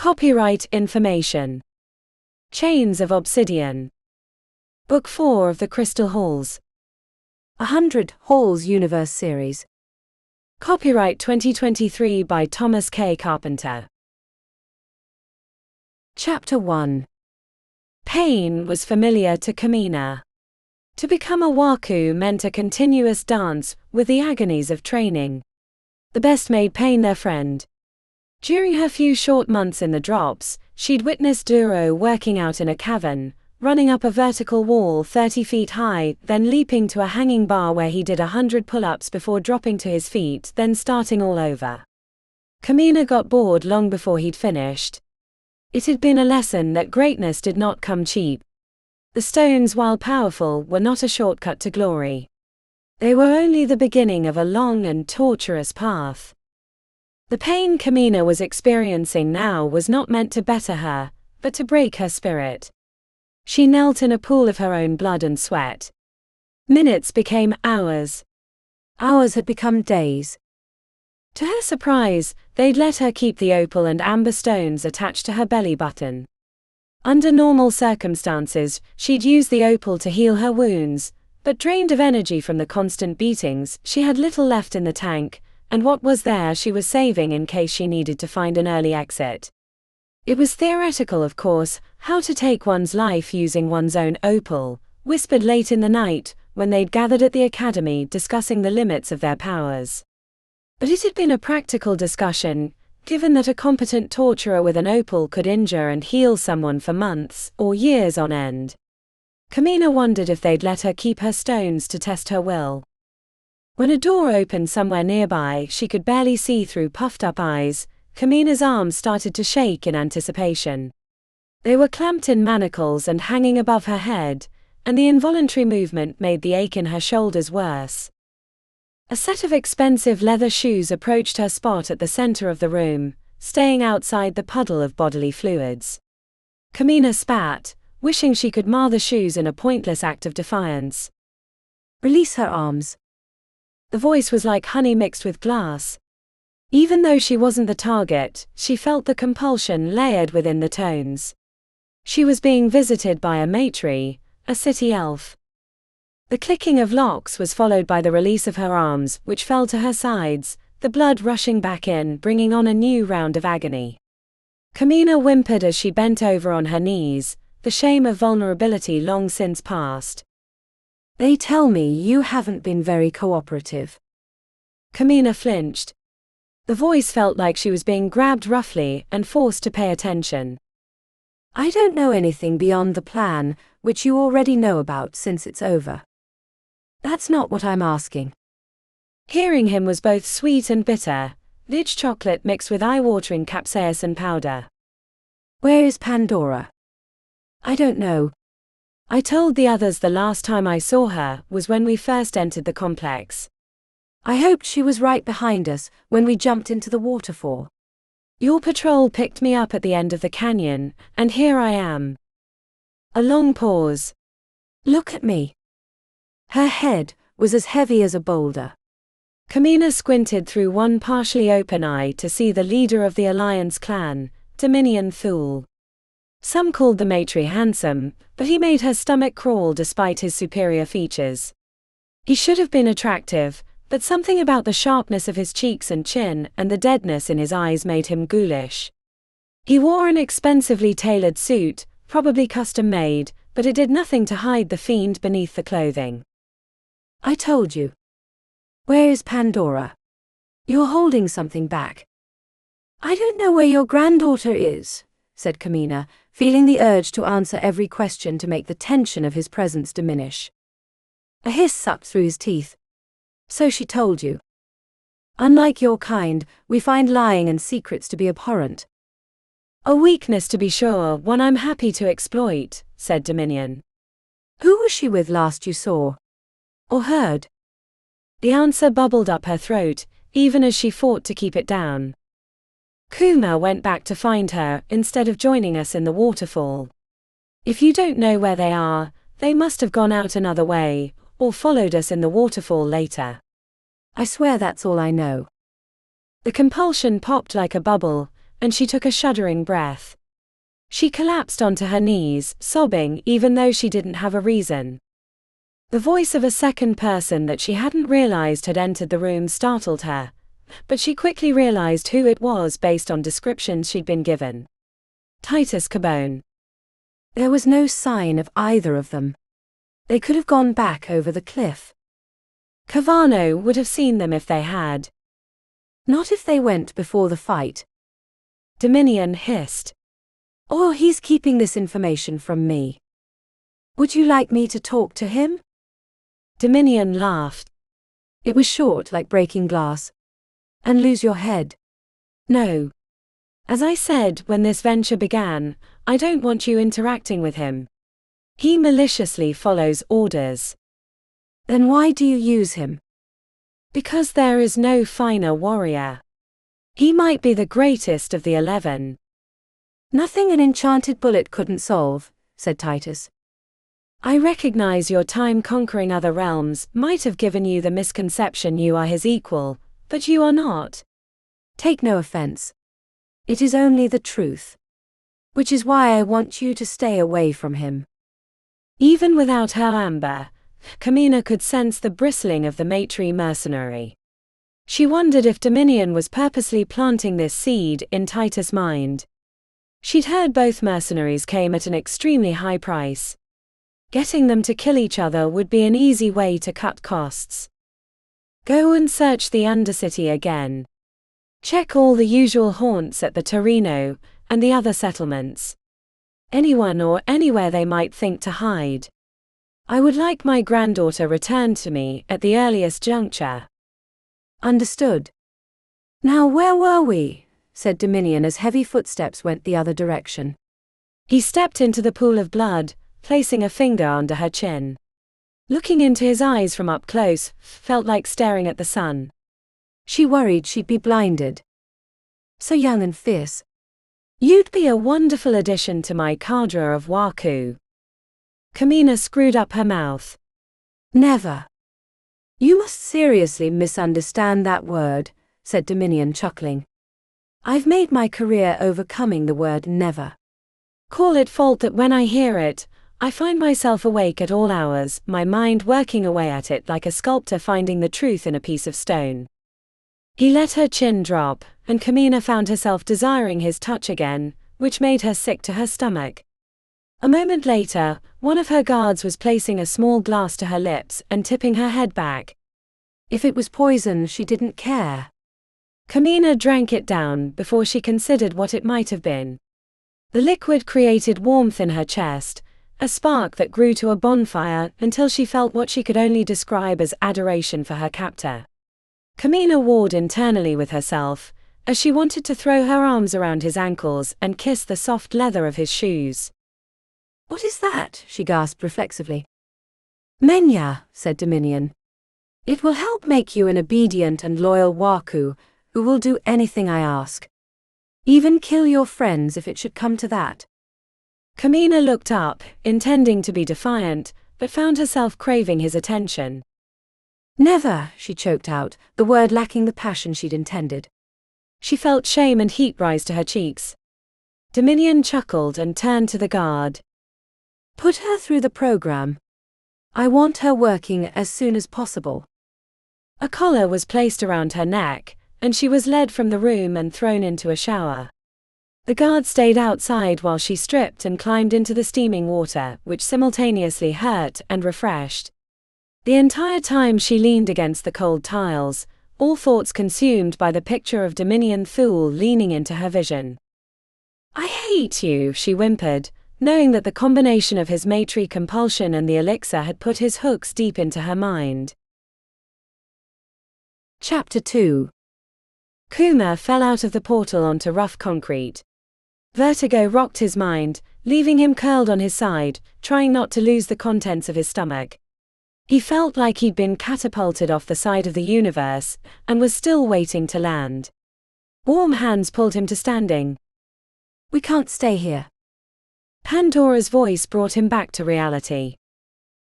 Copyright information. Chains of Obsidian. Book 4 of the Crystal Halls. 100 Halls Universe Series. Copyright 2023 by Thomas K. Carpenter. Chapter 1. Pain was familiar to Kamina. To become a Waku meant a continuous dance with the agonies of training. The best made pain their friend. During her few short months in the drops, she'd witnessed Duro working out in a cavern, running up a vertical wall 30 feet high, then leaping to a hanging bar where he did 100 pull-ups before dropping to his feet, then starting all over. Kamina got bored long before he'd finished. It had been a lesson that greatness did not come cheap. The stones, while powerful, were not a shortcut to glory. They were only the beginning of a long and torturous path. The pain Kamina was experiencing now was not meant to better her, but to break her spirit. She knelt in a pool of her own blood and sweat. Minutes became hours. Hours had become days. To her surprise, they'd let her keep the opal and amber stones attached to her belly button. Under normal circumstances, she'd use the opal to heal her wounds, but drained of energy from the constant beatings, she had little left in the tank, and what was there she was saving in case she needed to find an early exit. It was theoretical, of course, how to take one's life using one's own opal, whispered late in the night, when they'd gathered at the academy discussing the limits of their powers. But it had been a practical discussion, given that a competent torturer with an opal could injure and heal someone for months or years on end. Kamina wondered if they'd let her keep her stones to test her will. When a door opened somewhere nearby she could barely see through puffed-up eyes, Kamina's arms started to shake in anticipation. They were clamped in manacles and hanging above her head, and the involuntary movement made the ache in her shoulders worse. A set of expensive leather shoes approached her spot at the center of the room, staying outside the puddle of bodily fluids. Kamina spat, wishing she could mar the shoes in a pointless act of defiance. Release her arms. The voice was like honey mixed with glass. Even though she wasn't the target, she felt the compulsion layered within the tones. She was being visited by a matri, a city elf. The clicking of locks was followed by the release of her arms, which fell to her sides, the blood rushing back in, bringing on a new round of agony. Kamina whimpered as she bent over on her knees, the shame of vulnerability long since past. They tell me you haven't been very cooperative. Kamina flinched. The voice felt like she was being grabbed roughly and forced to pay attention. I don't know anything beyond the plan, which you already know about since it's over. That's not what I'm asking. Hearing him was both sweet and bitter, rich chocolate mixed with eye-watering capsaicin powder. Where is Pandora? I don't know. I told the others the last time I saw her was when we first entered the complex. I hoped she was right behind us when we jumped into the waterfall. Your patrol picked me up at the end of the canyon, and here I am. A long pause. Look at me. Her head was as heavy as a boulder. Kamina squinted through one partially open eye to see the leader of the Alliance clan, Dominion Thule. Some called the matri handsome, but he made her stomach crawl despite his superior features. He should have been attractive, but something about the sharpness of his cheeks and chin and the deadness in his eyes made him ghoulish. He wore an expensively tailored suit, probably custom-made, but it did nothing to hide the fiend beneath the clothing. I told you. Where is Pandora? You're holding something back. I don't know where your granddaughter is, said Kamina, feeling the urge to answer every question to make the tension of his presence diminish. A hiss sucked through his teeth. So she told you. Unlike your kind, we find lying and secrets to be abhorrent. A weakness to be sure, one I'm happy to exploit, said Dominion. Who was she with last you saw? Or heard? The answer bubbled up her throat, even as she fought to keep it down. Kuma went back to find her, instead of joining us in the waterfall. If you don't know where they are, they must have gone out another way, or followed us in the waterfall later. I swear that's all I know. The compulsion popped like a bubble, and she took a shuddering breath. She collapsed onto her knees, sobbing even though she didn't have a reason. The voice of a second person that she hadn't realized had entered the room startled her, but she quickly realized who it was based on descriptions she'd been given. Titus Cabone. There was no sign of either of them. They could have gone back over the cliff. Cavano would have seen them if they had. Not if they went before the fight. Dominion hissed. Or he's keeping this information from me. Would you like me to talk to him? Dominion laughed. It was short like breaking glass. And lose your head. No. As I said when this venture began, I don't want you interacting with him. He maliciously follows orders. Then why do you use him? Because there is no finer warrior. He might be the greatest of the 11. Nothing an enchanted bullet couldn't solve, said Titus. I recognize your time conquering other realms might have given you the misconception you are his equal, but you are not. Take no offense. It is only the truth. Which is why I want you to stay away from him. Even without her amber, Kamina could sense the bristling of the Matri mercenary. She wondered if Dominion was purposely planting this seed in Titus' mind. She'd heard both mercenaries came at an extremely high price. Getting them to kill each other would be an easy way to cut costs. Go and search the Undercity again. Check all the usual haunts at the Torino and the other settlements. Anyone or anywhere they might think to hide. I would like my granddaughter returned to me at the earliest juncture. Understood. Now where were we? Said Dominion as heavy footsteps went the other direction. He stepped into the pool of blood, placing a finger under her chin. Looking into his eyes from up close felt like staring at the sun. She worried she'd be blinded. So young and fierce. You'd be a wonderful addition to my cadre of Waku. Kamina screwed up her mouth. Never. You must seriously misunderstand that word, said Dominion, chuckling. I've made my career overcoming the word never. Call it fault that when I hear it, I find myself awake at all hours, my mind working away at it like a sculptor finding the truth in a piece of stone. He let her chin drop, and Kamina found herself desiring his touch again, which made her sick to her stomach. A moment later, one of her guards was placing a small glass to her lips and tipping her head back. If it was poison, she didn't care. Kamina drank it down before she considered what it might have been. The liquid created warmth in her chest, a spark that grew to a bonfire until she felt what she could only describe as adoration for her captor. Kamina warred internally with herself, as she wanted to throw her arms around his ankles and kiss the soft leather of his shoes. What is that? She gasped reflexively. Menya, said Dominion. It will help make you an obedient and loyal Waku, who will do anything I ask. Even kill your friends if it should come to that. Kamina looked up, intending to be defiant, but found herself craving his attention. Never, she choked out, the word lacking the passion she'd intended. She felt shame and heat rise to her cheeks. Dominion chuckled and turned to the guard. Put her through the program. I want her working as soon as possible. A collar was placed around her neck, and she was led from the room and thrown into a shower. The guard stayed outside while she stripped and climbed into the steaming water, which simultaneously hurt and refreshed. The entire time she leaned against the cold tiles, all thoughts consumed by the picture of Dominion Thule leaning into her vision. I hate you, she whimpered, knowing that the combination of his matry compulsion and the elixir had put his hooks deep into her mind. Chapter 2. Kuma fell out of the portal onto rough concrete. Vertigo rocked his mind, leaving him curled on his side, trying not to lose the contents of his stomach. He felt like he'd been catapulted off the side of the universe, and was still waiting to land. Warm hands pulled him to standing. We can't stay here. Pandora's voice brought him back to reality.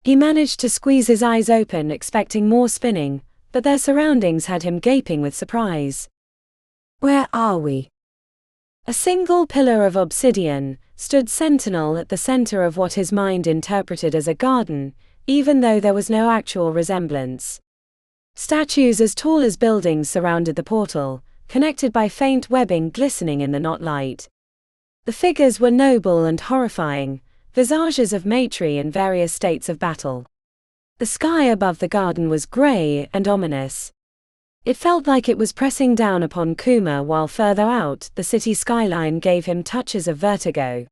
He managed to squeeze his eyes open, expecting more spinning, but their surroundings had him gaping with surprise. Where are we? A single pillar of obsidian stood sentinel at the center of what his mind interpreted as a garden, even though there was no actual resemblance. Statues as tall as buildings surrounded the portal, connected by faint webbing glistening in the not light. The figures were noble and horrifying, visages of matri in various states of battle. The sky above the garden was grey and ominous. It felt like it was pressing down upon Kuma, while further out, the city skyline gave him touches of vertigo.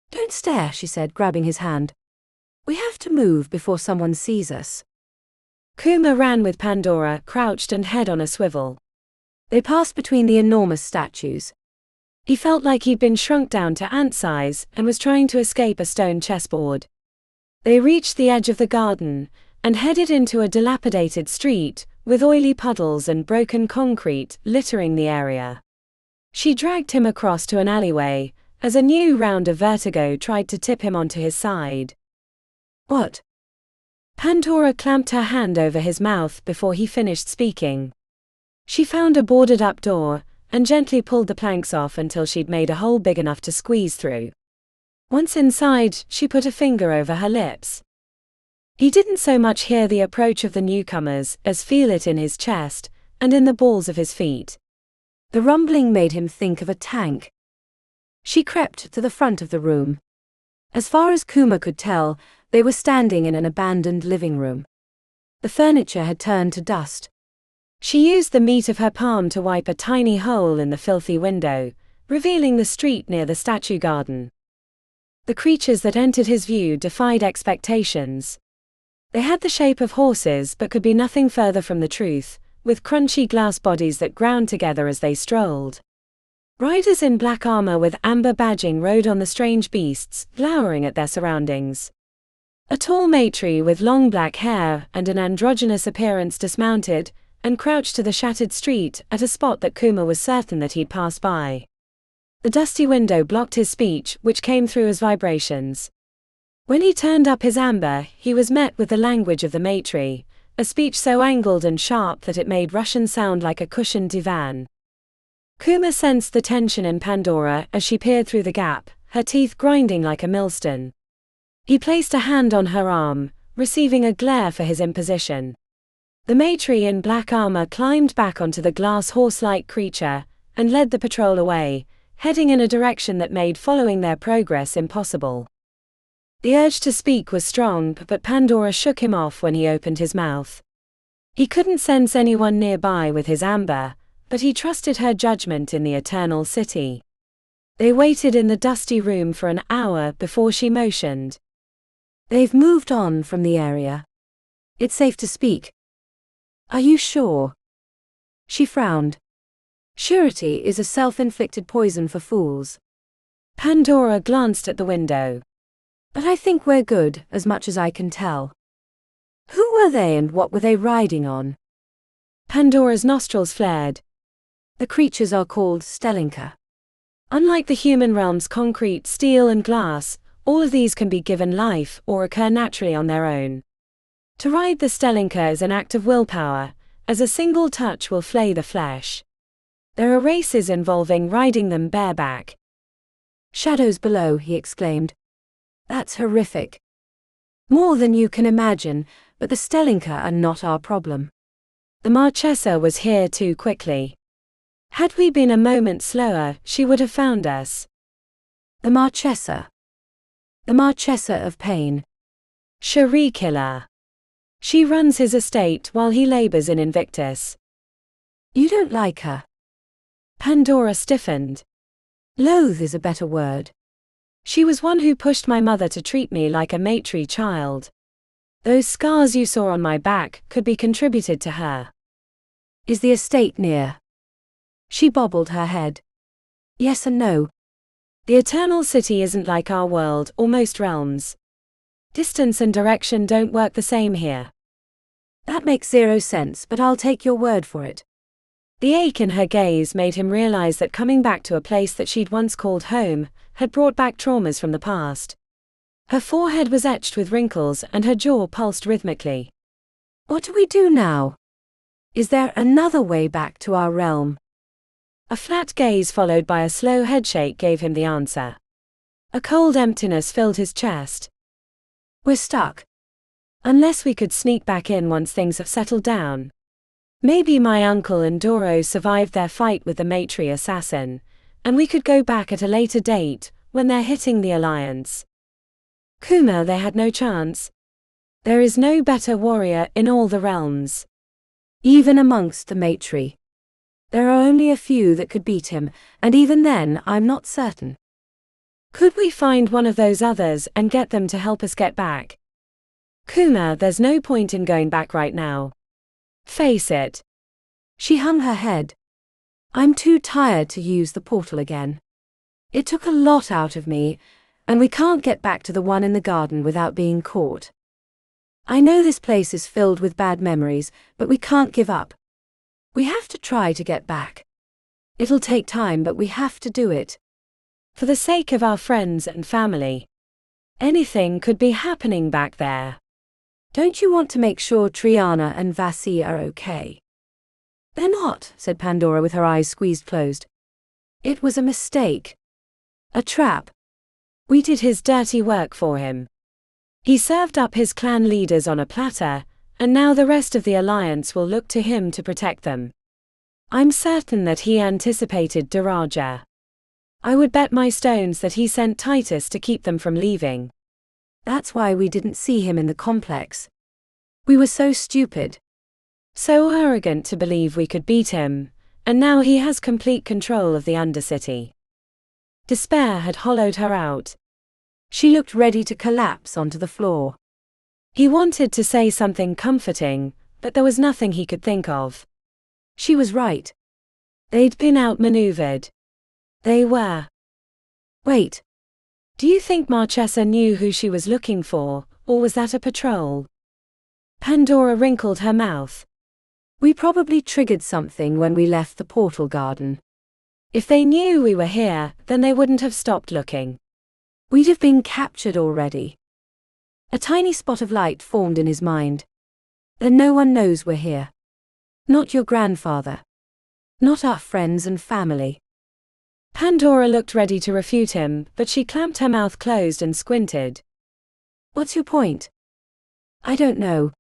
"Don't stare," she said, grabbing his hand. "We have to move before someone sees us." Kuma ran with Pandora, crouched and head on a swivel. They passed between the enormous statues. He felt like he'd been shrunk down to ant size and was trying to escape a stone chessboard. They reached the edge of the garden and headed into a dilapidated street, with oily puddles and broken concrete littering the area. She dragged him across to an alleyway, as a new round of vertigo tried to tip him onto his side. "What?" Pandora clamped her hand over his mouth before he finished speaking. She found a boarded-up door, and gently pulled the planks off until she'd made a hole big enough to squeeze through. Once inside, she put a finger over her lips. He didn't so much hear the approach of the newcomers as feel it in his chest and in the balls of his feet. The rumbling made him think of a tank. She crept to the front of the room. As far as Kuma could tell, they were standing in an abandoned living room. The furniture had turned to dust. She used the meat of her palm to wipe a tiny hole in the filthy window, revealing the street near the statue garden. The creatures that entered his view defied expectations. They had the shape of horses but could be nothing further from the truth, with crunchy glass bodies that ground together as they strolled. Riders in black armor with amber badging rode on the strange beasts, glowering at their surroundings. A tall matri with long black hair and an androgynous appearance dismounted and crouched to the shattered street at a spot that Kuma was certain that he'd passed by. The dusty window blocked his speech, which came through as vibrations. When he turned up his amber, he was met with the language of the matri, a speech so angled and sharp that it made Russian sound like a cushioned divan. Kuma sensed the tension in Pandora as she peered through the gap, her teeth grinding like a millstone. He placed a hand on her arm, receiving a glare for his imposition. The matri in black armor climbed back onto the glass horse-like creature and led the patrol away, heading in a direction that made following their progress impossible. The urge to speak was strong, but Pandora shook him off when he opened his mouth. He couldn't sense anyone nearby with his amber, but he trusted her judgment in the eternal city. They waited in the dusty room for an hour before she motioned. "They've moved on from the area. It's safe to speak." "Are you sure?" She frowned. "Surety is a self-inflicted poison for fools." Pandora glanced at the window. "But I think we're good, as much as I can tell." "Who were they and what were they riding on?" Pandora's nostrils flared. "The creatures are called Stellinka. Unlike the human realm's concrete, steel and glass, all of these can be given life or occur naturally on their own. To ride the Stellinka is an act of willpower, as a single touch will flay the flesh. There are races involving riding them bareback." "Shadows below," he exclaimed. "That's horrific. More than you can imagine, but the Stellinka are not our problem." The Marchesa was here too quickly. Had we been a moment slower, she would have found us. The Marchesa. The Marchesa of Pain. Cherie killer. She runs his estate while he labors in Invictus. "You don't like her?" Pandora stiffened. "Loathe is a better word." "She was one who pushed my mother to treat me like a matri child. Those scars you saw on my back could be contributed to her." "Is the estate near?" She bobbled her head. "Yes and no. The Eternal City isn't like our world or most realms. Distance and direction don't work the same here." "That makes zero sense, but I'll take your word for it." The ache in her gaze made him realize that coming back to a place that she'd once called home had brought back traumas from the past. Her forehead was etched with wrinkles and her jaw pulsed rhythmically. "What do we do now? Is there another way back to our realm?" A flat gaze followed by a slow headshake gave him the answer. A cold emptiness filled his chest. We're stuck. Unless we could sneak back in once things have settled down. Maybe my uncle and Doro survived their fight with the Matri assassin, and we could go back at a later date, when they're hitting the Alliance. Kuma, they had no chance. There is no better warrior in all the realms. Even amongst the Matri. There are only a few that could beat him, and even then I'm not certain. Could we find one of those others and get them to help us get back? Kuma, there's no point in going back right now. Face it. She hung her head. I'm too tired to use the portal again. It took a lot out of me, and we can't get back to the one in the garden without being caught. I know this place is filled with bad memories, but we can't give up. We have to try to get back. It'll take time, but we have to do it. For the sake of our friends and family. Anything could be happening back there. Don't you want to make sure Triana and Vasi are okay? They're not, said Pandora with her eyes squeezed closed. It was a mistake. A trap. We did his dirty work for him. He served up his clan leaders on a platter, and now the rest of the Alliance will look to him to protect them. I'm certain that he anticipated Daraja. I would bet my stones that he sent Titus to keep them from leaving. That's why we didn't see him in the complex. We were so stupid. So arrogant to believe we could beat him, and now he has complete control of the Undercity. Despair had hollowed her out. She looked ready to collapse onto the floor. He wanted to say something comforting, but there was nothing he could think of. She was right. They'd been outmaneuvered. They were. Wait. Do you think Marchesa knew who she was looking for, or was that a patrol? Pandora wrinkled her mouth. We probably triggered something when we left the portal garden. If they knew we were here, then they wouldn't have stopped looking. We'd have been captured already. A tiny spot of light formed in his mind. Then no one knows we're here. Not your grandfather. Not our friends and family. Pandora looked ready to refute him, but she clamped her mouth closed and squinted. What's your point? I don't know.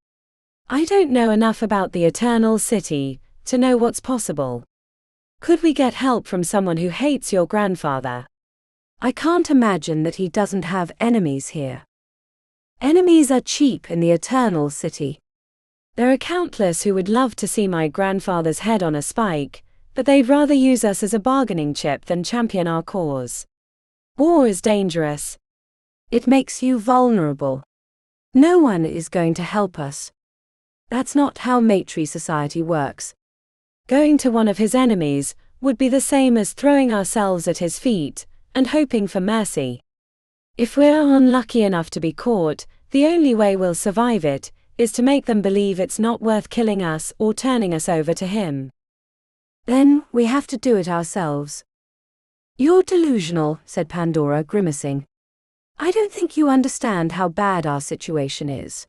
I don't know enough about the Eternal City to know what's possible. Could we get help from someone who hates your grandfather? I can't imagine that he doesn't have enemies here. Enemies are cheap in the Eternal City. There are countless who would love to see my grandfather's head on a spike, but they'd rather use us as a bargaining chip than champion our cause. War is dangerous. It makes you vulnerable. No one is going to help us. That's not how Matri society works. Going to one of his enemies would be the same as throwing ourselves at his feet and hoping for mercy. If we're unlucky enough to be caught, the only way we'll survive it is to make them believe it's not worth killing us or turning us over to him. Then we have to do it ourselves. You're delusional, said Pandora, grimacing. I don't think you understand how bad our situation is.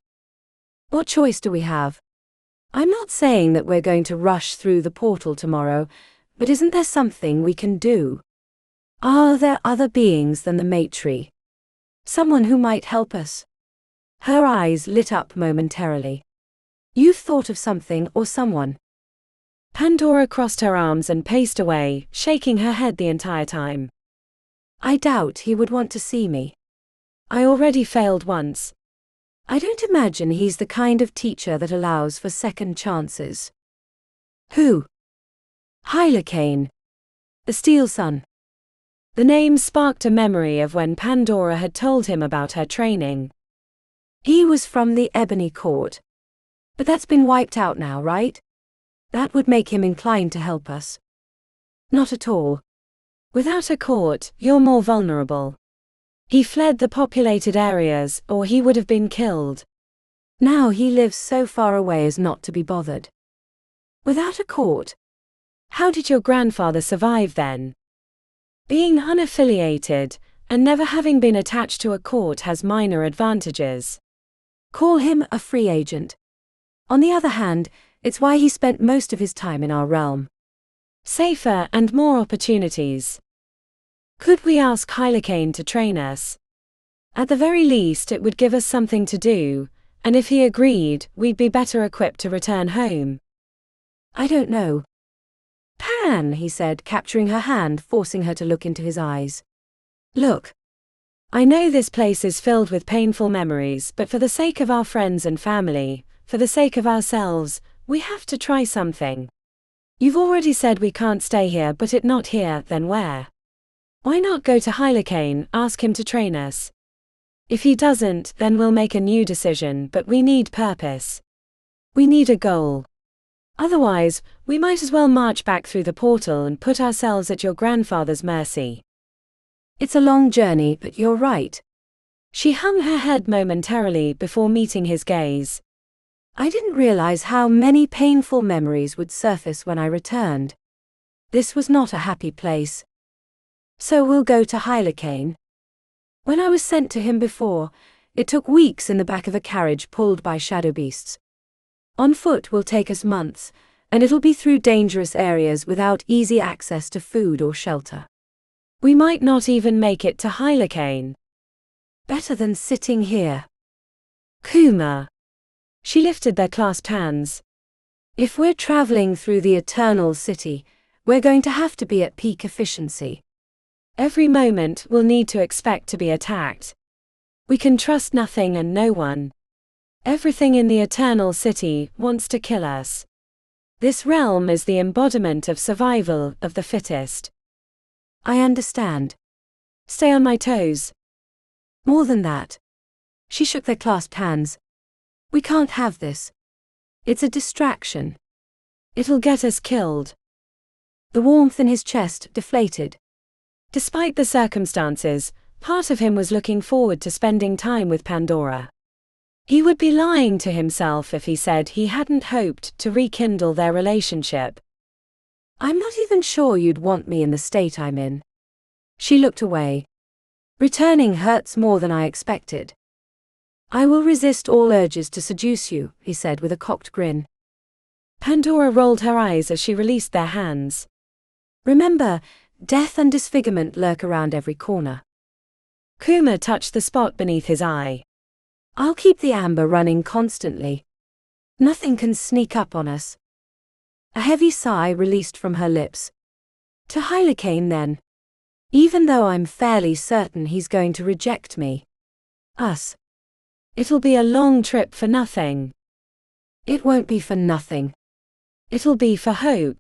What choice do we have? I'm not saying that we're going to rush through the portal tomorrow, but isn't there something we can do? Are there other beings than the Matri? Someone who might help us? Her eyes lit up momentarily. You've thought of something or someone. Pandora crossed her arms and paced away, shaking her head the entire time. I doubt he would want to see me. I already failed once. I don't imagine he's the kind of teacher that allows for second chances. Who? Hylakane. The Steel Sun. The name sparked a memory of when Pandora had told him about her training. He was from the Ebony Court. But that's been wiped out now, right? That would make him inclined to help us. Not at all. Without a court, you're more vulnerable. He fled the populated areas, or he would have been killed. Now he lives so far away as not to be bothered. Without a court? How did your grandfather survive then? Being unaffiliated, and never having been attached to a court has minor advantages. Call him a free agent. On the other hand, it's why he spent most of his time in our realm. safer and more opportunities. Could we ask Hylakane to train us? At the very least it would give us something to do, and if he agreed, we'd be better equipped to return home. I don't know. Pan, he said, capturing her hand, forcing her to look into his eyes. Look. I know this place is filled with painful memories, but for the sake of our friends and family, for the sake of ourselves, we have to try something. You've already said we can't stay here, but it not here, then where? Why not go to Hylakane, ask him to train us? If he doesn't, then we'll make a new decision, but we need purpose. We need a goal. Otherwise, we might as well march back through the portal and put ourselves at your grandfather's mercy. It's a long journey, but you're right. She hung her head momentarily before meeting his gaze. I didn't realize how many painful memories would surface when I returned. This was not a happy place. So we'll go to Hylakane. When I was sent to him before, it took weeks in the back of a carriage pulled by shadow beasts. On foot will take us months, and it'll be through dangerous areas without easy access to food or shelter. We might not even make it to Hylakane. Better than sitting here. Kuma. She lifted their clasped hands. If we're traveling through the Eternal City, we're going to have to be at peak efficiency. Every moment we'll need to expect to be attacked. We can trust nothing and no one. Everything in the Eternal City wants to kill us. This realm is the embodiment of survival of the fittest. I understand. Stay on my toes. More than that. She shook their clasped hands. We can't have this. It's a distraction. It'll get us killed. The warmth in his chest deflated. Despite the circumstances, part of him was looking forward to spending time with Pandora. He would be lying to himself if he said he hadn't hoped to rekindle their relationship. I'm not even sure you'd want me in the state I'm in. She looked away. Returning hurts more than I expected. I will resist all urges to seduce you, he said with a cocked grin. Pandora rolled her eyes as she released their hands. Remember, death and disfigurement lurk around every corner. Kuma touched the spot beneath his eye. I'll keep the amber running constantly. Nothing can sneak up on us. A heavy sigh released from her lips. To Hylakane then. Even though I'm fairly certain he's going to reject me. Us. It'll be a long trip for nothing. It won't be for nothing. It'll be for hope.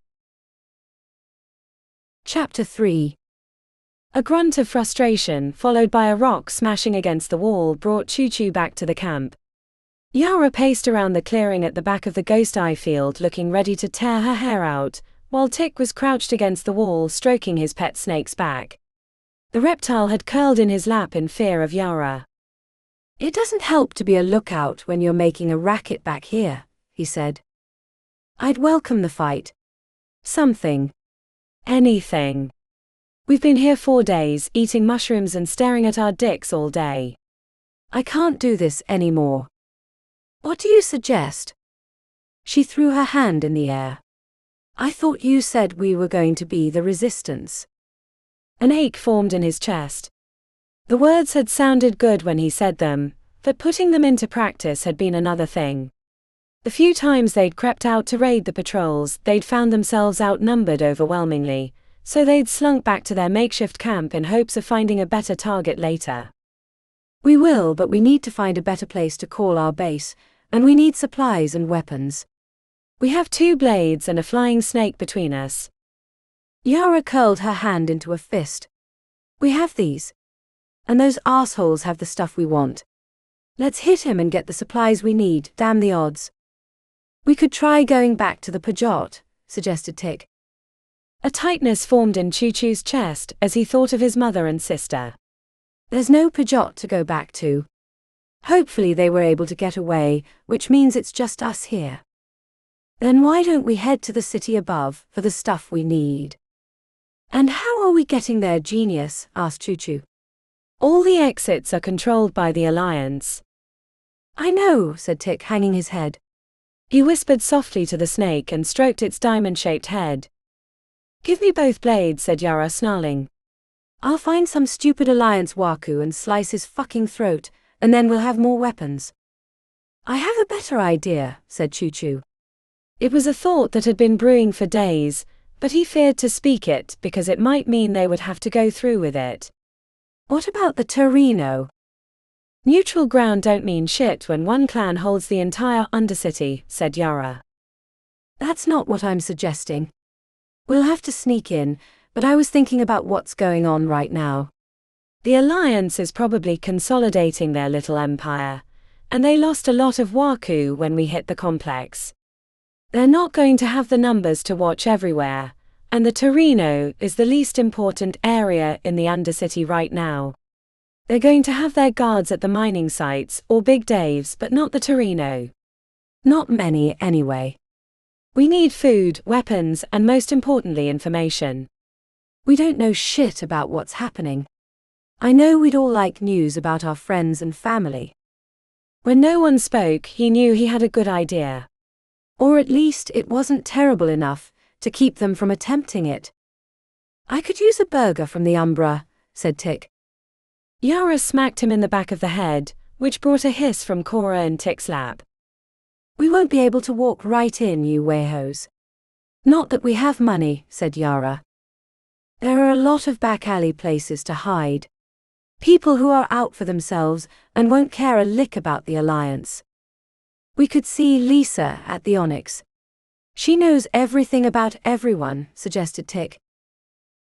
Chapter 3. A grunt of frustration followed by a rock smashing against the wall brought Choo-Choo back to the camp. Yara paced around the clearing at the back of the ghost eye field looking ready to tear her hair out, while Tick was crouched against the wall stroking his pet snake's back. The reptile had curled in his lap in fear of Yara. It doesn't help to be a lookout when you're making a racket back here, he said. I'd welcome the fight. Something. Anything. We've been here 4 days, eating mushrooms and staring at our dicks all day. I can't do this anymore. What do you suggest? She threw her hand in the air. I thought you said we were going to be the resistance. An ache formed in his chest. The words had sounded good when he said them, but putting them into practice had been another thing. The few times they'd crept out to raid the patrols, they'd found themselves outnumbered overwhelmingly, so they'd slunk back to their makeshift camp in hopes of finding a better target later. We will, but we need to find a better place to call our base, and we need supplies and weapons. We have 2 blades and a flying snake between us. Yara curled her hand into a fist. We have these. And those assholes have the stuff we want. Let's hit him and get the supplies we need, damn the odds. We could try going back to the Pajot, suggested Tick. A tightness formed in Choo-Choo's chest as he thought of his mother and sister. There's no Pajot to go back to. Hopefully they were able to get away, which means it's just us here. Then why don't we head to the city above for the stuff we need? And how are we getting there, genius? Asked Choo-Choo. All the exits are controlled by the Alliance. I know, said Tick, hanging his head. He whispered softly to the snake and stroked its diamond-shaped head. Give me both blades, said Yara, snarling. I'll find some stupid Alliance Waku and slice his fucking throat, and then we'll have more weapons. I have a better idea, said Choo-Choo. It was a thought that had been brewing for days, but he feared to speak it because it might mean they would have to go through with it. What about the Torino? Neutral ground don't mean shit when one clan holds the entire Undercity, said Yara. That's not what I'm suggesting. We'll have to sneak in, but I was thinking about what's going on right now. The Alliance is probably consolidating their little empire, and they lost a lot of Waku when we hit the complex. They're not going to have the numbers to watch everywhere, and the Torino is the least important area in the Undercity right now. They're going to have their guards at the mining sites or Big Dave's, but not the Torino. Not many, anyway. We need food, weapons, and most importantly, information. We don't know shit about what's happening. I know we'd all like news about our friends and family. When no one spoke, he knew he had a good idea. Or at least it wasn't terrible enough to keep them from attempting it. I could use a burger from the Umbra, said Tick. Yara smacked him in the back of the head, which brought a hiss from Cora in Tick's lap. We won't be able to walk right in, you wayhos. Not that we have money, said Yara. There are a lot of back alley places to hide. People who are out for themselves and won't care a lick about the Alliance. We could see Lisa at the Onyx. She knows everything about everyone, suggested Tick.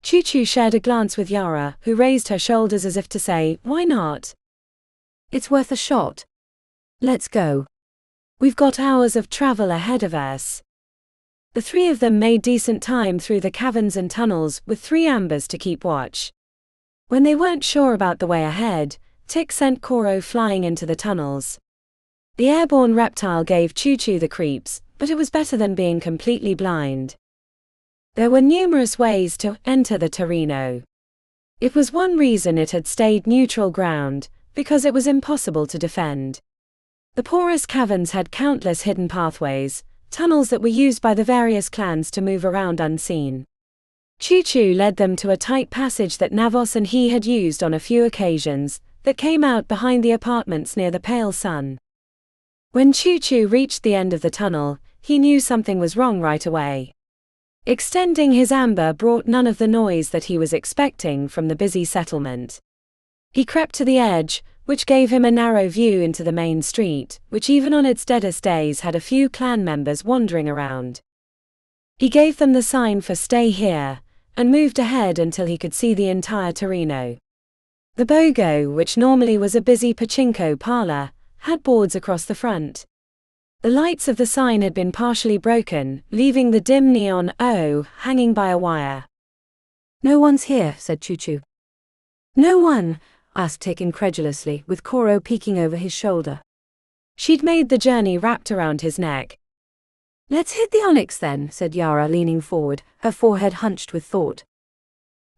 Choo-Choo shared a glance with Yara, who raised her shoulders as if to say, why not? It's worth a shot. Let's go. We've got hours of travel ahead of us. The three of them made decent time through the caverns and tunnels with 3 ambers to keep watch. When they weren't sure about the way ahead, Tick sent Koro flying into the tunnels. The airborne reptile gave Choo-Choo the creeps, but it was better than being completely blind. There were numerous ways to enter the Torino. It was one reason it had stayed neutral ground, because it was impossible to defend. The porous caverns had countless hidden pathways, tunnels that were used by the various clans to move around unseen. Choo-Choo led them to a tight passage that Navos and he had used on a few occasions, that came out behind the apartments near the pale sun. When Choo-Choo reached the end of the tunnel, he knew something was wrong right away. Extending his amber brought none of the noise that he was expecting from the busy settlement. He crept to the edge, which gave him a narrow view into the main street, which even on its deadest days had a few clan members wandering around. He gave them the sign for "Stay here," and moved ahead until he could see the entire Torino. The BOGO, which normally was a busy pachinko parlor, had boards across the front. The lights of the sign had been partially broken, leaving the dim neon O hanging by a wire. No one's here, said Choo-Choo. No one? Asked Tick incredulously, with Koro peeking over his shoulder. She'd made the journey wrapped around his neck. Let's hit the Onyx then, said Yara, leaning forward, her forehead hunched with thought.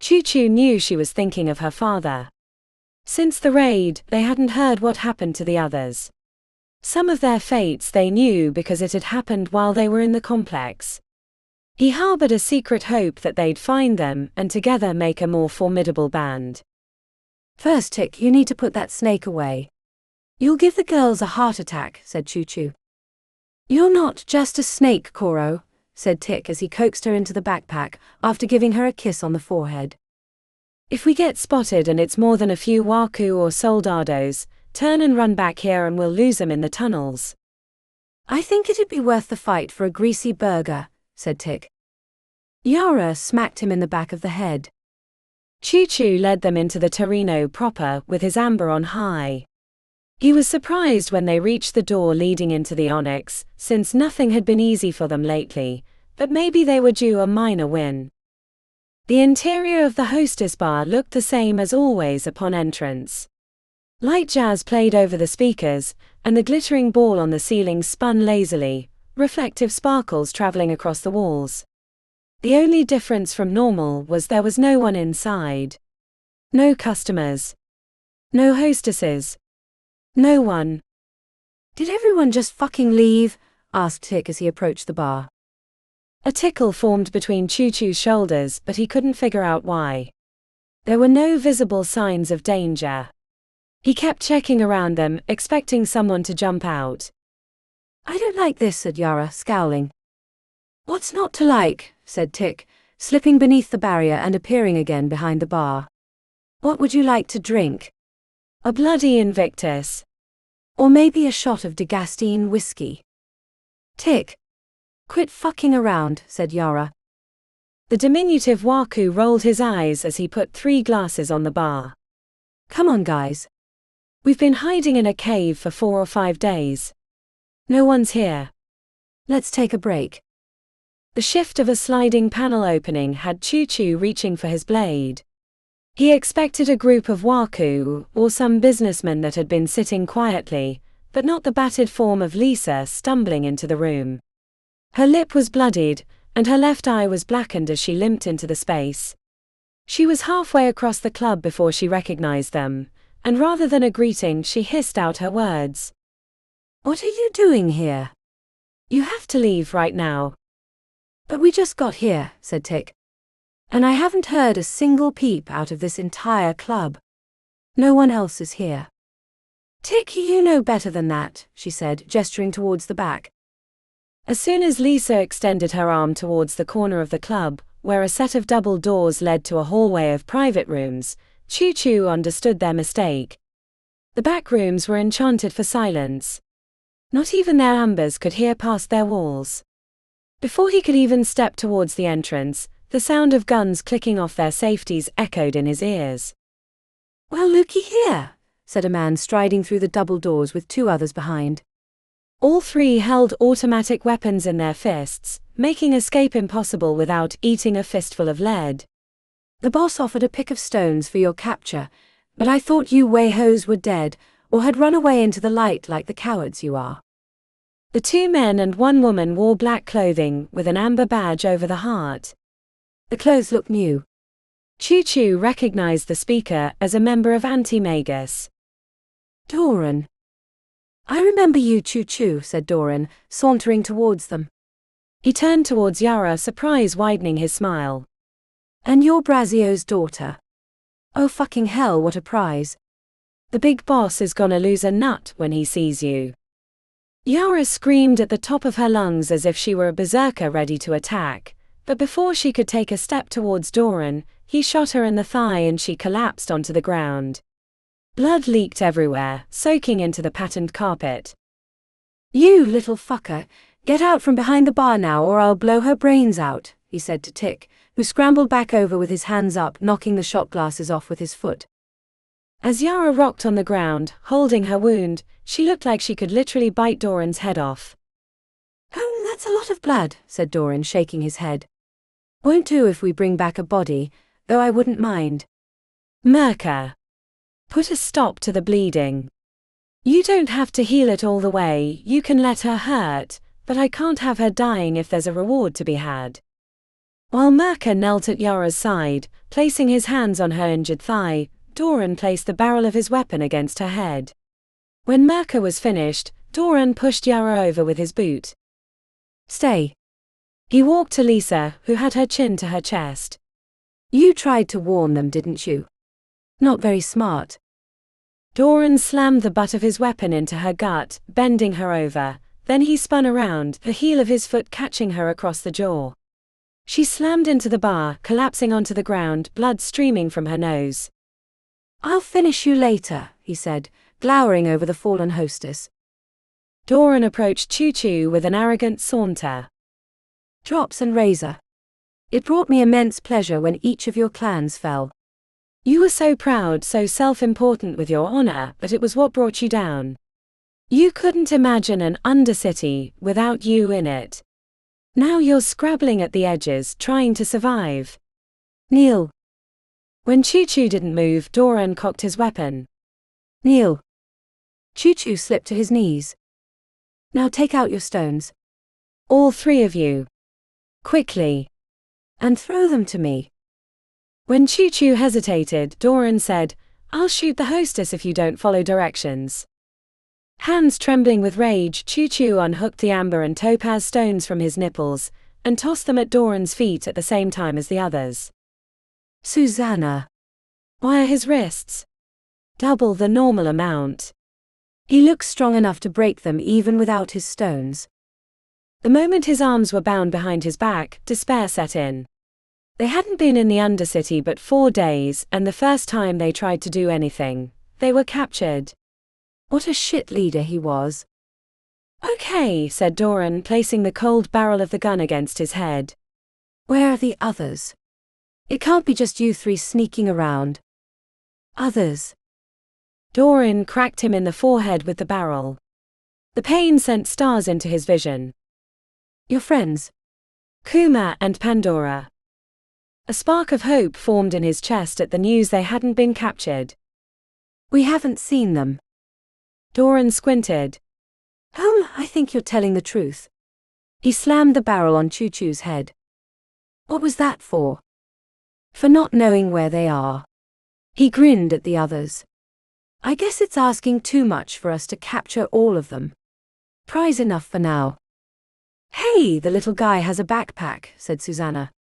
Choo-Choo knew she was thinking of her father. Since the raid, they hadn't heard what happened to the others. Some of their fates they knew because it had happened while they were in the complex. He harbored a secret hope that they'd find them and together make a more formidable band. First, Tick, you need to put that snake away. You'll give the girls a heart attack, said Choo-Choo. You're not just a snake, Koro, said Tick as he coaxed her into the backpack, after giving her a kiss on the forehead. If we get spotted and it's more than a few Waku or soldados, turn and run back here and we'll lose them in the tunnels. I think it'd be worth the fight for a greasy burger, said Tick. Yara smacked him in the back of the head. Choo-Choo led them into the Torino proper with his amber on high. He was surprised when they reached the door leading into the Onyx, since nothing had been easy for them lately, but maybe they were due a minor win. The interior of the hostess bar looked the same as always upon entrance. Light jazz played over the speakers, and the glittering ball on the ceiling spun lazily, reflective sparkles traveling across the walls. The only difference from normal was there was no one inside. No customers. No hostesses. No one. Did everyone just fucking leave? Asked Tick as he approached the bar. A tickle formed between Choo Choo's shoulders, but he couldn't figure out why. There were no visible signs of danger. He kept checking around them, expecting someone to jump out. I don't like this, said Yara, scowling. What's not to like, said Tick, slipping beneath the barrier and appearing again behind the bar. What would you like to drink? A bloody Invictus. Or maybe a shot of Degastine whiskey. Tick. Quit fucking around, said Yara. The diminutive Waku rolled his eyes as he put 3 glasses on the bar. Come on, guys. We've been hiding in a cave for 4 or 5 days. No one's here. Let's take a break. The shift of a sliding panel opening had Choo Choo reaching for his blade. He expected a group of Waku, or some businessmen that had been sitting quietly, but not the battered form of Lisa stumbling into the room. Her lip was bloodied, and her left eye was blackened as she limped into the space. She was halfway across the club before she recognized them, and rather than a greeting she hissed out her words. What are you doing here? You have to leave right now. But we just got here, said Tick. And I haven't heard a single peep out of this entire club. No one else is here. Tick, you know better than that, she said, gesturing towards the back. As soon as Lisa extended her arm towards the corner of the club, where a set of double doors led to a hallway of private rooms, Choo Choo understood their mistake. The back rooms were enchanted for silence. Not even their ambers could hear past their walls. Before he could even step towards the entrance, the sound of guns clicking off their safeties echoed in his ears. Well, looky here, said a man striding through the double doors with 2 others behind. All 3 held automatic weapons in their fists, making escape impossible without eating a fistful of lead. The boss offered a pick of stones for your capture, but I thought you Wei-Hos were dead, or had run away into the light like the cowards you are. The 2 men and 1 woman wore black clothing, with an amber badge over the heart. The clothes looked new. Choo Choo recognized the speaker as a member of Anti-Magus. Doran. I remember you, Choo Choo, said Doran, sauntering towards them. He turned towards Yara, surprise widening his smile. And you're Brazio's daughter. Oh fucking hell, what a prize. The big boss is gonna lose a nut when he sees you. Yara screamed at the top of her lungs as if she were a berserker ready to attack, but before she could take a step towards Doran, he shot her in the thigh and she collapsed onto the ground. Blood leaked everywhere, soaking into the patterned carpet. You little fucker, get out from behind the bar now or I'll blow her brains out, he said to Tick, who scrambled back over with his hands up, knocking the shot glasses off with his foot. As Yara rocked on the ground, holding her wound, she looked like she could literally bite Doran's head off. Oh, that's a lot of blood, said Doran, shaking his head. Won't do if we bring back a body, though I wouldn't mind. Merca. Put a stop to the bleeding. You don't have to heal it all the way, you can let her hurt, but I can't have her dying if there's a reward to be had. While Merca knelt at Yara's side, placing his hands on her injured thigh, Doran placed the barrel of his weapon against her head. When Merca was finished, Doran pushed Yara over with his boot. Stay. He walked to Lisa, who had her chin to her chest. You tried to warn them, didn't you? Not very smart. Doran slammed the butt of his weapon into her gut, bending her over. Then he spun around, the heel of his foot catching her across the jaw. She slammed into the bar, collapsing onto the ground, blood streaming from her nose. I'll finish you later, he said, glowering over the fallen hostess. Doran approached Choo Choo with an arrogant saunter. Drops and razor. It brought me immense pleasure when each of your clans fell. You were so proud, so self-important with your honor, but it was what brought you down. You couldn't imagine an Undercity without you in it. Now you're scrabbling at the edges, trying to survive. Kneel. When Choo Choo didn't move, Doran cocked his weapon. Kneel. Choo Choo slipped to his knees. Now take out your stones. All 3 of you. Quickly. And throw them to me. When Choo Choo hesitated, Doran said, I'll shoot the hostess if you don't follow directions. Hands trembling with rage, Choo Choo unhooked the amber and topaz stones from his nipples, and tossed them at Doran's feet at the same time as the others. Susanna. Why are his wrists double the normal amount? He looks strong enough to break them even without his stones. The moment his arms were bound behind his back, despair set in. They hadn't been in the Undercity but 4 days, and the first time they tried to do anything, they were captured. What a shit leader he was. Okay, said Doran, placing the cold barrel of the gun against his head. Where are the others? It can't be just you 3 sneaking around. Others. Doran cracked him in the forehead with the barrel. The pain sent stars into his vision. Your friends? Kuma and Pandora. A spark of hope formed in his chest at the news they hadn't been captured. We haven't seen them. Doran squinted. I think you're telling the truth. He slammed the barrel on Choo Choo's head. What was that for? For not knowing where they are. He grinned at the others. I guess it's asking too much for us to capture all of them. Prize enough for now. Hey, the little guy has a backpack, said Susanna.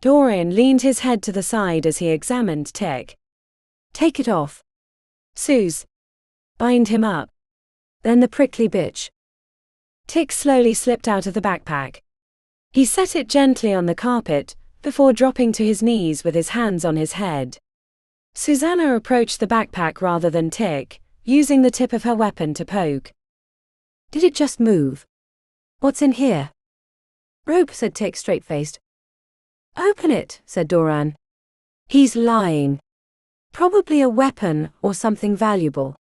Doran leaned his head to the side as he examined Tick. Take it off. Sus. Bind him up. Then the prickly bitch. Tick slowly slipped out of the backpack. He set it gently on the carpet, before dropping to his knees with his hands on his head. Susanna approached the backpack rather than Tick, using the tip of her weapon to poke. Did it just move? What's in here? Rope, said Tick straight-faced. Open it, said Doran. He's lying. Probably a weapon or something valuable.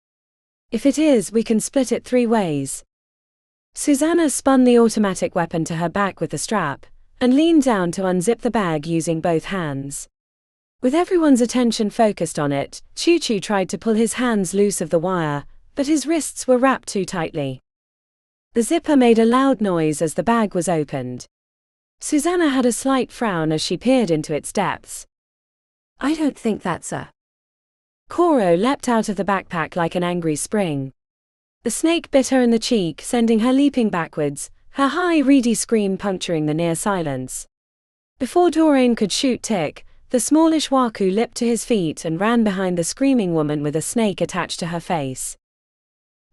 If it is, we can split it 3 ways. Susanna spun the automatic weapon to her back with the strap, and leaned down to unzip the bag using both hands. With everyone's attention focused on it, Choo Choo tried to pull his hands loose of the wire, but his wrists were wrapped too tightly. The zipper made a loud noise as the bag was opened. Susanna had a slight frown as she peered into its depths. I don't think that's a... Koro leapt out of the backpack like an angry spring. The snake bit her in the cheek, sending her leaping backwards, her high, reedy scream puncturing the near silence. Before Doran could shoot Tick, the smallish Waku leapt to his feet and ran behind the screaming woman with a snake attached to her face.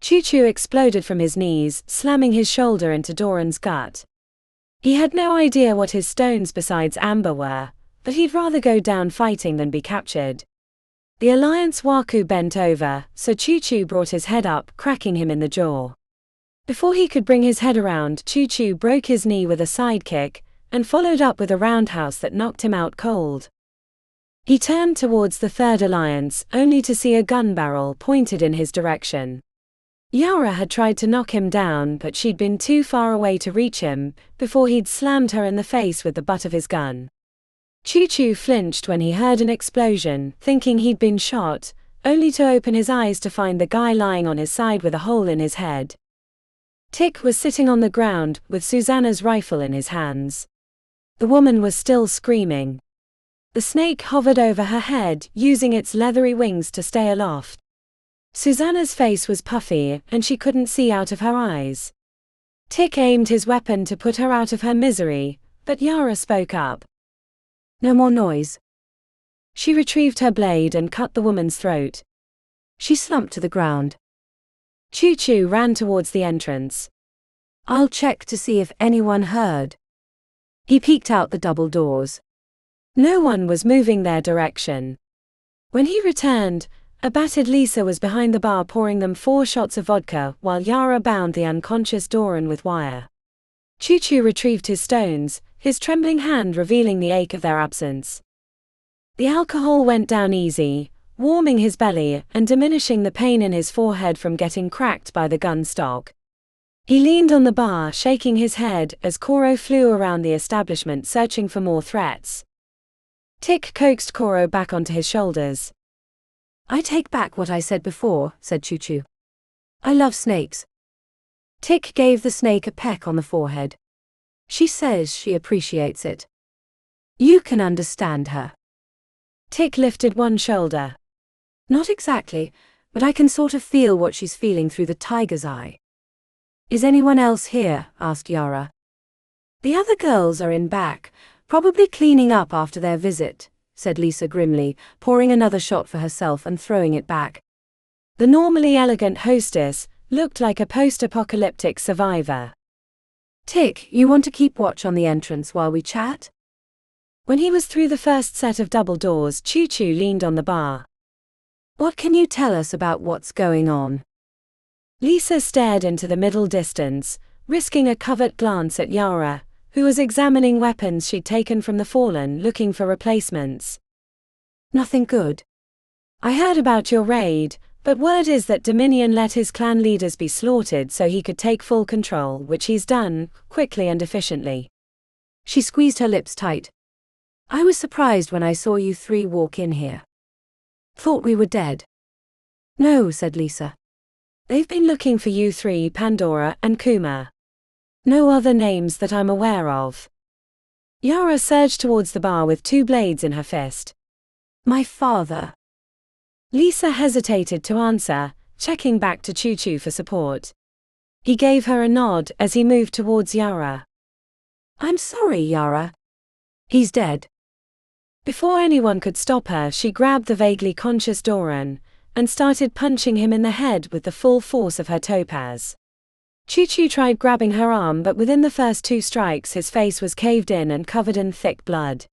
Choo Choo exploded from his knees, slamming his shoulder into Doran's gut. He had no idea what his stones besides amber were, but he'd rather go down fighting than be captured. The Alliance Waku bent over, so Choo Choo brought his head up, cracking him in the jaw. Before he could bring his head around, Choo Choo broke his knee with a side kick, and followed up with a roundhouse that knocked him out cold. He turned towards the Third Alliance, only to see a gun barrel pointed in his direction. Yara had tried to knock him down, but she'd been too far away to reach him, before he'd slammed her in the face with the butt of his gun. Choo Choo flinched when he heard an explosion, thinking he'd been shot, only to open his eyes to find the guy lying on his side with a hole in his head. Tick was sitting on the ground, with Susanna's rifle in his hands. The woman was still screaming. The snake hovered over her head, using its leathery wings to stay aloft. Susanna's face was puffy, and she couldn't see out of her eyes. Tick aimed his weapon to put her out of her misery, but Yara spoke up. No more noise. She retrieved her blade and cut the woman's throat. She slumped to the ground. Choo Choo ran towards the entrance. I'll check to see if anyone heard. He peeked out the double doors. No one was moving their direction. When he returned, a battered Lisa was behind the bar pouring them 4 shots of vodka while Yara bound the unconscious Doran with wire. Choo Choo retrieved his stones, his trembling hand revealing the ache of their absence. The alcohol went down easy, warming his belly and diminishing the pain in his forehead from getting cracked by the gun stock. He leaned on the bar, shaking his head as Koro flew around the establishment searching for more threats. Tick coaxed Koro back onto his shoulders. I take back what I said before, said Choo Choo. I love snakes. Tick gave the snake a peck on the forehead. She says she appreciates it. You can understand her. Tick lifted one shoulder. Not exactly, but I can sort of feel what she's feeling through the tiger's eye. Is anyone else here? Asked Yara. The other girls are in back, probably cleaning up after their visit, said Lisa grimly, pouring another shot for herself and throwing it back. The normally elegant hostess looked like a post-apocalyptic survivor. Tick, you want to keep watch on the entrance while we chat? When he was through the first set of double doors, Choo-Choo leaned on the bar. What can you tell us about what's going on? Lisa stared into the middle distance, risking a covert glance at Yara, who was examining weapons she'd taken from the Fallen, looking for replacements. Nothing good. I heard about your raid, but word is that Dominion let his clan leaders be slaughtered so he could take full control, which he's done, quickly and efficiently. She squeezed her lips tight. I was surprised when I saw you three walk in here. Thought we were dead. No, said Lisa. They've been looking for you three, Pandora and Kuma. No other names that I'm aware of. Yara surged towards the bar with two blades in her fist. My father. Lisa hesitated to answer, checking back to Choo-Choo for support. He gave her a nod as he moved towards Yara. I'm sorry, Yara. He's dead. Before anyone could stop her, she grabbed the vaguely conscious Doran and started punching him in the head with the full force of her topaz. Choo-Choo tried grabbing her arm, but within the first two strikes his face was caved in and covered in thick blood.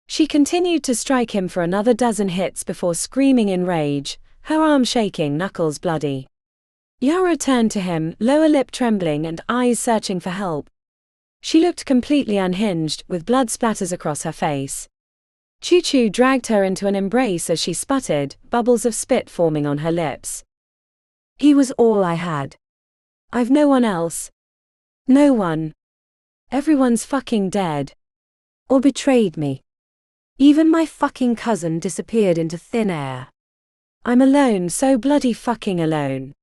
She continued to strike him for another dozen hits before screaming in rage, her arm shaking, knuckles bloody. Yara turned to him, lower lip trembling and eyes searching for help. She looked completely unhinged, with blood splatters across her face. Choo-Choo dragged her into an embrace as she sputtered, bubbles of spit forming on her lips. He was all I had. I've no one else. No one. Everyone's fucking dead. Or betrayed me. Even my fucking cousin disappeared into thin air. I'm alone, so bloody fucking alone.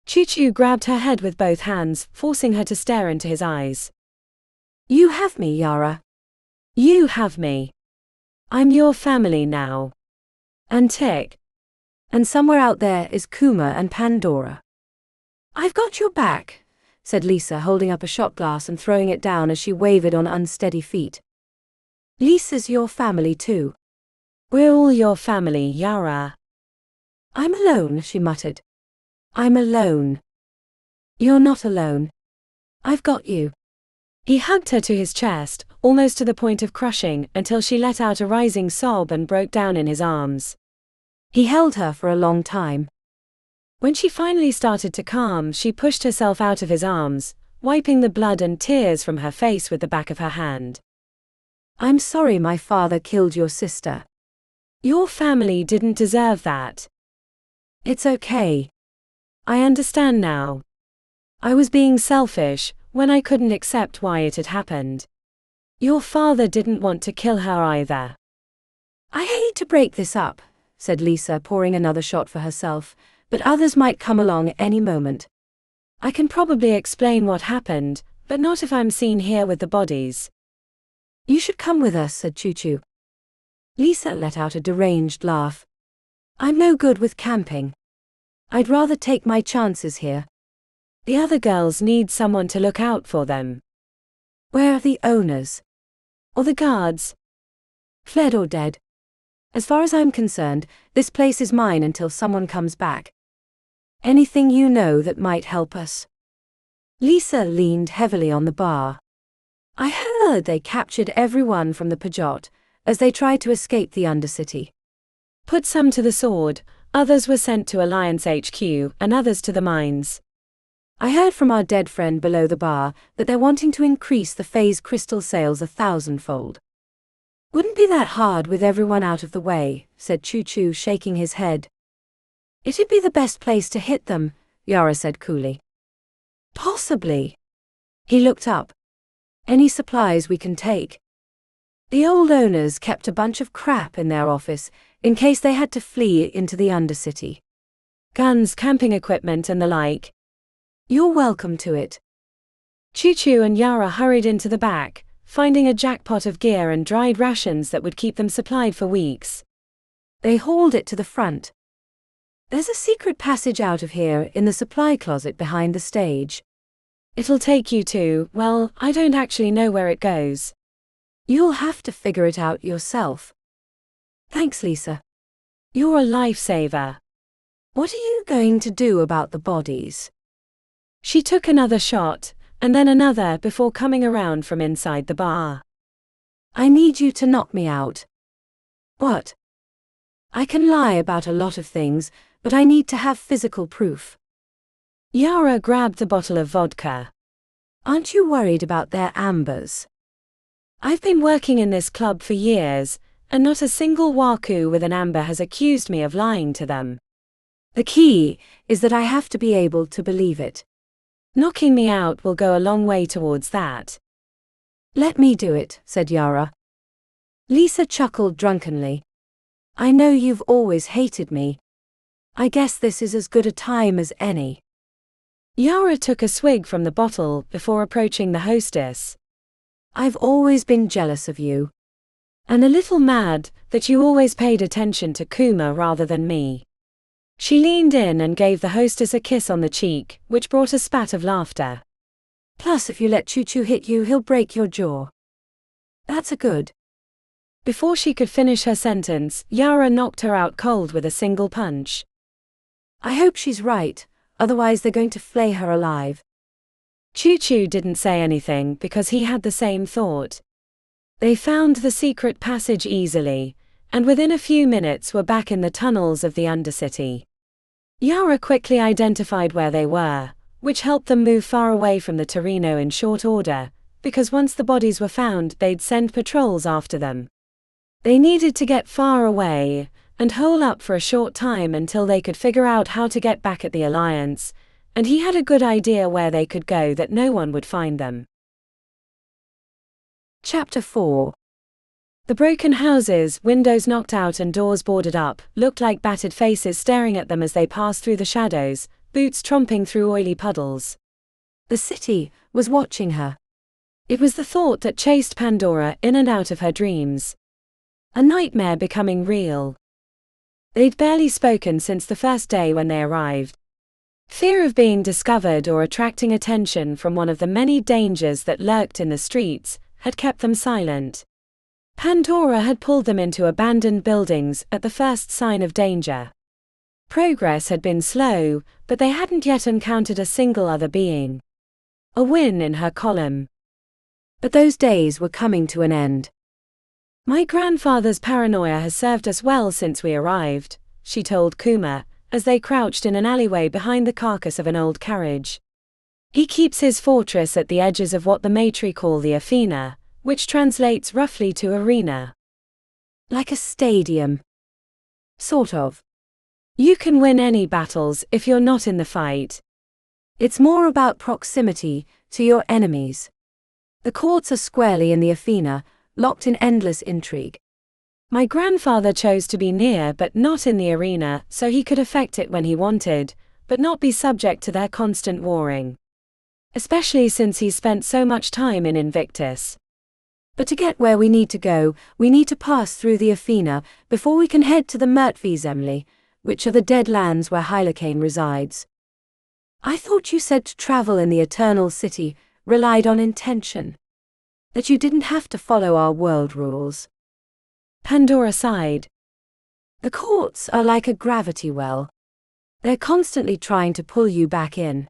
Choo-Choo grabbed her head with both hands, forcing her to stare into his eyes. You have me, Yara. You have me. I'm your family now. And Tick. And somewhere out there is Kuma and Pandora. I've got your back, said Lisa, holding up a shot glass and throwing it down as she wavered on unsteady feet. Lisa's your family too. We're all your family, Yara. I'm alone, she muttered. I'm alone. You're not alone. I've got you. He hugged her to his chest, almost to the point of crushing, until she let out a rising sob and broke down in his arms. He held her for a long time. When she finally started to calm, she pushed herself out of his arms, wiping the blood and tears from her face with the back of her hand. I'm sorry my father killed your sister. Your family didn't deserve that. It's okay. I understand now. I was being selfish when I couldn't accept why it had happened. Your father didn't want to kill her either. I hate to break this up, said Lisa, pouring another shot for herself, but others might come along any moment. I can probably explain what happened, but not if I'm seen here with the bodies. You should come with us, said Choo-Choo. Lisa let out a deranged laugh. I'm no good with camping. I'd rather take my chances here. The other girls need someone to look out for them. Where are the owners? Or the guards? Fled or dead. As far as I'm concerned, this place is mine until someone comes back. Anything you know that might help us? Lisa leaned heavily on the bar. I heard they captured everyone from the Pajot as they tried to escape the Undercity. Put some to the sword, others were sent to Alliance HQ and others to the mines. I heard from our dead friend below the bar that they're wanting to increase the phase crystal sales 1,000-fold. Wouldn't be that hard with everyone out of the way, said Choo-Choo, shaking his head. It'd be the best place to hit them, Yara said coolly. Possibly. He looked up. Any supplies we can take? The old owners kept a bunch of crap in their office in case they had to flee into the Undercity. Guns, camping equipment and the like. You're welcome to it. Choo-Choo and Yara hurried into the back, finding a jackpot of gear and dried rations that would keep them supplied for weeks. They hauled it to the front. There's a secret passage out of here in the supply closet behind the stage. It'll take you to, well, I don't actually know where it goes. You'll have to figure it out yourself. Thanks, Lisa. You're a lifesaver. What are you going to do about the bodies? She took another shot, and then another before coming around from inside the bar. I need you to knock me out. What? I can lie about a lot of things, but I need to have physical proof. Yara grabbed the bottle of vodka. Aren't you worried about their ambers? I've been working in this club for years, and not a single Waku with an amber has accused me of lying to them. The key is that I have to be able to believe it. Knocking me out will go a long way towards that. Let me do it, said Yara. Lisa chuckled drunkenly. I know you've always hated me. I guess this is as good a time as any. Yara took a swig from the bottle before approaching the hostess. I've always been jealous of you. And a little mad that you always paid attention to Kuma rather than me. She leaned in and gave the hostess a kiss on the cheek, which brought a spat of laughter. Plus, if you let Choo-Choo hit you, he'll break your jaw. That's a good. Before she could finish her sentence, Yara knocked her out cold with a single punch. I hope she's right, otherwise they're going to flay her alive. Choo-Choo didn't say anything because he had the same thought. They found the secret passage easily, and within a few minutes were back in the tunnels of the Undercity. Yara quickly identified where they were, which helped them move far away from the Torino in short order, because once the bodies were found they'd send patrols after them. They needed to get far away, and hole up for a short time until they could figure out how to get back at the Alliance, and he had a good idea where they could go that no one would find them. Chapter 4. The broken houses, windows knocked out and doors boarded up, looked like battered faces staring at them as they passed through the shadows, boots tromping through oily puddles. The city was watching her. It was the thought that chased Pandora in and out of her dreams. A nightmare becoming real. They'd barely spoken since the first day when they arrived. Fear of being discovered or attracting attention from one of the many dangers that lurked in the streets had kept them silent. Pandora had pulled them into abandoned buildings at the first sign of danger. Progress had been slow, but they hadn't yet encountered a single other being. A win in her column. But those days were coming to an end. My grandfather's paranoia has served us well since we arrived, she told Kuma, as they crouched in an alleyway behind the carcass of an old carriage. He keeps his fortress at the edges of what the Matri call the Athena, which translates roughly to arena. Like a stadium. Sort of. You can win any battles if you're not in the fight. It's more about proximity to your enemies. The courts are squarely in the Athena, locked in endless intrigue. My grandfather chose to be near but not in the arena so he could affect it when he wanted, but not be subject to their constant warring. Especially since he spent so much time in Invictus. But to get where we need to go, we need to pass through the Athena before we can head to the Murtvizemli, which are the dead lands where Hylakane resides. I thought you said to travel in the Eternal City relied on intention. That you didn't have to follow our world rules. Pandora sighed. The courts are like a gravity well. They're constantly trying to pull you back in.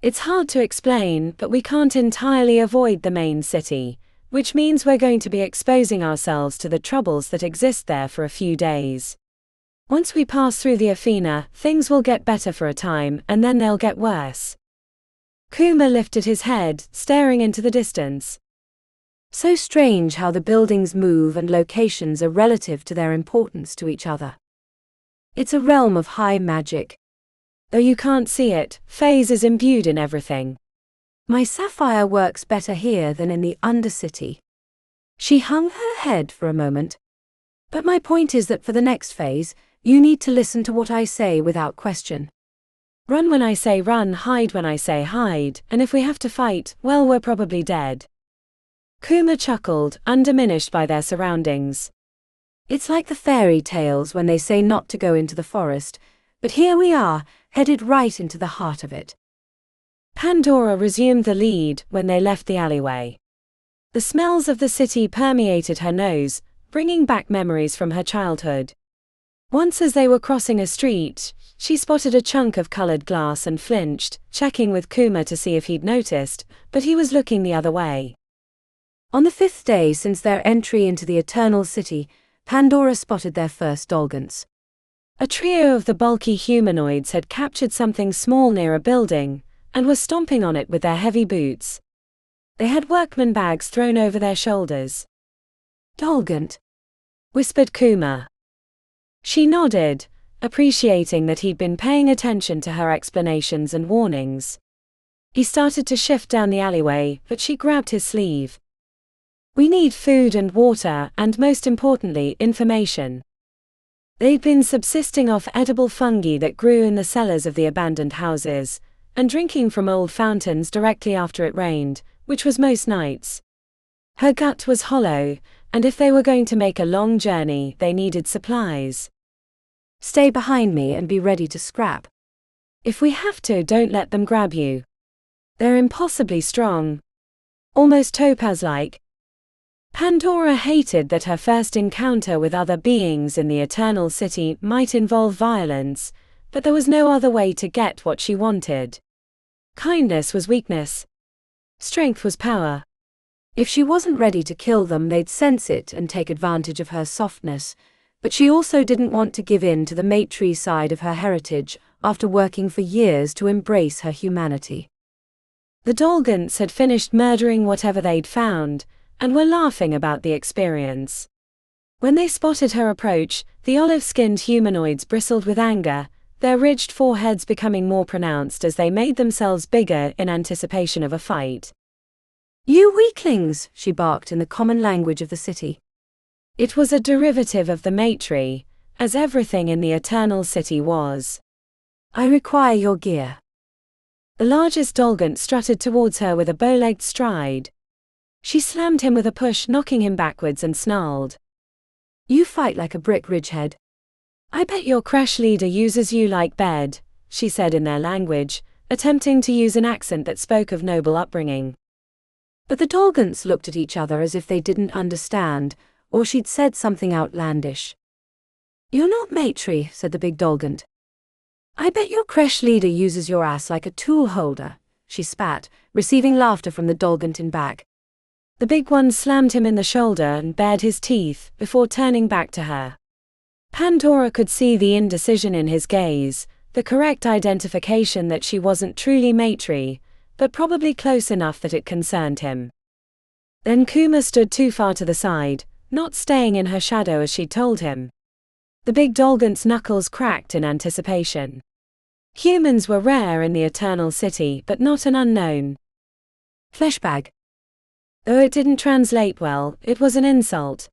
It's hard to explain, but we can't entirely avoid the main city, which means we're going to be exposing ourselves to the troubles that exist there for a few days. Once we pass through the Athena, things will get better for a time, and then they'll get worse. Kuma lifted his head, staring into the distance. So strange how the buildings move and locations are relative to their importance to each other. It's a realm of high magic. Though you can't see it, phase is imbued in everything. My sapphire works better here than in the Undercity. She hung her head for a moment. But my point is that for the next phase, you need to listen to what I say without question. Run when I say run, hide when I say hide, and if we have to fight, well, we're probably dead. Kuma chuckled, undiminished by their surroundings. It's like the fairy tales when they say not to go into the forest, but here we are, headed right into the heart of it. Pandora resumed the lead when they left the alleyway. The smells of the city permeated her nose, bringing back memories from her childhood. Once as they were crossing a street, she spotted a chunk of colored glass and flinched, checking with Kuma to see if he'd noticed, but he was looking the other way. On the 5th day since their entry into the Eternal City, Pandora spotted their first Dolgans. A trio of the bulky humanoids had captured something small near a building, and were stomping on it with their heavy boots. They had workman bags thrown over their shoulders. "Dolgant," whispered Kuma. She nodded, appreciating that he'd been paying attention to her explanations and warnings. He started to shift down the alleyway, but she grabbed his sleeve. "We need food and water, and most importantly, information." They'd been subsisting off edible fungi that grew in the cellars of the abandoned houses, and drinking from old fountains directly after it rained, which was most nights. Her gut was hollow, and if they were going to make a long journey, they needed supplies. "Stay behind me and be ready to scrap. If we have to, don't let them grab you. They're impossibly strong. Almost topaz-like." Pandora hated that her first encounter with other beings in the Eternal City might involve violence, but there was no other way to get what she wanted. Kindness was weakness. Strength was power. If she wasn't ready to kill them, they'd sense it and take advantage of her softness, but she also didn't want to give in to the matey side of her heritage after working for years to embrace her humanity. The Dolgans had finished murdering whatever they'd found, and were laughing about the experience. When they spotted her approach, the olive-skinned humanoids bristled with anger, their ridged foreheads becoming more pronounced as they made themselves bigger in anticipation of a fight. "You weaklings," she barked in the common language of the city. It was a derivative of the matey, as everything in the Eternal City was. "I require your gear." The largest Dolgant strutted towards her with a bow-legged stride. She slammed him with a push, knocking him backwards, and snarled. "You fight like a brick, Ridgehead." "I bet your crash leader uses you like bed," she said in their language, attempting to use an accent that spoke of noble upbringing. But the Dolgants looked at each other as if they didn't understand, or she'd said something outlandish. "You're not matey," said the big Dolgant. "I bet your crash leader uses your ass like a tool holder," she spat, receiving laughter from the Dolgant in back. The big one slammed him in the shoulder and bared his teeth, before turning back to her. Pandora could see the indecision in his gaze, the correct identification that she wasn't truly matey, but probably close enough that it concerned him. Then Kuma stood too far to the side, not staying in her shadow as she'd told him. The big Dolgant's knuckles cracked in anticipation. Humans were rare in the Eternal City, but not an unknown. "Fleshbag." Though it didn't translate well, it was an insult.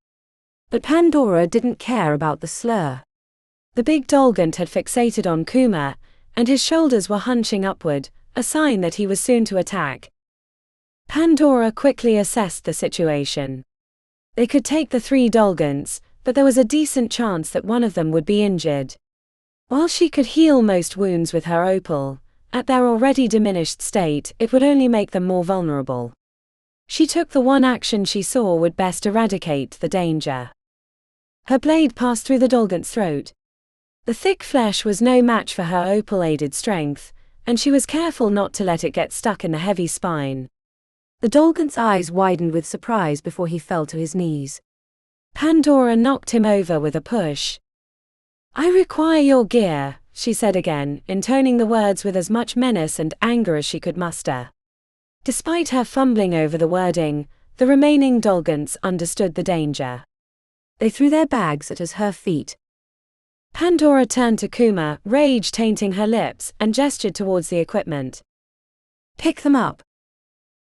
But Pandora didn't care about the slur. The big Dolgant had fixated on Kuma, and his shoulders were hunching upward, a sign that he was soon to attack. Pandora quickly assessed the situation. They could take the 3 Dolgants, but there was a decent chance that one of them would be injured. While she could heal most wounds with her opal, at their already diminished state, it would only make them more vulnerable. She took the one action she saw would best eradicate the danger. Her blade passed through the Dolgant's throat. The thick flesh was no match for her opal-aided strength, and she was careful not to let it get stuck in the heavy spine. The Dolgant's eyes widened with surprise before he fell to his knees. Pandora knocked him over with a push. "I require your gear," she said again, intoning the words with as much menace and anger as she could muster. Despite her fumbling over the wording, the remaining Dolgants understood the danger. They threw their bags at her feet. Pandora turned to Kuma, rage tainting her lips, and gestured towards the equipment. "Pick them up."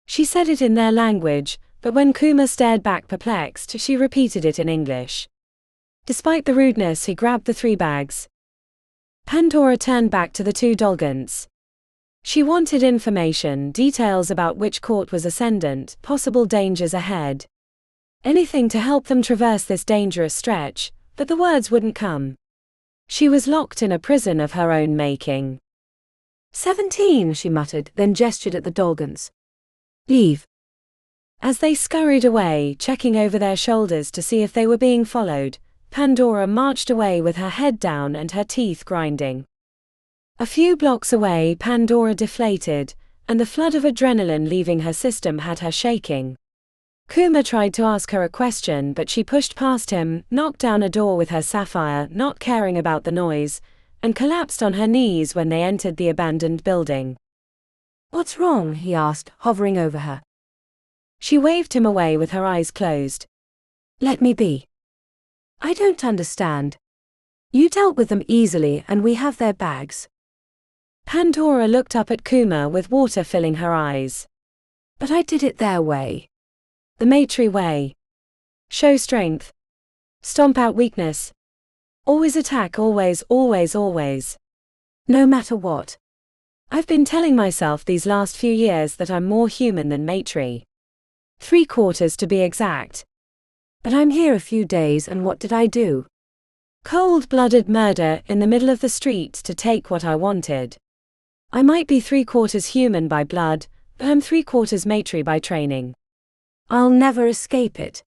She said it in their language, but when Kuma stared back perplexed, she repeated it in English. Despite the rudeness, he grabbed the 3 bags. Pandora turned back to the 2 Dolgants. She wanted information, details about which court was ascendant, possible dangers ahead. Anything to help them traverse this dangerous stretch, but the words wouldn't come. She was locked in a prison of her own making. 17, she muttered, then gestured at the Dolgans. Leave. As they scurried away, checking over their shoulders to see if they were being followed, Pandora marched away with her head down and her teeth grinding. A few blocks away, Pandora deflated, and the flood of adrenaline leaving her system had her shaking. Kuma tried to ask her a question, but she pushed past him, knocked down a door with her sapphire, not caring about the noise, and collapsed on her knees when they entered the abandoned building. What's wrong? He asked, hovering over her. She waved him away with her eyes closed. Let me be. I don't understand. You dealt with them easily and we have their bags. Pandora looked up at Kuma with water filling her eyes. But I did it their way. The Matri way. Show strength. Stomp out weakness. Always attack, always, always, always. No matter what. I've been telling myself these last few years that I'm more human than Matri. 3/4 to be exact. But I'm here a few days and what did I do? Cold-blooded murder in the middle of the street to take what I wanted. I might be 3/4 human by blood, but I'm 3/4 Matri by training. I'll never escape it.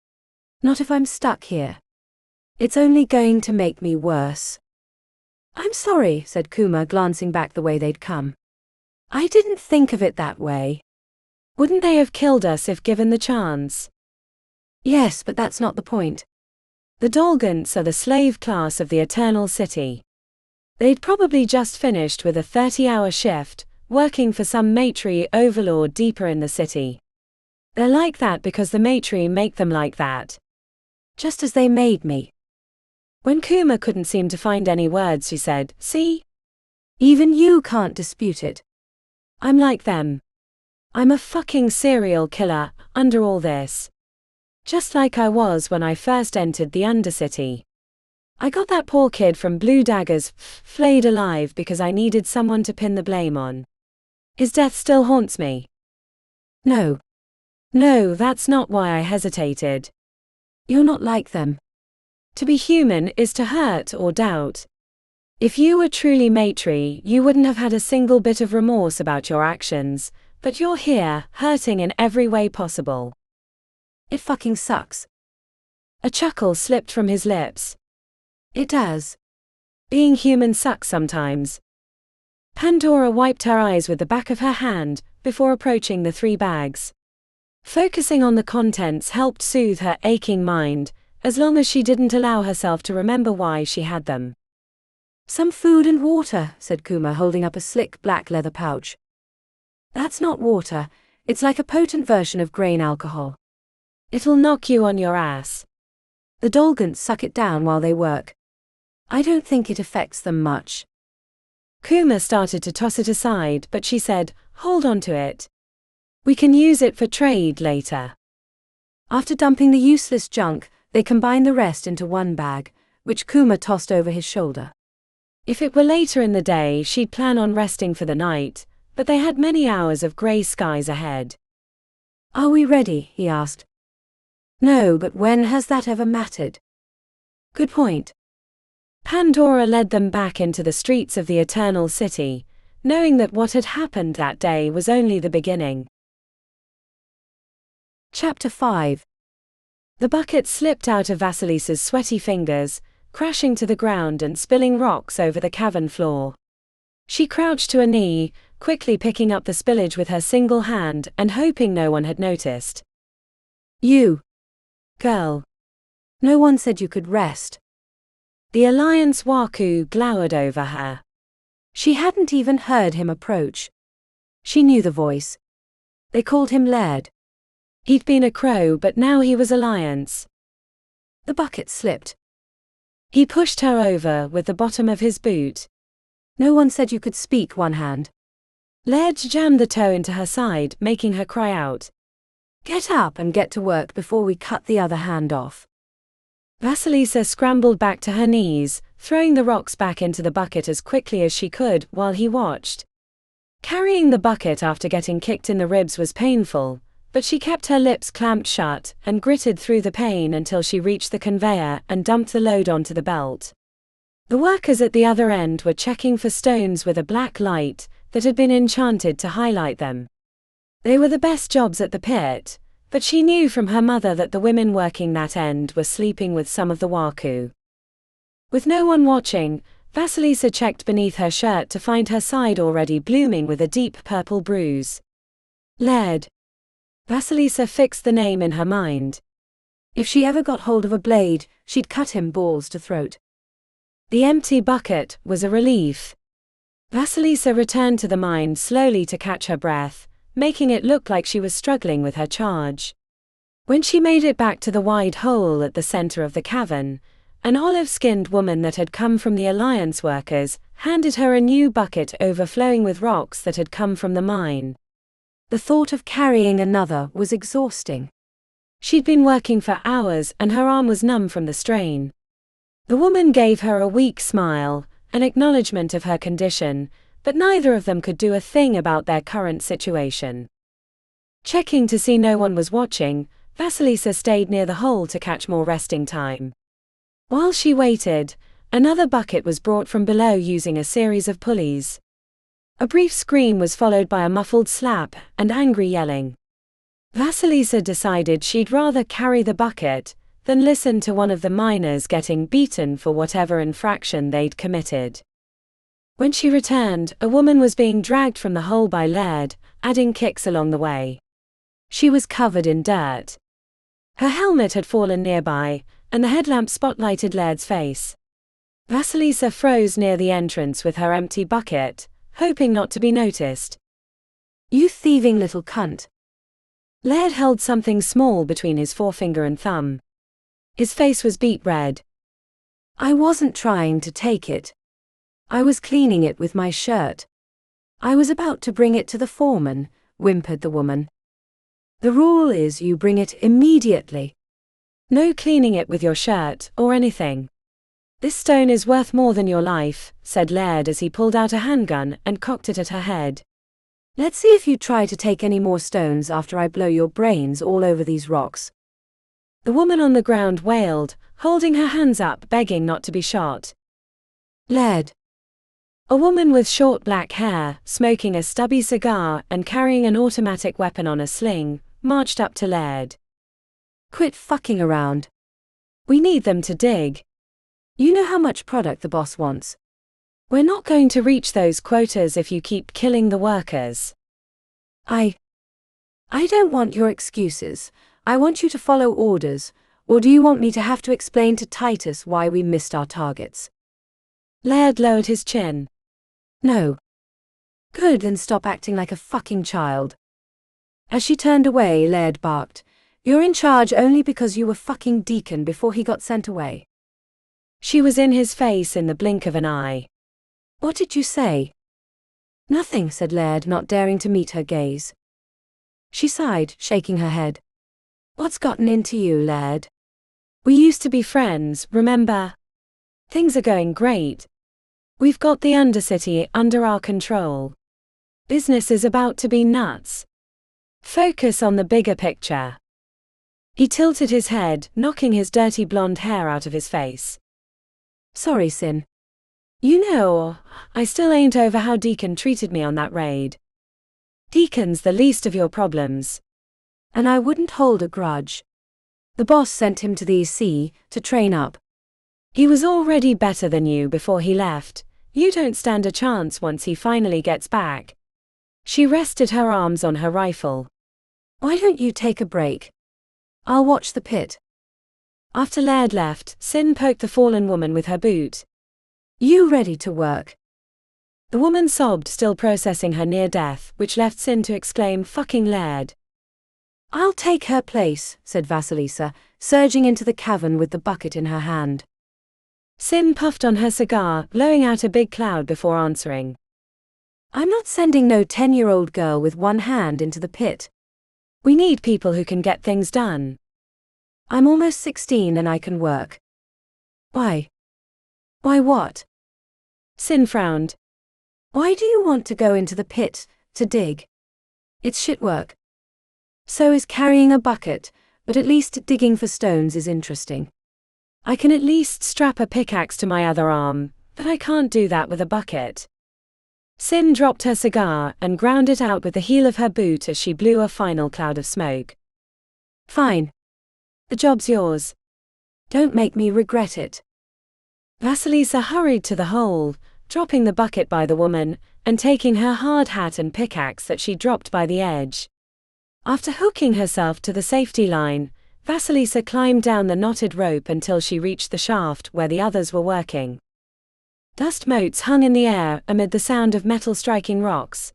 Not if I'm stuck here. It's only going to make me worse. I'm sorry, said Kuma, glancing back the way they'd come. I didn't think of it that way. Wouldn't they have killed us if given the chance? Yes, but that's not the point. The Dolgans are the slave class of the Eternal City. They'd probably just finished with a 30-hour shift, working for some Matri overlord deeper in the city. They're like that because the Matri make them like that. Just as they made me. When Kuma couldn't seem to find any words, she said, See? Even you can't dispute it. I'm like them. I'm a fucking serial killer, under all this. Just like I was when I first entered the Undercity. I got that poor kid from Blue Daggers flayed alive because I needed someone to pin the blame on. His death still haunts me. No. No, that's not why I hesitated. You're not like them. To be human is to hurt or doubt. If you were truly Matri, you wouldn't have had a single bit of remorse about your actions, but you're here, hurting in every way possible. It fucking sucks. A chuckle slipped from his lips. It does. Being human sucks sometimes. Pandora wiped her eyes with the back of her hand, before approaching the 3 bags. Focusing on the contents helped soothe her aching mind, as long as she didn't allow herself to remember why she had them. Some food and water, said Kuma, holding up a slick black leather pouch. That's not water, it's like a potent version of grain alcohol. It'll knock you on your ass. The Dolgans suck it down while they work. I don't think it affects them much. Kuma started to toss it aside, but she said, Hold on to it. We can use it for trade later. After dumping the useless junk, they combined the rest into 1 bag, which Kuma tossed over his shoulder. If it were later in the day, she'd plan on resting for the night, but they had many hours of grey skies ahead. Are we ready? He asked. No, but when has that ever mattered? Good point. Pandora led them back into the streets of the Eternal City, knowing that what had happened that day was only the beginning. Chapter 5. The bucket slipped out of Vasilisa's sweaty fingers, crashing to the ground and spilling rocks over the cavern floor. She crouched to a knee, quickly picking up the spillage with her single hand and hoping no one had noticed. You. Girl. No one said you could rest. The Alliance Waku glowered over her. She hadn't even heard him approach. She knew the voice. They called him Laird. He'd been a crow, but now he was Alliance. The bucket slipped. He pushed her over with the bottom of his boot. No one said you could speak one hand. Laird jammed the toe into her side, making her cry out. Get up and get to work before we cut the other hand off. Vasilisa scrambled back to her knees, throwing the rocks back into the bucket as quickly as she could while he watched. Carrying the bucket after getting kicked in the ribs was painful, but she kept her lips clamped shut and gritted through the pain until she reached the conveyor and dumped the load onto the belt. The workers at the other end were checking for stones with a black light, that had been enchanted to highlight them. They were the best jobs at the pit, but she knew from her mother that the women working that end were sleeping with some of the Waku. With no one watching, Vasilisa checked beneath her shirt to find her side already blooming with a deep purple bruise. Laird. Vasilisa fixed the name in her mind. If she ever got hold of a blade, she'd cut him balls to throat. The empty bucket was a relief. Vasilisa returned to the mine slowly to catch her breath, making it look like she was struggling with her charge. When she made it back to the wide hole at the center of the cavern, an olive-skinned woman that had come from the Alliance workers handed her a new bucket overflowing with rocks that had come from the mine. The thought of carrying another was exhausting. She'd been working for hours and her arm was numb from the strain. The woman gave her a weak smile, an acknowledgement of her condition, but neither of them could do a thing about their current situation. Checking to see no one was watching, Vasilisa stayed near the hole to catch more resting time. While she waited, another bucket was brought from below using a series of pulleys. A brief scream was followed by a muffled slap and angry yelling. Vasilisa decided she'd rather carry the bucket than listen to one of the miners getting beaten for whatever infraction they'd committed. When she returned, a woman was being dragged from the hole by Laird, adding kicks along the way. She was covered in dirt. Her helmet had fallen nearby, and the headlamp spotlighted Laird's face. Vasilisa froze near the entrance with her empty bucket, hoping not to be noticed. "You thieving little cunt." Laird held something small between his forefinger and thumb. His face was beet red. "I wasn't trying to take it. I was cleaning it with my shirt. I was about to bring it to the foreman," whimpered the woman. "The rule is you bring it immediately. No cleaning it with your shirt, or anything. This stone is worth more than your life," said Laird as he pulled out a handgun and cocked it at her head. "Let's see if you try to take any more stones after I blow your brains all over these rocks." The woman on the ground wailed, holding her hands up begging not to be shot. "Laird." A woman with short black hair, smoking a stubby cigar and carrying an automatic weapon on a sling, marched up to Laird. "Quit fucking around. We need them to dig. You know how much product the boss wants. We're not going to reach those quotas if you keep killing the workers." I don't want your excuses. I want you to follow orders, or do you want me to have to explain to Titus why we missed our targets? Laird lowered his chin. "No." "Good, then stop acting like a fucking child." As she turned away, Laird barked, "You're in charge only because you were fucking Deacon before he got sent away." She was in his face in the blink of an eye. "What did you say?" "Nothing," said Laird, not daring to meet her gaze. She sighed, shaking her head. "What's gotten into you, Laird?" "We used to be friends, remember? Things are going great. We've got the Undercity under our control. Business is about to be nuts. Focus on the bigger picture." He tilted his head, knocking his dirty blonde hair out of his face. "Sorry, Sin. You know, I still ain't over how Deacon treated me on that raid. Deacon's the least of your problems." "And I wouldn't hold a grudge. The boss sent him to the EC to train up. He was already better than you before he left. You don't stand a chance once he finally gets back." She rested her arms on her rifle. "Why don't you take a break? I'll watch the pit." After Laird left, Sin poked the fallen woman with her boot. "You ready to work?" The woman sobbed, still processing her near death, which left Sin to exclaim, "Fucking Laird." "I'll take her place," said Vasilisa, surging into the cavern with the bucket in her hand. Sin puffed on her cigar, blowing out a big cloud before answering. "I'm not sending no 10-year-old girl with one hand into the pit. We need people who can get things done. I'm almost 16 and I can work." "Why? Why what?" Sin frowned. "Why do you want to go into the pit, to dig? It's shit work. So is carrying a bucket, but at least digging for stones is interesting." "I can at least strap a pickaxe to my other arm, but I can't do that with a bucket." Sin dropped her cigar and ground it out with the heel of her boot as she blew a final cloud of smoke. Fine. The job's yours. Don't make me regret it. Vasilisa hurried to the hole, dropping the bucket by the woman, and taking her hard hat and pickaxe that she dropped by the edge. After hooking herself to the safety line, Vasilisa climbed down the knotted rope until she reached the shaft where the others were working. Dust motes hung in the air amid the sound of metal striking rocks.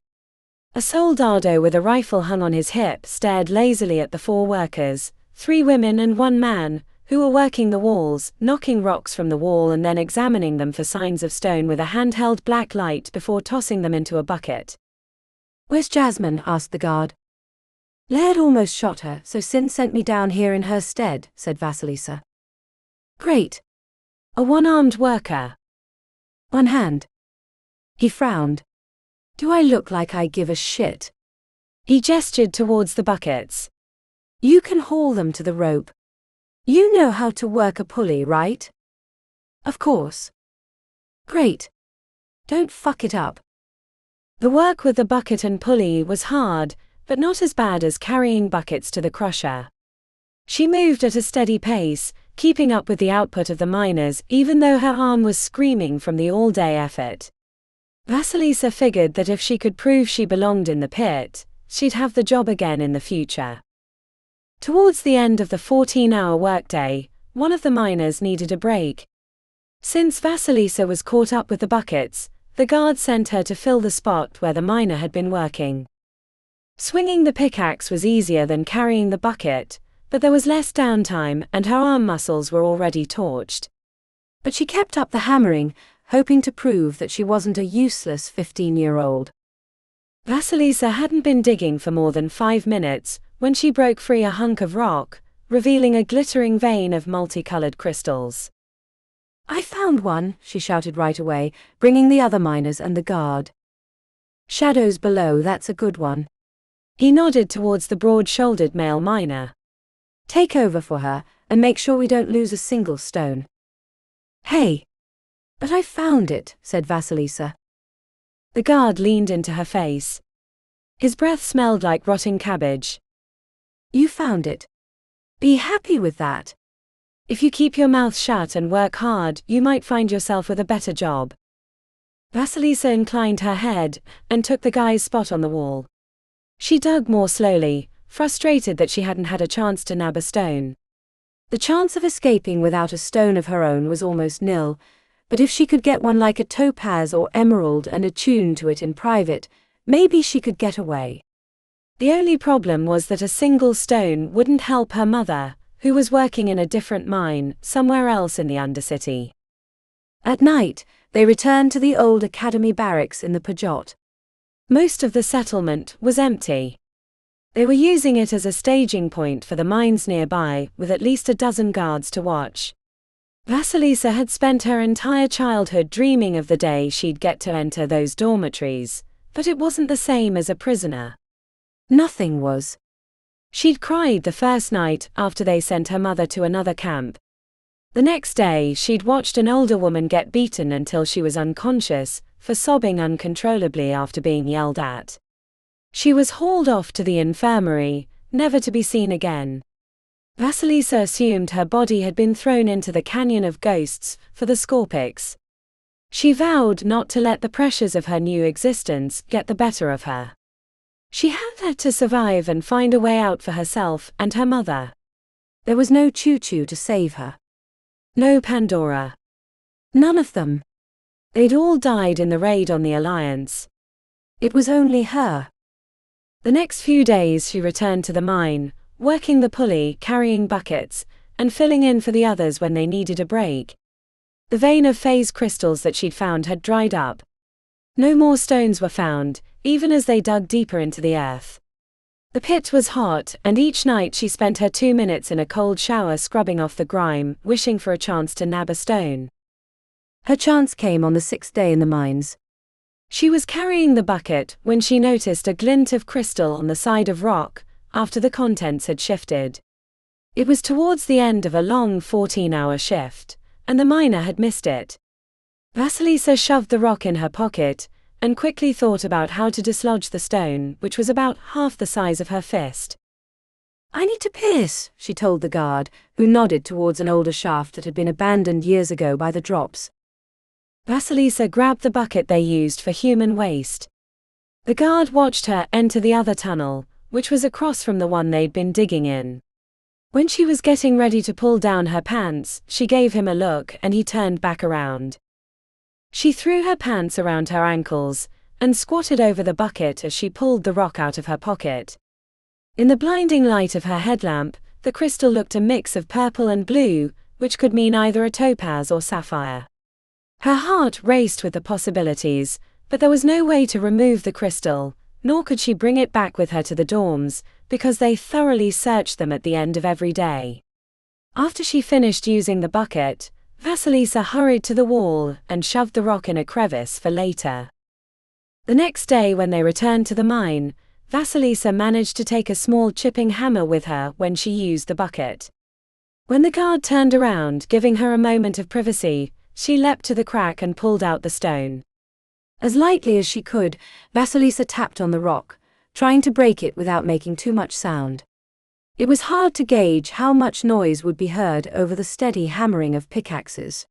A soldado with a rifle hung on his hip stared lazily at the 4 workers, 3 women and 1 man, who were working the walls, knocking rocks from the wall and then examining them for signs of stone with a handheld black light before tossing them into a bucket. Where's Jasmine? Asked the guard. Laird almost shot her, so Sin sent me down here in her stead, said Vasilisa. Great. A one-armed worker. 1 hand. He frowned. Do I look like I give a shit? He gestured towards the buckets. You can haul them to the rope. You know how to work a pulley, right? Of course. Great. Don't fuck it up. The work with the bucket and pulley was hard, but not as bad as carrying buckets to the crusher. She moved at a steady pace, keeping up with the output of the miners even though her arm was screaming from the all-day effort. Vasilisa figured that if she could prove she belonged in the pit, she'd have the job again in the future. Towards the end of the 14-hour workday, one of the miners needed a break. Since Vasilisa was caught up with the buckets, the guard sent her to fill the spot where the miner had been working. Swinging the pickaxe was easier than carrying the bucket, but there was less downtime and her arm muscles were already torched. But she kept up the hammering, hoping to prove that she wasn't a useless 15-year-old. Vasilisa hadn't been digging for more than 5 minutes when she broke free a hunk of rock, revealing a glittering vein of multicolored crystals. I found one, she shouted right away, bringing the other miners and the guard. Shadows below, that's a good one. He nodded towards the broad-shouldered male miner. Take over for her, and make sure we don't lose a single stone. Hey! But I found it, said Vasilisa. The guard leaned into her face. His breath smelled like rotting cabbage. You found it. Be happy with that. If you keep your mouth shut and work hard, you might find yourself with a better job. Vasilisa inclined her head and took the guy's spot on the wall. She dug more slowly, frustrated that she hadn't had a chance to nab a stone. The chance of escaping without a stone of her own was almost nil, but if she could get one like a topaz or emerald and attune to it in private, maybe she could get away. The only problem was that a single stone wouldn't help her mother, who was working in a different mine, somewhere else in the Undercity. At night, they returned to the old academy barracks in the Pajot. Most of the settlement was empty. They were using it as a staging point for the mines nearby, with at least a dozen guards to watch. Vasilisa had spent her entire childhood dreaming of the day she'd get to enter those dormitories, but it wasn't the same as a prisoner. Nothing was. She'd cried the first night after they sent her mother to another camp. The next day she'd watched an older woman get beaten until she was unconscious, for sobbing uncontrollably after being yelled at. She was hauled off to the infirmary, never to be seen again. Vasilisa assumed her body had been thrown into the Canyon of Ghosts for the Scorpics. She vowed not to let the pressures of her new existence get the better of her. She had to survive and find a way out for herself and her mother. There was no Choo-Choo to save her. No Pandora. None of them. They'd all died in the raid on the Alliance. It was only her. The next few days she returned to the mine, working the pulley, carrying buckets, and filling in for the others when they needed a break. The vein of phase crystals that she'd found had dried up. No more stones were found, even as they dug deeper into the earth. The pit was hot, and each night she spent her 2 minutes in a cold shower scrubbing off the grime, wishing for a chance to nab a stone. Her chance came on the 6th day in the mines. She was carrying the bucket when she noticed a glint of crystal on the side of rock, after the contents had shifted. It was towards the end of a long 14-hour shift, and the miner had missed it. Vasilisa shoved the rock in her pocket, and quickly thought about how to dislodge the stone, which was about half the size of her fist. "I need to piss," she told the guard, who nodded towards an older shaft that had been abandoned years ago by the drops. Vasilisa grabbed the bucket they used for human waste. The guard watched her enter the other tunnel, which was across from the one they'd been digging in. When she was getting ready to pull down her pants, she gave him a look and he turned back around. She threw her pants around her ankles and squatted over the bucket as she pulled the rock out of her pocket. In the blinding light of her headlamp, the crystal looked a mix of purple and blue, which could mean either a topaz or sapphire. Her heart raced with the possibilities, but there was no way to remove the crystal, nor could she bring it back with her to the dorms, because they thoroughly searched them at the end of every day. After she finished using the bucket, Vasilisa hurried to the wall and shoved the rock in a crevice for later. The next day when they returned to the mine, Vasilisa managed to take a small chipping hammer with her when she used the bucket. When the guard turned around, giving her a moment of privacy, she leapt to the crack and pulled out the stone. As lightly as she could, Vasilisa tapped on the rock, trying to break it without making too much sound. It was hard to gauge how much noise would be heard over the steady hammering of pickaxes.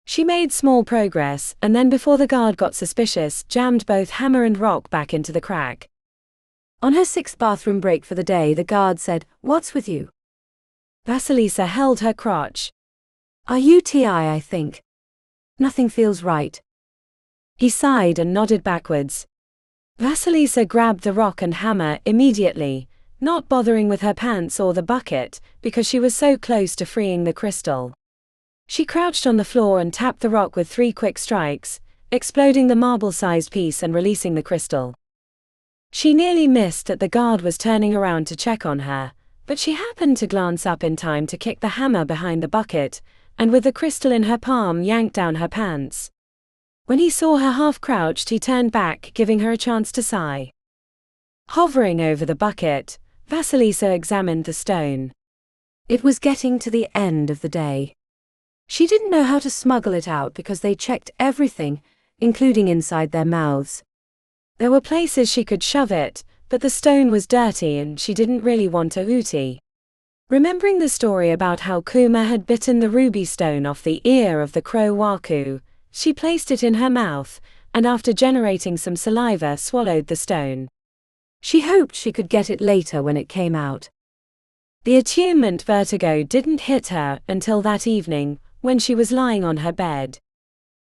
She made small progress, and then before the guard got suspicious, jammed both hammer and rock back into the crack. On her 6th bathroom break for the day, the guard said, "What's with you?" Vasilisa held her crotch. "Are you TI, I think? Nothing feels right." He sighed and nodded backwards. Vasilisa grabbed the rock and hammer immediately, not bothering with her pants or the bucket, because she was so close to freeing the crystal. She crouched on the floor and tapped the rock with 3 quick strikes, exploding the marble-sized piece and releasing the crystal. She nearly missed that the guard was turning around to check on her, but she happened to glance up in time to kick the hammer behind the bucket, and with the crystal in her palm yanked down her pants. When he saw her half-crouched, he turned back, giving her a chance to sigh. Hovering over the bucket, Vasilisa examined the stone. It was getting to the end of the day. She didn't know how to smuggle it out because they checked everything, including inside their mouths. There were places she could shove it, but the stone was dirty and she didn't really want a ooty. Remembering the story about how Kuma had bitten the ruby stone off the ear of the crow Waku, she placed it in her mouth, and after generating some saliva swallowed the stone. She hoped she could get it later when it came out. The attunement vertigo didn't hit her until that evening, when she was lying on her bed.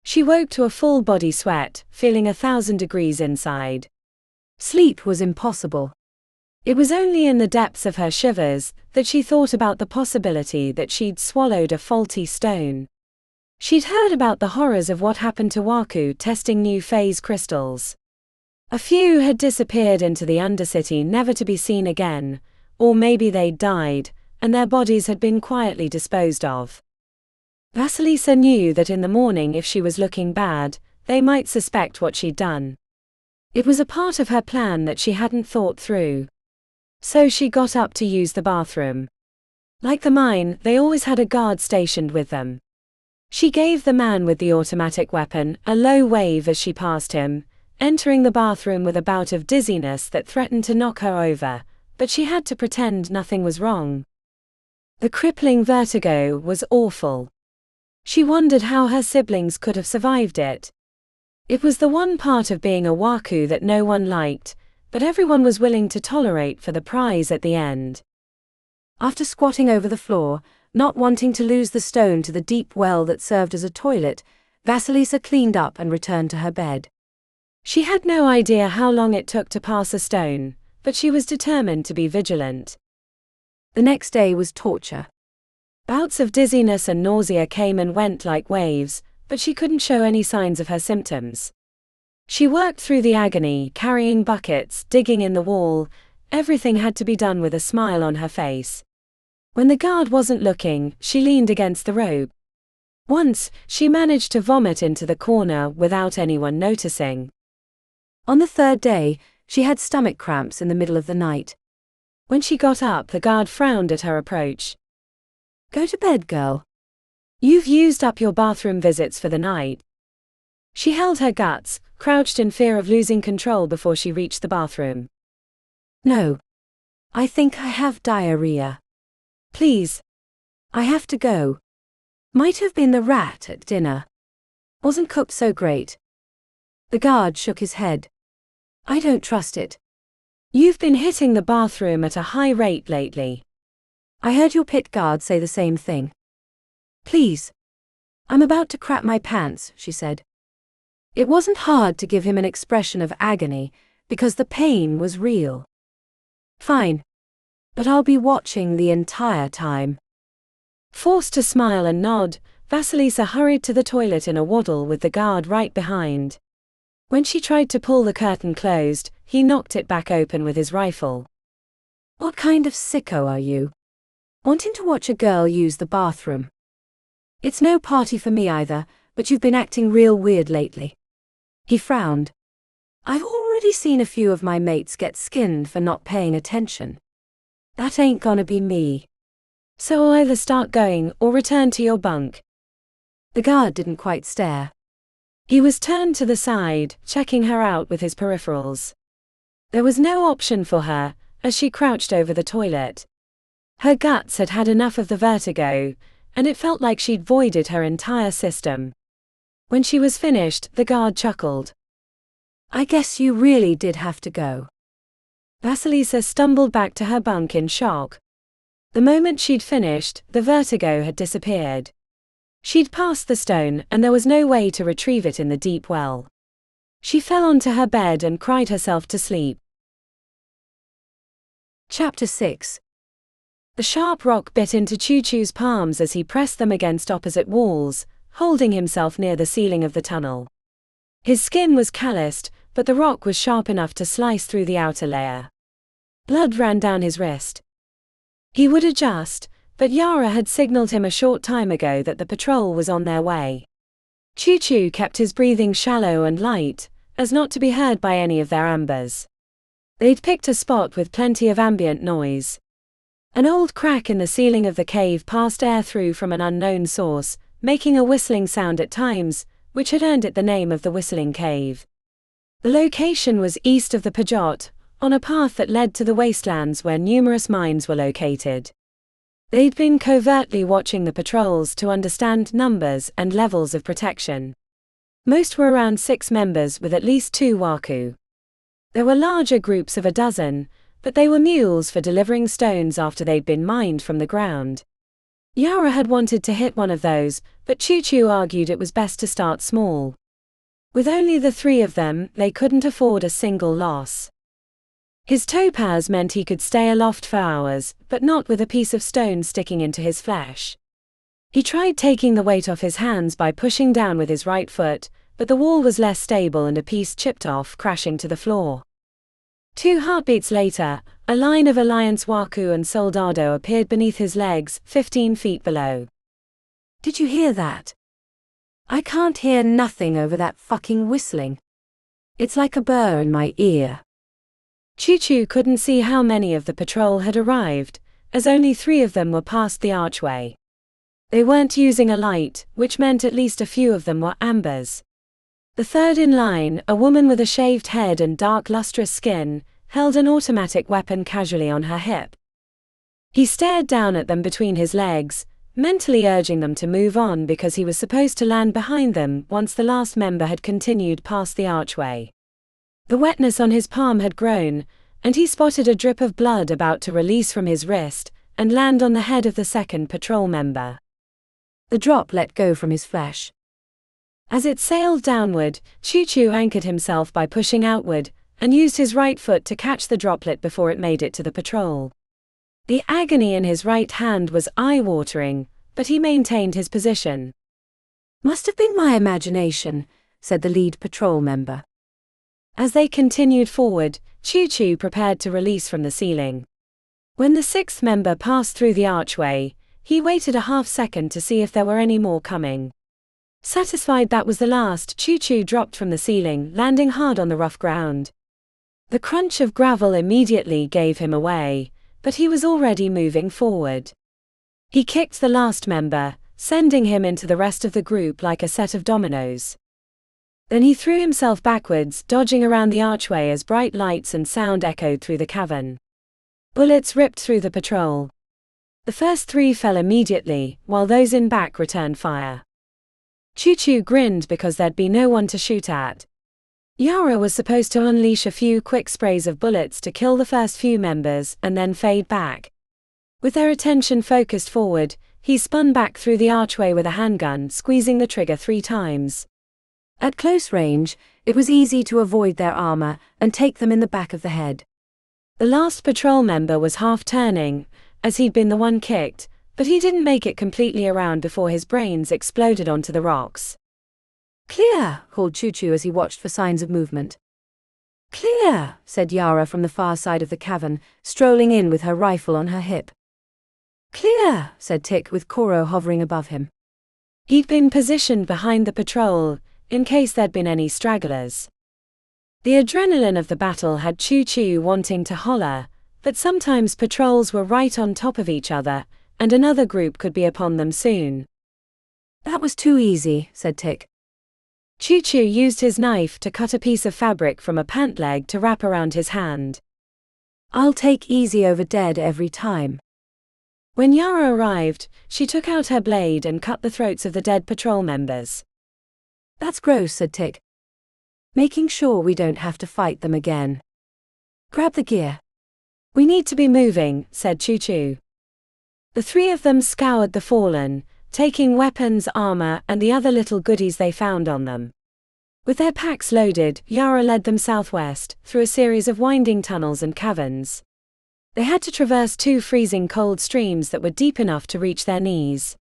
She woke to a full body sweat, feeling 1,000 degrees inside. Sleep was impossible. It was only in the depths of her shivers that she thought about the possibility that she'd swallowed a faulty stone. She'd heard about the horrors of what happened to Waku testing new phase crystals. A few had disappeared into the Undercity, never to be seen again, or maybe they'd died, and their bodies had been quietly disposed of. Vasilisa knew that in the morning, if she was looking bad, they might suspect what she'd done. It was a part of her plan that she hadn't thought through. So she got up to use the bathroom. Like the mine, they always had a guard stationed with them. She gave the man with the automatic weapon a low wave as she passed him, entering the bathroom with a bout of dizziness that threatened to knock her over, but she had to pretend nothing was wrong. The crippling vertigo was awful. She wondered how her siblings could have survived it. It was the one part of being a Waku that no one liked, but everyone was willing to tolerate for the prize at the end. After squatting over the floor, not wanting to lose the stone to the deep well that served as a toilet, Vasilisa cleaned up and returned to her bed. She had no idea how long it took to pass a stone, but she was determined to be vigilant. The next day was torture. Bouts of dizziness and nausea came and went like waves, but she couldn't show any signs of her symptoms. She worked through the agony, carrying buckets, digging in the wall. Everything had to be done with a smile on her face. When the guard wasn't looking, she leaned against the rope. Once, she managed to vomit into the corner without anyone noticing. On the 3rd day, she had stomach cramps in the middle of the night. When she got up, the guard frowned at her approach. "Go to bed, girl. You've used up your bathroom visits for the night." She held her guts, crouched in fear of losing control before she reached the bathroom. No. I think I have diarrhea. Please. I have to go. Might have been the rat at dinner. Wasn't cooked so great. The guard shook his head. I don't trust it. You've been hitting the bathroom at a high rate lately. I heard your pit guard say the same thing. Please. I'm about to crap my pants, she said. It wasn't hard to give him an expression of agony, because the pain was real. Fine. But I'll be watching the entire time. Forced to smile and nod, Vasilisa hurried to the toilet in a waddle with the guard right behind. When she tried to pull the curtain closed, he knocked it back open with his rifle. What kind of sicko are you? Wanting to watch a girl use the bathroom? It's no party for me either, but you've been acting real weird lately. He frowned. I've already seen a few of my mates get skinned for not paying attention. That ain't gonna be me. So either start going or return to your bunk. The guard didn't quite stare. He was turned to the side, checking her out with his peripherals. There was no option for her, as she crouched over the toilet. Her guts had had enough of the vertigo, and it felt like she'd voided her entire system. When she was finished, the guard chuckled. I guess you really did have to go. Vasilisa stumbled back to her bunk in shock. The moment she'd finished, the vertigo had disappeared. She'd passed the stone, and there was no way to retrieve it in the deep well. She fell onto her bed and cried herself to sleep. Chapter 6. The sharp rock bit into Choo-Choo's palms as he pressed them against opposite walls, holding himself near the ceiling of the tunnel. His skin was calloused, but the rock was sharp enough to slice through the outer layer. Blood ran down his wrist. He would adjust, but Yara had signaled him a short time ago that the patrol was on their way. Choo-Choo kept his breathing shallow and light, as not to be heard by any of their ambers. They'd picked a spot with plenty of ambient noise. An old crack in the ceiling of the cave passed air through from an unknown source, making a whistling sound at times, which had earned it the name of the Whistling Cave. The location was east of the Pajot, on a path that led to the wastelands where numerous mines were located. They'd been covertly watching the patrols to understand numbers and levels of protection. Most were around 6 members with at least 2 Waku. There were larger groups of a dozen, but they were mules for delivering stones after they'd been mined from the ground. Yara had wanted to hit one of those, but Choo-Choo argued it was best to start small. With only the 3 of them, they couldn't afford a single loss. His topaz meant he could stay aloft for hours, but not with a piece of stone sticking into his flesh. He tried taking the weight off his hands by pushing down with his right foot, but the wall was less stable and a piece chipped off, crashing to the floor. 2 heartbeats later, a line of Alliance Waku and Soldado appeared beneath his legs, 15 feet below. Did you hear that? I can't hear nothing over that fucking whistling. It's like a burr in my ear. Choo-Choo couldn't see how many of the patrol had arrived, as only 3 of them were past the archway. They weren't using a light, which meant at least a few of them were ambers. The third in line, a woman with a shaved head and dark lustrous skin, held an automatic weapon casually on her hip. He stared down at them between his legs, mentally urging them to move on because he was supposed to land behind them once the last member had continued past the archway. The wetness on his palm had grown, and he spotted a drip of blood about to release from his wrist and land on the head of the second patrol member. The drop let go from his flesh. As it sailed downward, Choo-Choo anchored himself by pushing outward, and used his right foot to catch the droplet before it made it to the patrol. The agony in his right hand was eye-watering, but he maintained his position. Must have been my imagination, said the lead patrol member. As they continued forward, Choo-Choo prepared to release from the ceiling. When the 6th member passed through the archway, he waited a half-second to see if there were any more coming. Satisfied that was the last, Choo-Choo dropped from the ceiling, landing hard on the rough ground. The crunch of gravel immediately gave him away, but he was already moving forward. He kicked the last member, sending him into the rest of the group like a set of dominoes. Then he threw himself backwards, dodging around the archway as bright lights and sound echoed through the cavern. Bullets ripped through the patrol. The first 3 fell immediately, while those in back returned fire. Choo-Choo grinned because there'd be no one to shoot at. Yara was supposed to unleash a few quick sprays of bullets to kill the first few members and then fade back. With their attention focused forward, he spun back through the archway with a handgun, squeezing the trigger 3 times. At close range, it was easy to avoid their armor and take them in the back of the head. The last patrol member was half turning, as he'd been the one kicked, but he didn't make it completely around before his brains exploded onto the rocks. "Clear," called Choo-Choo as he watched for signs of movement. "Clear," said Yara from the far side of the cavern, strolling in with her rifle on her hip. "Clear," said Tick with Koro hovering above him. He'd been positioned behind the patrol, in case there'd been any stragglers. The adrenaline of the battle had Choo-Choo wanting to holler, but sometimes patrols were right on top of each other, and another group could be upon them soon. "That was too easy," said Tick. Choo-Choo used his knife to cut a piece of fabric from a pant leg to wrap around his hand. "I'll take easy over dead every time." When Yara arrived, she took out her blade and cut the throats of the dead patrol members. "That's gross," said Tick. "Making sure we don't have to fight them again. Grab the gear." "We need to be moving," said Choo-Choo. The 3 of them scoured the fallen, taking weapons, armor, and the other little goodies they found on them. With their packs loaded, Yara led them southwest, through a series of winding tunnels and caverns. They had to traverse 2 freezing cold streams that were deep enough to reach their knees.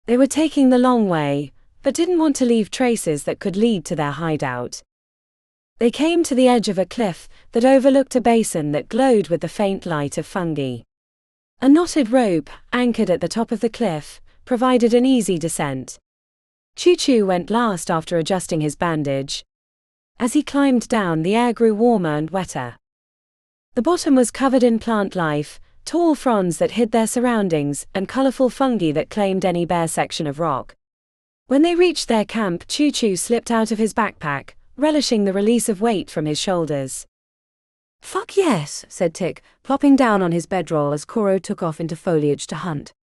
They were taking the long way, but didn't want to leave traces that could lead to their hideout. They came to the edge of a cliff that overlooked a basin that glowed with the faint light of fungi. A knotted rope, anchored at the top of the cliff, provided an easy descent. Choo-Choo went last after adjusting his bandage. As he climbed down, the air grew warmer and wetter. The bottom was covered in plant life, tall fronds that hid their surroundings, and colorful fungi that claimed any bare section of rock. When they reached their camp, Choo-Choo slipped out of his backpack, relishing the release of weight from his shoulders. "Fuck yes," said Tick, plopping down on his bedroll as Koro took off into foliage to hunt.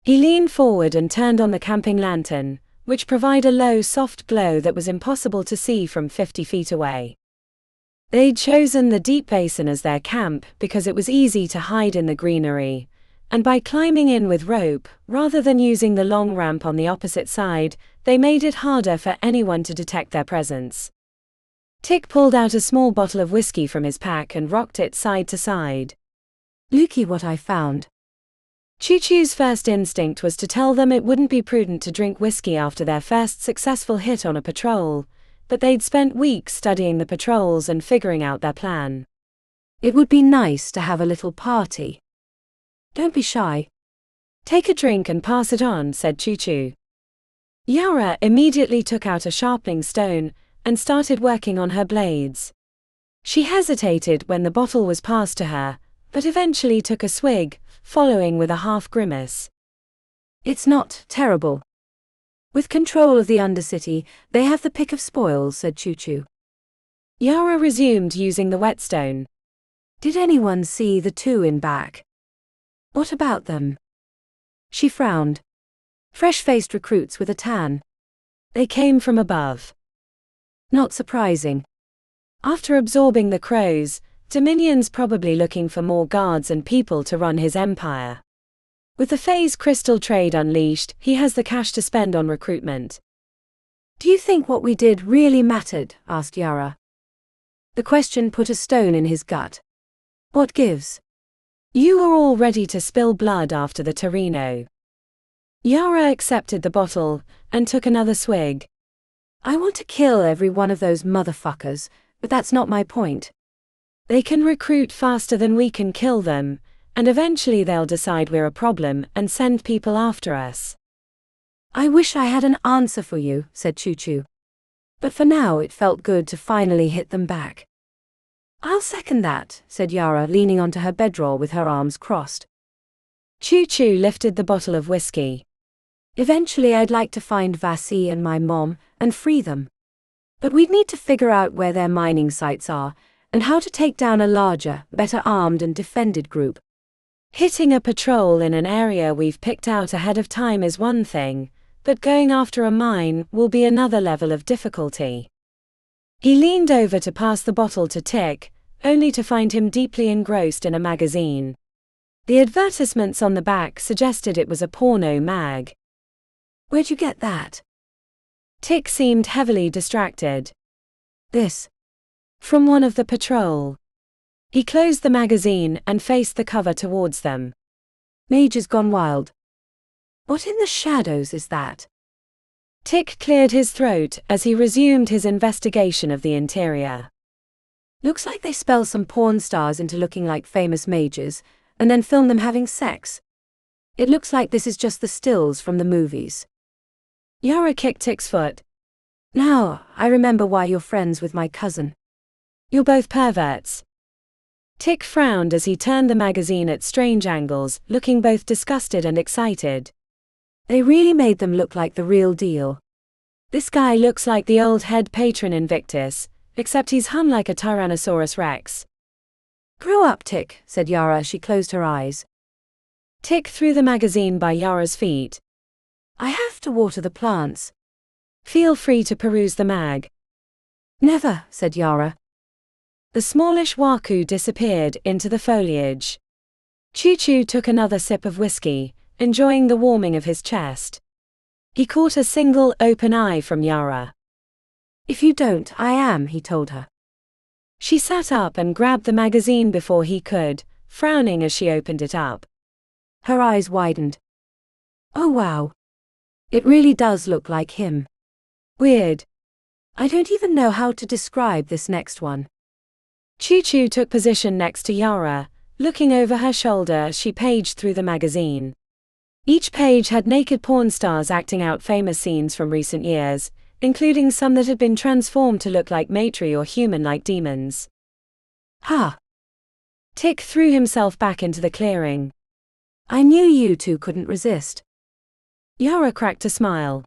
He leaned forward and turned on the camping lantern, which provided a low, soft glow that was impossible to see from 50 feet away. They'd chosen the deep basin as their camp because it was easy to hide in the greenery, and by climbing in with rope, rather than using the long ramp on the opposite side, they made it harder for anyone to detect their presence. Tick pulled out a small bottle of whiskey from his pack and rocked it side to side. "Looky what I found." Choo-Choo's first instinct was to tell them it wouldn't be prudent to drink whiskey after their first successful hit on a patrol, but they'd spent weeks studying the patrols and figuring out their plan. "It would be nice to have a little party. Don't be shy." "Take a drink and pass it on," said Choo-Choo. Yara immediately took out a sharpening stone and started working on her blades. She hesitated when the bottle was passed to her, but eventually took a swig, following with a half grimace. "It's not terrible. With control of the Undercity, they have the pick of spoils," said Choo-Choo. Yara resumed using the whetstone. "Did anyone see the 2 in back? What about them?" She frowned. "Fresh-faced recruits with a tan. They came from above." "Not surprising. After absorbing the crows, Dominion's probably looking for more guards and people to run his empire. With the phase crystal trade unleashed, he has the cash to spend on recruitment." "Do you think what we did really mattered?" asked Yara. The question put a stone in his gut. "What gives?" "You were all ready to spill blood after the Torino." Yara accepted the bottle and took another swig. "I want to kill every one of those motherfuckers, but that's not my point." "They can recruit faster than we can kill them, and eventually they'll decide we're a problem and send people after us." "I wish I had an answer for you," said Choo-Choo. "But for now it felt good to finally hit them back." "I'll second that," said Yara, leaning onto her bedroll with her arms crossed. Choo-Choo lifted the bottle of whiskey. "Eventually I'd like to find Vasi and my mom, and free them. But we'd need to figure out where their mining sites are, and how to take down a larger, better armed and defended group. Hitting a patrol in an area we've picked out ahead of time is one thing, but going after a mine will be another level of difficulty. He leaned over to pass the bottle to Tick, only to find him deeply engrossed in a magazine. The advertisements on the back suggested it was a porno mag. Where'd you get that? Tick seemed heavily distracted. This. From one of the patrol. He closed the magazine and faced the cover towards them. Major's gone wild. What in the shadows is that? Tick cleared his throat as he resumed his investigation of the interior. Looks like they spell some porn stars into looking like famous majors, and then film them having sex. It looks like this is just the stills from the movies. Yara kicked Tick's foot. Now, I remember why you're friends with my cousin. You're both perverts. Tick frowned as he turned the magazine at strange angles, looking both disgusted and excited. They really made them look like the real deal. This guy looks like the old head patron Invictus, except he's hung like a Tyrannosaurus Rex. Grow up, Tick, said Yara as she closed her eyes. Tick threw the magazine by Yara's feet. I have to water the plants. Feel free to peruse the mag. Never, said Yara. The smallish Waku disappeared into the foliage. Choo-Choo took another sip of whiskey, enjoying the warming of his chest. He caught a single open eye from Yara. If you don't, I am, he told her. She sat up and grabbed the magazine before he could, frowning as she opened it up. Her eyes widened. Oh wow. It really does look like him. Weird. I don't even know how to describe this next one. Choo-Choo took position next to Yara, looking over her shoulder as she paged through the magazine. Each page had naked porn stars acting out famous scenes from recent years, including some that had been transformed to look like matri or human-like demons. Ha! Tick threw himself back into the clearing. I knew you two couldn't resist. Yara cracked a smile.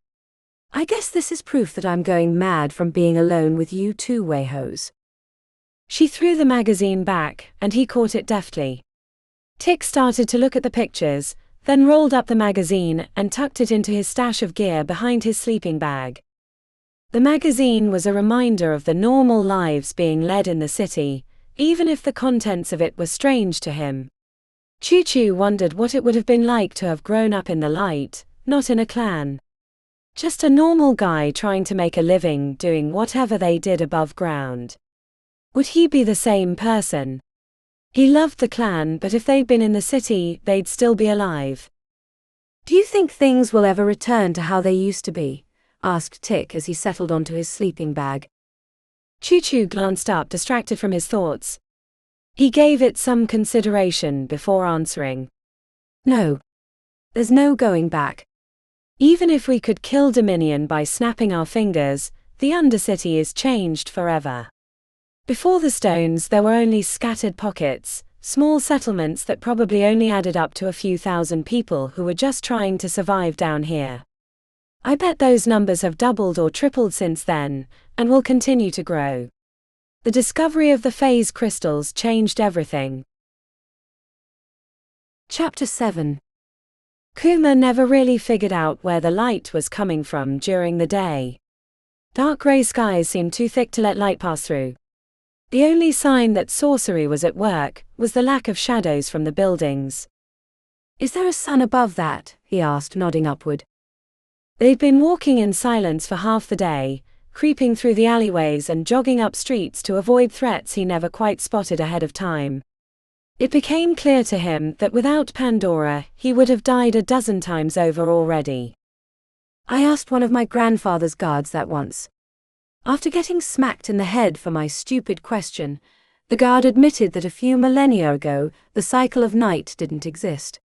I guess this is proof that I'm going mad from being alone with you two wayhos. She threw the magazine back, and he caught it deftly. Tick started to look at the pictures, then rolled up the magazine and tucked it into his stash of gear behind his sleeping bag. The magazine was a reminder of the normal lives being led in the city, even if the contents of it were strange to him. Choo-Choo wondered what it would have been like to have grown up in the light, not in a clan. Just a normal guy trying to make a living doing whatever they did above ground. Would he be the same person? He loved the clan, but if they'd been in the city, they'd still be alive. Do you think things will ever return to how they used to be? Asked Tick as he settled onto his sleeping bag. Choo-Choo glanced up, distracted from his thoughts. He gave it some consideration before answering. No. There's no going back. Even if we could kill Dominion by snapping our fingers, the Undercity is changed forever. Before the stones there were only scattered pockets, small settlements that probably only added up to a few thousand people who were just trying to survive down here. I bet those numbers have doubled or tripled since then, and will continue to grow. The discovery of the phase crystals changed everything. Chapter 7. Kuma never really figured out where the light was coming from during the day. Dark grey skies seemed too thick to let light pass through. The only sign that sorcery was at work was the lack of shadows from the buildings. Is there a sun above that? He asked, nodding upward. They'd been walking in silence for half the day, creeping through the alleyways and jogging up streets to avoid threats he never quite spotted ahead of time. It became clear to him that without Pandora, he would have died a dozen times over already. I asked one of my grandfather's guards that once. After getting smacked in the head for my stupid question, the guard admitted that a few millennia ago, the cycle of night didn't exist.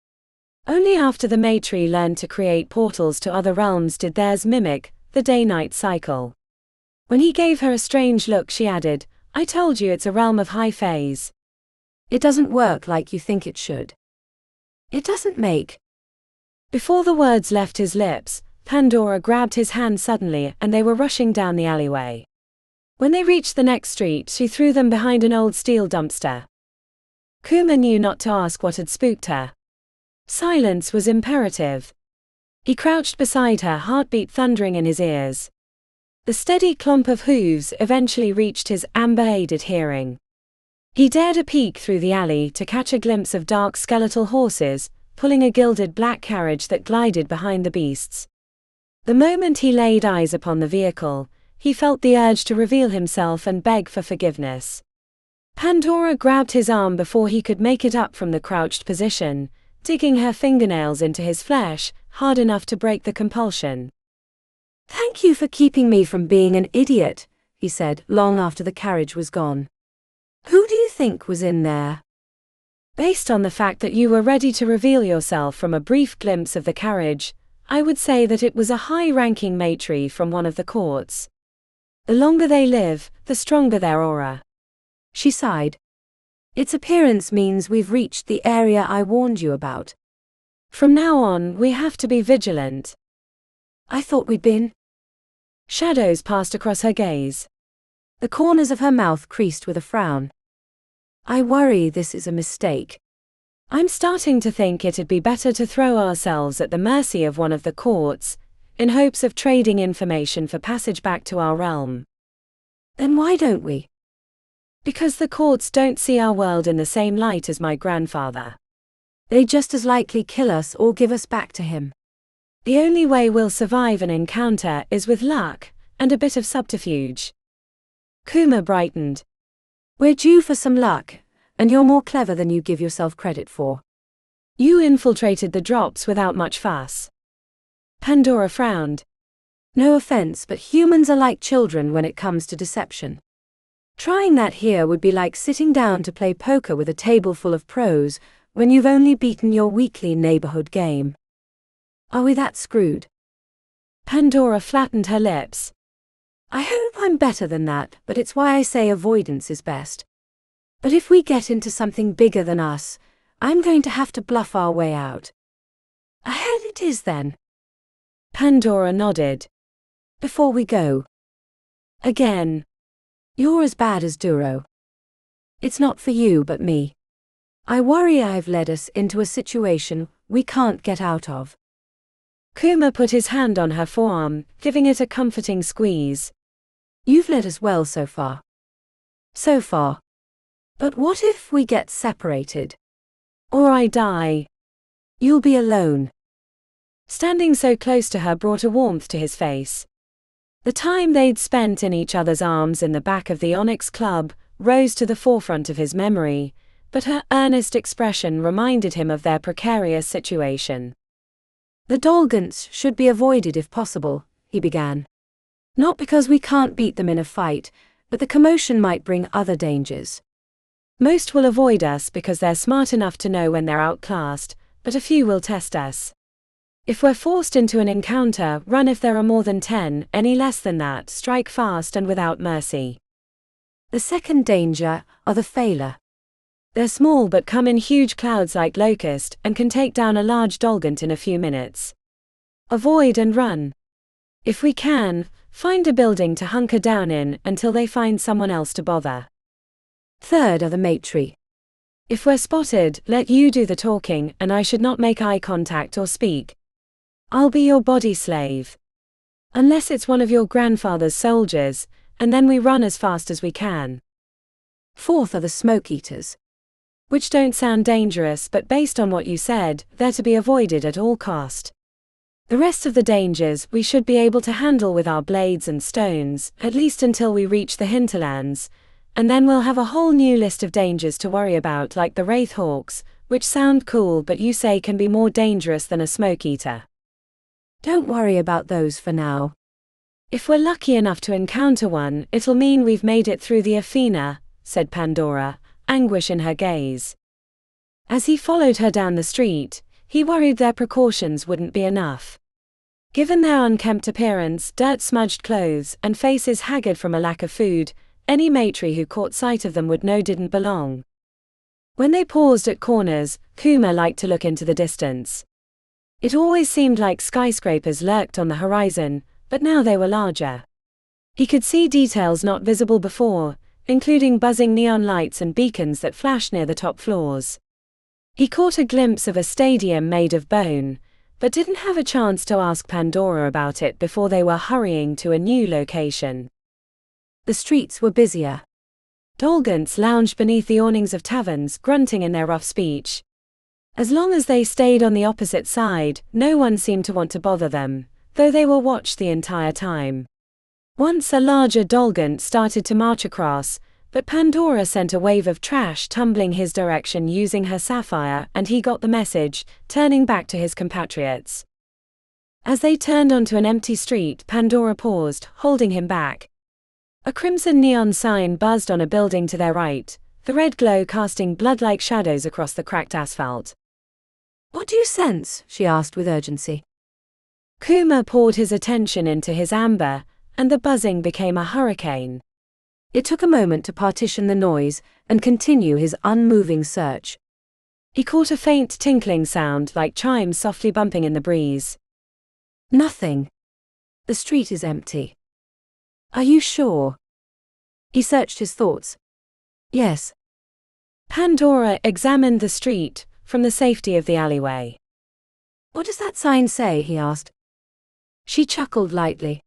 Only after the Matri learned to create portals to other realms did theirs mimic the day-night cycle. When he gave her a strange look, she added, I told you it's a realm of high phase. It doesn't work like you think it should. It doesn't make. Before the words left his lips, Pandora grabbed his hand suddenly and they were rushing down the alleyway. When they reached the next street, she threw them behind an old steel dumpster. Kuma knew not to ask what had spooked her. Silence was imperative. He crouched beside her, heartbeat thundering in his ears. The steady clomp of hooves eventually reached his amber-aided hearing. He dared a peek through the alley to catch a glimpse of dark skeletal horses, pulling a gilded black carriage that glided behind the beasts. The moment he laid eyes upon the vehicle, he felt the urge to reveal himself and beg for forgiveness. Pandora grabbed his arm before he could make it up from the crouched position, digging her fingernails into his flesh, hard enough to break the compulsion. "Thank you for keeping me from being an idiot," he said, long after the carriage was gone. "Who do you think was in there?" Based on the fact that you were ready to reveal yourself from a brief glimpse of the carriage, I would say that it was a high-ranking matri from one of the courts. The longer they live, the stronger their aura. She sighed. "Its appearance means we've reached the area I warned you about. From now on, we have to be vigilant." "I thought we'd been." Shadows passed across her gaze. The corners of her mouth creased with a frown. "I worry this is a mistake." I'm starting to think it'd be better to throw ourselves at the mercy of one of the courts, in hopes of trading information for passage back to our realm. Then why don't we? Because the courts don't see our world in the same light as my grandfather. They just as likely kill us or give us back to him. The only way we'll survive an encounter is with luck, and a bit of subterfuge. Kuma brightened. "We're due for some luck, and you're more clever than you give yourself credit for." You infiltrated the drops without much fuss. Pandora frowned. "No offense, but humans are like children when it comes to deception. Trying that here would be like sitting down to play poker with a table full of pros when you've only beaten your weekly neighborhood game. Are we that screwed?" Pandora flattened her lips. "I hope I'm better than that, but it's why I say avoidance is best. But if we get into something bigger than us, I'm going to have to bluff our way out." "Ahead it is then." Pandora nodded. "Before we go." Again. "You're as bad as Duro. It's not for you but me. I worry I've led us into a situation we can't get out of." Kuma put his hand on her forearm, giving it a comforting squeeze. "You've led us well so far." "So far. But what if we get separated? Or I die?" "You'll be alone." Standing so close to her brought a warmth to his face. The time they'd spent in each other's arms in the back of the Onyx Club rose to the forefront of his memory, but her earnest expression reminded him of their precarious situation. "The Dolgans should be avoided if possible," he began. "Not because we can't beat them in a fight, but the commotion might bring other dangers. Most will avoid us because they're smart enough to know when they're outclassed, but a few will test us. If we're forced into an encounter, run if there are more than 10, any less than that, strike fast and without mercy. The second danger are the Phaler. They're small but come in huge clouds like locust and can take down a large Dolgant in a few minutes. Avoid and run. If we can, find a building to hunker down in until they find someone else to bother. Third are the Matri. If we're spotted, let you do the talking and I should not make eye contact or speak. I'll be your body slave. Unless it's one of your grandfather's soldiers, and then we run as fast as we can. Fourth are the Smoke Eaters. Which don't sound dangerous, but based on what you said, they're to be avoided at all cost. The rest of the dangers we should be able to handle with our blades and stones, at least until we reach the hinterlands, and then we'll have a whole new list of dangers to worry about, like the Wraithhawks, which sound cool but you say can be more dangerous than a smoke eater. Don't worry about those for now. If we're lucky enough to encounter one, it'll mean we've made it through the Athena, said Pandora, anguish in her gaze. As he followed her down the street, he worried their precautions wouldn't be enough. Given their unkempt appearance, dirt-smudged clothes, and faces haggard from a lack of food, any matri who caught sight of them would know didn't belong. When they paused at corners, Kuma liked to look into the distance. It always seemed like skyscrapers lurked on the horizon, but now they were larger. He could see details not visible before, including buzzing neon lights and beacons that flashed near the top floors. He caught a glimpse of a stadium made of bone, but didn't have a chance to ask Pandora about it before they were hurrying to a new location. The streets were busier. Dolgans lounged beneath the awnings of taverns, grunting in their rough speech. As long as they stayed on the opposite side, no one seemed to want to bother them, though they were watched the entire time. Once a larger Dolgan started to march across, but Pandora sent a wave of trash tumbling his direction using her sapphire, and he got the message, turning back to his compatriots. As they turned onto an empty street, Pandora paused, holding him back. A crimson neon sign buzzed on a building to their right, the red glow casting blood-like shadows across the cracked asphalt. "What do you sense?" she asked with urgency. Kuma poured his attention into his amber, and the buzzing became a hurricane. It took a moment to partition the noise and continue his unmoving search. He caught a faint tinkling sound like chimes softly bumping in the breeze. Nothing. The street is empty. Are you sure? He searched his thoughts. Yes. Pandora examined the street from the safety of the alleyway. What does that sign say? He asked. She chuckled lightly.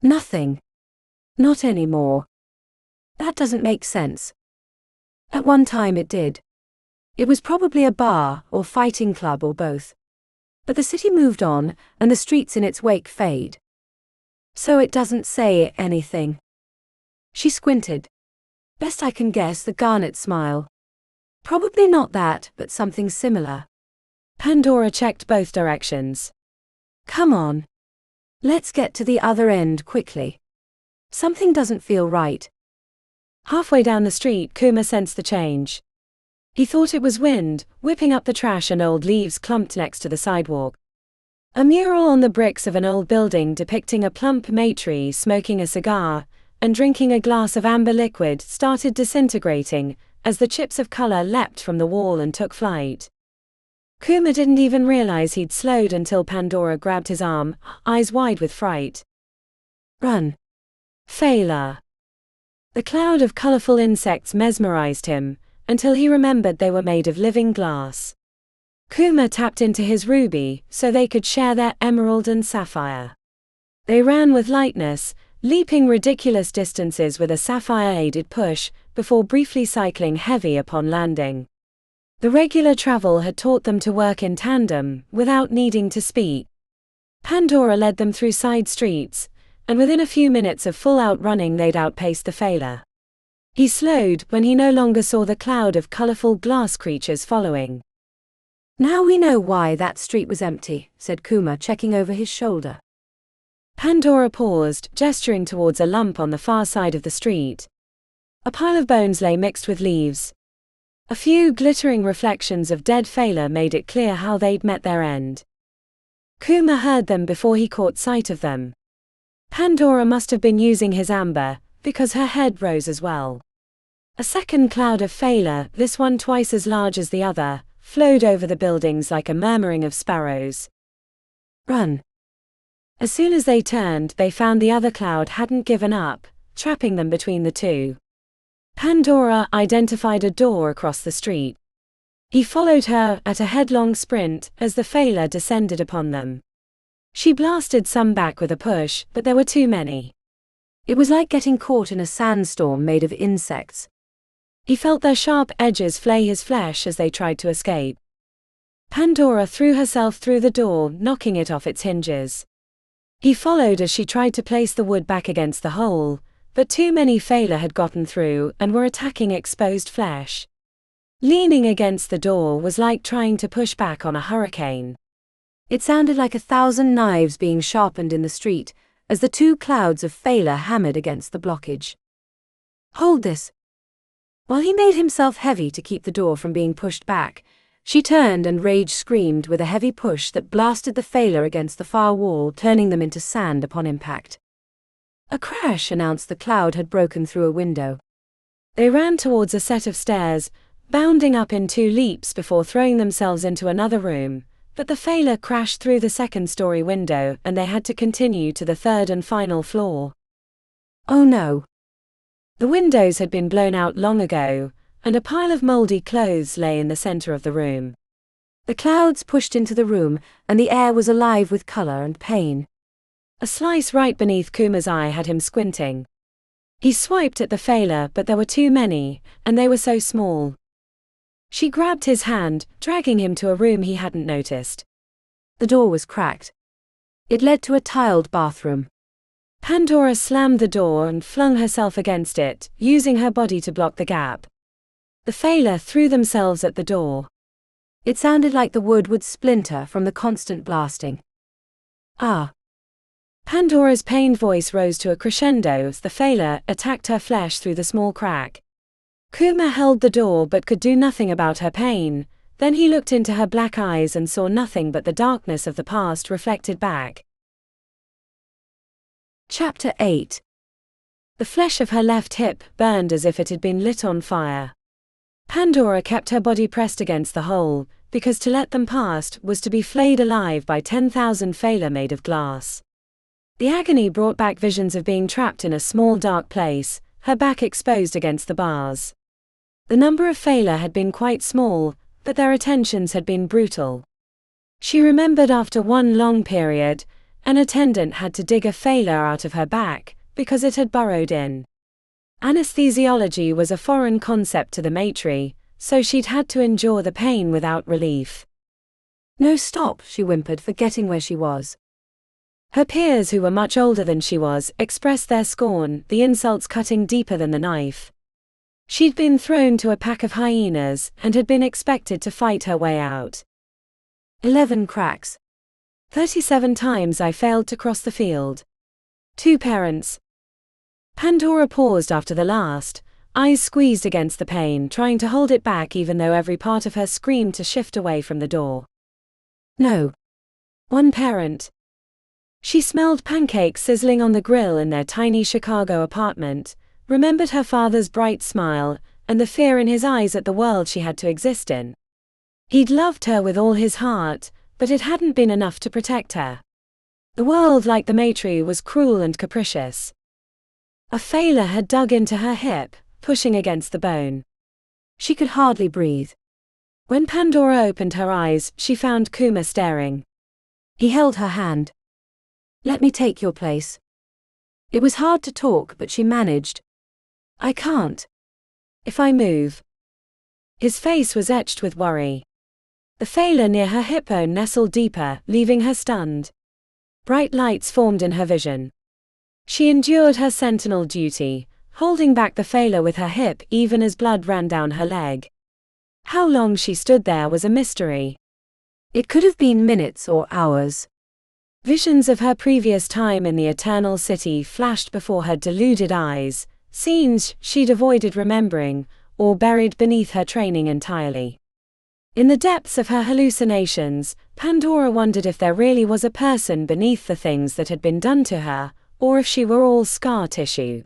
Nothing. Not anymore. That doesn't make sense. At one time it did. It was probably a bar or fighting club or both. But the city moved on, and the streets in its wake fade. So it doesn't say anything. She squinted. Best I can guess, the garnet smile. Probably not that, but something similar. Pandora checked both directions. Come on. Let's get to the other end quickly. Something doesn't feel right. Halfway down the street, Kuma sensed the change. He thought it was wind, whipping up the trash and old leaves clumped next to the sidewalk. A mural on the bricks of an old building depicting a plump matron smoking a cigar and drinking a glass of amber liquid started disintegrating as the chips of color leapt from the wall and took flight. Kuma didn't even realize he'd slowed until Pandora grabbed his arm, eyes wide with fright. Run. Failure. The cloud of colorful insects mesmerized him, until he remembered they were made of living glass. Kuma tapped into his ruby, so they could share their emerald and sapphire. They ran with lightness, leaping ridiculous distances with a sapphire-aided push, before briefly cycling heavy upon landing. The regular travel had taught them to work in tandem, without needing to speak. Pandora led them through side streets, and within a few minutes of full-out running they'd outpaced the failure. He slowed when he no longer saw the cloud of colorful glass creatures following. Now we know why that street was empty, said Kuma, checking over his shoulder. Pandora paused, gesturing towards a lump on the far side of the street. A pile of bones lay mixed with leaves. A few glittering reflections of dead failure made it clear how they'd met their end. Kuma heard them before he caught sight of them. Pandora must have been using his amber, because her head rose as well. A second cloud of failure, this one twice as large as the other, flowed over the buildings like a murmuring of sparrows. Run. As soon as they turned, they found the other cloud hadn't given up, trapping them between the two. Pandora identified a door across the street. He followed her at a headlong sprint as the failure descended upon them. She blasted some back with a push, but there were too many. It was like getting caught in a sandstorm made of insects. He felt their sharp edges flay his flesh as they tried to escape. Pandora threw herself through the door, knocking it off its hinges. He followed as she tried to place the wood back against the hole, but too many failure had gotten through and were attacking exposed flesh. Leaning against the door was like trying to push back on a hurricane. It sounded like 1,000 knives being sharpened in the street, as the two clouds of failure hammered against the blockage. Hold this. While he made himself heavy to keep the door from being pushed back, she turned and rage screamed with a heavy push that blasted the failure against the far wall, turning them into sand upon impact. A crash announced the cloud had broken through a window. They ran towards a set of stairs, bounding up in 2 leaps before throwing themselves into another room, but the failure crashed through the second-story window and they had to continue to the third and final floor. Oh no. The windows had been blown out long ago, and a pile of moldy clothes lay in the center of the room. The clouds pushed into the room, and the air was alive with color and pain. A slice right beneath Kuma's eye had him squinting. He swiped at the Phaler, but there were too many, and they were so small. She grabbed his hand, dragging him to a room he hadn't noticed. The door was cracked. It led to a tiled bathroom. Pandora slammed the door and flung herself against it, using her body to block the gap. The Phaler threw themselves at the door. It sounded like the wood would splinter from the constant blasting. Ah! Pandora's pained voice rose to a crescendo as the Phaler attacked her flesh through the small crack. Kuma held the door but could do nothing about her pain. Then he looked into her black eyes and saw nothing but the darkness of the past reflected back. Chapter 8. The flesh of her left hip burned as if it had been lit on fire. Pandora kept her body pressed against the hole, because to let them past was to be flayed alive by 10,000 Phaler made of glass. The agony brought back visions of being trapped in a small dark place, her back exposed against the bars. The number of Phaler had been quite small, but their attentions had been brutal. She remembered after one long period, an attendant had to dig a Phaler out of her back, because it had burrowed in. Anesthesiology was a foreign concept to the matri, so she'd had to endure the pain without relief. No, stop, she whimpered, forgetting where she was. Her peers, who were much older than she was, expressed their scorn, the insults cutting deeper than the knife. She'd been thrown to a pack of hyenas, and had been expected to fight her way out. 11 cracks. 37 times I failed to cross the field. 2 parents. Pandora paused after the last, eyes squeezed against the pain, trying to hold it back even though every part of her screamed to shift away from the door. No. 1 parent. She smelled pancakes sizzling on the grill in their tiny Chicago apartment, remembered her father's bright smile, and the fear in his eyes at the world she had to exist in. He'd loved her with all his heart, but it hadn't been enough to protect her. The world, like the matri, was cruel and capricious. A Phaler had dug into her hip, pushing against the bone. She could hardly breathe. When Pandora opened her eyes, she found Kuma staring. He held her hand. Let me take your place. It was hard to talk, but she managed. I can't. If I move. His face was etched with worry. The Phaler near her hip bone nestled deeper, leaving her stunned. Bright lights formed in her vision. She endured her sentinel duty, holding back the Phaler with her hip even as blood ran down her leg. How long she stood there was a mystery. It could have been minutes or hours. Visions of her previous time in the Eternal City flashed before her deluded eyes, scenes she'd avoided remembering, or buried beneath her training entirely. In the depths of her hallucinations, Pandora wondered if there really was a person beneath the things that had been done to her, or if she were all scar tissue.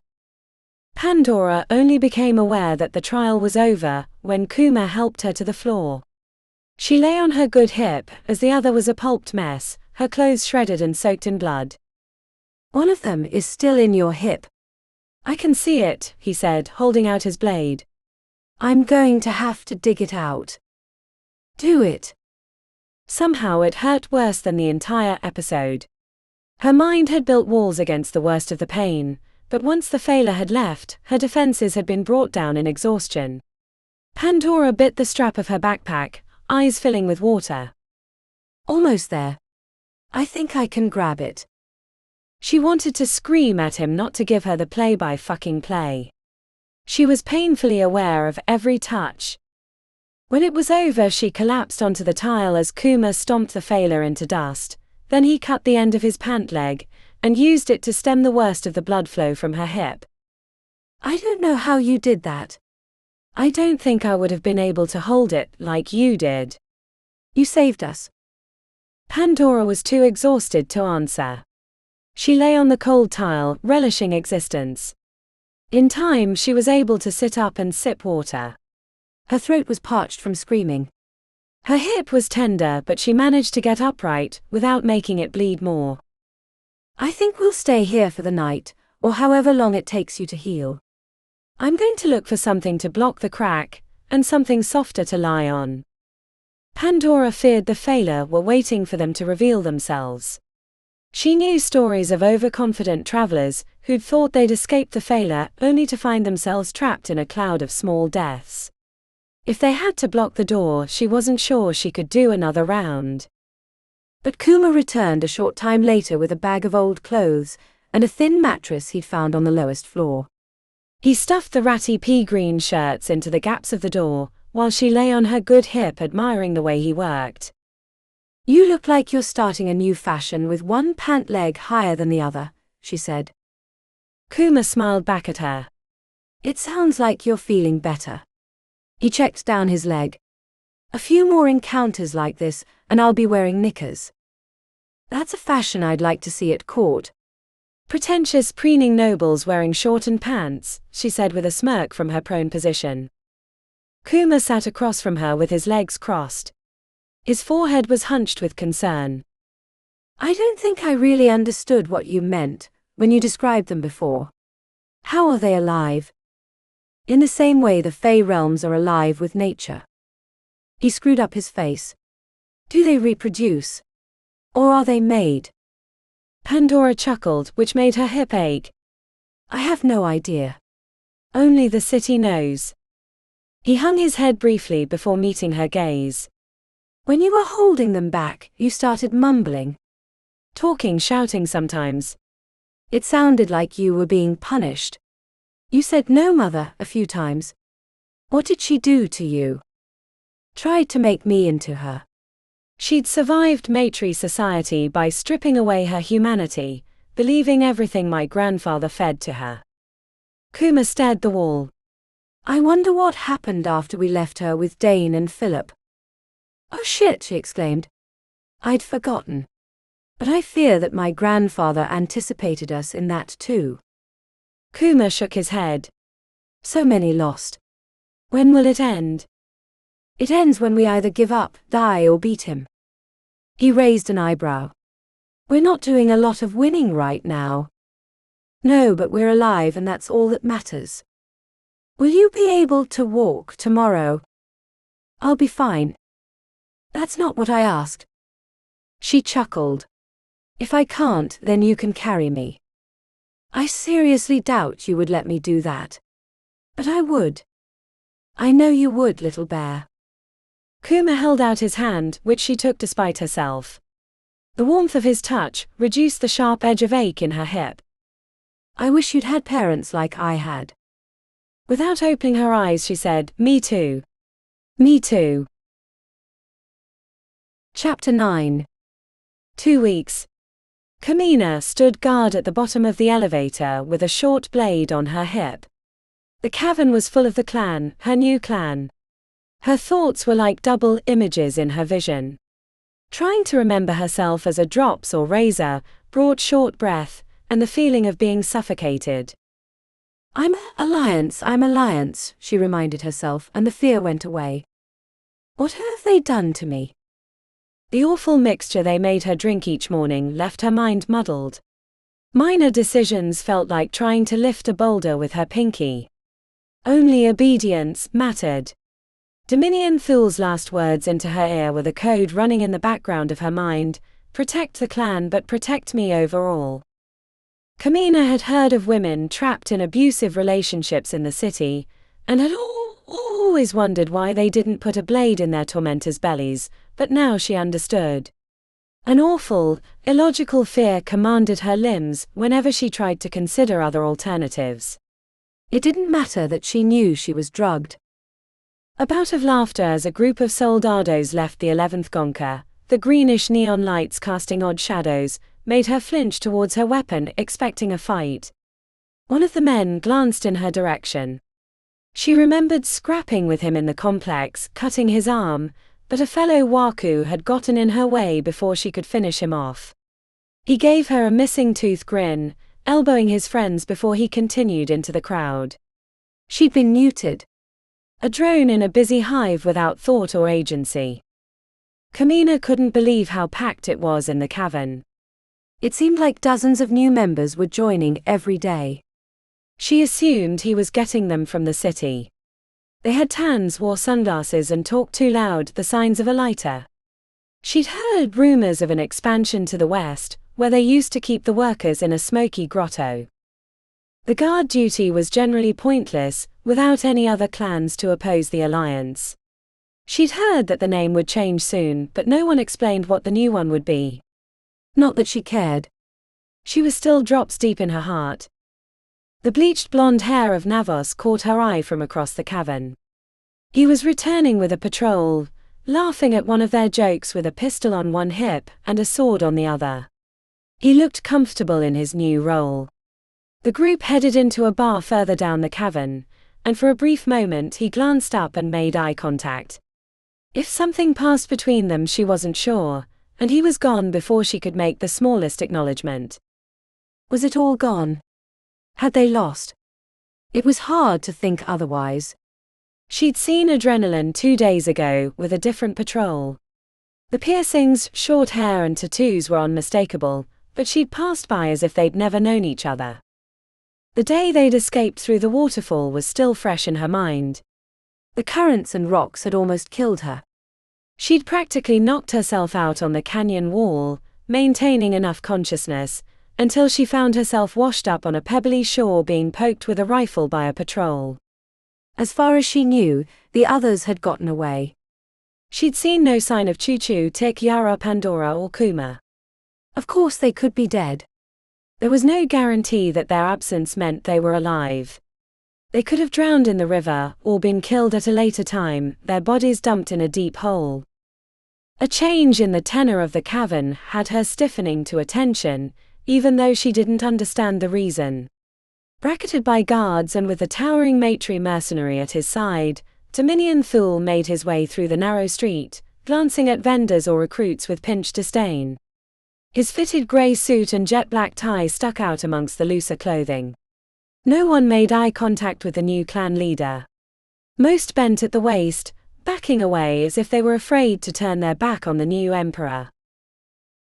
Pandora only became aware that the trial was over when Kuma helped her to the floor. She lay on her good hip, as the other was a pulped mess, her clothes shredded and soaked in blood. One of them is still in your hip. I can see it, he said, holding out his blade. I'm going to have to dig it out. Do it. Somehow it hurt worse than the entire episode. Her mind had built walls against the worst of the pain, but once the Phaler had left, her defenses had been brought down in exhaustion. Pandora bit the strap of her backpack, eyes filling with water. Almost there. I think I can grab it. She wanted to scream at him not to give her the play-by-fucking-play. She was painfully aware of every touch. When it was over, she collapsed onto the tile as Kuma stomped the Phaler into dust. Then he cut the end of his pant leg, and used it to stem the worst of the blood flow from her hip. I don't know how you did that. I don't think I would have been able to hold it like you did. You saved us. Pandora was too exhausted to answer. She lay on the cold tile, relishing existence. In time, she was able to sit up and sip water. Her throat was parched from screaming. Her hip was tender, but she managed to get upright, without making it bleed more. I think we'll stay here for the night, or however long it takes you to heal. I'm going to look for something to block the crack, and something softer to lie on. Pandora feared the Phaler were waiting for them to reveal themselves. She knew stories of overconfident travelers who'd thought they'd escaped the Phaler only to find themselves trapped in a cloud of small deaths. If they had to block the door, she wasn't sure she could do another round. But Kuma returned a short time later with a bag of old clothes and a thin mattress he'd found on the lowest floor. He stuffed the ratty pea-green shirts into the gaps of the door, while she lay on her good hip admiring the way he worked. You look like you're starting a new fashion with one pant leg higher than the other, she said. Kuma smiled back at her. It sounds like you're feeling better. He checked down his leg. A few more encounters like this, and I'll be wearing knickers. That's a fashion I'd like to see at court. Pretentious preening nobles wearing shortened pants, she said with a smirk from her prone position. Kuma sat across from her with his legs crossed. His forehead was hunched with concern. I don't think I really understood what you meant when you described them before. How are they alive? In the same way the Fey realms are alive with nature. He screwed up his face. Do they reproduce? Or are they made? Pandora chuckled, which made her hip ache. I have no idea. Only the city knows. He hung his head briefly before meeting her gaze. When you were holding them back, you started mumbling. Talking, shouting sometimes. It sounded like you were being punished. You said no, mother, a few times. What did she do to you? Tried to make me into her. She'd survived matri society by stripping away her humanity, believing everything my grandfather fed to her. Kuma stared the wall. I wonder what happened after we left her with Dane and Philip. Oh shit, she exclaimed. I'd forgotten. But I fear that my grandfather anticipated us in that too. Kuma shook his head. So many lost. When will it end? It ends when we either give up, die, or beat him. He raised an eyebrow. We're not doing a lot of winning right now. No, but we're alive and that's all that matters. Will you be able to walk tomorrow? I'll be fine. That's not what I asked. She chuckled. If I can't, then you can carry me. I seriously doubt you would let me do that. But I would. I know you would, little bear. Kuma held out his hand, which she took despite herself. The warmth of his touch reduced the sharp edge of ache in her hip. I wish you'd had parents like I had. Without opening her eyes, she said, Me too. Me too. Chapter 9. 2 weeks. Kamina stood guard at the bottom of the elevator with a short blade on her hip. The cavern was full of the clan, her new clan. Her thoughts were like double images in her vision. Trying to remember herself as a drops or razor brought short breath and the feeling of being suffocated. I'm Alliance, she reminded herself, and the fear went away. What have they done to me? The awful mixture they made her drink each morning left her mind muddled. Minor decisions felt like trying to lift a boulder with her pinky. Only obedience mattered. Dominion Thul's last words into her ear were the code running in the background of her mind, protect the clan but protect me overall. Kamina had heard of women trapped in abusive relationships in the city, and had always wondered why they didn't put a blade in their tormentors' bellies, but now she understood. An awful, illogical fear commanded her limbs whenever she tried to consider other alternatives. It didn't matter that she knew she was drugged. A bout of laughter as a group of soldados left the 11th Gonka, the greenish neon lights casting odd shadows, made her flinch towards her weapon, expecting a fight. One of the men glanced in her direction. She remembered scrapping with him in the complex, cutting his arm, but a fellow Waku had gotten in her way before she could finish him off. He gave her a missing tooth grin, elbowing his friends before he continued into the crowd. She'd been muted. A drone in a busy hive without thought or agency. Kamina couldn't believe how packed it was in the cavern. It seemed like dozens of new members were joining every day. She assumed he was getting them from the city. They had tans, wore sunglasses, and talked too loud, the signs of a lighter. She'd heard rumors of an expansion to the west, where they used to keep the workers in a smoky grotto. The guard duty was generally pointless, without any other clans to oppose the alliance. She'd heard that the name would change soon, but no one explained what the new one would be. Not that she cared. She was still drops deep in her heart. The bleached blonde hair of Navos caught her eye from across the cavern. He was returning with a patrol, laughing at one of their jokes with a pistol on one hip and a sword on the other. He looked comfortable in his new role. The group headed into a bar further down the cavern, and for a brief moment he glanced up and made eye contact. If something passed between them, she wasn't sure, and he was gone before she could make the smallest acknowledgement. Was it all gone? Had they lost? It was hard to think otherwise. She'd seen Adrenaline 2 days ago with a different patrol. The piercings, short hair and tattoos were unmistakable, but she'd passed by as if they'd never known each other. The day they'd escaped through the waterfall was still fresh in her mind. The currents and rocks had almost killed her. She'd practically knocked herself out on the canyon wall, maintaining enough consciousness, until she found herself washed up on a pebbly shore being poked with a rifle by a patrol. As far as she knew, the others had gotten away. She'd seen no sign of Choo-Choo, Yara, Pandora or Kuma. Of course they could be dead. There was no guarantee that their absence meant they were alive. They could have drowned in the river, or been killed at a later time, their bodies dumped in a deep hole. A change in the tenor of the cavern had her stiffening to attention, even though she didn't understand the reason. Bracketed by guards and with the towering Matri mercenary at his side, Dominion Thule made his way through the narrow street, glancing at vendors or recruits with pinched disdain. His fitted grey suit and jet-black tie stuck out amongst the looser clothing. No one made eye contact with the new clan leader. Most bent at the waist, backing away as if they were afraid to turn their back on the new emperor.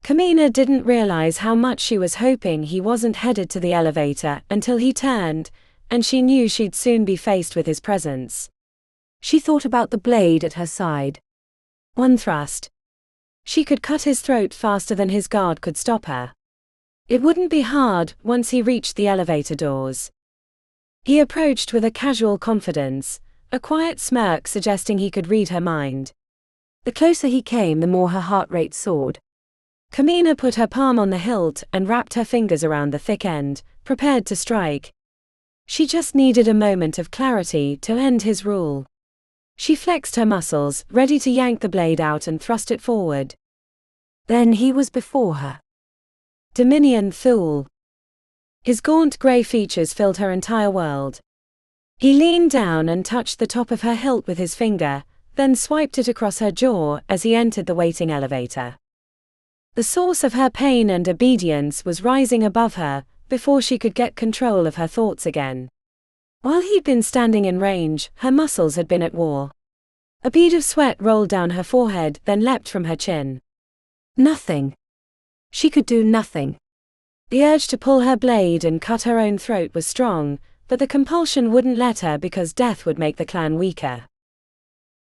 Kamina didn't realize how much she was hoping he wasn't headed to the elevator until he turned, and she knew she'd soon be faced with his presence. She thought about the blade at her side. One thrust. She could cut his throat faster than his guard could stop her. It wouldn't be hard once he reached the elevator doors. He approached with a casual confidence, a quiet smirk suggesting he could read her mind. The closer he came, the more her heart rate soared. Kamina put her palm on the hilt and wrapped her fingers around the thick end, prepared to strike. She just needed a moment of clarity to end his rule. She flexed her muscles, ready to yank the blade out and thrust it forward. Then he was before her. Dominion Thule. His gaunt grey features filled her entire world. He leaned down and touched the top of her hilt with his finger, then swiped it across her jaw as he entered the waiting elevator. The source of her pain and obedience was rising above her, before she could get control of her thoughts again. While he'd been standing in range, her muscles had been at war. A bead of sweat rolled down her forehead, then leapt from her chin. Nothing. She could do nothing. The urge to pull her blade and cut her own throat was strong, but the compulsion wouldn't let her because death would make the clan weaker.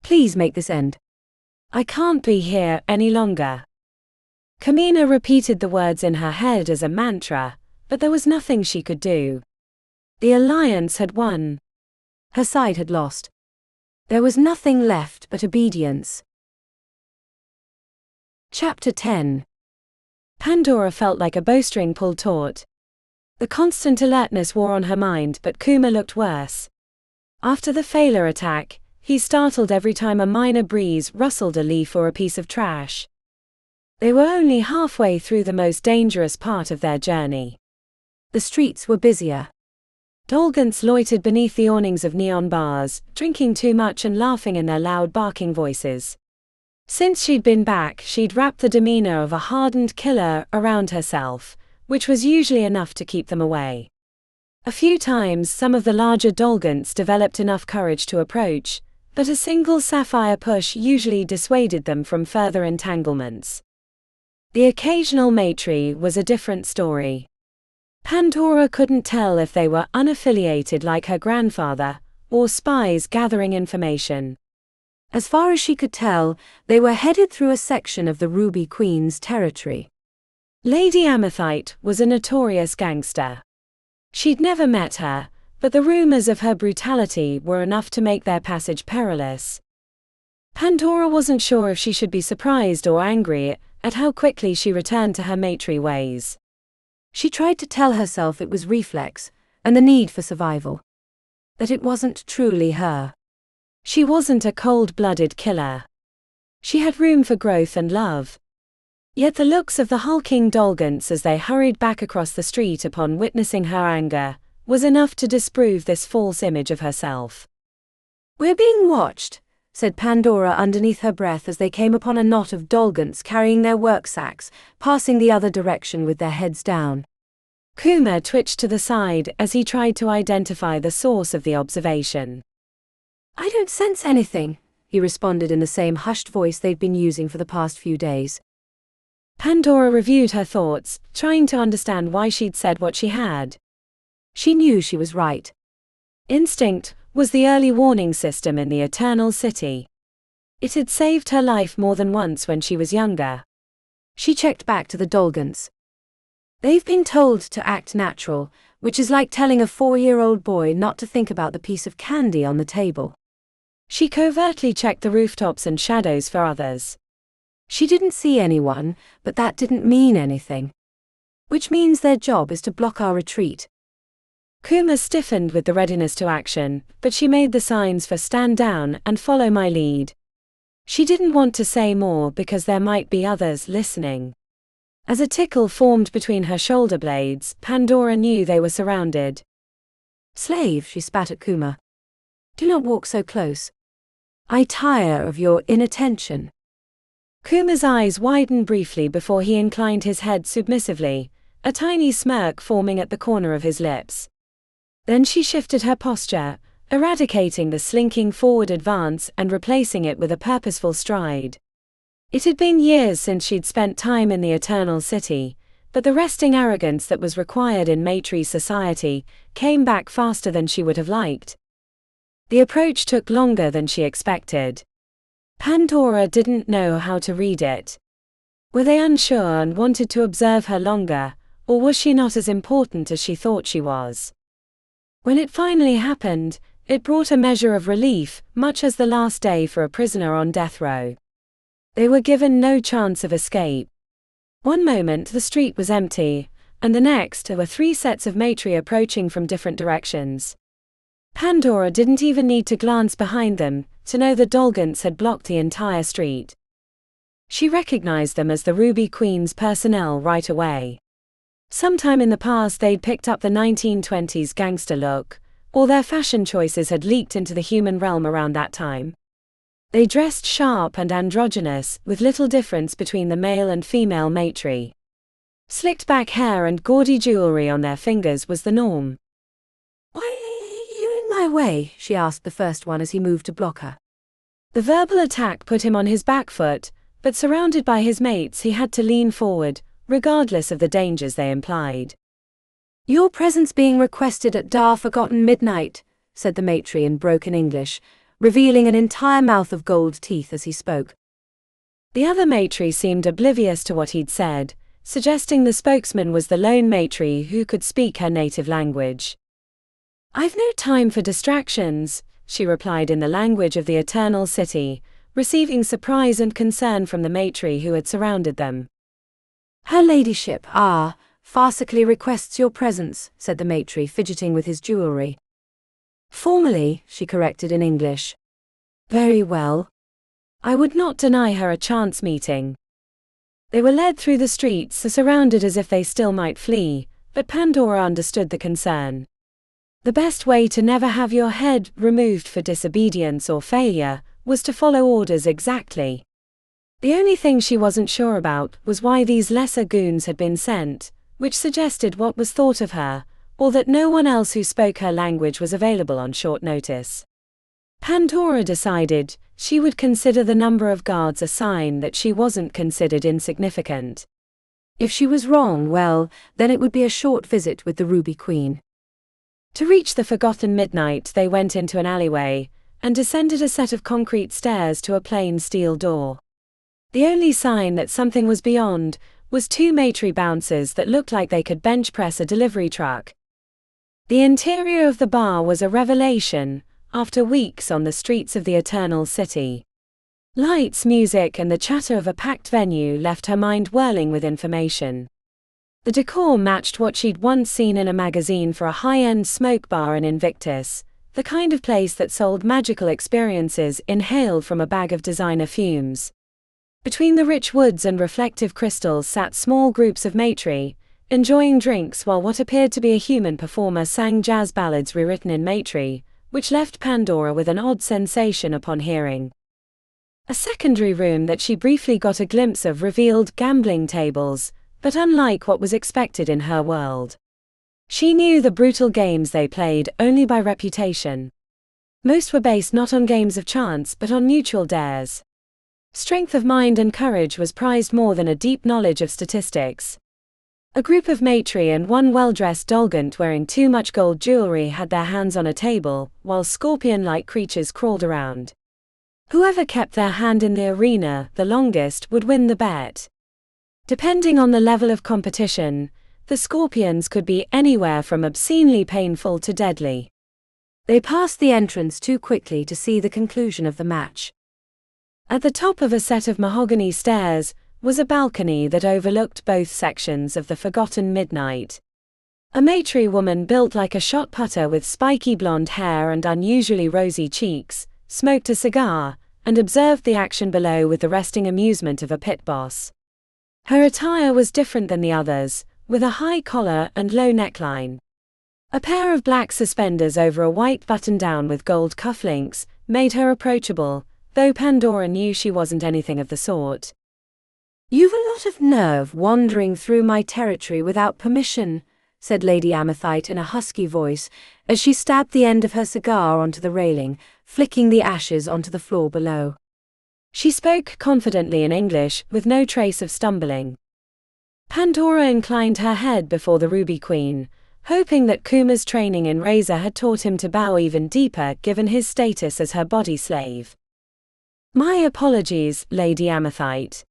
Please make this end. I can't be here any longer. Kamina repeated the words in her head as a mantra, but there was nothing she could do. The alliance had won. Her side had lost. There was nothing left but obedience. Chapter 10. Pandora felt like a bowstring pulled taut. The constant alertness wore on her mind, but Kuma looked worse. After the Phaler attack, he startled every time a minor breeze rustled a leaf or a piece of trash. They were only halfway through the most dangerous part of their journey. The streets were busier. Dolgans loitered beneath the awnings of neon bars, drinking too much and laughing in their loud barking voices. Since she'd been back, she'd wrapped the demeanor of a hardened killer around herself, which was usually enough to keep them away. A few times some of the larger Dolgans developed enough courage to approach, but a single sapphire push usually dissuaded them from further entanglements. The occasional matri was a different story. Pandora couldn't tell if they were unaffiliated like her grandfather, or spies gathering information. As far as she could tell, they were headed through a section of the Ruby Queen's territory. Lady Amethyst was a notorious gangster. She'd never met her, but the rumors of her brutality were enough to make their passage perilous. Pandora wasn't sure if she should be surprised or angry at how quickly she returned to her matri ways. She tried to tell herself it was reflex, and the need for survival. That it wasn't truly her. She wasn't a cold-blooded killer. She had room for growth and love. Yet the looks of the hulking Dolgans as they hurried back across the street upon witnessing her anger was enough to disprove this false image of herself. "We're being watched," said Pandora underneath her breath as they came upon a knot of Dolgans carrying their work sacks, passing the other direction with their heads down. Kuma twitched to the side as he tried to identify the source of the observation. "I don't sense anything," he responded in the same hushed voice they'd been using for the past few days. Pandora reviewed her thoughts, trying to understand why she'd said what she had. She knew she was right. Instinct was the early warning system in the Eternal City. It had saved her life more than once when she was younger. She checked back to the Dolgans. "They've been told to act natural, which is like telling a 4-year-old boy not to think about the piece of candy on the table." She covertly checked the rooftops and shadows for others. She didn't see anyone, but that didn't mean anything. "Which means their job is to block our retreat." Kuma stiffened with the readiness to action, but she made the signs for stand down and follow my lead. She didn't want to say more because there might be others listening. As a tickle formed between her shoulder blades, Pandora knew they were surrounded. "Slave," she spat at Kuma. "Do not walk so close. I tire of your inattention." Kuma's eyes widened briefly before he inclined his head submissively, a tiny smirk forming at the corner of his lips. Then she shifted her posture, eradicating the slinking forward advance and replacing it with a purposeful stride. It had been years since she'd spent time in the Eternal City, but the resting arrogance that was required in matri society came back faster than she would have liked. The approach took longer than she expected. Pandora didn't know how to read it. Were they unsure and wanted to observe her longer, or was she not as important as she thought she was? When it finally happened, it brought a measure of relief, much as the last day for a prisoner on death row. They were given no chance of escape. One moment the street was empty, and the next there were 3 sets of matri approaching from different directions. Pandora didn't even need to glance behind them to know the Dolgans had blocked the entire street. She recognized them as the Ruby Queen's personnel right away. Sometime in the past they'd picked up the 1920s gangster look, or their fashion choices had leaked into the human realm around that time. They dressed sharp and androgynous, with little difference between the male and female matri. Slicked back hair and gaudy jewelry on their fingers was the norm. "Why are you in my way?" she asked the first one as he moved to block her. The verbal attack put him on his back foot, but surrounded by his mates he had to lean forward, regardless of the dangers they implied. "Your presence being requested at Forgotten Midnight," said the matri in broken English, revealing an entire mouth of gold teeth as he spoke. The other matri seemed oblivious to what he'd said, suggesting the spokesman was the lone matri who could speak her native language. "I've no time for distractions," she replied in the language of the Eternal City, receiving surprise and concern from the matri who had surrounded them. "Her ladyship, farcically requests your presence," said the matri, fidgeting with his jewelry. "Formally," she corrected in English. "Very well." I would not deny her a chance meeting. They were led through the streets, surrounded as if they still might flee, but Pandora understood the concern. The best way to never have your head removed for disobedience or failure was to follow orders exactly. The only thing she wasn't sure about was why these lesser goons had been sent, which suggested what was thought of her, or that no one else who spoke her language was available on short notice. Pandora decided she would consider the number of guards a sign that she wasn't considered insignificant. If she was wrong, well, then it would be a short visit with the Ruby Queen. To reach the forgotten midnight, they went into an alleyway and descended a set of concrete stairs to a plain steel door. The only sign that something was beyond was two matey bouncers that looked like they could bench press a delivery truck. The interior of the bar was a revelation after weeks on the streets of the Eternal City. Lights, music, and the chatter of a packed venue left her mind whirling with information. The decor matched what she'd once seen in a magazine for a high-end smoke bar in Invictus, the kind of place that sold magical experiences inhaled from a bag of designer fumes. Between the rich woods and reflective crystals sat small groups of matey, enjoying drinks while what appeared to be a human performer sang jazz ballads rewritten in matey, which left Pandora with an odd sensation upon hearing. A secondary room that she briefly got a glimpse of revealed gambling tables, but unlike what was expected in her world. She knew the brutal games they played only by reputation. Most were based not on games of chance but on mutual dares. Strength of mind and courage was prized more than a deep knowledge of statistics. A group of matey and one well-dressed dolgant wearing too much gold jewelry had their hands on a table, while scorpion-like creatures crawled around. Whoever kept their hand in the arena the longest would win the bet. Depending on the level of competition, the scorpions could be anywhere from obscenely painful to deadly. They passed the entrance too quickly to see the conclusion of the match. At the top of a set of mahogany stairs was a balcony that overlooked both sections of the forgotten midnight. A matey woman built like a shot putter with spiky blonde hair and unusually rosy cheeks smoked a cigar and observed the action below with the resting amusement of a pit boss. Her attire was different than the others, with a high collar and low neckline. A pair of black suspenders over a white button-down with gold cufflinks made her approachable, though Pandora knew she wasn't anything of the sort. "You've a lot of nerve wandering through my territory without permission," said Lady Amethite in a husky voice, as she stabbed the end of her cigar onto the railing, flicking the ashes onto the floor below. She spoke confidently in English, with no trace of stumbling. Pandora inclined her head before the Ruby Queen, hoping that Kuma's training in Razor had taught him to bow even deeper given his status as her body slave. "My apologies, Lady Amethite.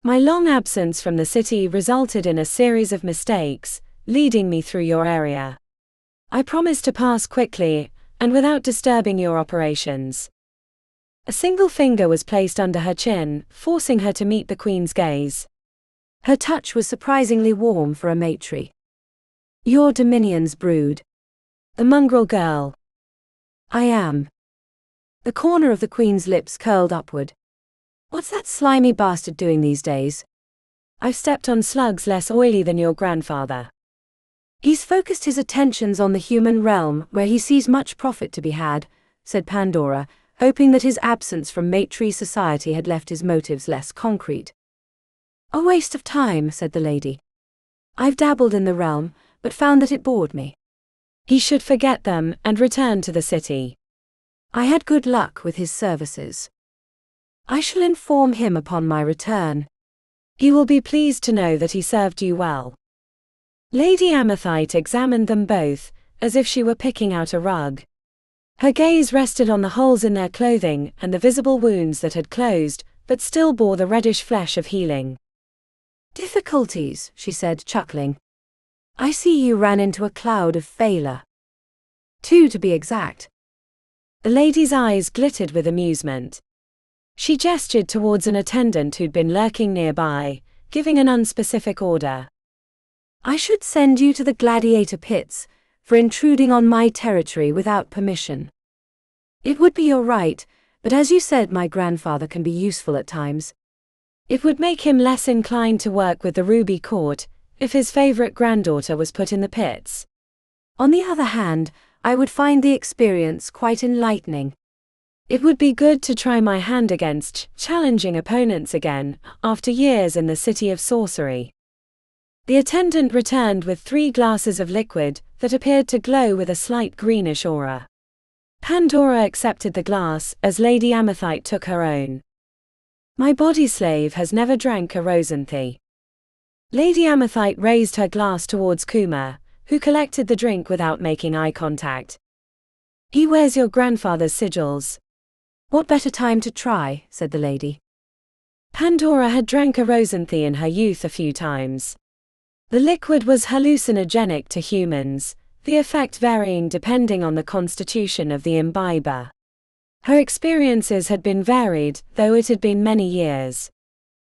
My long absence from the city resulted in a series of mistakes, leading me through your area. I promise to pass quickly, and without disturbing your operations." A single finger was placed under her chin, forcing her to meet the Queen's gaze. Her touch was surprisingly warm for a matey. "Your Dominion's brood." The mongrel girl. "I am." The corner of the Queen's lips curled upward. "What's that slimy bastard doing these days?" "I've stepped on slugs less oily than your grandfather." "He's focused his attentions on the human realm, where he sees much profit to be had," said Pandora, hoping that his absence from matey society had left his motives less concrete. "A waste of time," said the lady. "I've dabbled in the realm, but found that it bored me." He should forget them and return to the city. "I had good luck with his services. I shall inform him upon my return." "He will be pleased to know that he served you well." Lady Amethite examined them both, as if she were picking out a rug. Her gaze rested on the holes in their clothing and the visible wounds that had closed, but still bore the reddish flesh of healing. "Difficulties," she said, chuckling. "I see you ran into a cloud of failure. 2 to be exact." The lady's eyes glittered with amusement. She gestured towards an attendant who'd been lurking nearby, giving an unspecific order. "I should send you to the gladiator pits for intruding on my territory without permission. It would be your right, but as you said, my grandfather can be useful at times." It would make him less inclined to work with the Ruby Court if his favorite granddaughter was put in the pits. "On the other hand, I would find the experience quite enlightening." It would be good to try my hand against challenging opponents again, after years in the City of Sorcery. The attendant returned with 3 glasses of liquid that appeared to glow with a slight greenish aura. Pandora accepted the glass as Lady Amethite took her own. "My body slave has never drank a Rosanthe." Lady Amethyte raised her glass towards Kuma, who collected the drink without making eye contact. He wears your grandfather's sigils. What better time to try, said the lady. Pandora had drank a rosanthe in her youth a few times. The liquid was hallucinogenic to humans, the effect varying depending on the constitution of the imbiber. Her experiences had been varied, though it had been many years.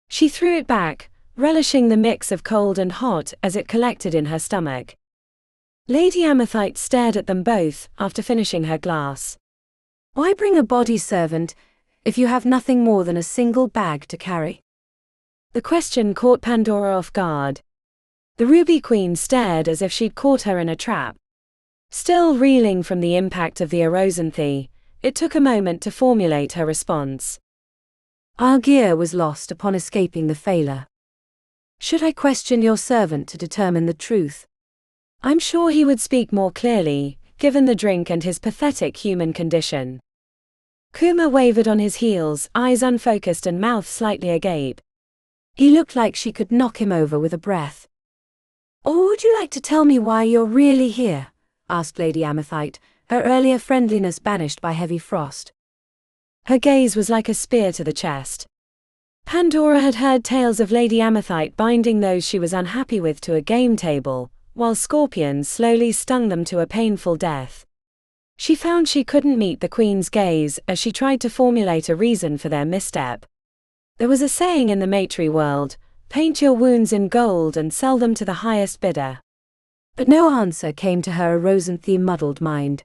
She threw it back, relishing the mix of cold and hot as it collected in her stomach. Lady Amethyte stared at them both after finishing her glass. Why bring a body servant if you have nothing more than a single bag to carry? The question caught Pandora off guard. The Ruby Queen stared as if she'd caught her in a trap. Still reeling from the impact of the orosanthe, it took a moment to formulate her response. Our gear was lost upon escaping the Phaler. Should I question your servant to determine the truth? I'm sure he would speak more clearly, given the drink and his pathetic human condition. Kuma wavered on his heels, eyes unfocused and mouth slightly agape. He looked like she could knock him over with a breath. Or would you like to tell me why you're really here? Asked Lady Amethyte, her earlier friendliness banished by heavy frost. Her gaze was like a spear to the chest. Pandora had heard tales of Lady Amethyte binding those she was unhappy with to a game table, while scorpions slowly stung them to a painful death. She found she couldn't meet the Queen's gaze as she tried to formulate a reason for their misstep. There was a saying in the matri world, paint your wounds in gold and sell them to the highest bidder. But no answer came to her orosanthe-muddled mind.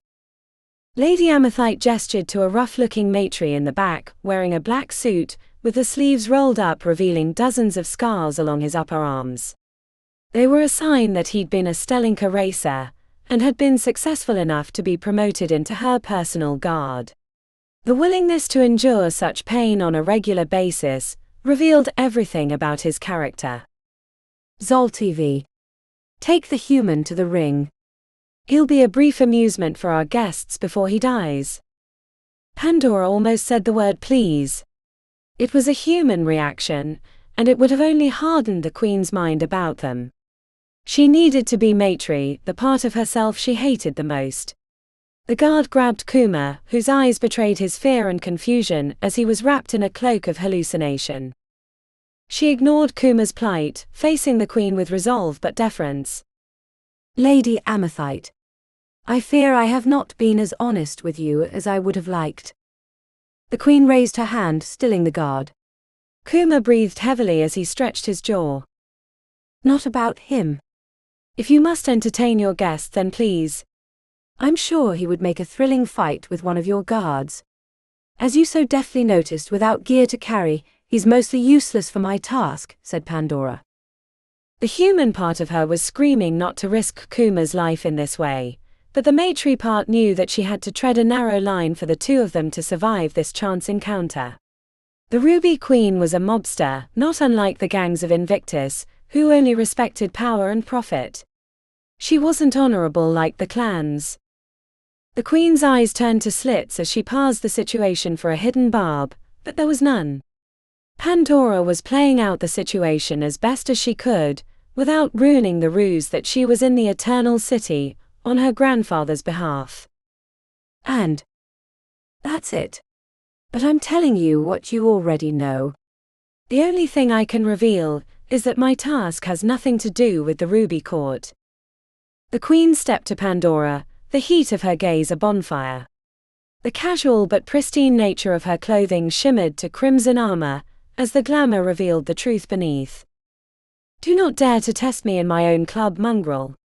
Lady Amethyte gestured to a rough-looking matri in the back, wearing a black suit, with the sleeves rolled up revealing dozens of scars along his upper arms. They were a sign that he'd been a Stellinka racer, and had been successful enough to be promoted into her personal guard. The willingness to endure such pain on a regular basis revealed everything about his character. Zoltv. Take the human to the ring. He'll be a brief amusement for our guests before he dies. Pandora almost said the word please. It was a human reaction, and it would have only hardened the Queen's mind about them. She needed to be matri, the part of herself she hated the most. The guard grabbed Kuma, whose eyes betrayed his fear and confusion as he was wrapped in a cloak of hallucination. She ignored Kuma's plight, facing the Queen with resolve but deference. Lady Amethyte, I fear I have not been as honest with you as I would have liked. The Queen raised her hand, stilling the guard. Kuma breathed heavily as he stretched his jaw. Not about him. If you must entertain your guest, then please. I'm sure he would make a thrilling fight with one of your guards. As you so deftly noticed, without gear to carry, he's mostly useless for my task, said Pandora. The human part of her was screaming not to risk Kuma's life in this way, but the matri part knew that she had to tread a narrow line for the two of them to survive this chance encounter. The Ruby Queen was a mobster, not unlike the gangs of Invictus, who only respected power and profit. She wasn't honorable like the clans. The Queen's eyes turned to slits as she paused the situation for a hidden barb, but there was none. Pandora was playing out the situation as best as she could, without ruining the ruse that she was in the Eternal City, on her grandfather's behalf. And that's it. But I'm telling you what you already know. The only thing I can reveal is that my task has nothing to do with the Ruby Court. The Queen stepped to Pandora, the heat of her gaze a bonfire. The casual but pristine nature of her clothing shimmered to crimson armor, as the glamour revealed the truth beneath. Do not dare to test me in my own club, mongrel.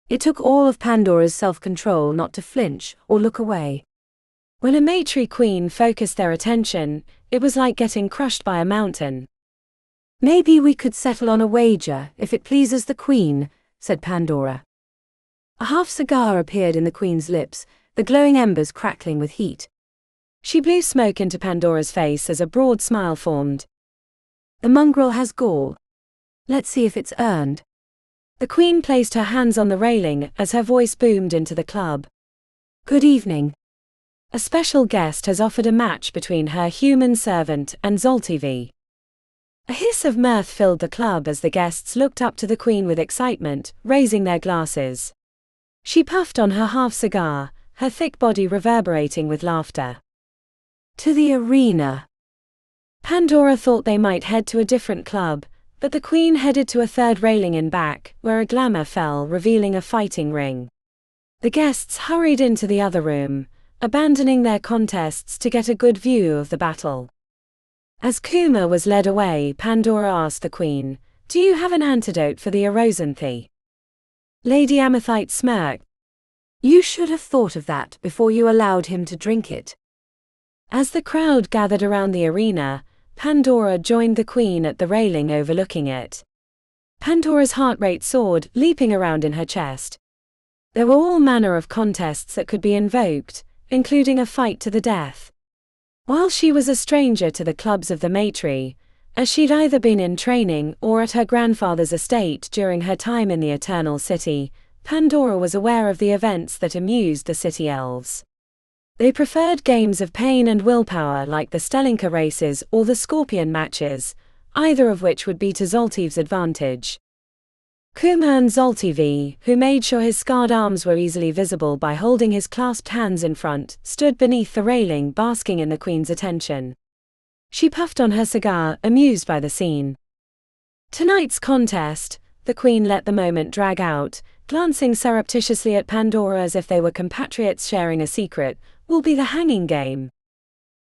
It took all of Pandora's self-control not to flinch or look away. When a matri queen focused their attention, it was like getting crushed by a mountain. Maybe we could settle on a wager, if it pleases the Queen, said Pandora. A half cigar appeared in the Queen's lips, the glowing embers crackling with heat. She blew smoke into Pandora's face as a broad smile formed. The mongrel has gall. Let's see if it's earned. The Queen placed her hands on the railing as her voice boomed into the club. Good evening. A special guest has offered a match between her human servant and Zoltv. A hiss of mirth filled the club as the guests looked up to the Queen with excitement, raising their glasses. She puffed on her half-cigar, her thick body reverberating with laughter. To the arena. Pandora thought they might head to a different club, but the Queen headed to a third railing in back, where a glamour fell, revealing a fighting ring. The guests hurried into the other room, abandoning their contests to get a good view of the battle. As Kuma was led away, Pandora asked the Queen, "Do you have an antidote for the Erosanthe?" Lady Amethyst smirked. "You should have thought of that before you allowed him to drink it." As the crowd gathered around the arena, Pandora joined the Queen at the railing overlooking it. Pandora's heart rate soared, leaping around in her chest. There were all manner of contests that could be invoked, including a fight to the death. While she was a stranger to the clubs of the Matri, as she'd either been in training or at her grandfather's estate during her time in the Eternal City, Pandora was aware of the events that amused the city elves. They preferred games of pain and willpower like the Stellinka races or the Scorpion matches, either of which would be to Zoltive's advantage. Kuma and Zoltive, who made sure his scarred arms were easily visible by holding his clasped hands in front, stood beneath the railing basking in the Queen's attention. She puffed on her cigar, amused by the scene. Tonight's contest, the Queen let the moment drag out, glancing surreptitiously at Pandora as if they were compatriots sharing a secret, will be the hanging game.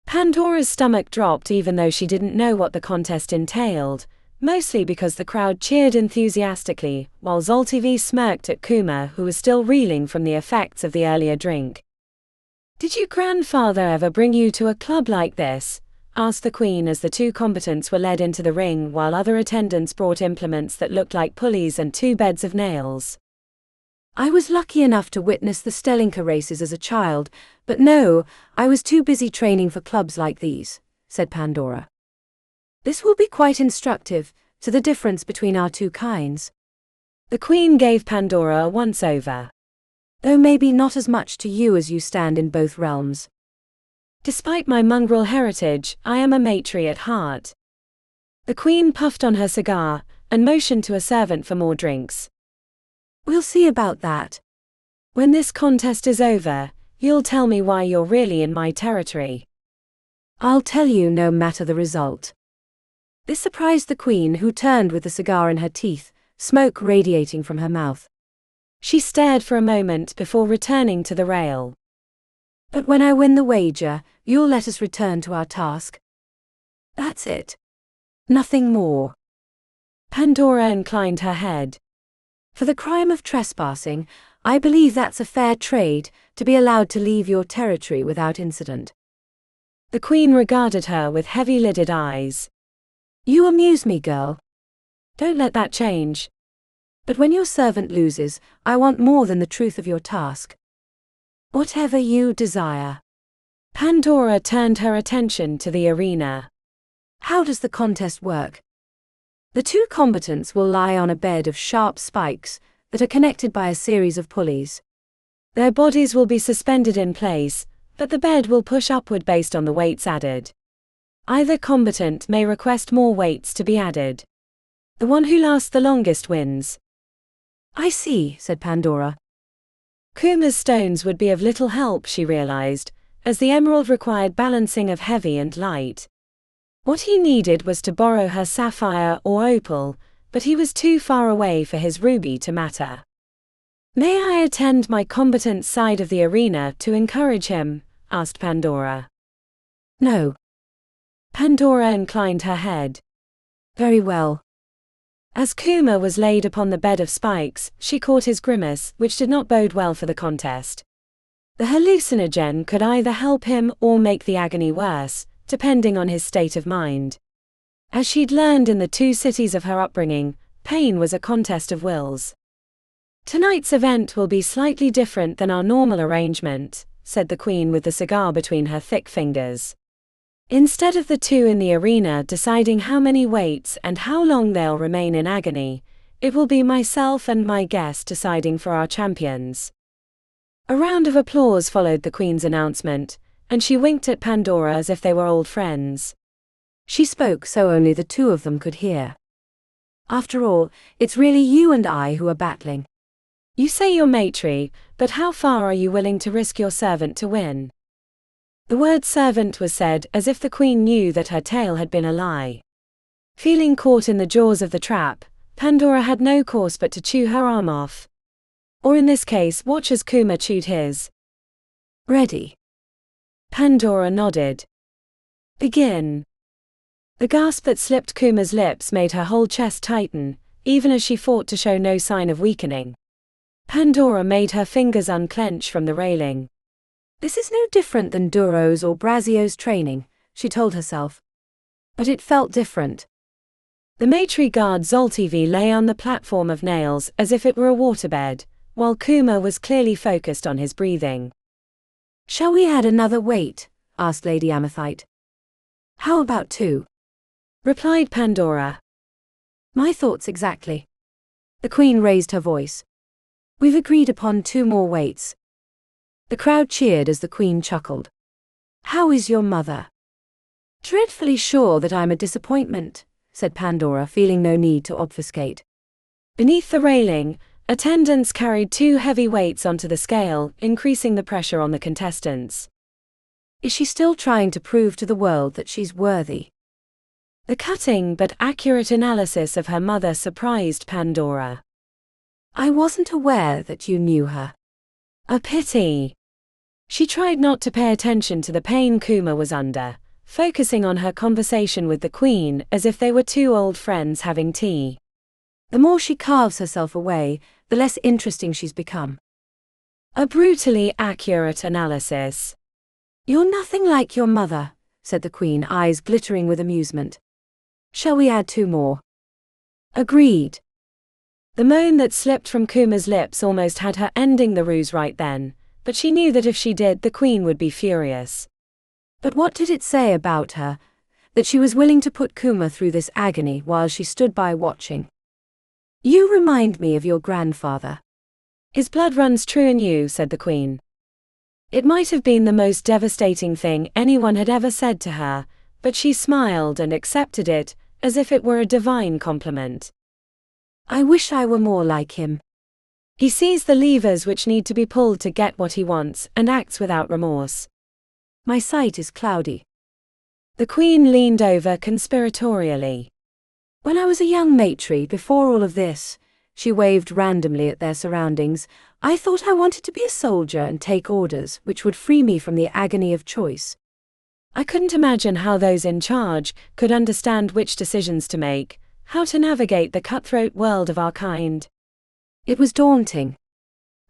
Pandora's stomach dropped even though she didn't know what the contest entailed, mostly because the crowd cheered enthusiastically, while Zoltive smirked at Kuma, who was still reeling from the effects of the earlier drink. "Did your grandfather ever bring you to a club like this?" asked the Queen as the two combatants were led into the ring while other attendants brought implements that looked like pulleys and 2 beds of nails. "I was lucky enough to witness the Stellinka races as a child, but no, I was too busy training for clubs like these," said Pandora. "This will be quite instructive to the difference between our two kinds." The Queen gave Pandora a once-over. "Though maybe not as much to you as you stand in both realms. Despite my mongrel heritage, I am a matri at heart." The Queen puffed on her cigar, and motioned to a servant for more drinks. "We'll see about that. When this contest is over, you'll tell me why you're really in my territory." "I'll tell you no matter the result." This surprised the Queen, who turned with the cigar in her teeth, smoke radiating from her mouth. She stared for a moment before returning to the rail. "But when I win the wager, you'll let us return to our task?" "That's it. Nothing more." Pandora inclined her head. "For the crime of trespassing, I believe that's a fair trade, to be allowed to leave your territory without incident." The Queen regarded her with heavy-lidded eyes. "You amuse me, girl." "Don't let that change." "But when your servant loses, I want more than the truth of your task." "Whatever you desire." Pandora turned her attention to the arena. "How does the contest work?" "The two combatants will lie on a bed of sharp spikes that are connected by a series of pulleys. Their bodies will be suspended in place, but the bed will push upward based on the weights added. Either combatant may request more weights to be added. The one who lasts the longest wins." "I see," said Pandora. Kuma's stones would be of little help, she realized, as the emerald required balancing of heavy and light. What he needed was to borrow her sapphire or opal, but he was too far away for his ruby to matter. "May I attend my combatant's side of the arena to encourage him?" asked Pandora. "No." Pandora inclined her head. "Very well." As Kuma was laid upon the bed of spikes, she caught his grimace, which did not bode well for the contest. The hallucinogen could either help him or make the agony worse, depending on his state of mind. As she'd learned in the 2 cities of her upbringing, pain was a contest of wills. "Tonight's event will be slightly different than our normal arrangement," said the Queen with the cigar between her thick fingers. "Instead of the 2 in the arena deciding how many weights and how long they'll remain in agony, it will be myself and my guest deciding for our champions." A round of applause followed the Queen's announcement, and she winked at Pandora as if they were old friends. She spoke so only the two of them could hear. After all, it's really you and I who are battling. You say you're matry, but how far are you willing to risk your servant to win? The word servant was said as if the queen knew that her tale had been a lie. Feeling caught in the jaws of the trap, Pandora had no course but to chew her arm off. Or in this case, watch as Kuma chewed his. Ready? Pandora nodded. Begin. The gasp that slipped Kuma's lips made her whole chest tighten, even as she fought to show no sign of weakening. Pandora made her fingers unclench from the railing. This is no different than Duro's or Brazio's training, she told herself. But it felt different. The matry guard Zoltv lay on the platform of nails as if it were a waterbed, while Kuma was clearly focused on his breathing. Shall we add another weight? Asked Lady Amethyte. How about 2? Replied Pandora. My thoughts exactly. The queen raised her voice. We've agreed upon 2 more weights. The crowd cheered as the queen chuckled. How is your mother? Dreadfully sure that I'm a disappointment, said Pandora, feeling no need to obfuscate. Beneath the railing, attendants carried 2 heavy weights onto the scale, increasing the pressure on the contestants. Is she still trying to prove to the world that she's worthy? The cutting but accurate analysis of her mother surprised Pandora. I wasn't aware that you knew her. A pity. She tried not to pay attention to the pain Kuma was under, focusing on her conversation with the queen as if they were 2 old friends having tea. The more she carves herself away, the less interesting she's become. A brutally accurate analysis. You're nothing like your mother, said the queen, eyes glittering with amusement. Shall we add 2 more? Agreed. The moan that slipped from Kuma's lips almost had her ending the ruse right then, but she knew that if she did, the queen would be furious. But what did it say about her, that she was willing to put Kuma through this agony while she stood by watching? You remind me of your grandfather. His blood runs true in you, said the queen. It might have been the most devastating thing anyone had ever said to her, but she smiled and accepted it, as if it were a divine compliment. I wish I were more like him. He sees the levers which need to be pulled to get what he wants and acts without remorse. My sight is cloudy. The queen leaned over conspiratorially. When I was a young matry, before all of this, she waved randomly at their surroundings, I thought I wanted to be a soldier and take orders which would free me from the agony of choice. I couldn't imagine how those in charge could understand which decisions to make, how to navigate the cutthroat world of our kind. It was daunting.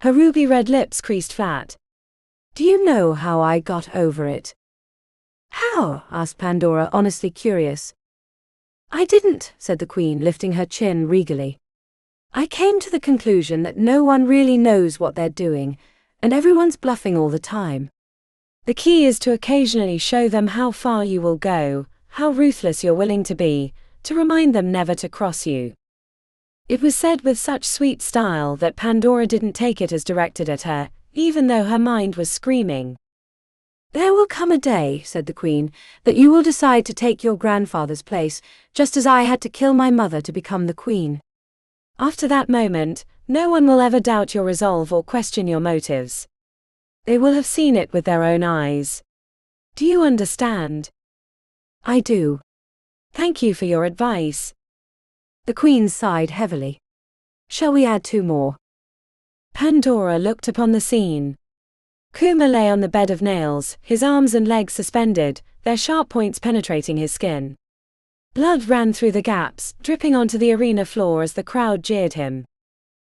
Her ruby-red lips creased flat. Do you know how I got over it? How? Asked Pandora, honestly curious. I didn't, said the queen, lifting her chin regally. I came to the conclusion that no one really knows what they're doing, and everyone's bluffing all the time. The key is to occasionally show them how far you will go, how ruthless you're willing to be, to remind them never to cross you. It was said with such sweet style that Pandora didn't take it as directed at her, even though her mind was screaming. There will come a day, said the queen, that you will decide to take your grandfather's place, just as I had to kill my mother to become the queen. After that moment, no one will ever doubt your resolve or question your motives. They will have seen it with their own eyes. Do you understand? I do. Thank you for your advice. The queen sighed heavily. Shall we add 2 more? Pandora looked upon the scene. Kuma lay on the bed of nails, his arms and legs suspended, their sharp points penetrating his skin. Blood ran through the gaps, dripping onto the arena floor as the crowd jeered him.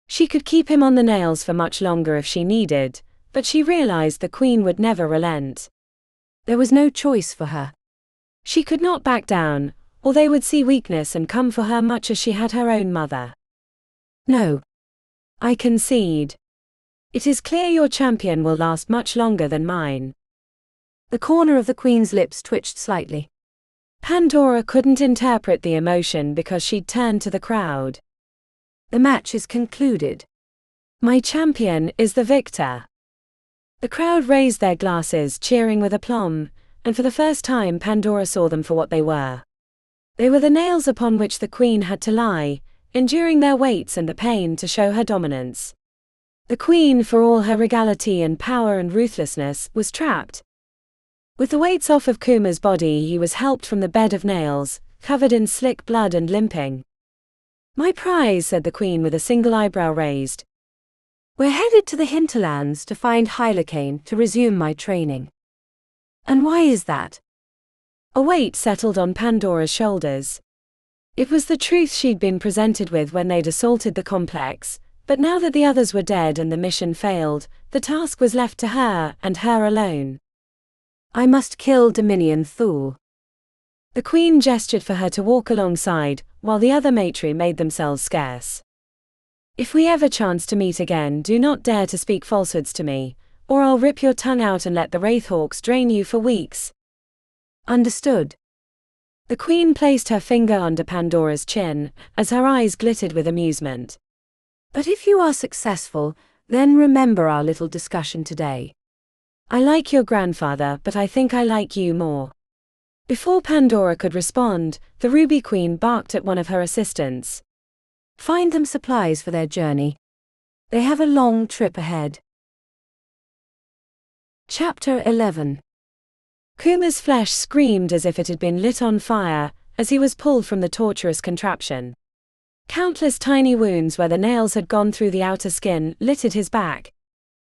She could keep him on the nails for much longer if she needed, but she realized the queen would never relent. There was no choice for her. She could not back down, or they would see weakness and come for her much as she had her own mother. No. I concede. It is clear your champion will last much longer than mine. The corner of the queen's lips twitched slightly. Pandora couldn't interpret the emotion because she'd turned to the crowd. The match is concluded. My champion is the victor. The crowd raised their glasses, cheering with aplomb, and for the first time Pandora saw them for what they were. They were the nails upon which the queen had to lie, enduring their weights and the pain to show her dominance. The queen, for all her regality and power and ruthlessness, was trapped. With the weights off of Kuma's body, he was helped from the bed of nails, covered in slick blood and limping. "My prize," said the queen with a single eyebrow raised. "We're headed to the hinterlands to find Hylakane to resume my training." "And why is that?" A weight settled on Pandora's shoulders. It was the truth she'd been presented with when they'd assaulted the complex, but now that the others were dead and the mission failed, the task was left to her, and her alone. "I must kill Dominion Thule." The queen gestured for her to walk alongside, while the other matri made themselves scarce. "If we ever chance to meet again, do not dare to speak falsehoods to me, or I'll rip your tongue out and let the Wraithhawks drain you for weeks." "Understood." The queen placed her finger under Pandora's chin, as her eyes glittered with amusement. "But if you are successful, then remember our little discussion today." "I like your grandfather, but I think I like you more." Before Pandora could respond, the Ruby Queen barked at one of her assistants. "Find them supplies for their journey. They have a long trip ahead." Chapter 11. Kuma's flesh screamed as if it had been lit on fire, as he was pulled from the torturous contraption. Countless tiny wounds where the nails had gone through the outer skin littered his back.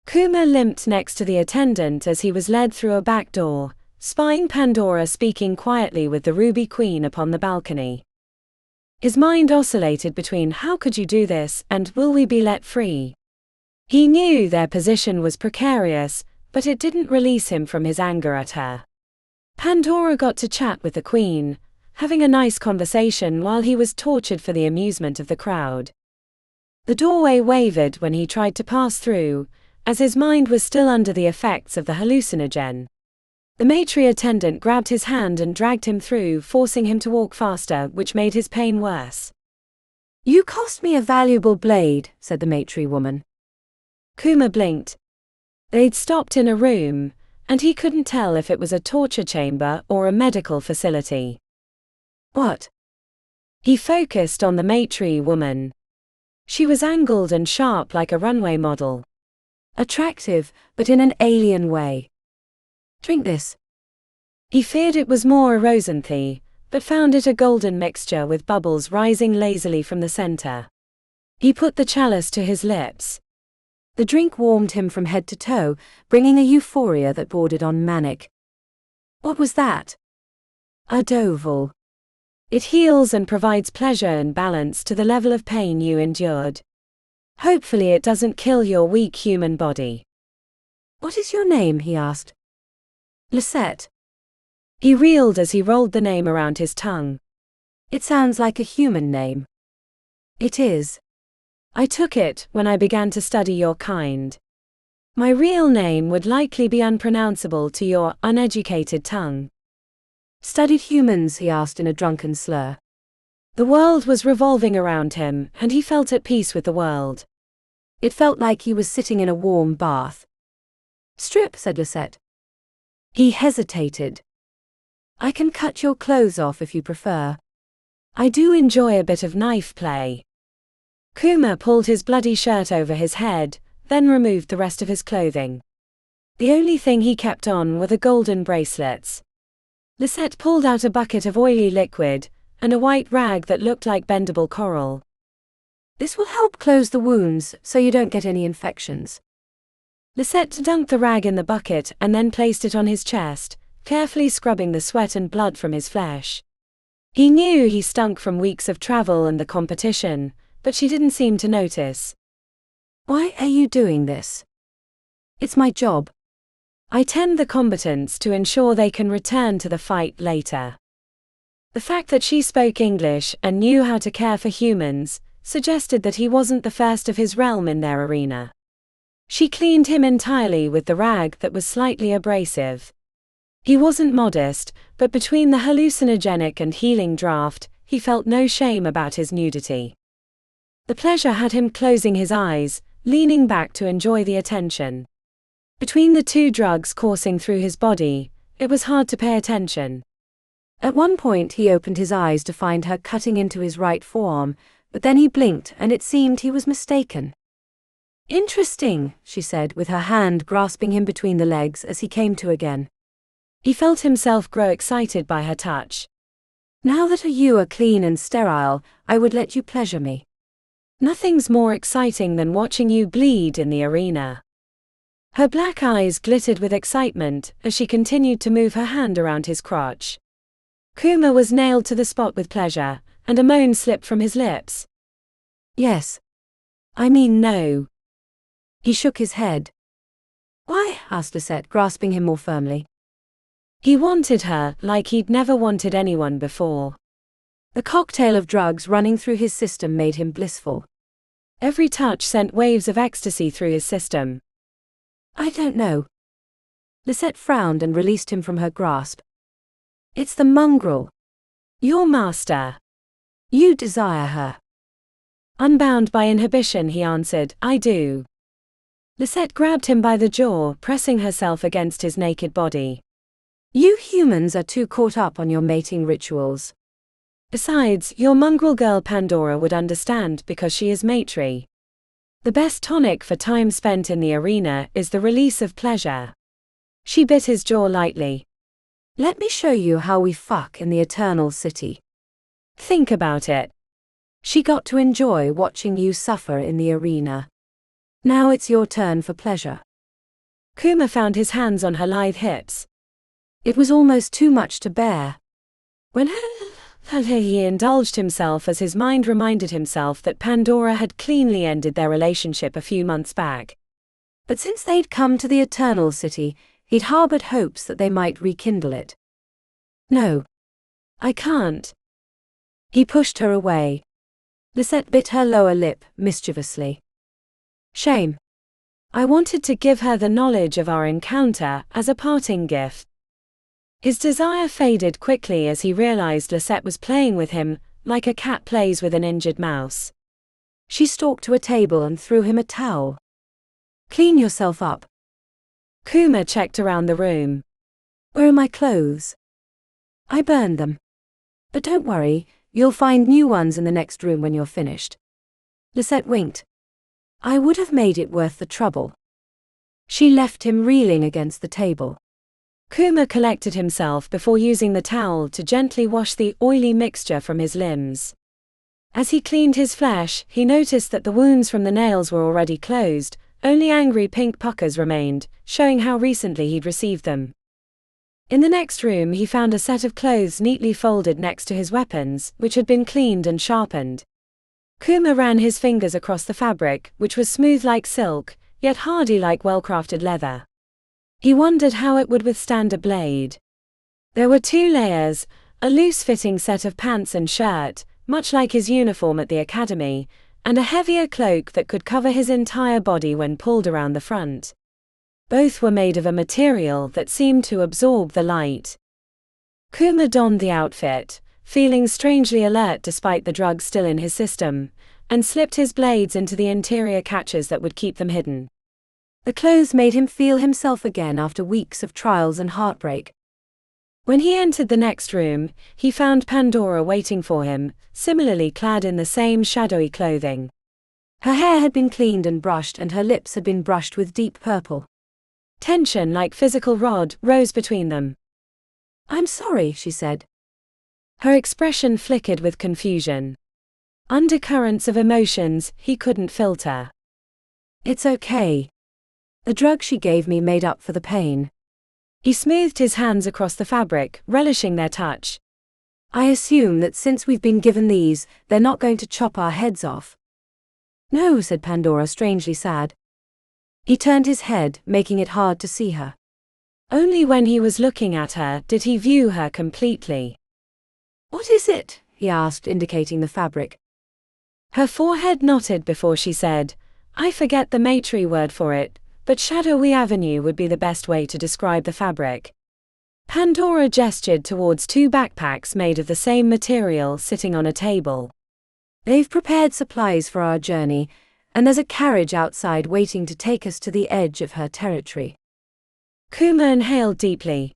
Kuma limped next to the attendant as he was led through a back door, spying Pandora speaking quietly with the Ruby Queen upon the balcony. His mind oscillated between "how could you do this" and "will we be let free?" He knew their position was precarious, but it didn't release him from his anger at her. Pandora got to chat with the queen, having a nice conversation while he was tortured for the amusement of the crowd. The doorway wavered when he tried to pass through, as his mind was still under the effects of the hallucinogen. The matri attendant grabbed his hand and dragged him through, forcing him to walk faster, which made his pain worse. "You cost me a valuable blade," said the matri woman. Kuma blinked. They'd stopped in a room, and he couldn't tell if it was a torture chamber or a medical facility. "What?" He focused on the matri woman. She was angled and sharp like a runway model. Attractive, but in an alien way. "Drink this." He feared it was more rosanthy, but found it a golden mixture with bubbles rising lazily from the center. He put the chalice to his lips. The drink warmed him from head to toe, bringing a euphoria that bordered on manic. "What was that?" "A dovul. It heals and provides pleasure and balance to the level of pain you endured. Hopefully it doesn't kill your weak human body." "What is your name?" he asked. "Lisette." He reeled as he rolled the name around his tongue. "It sounds like a human name." "It is. I took it when I began to study your kind. My real name would likely be unpronounceable to your uneducated tongue." "Studied humans?" he asked in a drunken slur. The world was revolving around him, and he felt at peace with the world. It felt like he was sitting in a warm bath. "Strip," said Lisette. He hesitated. "I can cut your clothes off if you prefer." "I do enjoy a bit of knife play." Kuma pulled his bloody shirt over his head, then removed the rest of his clothing. The only thing he kept on were the golden bracelets. Lisette pulled out a bucket of oily liquid, and a white rag that looked like bendable coral. "This will help close the wounds, so you don't get any infections." Lisette dunked the rag in the bucket and then placed it on his chest, carefully scrubbing the sweat and blood from his flesh. He knew he stunk from weeks of travel and the competition, but she didn't seem to notice. "Why are you doing this?" "It's my job. I tend the combatants to ensure they can return to the fight later." The fact that she spoke English and knew how to care for humans suggested that he wasn't the first of his realm in their arena. She cleaned him entirely with the rag that was slightly abrasive. He wasn't modest, but between the hallucinogenic and healing draft, he felt no shame about his nudity. The pleasure had him closing his eyes, leaning back to enjoy the attention. Between the two drugs coursing through his body, it was hard to pay attention. At one point he opened his eyes to find her cutting into his right forearm, but then he blinked and it seemed he was mistaken. "Interesting," she said, with her hand grasping him between the legs as he came to again. He felt himself grow excited by her touch. "Now that you are clean and sterile, I would let you pleasure me." Nothing's more exciting than watching you bleed in the arena. Her black eyes glittered with excitement as she continued to move her hand around his crotch. Kuma was nailed to the spot with pleasure, and a moan slipped from his lips. "Yes." "I mean no." He shook his head. "Why?" asked Lisette, grasping him more firmly. He wanted her like he'd never wanted anyone before. The cocktail of drugs running through his system made him blissful. Every touch sent waves of ecstasy through his system. "I don't know." Lisette frowned and released him from her grasp. "It's the mongrel." "Your master." "You desire her." Unbound by inhibition, he answered, "I do." Lisette grabbed him by the jaw, pressing herself against his naked body. "You humans are too caught up on your mating rituals. Besides, your mongrel girl Pandora would understand because she is matry. The best tonic for time spent in the arena is the release of pleasure." She bit his jaw lightly. "Let me show you how we fuck in the Eternal City." "Think about it." She got to enjoy watching you suffer in the arena. Now it's your turn for pleasure. Kuma found his hands on her lithe hips. It was almost too much to bear. When he indulged himself as his mind reminded himself that Pandora had cleanly ended their relationship a few months back. But since they'd come to the Eternal City, he'd harbored hopes that they might rekindle it. "No. I can't." He pushed her away. Lisette bit her lower lip, mischievously. "Shame. I wanted to give her the knowledge of our encounter as a parting gift." His desire faded quickly as he realized Lisette was playing with him, like a cat plays with an injured mouse. She stalked to a table and threw him a towel. "Clean yourself up." Kuma checked around the room. "Where are my clothes?" "I burned them. But don't worry, you'll find new ones in the next room when you're finished." Lisette winked. "I would have made it worth the trouble." She left him reeling against the table. Kuma collected himself before using the towel to gently wash the oily mixture from his limbs. As he cleaned his flesh, he noticed that the wounds from the nails were already closed, only angry pink puckers remained, showing how recently he'd received them. In the next room he found a set of clothes neatly folded next to his weapons, which had been cleaned and sharpened. Kuma ran his fingers across the fabric, which was smooth like silk, yet hardy like well-crafted leather. He wondered how it would withstand a blade. There were 2 layers, a loose-fitting set of pants and shirt, much like his uniform at the academy, and a heavier cloak that could cover his entire body when pulled around the front. Both were made of a material that seemed to absorb the light. Kuma donned the outfit, feeling strangely alert despite the drugs still in his system, and slipped his blades into the interior catches that would keep them hidden. The clothes made him feel himself again after weeks of trials and heartbreak. When he entered the next room, he found Pandora waiting for him, similarly clad in the same shadowy clothing. Her hair had been cleaned and brushed and her lips had been brushed with deep purple. Tension like physical rod rose between them. "I'm sorry," she said. Her expression flickered with confusion. Undercurrents of emotions he couldn't filter. "It's okay. The drug she gave me made up for the pain." He smoothed his hands across the fabric, relishing their touch. "I assume that since we've been given these, they're not going to chop our heads off." "No," said Pandora, strangely sad. He turned his head, making it hard to see her. Only when he was looking at her did he view her completely. "What is it?" he asked, indicating the fabric. Her forehead knotted before she said, "I forget the matry word for it, but shadowy avenue would be the best way to describe the fabric." Pandora gestured towards 2 backpacks made of the same material sitting on a table. "They've prepared supplies for our journey, and there's a carriage outside waiting to take us to the edge of her territory." Kuma inhaled deeply.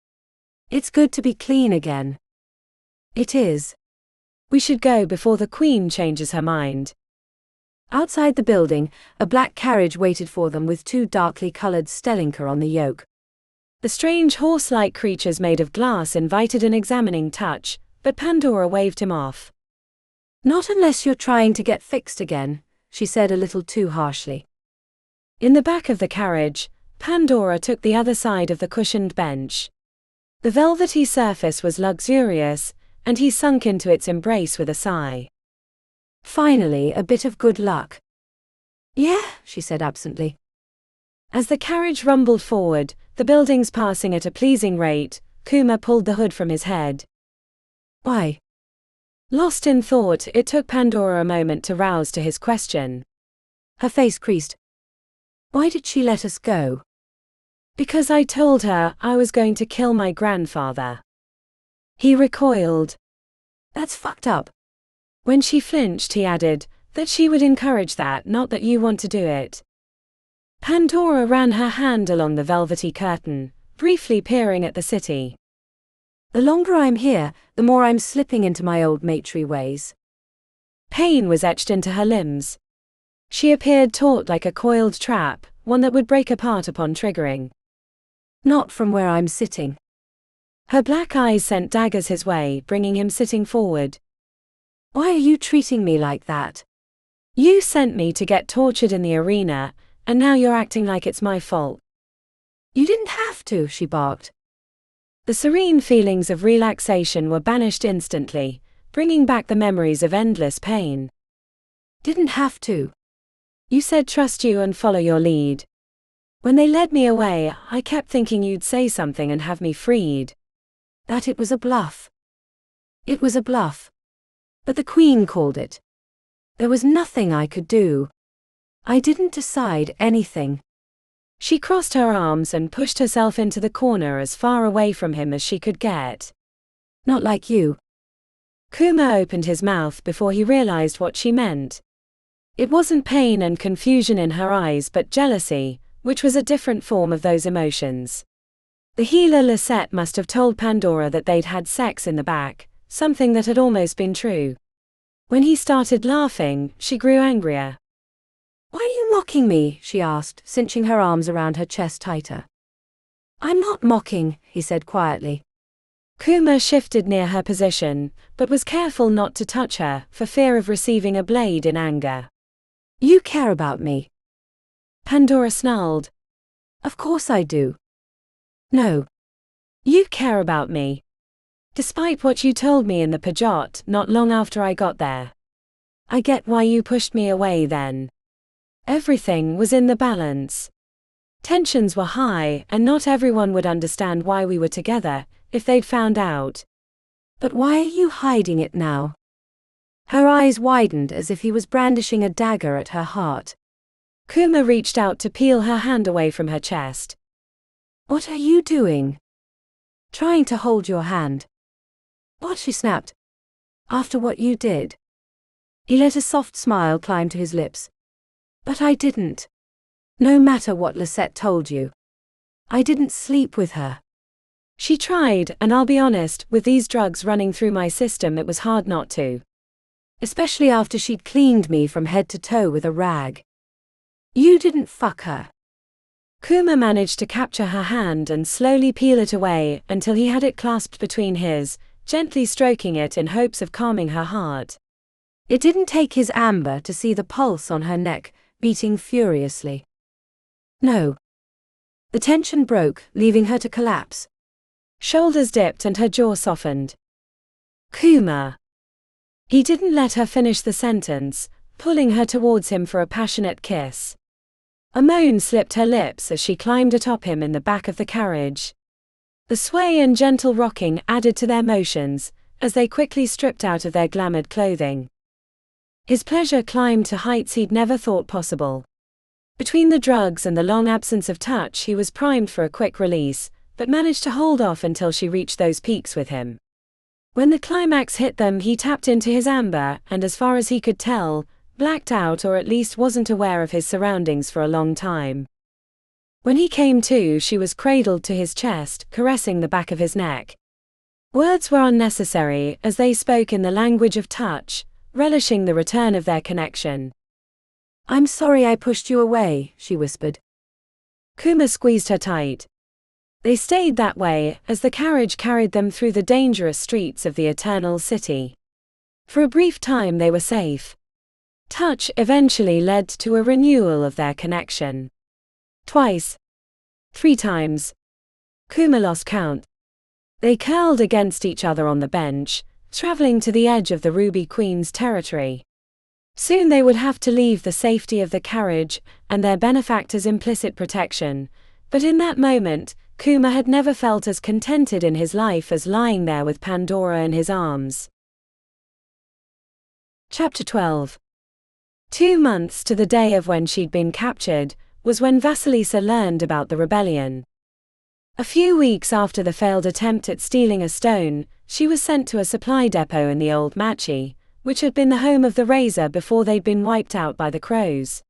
"It's good to be clean again." It is. We should go before the Queen changes her mind. Outside the building, a black carriage waited for them with 2 darkly colored Stellinker on the yoke. The strange horse-like creatures made of glass invited an examining touch, but Pandora waved him off. Not unless you're trying to get fixed again, she said a little too harshly. In the back of the carriage, Pandora took the other side of the cushioned bench. The velvety surface was luxurious, and he sunk into its embrace with a sigh. Finally, a bit of good luck. Yeah, she said absently. As the carriage rumbled forward, the buildings passing at a pleasing rate, Kuma pulled the hood from his head. Why? Lost in thought, it took Pandora a moment to rouse to his question. Her face creased. Why did she let us go? Because I told her I was going to kill my grandfather. He recoiled. That's fucked up. When she flinched, he added, that she would encourage that, not that you want to do it. Pandora ran her hand along the velvety curtain, briefly peering at the city. The longer I'm here, the more I'm slipping into my old matey ways. Pain was etched into her limbs. She appeared taut like a coiled trap, one that would break apart upon triggering. Not from where I'm sitting. Her black eyes sent daggers his way, bringing him sitting forward. Why are you treating me like that? You sent me to get tortured in the arena, and now you're acting like it's my fault. You didn't have to, she barked. The serene feelings of relaxation were banished instantly, bringing back the memories of endless pain. Didn't have to. You said trust you and follow your lead. When they led me away, I kept thinking you'd say something and have me freed. That it was a bluff. It was a bluff. But the Queen called it. There was nothing I could do. I didn't decide anything. She crossed her arms and pushed herself into the corner as far away from him as she could get. Not like you. Kuma opened his mouth before he realized what she meant. It wasn't pain and confusion in her eyes but jealousy, which was a different form of those emotions. The healer Lisette must have told Pandora that they'd had sex in the back, something that had almost been true. When he started laughing, she grew angrier. Why are you mocking me? She asked, cinching her arms around her chest tighter. I'm not mocking, he said quietly. Kuma shifted near her position, but was careful not to touch her, for fear of receiving a blade in anger. You care about me. Pandora snarled. Of course I do. No. You care about me. Despite what you told me in the Pajot not long after I got there. I get why you pushed me away then. Everything was in the balance. Tensions were high, and not everyone would understand why we were together, if they'd found out. But why are you hiding it now? Her eyes widened as if he was brandishing a dagger at her heart. Kuma reached out to peel her hand away from her chest. What are you doing? Trying to hold your hand. What? She snapped. After what you did. He let a soft smile climb to his lips. But I didn't. No matter what Lisette told you. I didn't sleep with her. She tried, and I'll be honest, with these drugs running through my system it was hard not to. Especially after she'd cleaned me from head to toe with a rag. You didn't fuck her. Kuma managed to capture her hand and slowly peel it away until he had it clasped between his, gently stroking it in hopes of calming her heart. It didn't take his amber to see the pulse on her neck, beating furiously. No. The tension broke, leaving her to collapse. Shoulders dipped and her jaw softened. Kuma. He didn't let her finish the sentence, pulling her towards him for a passionate kiss. A moan slipped her lips as she climbed atop him in the back of the carriage. The sway and gentle rocking added to their motions, as they quickly stripped out of their glamoured clothing. His pleasure climbed to heights he'd never thought possible. Between the drugs and the long absence of touch he was primed for a quick release, but managed to hold off until she reached those peaks with him. When the climax hit them he tapped into his amber and, as far as he could tell, blacked out or at least wasn't aware of his surroundings for a long time. When he came to, she was cradled to his chest, caressing the back of his neck. Words were unnecessary as they spoke in the language of touch, relishing the return of their connection. "I'm sorry I pushed you away," she whispered. Kuma squeezed her tight. They stayed that way as the carriage carried them through the dangerous streets of the Eternal City. For a brief time they were safe. Touch eventually led to a renewal of their connection. Twice. 3 times. Kuma lost count. They curled against each other on the bench, traveling to the edge of the Ruby Queen's territory. Soon they would have to leave the safety of the carriage and their benefactor's implicit protection, but in that moment, Kuma had never felt as contented in his life as lying there with Pandora in his arms. Chapter 12. 2 months to the day of when she'd been captured was when Vasilisa learned about the rebellion. A few weeks after the failed attempt at stealing a stone, she was sent to a supply depot in the old Machi, which had been the home of the Razor before they'd been wiped out by the Crows.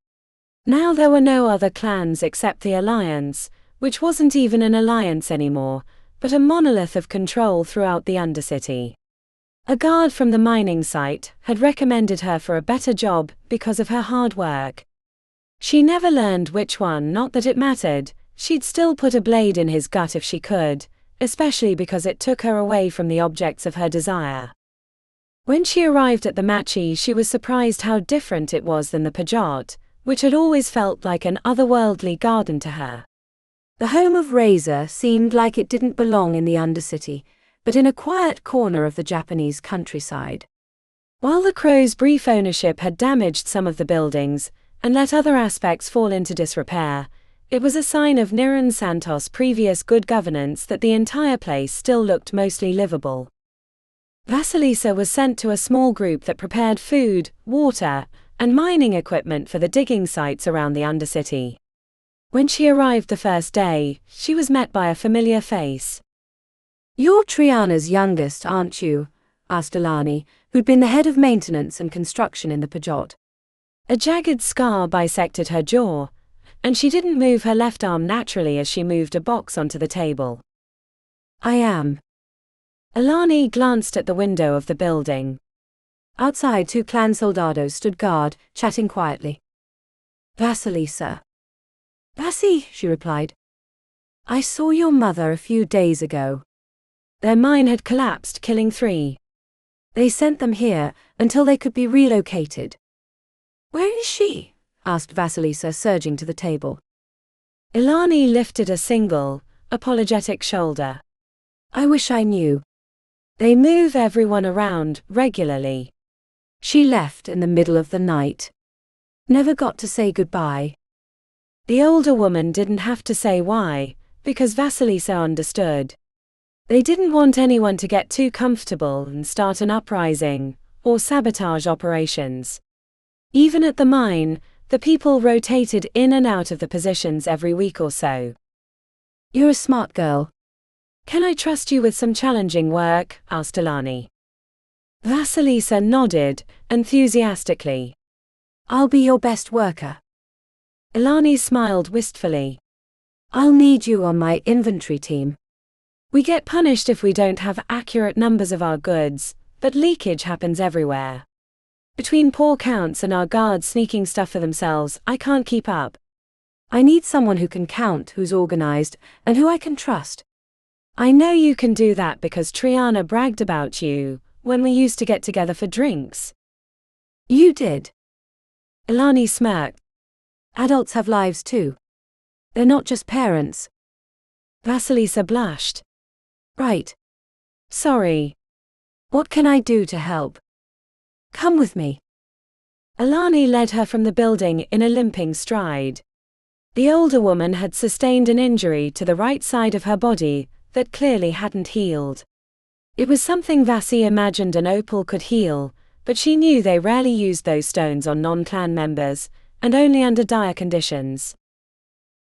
Now there were no other clans except the Alliance, which wasn't even an alliance anymore, but a monolith of control throughout the Undercity. A guard from the mining site had recommended her for a better job because of her hard work. She never learned which one, not that it mattered. She'd still put a blade in his gut if she could, especially because it took her away from the objects of her desire. When she arrived at the Machi, she was surprised how different it was than the Pajot, which had always felt like an otherworldly garden to her. The home of Razor seemed like it didn't belong in the Undercity, but in a quiet corner of the Japanese countryside. While the Crows' brief ownership had damaged some of the buildings and let other aspects fall into disrepair, it was a sign of Niran Santos' previous good governance that the entire place still looked mostly livable. Vasilisa was sent to a small group that prepared food, water, and mining equipment for the digging sites around the Undercity. When she arrived the first day, she was met by a familiar face. "You're Triana's youngest, aren't you?" asked Alani, who'd been the head of maintenance and construction in the Pajot. A jagged scar bisected her jaw, and she didn't move her left arm naturally as she moved a box onto the table. "I am." Alani glanced at the window of the building. Outside, 2 clan soldados stood guard, chatting quietly. "Vasilisa." "Vasi," she replied. "I saw your mother a few days ago." Their mine had collapsed, killing 3. They sent them here until they could be relocated. "Where is she?" asked Vasilisa, surging to the table. Ilani lifted a single, apologetic shoulder. "I wish I knew. They move everyone around regularly." She left in the middle of the night. Never got to say goodbye. The older woman didn't have to say why, because Vasilisa understood. They didn't want anyone to get too comfortable and start an uprising or sabotage operations. Even at the mine, the people rotated in and out of the positions every week or so. "You're a smart girl." "Can I trust you with some challenging work?" asked Alani. Vasilisa nodded, enthusiastically. "I'll be your best worker." Ilani smiled wistfully. "I'll need you on my inventory team." "We get punished if we don't have accurate numbers of our goods, but leakage happens everywhere. Between poor counts and our guards sneaking stuff for themselves, I can't keep up." "I need someone who can count, who's organized, and who I can trust." "I know you can do that because Triana bragged about you when we used to get together for drinks." "You did." Ilani smirked. "Adults have lives too. They're not just parents." Vasilisa blushed. "Right. Sorry. What can I do to help?" "Come with me." Alani led her from the building in a limping stride. The older woman had sustained an injury to the right side of her body that clearly hadn't healed. It was something Vasi imagined an opal could heal, but she knew they rarely used those stones on non-clan members, and only under dire conditions.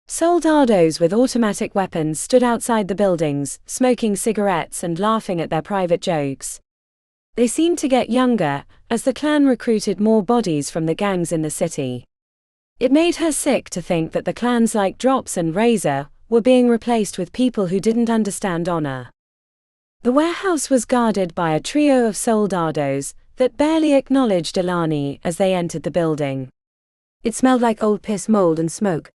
Soldados with automatic weapons stood outside the buildings, smoking cigarettes and laughing at their private jokes. They seemed to get younger, as the clan recruited more bodies from the gangs in the city. It made her sick to think that the clans like Drops and Razor were being replaced with people who didn't understand honor. The warehouse was guarded by a trio of soldados that barely acknowledged Alani as they entered the building. It smelled like old piss, mold and smoke.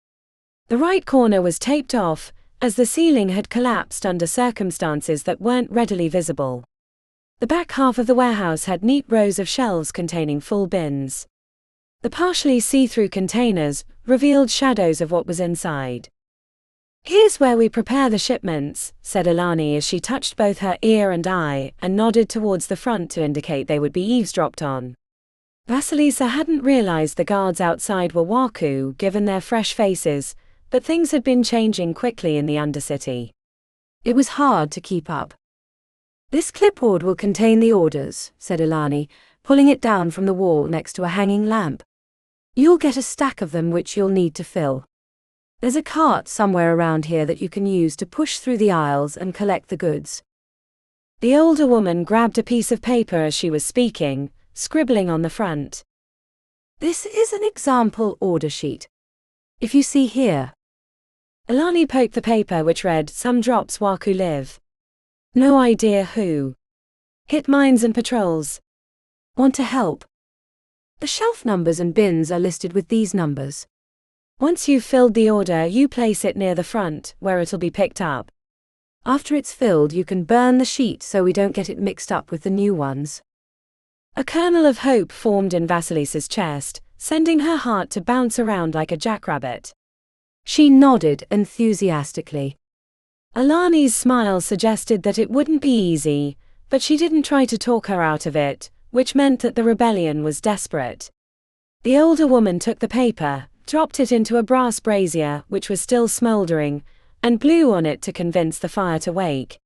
The right corner was taped off, as the ceiling had collapsed under circumstances that weren't readily visible. The back half of the warehouse had neat rows of shelves containing full bins. The partially see-through containers revealed shadows of what was inside. "Here's where we prepare the shipments," said Alani as she touched both her ear and eye and nodded towards the front to indicate they would be eavesdropped on. Vasilisa hadn't realized the guards outside were Waku given their fresh faces, but things had been changing quickly in the Undercity. It was hard to keep up. "This clipboard will contain the orders," said Alani, pulling it down from the wall next to a hanging lamp. "You'll get a stack of them which you'll need to fill. There's a cart somewhere around here that you can use to push through the aisles and collect the goods." The older woman grabbed a piece of paper as she was speaking, scribbling on the front. "This is an example order sheet. If you see here." Alani poked the paper which read, "Some drops Waku live. No idea who. Hit mines and patrols. Want to help? The shelf numbers and bins are listed with these numbers. Once you've filled the order, you place it near the front, where it'll be picked up. After it's filled, you can burn the sheet so we don't get it mixed up with the new ones." A kernel of hope formed in Vasilisa's chest, sending her heart to bounce around like a jackrabbit. She nodded enthusiastically. Alani's smile suggested that it wouldn't be easy, but she didn't try to talk her out of it, which meant that the rebellion was desperate. The older woman took the paper, dropped it into a brass brazier which was still smoldering, and blew on it to convince the fire to wake.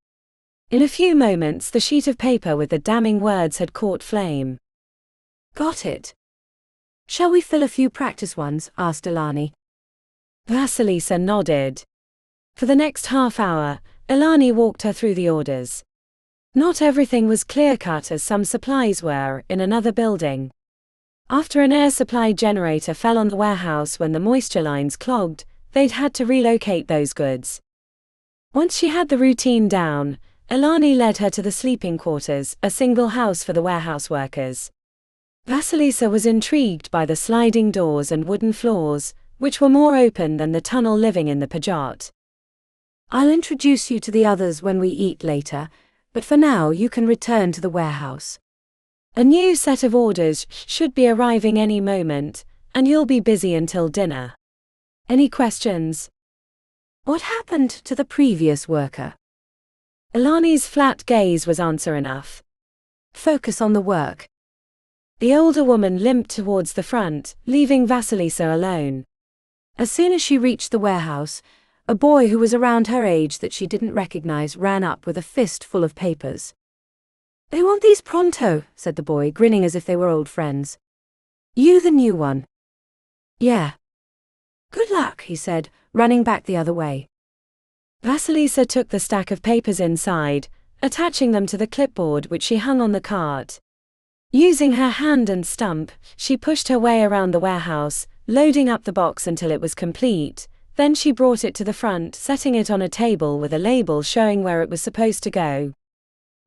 In a few moments the sheet of paper with the damning words had caught flame. "Got it. Shall we fill a few practice ones?" asked Alani. Vasilisa nodded. For the next half hour, Alani walked her through the orders. Not everything was clear-cut as some supplies were in another building. After an air supply generator fell on the warehouse when the moisture lines clogged, they'd had to relocate those goods. Once she had the routine down, Alani led her to the sleeping quarters, a single house for the warehouse workers. Vasilisa was intrigued by the sliding doors and wooden floors, which were more open than the tunnel living in the Pajot. "I'll introduce you to the others when we eat later, but for now you can return to the warehouse. A new set of orders should be arriving any moment, and you'll be busy until dinner. Any questions?" "What happened to the previous worker?" Alani's flat gaze was answer enough. "Focus on the work." The older woman limped towards the front, leaving Vasilisa alone. As soon as she reached the warehouse, a boy who was around her age that she didn't recognize ran up with a fist full of papers. "They want these pronto," said the boy, grinning as if they were old friends. "You the new one?" "Yeah." "Good luck," he said, running back the other way. Vasilisa took the stack of papers inside, attaching them to the clipboard which she hung on the cart. Using her hand and stump, she pushed her way around the warehouse, loading up the box until it was complete. Then she brought it to the front, setting it on a table with a label showing where it was supposed to go.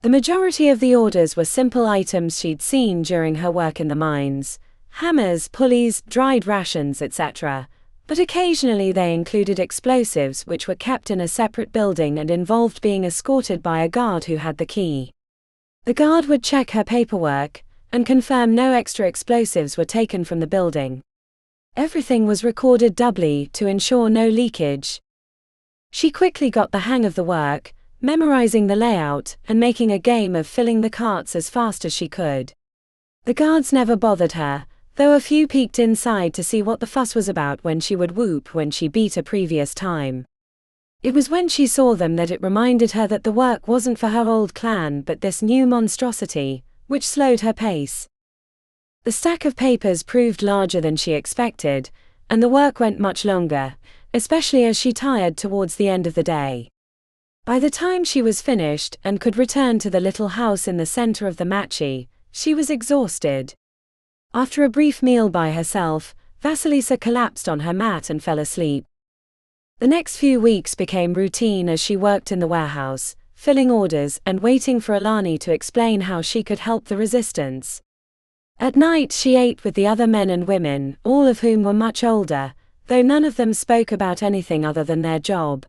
The majority of the orders were simple items she'd seen during her work in the mines: hammers, pulleys, dried rations, etc. But occasionally they included explosives which were kept in a separate building and involved being escorted by a guard who had the key. The guard would check her paperwork and confirm no extra explosives were taken from the building. Everything was recorded doubly to ensure no leakage. She quickly got the hang of the work, memorizing the layout and making a game of filling the carts as fast as she could. The guards never bothered her, though a few peeked inside to see what the fuss was about when she would whoop when she beat a previous time. It was when she saw them that it reminded her that the work wasn't for her old clan but this new monstrosity, which slowed her pace. The stack of papers proved larger than she expected, and the work went much longer, especially as she tired towards the end of the day. By the time she was finished and could return to the little house in the center of the Machi, she was exhausted. After a brief meal by herself, Vasilisa collapsed on her mat and fell asleep. The next few weeks became routine as she worked in the warehouse, filling orders and waiting for Alani to explain how she could help the resistance. At night she ate with the other men and women, all of whom were much older, though none of them spoke about anything other than their job.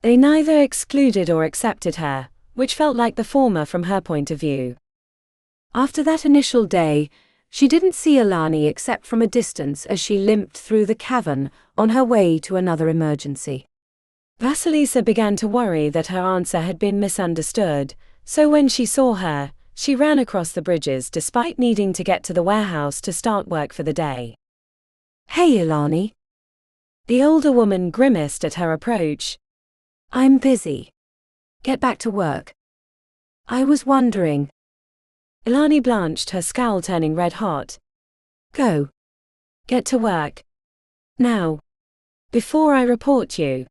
They neither excluded or accepted her, which felt like the former from her point of view. After that initial day, she didn't see Alani except from a distance as she limped through the cavern on her way to another emergency. Vasilisa began to worry that her answer had been misunderstood, so when she saw her, she ran across the bridges despite needing to get to the warehouse to start work for the day. "Hey, Alani." The older woman grimaced at her approach. "I'm busy. Get back to work." "I was wondering." Alani blanched, her scowl turning red hot. "Go. Get to work. Now. Before I report you."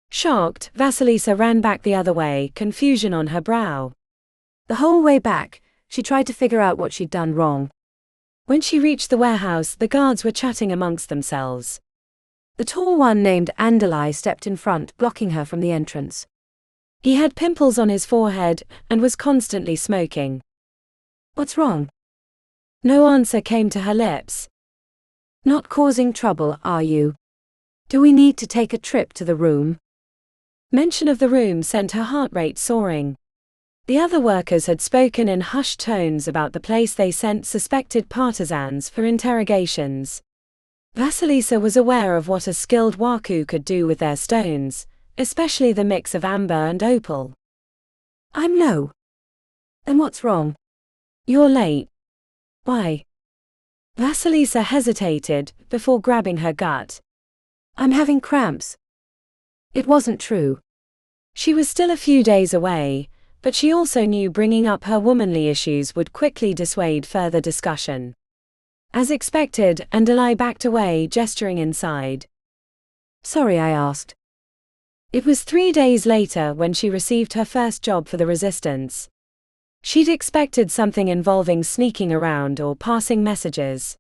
Shocked, Vasilisa ran back the other way, confusion on her brow. The whole way back, she tried to figure out what she'd done wrong. When she reached the warehouse, the guards were chatting amongst themselves. The tall one named Andalai stepped in front, blocking her from the entrance. He had pimples on his forehead and was constantly smoking. "What's wrong?" No answer came to her lips. "Not causing trouble, are you? Do we need to take a trip to the room?" Mention of the room sent her heart rate soaring. The other workers had spoken in hushed tones about the place they sent suspected partisans for interrogations. Vasilisa was aware of what a skilled Waku could do with their stones, especially the mix of amber and opal. "I'm no." "Then what's wrong?" "You're late." "Why?" Vasilisa hesitated, before grabbing her gut. "I'm having cramps." It wasn't true. She was still a few days away, but she also knew bringing up her womanly issues would quickly dissuade further discussion. As expected, Andalai backed away, gesturing inside. "Sorry I asked." It was 3 days later when she received her first job for the resistance. She'd expected something involving sneaking around or passing messages.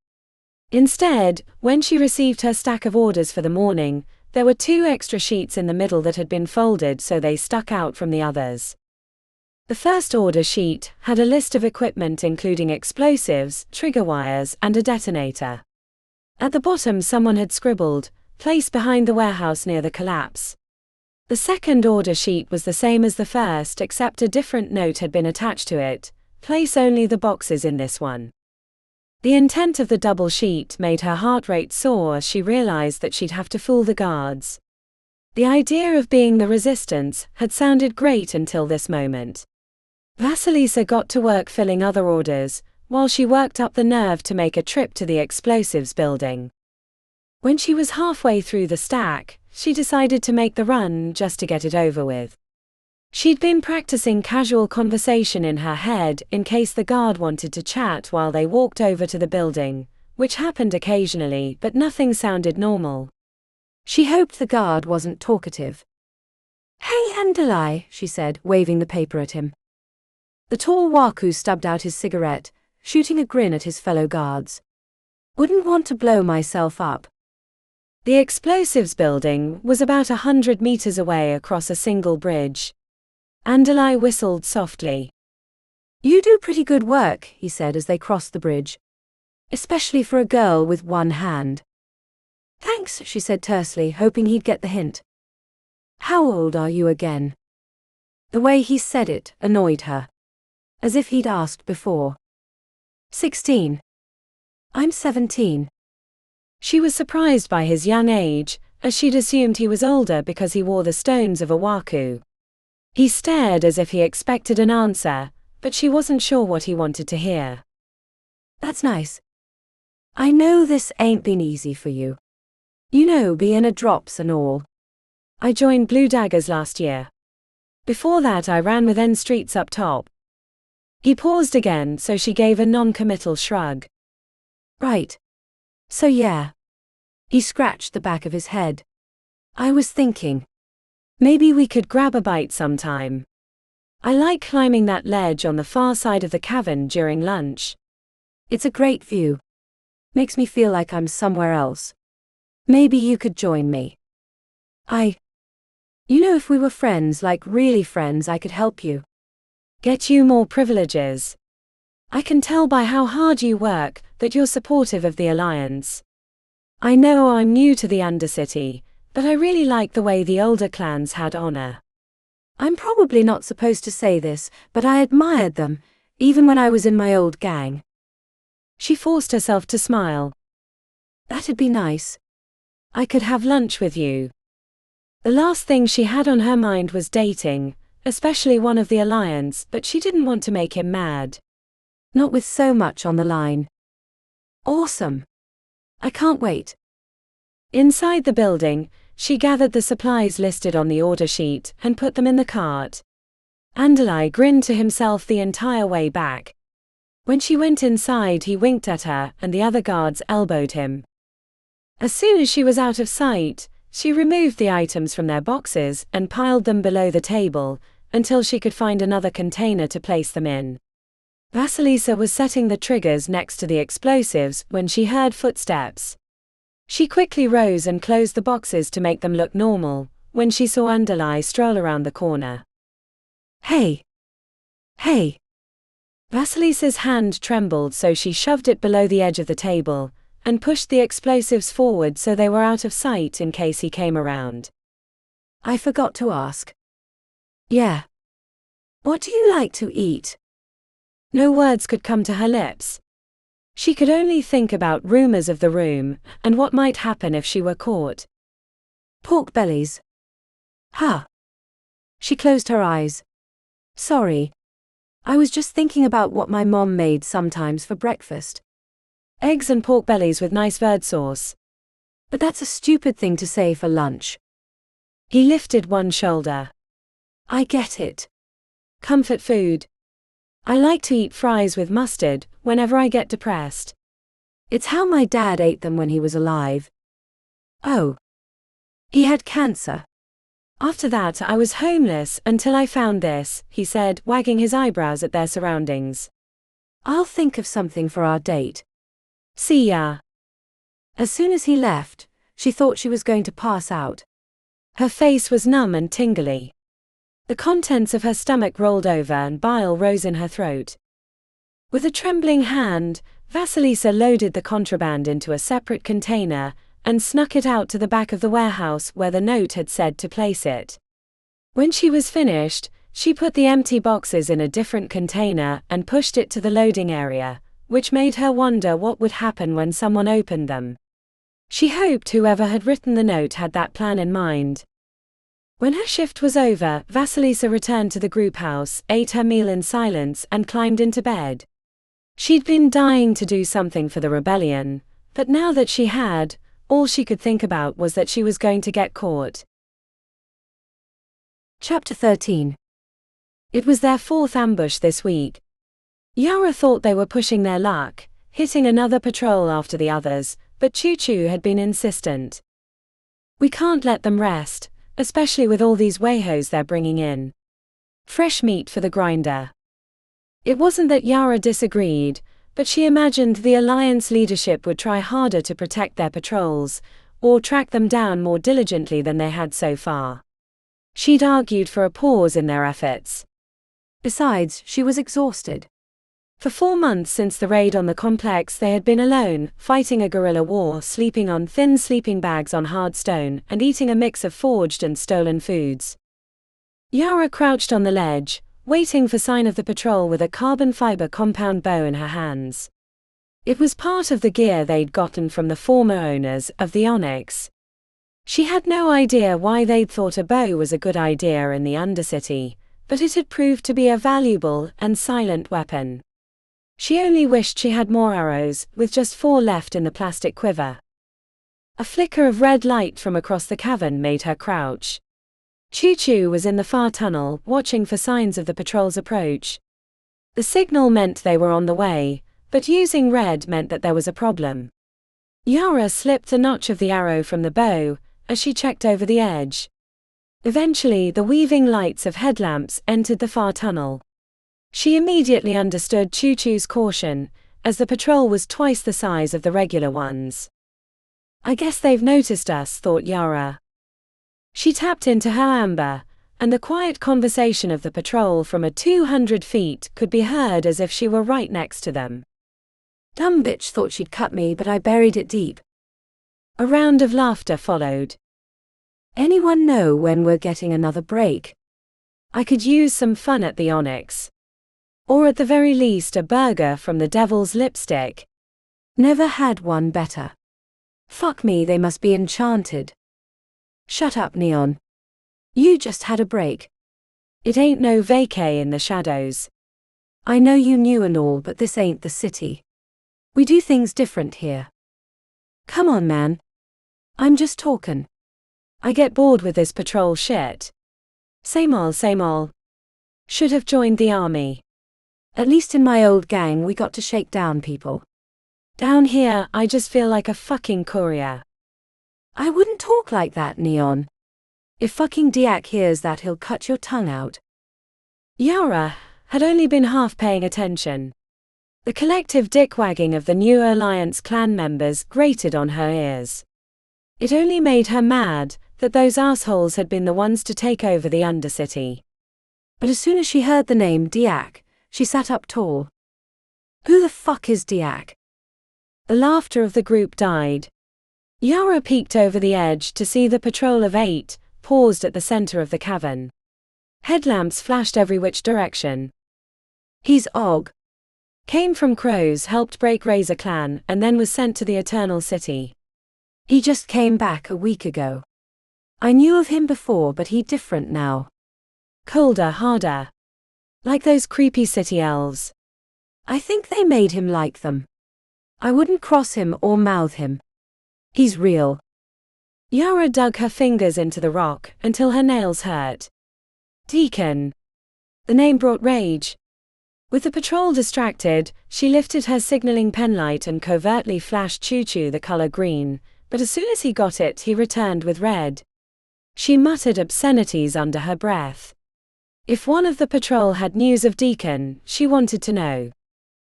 Instead, when she received her stack of orders for the morning, there were 2 extra sheets in the middle that had been folded so they stuck out from the others. The first order sheet had a list of equipment including explosives, trigger wires, and a detonator. At the bottom someone had scribbled, "Place behind the warehouse near the collapse." The second order sheet was the same as the first except a different note had been attached to it, "Place only the boxes in this one." The intent of the double sheet made her heart rate soar as she realized that she'd have to fool the guards. The idea of being the resistance had sounded great until this moment. Vasilisa got to work filling other orders, while she worked up the nerve to make a trip to the explosives building. When she was halfway through the stack, she decided to make the run just to get it over with. She'd been practicing casual conversation in her head in case the guard wanted to chat while they walked over to the building, which happened occasionally but nothing sounded normal. She hoped the guard wasn't talkative. "Hey Andalai," she said, waving the paper at him. The tall Waku stubbed out his cigarette, shooting a grin at his fellow guards. "Wouldn't want to blow myself up." The explosives building was about 100 meters away across a single bridge. Andalai whistled softly. "You do pretty good work," he said as they crossed the bridge. "Especially for a girl with one hand." "Thanks," she said tersely, hoping he'd get the hint. "How old are you again?" The way he said it annoyed her. As if he'd asked before. 16. "I'm 17. She was surprised by his young age, as she'd assumed he was older because he wore the stones of a Waku. He stared as if he expected an answer, but she wasn't sure what he wanted to hear. "That's nice. I know this ain't been easy for you. You know, being a drops and all." "I joined Blue Daggers last year. Before that I ran with N Streets up top." He paused again, so she gave a non-committal shrug. "Right. So yeah." He scratched the back of his head. "I was thinking. Maybe we could grab a bite sometime. I like climbing that ledge on the far side of the cavern during lunch. It's a great view. Makes me feel like I'm somewhere else. Maybe you could join me." You know, if we were friends, like really friends, I could help you. Get you more privileges. I can tell by how hard you work that you're supportive of the Alliance. I know I'm new to the Undercity, but I really like the way the older clans had honor. I'm probably not supposed to say this, but I admired them, even when I was in my old gang. She forced herself to smile. That'd be nice. I could have lunch with you. The last thing she had on her mind was dating, especially one of the Alliance, but she didn't want to make him mad. Not with so much on the line. Awesome. I can't wait. Inside the building, she gathered the supplies listed on the order sheet and put them in the cart. Andalai grinned to himself the entire way back. When she went inside, he winked at her, and the other guards elbowed him. As soon as she was out of sight, she removed the items from their boxes and piled them below the table, until she could find another container to place them in. Vasilisa was setting the triggers next to the explosives when she heard footsteps. She quickly rose and closed the boxes to make them look normal, when she saw Andalai stroll around the corner. Hey! Hey! Vasilisa's hand trembled, so she shoved it below the edge of the table, and pushed the explosives forward so they were out of sight in case he came around. I forgot to ask. Yeah. What do you like to eat? No words could come to her lips. She could only think about rumors of the room, and what might happen if she were caught. Pork bellies. Huh. She closed her eyes. Sorry. I was just thinking about what my mom made sometimes for breakfast. Eggs and pork bellies with nice verd sauce. But that's a stupid thing to say for lunch. He lifted one shoulder. I get it. Comfort food. I like to eat fries with mustard whenever I get depressed. It's how my dad ate them when he was alive. Oh. He had cancer. After that, I was homeless until I found this, he said, wagging his eyebrows at their surroundings. I'll think of something for our date. See ya. As soon as he left, she thought she was going to pass out. Her face was numb and tingly. The contents of her stomach rolled over and bile rose in her throat. With a trembling hand, Vasilisa loaded the contraband into a separate container and snuck it out to the back of the warehouse where the note had said to place it. When she was finished, she put the empty boxes in a different container and pushed it to the loading area, which made her wonder what would happen when someone opened them. She hoped whoever had written the note had that plan in mind. When her shift was over, Vasilisa returned to the group house, ate her meal in silence, and climbed into bed. She'd been dying to do something for the rebellion, but now that she had, all she could think about was that she was going to get caught. Chapter 13. It was their fourth ambush this week. Yara thought they were pushing their luck, hitting another patrol after the others, but Choo-Choo had been insistent. We can't let them rest, especially with all these wayhos they're bringing in. Fresh meat for the grinder. It wasn't that Yara disagreed, but she imagined the Alliance leadership would try harder to protect their patrols, or track them down more diligently than they had so far. She'd argued for a pause in their efforts. Besides, she was exhausted. For 4 months since the raid on the complex, they had been alone, fighting a guerrilla war, sleeping on thin sleeping bags on hard stone, and eating a mix of forged and stolen foods. Yara crouched on the ledge, waiting for sign of the patrol with a carbon fiber compound bow in her hands. It was part of the gear they'd gotten from the former owners of the Onyx. She had no idea why they'd thought a bow was a good idea in the Undercity, but it had proved to be a valuable and silent weapon. She only wished she had more arrows, with just 4 left in the plastic quiver. A flicker of red light from across the cavern made her crouch. Choo-Choo was in the far tunnel, watching for signs of the patrol's approach. The signal meant they were on the way, but using red meant that there was a problem. Yara slipped the notch of the arrow from the bow, as she checked over the edge. Eventually, the weaving lights of headlamps entered the far tunnel. She immediately understood Choo-Choo's caution, as the patrol was twice the size of the regular ones. I guess they've noticed us, thought Yara. She tapped into her amber, and the quiet conversation of the patrol from 200 feet could be heard as if she were right next to them. Dumb bitch thought she'd cut me, but I buried it deep. A round of laughter followed. Anyone know when we're getting another break? I could use some fun at the Onyx. Or at the very least a burger from the Devil's Lipstick. Never had one better. Fuck me, they must be enchanted. Shut up, Neon. You just had a break. It ain't no vacay in the shadows. I know you knew and all, but this ain't the city. We do things different here. Come on, man. I'm just talking. I get bored with this patrol shit. Same ol'. Should have joined the army. At least in my old gang we got to shake down people. Down here, I just feel like a fucking courier. I wouldn't talk like that, Neon. If fucking Diak hears that, he'll cut your tongue out. Yara had only been half paying attention. The collective dick-wagging of the New Alliance clan members grated on her ears. It only made her mad that those assholes had been the ones to take over the Undercity. But as soon as she heard the name Diak, she sat up tall. Who the fuck is Diak? The laughter of the group died. Yara peeked over the edge to see the patrol of 8, paused at the center of the cavern. Headlamps flashed every which direction. He's Og. Came from Crows, helped break Razor Clan, and then was sent to the Eternal City. He just came back a week ago. I knew of him before, but he different now. Colder, harder. Like those creepy city elves. I think they made him like them. I wouldn't cross him or mouth him. He's real. Yara dug her fingers into the rock until her nails hurt. Deacon. The name brought rage. With the patrol distracted, she lifted her signaling penlight and covertly flashed Choo-Choo the color green, but as soon as he got it, he returned with red. She muttered obscenities under her breath. If one of the patrol had news of Deacon, she wanted to know.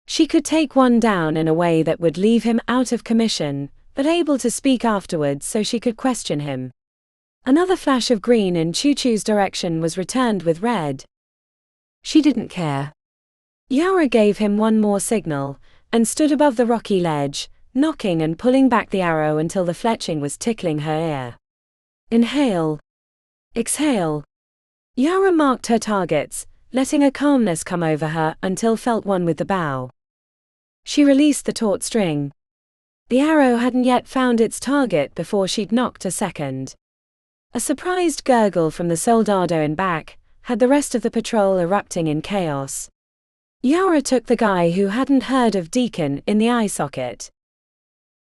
She could take one down in a way that would leave him out of commission, but able to speak afterwards so she could question him. Another flash of green in Choo-Choo's direction was returned with red. She didn't care. Yara gave him one more signal, and stood above the rocky ledge, knocking and pulling back the arrow until the fletching was tickling her ear. Inhale. Exhale. Yara marked her targets, letting a calmness come over her until felt one with the bow. She released the taut string. The arrow hadn't yet found its target before she'd knocked a second. A surprised gurgle from the soldado in back had the rest of the patrol erupting in chaos. Yara took the guy who hadn't heard of Deacon in the eye socket.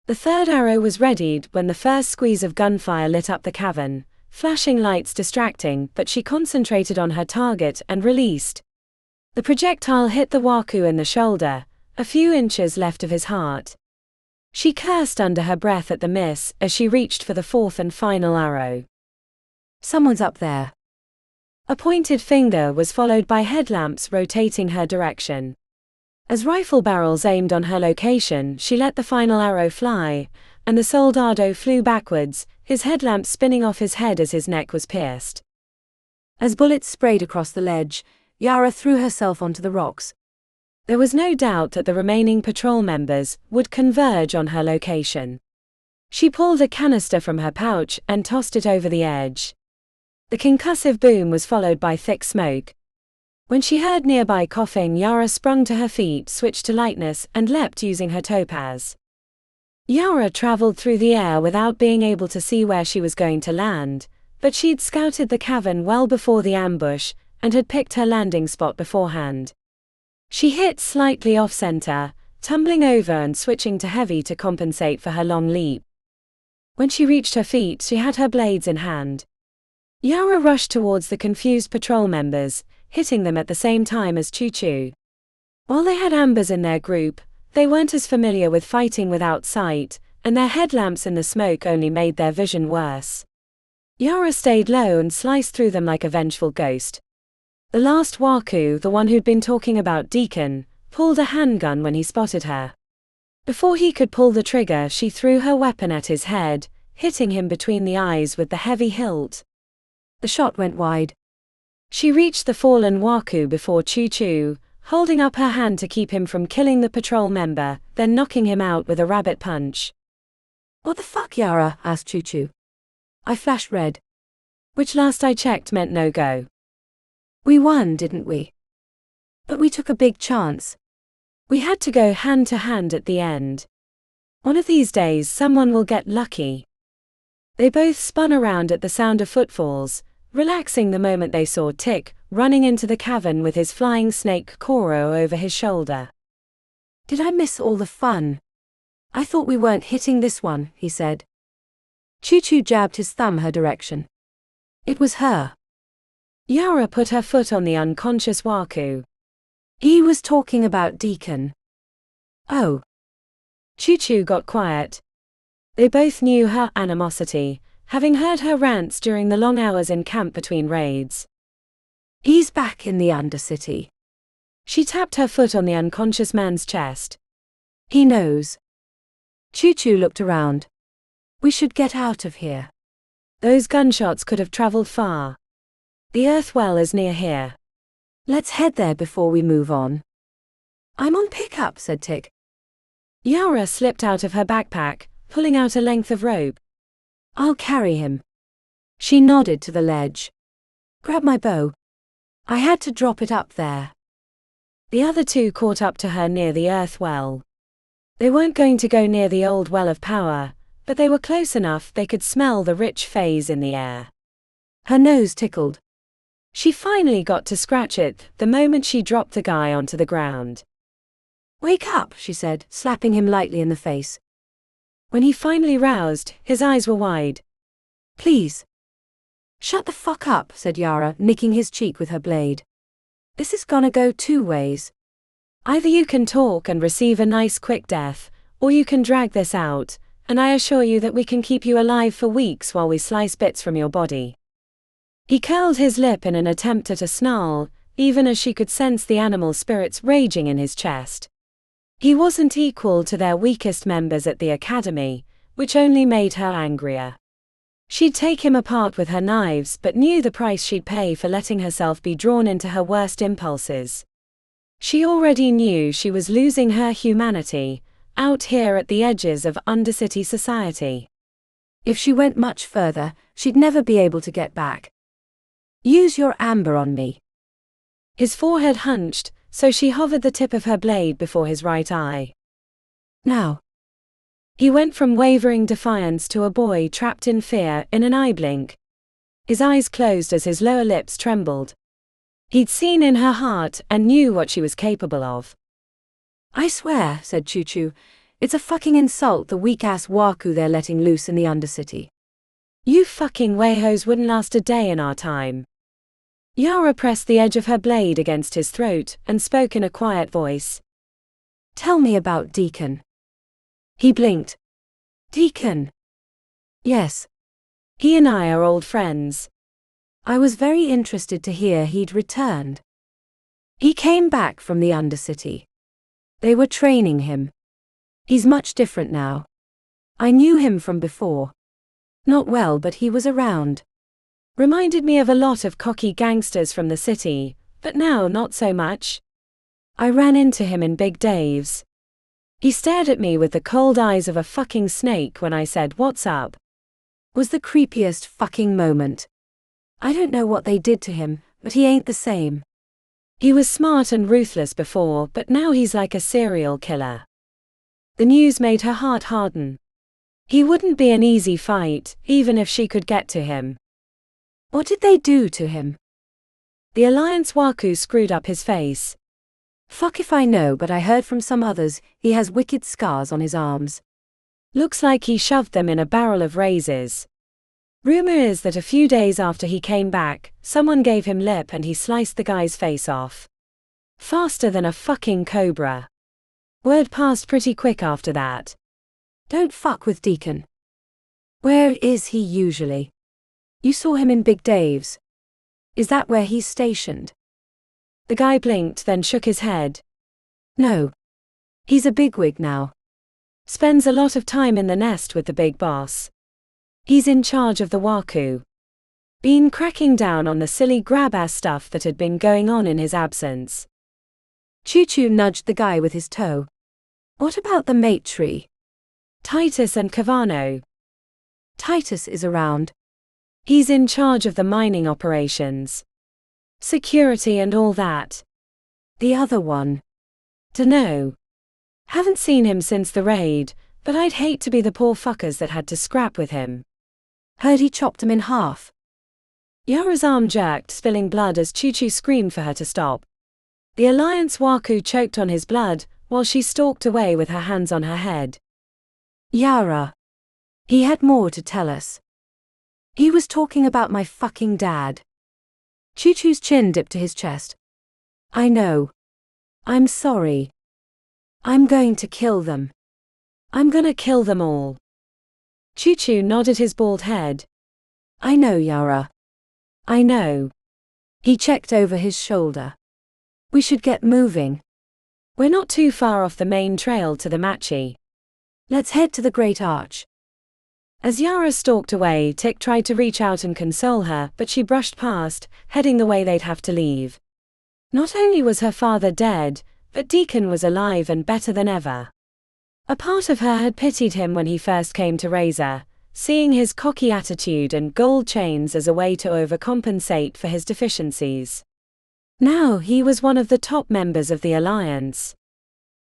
The third arrow was readied when the first squeeze of gunfire lit up the cavern, flashing lights distracting, but she concentrated on her target and released. The projectile hit the Waku in the shoulder, a few inches left of his heart. She cursed under her breath at the miss as she reached for the fourth and final arrow. Someone's up there. A pointed finger was followed by headlamps rotating her direction. As rifle barrels aimed on her location, she let the final arrow fly, and the soldado flew backwards, his headlamp spinning off his head as his neck was pierced. As bullets sprayed across the ledge, Yara threw herself onto the rocks. There was no doubt that the remaining patrol members would converge on her location. She pulled a canister from her pouch and tossed it over the edge. The concussive boom was followed by thick smoke. When she heard nearby coughing, Yara sprung to her feet, switched to lightness, and leapt using her topaz. Yara traveled through the air without being able to see where she was going to land, but she'd scouted the cavern well before the ambush and had picked her landing spot beforehand. She hit slightly off-center, tumbling over and switching to heavy to compensate for her long leap. When she reached her feet, she had her blades in hand. Yara rushed towards the confused patrol members, hitting them at the same time as Choo-Choo. While they had ambers in their group, they weren't as familiar with fighting without sight, and their headlamps in the smoke only made their vision worse. Yara stayed low and sliced through them like a vengeful ghost. The last Waku, the one who'd been talking about Deacon, pulled a handgun when he spotted her. Before he could pull the trigger, she threw her weapon at his head, hitting him between the eyes with the heavy hilt. The shot went wide. She reached the fallen Waku before Choo-Choo, holding up her hand to keep him from killing the patrol member, then knocking him out with a rabbit punch. "What the fuck, Yara?" asked Choo-Choo. I flashed red. Which last I checked meant no go. We won, didn't we? But we took a big chance. We had to go hand to hand at the end. One of these days someone will get lucky. They both spun around at the sound of footfalls, relaxing the moment they saw Tick running into the cavern with his flying snake Koro over his shoulder. "Did I miss all the fun? I thought we weren't hitting this one," he said. Choo-Choo jabbed his thumb her direction. It was her. Yara put her foot on the unconscious Waku. He was talking about Deacon. Oh. Choo-Choo got quiet. They both knew her animosity, having heard her rants during the long hours in camp between raids. He's back in the Undercity. She tapped her foot on the unconscious man's chest. He knows. Choo-Choo looked around. We should get out of here. Those gunshots could have traveled far. The earth well is near here. Let's head there before we move on. I'm on pickup, said Tick. Yara slipped out of her backpack, pulling out a length of rope. I'll carry him. She nodded to the ledge. Grab my bow. I had to drop it up there. The other two caught up to her near the earth well. They weren't going to go near the old well of power, but they were close enough they could smell the rich phase in the air. Her nose tickled. She finally got to scratch it the moment she dropped the guy onto the ground. Wake up, she said, slapping him lightly in the face. When he finally roused, his eyes were wide. Please. Shut the fuck up, said Yara, nicking his cheek with her blade. This is gonna go two ways. Either you can talk and receive a nice quick death, or you can drag this out, and I assure you that we can keep you alive for weeks while we slice bits from your body. He curled his lip in an attempt at a snarl, even as she could sense the animal spirits raging in his chest. He wasn't equal to their weakest members at the academy, which only made her angrier. She'd take him apart with her knives but knew the price she'd pay for letting herself be drawn into her worst impulses. She already knew she was losing her humanity, out here at the edges of Undercity society. If she went much further, she'd never be able to get back. Use your amber on me. His forehead hunched, so she hovered the tip of her blade before his right eye. Now. He went from wavering defiance to a boy trapped in fear in an eye blink. His eyes closed as his lower lips trembled. He'd seen in her heart and knew what she was capable of. I swear, said Choo-Choo, it's a fucking insult the weak-ass Waku they're letting loose in the Undercity. You fucking wayhos wouldn't last a day in our time. Yara pressed the edge of her blade against his throat and spoke in a quiet voice. Tell me about Deacon. He blinked. Deacon. Yes. He and I are old friends. I was very interested to hear he'd returned. He came back from the Undercity. They were training him. He's much different now. I knew him from before. Not well, but he was around. Reminded me of a lot of cocky gangsters from the city, but now not so much. I ran into him in Big Dave's. He stared at me with the cold eyes of a fucking snake when I said, "What's up?" Was the creepiest fucking moment. I don't know what they did to him, but he ain't the same. He was smart and ruthless before, but now he's like a serial killer. The news made her heart harden. He wouldn't be an easy fight, even if she could get to him. What did they do to him? The Alliance Waku screwed up his face. Fuck if I know, but I heard from some others, he has wicked scars on his arms. Looks like he shoved them in a barrel of razors. Rumor is that a few days after he came back, someone gave him lip and he sliced the guy's face off. Faster than a fucking cobra. Word passed pretty quick after that. Don't fuck with Deacon. Where is he usually? You saw him in Big Dave's. Is that where he's stationed? The guy blinked, then shook his head. No. He's a bigwig now. Spends a lot of time in the nest with the big boss. He's in charge of the Waku. been cracking down on the silly grab-ass stuff that had been going on in his absence. Choo-Choo nudged the guy with his toe. What about the mate tree? Titus and Cavano. Titus is around. He's in charge of the mining operations. Security and all that. The other one? Dunno. Haven't seen him since the raid, but I'd hate to be the poor fuckers that had to scrap with him. Heard he chopped him in half. Yara's arm jerked, spilling blood as Choo-Choo screamed for her to stop. The Alliance Waku choked on his blood, while she stalked away with her hands on her head. Yara. He had more to tell us. He was talking about my fucking dad. Choo-Choo's chin dipped to his chest. I know. I'm sorry. I'm going to kill them. I'm gonna kill them all. Choo-Choo nodded his bald head. I know, Yara. I know. He checked over his shoulder. We should get moving. We're not too far off the main trail to the Machi. Let's head to the Great Arch. As Yara stalked away, Tick tried to reach out and console her, but she brushed past, heading the way they'd have to leave. Not only was her father dead, but Deacon was alive and better than ever. A part of her had pitied him when he first came to raise her, seeing his cocky attitude and gold chains as a way to overcompensate for his deficiencies. Now he was one of the top members of the Alliance.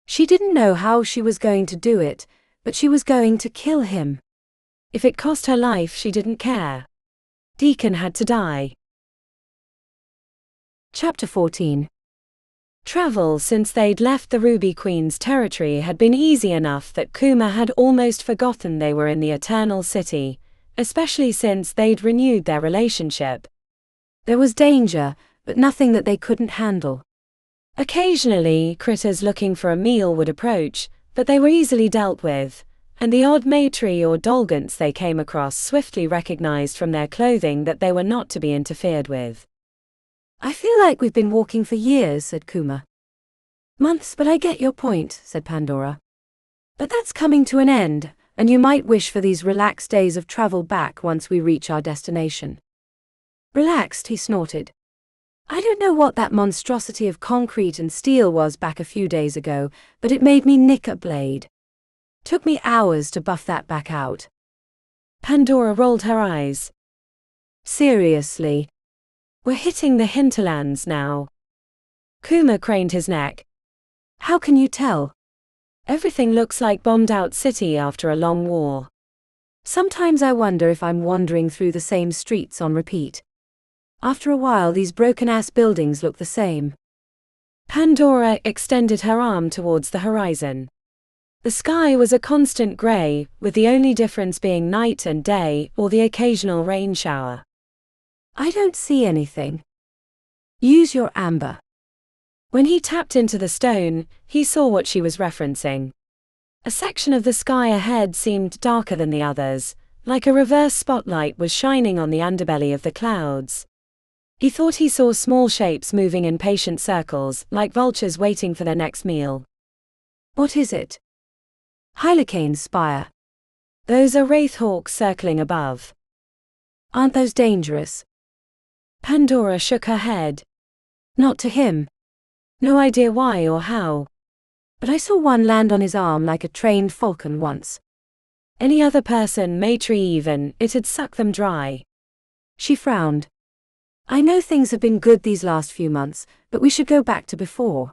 She didn't know how she was going to do it, but she was going to kill him. If it cost her life, she didn't care. Deacon had to die. Chapter 14. Travel since they'd left the Ruby Queen's territory had been easy enough that Kuma had almost forgotten they were in the Eternal City, especially since they'd renewed their relationship. There was danger, but nothing that they couldn't handle. Occasionally, critters looking for a meal would approach, but they were easily dealt with, and the odd Maitri or Dolgans they came across swiftly recognized from their clothing that they were not to be interfered with. I feel like we've been walking for years, said Kuma. Months, but I get your point, said Pandora. But that's coming to an end, and you might wish for these relaxed days of travel back once we reach our destination. Relaxed, he snorted. I don't know what that monstrosity of concrete and steel was back a few days ago, but it made me nick a blade. Took me hours to buff that back out. Pandora rolled her eyes. Seriously? We're hitting the hinterlands now. Kuma craned his neck. How can you tell? Everything looks like bombed-out city after a long war. Sometimes I wonder if I'm wandering through the same streets on repeat. After a while, these broken-ass buildings look the same. Pandora extended her arm towards the horizon. The sky was a constant grey, with the only difference being night and day, or the occasional rain shower. I don't see anything. Use your amber. When he tapped into the stone, he saw what she was referencing. A section of the sky ahead seemed darker than the others, like a reverse spotlight was shining on the underbelly of the clouds. He thought he saw small shapes moving in patient circles, like vultures waiting for their next meal. What is it? Hylakane's spire. Those are wraithhawks circling above. Aren't those dangerous? Pandora shook her head. Not to him. No idea why or how. But I saw one land on his arm like a trained falcon once. Any other person, Maitri even, it'd suck them dry. She frowned. I know things have been good these last few months, but we should go back to before.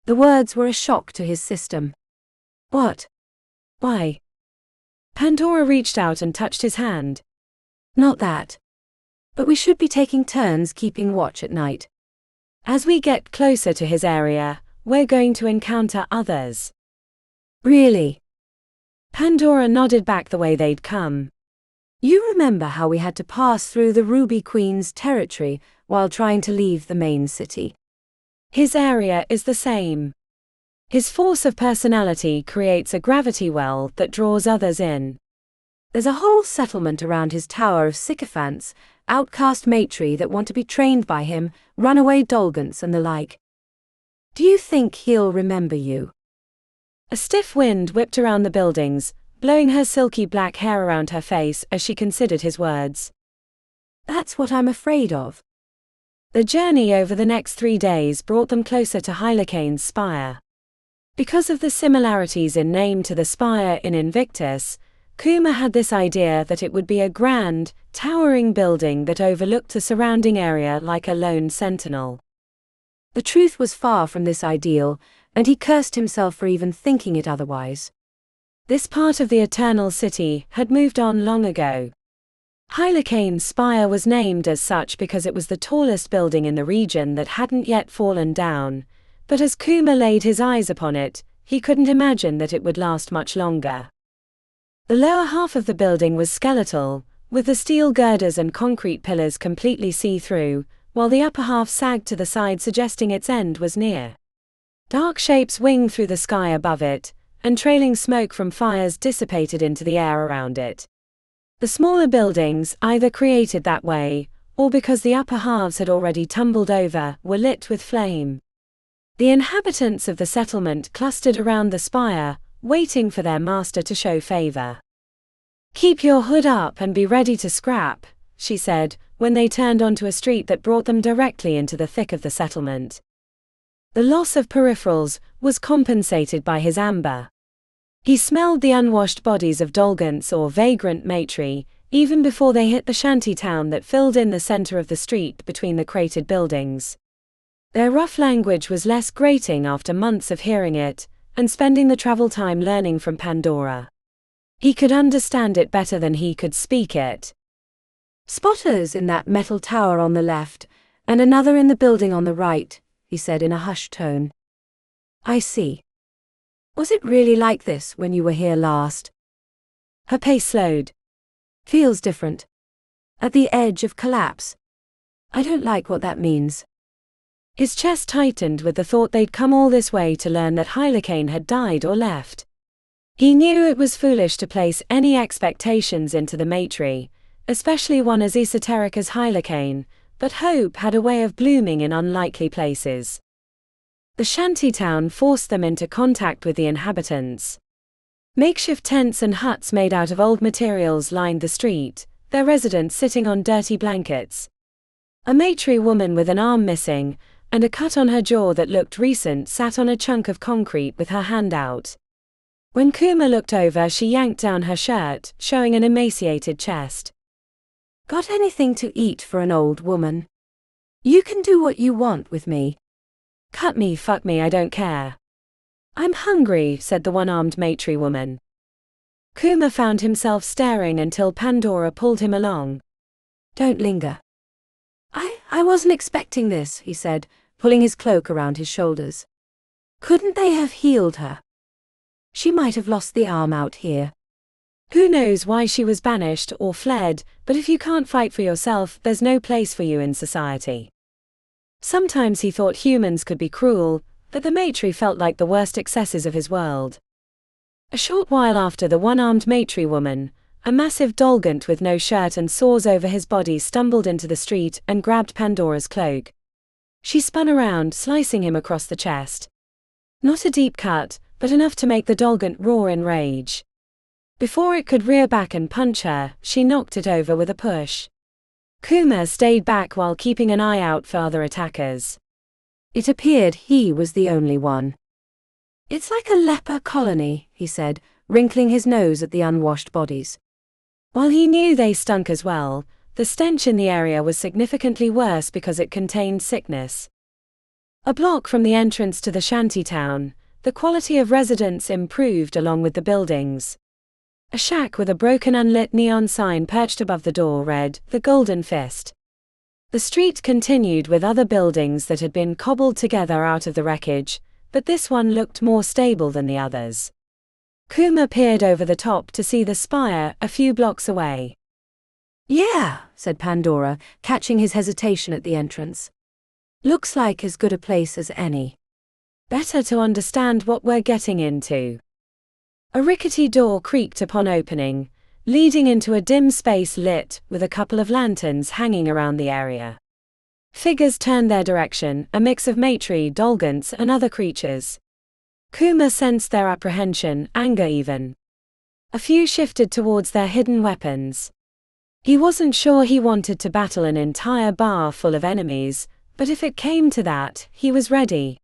The words were a shock to his system. What? Why? Pandora reached out and touched his hand. Not that. But we should be taking turns keeping watch at night. As we get closer to his area, we're going to encounter others. Really? Pandora nodded back the way they'd come. You remember how we had to pass through the Ruby Queen's territory while trying to leave the main city? His area is the same. His force of personality creates a gravity well that draws others in. There's a whole settlement around his tower of sycophants, outcast Maitri that want to be trained by him, runaway Dolgans and the like. Do you think he'll remember you? A stiff wind whipped around the buildings, blowing her silky black hair around her face as she considered his words. That's what I'm afraid of. The journey over the next 3 days brought them closer to Hylakane's spire. Because of the similarities in name to the spire in Invictus, Kuma had this idea that it would be a grand, towering building that overlooked the surrounding area like a lone sentinel. The truth was far from this ideal, and he cursed himself for even thinking it otherwise. This part of the Eternal City had moved on long ago. Hylakane's spire was named as such because it was the tallest building in the region that hadn't yet fallen down, but as Kuma laid his eyes upon it, he couldn't imagine that it would last much longer. The lower half of the building was skeletal, with the steel girders and concrete pillars completely see-through, while the upper half sagged to the side suggesting its end was near. Dark shapes winged through the sky above it, and trailing smoke from fires dissipated into the air around it. The smaller buildings, either created that way, or because the upper halves had already tumbled over, were lit with flame. The inhabitants of the settlement clustered around the spire, waiting for their master to show favor. "Keep your hood up and be ready to scrap," she said, when they turned onto a street that brought them directly into the thick of the settlement. The loss of peripherals was compensated by his amber. He smelled the unwashed bodies of Dolgans or vagrant matri, even before they hit the shanty town that filled in the center of the street between the cratered buildings. Their rough language was less grating after months of hearing it, and spending the travel time learning from Pandora. He could understand it better than he could speak it. "Spotters in that metal tower on the left, and another in the building on the right," he said in a hushed tone. "I see. Was it really like this when you were here last?" Her pace slowed. "Feels different. At the edge of collapse. I don't like what that means." His chest tightened with the thought they'd come all this way to learn that Hylakane had died or left. He knew it was foolish to place any expectations into the matri, especially one as esoteric as Hylakane, but hope had a way of blooming in unlikely places. The shantytown forced them into contact with the inhabitants. Makeshift tents and huts made out of old materials lined the street, their residents sitting on dirty blankets. A matri woman with an arm missing, and a cut on her jaw that looked recent sat on a chunk of concrete with her hand out. When Kuma looked over, she yanked down her shirt, showing an emaciated chest. "Got anything to eat for an old woman? You can do what you want with me. Cut me, fuck me, I don't care. I'm hungry," said the one-armed matri woman. Kuma found himself staring until Pandora pulled him along. "Don't linger." I wasn't expecting this," he said, pulling his cloak around his shoulders. "Couldn't they have healed her? She might have lost the arm out here." Who knows why she was banished or fled, but if you can't fight for yourself, there's no place for you in society. Sometimes he thought humans could be cruel, but the matri felt like the worst excesses of his world. A short while after, the one-armed matri woman, a massive Dolgant with no shirt and sores over his body, stumbled into the street and grabbed Pandora's cloak. She spun around, slicing him across the chest. Not a deep cut, but enough to make the Dolgant roar in rage. Before it could rear back and punch her, she knocked it over with a push. Kuma stayed back while keeping an eye out for other attackers. It appeared he was the only one. "It's like a leper colony," he said, wrinkling his nose at the unwashed bodies. While he knew they stunk as well, the stench in the area was significantly worse because it contained sickness. A block from the entrance to the shantytown, the quality of residence improved along with the buildings. A shack with a broken unlit neon sign perched above the door read, "The Golden Fist." The street continued with other buildings that had been cobbled together out of the wreckage, but this one looked more stable than the others. Kuma peered over the top to see the spire a few blocks away. "Yeah," said Pandora, catching his hesitation at the entrance. "Looks like as good a place as any." "Better to understand what we're getting into." A rickety door creaked upon opening, leading into a dim space lit with a couple of lanterns hanging around the area. Figures turned their direction, a mix of matri, Dolgants, and other creatures. Kuma sensed their apprehension, anger even. A few shifted towards their hidden weapons. He wasn't sure he wanted to battle an entire bar full of enemies, but if it came to that, he was ready.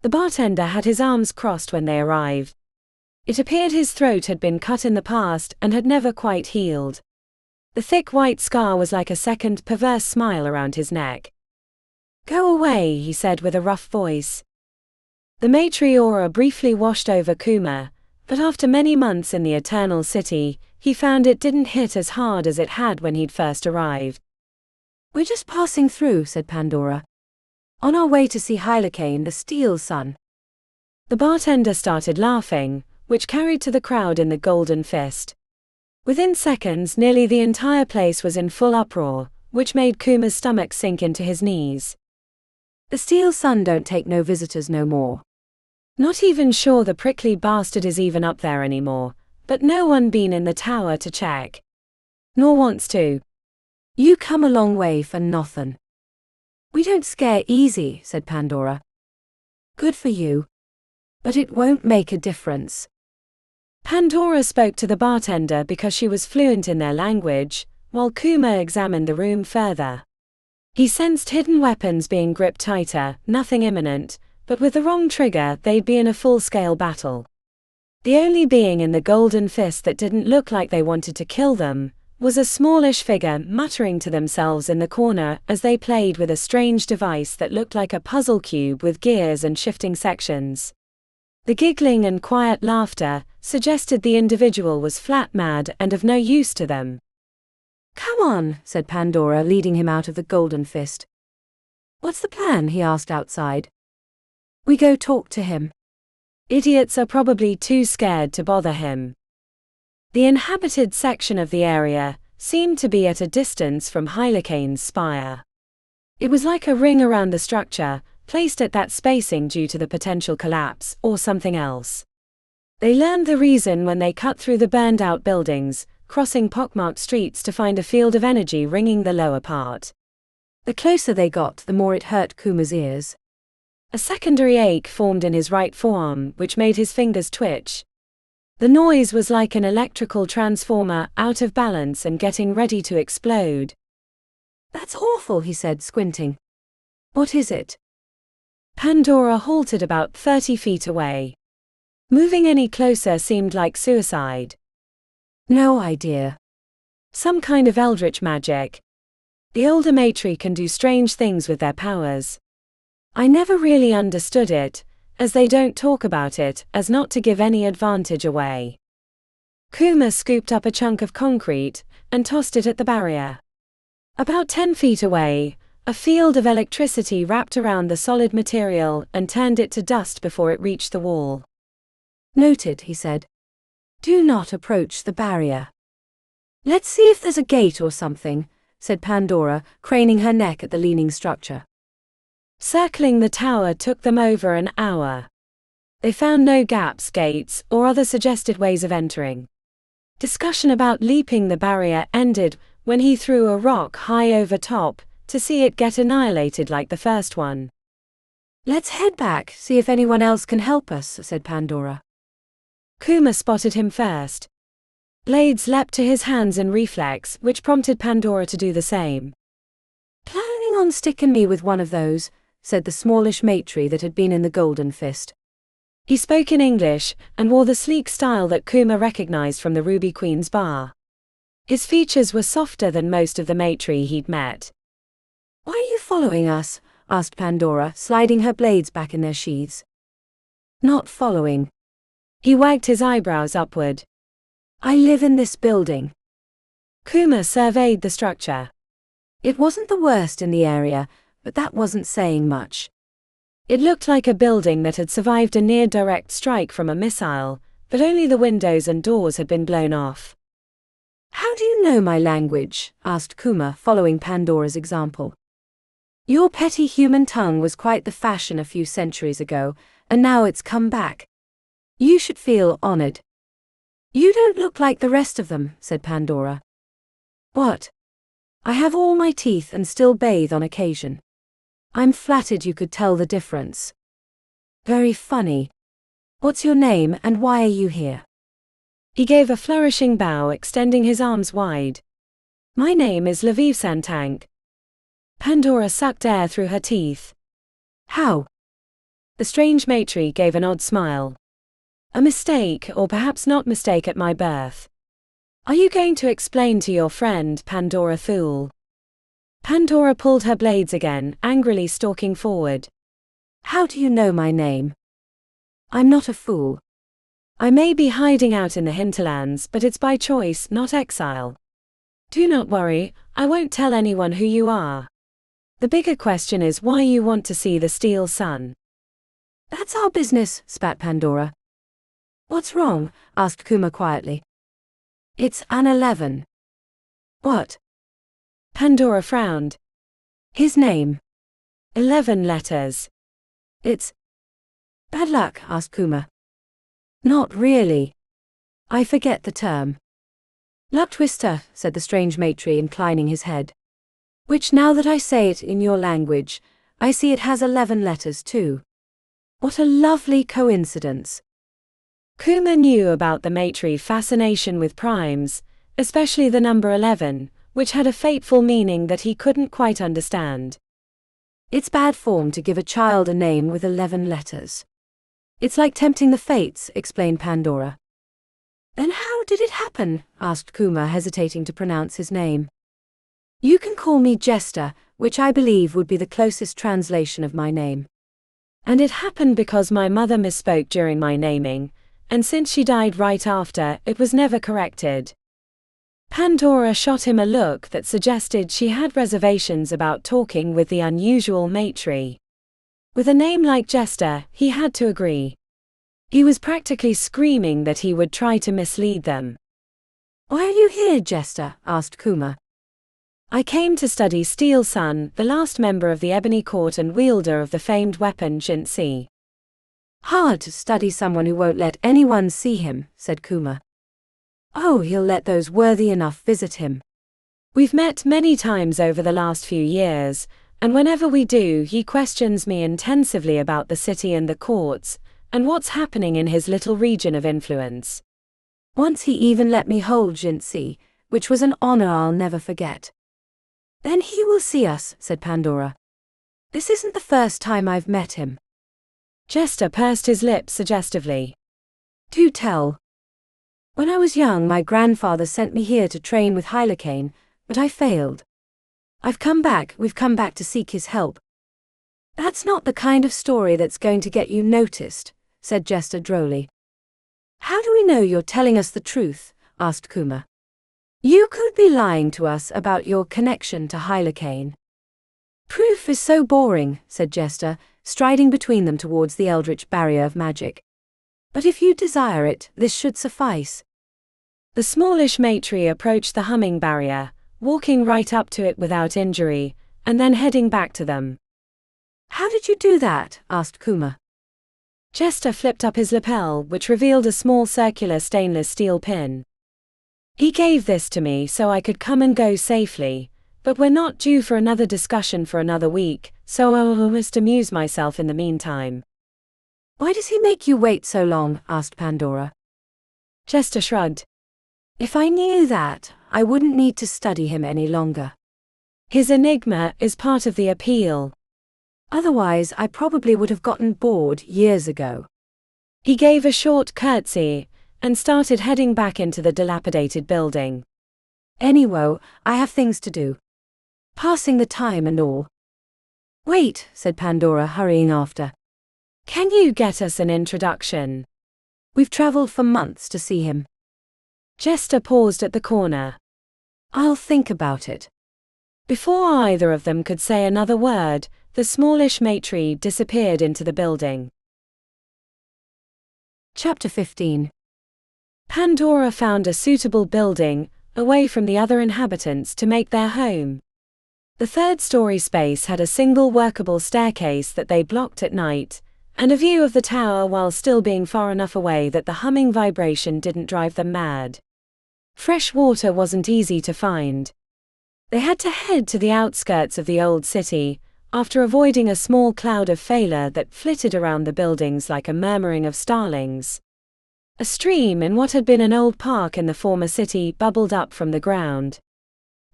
The bartender had his arms crossed when they arrived. It appeared his throat had been cut in the past and had never quite healed. The thick white scar was like a second perverse smile around his neck. "Go away," he said with a rough voice. The matri aura briefly washed over Kuma, but after many months in the Eternal City, he found it didn't hit as hard as it had when he'd first arrived. "We're just passing through," said Pandora. "On our way to see Hylakane, the Steel Sun." The bartender started laughing, which carried to the crowd in the Golden Fist. Within seconds, nearly the entire place was in full uproar, which made Kuma's stomach sink into his knees. "The Steel Sun don't take no visitors no more." Not even sure the prickly bastard is even up there anymore, but no one been in the tower to check. Nor wants to. "You come a long way for nothin'." "We don't scare easy," said Pandora. "Good for you. But it won't make a difference." Pandora spoke to the bartender because she was fluent in their language, while Kuma examined the room further. He sensed hidden weapons being gripped tighter, nothing imminent, but with the wrong trigger they'd be in a full-scale battle. The only being in the Golden Fist that didn't look like they wanted to kill them was a smallish figure muttering to themselves in the corner as they played with a strange device that looked like a puzzle cube with gears and shifting sections. The giggling and quiet laughter suggested the individual was flat mad and of no use to them. "Come on," said Pandora, leading him out of the Golden Fist. "What's the plan?" he asked outside. "We go talk to him." Idiots are probably too scared to bother him. The inhabited section of the area seemed to be at a distance from Hylakane's spire. It was like a ring around the structure, placed at that spacing due to the potential collapse, or something else. They learned the reason when they cut through the burned-out buildings, crossing pockmarked streets to find a field of energy ringing the lower part. The closer they got, the more it hurt Kuma's ears. A secondary ache formed in his right forearm, which made his fingers twitch. The noise was like an electrical transformer out of balance and getting ready to explode. "That's awful," he said, squinting. "What is it?" Pandora halted about 30 feet away. Moving any closer seemed like suicide. "No idea." Some kind of eldritch magic. The older matri can do strange things with their powers. I never really understood it, as they don't talk about it, as not to give any advantage away. Kuma scooped up a chunk of concrete and tossed it at the barrier. About 10 feet away, a field of electricity wrapped around the solid material and turned it to dust before it reached the wall. "Noted," he said. "Do not approach the barrier." "Let's see if there's a gate or something," said Pandora, craning her neck at the leaning structure. Circling the tower took them over an hour. They found no gaps, gates, or other suggested ways of entering. Discussion about leaping the barrier ended when he threw a rock high over top to see it get annihilated like the first one. "Let's head back, see if anyone else can help us," said Pandora. Kuma spotted him first. Blades leapt to his hands in reflex, which prompted Pandora to do the same. "Planning on sticking me with one of those," said the smallish matri that had been in the Golden Fist. He spoke in English, and wore the sleek style that Kuma recognized from the Ruby Queen's bar. His features were softer than most of the matri he'd met. "Why are you following us?" asked Pandora, sliding her blades back in their sheaths. "Not following." He wagged his eyebrows upward. "I live in this building." Kuma surveyed the structure. It wasn't the worst in the area, but that wasn't saying much. It looked like a building that had survived a near-direct strike from a missile, but only the windows and doors had been blown off. "How do you know my language?" asked Kuma, following Pandora's example. "Your petty human tongue was quite the fashion a few centuries ago, and now it's come back. You should feel honored." "You don't look like the rest of them," said Pandora. "What?" "I have all my teeth and still bathe on occasion. I'm flattered you could tell the difference." "Very funny. What's your name and why are you here?" He gave a flourishing bow, extending his arms wide. My name is Lviv Santank. Pandora sucked air through her teeth. How? The strange matron gave an odd smile. A mistake, or perhaps not mistake, at my birth. Are you going to explain to your friend, Pandora fool? Pandora pulled her blades again, angrily stalking forward. How do you know my name? I'm not a fool. I may be hiding out in the hinterlands, but it's by choice, not exile. Do not worry, I won't tell anyone who you are. The bigger question is why you want to see the steel sun. That's our business, spat Pandora. What's wrong? Asked Kuma quietly. It's an 11. What? Pandora frowned. His name. 11 letters. It's bad luck? Asked Kuma. Not really. I forget the term. Luck twister, said the strange matron, inclining his head. Which, now that I say it in your language, I see it has 11 letters too. What a lovely coincidence. Kuma knew about the matron's fascination with primes, especially the number 11, which had a fateful meaning that he couldn't quite understand. It's bad form to give a child a name with 11 letters. It's like tempting the fates, explained Pandora. Then how did it happen? Asked Kuma, hesitating to pronounce his name. You can call me Jester, which I believe would be the closest translation of my name. And it happened because my mother misspoke during my naming, and since she died right after, it was never corrected. Pandora shot him a look that suggested she had reservations about talking with the unusual matron. With a name like Jester, he had to agree. He was practically screaming that he would try to mislead them. Why are you here, Jester? Asked Kuma. I came to study Steel Sun, the last member of the Ebony Court and wielder of the famed weapon Jinsei. Hard to study someone who won't let anyone see him, said Kuma. Oh, he'll let those worthy enough visit him. We've met many times over the last few years, and whenever we do, he questions me intensively about the city and the courts, and what's happening in his little region of influence. Once he even let me hold Jinsei, which was an honor I'll never forget. Then he will see us, said Pandora. This isn't the first time I've met him. Jester pursed his lips suggestively. Do tell. When I was young, my grandfather sent me here to train with Hylakane, but I failed. We've come back to seek his help. That's not the kind of story that's going to get you noticed, said Jester drolly. How do we know you're telling us the truth? Asked Kuma. You could be lying to us about your connection to Hylakane. Proof is so boring, said Jester, striding between them towards the eldritch barrier of magic. But if you desire it, this should suffice. The smallish matron approached the humming barrier, walking right up to it without injury, and then heading back to them. How did you do that? Asked Kuma. Jester flipped up his lapel, which revealed a small circular stainless steel pin. He gave this to me so I could come and go safely, but we're not due for another discussion for another week, so I must amuse myself in the meantime. Why does he make you wait so long? Asked Pandora. Jester shrugged. If I knew that, I wouldn't need to study him any longer. His enigma is part of the appeal. Otherwise, I probably would have gotten bored years ago. He gave a short curtsy and started heading back into the dilapidated building. Anyway, I have things to do. Passing the time and all. Wait, said Pandora, hurrying after. Can you get us an introduction? We've traveled for months to see him. Jester paused at the corner. I'll think about it. Before either of them could say another word, the smallish matron disappeared into the building. Chapter 15. Pandora found a suitable building, away from the other inhabitants, to make their home. The third-story space had a single workable staircase that they blocked at night, and a view of the tower while still being far enough away that the humming vibration didn't drive them mad. Fresh water wasn't easy to find. They had to head to the outskirts of the old city, after avoiding a small cloud of failure that flitted around the buildings like a murmuring of starlings. A stream in what had been an old park in the former city bubbled up from the ground.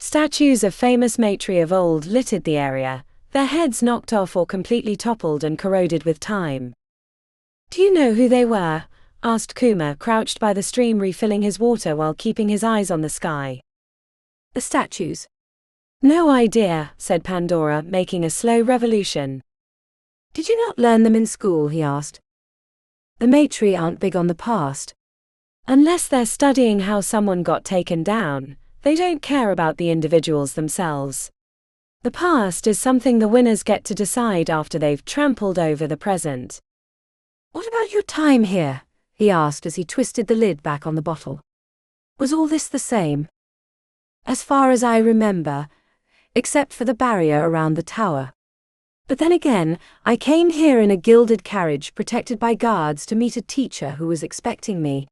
Statues of famous matri of old littered the area, their heads knocked off or completely toppled and corroded with time. "Do you know who they were?" asked Kuma, crouched by the stream refilling his water while keeping his eyes on the sky. "The statues?" "No idea," said Pandora, making a slow revolution. "Did you not learn them in school?" he asked. "The matri aren't big on the past." "Unless they're studying how someone got taken down, they don't care about the individuals themselves. The past is something the winners get to decide after they've trampled over the present." "What about your time here?" he asked as he twisted the lid back on the bottle. "Was all this the same?" "As far as I remember, except for the barrier around the tower. But then again, I came here in a gilded carriage protected by guards to meet a teacher who was expecting me."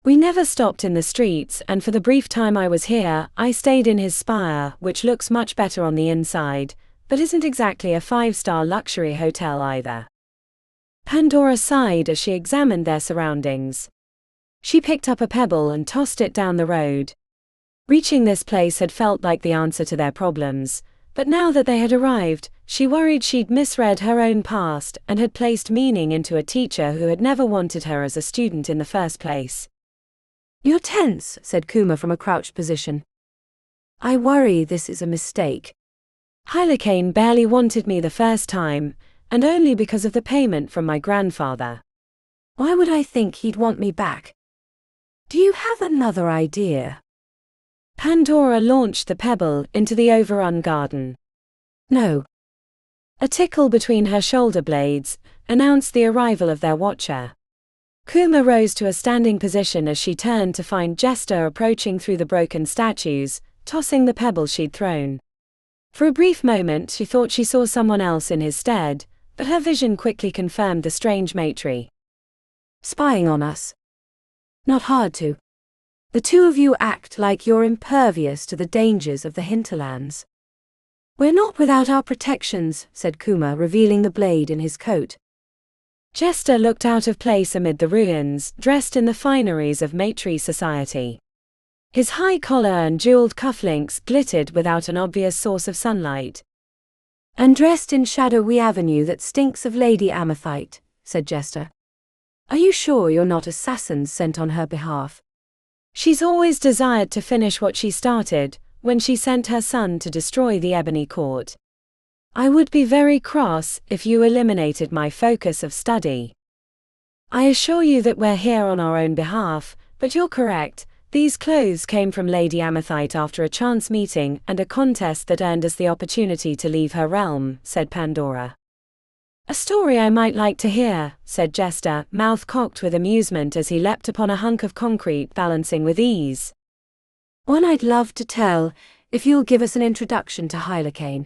"We never stopped in the streets, and for the brief time I was here, I stayed in his spire, which looks much better on the inside, but isn't exactly a 5-star luxury hotel either." Pandora sighed as she examined their surroundings. She picked up a pebble and tossed it down the road. Reaching this place had felt like the answer to their problems, but now that they had arrived, she worried she'd misread her own past and had placed meaning into a teacher who had never wanted her as a student in the first place. "You're tense," said Kuma from a crouched position. "I worry this is a mistake." "Hylakane barely wanted me the first time, and only because of the payment from my grandfather." "Why would I think he'd want me back? Do you have another idea?" Pandora launched the pebble into the overrun garden. "No." A tickle between her shoulder blades announced the arrival of their watcher. Kuma rose to a standing position as she turned to find Jester approaching through the broken statues, tossing the pebble she'd thrown. For a brief moment she thought she saw someone else in his stead, but her vision quickly confirmed the strange matri. "Spying on us?" "Not hard to. The two of you act like you're impervious to the dangers of the hinterlands." "We're not without our protections," said Kuma, revealing the blade in his coat. Jester looked out of place amid the ruins, dressed in the fineries of matri society. His high collar and jeweled cufflinks glittered without an obvious source of sunlight. "And dressed in shadowy avenue that stinks of Lady Amethyst," said Jester. "Are you sure you're not assassins sent on her behalf?" "She's always desired to finish what she started, when she sent her son to destroy the Ebony Court. I would be very cross if you eliminated my focus of study. I assure you that we're here on our own behalf, but you're correct, these clothes came from Lady Amethyst after a chance meeting and a contest that earned us the opportunity to leave her realm," said Pandora. "A story I might like to hear," said Jester, mouth cocked with amusement as he leapt upon a hunk of concrete balancing with ease. "One I'd love to tell, if you'll give us an introduction to Hylakane."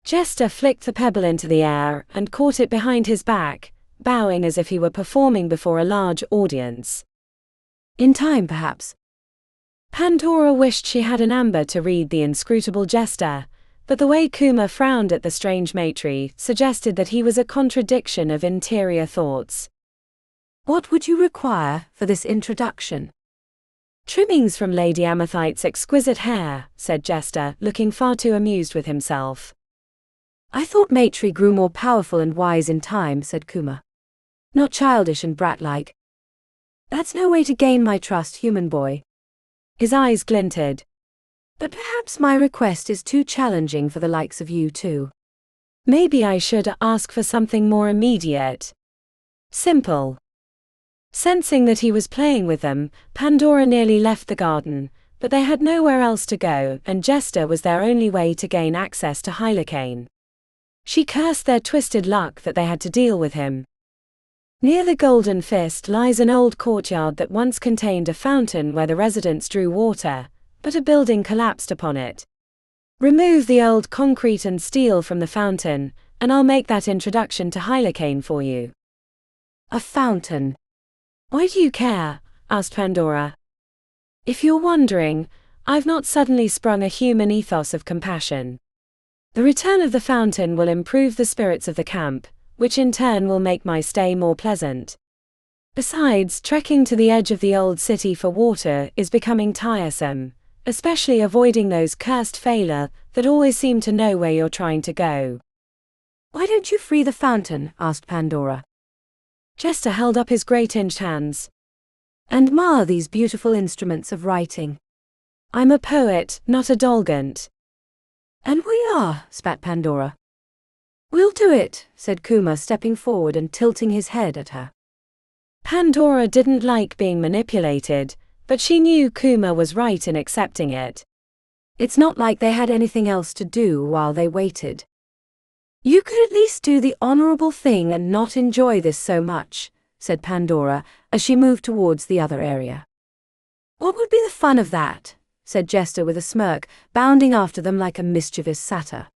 Jester flicked the pebble into the air and caught it behind his back, bowing as if he were performing before a large audience. "In time, perhaps." Pandora wished she had an amber to read the inscrutable Jester, but the way Kuma frowned at the strange matri suggested that he was a contradiction of interior thoughts. "What would you require for this introduction?" "Trimmings from Lady Amethyst's exquisite hair," said Jester, looking far too amused with himself. "I thought matri grew more powerful and wise in time," said Kuma. "Not childish and brat-like." "That's no way to gain my trust, human boy." His eyes glinted. "But perhaps my request is too challenging for the likes of you two." "Maybe I should ask for something more immediate. Simple." Sensing that he was playing with them, Pandora nearly left the garden, but they had nowhere else to go and Jester was their only way to gain access to Hylakane. She cursed their twisted luck that they had to deal with him. Near the Golden Fist lies an old courtyard that once contained a fountain where the residents drew water, but a building collapsed upon it. Remove the old concrete and steel from the fountain, and I'll make that introduction to Hylakane for you. "A fountain? Why do you care?" asked Pandora. "If you're wondering, I've not suddenly sprung a human ethos of compassion. The return of the fountain will improve the spirits of the camp, which in turn will make my stay more pleasant. Besides, trekking to the edge of the old city for water is becoming tiresome, especially avoiding those cursed failure that always seem to know where you're trying to go. Why don't you free the fountain? Asked Pandora. Jester held up his great-inged hands. And mar these beautiful instruments of writing. I'm a poet, not a Dolgant. And we are, spat Pandora. We'll do it, said Kuma, stepping forward and tilting his head at her. Pandora didn't like being manipulated, but she knew Kuma was right in accepting it. It's not like they had anything else to do while they waited. You could at least do the honorable thing and not enjoy this so much, said Pandora, as she moved towards the other area. What would be the fun of that? Said Jester with a smirk, bounding after them like a mischievous satyr.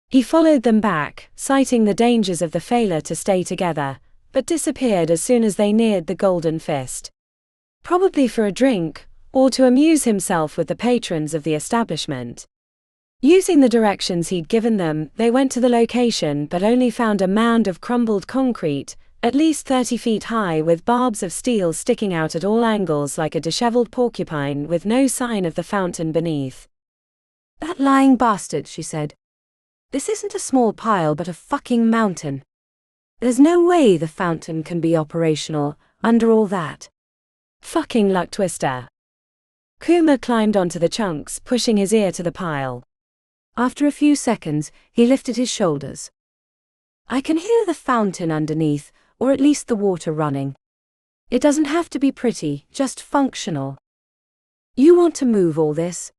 He followed them back, citing the dangers of the failure to stay together, but disappeared as soon as they neared the Golden Fist. Probably for a drink, or to amuse himself with the patrons of the establishment. Using the directions he'd given them, they went to the location but only found a mound of crumbled concrete, at least 30 feet high, with barbs of steel sticking out at all angles like a disheveled porcupine, with no sign of the fountain beneath. That lying bastard, she said. This isn't a small pile but a fucking mountain. There's no way the fountain can be operational under all that. Fucking luck twister. Kuma climbed onto the chunks, pushing his ear to the pile. After a few seconds, he lifted his shoulders. I can hear the fountain underneath, or at least the water running. It doesn't have to be pretty, just functional. You want to move all this?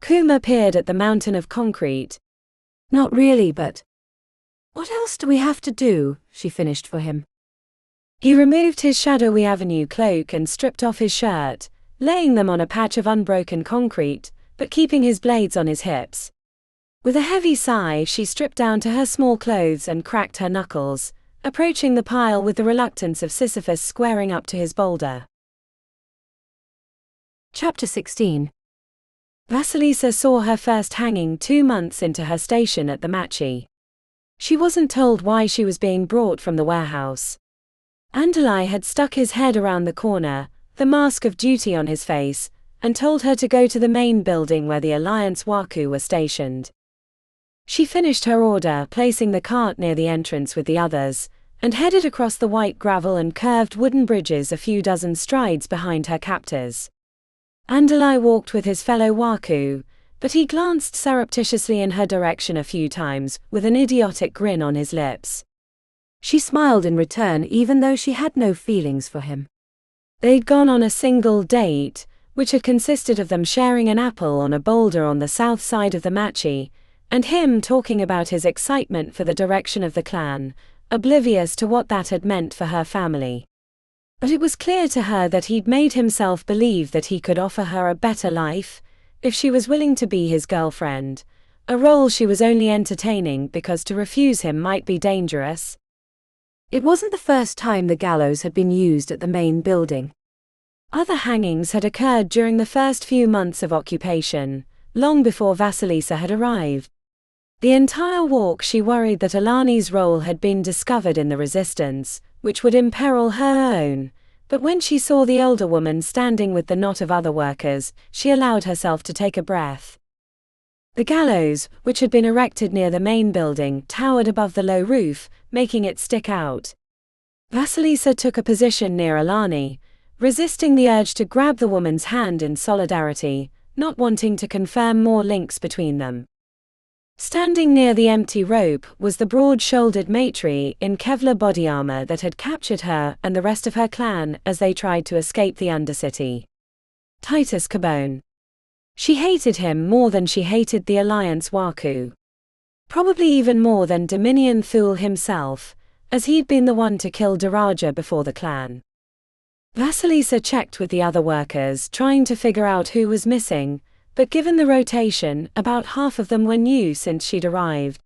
Kuma peered at the mountain of concrete. Not really, but... What else do we have to do? She finished for him. He removed his shadowy avenue cloak and stripped off his shirt, laying them on a patch of unbroken concrete, but keeping his blades on his hips. With a heavy sigh, she stripped down to her small clothes and cracked her knuckles, approaching the pile with the reluctance of Sisyphus squaring up to his boulder. Chapter 16. Vasilisa saw her first hanging 2 months into her station at the Machi. She wasn't told why she was being brought from the warehouse. Andalai had stuck his head around the corner, the mask of duty on his face, and told her to go to the main building where the Alliance Waku were stationed. She finished her order, placing the cart near the entrance with the others, and headed across the white gravel and curved wooden bridges a few dozen strides behind her captors. Andalai walked with his fellow Waku, but he glanced surreptitiously in her direction a few times, with an idiotic grin on his lips. She smiled in return even though she had no feelings for him. They'd gone on a single date, which had consisted of them sharing an apple on a boulder on the south side of the Machi, and him talking about his excitement for the direction of the clan, oblivious to what that had meant for her family. But it was clear to her that he'd made himself believe that he could offer her a better life, if she was willing to be his girlfriend, a role she was only entertaining because to refuse him might be dangerous. It wasn't the first time the gallows had been used at the main building. Other hangings had occurred during the first few months of occupation, long before Vasilisa had arrived. The entire walk she worried that Alani's role had been discovered in the resistance, which would imperil her own, but when she saw the older woman standing with the knot of other workers, she allowed herself to take a breath. The gallows, which had been erected near the main building, towered above the low roof, making it stick out. Vasilisa took a position near Alani, resisting the urge to grab the woman's hand in solidarity, not wanting to confirm more links between them. Standing near the empty rope was the broad-shouldered matri in Kevlar body armor that had captured her and the rest of her clan as they tried to escape the Undercity. Titus Cabone. She hated him more than she hated the Alliance Waku. Probably even more than Dominion Thule himself, as he'd been the one to kill Daraja before the clan. Vasilisa checked with the other workers, trying to figure out who was missing, but given the rotation, about half of them were new since she'd arrived.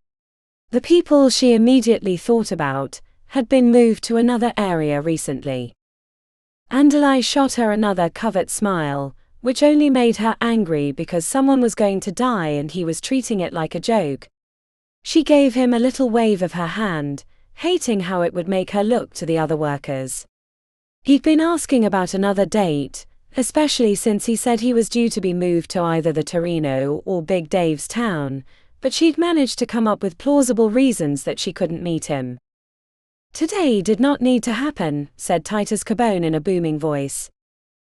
The people she immediately thought about had been moved to another area recently. Andalai shot her another covert smile, which only made her angry because someone was going to die and he was treating it like a joke. She gave him a little wave of her hand, hating how it would make her look to the other workers. He'd been asking about another date, especially since he said he was due to be moved to either the Torino or Big Dave's town, but she'd managed to come up with plausible reasons that she couldn't meet him. "Today did not need to happen," said Titus Carbone in a booming voice.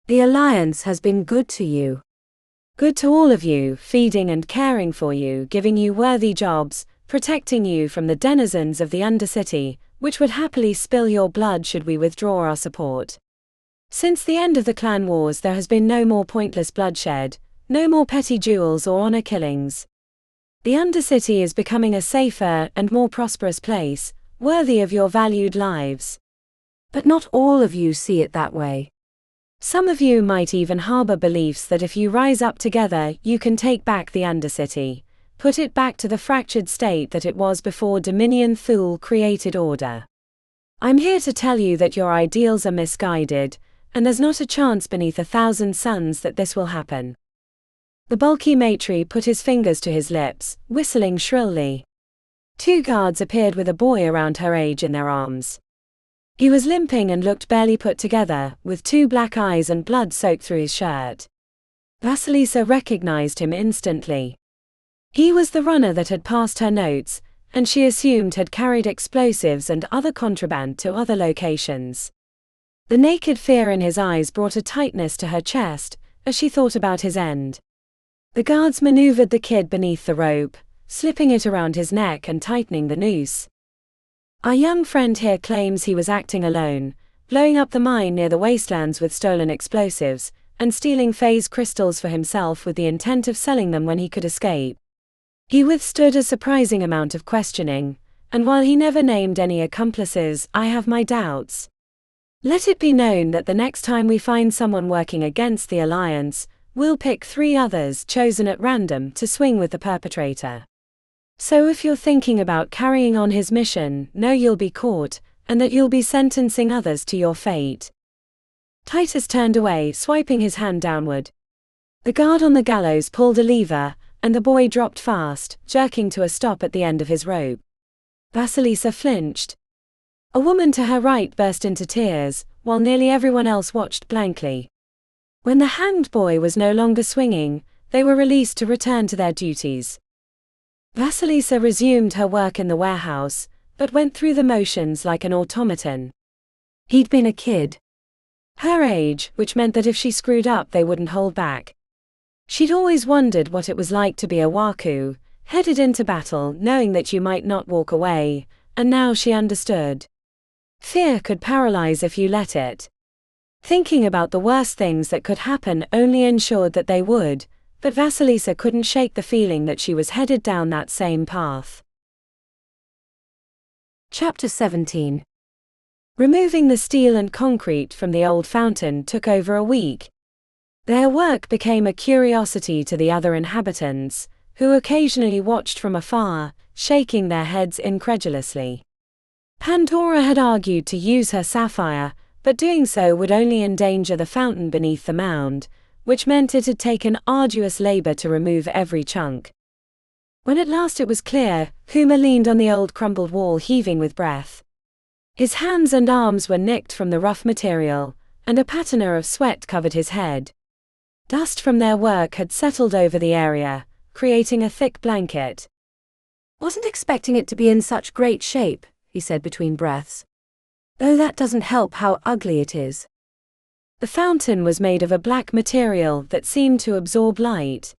"The Alliance has been good to you." "Good to all of you, feeding and caring for you, giving you worthy jobs, protecting you from the denizens of the Undercity, which would happily spill your blood should we withdraw our support. Since the end of the clan wars there has been no more pointless bloodshed, no more petty duels or honor killings. The Undercity is becoming a safer and more prosperous place, worthy of your valued lives." But not all of you see it that way. Some of you might even harbor beliefs that if you rise up together you can take back the Undercity, put it back to the fractured state that it was before Dominion Thule created order. I'm here to tell you that your ideals are misguided, and there's not a chance beneath 1,000 suns that this will happen. The bulky matri put his fingers to his lips, whistling shrilly. 2 guards appeared with a boy around her age in their arms. He was limping and looked barely put together, with 2 black eyes and blood soaked through his shirt. Vasilisa recognized him instantly. He was the runner that had passed her notes, and she assumed had carried explosives and other contraband to other locations. The naked fear in his eyes brought a tightness to her chest, as she thought about his end. The guards maneuvered the kid beneath the rope, slipping it around his neck and tightening the noose. "Our young friend here claims he was acting alone, blowing up the mine near the wastelands with stolen explosives, and stealing phase crystals for himself with the intent of selling them when he could escape. He withstood a surprising amount of questioning, and while he never named any accomplices, I have my doubts. Let it be known that the next time we find someone working against the Alliance, we'll pick 3 others chosen at random to swing with the perpetrator. So if you're thinking about carrying on his mission, know you'll be caught, and that you'll be sentencing others to your fate." Titus turned away, swiping his hand downward. The guard on the gallows pulled a lever, and the boy dropped fast, jerking to a stop at the end of his rope. Vasilisa flinched. A woman to her right burst into tears, while nearly everyone else watched blankly. When the hanged boy was no longer swinging, they were released to return to their duties. Vasilisa resumed her work in the warehouse, but went through the motions like an automaton. He'd been a kid. Her age, which meant that if she screwed up they wouldn't hold back. She'd always wondered what it was like to be a Waku, headed into battle knowing that you might not walk away, and now she understood. Fear could paralyze if you let it. Thinking about the worst things that could happen only ensured that they would, but Vasilisa couldn't shake the feeling that she was headed down that same path. Chapter 17. Removing the steel and concrete from the old fountain took over a week. Their work became a curiosity to the other inhabitants, who occasionally watched from afar, shaking their heads incredulously. Pandora had argued to use her sapphire, but doing so would only endanger the fountain beneath the mound, which meant it had taken arduous labor to remove every chunk. When at last it was clear, Kuma leaned on the old crumbled wall heaving with breath. His hands and arms were nicked from the rough material, and a patina of sweat covered his head. Dust from their work had settled over the area, creating a thick blanket. "Wasn't expecting it to be in such great shape," he said between breaths. "Though that doesn't help how ugly it is." The fountain was made of a black material that seemed to absorb light.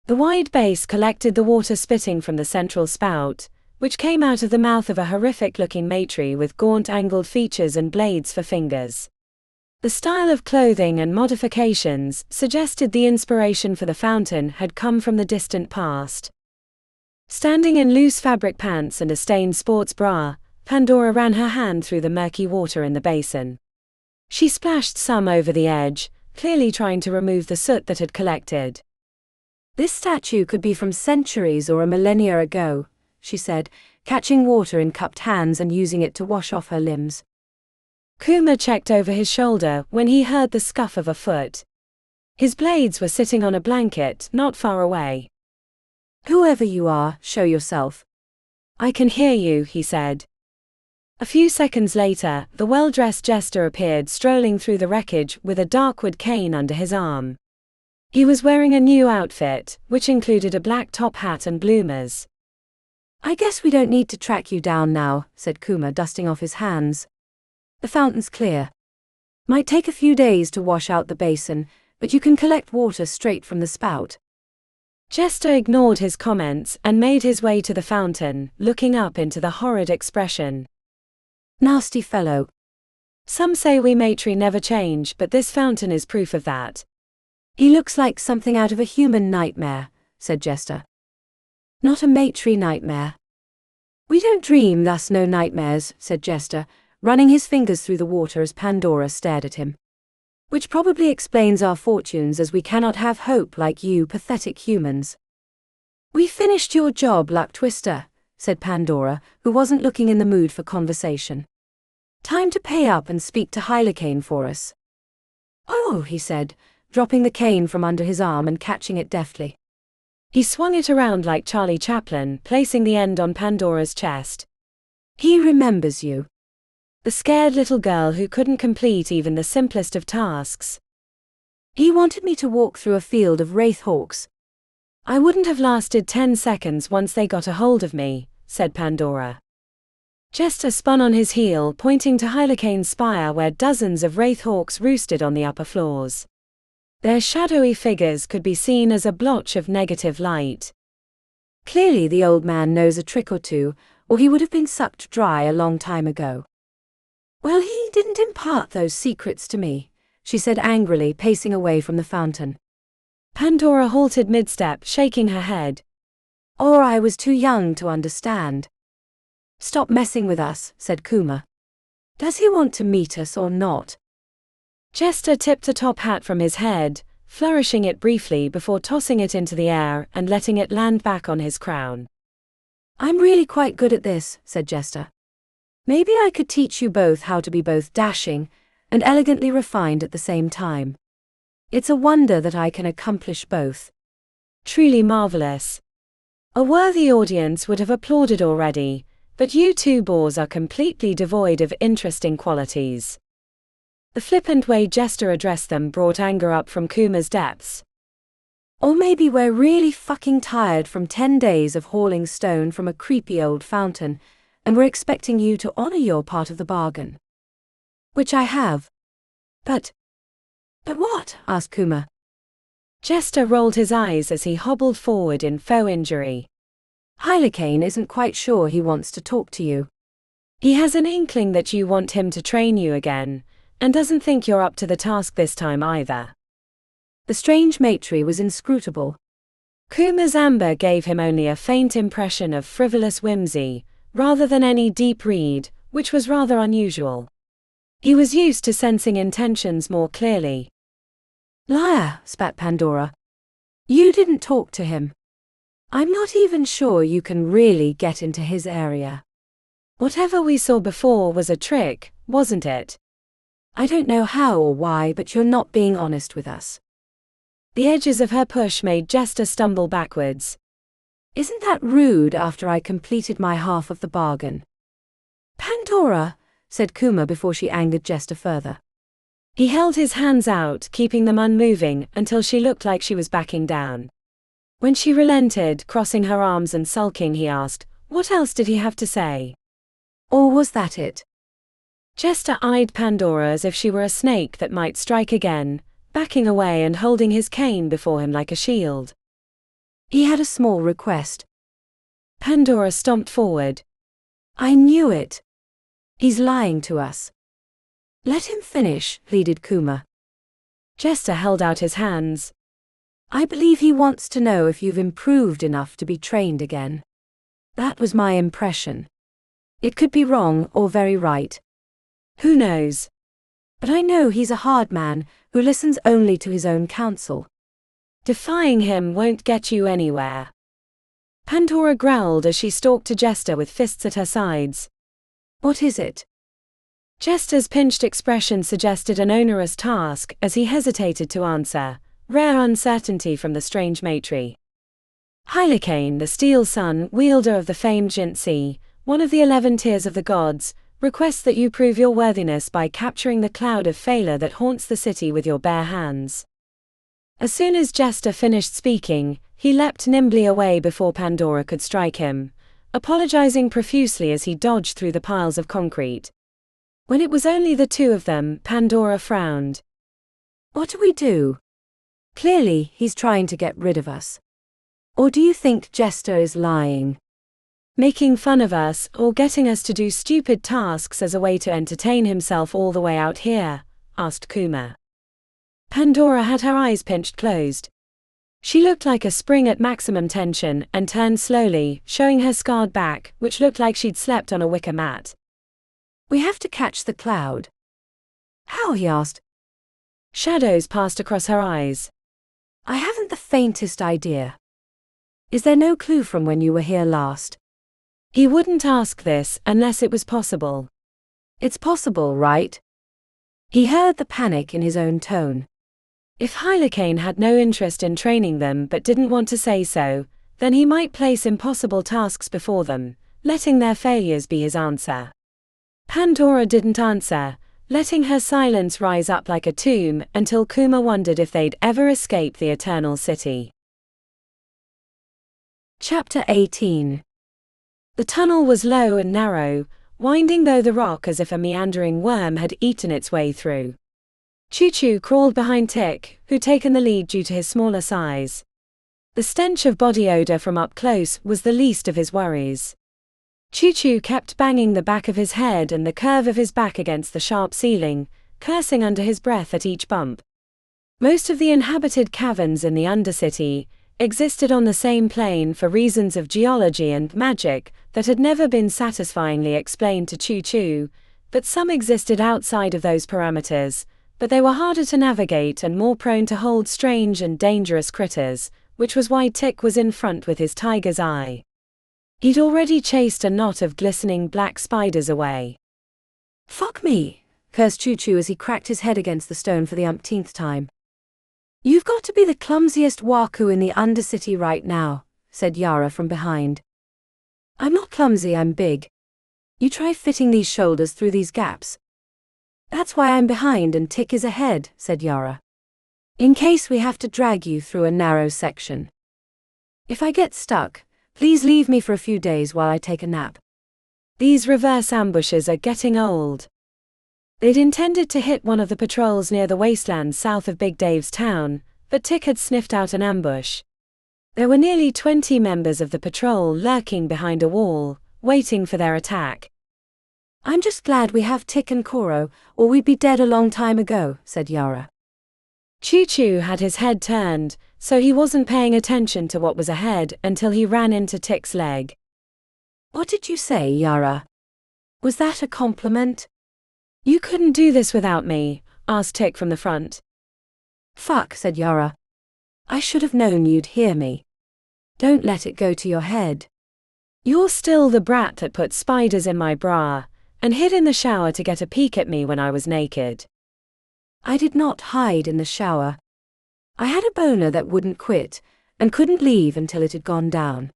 The wide base collected the water spitting from the central spout, which came out of the mouth of a horrific-looking matri with gaunt angled features and blades for fingers. The style of clothing and modifications suggested the inspiration for the fountain had come from the distant past. Standing in loose fabric pants and a stained sports bra, Pandora ran her hand through the murky water in the basin. She splashed some over the edge, clearly trying to remove the soot that had collected. "This statue could be from centuries or a millennia ago," she said, catching water in cupped hands and using it to wash off her limbs. Kuma checked over his shoulder when he heard the scuff of a foot. His blades were sitting on a blanket not far away. "Whoever you are, show yourself." "I can hear you," he said. A few seconds later, the well-dressed jester appeared strolling through the wreckage with a darkwood cane under his arm. He was wearing a new outfit, which included a black top hat and bloomers. "I guess we don't need to track you down now," said Kuma, dusting off his hands. "The fountain's clear. Might take a few days to wash out the basin, but you can collect water straight from the spout." Jester ignored his comments and made his way to the fountain, looking up into the horrid expression. "Nasty fellow." "Some say we matri never change, but this fountain is proof of that." "He looks like something out of a human nightmare," said Jester. "Not a matri nightmare." "We don't dream, thus no nightmares," said Jester, running his fingers through the water as Pandora stared at him. "Which probably explains our fortunes, as we cannot have hope like you pathetic humans." "We finished your job, Luck Twister," said Pandora, who wasn't looking in the mood for conversation. "Time to pay up and speak to Hylakane for us." "Oh," he said, dropping the cane from under his arm and catching it deftly. He swung it around like Charlie Chaplin, placing the end on Pandora's chest. "He remembers you." The scared little girl who couldn't complete even the simplest of tasks. "He wanted me to walk through a field of wraithhawks." "I wouldn't have lasted 10 seconds once they got a hold of me," said Pandora. Jester spun on his heel, pointing to Hylakane's spire where dozens of wraithhawks roosted on the upper floors. Their shadowy figures could be seen as a blotch of negative light. "Clearly the old man knows a trick or two, or he would have been sucked dry a long time ago." "Well, he didn't impart those secrets to me," she said angrily, pacing away from the fountain. Pandora halted mid-step, shaking her head. "Or I was too young to understand." "Stop messing with us," said Kuma. "Does he want to meet us or not?" Jester tipped the top hat from his head, flourishing it briefly before tossing it into the air and letting it land back on his crown. "I'm really quite good at this," said Jester. "Maybe I could teach you both how to be both dashing and elegantly refined at the same time. It's a wonder that I can accomplish both." Truly marvelous. A worthy audience would have applauded already, but you two bores are completely devoid of interesting qualities. The flippant way Jester addressed them brought anger up from Kuma's depths. "Or maybe we're really fucking tired from 10 days of hauling stone from a creepy old fountain, and we're expecting you to honor your part of the bargain." "Which I have." But what?" asked Kuma. Jester rolled his eyes as he hobbled forward in faux injury. "Hylakane isn't quite sure he wants to talk to you." "He has an inkling that you want him to train you again, and doesn't think you're up to the task this time either." The strange matri was inscrutable. Kuma's amber gave him only a faint impression of frivolous whimsy, rather than any deep read, which was rather unusual. He was used to sensing intentions more clearly. "Liar," spat Pandora. "You didn't talk to him. I'm not even sure you can really get into his area." "Whatever we saw before was a trick, wasn't it?" "I don't know how or why, but you're not being honest with us." The edges of her push made Jester stumble backwards. "Isn't that rude after I completed my half of the bargain?" "Pandora," said Kuma before she angered Jester further. He held his hands out, keeping them unmoving until she looked like she was backing down. When she relented, crossing her arms and sulking, he asked, "What else did he have to say?" "Or was that it?" Jester eyed Pandora as if she were a snake that might strike again, backing away and holding his cane before him like a shield. "He had a small request." Pandora stomped forward. "I knew it. He's lying to us." "Let him finish," pleaded Kuma. Jester held out his hands. "I believe he wants to know if you've improved enough to be trained again. That was my impression. It could be wrong or very right. Who knows? But I know he's a hard man who listens only to his own counsel." "Defying him won't get you anywhere." Pandora growled as she stalked to Jester with fists at her sides. "What is it?" Jester's pinched expression suggested an onerous task as he hesitated to answer, rare uncertainty from the strange matri. Hylakane, the Steel Sun, wielder of the famed Jinsi, one of the 11 tiers of the gods, requests that you prove your worthiness by capturing the cloud of failure that haunts the city with your bare hands. As soon as Jester finished speaking, he leapt nimbly away before Pandora could strike him, apologizing profusely as he dodged through the piles of concrete. When it was only the two of them, Pandora frowned. What do we do? Clearly, he's trying to get rid of us. Or do you think Jester is lying? Making fun of us, or getting us to do stupid tasks as a way to entertain himself all the way out here? Asked Kuma. Pandora had her eyes pinched closed. She looked like a spring at maximum tension and turned slowly, showing her scarred back, which looked like she'd slept on a wicker mat. We have to catch the cloud. How? He asked. Shadows passed across her eyes. I haven't the faintest idea. Is there no clue from when you were here last? He wouldn't ask this unless it was possible. It's possible, right? He heard the panic in his own tone. If Hylakane had no interest in training them but didn't want to say so, then he might place impossible tasks before them, letting their failures be his answer. Pandora didn't answer, letting her silence rise up like a tomb until Kuma wondered if they'd ever escape the Eternal City. Chapter 18. The tunnel was low and narrow, winding though the rock as if a meandering worm had eaten its way through. Choo-Choo crawled behind Tick, who'd taken the lead due to his smaller size. The stench of body odor from up close was the least of his worries. Choo-Choo kept banging the back of his head and the curve of his back against the sharp ceiling, cursing under his breath at each bump. Most of the inhabited caverns in the Undercity existed on the same plane for reasons of geology and magic that had never been satisfyingly explained to Choo-Choo, but some existed outside of those parameters, but they were harder to navigate and more prone to hold strange and dangerous critters, which was why Tick was in front with his tiger's eye. He'd already chased a knot of glistening black spiders away. Fuck me, cursed Choo-Choo as he cracked his head against the stone for the umpteenth time. You've got to be the clumsiest Waku in the Undercity right now, said Yara from behind. I'm not clumsy, I'm big. You try fitting these shoulders through these gaps. That's why I'm behind and Tick is ahead, said Yara. In case we have to drag you through a narrow section. If I get stuck, please leave me for a few days while I take a nap. These reverse ambushes are getting old. They'd intended to hit one of the patrols near the wasteland south of Big Dave's town, but Tick had sniffed out an ambush. There were nearly 20 members of the patrol lurking behind a wall, waiting for their attack. I'm just glad we have Tick and Koro, or we'd be dead a long time ago, said Yara. Choo-Choo had his head turned, so he wasn't paying attention to what was ahead until he ran into Tick's leg. What did you say, Yara? Was that a compliment? You couldn't do this without me, asked Tick from the front. Fuck, said Yara. I should have known you'd hear me. Don't let it go to your head. You're still the brat that put spiders in my bra and hid in the shower to get a peek at me when I was naked. I did not hide in the shower. I had a boner that wouldn't quit, and couldn't leave until it had gone down.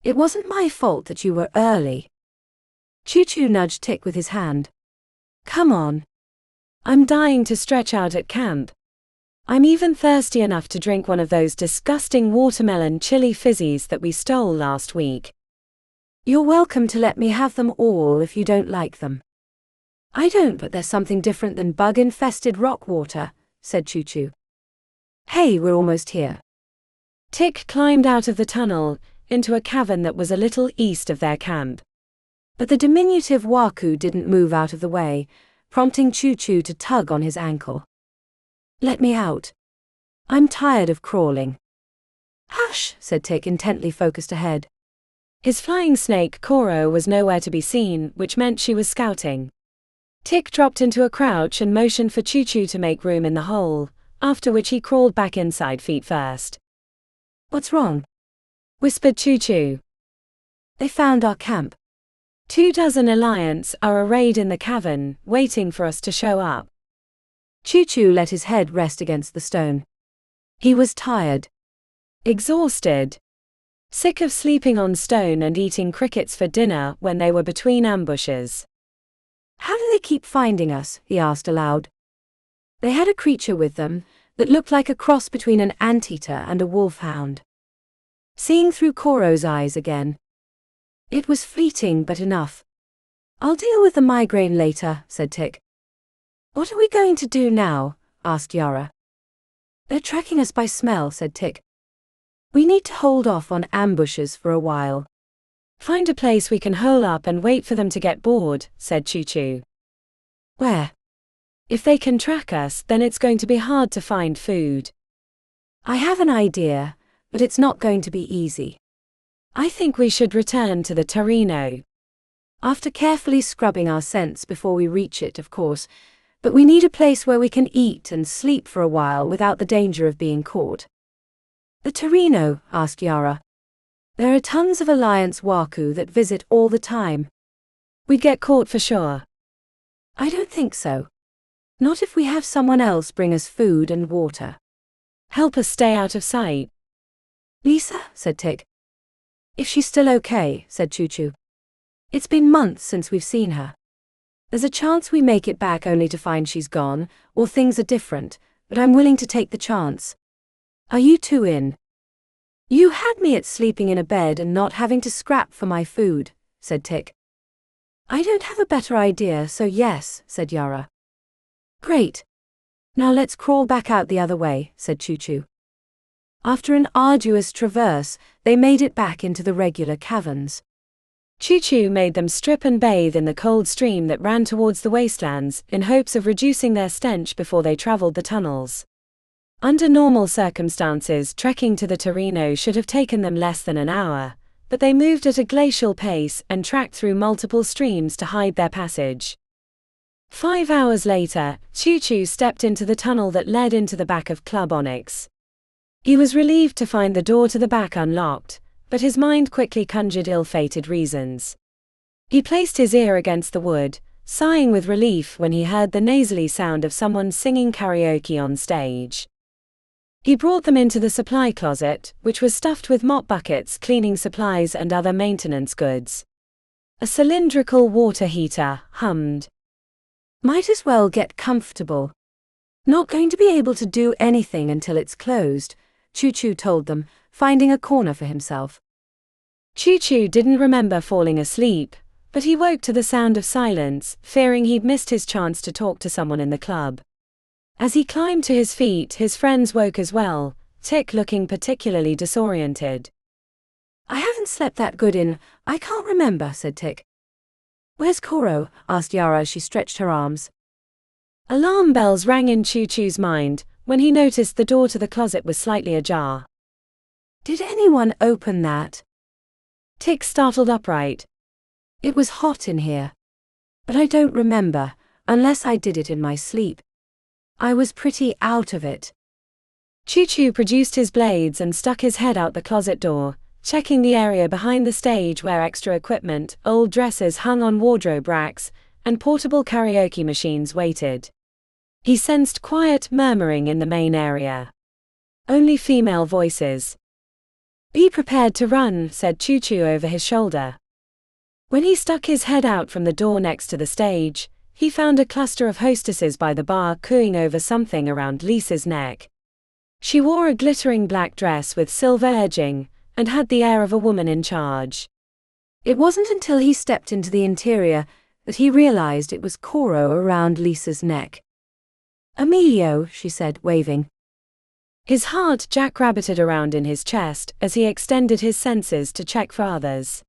It wasn't my fault that you were early. Choo-Choo nudged Tick with his hand. Come on. I'm dying to stretch out at camp. I'm even thirsty enough to drink one of those disgusting watermelon chili fizzies that we stole last week. You're welcome to let me have them all if you don't like them. I don't, but there's something different than bug-infested rock water, said Choo-Choo. Hey, we're almost here. Tick climbed out of the tunnel, into a cavern that was a little east of their camp. But the diminutive Waku didn't move out of the way, prompting Choo-Choo to tug on his ankle. Let me out. I'm tired of crawling. Hush, said Tick, intently focused ahead. His flying snake Koro was nowhere to be seen, which meant she was scouting. Tick dropped into a crouch and motioned for Choo-Choo to make room in the hole, after which he crawled back inside feet first. What's wrong? Whispered Choo-Choo. They found our camp. 24 Alliance are arrayed in the cavern, waiting for us to show up. Choo-Choo let his head rest against the stone. He was tired. Exhausted. Sick of sleeping on stone and eating crickets for dinner when they were between ambushes. How do they keep finding us? He asked aloud. They had a creature with them that looked like a cross between an anteater and a wolfhound. Seeing through Koro's eyes again. It was fleeting but enough. I'll deal with the migraine later, said Tick. What are we going to do now? Asked Yara. They're tracking us by smell, said Tick. We need to hold off on ambushes for a while. Find a place we can hole up and wait for them to get bored, said Choo Choo. Where? If they can track us, then it's going to be hard to find food. I have an idea, but it's not going to be easy. I think we should return to the Torino. After carefully scrubbing our scents before we reach it, of course, but we need a place where we can eat and sleep for a while without the danger of being caught. The Torino? Asked Yara. There are tons of Alliance Waku that visit all the time. We'd get caught for sure. I don't think so. Not if we have someone else bring us food and water. Help us stay out of sight. Lisa, said Tick. If she's still okay, said Choo Choo. It's been months since we've seen her. There's a chance we make it back only to find she's gone, or things are different, but I'm willing to take the chance. Are you two in? You had me at sleeping in a bed and not having to scrap for my food, said Tick. I don't have a better idea, so yes, said Yara. Great. Now let's crawl back out the other way, said Choo Choo. After an arduous traverse, they made it back into the regular caverns. Choo Choo made them strip and bathe in the cold stream that ran towards the wastelands, in hopes of reducing their stench before they traveled the tunnels. Under normal circumstances, trekking to the Torino should have taken them less than an hour, but they moved at a glacial pace and tracked through multiple streams to hide their passage. 5 hours later, Choo Choo stepped into the tunnel that led into the back of Club Onyx. He was relieved to find the door to the back unlocked, but his mind quickly conjured ill-fated reasons. He placed his ear against the wood, sighing with relief when he heard the nasally sound of someone singing karaoke on stage. He brought them into the supply closet, which was stuffed with mop buckets, cleaning supplies and other maintenance goods. A cylindrical water heater hummed. Might as well get comfortable. Not going to be able to do anything until it's closed, Choo Choo told them, finding a corner for himself. Choo Choo didn't remember falling asleep, but he woke to the sound of silence, fearing he'd missed his chance to talk to someone in the club. As he climbed to his feet, his friends woke as well, Tick looking particularly disoriented. I haven't slept that good I can't remember, said Tick. Where's Koro? Asked Yara as she stretched her arms. Alarm bells rang in Choo Choo's mind when he noticed the door to the closet was slightly ajar. Did anyone open that? Tick startled upright. It was hot in here. But I don't remember, unless I did it in my sleep. I was pretty out of it. Choo Choo produced his blades and stuck his head out the closet door, checking the area behind the stage where extra equipment, old dresses hung on wardrobe racks, and portable karaoke machines waited. He sensed quiet murmuring in the main area. Only female voices. Be prepared to run, said Choo Choo over his shoulder. When he stuck his head out from the door next to the stage, he found a cluster of hostesses by the bar cooing over something around Lisa's neck. She wore a glittering black dress with silver edging, and had the air of a woman in charge. It wasn't until he stepped into the interior that he realized it was Koro around Lisa's neck. Emilio, she said, waving. His heart jackrabbited around in his chest as he extended his senses to check for others.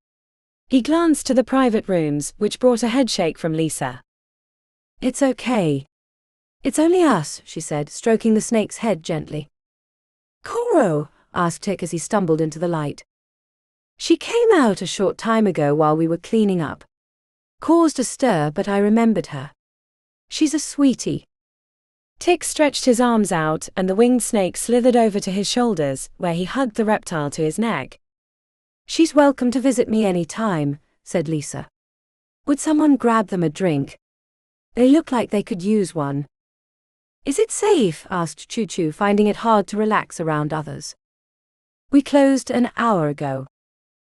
He glanced to the private rooms, which brought a headshake from Lisa. It's okay. It's only us, she said, stroking the snake's head gently. Koro? Asked Tick as he stumbled into the light. She came out a short time ago while we were cleaning up. Caused a stir, but I remembered her. She's a sweetie. Tick stretched his arms out and the winged snake slithered over to his shoulders, where he hugged the reptile to his neck. She's welcome to visit me any time, said Lisa. Would someone grab them a drink? They look like they could use one. Is it safe? Asked Choo Choo, finding it hard to relax around others. We closed an hour ago.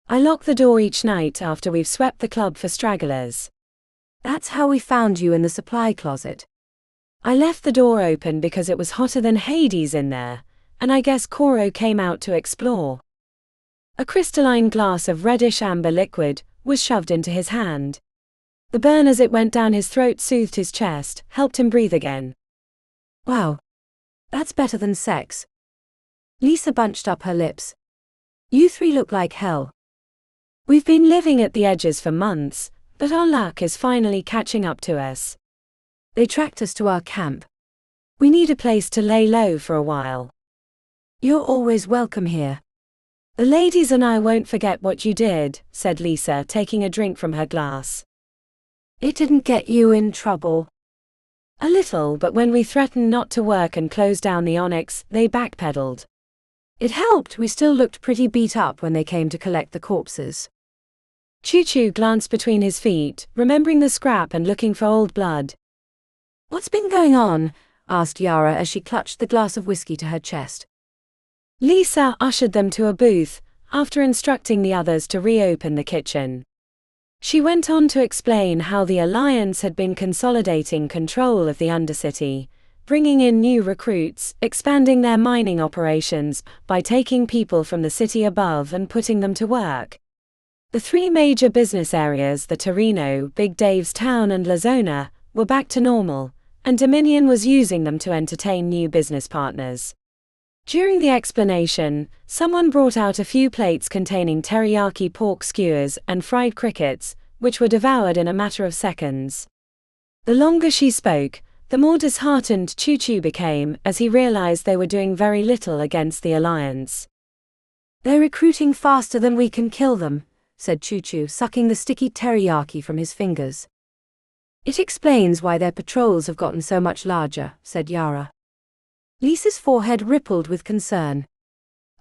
I lock the door each night after we've swept the club for stragglers. That's how we found you in the supply closet. I left the door open because it was hotter than Hades in there, and I guess Koro came out to explore. A crystalline glass of reddish amber liquid was shoved into his hand. The burn as it went down his throat soothed his chest, helped him breathe again. Wow. That's better than sex. Lisa bunched up her lips. You three look like hell. We've been living at the edges for months, but our luck is finally catching up to us. They tracked us to our camp. We need a place to lay low for a while. You're always welcome here. The ladies and I won't forget what you did, said Lisa, taking a drink from her glass. It didn't get you in trouble. A little, but when we threatened not to work and close down the Onyx, they backpedaled. It helped. We still looked pretty beat up when they came to collect the corpses. Choo-Choo glanced between his feet, remembering the scrap and looking for old blood. What's been going on? Asked Yara as she clutched the glass of whiskey to her chest. Lisa ushered them to a booth, after instructing the others to reopen the kitchen. She went on to explain how the Alliance had been consolidating control of the Undercity, bringing in new recruits, expanding their mining operations by taking people from the city above and putting them to work. The three major business areas, the Torino, Big Dave's Town and La Zona, were back to normal, and Dominion was using them to entertain new business partners. During the explanation, someone brought out a few plates containing teriyaki pork skewers and fried crickets, which were devoured in a matter of seconds. The longer she spoke, the more disheartened Choo-Choo became as he realized they were doing very little against the Alliance. They're recruiting faster than we can kill them, said Choo-Choo, sucking the sticky teriyaki from his fingers. It explains why their patrols have gotten so much larger, said Yara. Lisa's forehead rippled with concern.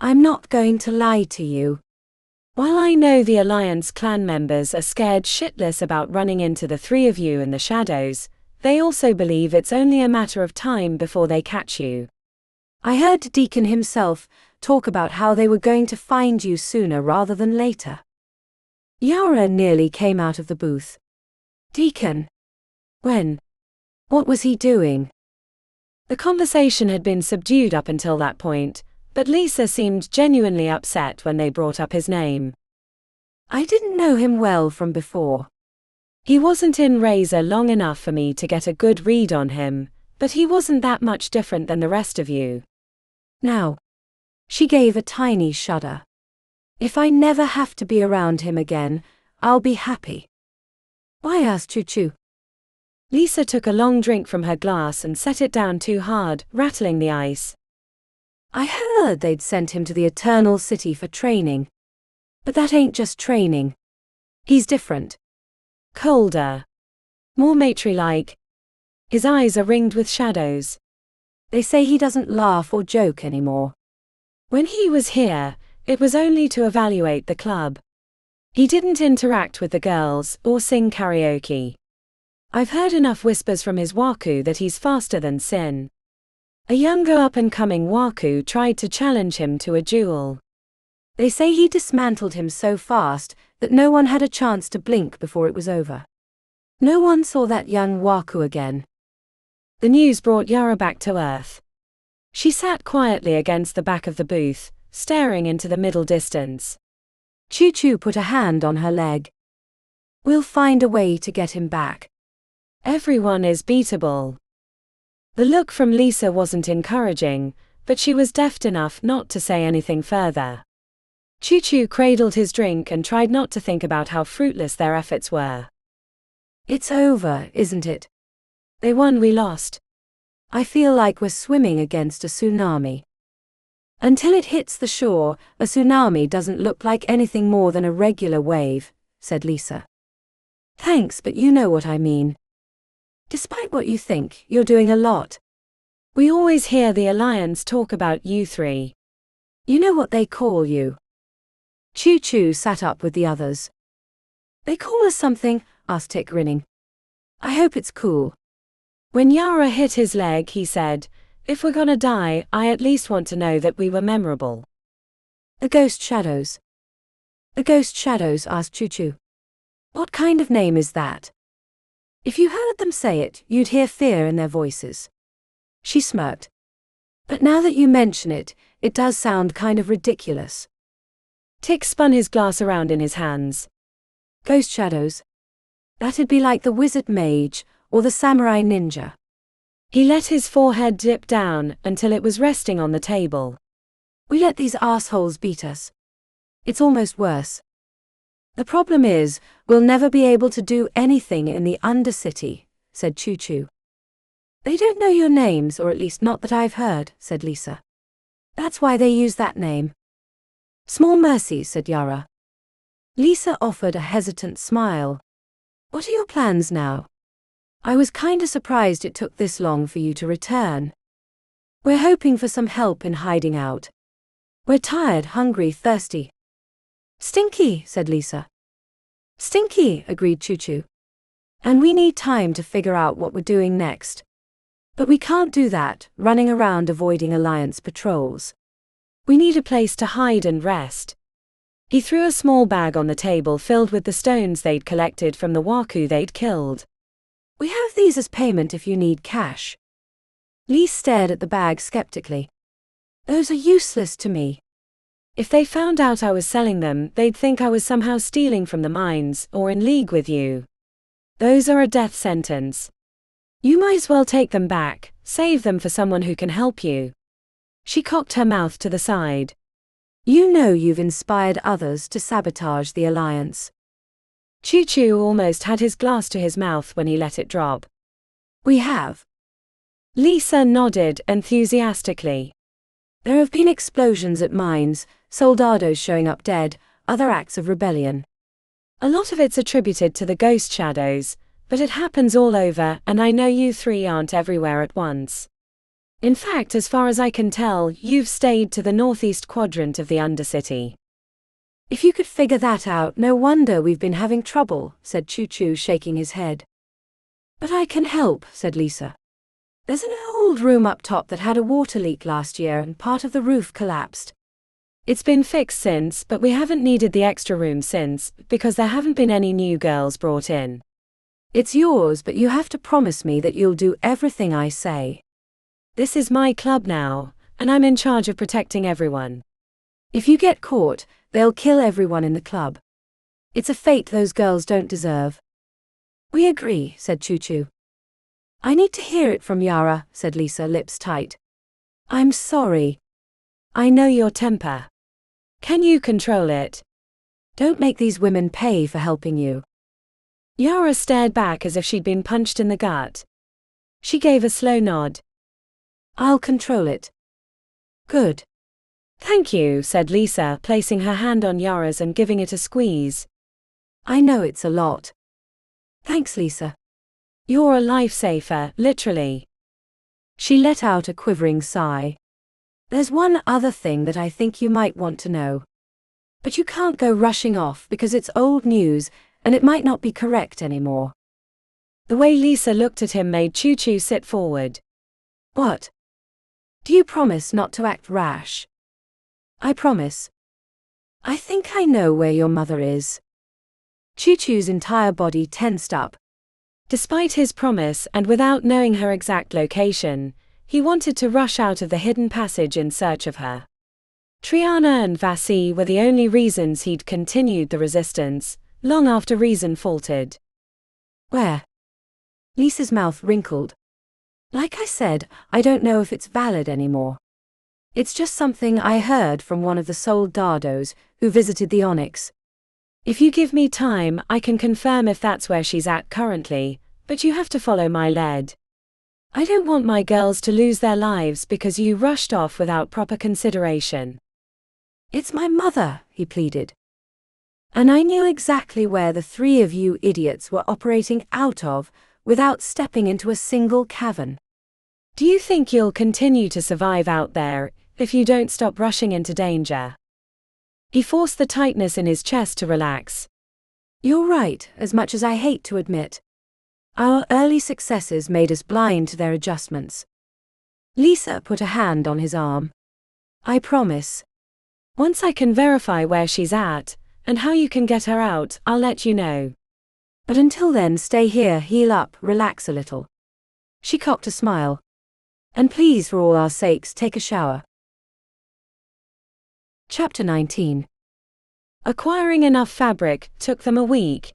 I'm not going to lie to you. While I know the Alliance clan members are scared shitless about running into the three of you in the shadows, they also believe it's only a matter of time before they catch you. I heard Deacon himself talk about how they were going to find you sooner rather than later. Yara nearly came out of the booth. Deacon? When? What was he doing? The conversation had been subdued up until that point, but Lisa seemed genuinely upset when they brought up his name. I didn't know him well from before. He wasn't in Razor long enough for me to get a good read on him, but he wasn't that much different than the rest of you. Now. She gave a tiny shudder. If I never have to be around him again, I'll be happy. Why? Asked Choo-Choo. Lisa took a long drink from her glass and set it down too hard, rattling the ice. I heard they'd sent him to the Eternal City for training. But that ain't just training. He's different. Colder. More matri-like. His eyes are ringed with shadows. They say he doesn't laugh or joke anymore. When he was here, it was only to evaluate the club. He didn't interact with the girls or sing karaoke. I've heard enough whispers from his Waku that he's faster than Sin. A younger up-and-coming Waku tried to challenge him to a duel. They say he dismantled him so fast that no one had a chance to blink before it was over. No one saw that young Waku again. The news brought Yara back to earth. She sat quietly against the back of the booth, staring into the middle distance. Choo-Choo put a hand on her leg. We'll find a way to get him back. Everyone is beatable. The look from Lisa wasn't encouraging, but she was deft enough not to say anything further. Choo-Choo cradled his drink and tried not to think about how fruitless their efforts were. It's over, isn't it? They won, we lost. I feel like we're swimming against a tsunami. Until it hits the shore, a tsunami doesn't look like anything more than a regular wave, said Lisa. Thanks, but you know what I mean. Despite what you think, you're doing a lot. We always hear the Alliance talk about you three. You know what they call you? Choo-Choo sat up with the others. They call us something, asked Tick, grinning. I hope it's cool. When Yara hit his leg, he said, if we're gonna die, I at least want to know that we were memorable. The Ghost Shadows. The Ghost Shadows, asked Choo-Choo. What kind of name is that? If you heard them say it, you'd hear fear in their voices. She smirked. But now that you mention it, it does sound kind of ridiculous. Tick spun his glass around in his hands. Ghost shadows? That'd be like the wizard mage, or the samurai ninja. He let his forehead dip down until it was resting on the table. We let these assholes beat us. It's almost worse. The problem is, we'll never be able to do anything in the Undercity, said Choo Choo. They don't know your names, or at least not that I've heard, said Lisa. That's why they use that name. Small mercies, said Yara. Lisa offered a hesitant smile. What are your plans now? I was kinda surprised it took this long for you to return. We're hoping for some help in hiding out. We're tired, hungry, thirsty. Stinky, said Lisa. Stinky, agreed Choo Choo. And we need time to figure out what we're doing next. But we can't do that, running around avoiding Alliance patrols. We need a place to hide and rest. He threw a small bag on the table filled with the stones they'd collected from the Waku they'd killed. We have these as payment if you need cash. Lee stared at the bag skeptically. Those are useless to me. If they found out I was selling them, they'd think I was somehow stealing from the mines, or in league with you. Those are a death sentence. You might as well take them back, save them for someone who can help you. She cocked her mouth to the side. You know you've inspired others to sabotage the Alliance. Choo Choo almost had his glass to his mouth when he let it drop. We have. Lisa nodded enthusiastically. There have been explosions at mines, soldados showing up dead, other acts of rebellion. A lot of it's attributed to the ghost shadows, but it happens all over, and I know you three aren't everywhere at once. In fact, as far as I can tell, you've stayed to the northeast quadrant of the Undercity. If you could figure that out, no wonder we've been having trouble, said Choo Choo, shaking his head. But I can help, said Lisa. There's an old room up top that had a water leak last year and part of the roof collapsed. It's been fixed since, but we haven't needed the extra room since, because there haven't been any new girls brought in. It's yours, but you have to promise me that you'll do everything I say. This is my club now, and I'm in charge of protecting everyone. If you get caught, they'll kill everyone in the club. It's a fate those girls don't deserve. We agree, said Choo Choo. I need to hear it from Yara, said Lisa, lips tight. I'm sorry. I know your temper. Can you control it? Don't make these women pay for helping you. Yara stared back as if she'd been punched in the gut. She gave a slow nod. I'll control it. Good. Thank you, said Lisa, placing her hand on Yara's and giving it a squeeze. I know it's a lot. Thanks, Lisa. You're a lifesaver, literally. She let out a quivering sigh. There's one other thing that I think you might want to know. But you can't go rushing off because it's old news, and it might not be correct anymore. The way Lisa looked at him made Choo Choo sit forward. What? Do you promise not to act rash? I promise. I think I know where your mother is. Choo Choo's entire body tensed up. Despite his promise and without knowing her exact location, he wanted to rush out of the hidden passage in search of her. Triana and Vasi were the only reasons he'd continued the resistance, long after reason faltered. Where? Lisa's mouth wrinkled. Like I said, I don't know if it's valid anymore. It's just something I heard from one of the soldados who visited the Onyx. If you give me time, I can confirm if that's where she's at currently, but you have to follow my lead. I don't want my girls to lose their lives because you rushed off without proper consideration. It's my mother, he pleaded. And I knew exactly where the three of you idiots were operating out of without stepping into a single cavern. Do you think you'll continue to survive out there if you don't stop rushing into danger? He forced the tightness in his chest to relax. You're right, as much as I hate to admit. Our early successes made us blind to their adjustments. Lisa put a hand on his arm. I promise. Once I can verify where she's at, and how you can get her out, I'll let you know. But until then, stay here, heal up, relax a little. She cocked a smile. And please, for all our sakes, take a shower. Chapter 19. Acquiring enough fabric took them a week.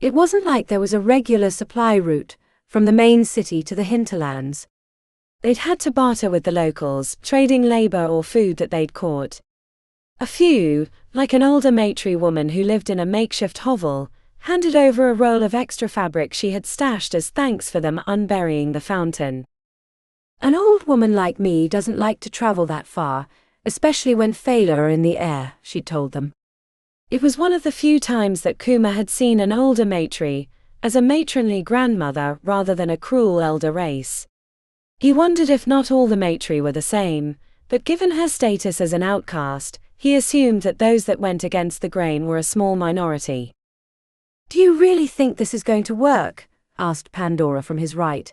It wasn't like there was a regular supply route from the main city to the hinterlands. They'd had to barter with the locals, trading labor or food that they'd caught. A few, like an older matey woman who lived in a makeshift hovel, handed over a roll of extra fabric she had stashed as thanks for them unburying the fountain. An old woman like me doesn't like to travel that far, especially when failure are in the air, she told them. It was one of the few times that Kuma had seen an older matey as a matronly grandmother rather than a cruel elder race. He wondered if not all the matey were the same, but given her status as an outcast, he assumed that those that went against the grain were a small minority. Do you really think this is going to work? Asked Pandora from his right.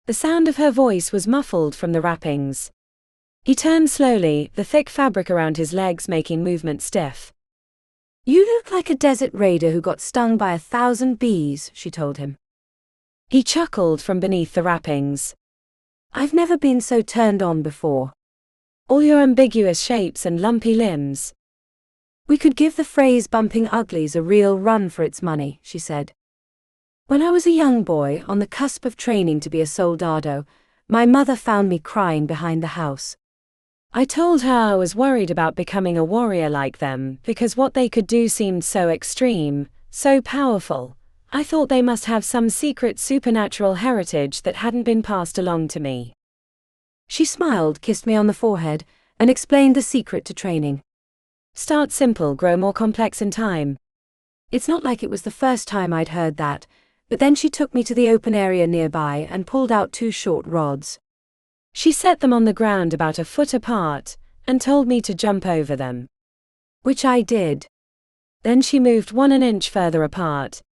The sound of her voice was muffled from the wrappings. He turned slowly, the thick fabric around his legs making movement stiff. You look like a desert raider who got stung by 1,000 bees, she told him. He chuckled from beneath the wrappings. I've never been so turned on before. All your ambiguous shapes and lumpy limbs. We could give the phrase bumping uglies a real run for its money, she said. When I was a young boy on the cusp of training to be a soldado, my mother found me crying behind the house. I told her I was worried about becoming a warrior like them because what they could do seemed so extreme, so powerful. I thought they must have some secret supernatural heritage that hadn't been passed along to me. She smiled, kissed me on the forehead, and explained the secret to training. Start simple, grow more complex in time. It's not like it was the first time I'd heard that, but then she took me to the open area nearby and pulled out 2 short rods. She set them on the ground about a foot apart, and told me to jump over them. Which I did. Then she moved 1 inch further apart.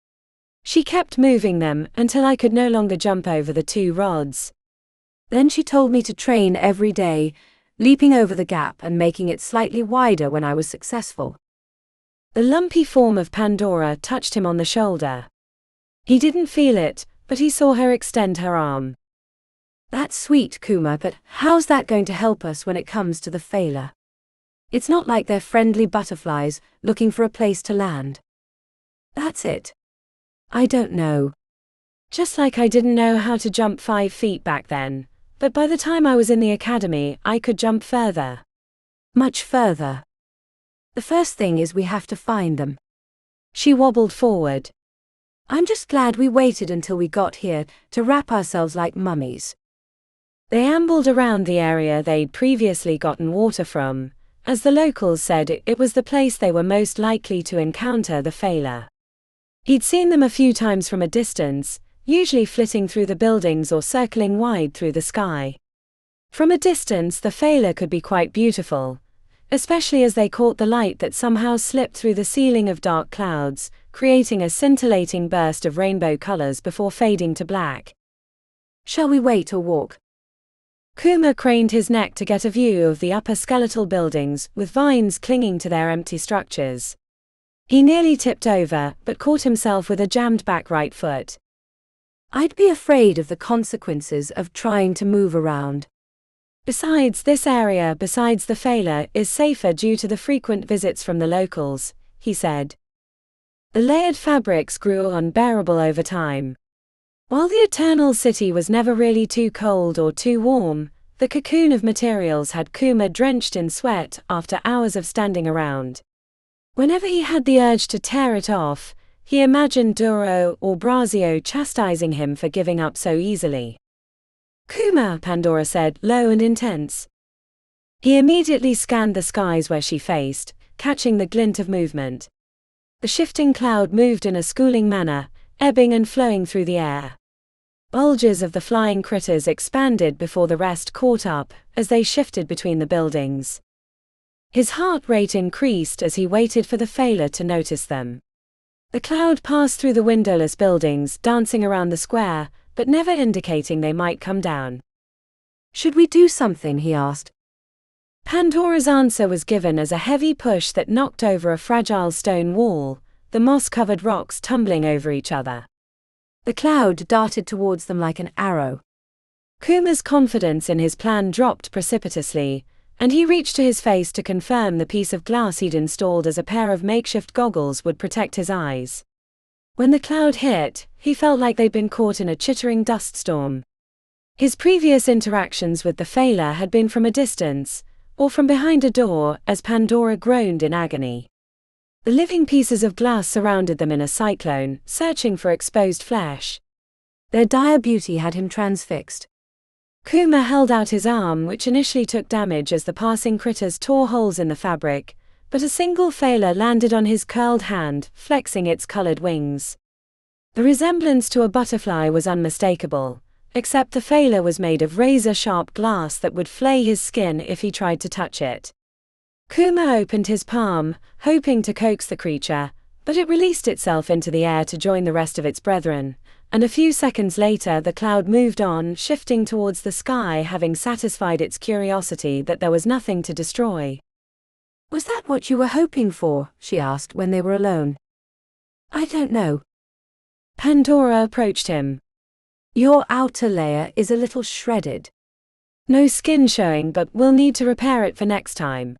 She kept moving them until I could no longer jump over the 2 rods. Then she told me to train every day, leaping over the gap and making it slightly wider when I was successful. The lumpy form of Pandora touched him on the shoulder. He didn't feel it, but he saw her extend her arm. That's sweet, Kuma, but how's that going to help us when it comes to the failure? It's not like they're friendly butterflies looking for a place to land. That's it. I don't know. Just like I didn't know how to jump 5 feet back then, but by the time I was in the academy, I could jump further. Much further. The first thing is we have to find them. She wobbled forward. I'm just glad we waited until we got here to wrap ourselves like mummies. They ambled around the area they'd previously gotten water from. As the locals said, it was the place they were most likely to encounter the failure. He'd seen them a few times from a distance, usually flitting through the buildings or circling wide through the sky. From a distance, the failure could be quite beautiful, especially as they caught the light that somehow slipped through the ceiling of dark clouds, creating a scintillating burst of rainbow colors before fading to black. Shall we wait or walk? Kuma craned his neck to get a view of the upper skeletal buildings with vines clinging to their empty structures. He nearly tipped over, but caught himself with a jammed back right foot. I'd be afraid of the consequences of trying to move around. Besides, this area, besides the failure, is safer due to the frequent visits from the locals, he said. The layered fabrics grew unbearable over time. While the Eternal City was never really too cold or too warm, the cocoon of materials had Kuma drenched in sweat after hours of standing around. Whenever he had the urge to tear it off, he imagined Duro or Brazio chastising him for giving up so easily. Kuma, Pandora said, low and intense. He immediately scanned the skies where she faced, catching the glint of movement. The shifting cloud moved in a schooling manner, ebbing and flowing through the air. Bulges of the flying critters expanded before the rest caught up, as they shifted between the buildings. His heart rate increased as he waited for the failure to notice them. The cloud passed through the windowless buildings, dancing around the square, but never indicating they might come down. Should we do something? He asked. Pandora's answer was given as a heavy push that knocked over a fragile stone wall. the moss-covered rocks tumbling over each other. The cloud darted towards them like an arrow. Kuma's confidence in his plan dropped precipitously, and he reached to his face to confirm the piece of glass he'd installed as a pair of makeshift goggles would protect his eyes. When the cloud hit, he felt like they'd been caught in a chittering dust storm. His previous interactions with the Phaler had been from a distance, or from behind a door, as Pandora groaned in agony. The living pieces of glass surrounded them in a cyclone, searching for exposed flesh. Their dire beauty had him transfixed. Kuma held out his arm, which initially took damage as the passing critters tore holes in the fabric, but a single Phaler landed on his curled hand, flexing its colored wings. The resemblance to a butterfly was unmistakable, except the Phaler was made of razor-sharp glass that would flay his skin if he tried to touch it. Kuma opened his palm, hoping to coax the creature, but it released itself into the air to join the rest of its brethren, and a few seconds later the cloud moved on, shifting towards the sky, having satisfied its curiosity that there was nothing to destroy. "Was that what you were hoping for?" she asked when they were alone. "I don't know." Pandora approached him. "Your outer layer is a little shredded. No skin showing, but we'll need to repair it for next time."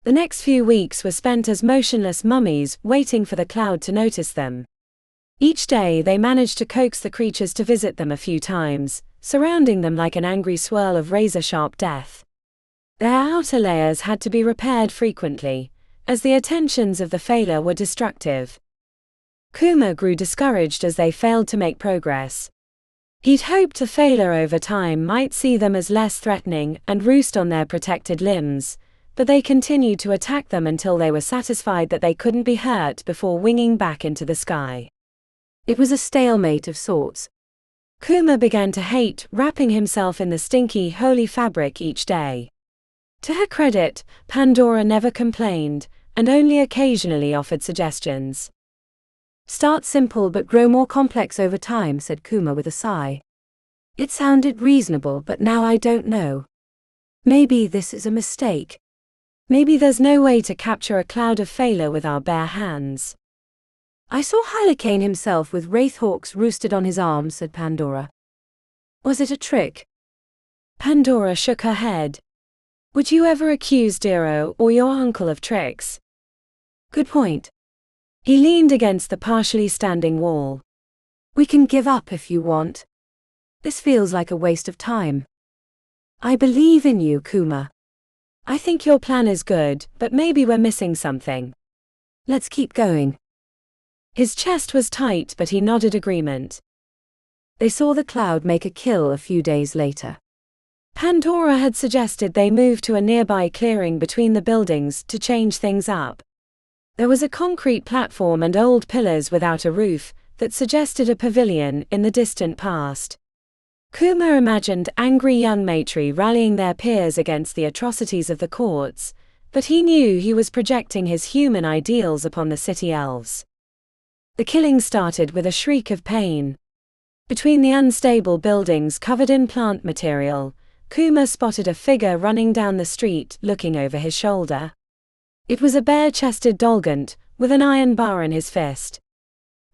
The next few weeks were spent as motionless mummies, waiting for the cloud to notice them. Each day they managed to coax the creatures to visit them a few times, surrounding them like an angry swirl of razor-sharp death. Their outer layers had to be repaired frequently, as the attentions of the Phaler were destructive. Kuma grew discouraged as they failed to make progress. He'd hoped the Phaler over time might see them as less threatening and roost on their protected limbs, but they continued to attack them until they were satisfied that they couldn't be hurt before winging back into the sky. It was a stalemate of sorts. Kuma began to hate wrapping himself in the stinky, holy fabric each day. To her credit, Pandora never complained, and only occasionally offered suggestions. "Start simple but grow more complex over time," said Kuma with a sigh. "It sounded reasonable, but now I don't know. Maybe this is a mistake. Maybe there's no way to capture a cloud of Phaler with our bare hands." "I saw Hylakane himself with wraithhawks roosted on his arms," said Pandora. "Was it a trick?" Pandora shook her head. "Would you ever accuse Diro or your uncle of tricks?" "Good point." He leaned against the partially standing wall. "We can give up if you want. This feels like a waste of time." "I believe in you, Kuma." "I think your plan is good, but maybe we're missing something." "Let's keep going." His chest was tight, but he nodded agreement. They saw the cloud make a kill a few days later. Pandora had suggested they move to a nearby clearing between the buildings to change things up. There was a concrete platform and old pillars without a roof that suggested a pavilion in the distant past. Kuma imagined angry young matri rallying their peers against the atrocities of the courts, but he knew he was projecting his human ideals upon the city elves. The killing started with a shriek of pain. Between the unstable buildings covered in plant material, Kuma spotted a figure running down the street, looking over his shoulder. It was a bare-chested Dolgant, with an iron bar in his fist.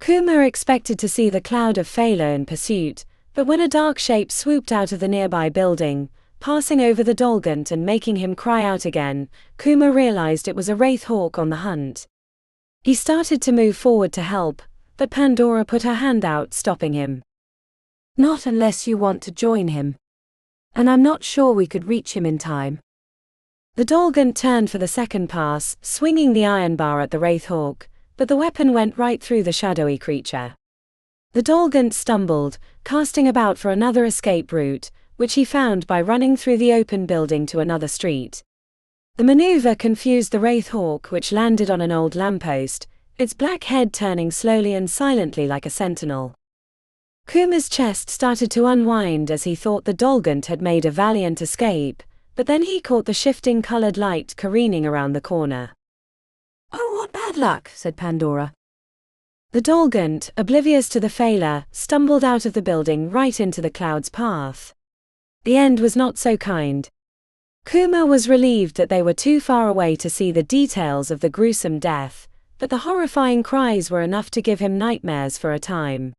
Kuma expected to see the cloud of Phaler in pursuit, but when a dark shape swooped out of the nearby building, passing over the Dolgant and making him cry out again, Kuma realized it was a wraithhawk on the hunt. He started to move forward to help, but Pandora put her hand out, stopping him. "Not unless you want to join him. And I'm not sure we could reach him in time." The Dolgant turned for the second pass, swinging the iron bar at the wraithhawk, but the weapon went right through the shadowy creature. The Dolgant stumbled, casting about for another escape route, which he found by running through the open building to another street. The maneuver confused the wraithhawk, which landed on an old lamppost, its black head turning slowly and silently like a sentinel. Kuma's chest started to unwind as he thought the Dolgant had made a valiant escape, but then he caught the shifting colored light careening around the corner. "Oh, what bad luck," said Pandora. The Dolgant, oblivious to the Phaler, stumbled out of the building right into the cloud's path. The end was not so kind. Kuma was relieved that they were too far away to see the details of the gruesome death, but the horrifying cries were enough to give him nightmares for a time.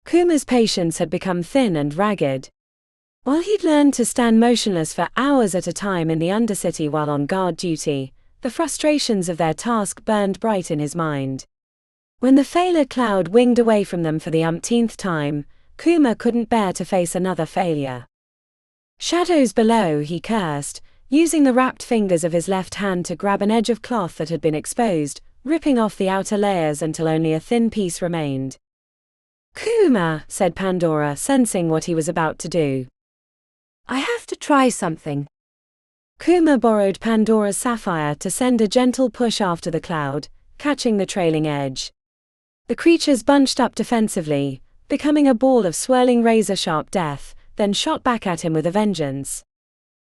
Kuma's patience had become thin and ragged. While he'd learned to stand motionless for hours at a time in the Undercity while on guard duty, the frustrations of their task burned bright in his mind. When the failure cloud winged away from them for the umpteenth time, Kuma couldn't bear to face another failure. "Shadows below," he cursed, using the wrapped fingers of his left hand to grab an edge of cloth that had been exposed, ripping off the outer layers until only a thin piece remained. "Kuma," said Pandora, sensing what he was about to do. "I have to try something." Kuma borrowed Pandora's sapphire to send a gentle push after the cloud, catching the trailing edge. The creatures bunched up defensively, becoming a ball of swirling razor-sharp death, then shot back at him with a vengeance.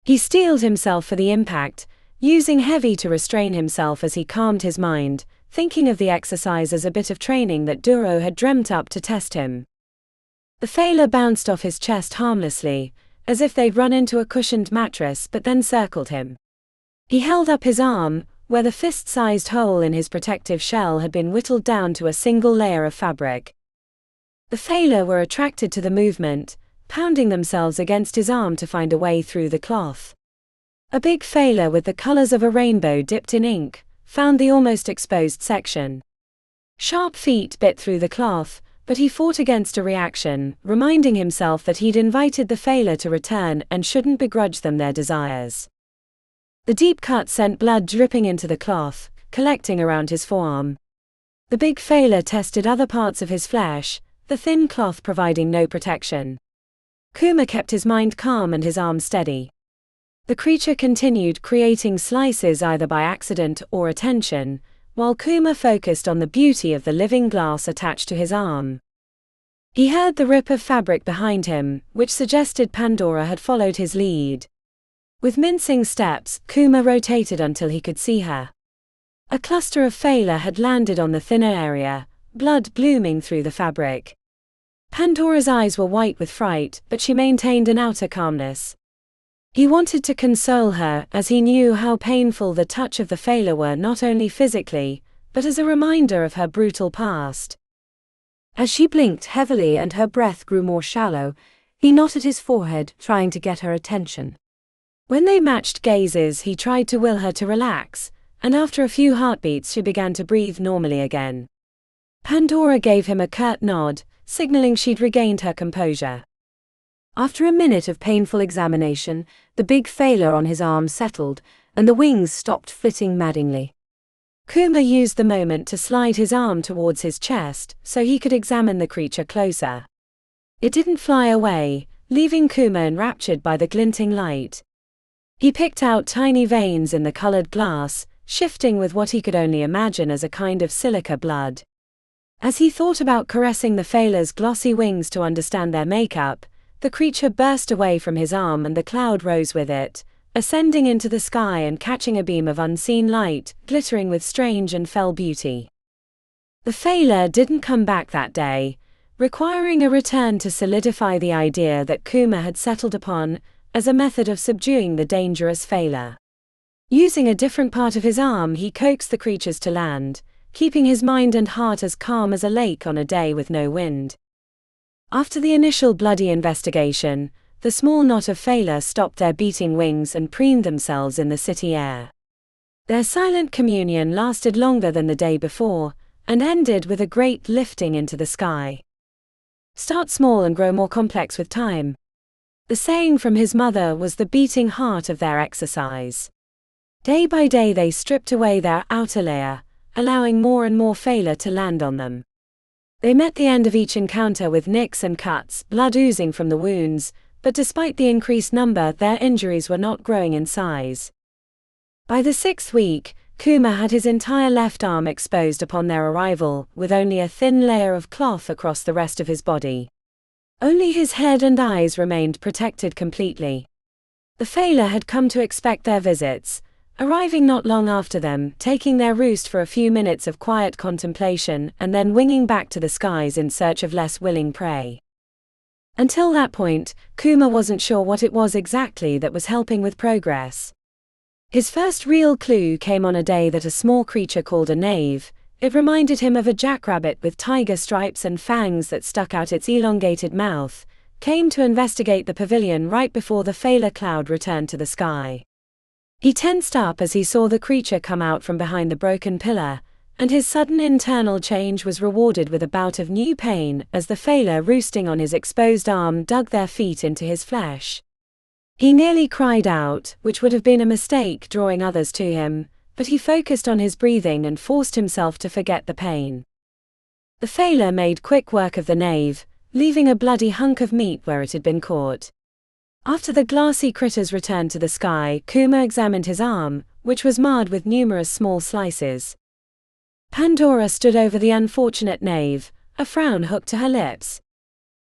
He steeled himself for the impact, using heavy to restrain himself as he calmed his mind, thinking of the exercise as a bit of training that Duro had dreamt up to test him. The failure bounced off his chest harmlessly, as if they'd run into a cushioned mattress, but then circled him. He held up his arm, where the fist-sized hole in his protective shell had been whittled down to a single layer of fabric. The failure were attracted to the movement, pounding themselves against his arm to find a way through the cloth. A big failure with the colors of a rainbow dipped in ink found the almost exposed section. Sharp feet bit through the cloth, but he fought against a reaction, reminding himself that he'd invited the failure to return and shouldn't begrudge them their desires. The deep cut sent blood dripping into the cloth, collecting around his forearm. The big failure tested other parts of his flesh, the thin cloth providing no protection. Kuma kept his mind calm and his arm steady. The creature continued creating slices either by accident or attention, while Kuma focused on the beauty of the living glass attached to his arm. He heard the rip of fabric behind him, which suggested Pandora had followed his lead. With mincing steps, Kuma rotated until he could see her. A cluster of failure had landed on the thinner area, blood blooming through the fabric. Pandora's eyes were white with fright, but she maintained an outer calmness. He wanted to console her, as he knew how painful the touch of the failure were not only physically, but as a reminder of her brutal past. As she blinked heavily and her breath grew more shallow, he knotted his forehead, trying to get her attention. When they matched gazes, he tried to will her to relax, and after a few heartbeats she began to breathe normally again. Pandora gave him a curt nod, signaling she'd regained her composure. After a minute of painful examination, the big failure on his arm settled, and the wings stopped flitting maddeningly. Kuma used the moment to slide his arm towards his chest, so he could examine the creature closer. It didn't fly away, leaving Kuma enraptured by the glinting light. He picked out tiny veins in the colored glass, shifting with what he could only imagine as a kind of silica blood. As he thought about caressing the failure's glossy wings to understand their makeup, the creature burst away from his arm and the cloud rose with it, ascending into the sky and catching a beam of unseen light, glittering with strange and fell beauty. The failure didn't come back that day, requiring a return to solidify the idea that Kuma had settled upon as a method of subduing the dangerous failure. Using a different part of his arm, he coaxed the creatures to land, keeping his mind and heart as calm as a lake on a day with no wind. After the initial bloody investigation, the small knot of failure stopped their beating wings and preened themselves in the city air. Their silent communion lasted longer than the day before, and ended with a great lifting into the sky. Start small and grow more complex with time. The saying from his mother was the beating heart of their exercise. Day by day they stripped away their outer layer, allowing more and more failure to land on them. They met the end of each encounter with nicks and cuts, blood oozing from the wounds, but despite the increased number, their injuries were not growing in size. By the 6th week, Kuma had his entire left arm exposed upon their arrival, with only a thin layer of cloth across the rest of his body. Only his head and eyes remained protected completely. The failure had come to expect their visits, arriving not long after them, taking their roost for a few minutes of quiet contemplation, and then winging back to the skies in search of less willing prey. Until that point, Kuma wasn't sure what it was exactly that was helping with progress. His first real clue came on a day that a small creature called a knave, It reminded him of a jackrabbit with tiger stripes and fangs that stuck out its elongated mouth, came to investigate the pavilion right before the Phaler cloud returned to the sky. He tensed up as he saw the creature come out from behind the broken pillar, and his sudden internal change was rewarded with a bout of new pain as the Phaler roosting on his exposed arm dug their feet into his flesh. He nearly cried out, which would have been a mistake drawing others to him, but he focused on his breathing and forced himself to forget the pain. The Phaler made quick work of the knave, leaving a bloody hunk of meat where it had been caught. After the glassy critters returned to the sky, Kuma examined his arm, which was marred with numerous small slices. Pandora stood over the unfortunate knave, a frown hooked to her lips.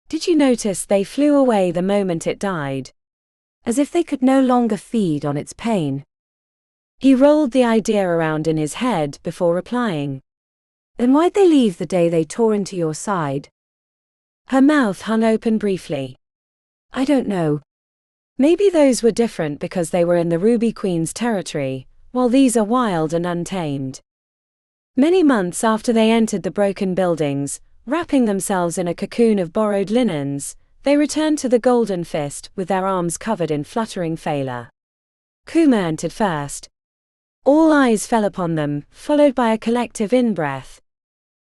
Did you notice they flew away the moment it died? As if they could no longer feed on its pain. He rolled the idea around in his head before replying. Then why'd they leave the day they tore into your side? Her mouth hung open briefly. I don't know. Maybe those were different because they were in the Ruby Queen's territory, while these are wild and untamed. Many months after they entered the broken buildings, wrapping themselves in a cocoon of borrowed linens, they returned to the Golden Fist with their arms covered in fluttering Phaler. Kuma entered first. All eyes fell upon them, followed by a collective in-breath.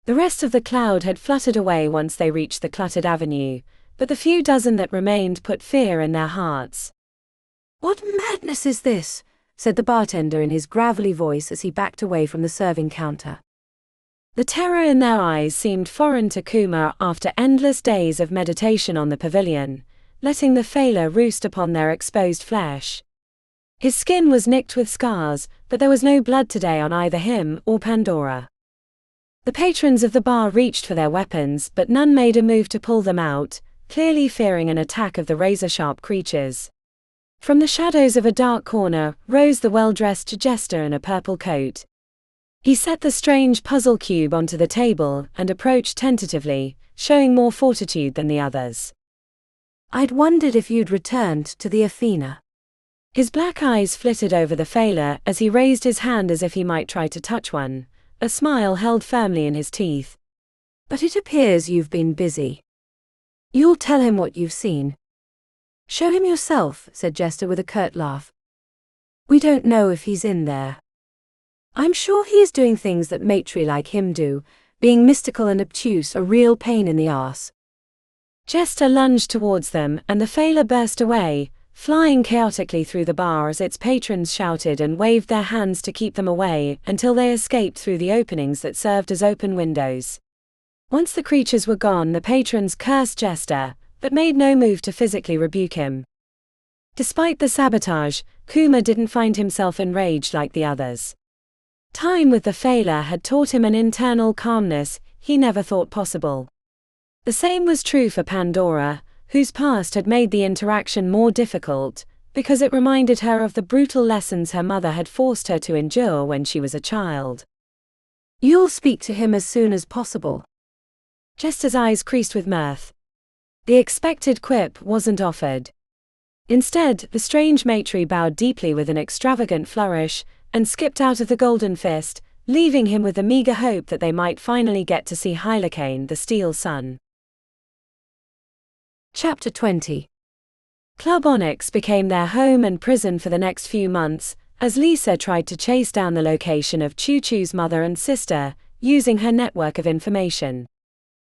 The rest of the cloud had fluttered away once they reached the cluttered avenue, but the few dozen that remained put fear in their hearts. What madness is this? Said the bartender in his gravelly voice as he backed away from the serving counter. The terror in their eyes seemed foreign to Kuma after endless days of meditation on the pavilion, letting the Phaler roost upon their exposed flesh. His skin was nicked with scars, but there was no blood today on either him or Pandora. The patrons of the bar reached for their weapons, but none made a move to pull them out, clearly fearing an attack of the razor-sharp creatures. From the shadows of a dark corner rose the well-dressed jester in a purple coat. He set the strange puzzle cube onto the table and approached tentatively, showing more fortitude than the others. I'd wondered if you'd returned to the Athena. His black eyes flitted over the Phaler as he raised his hand as if he might try to touch one, a smile held firmly in his teeth. But it appears you've been busy. You'll tell him what you've seen. Show him yourself, said Jester with a curt laugh. We don't know if he's in there. I'm sure he is doing things that matri like him do, being mystical and obtuse, a real pain in the arse. Jester lunged towards them and the Phaler burst away, flying chaotically through the bar as its patrons shouted and waved their hands to keep them away until they escaped through the openings that served as open windows. Once the creatures were gone, the patrons cursed Jester, but made no move to physically rebuke him. Despite the sabotage, Kuma didn't find himself enraged like the others. Time with the Phaler had taught him an internal calmness he never thought possible. The same was true for Pandora, whose past had made the interaction more difficult, because it reminded her of the brutal lessons her mother had forced her to endure when she was a child. You'll speak to him as soon as possible. Jester's eyes creased with mirth. The expected quip wasn't offered. Instead, the strange matri bowed deeply with an extravagant flourish, and skipped out of the Golden Fist, leaving him with the meager hope that they might finally get to see Hylakane, the Steel Sun. Chapter 20. Club Onyx became their home and prison for the next few months, as Lisa tried to chase down the location of Choo-Choo's mother and sister, using her network of information.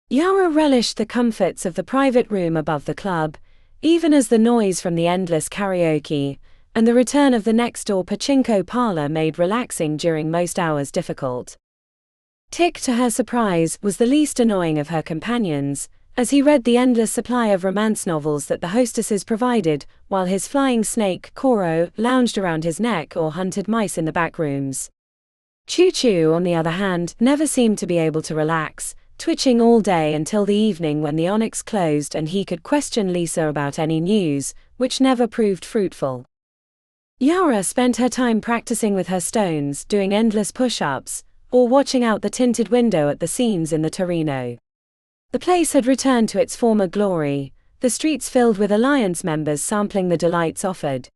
Yara relished the comforts of the private room above the club, even as the noise from the endless karaoke and the return of the next-door pachinko parlor made relaxing during most hours difficult. Tick, to her surprise, was the least annoying of her companions, as he read the endless supply of romance novels that the hostesses provided, while his flying snake, Koro, lounged around his neck or hunted mice in the back rooms. Choo-Choo, on the other hand, never seemed to be able to relax, twitching all day until the evening when the Onyx closed and he could question Lisa about any news, which never proved fruitful. Yara spent her time practicing with her stones, doing endless push-ups, or watching out the tinted window at the scenes in the Torino. The place had returned to its former glory, the streets filled with Alliance members sampling the delights offered.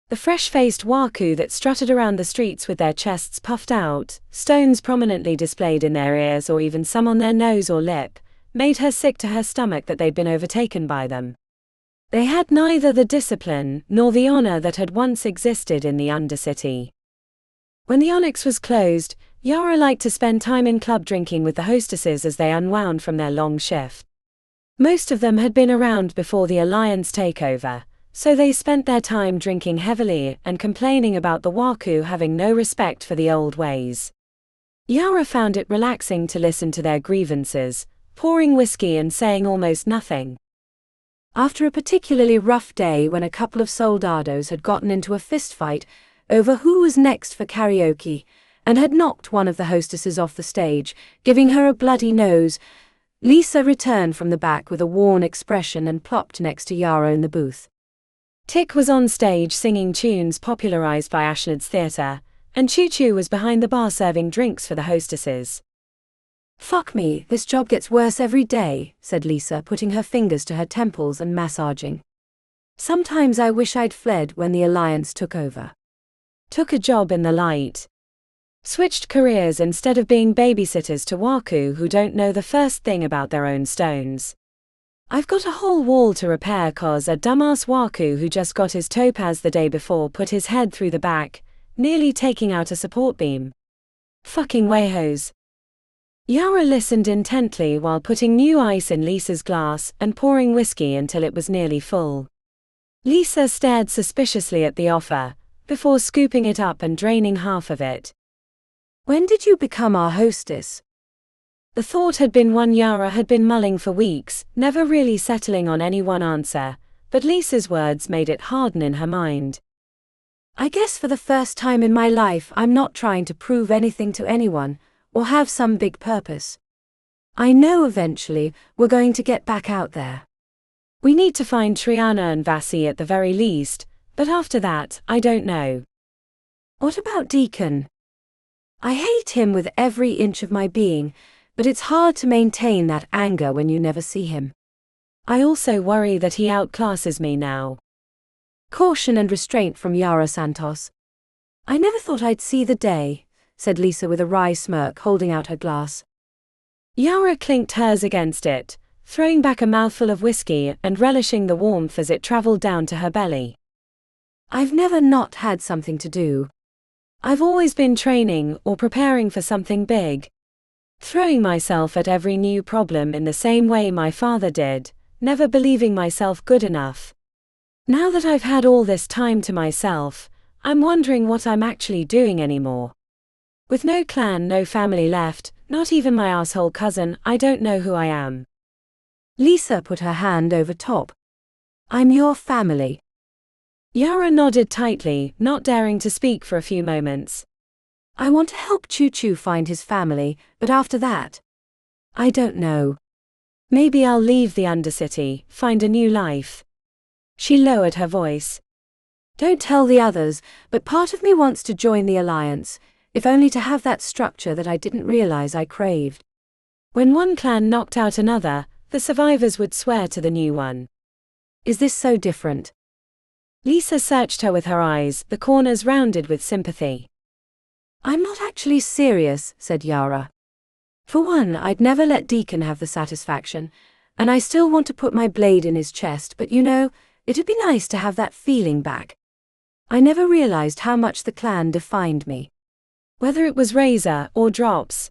The fresh-faced Waku that strutted around the streets with their chests puffed out, stones prominently displayed in their ears or even some on their nose or lip, made her sick to her stomach that they'd been overtaken by them. They had neither the discipline nor the honor that had once existed in the Undercity. When the Onyx was closed, Yara liked to spend time in club drinking with the hostesses as they unwound from their long shift. Most of them had been around before the Alliance takeover, so they spent their time drinking heavily and complaining about the Waku having no respect for the old ways. Yara found it relaxing to listen to their grievances, pouring whiskey and saying almost nothing. After a particularly rough day when a couple of soldados had gotten into a fistfight over who was next for karaoke, and had knocked one of the hostesses off the stage, giving her a bloody nose, Lisa returned from the back with a worn expression and plopped next to Yara in the booth. Tick was on stage singing tunes popularized by Ashnod's theater, and Choo Choo was behind the bar serving drinks for the hostesses. "Fuck me, this job gets worse every day," said Lisa, putting her fingers to her temples and massaging. "Sometimes I wish I'd fled when the Alliance took over. Took a job in the light. Switched careers instead of being babysitters to Waku who don't know the first thing about their own stones. I've got a whole wall to repair cause a dumbass Waku who just got his topaz the day before put his head through the back, nearly taking out a support beam. Fucking wayhos." Yara listened intently while putting new ice in Lisa's glass and pouring whiskey until it was nearly full. Lisa stared suspiciously at the offer, before scooping it up and draining half of it. "When did you become our hostess?" The thought had been one Yara had been mulling for weeks, never really settling on any one answer, but Lisa's words made it harden in her mind. "I guess for the first time in my life I'm not trying to prove anything to anyone, or have some big purpose. I know eventually we're going to get back out there. We need to find Triana and Vasi at the very least, but after that, I don't know." "What about Deacon?" "I hate him with every inch of my being, but it's hard to maintain that anger when you never see him. I also worry that he outclasses me now." Caution and restraint from Yara Santos. "I never thought I'd see the day," said Lisa with a wry smirk, holding out her glass. Yara clinked hers against it, throwing back a mouthful of whiskey and relishing the warmth as it traveled down to her belly. "I've never not had something to do. I've always been training or preparing for something big. Throwing myself at every new problem in the same way my father did, never believing myself good enough. Now that I've had all this time to myself, I'm wondering what I'm actually doing anymore. With no clan, no family left, not even my asshole cousin, I don't know who I am." Lisa put her hand over top. "I'm your family." Yara nodded tightly, not daring to speak for a few moments. "I want to help Choo Choo find his family, but after that, I don't know. Maybe I'll leave the Undercity, find a new life." She lowered her voice. "Don't tell the others, but part of me wants to join the Alliance, if only to have that structure that I didn't realize I craved." When one clan knocked out another, the survivors would swear to the new one. "Is this so different?" Lisa searched her with her eyes, the corners rounded with sympathy. "I'm not actually serious," said Yara. "For one, I'd never let Deacon have the satisfaction, and I still want to put my blade in his chest, but you know, it'd be nice to have that feeling back. I never realized how much the clan defined me. Whether it was Razor or Drops.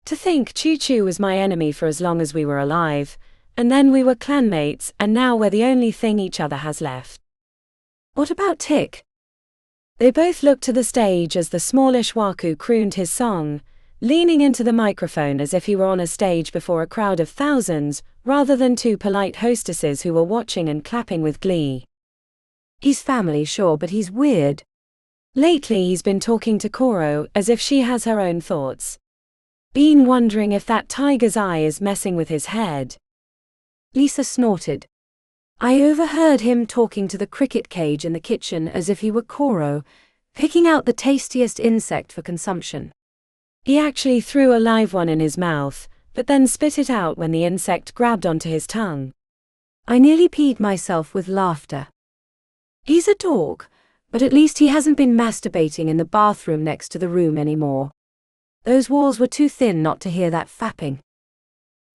To think Choo Choo was my enemy for as long as we were alive, and then we were clanmates, and now we're the only thing each other has left." "What about Tick?" They both looked to the stage as the smallish Waku crooned his song, leaning into the microphone as if he were on a stage before a crowd of thousands, rather than two polite hostesses who were watching and clapping with glee. "He's family, sure, but he's weird. Lately he's been talking to Koro as if she has her own thoughts. Been wondering if that tiger's eye is messing with his head." Lisa snorted. "I overheard him talking to the cricket cage in the kitchen as if he were Koro, picking out the tastiest insect for consumption. He actually threw a live one in his mouth, but then spit it out when the insect grabbed onto his tongue." I nearly peed myself with laughter. "He's a dork, But at least he hasn't been masturbating in the bathroom next to the room anymore. Those walls were too thin not to hear that fapping.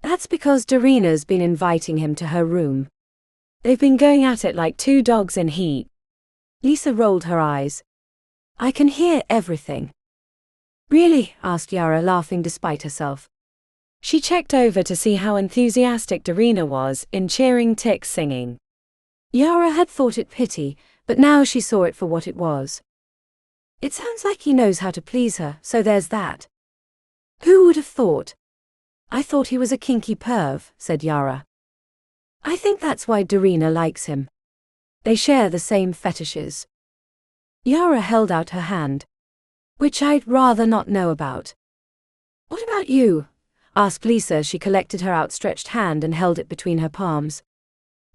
That's because Darina's been inviting him to her room. They've been going at it like two dogs in heat. Lisa rolled her eyes. I can hear everything. Really? Asked Yara, laughing despite herself. She checked over to see how enthusiastic Darina was in cheering Tick's singing. Yara had thought it pity, but now she saw it for what it was. It sounds like he knows how to please her, so there's that. Who would have thought? I thought he was a kinky perv, said Yara. I think that's why Darina likes him. They share the same fetishes. Yara held out her hand. Which I'd rather not know about. What about you? Asked Lisa as she collected her outstretched hand and held it between her palms.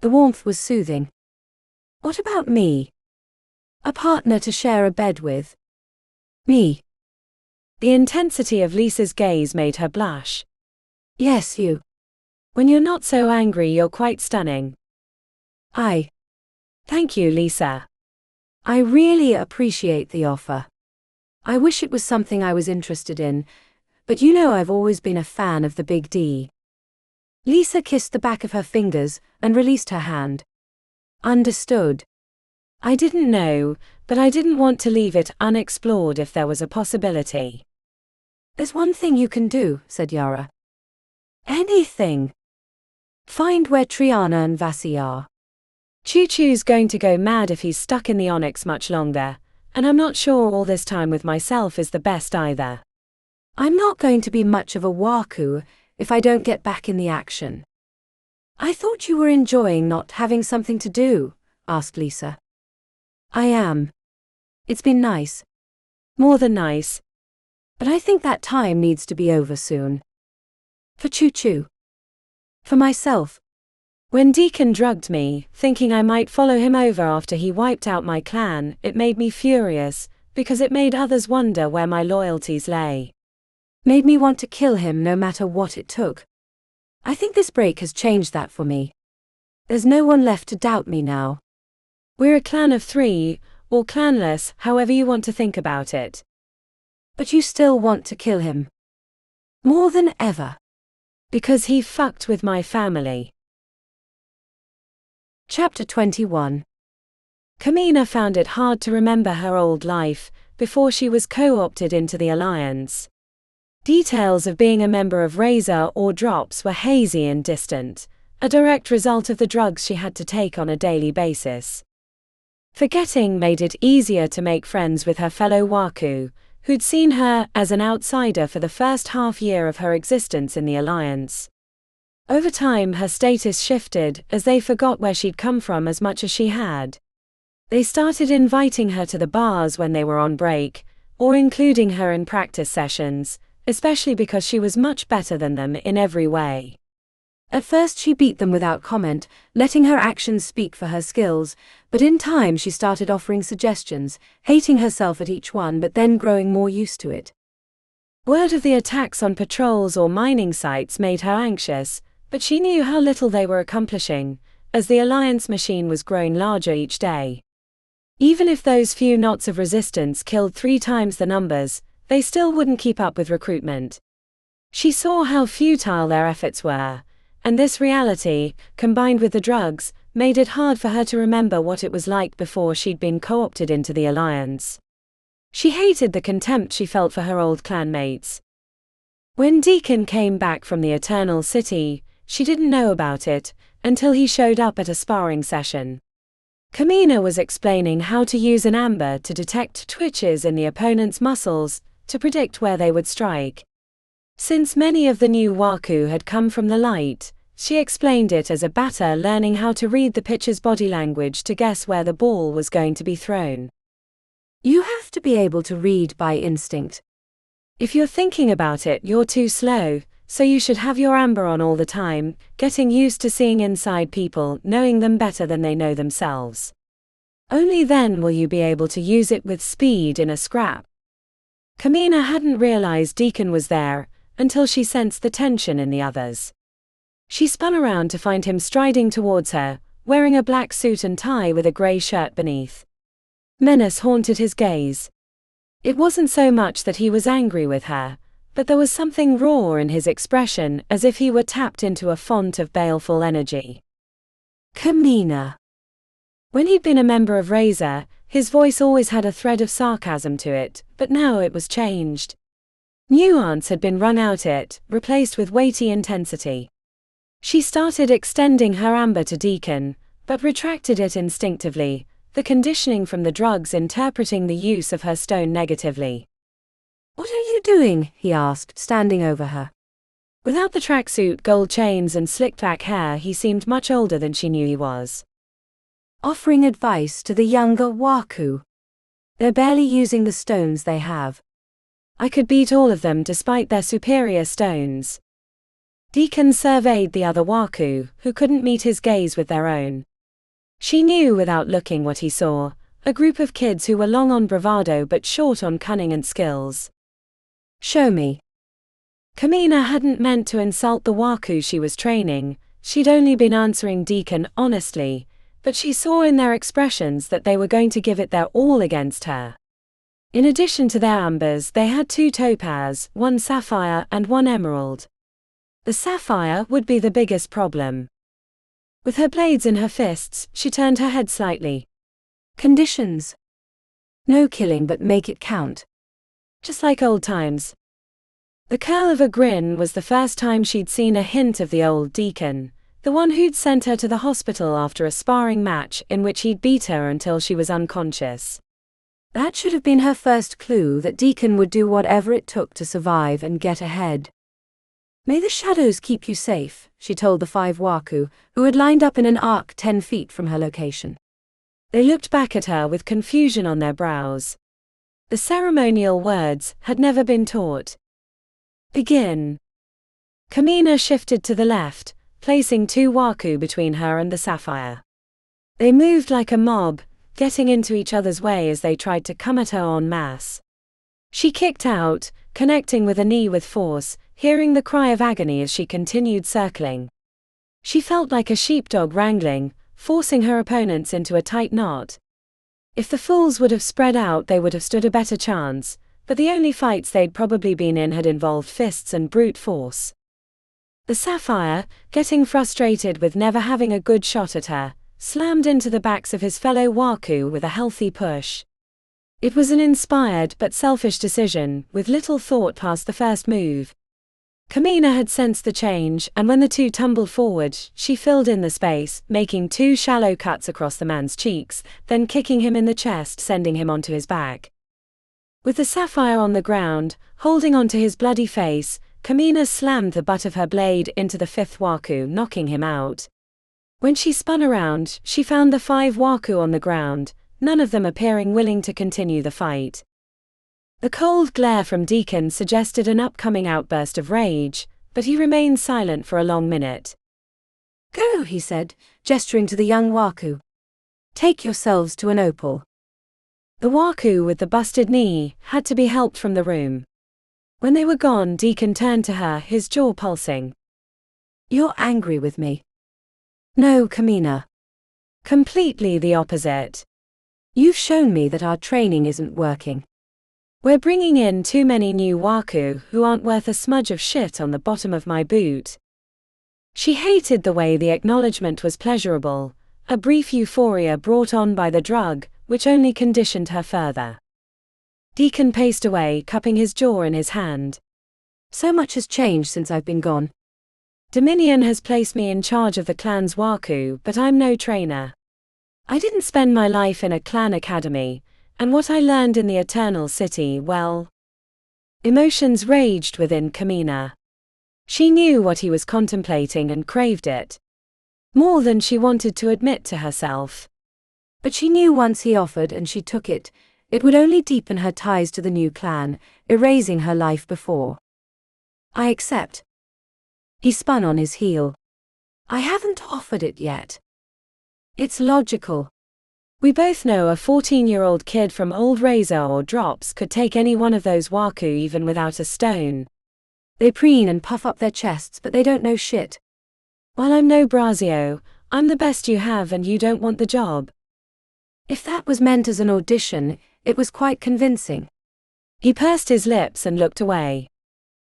The warmth was soothing. What about me? A partner to share a bed with. Me. The intensity of Lisa's gaze made her blush. Yes, you. When you're not so angry, you're quite stunning. Thank you, Lisa. I really appreciate the offer. I wish it was something I was interested in, but you know I've always been a fan of the Big D. Lisa kissed the back of her fingers and released her hand. Understood. I didn't know, but I didn't want to leave it unexplored if there was a possibility. There's one thing you can do, said Yara. Anything. Find where Triana and Vasi are. Choo-Choo's going to go mad if he's stuck in the Onyx much longer, and I'm not sure all this time with myself is the best either. I'm not going to be much of a waku if I don't get back in the action. I thought you were enjoying not having something to do, asked Lisa. I am. It's been nice. More than nice. But I think that time needs to be over soon. For Choo-Choo. For myself. When Deacon drugged me, thinking I might follow him over after he wiped out my clan, it made me furious, because it made others wonder where my loyalties lay. Made me want to kill him no matter what it took. I think this break has changed that for me. There's no one left to doubt me now. We're a clan of 3, or clanless, however you want to think about it. But you still want to kill him. More than ever. Because he fucked with my family. Chapter 21. Kamina found it hard to remember her old life, before she was co-opted into the Alliance. Details of being a member of Razor or Drops were hazy and distant, a direct result of the drugs she had to take on a daily basis. Forgetting made it easier to make friends with her fellow Waku, who'd seen her as an outsider for the first half year of her existence in the Alliance. Over time her status shifted as they forgot where she'd come from as much as she had. They started inviting her to the bars when they were on break, or including her in practice sessions, especially because she was much better than them in every way. At first she beat them without comment, letting her actions speak for her skills, but in time she started offering suggestions, hating herself at each one but then growing more used to it. Word of the attacks on patrols or mining sites made her anxious, but she knew how little they were accomplishing, as the Alliance machine was growing larger each day. Even if those few knots of resistance killed 3 times the numbers, they still wouldn't keep up with recruitment. She saw how futile their efforts were, and this reality, combined with the drugs, made it hard for her to remember what it was like before she'd been co-opted into the Alliance. She hated the contempt she felt for her old clanmates. When Deacon came back from the Eternal City, she didn't know about it, until he showed up at a sparring session. Kamina was explaining how to use an amber to detect twitches in the opponent's muscles, to predict where they would strike. Since many of the new Waku had come from the light, she explained it as a batter learning how to read the pitcher's body language to guess where the ball was going to be thrown. You have to be able to read by instinct. If you're thinking about it, you're too slow, so you should have your amber on all the time, getting used to seeing inside people, knowing them better than they know themselves. Only then will you be able to use it with speed in a scrap. Kamina hadn't realized Deacon was there, until she sensed the tension in the others. She spun around to find him striding towards her, wearing a black suit and tie with a grey shirt beneath. Menace haunted his gaze. It wasn't so much that he was angry with her, but there was something raw in his expression, as if he were tapped into a font of baleful energy. Kamina. When he'd been a member of Razor, his voice always had a thread of sarcasm to it, but now it was changed. Nuance had been wrung out it, replaced with weighty intensity. She started extending her amber to Deacon, but retracted it instinctively, the conditioning from the drugs interpreting the use of her stone negatively. "What are you doing?" he asked, standing over her. Without the tracksuit, gold chains and slicked back hair, he seemed much older than she knew he was. "Offering advice to the younger Waku. They're barely using the stones they have. I could beat all of them despite their superior stones." Deacon surveyed the other Waku, who couldn't meet his gaze with their own. She knew without looking what he saw, a group of kids who were long on bravado but short on cunning and skills. "Show me." Kamina hadn't meant to insult the Waku she was training, she'd only been answering Deacon honestly, but she saw in their expressions that they were going to give it their all against her. In addition to their ambers, they had 2 topaz, 1 sapphire and 1 emerald. The sapphire would be the biggest problem. With her blades in her fists, she turned her head slightly. "Conditions. No killing, but make it count. Just like old times." The curl of a grin was the first time she'd seen a hint of the old Deacon, the one who'd sent her to the hospital after a sparring match in which he'd beat her until she was unconscious. That should have been her first clue that Deacon would do whatever it took to survive and get ahead. "May the shadows keep you safe," she told the 5 Waku, who had lined up in an arc 10 feet from her location. They looked back at her with confusion on their brows. The ceremonial words had never been taught. "Begin." Kamina shifted to the left, placing 2 Waku between her and the sapphire. They moved like a mob, getting into each other's way as they tried to come at her en masse. She kicked out, connecting with a knee with force, hearing the cry of agony as she continued circling. She felt like a sheepdog wrangling, forcing her opponents into a tight knot. If the fools would have spread out, they would have stood a better chance, but the only fights they'd probably been in had involved fists and brute force. The sapphire, getting frustrated with never having a good shot at her, slammed into the backs of his fellow Waku with a healthy push. It was an inspired but selfish decision, with little thought past the first move. Kamina had sensed the change, and when the 2 tumbled forward, she filled in the space, making 2 shallow cuts across the man's cheeks, then kicking him in the chest, sending him onto his back. With the sapphire on the ground, holding onto his bloody face, Kamina slammed the butt of her blade into the 5th Waku, knocking him out. When she spun around, she found the 5 Waku on the ground, none of them appearing willing to continue the fight. The cold glare from Deacon suggested an upcoming outburst of rage, but he remained silent for a long minute. "Go," he said, gesturing to the young Waku. "Take yourselves to an opal." The Waku with the busted knee had to be helped from the room. When they were gone, Deacon turned to her, his jaw pulsing. "You're angry with me." "No, Kamina. Completely the opposite. You've shown me that our training isn't working. We're bringing in too many new Waku who aren't worth a smudge of shit on the bottom of my boot." She hated the way the acknowledgement was pleasurable, a brief euphoria brought on by the drug, which only conditioned her further. Deacon paced away, cupping his jaw in his hand. "So much has changed since I've been gone. Dominion has placed me in charge of the clan's Waku, but I'm no trainer. I didn't spend my life in a clan academy, and what I learned in the Eternal City, well..." Emotions raged within Kamina. She knew what he was contemplating and craved it. More than she wanted to admit to herself. But she knew once he offered and she took it, it would only deepen her ties to the new clan, erasing her life before. "I accept." He spun on his heel. "I haven't offered it yet." "It's logical. We both know a 14-year-old kid from Old Razor or Drops could take any one of those Waku even without a stone. They preen and puff up their chests, but they don't know shit. Well, I'm no Brazio, I'm the best you have and you don't want the job." If that was meant as an audition, it was quite convincing. He pursed his lips and looked away.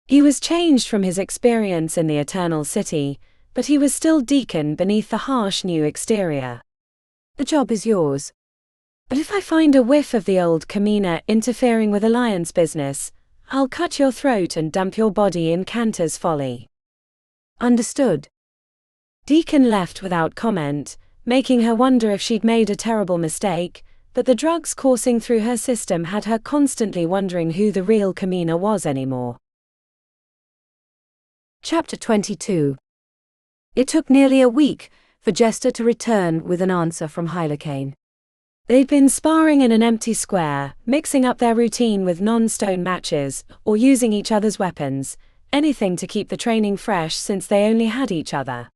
He was changed from his experience in the Eternal City, but he was still Deacon beneath the harsh new exterior. The job is yours. But if I find a whiff of the old Kamina interfering with Alliance business, I'll cut your throat and dump your body in Cantor's Folly. Understood. Deacon left without comment, making her wonder if she'd made a terrible mistake, but the drugs coursing through her system had her constantly wondering who the real Kamina was anymore. Chapter 22. It took nearly a week for Jester to return with an answer from Hylakane. They'd been sparring in an empty square, mixing up their routine with non-stone matches, or using each other's weapons, anything to keep the training fresh since they only had each other.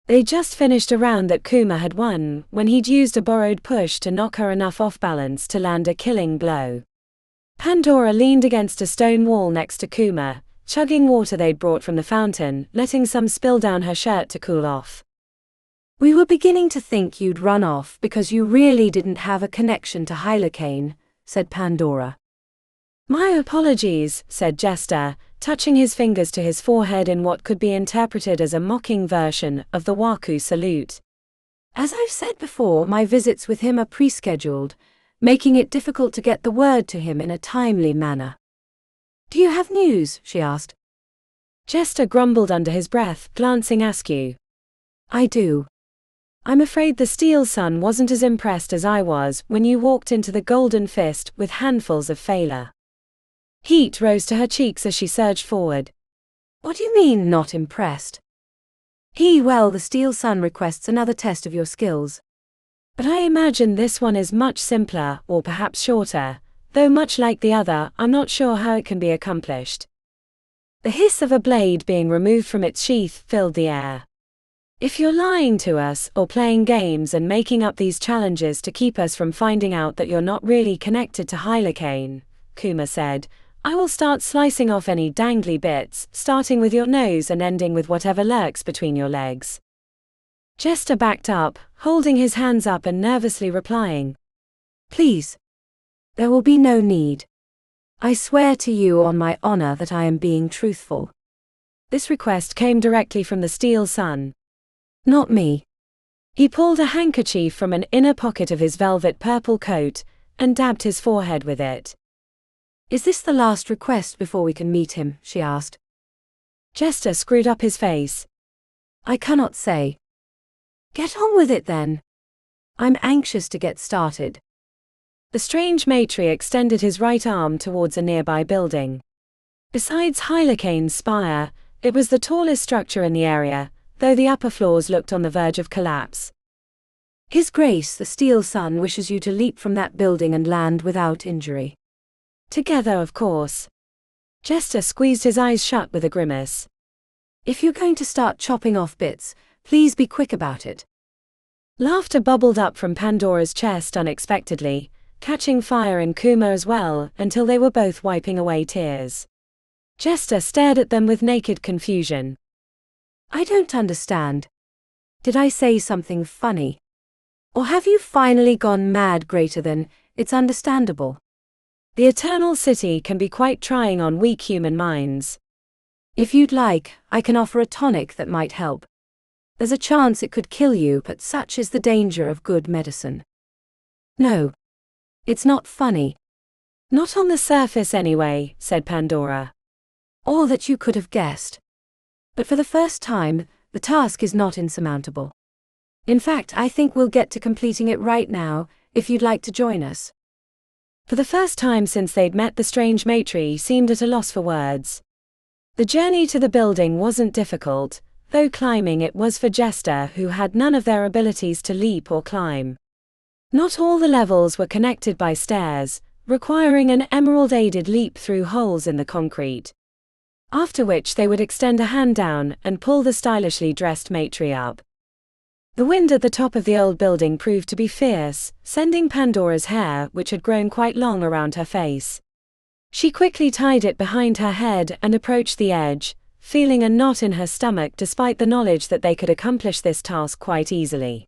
They just finished a round that Kuma had won, when he'd used a borrowed push to knock her enough off balance to land a killing blow. Pandora leaned against a stone wall next to Kuma, chugging water they'd brought from the fountain, letting some spill down her shirt to cool off. We were beginning to think you'd run off because you really didn't have a connection to Hylakane, said Pandora. My apologies, said Jester, touching his fingers to his forehead in what could be interpreted as a mocking version of the Waku salute. As I've said before, my visits with him are pre-scheduled, making it difficult to get the word to him in a timely manner. Do you have news? She asked. Jester grumbled under his breath, glancing askew. I do. I'm afraid the Steel Sun wasn't as impressed as I was when you walked into the Golden Fist with handfuls of failure. Heat rose to her cheeks as she surged forward. What do you mean, not impressed? The Steel Sun requests another test of your skills. But I imagine this one is much simpler, or perhaps shorter, though much like the other, I'm not sure how it can be accomplished. The hiss of a blade being removed from its sheath filled the air. If you're lying to us, or playing games and making up these challenges to keep us from finding out that you're not really connected to Hylakane, Kuma said, I will start slicing off any dangly bits, starting with your nose and ending with whatever lurks between your legs. Jester backed up, holding his hands up and nervously replying. Please. There will be no need. I swear to you on my honor that I am being truthful. This request came directly from the Steel Sun. Not me. He pulled a handkerchief from an inner pocket of his velvet purple coat, and dabbed his forehead with it. Is this the last request before we can meet him? She asked. Jester screwed up his face. I cannot say. Get on with it then. I'm anxious to get started. The strange matri extended his right arm towards a nearby building. Besides Hylakane's spire, it was the tallest structure in the area, though the upper floors looked on the verge of collapse. His Grace the Steel Sun wishes you to leap from that building and land without injury. Together, of course. Jester squeezed his eyes shut with a grimace. If you're going to start chopping off bits, please be quick about it. Laughter bubbled up from Pandora's chest unexpectedly, catching fire in Kuma as well, until they were both wiping away tears. Jester stared at them with naked confusion. I don't understand. Did I say something funny? Or have you finally gone mad greater than, it's understandable? The Eternal City can be quite trying on weak human minds. If you'd like, I can offer a tonic that might help. There's a chance it could kill you, but such is the danger of good medicine. No. It's not funny. Not on the surface anyway, said Pandora. Or that you could have guessed. But for the first time, the task is not insurmountable. In fact, I think we'll get to completing it right now, if you'd like to join us. For the first time since they'd met, the strange matri seemed at a loss for words. The journey to the building wasn't difficult, though climbing it was for Jester, who had none of their abilities to leap or climb. Not all the levels were connected by stairs, requiring an emerald-aided leap through holes in the concrete. After which they would extend a hand down and pull the stylishly dressed matri up. The wind at the top of the old building proved to be fierce, sending Pandora's hair, which had grown quite long around her face. She quickly tied it behind her head and approached the edge, feeling a knot in her stomach despite the knowledge that they could accomplish this task quite easily.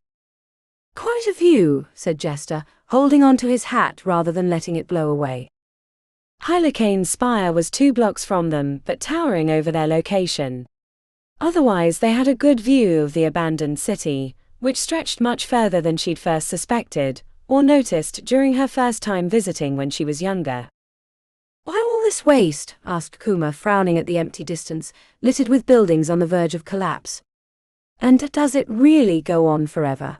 Quite a view, said Jester, holding onto his hat rather than letting it blow away. Hylakane's spire was 2 blocks from them, but towering over their location. Otherwise they had a good view of the abandoned city, which stretched much further than she'd first suspected, or noticed during her first time visiting when she was younger. "Why all this waste?" asked Kuma, frowning at the empty distance, littered with buildings on the verge of collapse. "And does it really go on forever?"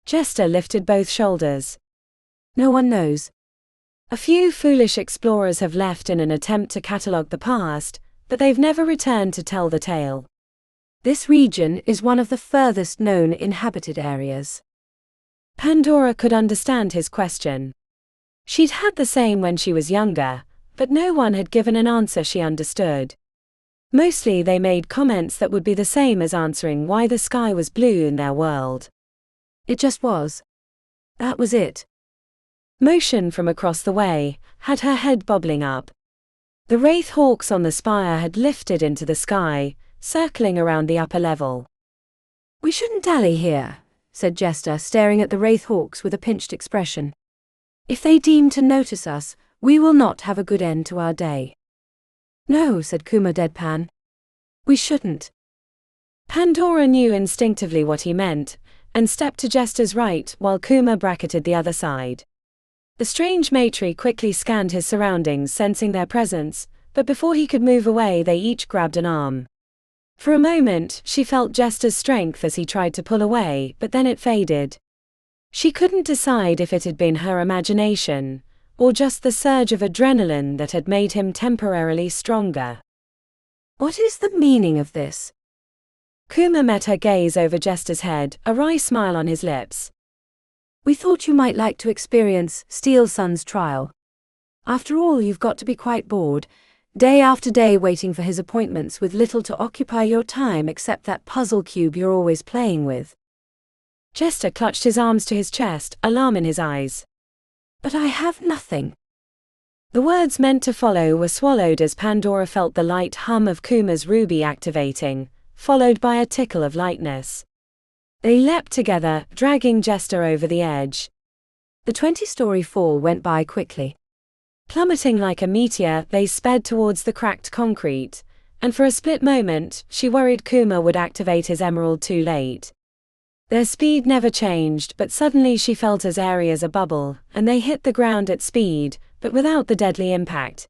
Jester lifted both shoulders. "No one knows. A few foolish explorers have left in an attempt to catalogue the past, but they've never returned to tell the tale. This region is one of the furthest known inhabited areas." Pandora could understand his question. She'd had the same when she was younger, but no one had given an answer she understood. Mostly they made comments that would be the same as answering why the sky was blue in their world. It just was. That was it. Motion from across the way had her head bobbling up. The wraith hawks on the spire had lifted into the sky, circling around the upper level. "We shouldn't dally here," said Jester, staring at the wraith hawks with a pinched expression. "If they deem to notice us, we will not have a good end to our day." "No," said Kuma deadpan. "We shouldn't." Pandora knew instinctively what he meant, and stepped to Jester's right while Kuma bracketed the other side. The strange matri quickly scanned his surroundings, sensing their presence, but before he could move away they each grabbed an arm. For a moment, she felt Jester's strength as he tried to pull away, but then it faded. She couldn't decide if it had been her imagination, or just the surge of adrenaline that had made him temporarily stronger. "What is the meaning of this?" Kuma met her gaze over Jester's head, a wry smile on his lips. "We thought you might like to experience Steel Sun's trial. After all, you've got to be quite bored, day after day waiting for his appointments with little to occupy your time except that puzzle cube you're always playing with." Jester clutched his arms to his chest, alarm in his eyes. "But I have nothing." The words meant to follow were swallowed as Pandora felt the light hum of Kuma's ruby activating, followed by a tickle of lightness. They leapt together, dragging Jester over the edge. The 20-story fall went by quickly. Plummeting like a meteor, they sped towards the cracked concrete, and for a split moment, she worried Kuma would activate his emerald too late. Their speed never changed, but suddenly she felt as airy as a bubble, and they hit the ground at speed, but without the deadly impact.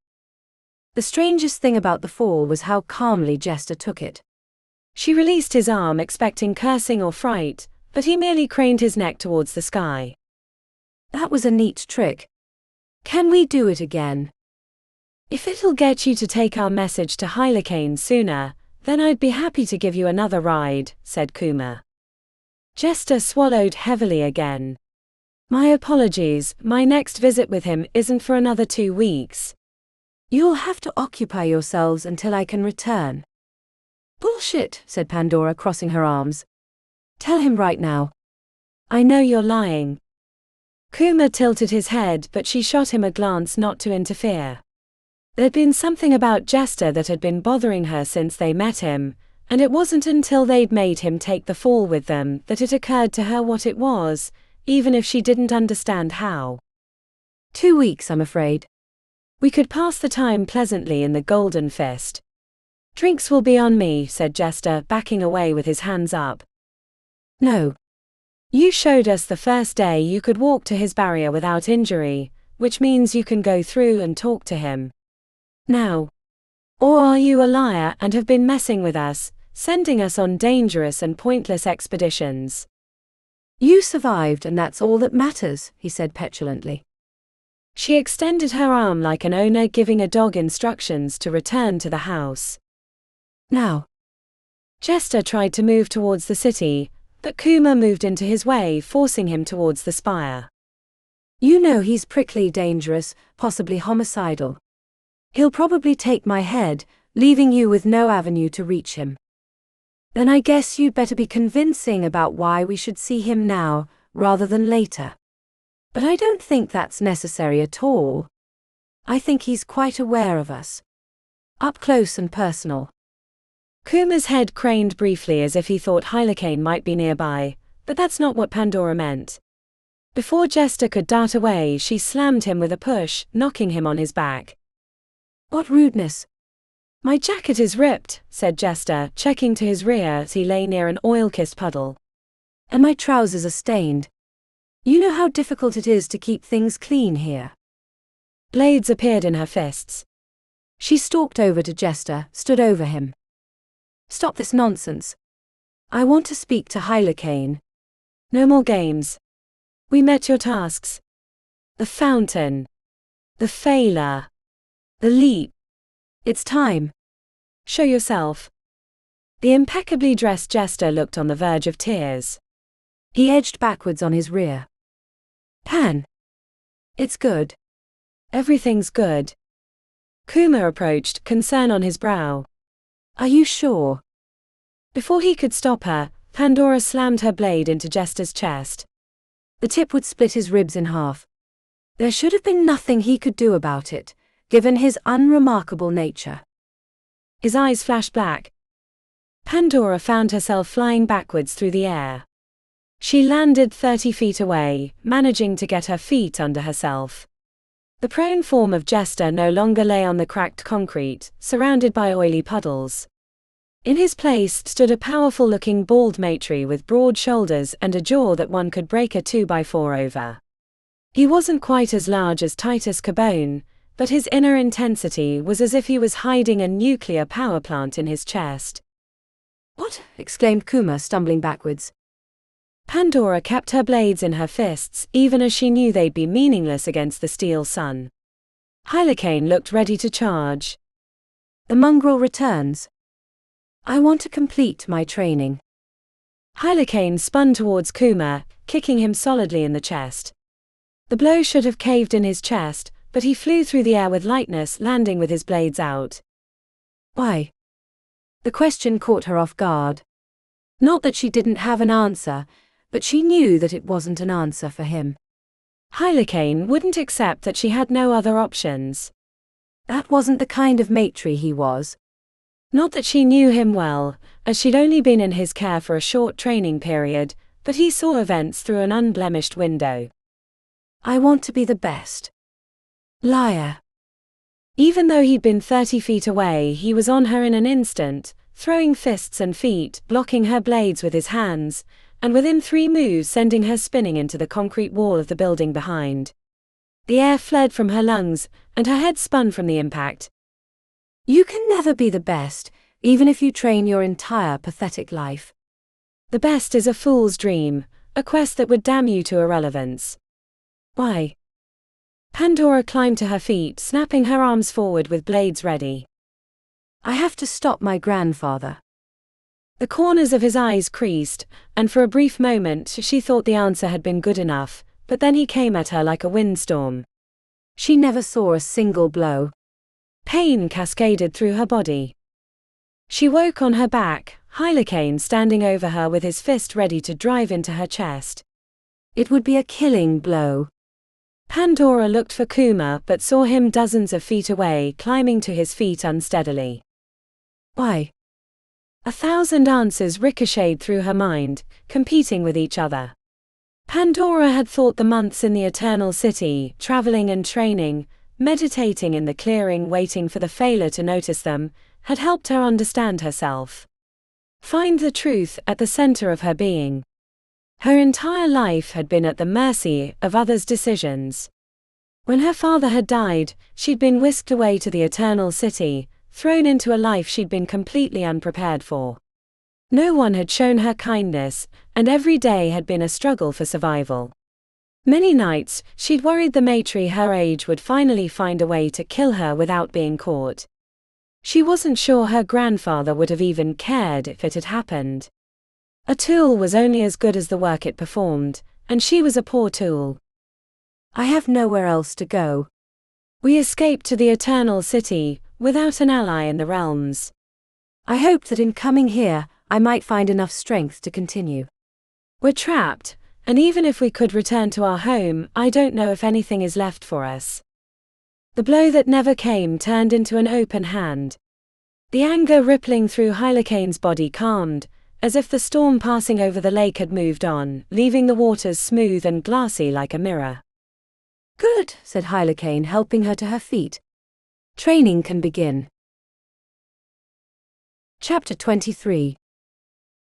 The strangest thing about the fall was how calmly Jester took it. She released his arm expecting cursing or fright, but he merely craned his neck towards the sky. "That was a neat trick. Can we do it again?" "If it'll get you to take our message to Hylakane sooner, then I'd be happy to give you another ride," said Kuma. Jester swallowed heavily again. "My apologies, my next visit with him isn't for another 2 weeks. You'll have to occupy yourselves until I can return." "Bullshit," said Pandora, crossing her arms. "Tell him right now." "I know you're lying." Kuma tilted his head, but she shot him a glance not to interfere. There'd been something about Jester that had been bothering her since they met him, and it wasn't until they'd made him take the fall with them that it occurred to her what it was, even if she didn't understand how. 2 weeks, I'm afraid. We could pass the time pleasantly in the Golden Fist. "Drinks will be on me," said Jester, backing away with his hands up. "No. You showed us the first day you could walk to his barrier without injury, which means you can go through and talk to him. Now. Or are you a liar and have been messing with us, sending us on dangerous and pointless expeditions?" "You survived and that's all that matters," he said petulantly. She extended her arm like an owner giving a dog instructions to return to the house. "Now." Jester tried to move towards the city, but Kuma moved into his way, forcing him towards the spire. "You know he's prickly, dangerous, possibly homicidal. He'll probably take my head, leaving you with no avenue to reach him. Then I guess you'd better be convincing about why we should see him now, rather than later. But I don't think that's necessary at all. I think he's quite aware of us. Up close and personal." Kuma's head craned briefly as if he thought Hylakane might be nearby, but that's not what Pandora meant. Before Jester could dart away, she slammed him with a push, knocking him on his back. What rudeness! My jacket is ripped, said Jester, checking to his rear as he lay near an oil-kissed puddle. And my trousers are stained. You know how difficult it is to keep things clean here. Blades appeared in her fists. She stalked over to Jester, stood over him. Stop this nonsense. I want to speak to Hylakane. No more games. We met your tasks. The fountain. The failure. The leap. It's time. Show yourself. The impeccably dressed Jester looked on the verge of tears. He edged backwards on his rear. Pan. It's good. Everything's good. Kuma approached, concern on his brow. Are you sure? Before he could stop her, Pandora slammed her blade into Jester's chest. The tip would split his ribs in half. There should have been nothing he could do about it, given his unremarkable nature. His eyes flashed black. Pandora found herself flying backwards through the air. She landed 30 feet away, managing to get her feet under herself. The prone form of Jester no longer lay on the cracked concrete, surrounded by oily puddles. In his place stood a powerful-looking bald matri with broad shoulders and a jaw that one could break a 2x4 over. He wasn't quite as large as Titus Carbone, but his inner intensity was as if he was hiding a nuclear power plant in his chest. What? Exclaimed Kuma, stumbling backwards. Pandora kept her blades in her fists, even as she knew they'd be meaningless against the steel sun. Hylakane looked ready to charge. The mongrel returns. I want to complete my training. Hylakane spun towards Kuma, kicking him solidly in the chest. The blow should have caved in his chest, but he flew through the air with lightness, landing with his blades out. Why? The question caught her off guard. Not that she didn't have an answer, but she knew that it wasn't an answer for him. Hylakane wouldn't accept that she had no other options. That wasn't the kind of matri he was. Not that she knew him well, as she'd only been in his care for a short training period, but he saw events through an unblemished window. I want to be the best. Liar. Even though he'd been 30 feet away, he was on her in an instant, throwing fists and feet, blocking her blades with his hands, and within 3 moves sending her spinning into the concrete wall of the building behind. The air fled from her lungs, and her head spun from the impact. You can never be the best, even if you train your entire pathetic life. The best is a fool's dream, a quest that would damn you to irrelevance. Why? Pandora climbed to her feet, snapping her arms forward with blades ready. I have to stop my grandfather. The corners of his eyes creased, and for a brief moment she thought the answer had been good enough, but then he came at her like a windstorm. She never saw a single blow. Pain cascaded through her body. She woke on her back, Hylakane standing over her with his fist ready to drive into her chest. It would be a killing blow. Pandora looked for Kuma but saw him dozens of feet away, climbing to his feet unsteadily. Why? 1,000 answers ricocheted through her mind, competing with each other. Pandora had thought the months in the Eternal City, traveling and training, meditating in the clearing, waiting for the failure to notice them, had helped her understand herself. Find the truth at the center of her being. Her entire life had been at the mercy of others' decisions. When her father had died, she'd been whisked away to the Eternal City, thrown into a life she'd been completely unprepared for. No one had shown her kindness, and every day had been a struggle for survival. Many nights, she'd worried the matri her age would finally find a way to kill her without being caught. She wasn't sure her grandfather would have even cared if it had happened. A tool was only as good as the work it performed, and she was a poor tool. I have nowhere else to go. We escaped to the Eternal City, without an ally in the realms. I hoped that in coming here, I might find enough strength to continue. We're trapped, and even if we could return to our home, I don't know if anything is left for us. The blow that never came turned into an open hand. The anger rippling through Hylakane's body calmed, as if the storm passing over the lake had moved on, leaving the waters smooth and glassy like a mirror. Good, said Hylakane, helping her to her feet. Training can begin. Chapter 23.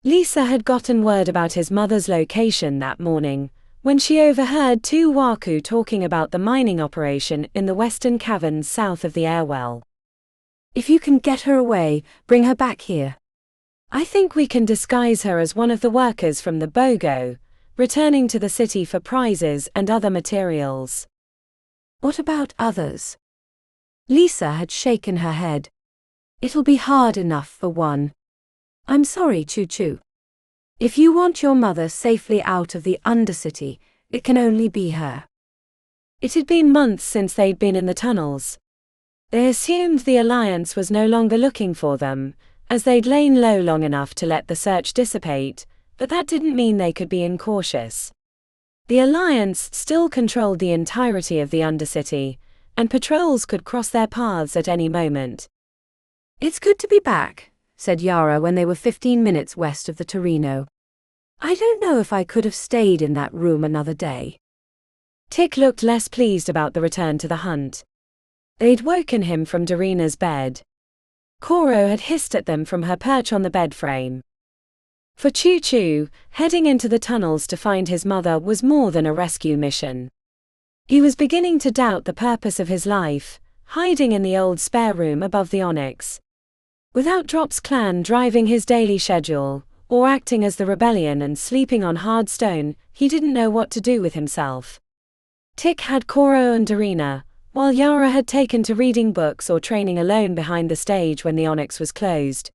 Lisa had gotten word about his mother's location that morning, when she overheard two Waku talking about the mining operation in the western caverns south of the airwell. If you can get her away, bring her back here. I think we can disguise her as one of the workers from the BOGO, returning to the city for prizes and other materials. What about others? Lisa had shaken her head. It'll be hard enough for one. I'm sorry, Choo-Choo. If you want your mother safely out of the Undercity, it can only be her. It had been months since they'd been in the tunnels. They assumed the Alliance was no longer looking for them, as they'd lain low long enough to let the search dissipate, but that didn't mean they could be incautious. The Alliance still controlled the entirety of the Undercity, and patrols could cross their paths at any moment. It's good to be back, said Yara when they were 15 minutes west of the Torino. I don't know if I could have stayed in that room another day. Tick looked less pleased about the return to the hunt. They'd woken him from Darina's bed. Koro had hissed at them from her perch on the bed frame. For Choo-Choo, heading into the tunnels to find his mother was more than a rescue mission. He was beginning to doubt the purpose of his life, hiding in the old spare room above the Onyx. Without Drop's clan driving his daily schedule, or acting as the rebellion and sleeping on hard stone, he didn't know what to do with himself. Tick had Koro and Darina, while Yara had taken to reading books or training alone behind the stage when the Onyx was closed.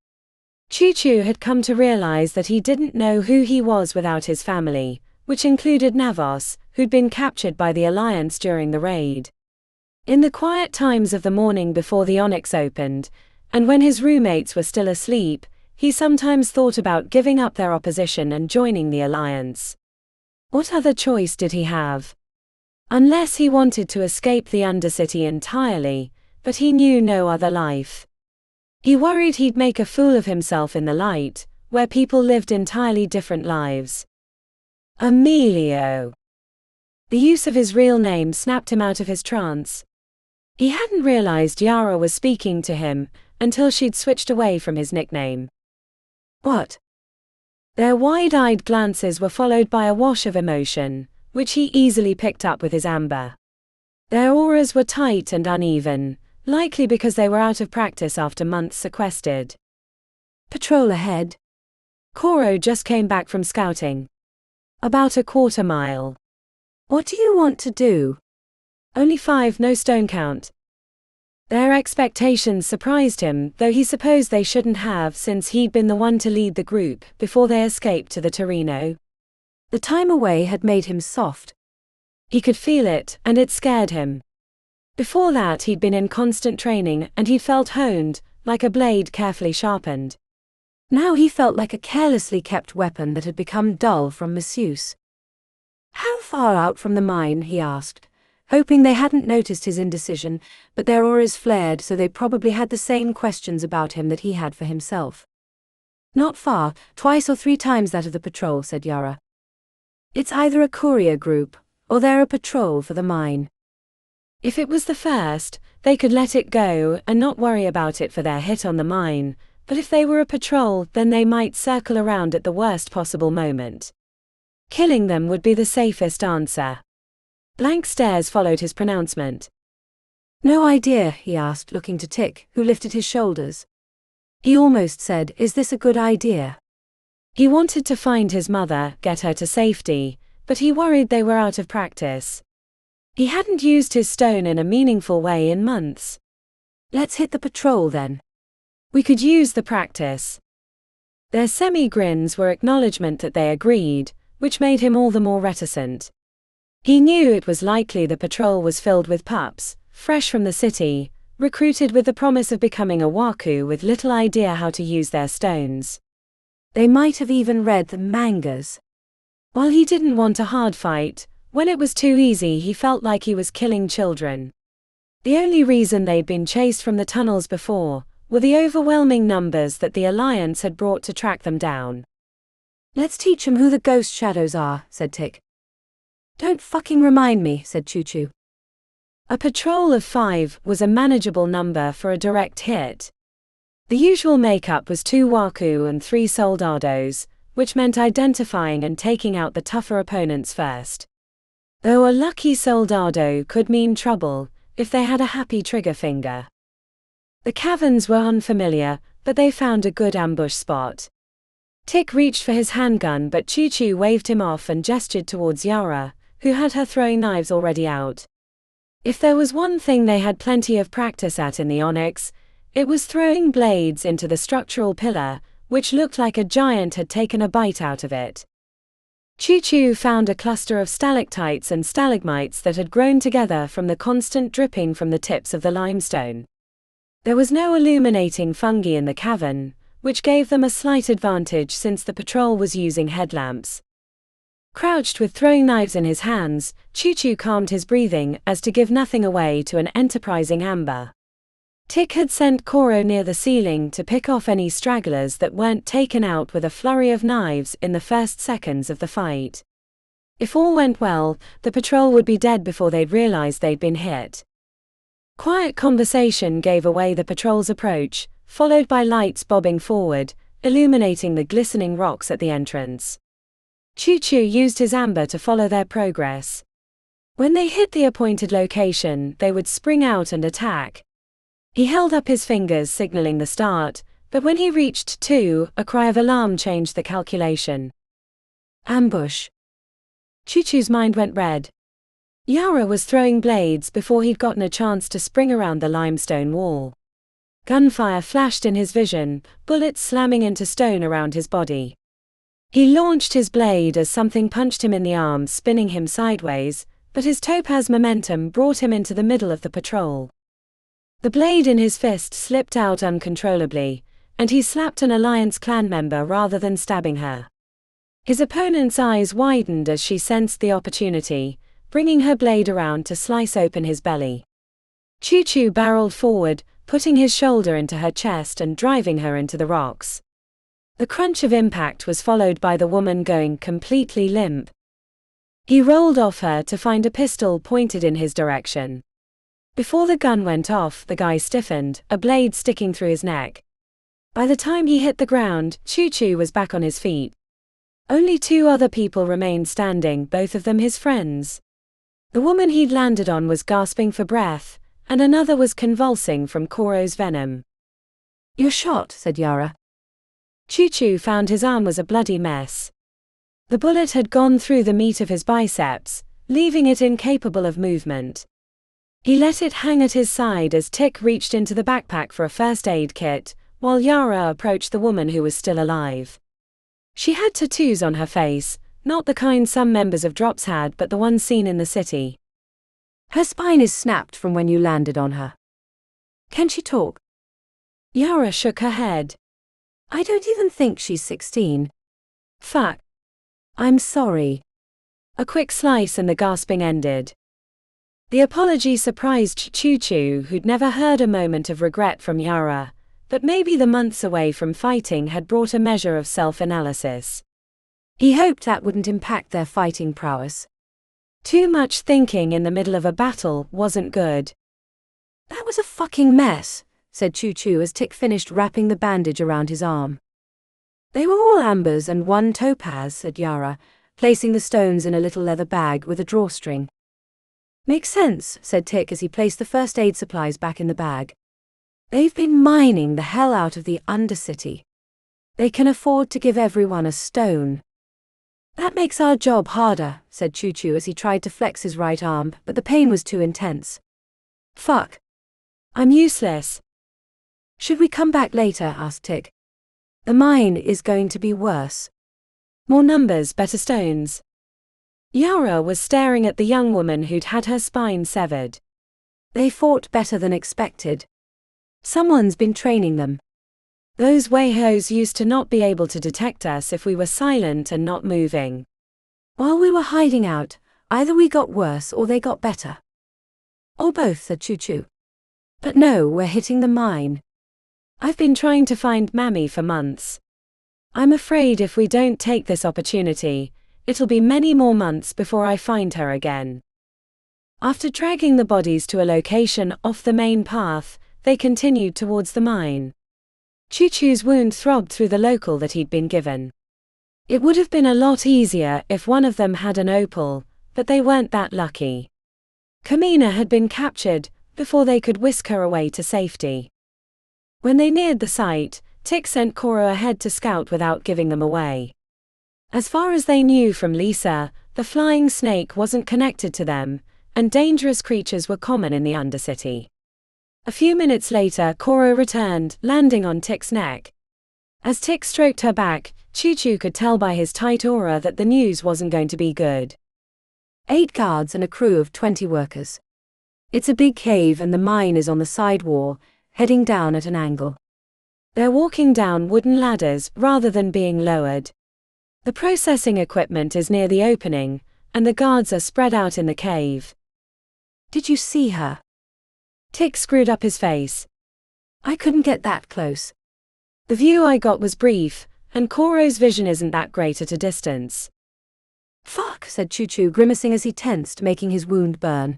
Choo-Choo had come to realize that he didn't know who he was without his family, which included Navos, who'd been captured by the Alliance during the raid. In the quiet times of the morning before the Onyx opened, and when his roommates were still asleep, he sometimes thought about giving up their opposition and joining the Alliance. What other choice did he have? Unless he wanted to escape the Undercity entirely, but he knew no other life. He worried he'd make a fool of himself in the light, where people lived entirely different lives. Emilio. The use of his real name snapped him out of his trance. He hadn't realized Yara was speaking to him until she'd switched away from his nickname. What? Their wide-eyed glances were followed by a wash of emotion, which he easily picked up with his amber. Their auras were tight and uneven, likely because they were out of practice after months sequestered. Patrol ahead. Koro just came back from scouting. About a quarter mile. What do you want to do? Only 5, no stone count. Their expectations surprised him, though he supposed they shouldn't have since he'd been the one to lead the group before they escaped to the Torino. The time away had made him soft. He could feel it, and it scared him. Before that he'd been in constant training and he'd felt honed, like a blade carefully sharpened. Now he felt like a carelessly kept weapon that had become dull from misuse. How far out from the mine, he asked, hoping they hadn't noticed his indecision, but their auras flared so they probably had the same questions about him that he had for himself. Not far, 2 or 3 times that of the patrol, said Yara. It's either a courier group, or they're a patrol for the mine. If it was the first, they could let it go and not worry about it for their hit on the mine, but if they were a patrol, then they might circle around at the worst possible moment. Killing them would be the safest answer. Blank stares followed his pronouncement. No idea, he asked, looking to Tick, who lifted his shoulders. He almost said, is this a good idea? He wanted to find his mother, get her to safety, but he worried they were out of practice. He hadn't used his stone in a meaningful way in months. Let's hit the patrol then. We could use the practice. Their semi-grins were acknowledgement that they agreed, which made him all the more reticent. He knew it was likely the patrol was filled with pups, fresh from the city, recruited with the promise of becoming a Waku with little idea how to use their stones. They might have even read the mangas. While he didn't want a hard fight, when it was too easy he felt like he was killing children. The only reason they'd been chased from the tunnels before were the overwhelming numbers that the Alliance had brought to track them down. Let's teach 'em who the ghost shadows are, said Tick. Don't fucking remind me, said Choo Choo. A patrol of 5 was a manageable number for a direct hit. The usual makeup was 2 Waku and 3 Soldados, which meant identifying and taking out the tougher opponents first. Though a lucky Soldado could mean trouble if they had a happy trigger finger. The caverns were unfamiliar, but they found a good ambush spot. Tick reached for his handgun, but Choo Choo waved him off and gestured towards Yara, who had her throwing knives already out. If there was one thing they had plenty of practice at in the Onyx, it was throwing blades into the structural pillar, which looked like a giant had taken a bite out of it. Choo Choo found a cluster of stalactites and stalagmites that had grown together from the constant dripping from the tips of the limestone. There was no illuminating fungi in the cavern, which gave them a slight advantage since the patrol was using headlamps. Crouched with throwing knives in his hands, Choo Choo calmed his breathing as to give nothing away to an enterprising amber. Tick had sent Koro near the ceiling to pick off any stragglers that weren't taken out with a flurry of knives in the first seconds of the fight. If all went well, the patrol would be dead before they'd realized they'd been hit. Quiet conversation gave away the patrol's approach, followed by lights bobbing forward, illuminating the glistening rocks at the entrance. Choo Choo used his amber to follow their progress. When they hit the appointed location, they would spring out and attack. He held up his fingers signaling the start, but when he reached 2, a cry of alarm changed the calculation. Ambush. Choo Choo's mind went red. Yara was throwing blades before he'd gotten a chance to spring around the limestone wall. Gunfire flashed in his vision, bullets slamming into stone around his body. He launched his blade as something punched him in the arm, spinning him sideways, but his topaz momentum brought him into the middle of the patrol. The blade in his fist slipped out uncontrollably, and he slapped an Alliance clan member rather than stabbing her. His opponent's eyes widened as she sensed the opportunity, bringing her blade around to slice open his belly. Choo Choo barreled forward, putting his shoulder into her chest and driving her into the rocks. The crunch of impact was followed by the woman going completely limp. He rolled off her to find a pistol pointed in his direction. Before the gun went off, the guy stiffened, a blade sticking through his neck. By the time he hit the ground, Choo Choo was back on his feet. Only 2 other people remained standing, both of them his friends. The woman he'd landed on was gasping for breath, and another was convulsing from Koro's venom. You're shot, said Yara. Choo Choo found his arm was a bloody mess. The bullet had gone through the meat of his biceps, leaving it incapable of movement. He let it hang at his side as Tick reached into the backpack for a first aid kit, while Yara approached the woman who was still alive. She had tattoos on her face, not the kind some members of Drops had but the ones seen in the city. Her spine is snapped from when you landed on her. Can she talk? Yara shook her head. I don't even think she's 16. Fuck. I'm sorry. A quick slice and the gasping ended. The apology surprised Choo Choo, who'd never heard a moment of regret from Yara, but maybe the months away from fighting had brought a measure of self-analysis. He hoped that wouldn't impact their fighting prowess. Too much thinking in the middle of a battle wasn't good. That was a fucking mess, said Choo Choo as Tick finished wrapping the bandage around his arm. They were all ambers and 1 topaz, said Yara, placing the stones in a little leather bag with a drawstring. Makes sense, said Tick as he placed the first aid supplies back in the bag. They've been mining the hell out of the Undercity. They can afford to give everyone a stone. That makes our job harder, said Choo Choo as he tried to flex his right arm, but the pain was too intense. Fuck. I'm useless. Should we come back later? Asked Tick. The mine is going to be worse. More numbers, better stones. Yara was staring at the young woman who'd had her spine severed. They fought better than expected. Someone's been training them. Those Weihos used to not be able to detect us if we were silent and not moving. While we were hiding out, either we got worse or they got better. Or both, said Choo Choo. But no, we're hitting the mine. I've been trying to find Mammy for months. I'm afraid if we don't take this opportunity, it'll be many more months before I find her again. After dragging the bodies to a location off the main path, they continued towards the mine. Choo-Choo's wound throbbed through the local that he'd been given. It would have been a lot easier if one of them had an opal, but they weren't that lucky. Kamina had been captured before they could whisk her away to safety. When they neared the site, Tick sent Koro ahead to scout without giving them away. As far as they knew from Lisa, the flying snake wasn't connected to them, and dangerous creatures were common in the Undercity. A few minutes later, Koro returned, landing on Tick's neck. As Tick stroked her back, Choo-Choo could tell by his tight aura that the news wasn't going to be good. 8 guards and a crew of 20 workers. It's a big cave and the mine is on the side wall, heading down at an angle. They're walking down wooden ladders rather than being lowered. The processing equipment is near the opening, and the guards are spread out in the cave. Did you see her? Tick screwed up his face. I couldn't get that close. The view I got was brief, and Koro's vision isn't that great at a distance. Fuck, said Choo-Choo, grimacing as he tensed, making his wound burn.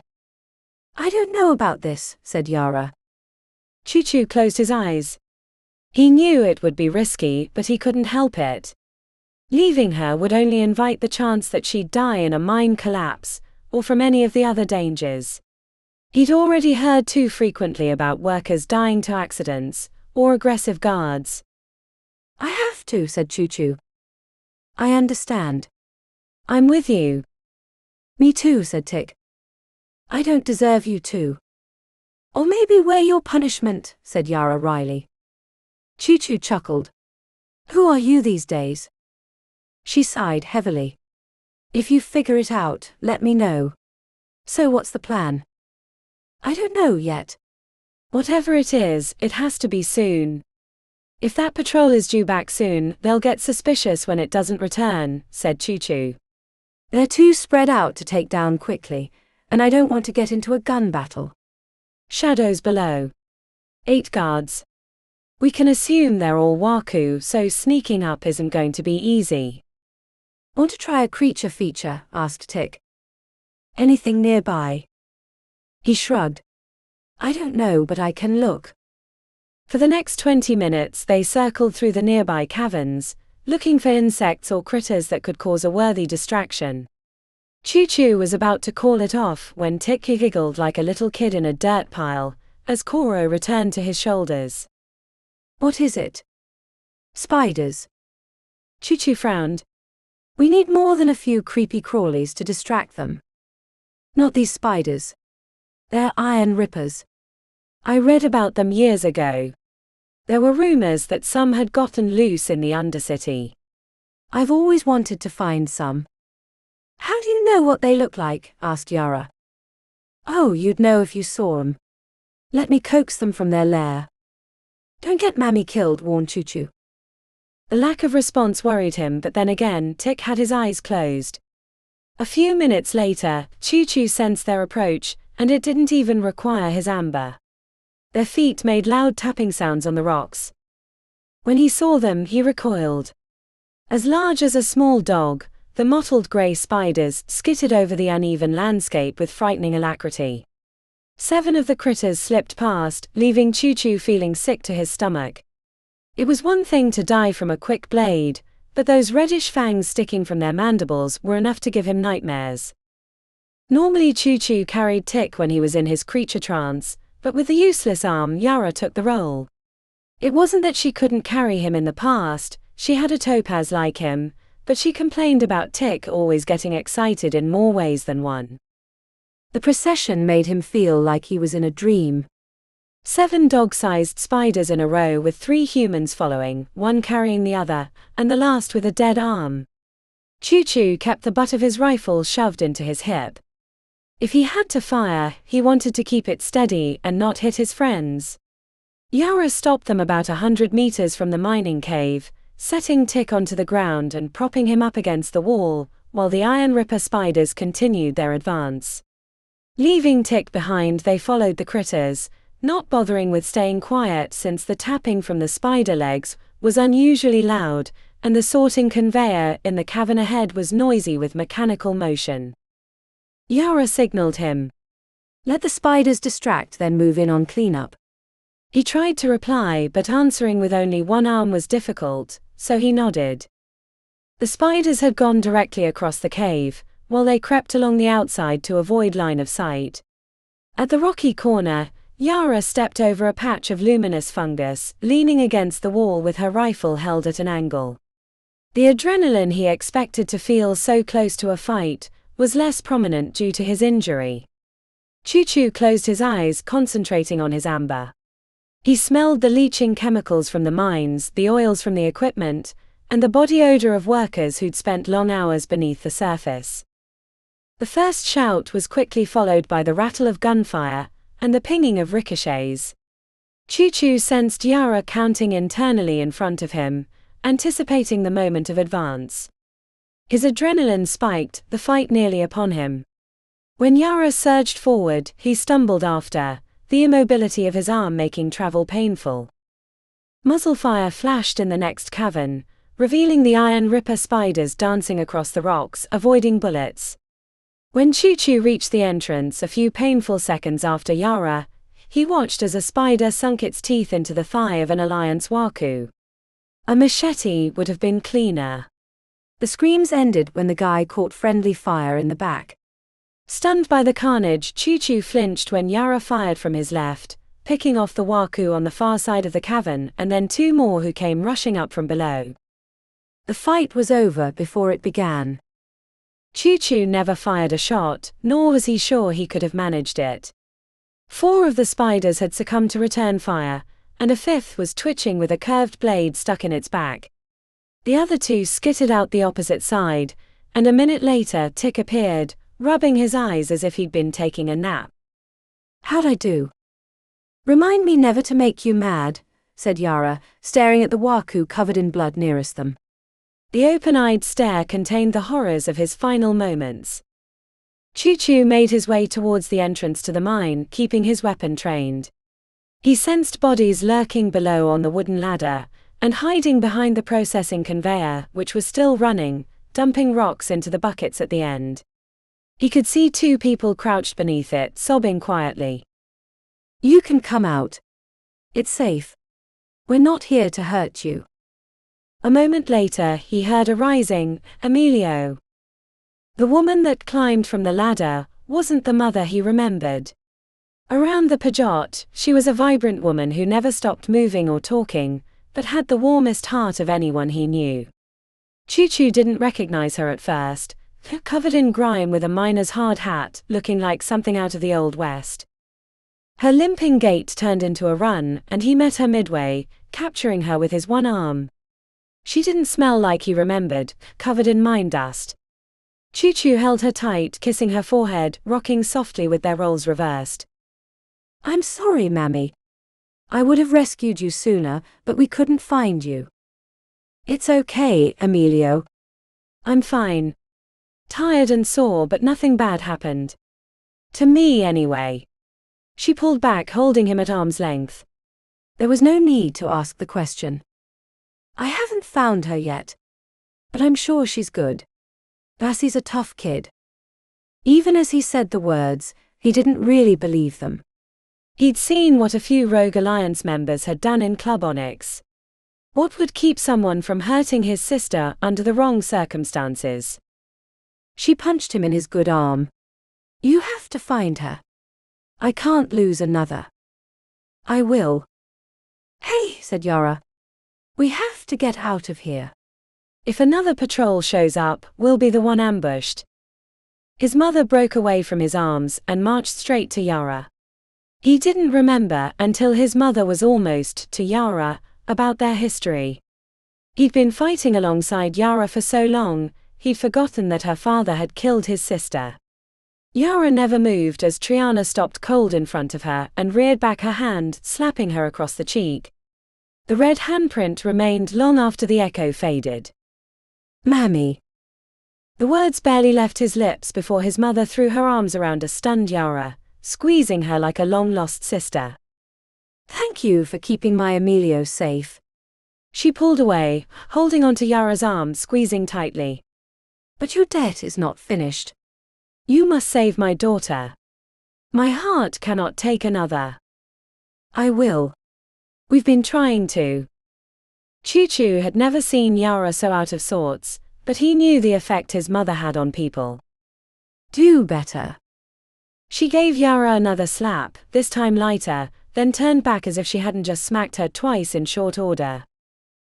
I don't know about this, said Yara. Choo-Choo closed his eyes. He knew it would be risky, but he couldn't help it. Leaving her would only invite the chance that she'd die in a mine collapse, or from any of the other dangers. He'd already heard too frequently about workers dying to accidents, or aggressive guards. I have to, said Choo-Choo. I understand. I'm with you. Me too, said Tick. I don't deserve you to. Or maybe we're your punishment, said Yara wryly. Choo-Choo chuckled. Who are you these days? She sighed heavily. If you figure it out, let me know. So what's the plan? I don't know yet. Whatever it is, it has to be soon. If that patrol is due back soon, they'll get suspicious when it doesn't return, said Choo-Choo. They're too spread out to take down quickly, and I don't want to get into a gun battle. Shadows below. 8 guards. We can assume they're all Waku, so sneaking up isn't going to be easy. Want to try a creature feature? Asked Tick. Anything nearby? He shrugged. I don't know, but I can look. For the next 20 minutes they circled through the nearby caverns, looking for insects or critters that could cause a worthy distraction. Choo-Choo was about to call it off when Tick giggled like a little kid in a dirt pile, as Koro returned to his shoulders. What is it? Spiders. Choo-Choo frowned. We need more than a few creepy crawlies to distract them. Not these spiders. They're iron rippers. I read about them years ago. There were rumors that some had gotten loose in the Undercity. I've always wanted to find some. How do you know what they look like? Asked Yara. Oh, you'd know if you saw them. Let me coax them from their lair. Don't get Mammy killed, warned Choo-Choo. The lack of response worried him, but then again, Tick had his eyes closed. A few minutes later, Choo-Choo sensed their approach, and it didn't even require his amber. Their feet made loud tapping sounds on the rocks. When he saw them, he recoiled. As large as a small dog, the mottled grey spiders skittered over the uneven landscape with frightening alacrity. 7 of the critters slipped past, leaving Choo-Choo feeling sick to his stomach. It was one thing to die from a quick blade, but those reddish fangs sticking from their mandibles were enough to give him nightmares. Normally Choo-Choo carried Tick when he was in his creature trance, but with the useless arm Yara took the role. It wasn't that she couldn't carry him in the past, she had a topaz like him, but she complained about Tick always getting excited in more ways than one. The procession made him feel like he was in a dream. 7 dog-sized spiders in a row with 3 humans following, one carrying the other, and the last with a dead arm. Choo-Choo kept the butt of his rifle shoved into his hip. If he had to fire, he wanted to keep it steady and not hit his friends. Yara stopped them about 100 meters from the mining cave, setting Tick onto the ground and propping him up against the wall, while the Iron Ripper spiders continued their advance. Leaving Tick behind, they followed the critters, not bothering with staying quiet since the tapping from the spider legs was unusually loud, and the sorting conveyor in the cavern ahead was noisy with mechanical motion. Yara signaled him. Let the spiders distract, then move in on cleanup. He tried to reply, but answering with only one arm was difficult, so he nodded. The spiders had gone directly across the cave, while they crept along the outside to avoid line of sight. At the rocky corner, Yara stepped over a patch of luminous fungus, leaning against the wall with her rifle held at an angle. The adrenaline he expected to feel so close to a fight was less prominent due to his injury. Choo-Choo closed his eyes, concentrating on his amber. He smelled the leaching chemicals from the mines, the oils from the equipment, and the body odor of workers who'd spent long hours beneath the surface. The first shout was quickly followed by the rattle of gunfire and the pinging of ricochets. Choo-Choo sensed Yara counting internally in front of him, anticipating the moment of advance. His adrenaline spiked, the fight nearly upon him. When Yara surged forward, he stumbled after, the immobility of his arm making travel painful. Muzzle fire flashed in the next cavern, revealing the iron ripper spiders dancing across the rocks, avoiding bullets. When Choo-Choo reached the entrance a few painful seconds after Yara, he watched as a spider sunk its teeth into the thigh of an Alliance Waku. A machete would have been cleaner. The screams ended when the guy caught friendly fire in the back. Stunned by the carnage, Choo-Choo flinched when Yara fired from his left, picking off the Waku on the far side of the cavern and then two more who came rushing up from below. The fight was over before it began. Choo-Choo never fired a shot, nor was he sure he could have managed it. 4 of the spiders had succumbed to return fire, and a 5th was twitching with a curved blade stuck in its back. The other 2 skittered out the opposite side, and a minute later Tick appeared, rubbing his eyes as if he'd been taking a nap. How'd I do? Remind me never to make you mad, said Yara, staring at the Waku covered in blood nearest them. The open-eyed stare contained the horrors of his final moments. Choo-Choo made his way towards the entrance to the mine, keeping his weapon trained. He sensed bodies lurking below on the wooden ladder, and hiding behind the processing conveyor, which was still running, dumping rocks into the buckets at the end. He could see 2 people crouched beneath it, sobbing quietly. You can come out. It's safe. We're not here to hurt you. A moment later, he heard a rising, Emilio. The woman that climbed from the ladder wasn't the mother he remembered. Around the Pajot, she was a vibrant woman who never stopped moving or talking, but had the warmest heart of anyone he knew. Choo-Choo didn't recognize her at first, covered in grime with a miner's hard hat, looking like something out of the Old West. Her limping gait turned into a run, and he met her midway, capturing her with his one arm. She didn't smell like he remembered, covered in mine dust. Choo-Choo held her tight, kissing her forehead, rocking softly with their roles reversed. I'm sorry, Mammy. I would have rescued you sooner, but we couldn't find you. It's okay, Emilio. I'm fine. Tired and sore, but nothing bad happened. To me, anyway. She pulled back, holding him at arm's length. There was no need to ask the question. I haven't found her yet. But I'm sure she's good. Bassie's a tough kid. Even as he said the words, he didn't really believe them. He'd seen what a few Rogue Alliance members had done in Club Onyx. What would keep someone from hurting his sister under the wrong circumstances? She punched him in his good arm. You have to find her. I can't lose another. I will. Hey, said Yara. We have to get out of here. If another patrol shows up, we'll be the one ambushed. His mother broke away from his arms and marched straight to Yara. He didn't remember until his mother was almost to Yara about their history. He'd been fighting alongside Yara for so long, he'd forgotten that her father had killed his sister. Yara never moved as Triana stopped cold in front of her and reared back her hand, slapping her across the cheek. The red handprint remained long after the echo faded. Mammy. The words barely left his lips before his mother threw her arms around a stunned Yara, squeezing her like a long-lost sister. Thank you for keeping my Emilio safe. She pulled away, holding onto Yara's arm, squeezing tightly. But your debt is not finished. You must save my daughter. My heart cannot take another. I will. We've been trying to. Choo-Choo had never seen Yara so out of sorts, but he knew the effect his mother had on people. Do better. She gave Yara another slap, this time lighter, then turned back as if she hadn't just smacked her twice in short order.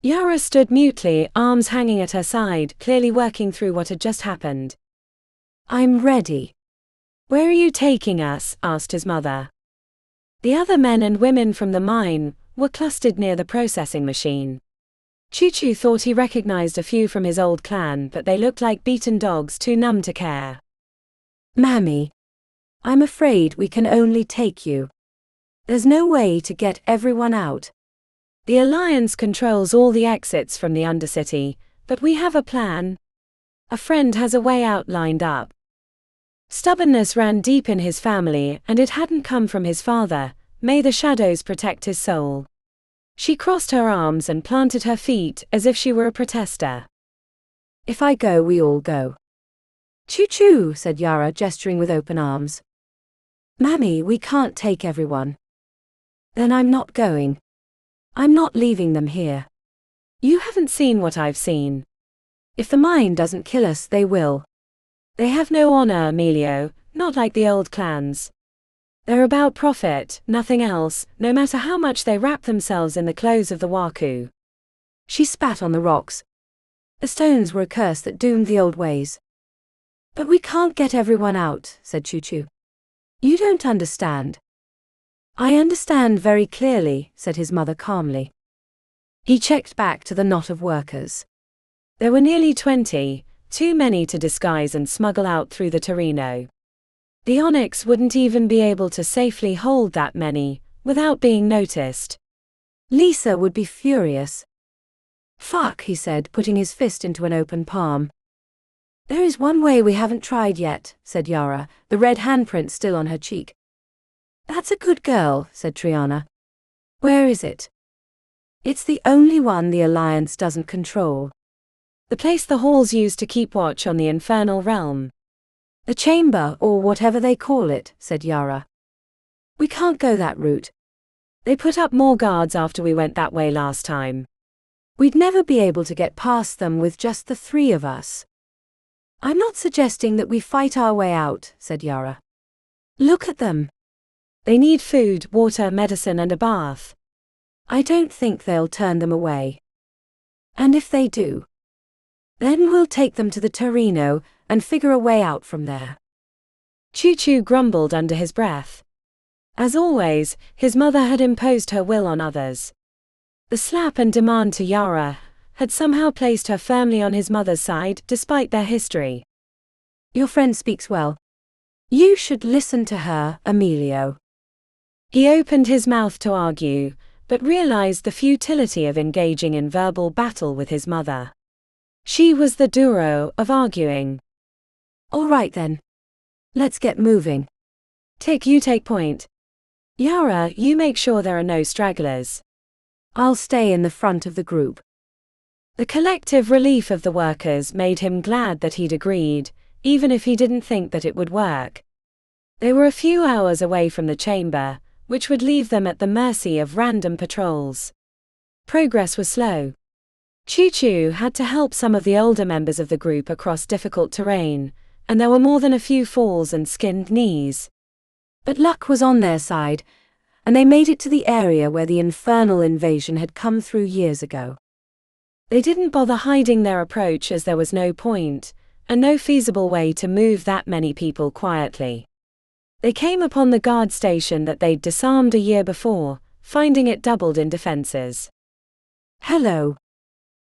Yara stood mutely, arms hanging at her side, clearly working through what had just happened. I'm ready. Where are you taking us? Asked his mother. The other men and women from the mine were clustered near the processing machine. Choo-Choo thought he recognized a few from his old clan, but they looked like beaten dogs too numb to care. Mammy, I'm afraid we can only take you. There's no way to get everyone out. The Alliance controls all the exits from the Undercity, but we have a plan. A friend has a way out lined up. Stubbornness ran deep in his family, and it hadn't come from his father. May the shadows protect his soul. She crossed her arms and planted her feet as if she were a protester. If I go, we all go. Choo-choo, said Yara, gesturing with open arms. Mammy, we can't take everyone. Then I'm not going. I'm not leaving them here. You haven't seen what I've seen. If the mine doesn't kill us, they will. They have no honor, Emilio, not like the old clans. They're about profit, nothing else, no matter how much they wrap themselves in the clothes of the Waku. She spat on the rocks. The stones were a curse that doomed the old ways. But we can't get everyone out, said Choo-Choo. You don't understand. I understand very clearly, said his mother calmly. He checked back to the knot of workers. There were nearly 20, too many to disguise and smuggle out through the Torino. The Onyx wouldn't even be able to safely hold that many, without being noticed. Lisa would be furious. Fuck, he said, putting his fist into an open palm. There is one way we haven't tried yet, said Yara, the red handprint still on her cheek. That's a good girl, said Triana. Where is it? It's the only one the Alliance doesn't control. The place the halls use to keep watch on the infernal realm. The chamber, or whatever they call it, said Yara. We can't go that route. They put up more guards after we went that way last time. We'd never be able to get past them with just the three of us. I'm not suggesting that we fight our way out, said Yara. Look at them. They need food, water, medicine, and a bath. I don't think they'll turn them away. And if they do, then we'll take them to the Torino and figure a way out from there. Choo-Choo grumbled under his breath. As always, his mother had imposed her will on others. The slap and demand to Yara had somehow placed her firmly on his mother's side despite their history. Your friend speaks well. You should listen to her, Emilio. He opened his mouth to argue, but realized the futility of engaging in verbal battle with his mother. She was the duro of arguing. All right then. Let's get moving. Tick, you take point. Yara, you make sure there are no stragglers. I'll stay in the front of the group. The collective relief of the workers made him glad that he'd agreed, even if he didn't think that it would work. They were a few hours away from the chamber, which would leave them at the mercy of random patrols. Progress was slow. Choo-Choo had to help some of the older members of the group across difficult terrain, and there were more than a few falls and skinned knees. But luck was on their side, and they made it to the area where the infernal invasion had come through years ago. They didn't bother hiding their approach as there was no point, and no feasible way to move that many people quietly. They came upon the guard station that they'd disarmed a year before, finding it doubled in defenses. Hello.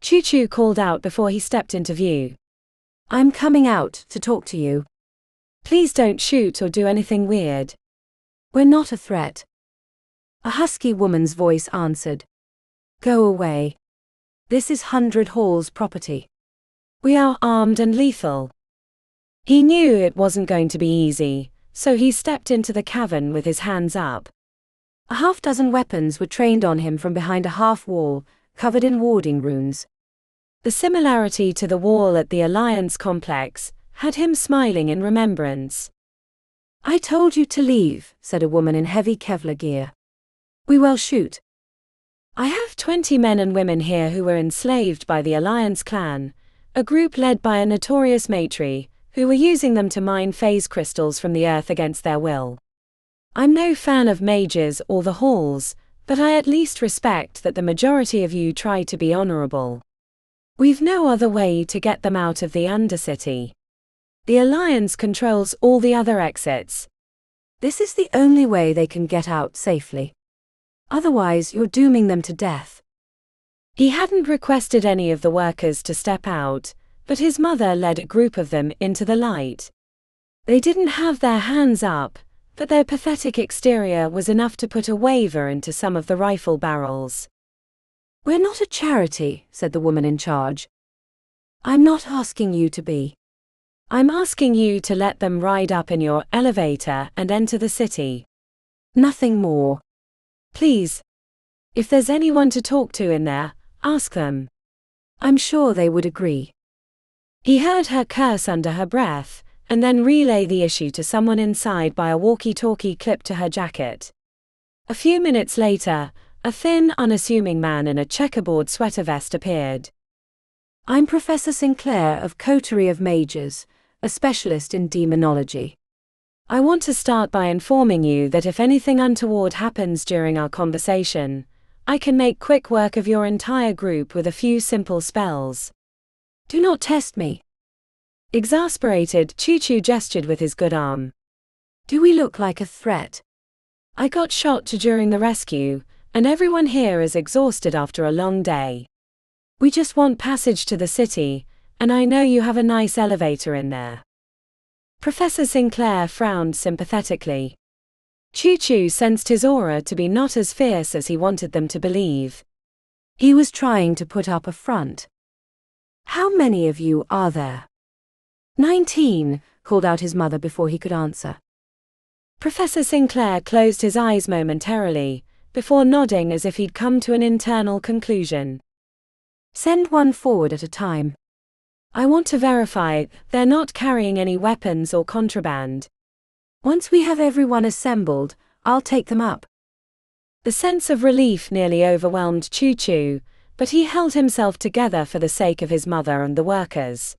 Choo-Choo called out before he stepped into view. I'm coming out to talk to you. Please don't shoot or do anything weird. We're not a threat. A husky woman's voice answered. Go away. This is 100 Hall's property. We are armed and lethal. He knew it wasn't going to be easy, so he stepped into the cavern with his hands up. A half-dozen weapons were trained on him from behind a half wall, covered in warding runes. The similarity to the wall at the Alliance complex had him smiling in remembrance. "I told you to leave," said a woman in heavy Kevlar gear. "We will shoot." "I have 20 men and women here who were enslaved by the Alliance clan, a group led by a notorious maitre, who were using them to mine phase crystals from the earth against their will. I'm no fan of mages or the halls, but I at least respect that the majority of you try to be honorable. We've no other way to get them out of the Undercity. The Alliance controls all the other exits. This is the only way they can get out safely. Otherwise, you're dooming them to death." He hadn't requested any of the workers to step out, but his mother led a group of them into the light. They didn't have their hands up, but their pathetic exterior was enough to put a waver into some of the rifle barrels. "We're not a charity," said the woman in charge. "I'm not asking you to be. I'm asking you to let them ride up in your elevator and enter the city. Nothing more. Please. If there's anyone to talk to in there, ask them." I'm sure they would agree. He heard her curse under her breath, and then relay the issue to someone inside by a walkie-talkie clipped to her jacket. A few minutes later, a thin, unassuming man in a checkerboard sweater vest appeared. "I'm Professor Sinclair of Coterie of Mages, a specialist in demonology. I want to start by informing you that if anything untoward happens during our conversation, I can make quick work of your entire group with a few simple spells." "Do not test me." Exasperated, Choo-Choo gestured with his good arm. "Do we look like a threat?" "I got shot during the rescue, and everyone here is exhausted after a long day. We just want passage to the city, and I know you have a nice elevator in there." Professor Sinclair frowned sympathetically. Choo-Choo sensed his aura to be not as fierce as he wanted them to believe. He was trying to put up a front. "How many of you are there?" 19, called out his mother before he could answer. Professor Sinclair closed his eyes momentarily, before nodding as if he'd come to an internal conclusion. "Send one forward at a time. I want to verify they're not carrying any weapons or contraband. Once we have everyone assembled, I'll take them up." The sense of relief nearly overwhelmed Choo-Choo, but he held himself together for the sake of his mother and the workers.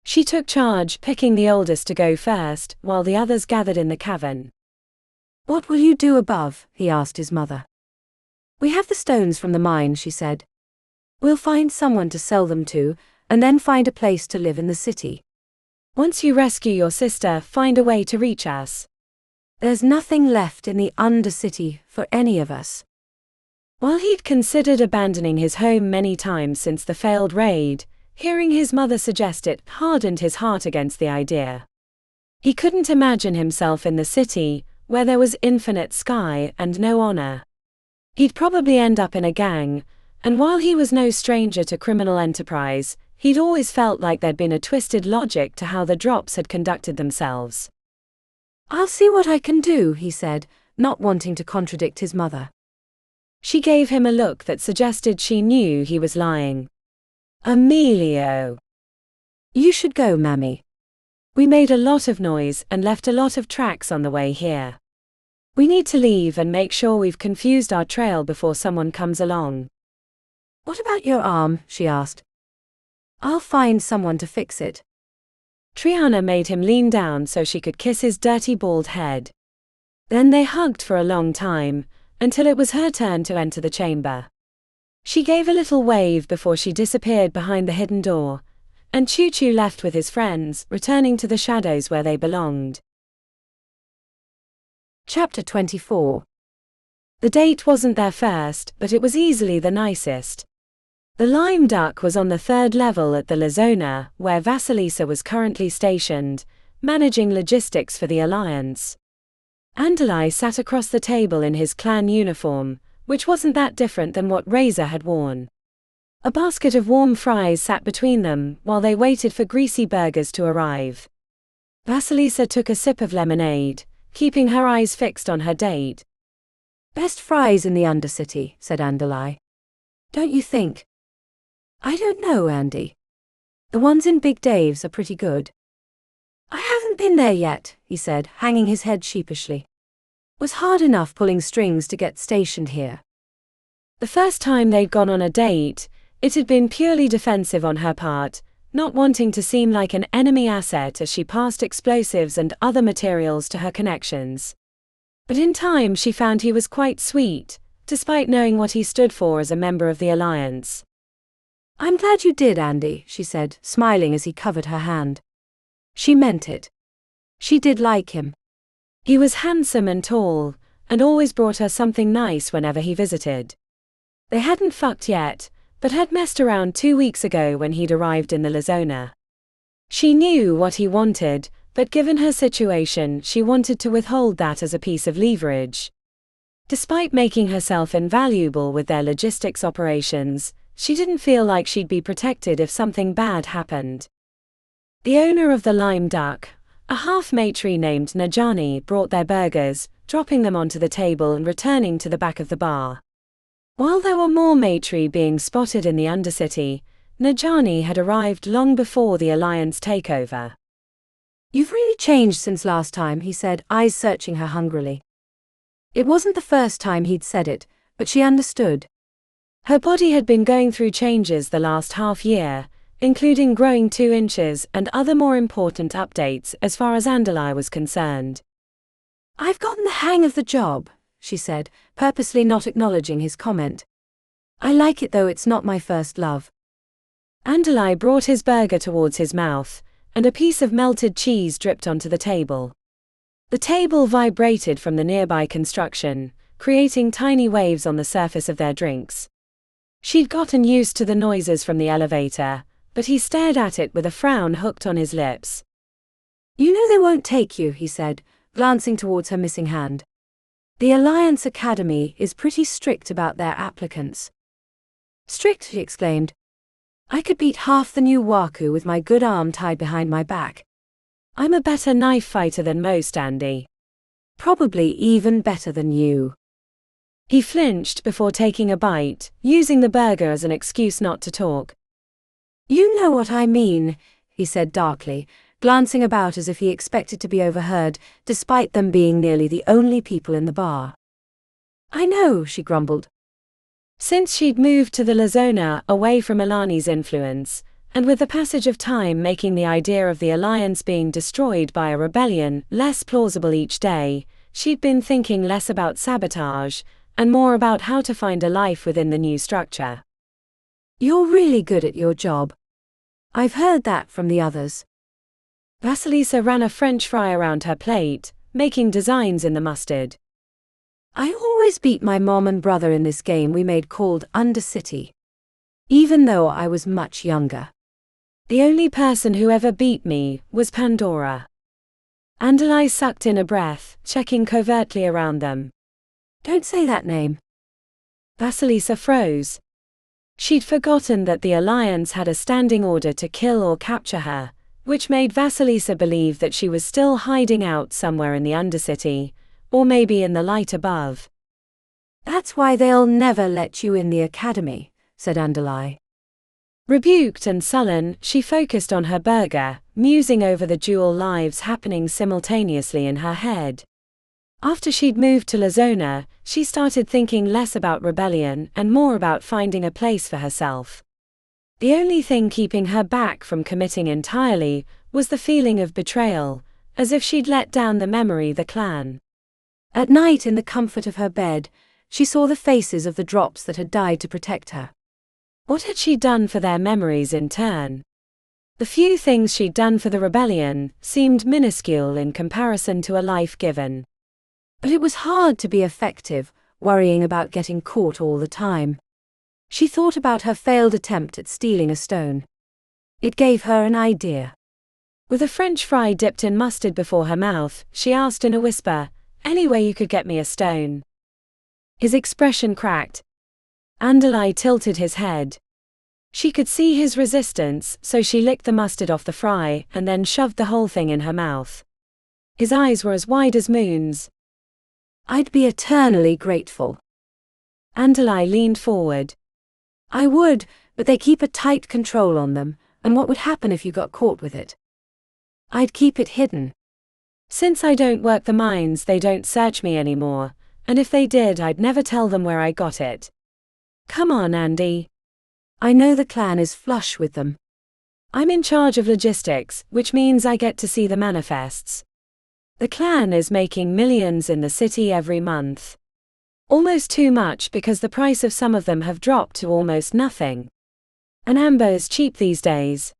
She took charge, picking the oldest to go first, while the others gathered in the cavern. "What will you do above?" he asked his mother. "We have the stones from the mine," she said. "We'll find someone to sell them to, and then find a place to live in the city. Once you rescue your sister, find a way to reach us. There's nothing left in the Undercity for any of us." While he'd considered abandoning his home many times since the failed raid, hearing his mother suggest it hardened his heart against the idea. He couldn't imagine himself in the city, where there was infinite sky and no honor. He'd probably end up in a gang, and while he was no stranger to criminal enterprise, he'd always felt like there'd been a twisted logic to how the Drops had conducted themselves. "I'll see what I can do," he said, not wanting to contradict his mother. She gave him a look that suggested she knew he was lying. "Emilio. You should go, Mammy. We made a lot of noise and left a lot of tracks on the way here. We need to leave and make sure we've confused our trail before someone comes along." "What about your arm?" she asked. "I'll find someone to fix it." Triana made him lean down so she could kiss his dirty bald head. Then they hugged for a long time, until it was her turn to enter the chamber. She gave a little wave before she disappeared behind the hidden door, and Choo-Choo left with his friends, returning to the shadows where they belonged. Chapter 24. The date wasn't their first, but it was easily the nicest. The Lime Duck was on the 3rd level at the La Zona, where Vasilisa was currently stationed, managing logistics for the Alliance. Andalai sat across the table in his clan uniform, which wasn't that different than what Razor had worn. A basket of warm fries sat between them while they waited for greasy burgers to arrive. Vasilisa took a sip of lemonade, keeping her eyes fixed on her date. "Best fries in the Undercity," said Andalai. Don't you think? I don't know, Andy. The ones in Big Dave's are pretty good. I haven't been there yet, he said, hanging his head sheepishly. It was hard enough pulling strings to get stationed here. The first time they'd gone on a date, it had been purely defensive on her part, not wanting to seem like an enemy asset as she passed explosives and other materials to her connections. But in time she found he was quite sweet, despite knowing what he stood for as a member of the Alliance. I'm glad you did, Andy, she said, smiling as he covered her hand. She meant it. She did like him. He was handsome and tall, and always brought her something nice whenever he visited. They hadn't fucked yet, but had messed around 2 weeks ago when he'd arrived in the Lazona. She knew what he wanted, but given her situation, she wanted to withhold that as a piece of leverage. Despite making herself invaluable with their logistics operations, she didn't feel like she'd be protected if something bad happened. The owner of the Lime Duck, a half-matri named Najani, brought their burgers, dropping them onto the table and returning to the back of the bar. While there were more matri being spotted in the Undercity, Najani had arrived long before the Alliance takeover. You've really changed since last time, he said, eyes searching her hungrily. It wasn't the first time he'd said it, but she understood. Her body had been going through changes the last half year, including growing 2 inches and other more important updates as far as Andalai was concerned. I've gotten the hang of the job, she said, purposely not acknowledging his comment. I like it though it's not my first love. Andalai brought his burger towards his mouth, and a piece of melted cheese dripped onto the table. The table vibrated from the nearby construction, creating tiny waves on the surface of their drinks. She'd gotten used to the noises from the elevator, but he stared at it with a frown hooked on his lips. You know they won't take you, he said, glancing towards her missing hand. The Alliance Academy is pretty strict about their applicants. Strict, she exclaimed. I could beat half the new Waku with my good arm tied behind my back. I'm a better knife fighter than most, Andy. Probably even better than you. He flinched before taking a bite, using the burger as an excuse not to talk. You know what I mean, he said darkly, glancing about as if he expected to be overheard, despite them being nearly the only people in the bar. I know, she grumbled. Since she'd moved to the Lazona away from Ilani's influence, and with the passage of time making the idea of the Alliance being destroyed by a rebellion less plausible each day, she'd been thinking less about sabotage, and more about how to find a life within the new structure. You're really good at your job. I've heard that from the others. Vasilisa ran a French fry around her plate, making designs in the mustard. I always beat my mom and brother in this game we made called Undercity. Even though I was much younger. The only person who ever beat me was Pandora. Andalai sucked in a breath, checking covertly around them. Don't say that name. Vasilisa froze. She'd forgotten that the Alliance had a standing order to kill or capture her, which made Vasilisa believe that she was still hiding out somewhere in the Undercity, or maybe in the light above. That's why they'll never let you in the academy, said Andalai. Rebuked and sullen, she focused on her burger, musing over the dual lives happening simultaneously in her head. After she'd moved to Lazona, she started thinking less about rebellion and more about finding a place for herself. The only thing keeping her back from committing entirely was the feeling of betrayal, as if she'd let down the memory the clan. At night in the comfort of her bed, she saw the faces of the drops that had died to protect her. What had she done for their memories in turn? The few things she'd done for the rebellion seemed minuscule in comparison to a life given. But it was hard to be effective, worrying about getting caught all the time. She thought about her failed attempt at stealing a stone. It gave her an idea. With a French fry dipped in mustard before her mouth, she asked in a whisper, "Any way you could get me a stone?" His expression cracked. Andalai tilted his head. She could see his resistance, so she licked the mustard off the fry and then shoved the whole thing in her mouth. His eyes were as wide as moons. I'd be eternally grateful. Andalai leaned forward. I would, but they keep a tight control on them, and what would happen if you got caught with it? I'd keep it hidden. Since I don't work the mines, they don't search me anymore, and if they did, I'd never tell them where I got it. Come on, Andy. I know the clan is flush with them. I'm in charge of logistics, which means I get to see the manifests. The clan is making millions in the city every month. Almost too much because the price of some of them have dropped to almost nothing. And amber is cheap these days.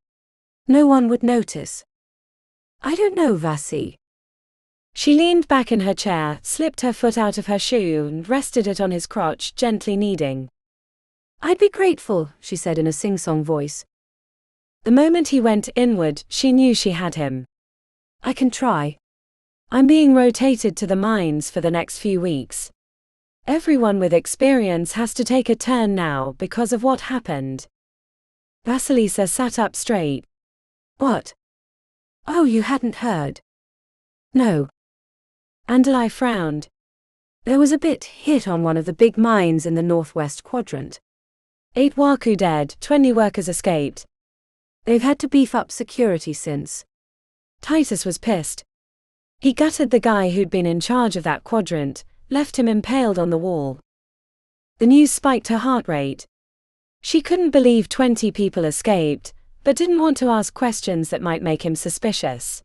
No one would notice. I don't know, Vasi. She leaned back in her chair, slipped her foot out of her shoe and rested it on his crotch, gently kneading. I'd be grateful, she said in a sing-song voice. The moment he went inward, she knew she had him. I can try. I'm being rotated to the mines for the next few weeks. Everyone with experience has to take a turn now because of what happened. Vasilisa sat up straight. What? Oh, you hadn't heard? No. Andalai frowned. There was a bit hit on one of the big mines in the northwest quadrant. 8 Waku dead, 20 workers escaped. They've had to beef up security since. Titus was pissed. He gutted the guy who'd been in charge of that quadrant, left him impaled on the wall. The news spiked her heart rate. She couldn't believe 20 people escaped, but didn't want to ask questions that might make him suspicious.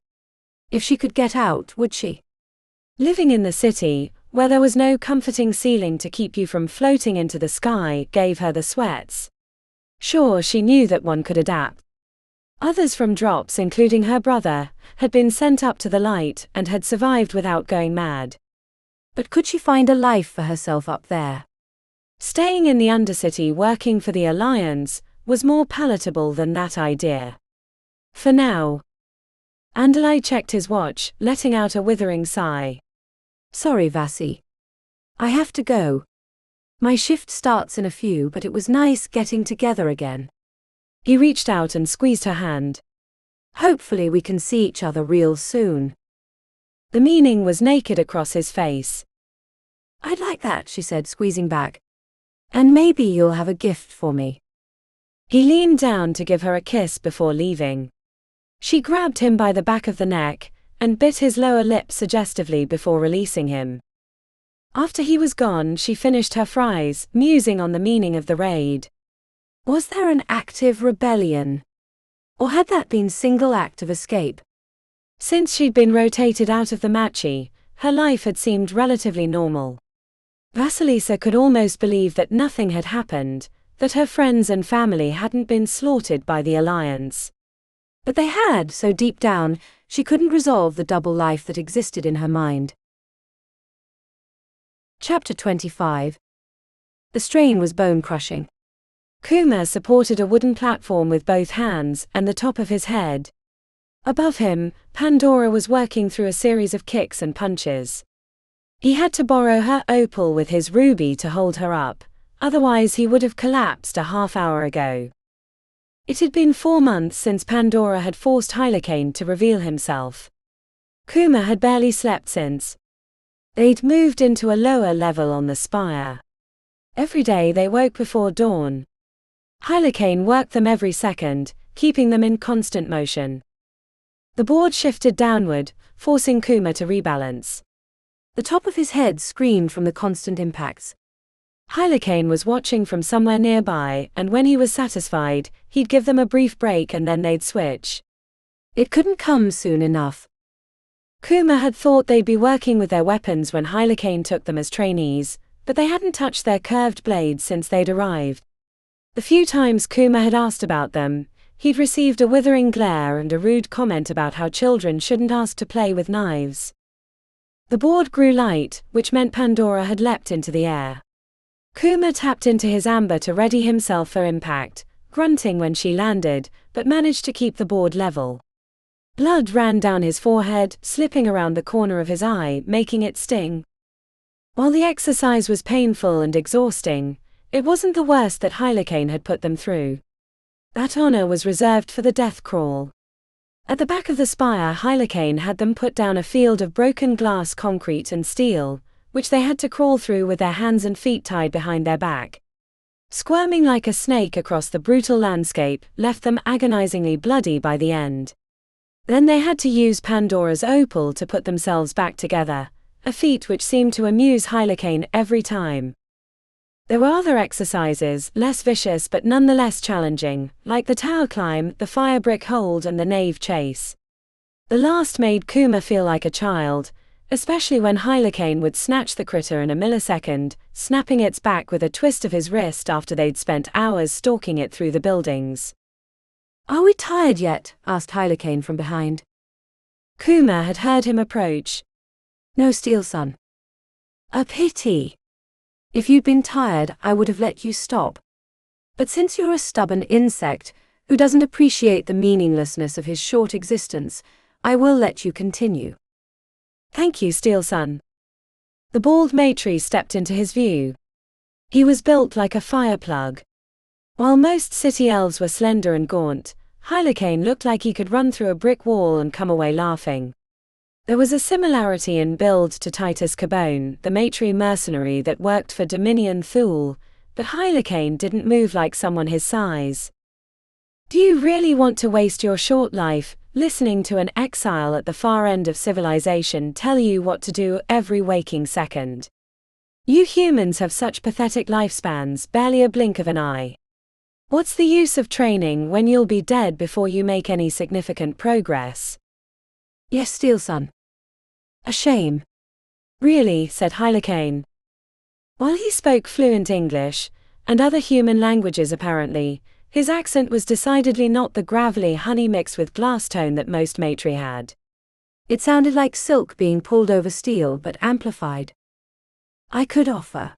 If she could get out, would she? Living in the city, where there was no comforting ceiling to keep you from floating into the sky, gave her the sweats. Sure, she knew that one could adapt. Others from drops, including her brother, had been sent up to the light and had survived without going mad. But could she find a life for herself up there? Staying in the Undercity working for the Alliance was more palatable than that idea. For now. Andalai checked his watch, letting out a withering sigh. Sorry, Vasi. I have to go. My shift starts in a few, but it was nice getting together again. He reached out and squeezed her hand. Hopefully we can see each other real soon. The meaning was naked across his face. I'd like that, she said, squeezing back. And maybe you'll have a gift for me. He leaned down to give her a kiss before leaving. She grabbed him by the back of the neck and bit his lower lip suggestively before releasing him. After he was gone, she finished her fries, musing on the meaning of the raid. Was there an active rebellion? Or had that been single act of escape? Since she'd been rotated out of the Machi, her life had seemed relatively normal. Vasilisa could almost believe that nothing had happened, that her friends and family hadn't been slaughtered by the Alliance. But they had, so deep down, she couldn't resolve the double life that existed in her mind. Chapter 25. The strain was bone-crushing. Kuma supported a wooden platform with both hands and the top of his head. Above him, Pandora was working through a series of kicks and punches. He had to borrow her opal with his ruby to hold her up, otherwise he would have collapsed a half-hour ago. It had been 4 months since Pandora had forced Hylakane to reveal himself. Kuma had barely slept since. They'd moved into a lower level on the spire. Every day they woke before dawn. Hylakane worked them every second, keeping them in constant motion. The board shifted downward, forcing Kuma to rebalance. The top of his head screamed from the constant impacts. Hylakane was watching from somewhere nearby, and when he was satisfied, he'd give them a brief break and then they'd switch. It couldn't come soon enough. Kuma had thought they'd be working with their weapons when Hylakane took them as trainees, but they hadn't touched their curved blades since they'd arrived. The few times Kuma had asked about them, he'd received a withering glare and a rude comment about how children shouldn't ask to play with knives. The board grew light, which meant Pandora had leapt into the air. Kuma tapped into his amber to ready himself for impact, grunting when she landed, but managed to keep the board level. Blood ran down his forehead, slipping around the corner of his eye, making it sting. While the exercise was painful and exhausting, it wasn't the worst that Hylakane had put them through. That honor was reserved for the death crawl. At the back of the spire, Hylakane had them put down a field of broken glass, concrete and steel, which they had to crawl through with their hands and feet tied behind their back. Squirming like a snake across the brutal landscape left them agonizingly bloody by the end. Then they had to use Pandora's opal to put themselves back together, a feat which seemed to amuse Hylakane every time. There were other exercises, less vicious but nonetheless challenging, like the tower climb, the fire brick hold and the knave chase. The last made Kuma feel like a child, especially when Hylakane would snatch the critter in a millisecond, snapping its back with a twist of his wrist after they'd spent hours stalking it through the buildings. "Are we tired yet?" asked Hylakane from behind. Kuma had heard him approach. "No, Steel Son." "A pity. If you'd been tired, I would have let you stop. But since you're a stubborn insect, who doesn't appreciate the meaninglessness of his short existence, I will let you continue." "Thank you, Steel Son." The bald matri stepped into his view. He was built like a fire plug. While most city elves were slender and gaunt, Hylakane looked like he could run through a brick wall and come away laughing. There was a similarity in build to Titus Cabone, the matri mercenary that worked for Dominion Thule, but Hylakane didn't move like someone his size. "Do you really want to waste your short life listening to an exile at the far end of civilization tell you what to do every waking second? You humans have such pathetic lifespans, barely a blink of an eye. What's the use of training when you'll be dead before you make any significant progress?" "Yes, Steel Son. A shame." "Really," said Hylakane. While he spoke fluent English, and other human languages apparently, his accent was decidedly not the gravelly honey mixed with glass tone that most matri had. It sounded like silk being pulled over steel but amplified. "I could offer."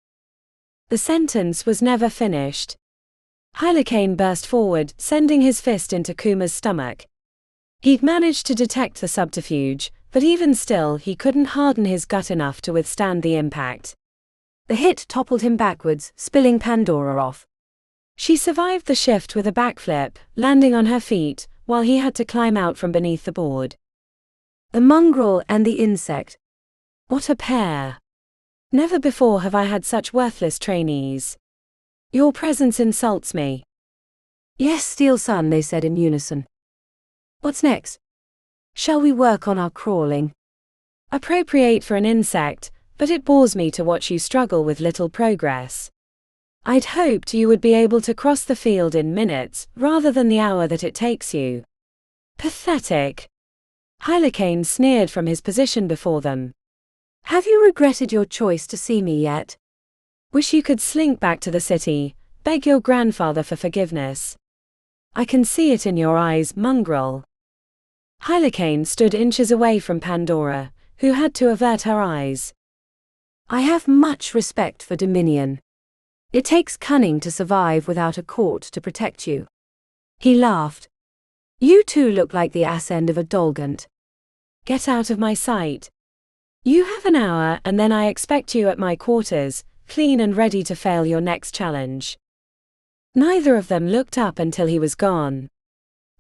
The sentence was never finished. Hylakane burst forward, sending his fist into Kuma's stomach. He'd managed to detect the subterfuge, but even still he couldn't harden his gut enough to withstand the impact. The hit toppled him backwards, spilling Pandora off. She survived the shift with a backflip, landing on her feet, while he had to climb out from beneath the board. The mongrel and the insect. What a pair! Never before have I had such worthless trainees. Your presence insults me. "Yes, Steel Son," they said in unison. "What's next? Shall we work on our crawling?" Appropriate for an insect, but it bores me to watch you struggle with little progress. I'd hoped you would be able to cross the field in minutes, rather than the hour that it takes you. Pathetic. Hylakane sneered from his position before them. "Have you regretted your choice to see me yet? Wish you could slink back to the city, beg your grandfather for forgiveness. I can see it in your eyes, mongrel." Hylakane stood inches away from Pandora, who had to avert her eyes. "I have much respect for Dominion. It takes cunning to survive without a court to protect you." He laughed. "You two look like the ass end of a dolgant." "Get out of my sight. You have an hour and then I expect you at my quarters, clean and ready to fail your next challenge." Neither of them looked up until he was gone.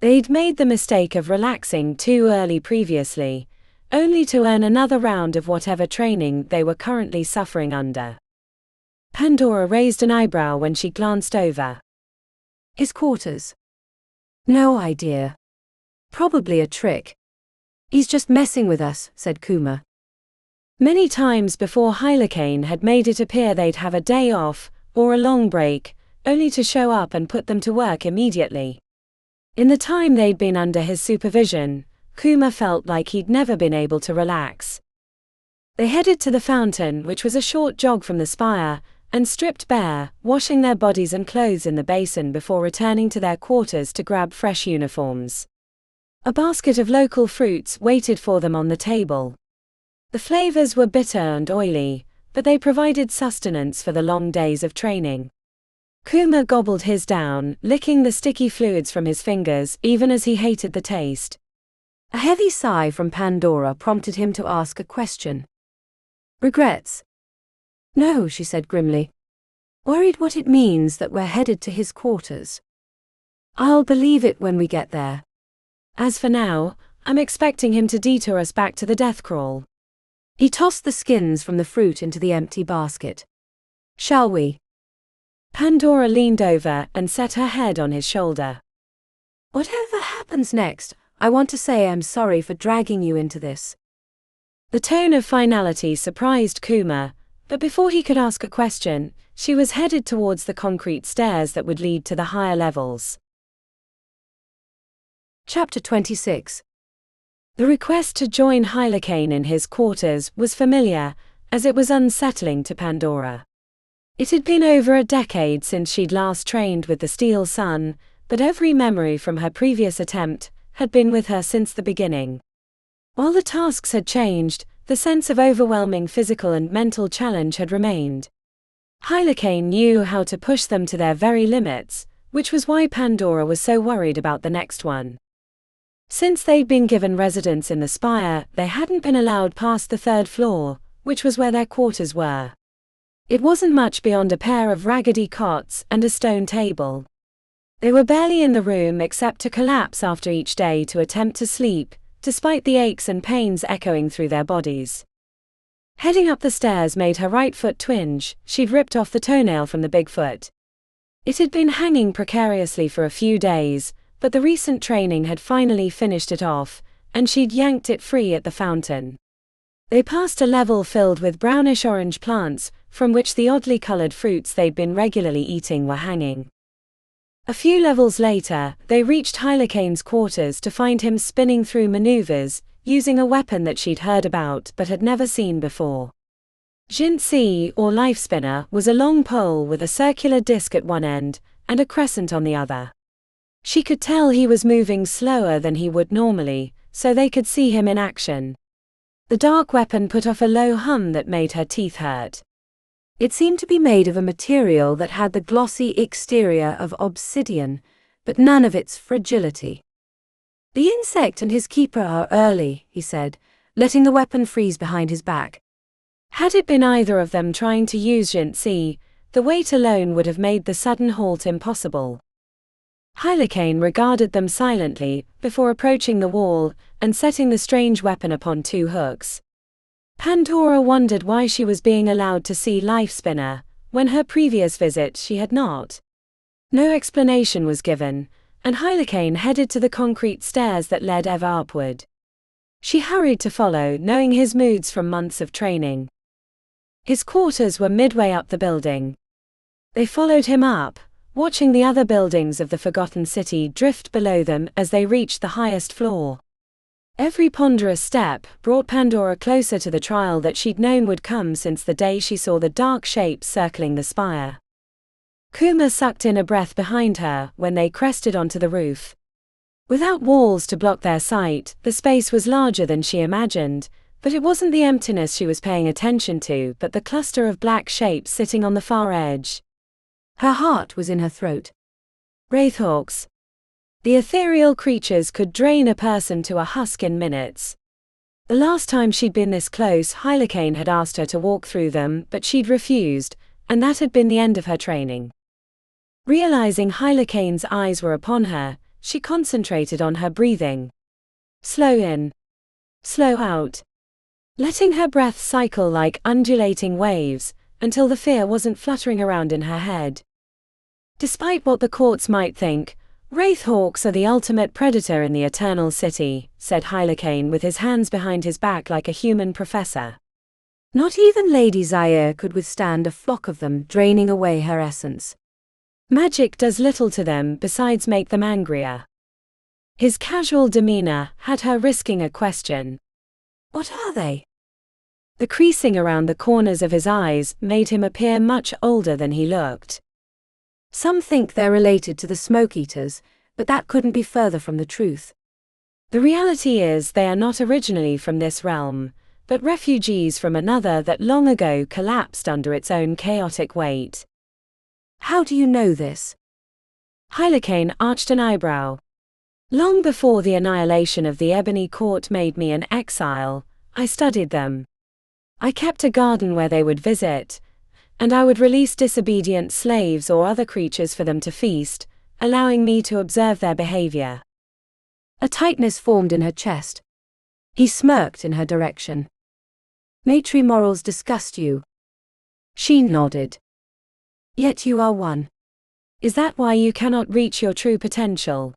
They'd made the mistake of relaxing too early previously, only to earn another round of whatever training they were currently suffering under. Pandora raised an eyebrow when she glanced over. "His quarters?" "No idea. Probably a trick. He's just messing with us," said Kuma. Many times before Hylakane had made it appear they'd have a day off, or a long break, only to show up and put them to work immediately. In the time they'd been under his supervision, Kuma felt like he'd never been able to relax. They headed to the fountain, which was a short jog from the spire, and stripped bare, washing their bodies and clothes in the basin before returning to their quarters to grab fresh uniforms. A basket of local fruits waited for them on the table. The flavors were bitter and oily, but they provided sustenance for the long days of training. Kuma gobbled his down, licking the sticky fluids from his fingers even as he hated the taste. A heavy sigh from Pandora prompted him to ask a question. "Regrets?" "No," she said grimly. "Worried what it means that we're headed to his quarters. I'll believe it when we get there. As for now, I'm expecting him to detour us back to the death crawl." He tossed the skins from the fruit into the empty basket. "Shall we?" Pandora leaned over and set her head on his shoulder. Whatever happens next, I want to say I'm sorry for dragging you into this. The tone of finality surprised Kuma, but before he could ask a question, she was headed towards the concrete stairs that would lead to the higher levels. Chapter 26. The request to join Hylakane in his quarters was familiar, as it was unsettling to Pandora. It had been over a decade since she'd last trained with the Steel Sun, but every memory from her previous attempt had been with her since the beginning. While the tasks had changed, the sense of overwhelming physical and mental challenge had remained. Hylakane knew how to push them to their very limits, which was why Pandora was so worried about the next one. Since they'd been given residence in the spire, they hadn't been allowed past the 3rd floor, which was where their quarters were. It wasn't much beyond a pair of raggedy cots and a stone table. They were barely in the room except to collapse after each day to attempt to sleep, despite the aches and pains echoing through their bodies. Heading up the stairs made her right foot twinge. She'd ripped off the toenail from the big foot. It had been hanging precariously for a few days, but the recent training had finally finished it off, and she'd yanked it free at the fountain. They passed a level filled with brownish-orange plants, from which the oddly colored fruits they'd been regularly eating were hanging. A few levels later, they reached Hylakane's quarters to find him spinning through maneuvers, using a weapon that she'd heard about but had never seen before. Jinsi, or life spinner, was a long pole with a circular disc at one end, and a crescent on the other. She could tell he was moving slower than he would normally, so they could see him in action. The dark weapon put off a low hum that made her teeth hurt. It seemed to be made of a material that had the glossy exterior of obsidian, but none of its fragility. "The insect and his keeper are early," he said, letting the weapon freeze behind his back. Had it been either of them trying to use Jinsi, the weight alone would have made the sudden halt impossible. Hylakane regarded them silently, before approaching the wall and setting the strange weapon upon 2 hooks. Pandora wondered why she was being allowed to see Life Spinner, when her previous visit she had not. No explanation was given, and Hylakane headed to the concrete stairs that led ever upward. She hurried to follow, knowing his moods from months of training. His quarters were midway up the building. They followed him up, watching the other buildings of the Forgotten City drift below them as they reached the highest floor. Every ponderous step brought Pandora closer to the trial that she'd known would come since the day she saw the dark shapes circling the spire. Kuma sucked in a breath behind her when they crested onto the roof. Without walls to block their sight, the space was larger than she imagined, but it wasn't the emptiness she was paying attention to but the cluster of black shapes sitting on the far edge. Her heart was in her throat. Wraithhawks. The ethereal creatures could drain a person to a husk in minutes. The last time she'd been this close, Hylakane had asked her to walk through them, but she'd refused, and that had been the end of her training. Realizing Hylakane's eyes were upon her, she concentrated on her breathing. Slow in. Slow out. Letting her breath cycle like undulating waves, until the fear wasn't fluttering around in her head. Despite what the courts might think, Wraithhawks are the ultimate predator in the Eternal City, said Hylakane with his hands behind his back like a human professor. Not even Lady Zaire could withstand a flock of them draining away her essence. Magic does little to them besides make them angrier. His casual demeanor had her risking a question. What are they? The creasing around the corners of his eyes made him appear much older than he looked. Some think they're related to the Smoke Eaters, but that couldn't be further from the truth. The reality is they are not originally from this realm, but refugees from another that long ago collapsed under its own chaotic weight. How do you know this? Hylakane arched an eyebrow. Long before the annihilation of the Ebony Court made me an exile, I studied them. I kept a garden where they would visit, and I would release disobedient slaves or other creatures for them to feast, allowing me to observe their behavior. A tightness formed in her chest. He smirked in her direction. Matri morals disgust you? She nodded. Yet you are one. Is that why you cannot reach your true potential?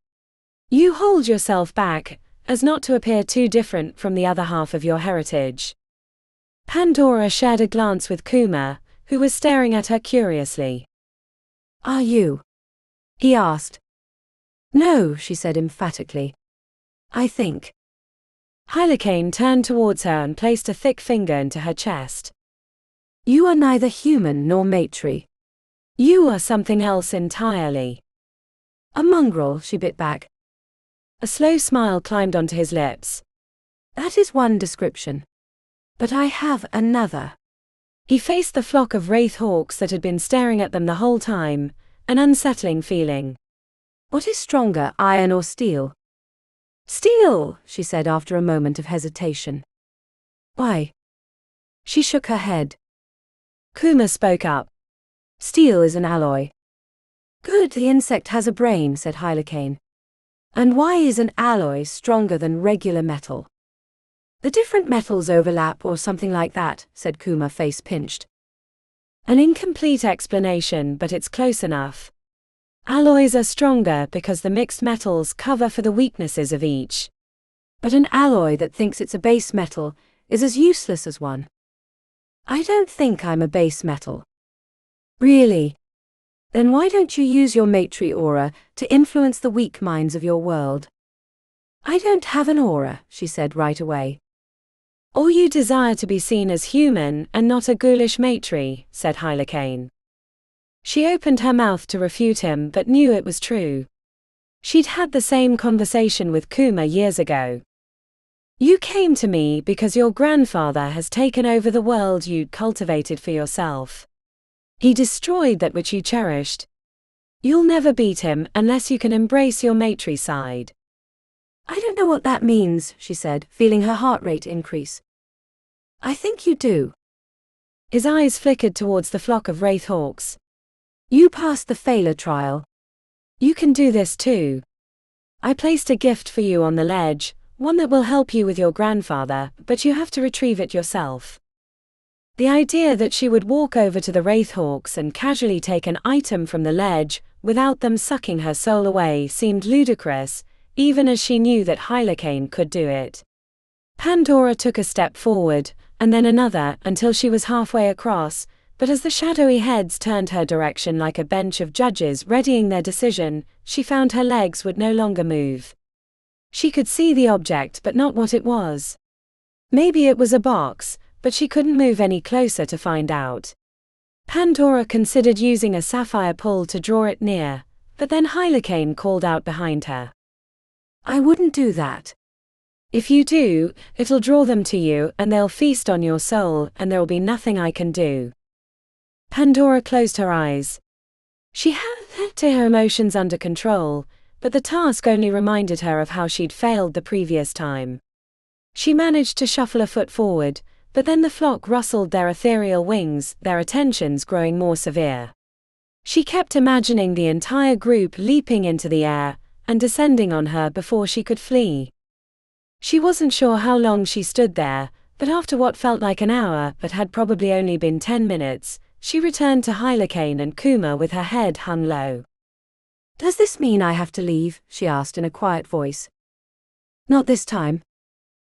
You hold yourself back, as not to appear too different from the other half of your heritage. Pandora shared a glance with Kuma, who was staring at her curiously. Are you? He asked. No, she said emphatically. I think. Hylakane turned towards her and placed a thick finger into her chest. You are neither human nor matri. You are something else entirely. A mongrel, she bit back. A slow smile climbed onto his lips. That is one description. But I have another. He faced the flock of wraith hawks that had been staring at them the whole time, an unsettling feeling. What is stronger, iron or steel? Steel, she said after a moment of hesitation. Why? She shook her head. Kuma spoke up. Steel is an alloy. Good, the insect has a brain, said Hylakane. And why is an alloy stronger than regular metal? The different metals overlap or something like that, said Kuma, face pinched. An incomplete explanation, but it's close enough. Alloys are stronger because the mixed metals cover for the weaknesses of each. But an alloy that thinks it's a base metal is as useless as one. I don't think I'm a base metal. Really? Then why don't you use your matri aura to influence the weak minds of your world? I don't have an aura, she said right away. Or you desire to be seen as human and not a ghoulish matri, said Hylakane. She opened her mouth to refute him but knew it was true. She'd had the same conversation with Kuma years ago. You came to me because your grandfather has taken over the world you'd cultivated for yourself. He destroyed that which you cherished. You'll never beat him unless you can embrace your matri side. I don't know what that means, she said, feeling her heart rate increase. I think you do. His eyes flickered towards the flock of wraith hawks. You passed the failure trial. You can do this too. I placed a gift for you on the ledge, one that will help you with your grandfather, but you have to retrieve it yourself. The idea that she would walk over to the wraith hawks and casually take an item from the ledge, without them sucking her soul away, seemed ludicrous, even as she knew that Hylakane could do it. Pandora took a step forward, and then another, until she was halfway across, but as the shadowy heads turned her direction like a bench of judges readying their decision, she found her legs would no longer move. She could see the object but not what it was. Maybe it was a box, but she couldn't move any closer to find out. Pandora considered using a sapphire pull to draw it near, but then Hylakane called out behind her. I wouldn't do that. If you do, it'll draw them to you and they'll feast on your soul and there'll be nothing I can do. Pandora closed her eyes. She had her emotions under control, but the task only reminded her of how she'd failed the previous time. She managed to shuffle a foot forward, but then the flock rustled their ethereal wings, their attentions growing more severe. She kept imagining the entire group leaping into the air and descending on her before she could flee. She wasn't sure how long she stood there, but after what felt like an hour but had probably only been 10 minutes, she returned to Hylakane and Kuma with her head hung low. Does this mean I have to leave? She asked in a quiet voice. Not this time.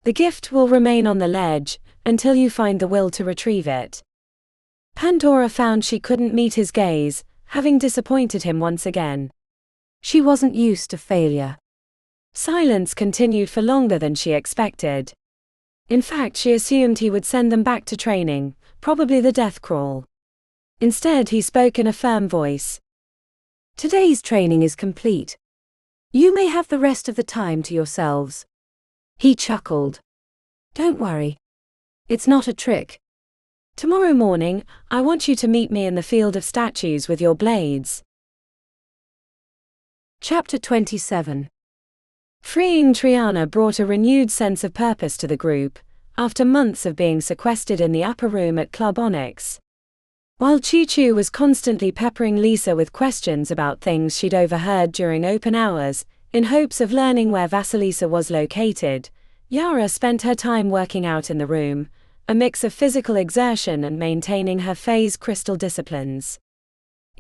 The gift will remain on the ledge until you find the will to retrieve it. Pandora found she couldn't meet his gaze, having disappointed him once again. She wasn't used to failure. Silence continued for longer than she expected. In fact, she assumed he would send them back to training, probably the death crawl. Instead, he spoke in a firm voice. Today's training is complete. You may have the rest of the time to yourselves. He chuckled. Don't worry. It's not a trick. Tomorrow morning, I want you to meet me in the field of statues with your blades. Chapter 27. Freeing Triana brought a renewed sense of purpose to the group, after months of being sequestered in the upper room at Club Onyx. While Choo-Choo was constantly peppering Lisa with questions about things she'd overheard during open hours, in hopes of learning where Vasilisa was located, Yara spent her time working out in the room, a mix of physical exertion and maintaining her phase crystal disciplines.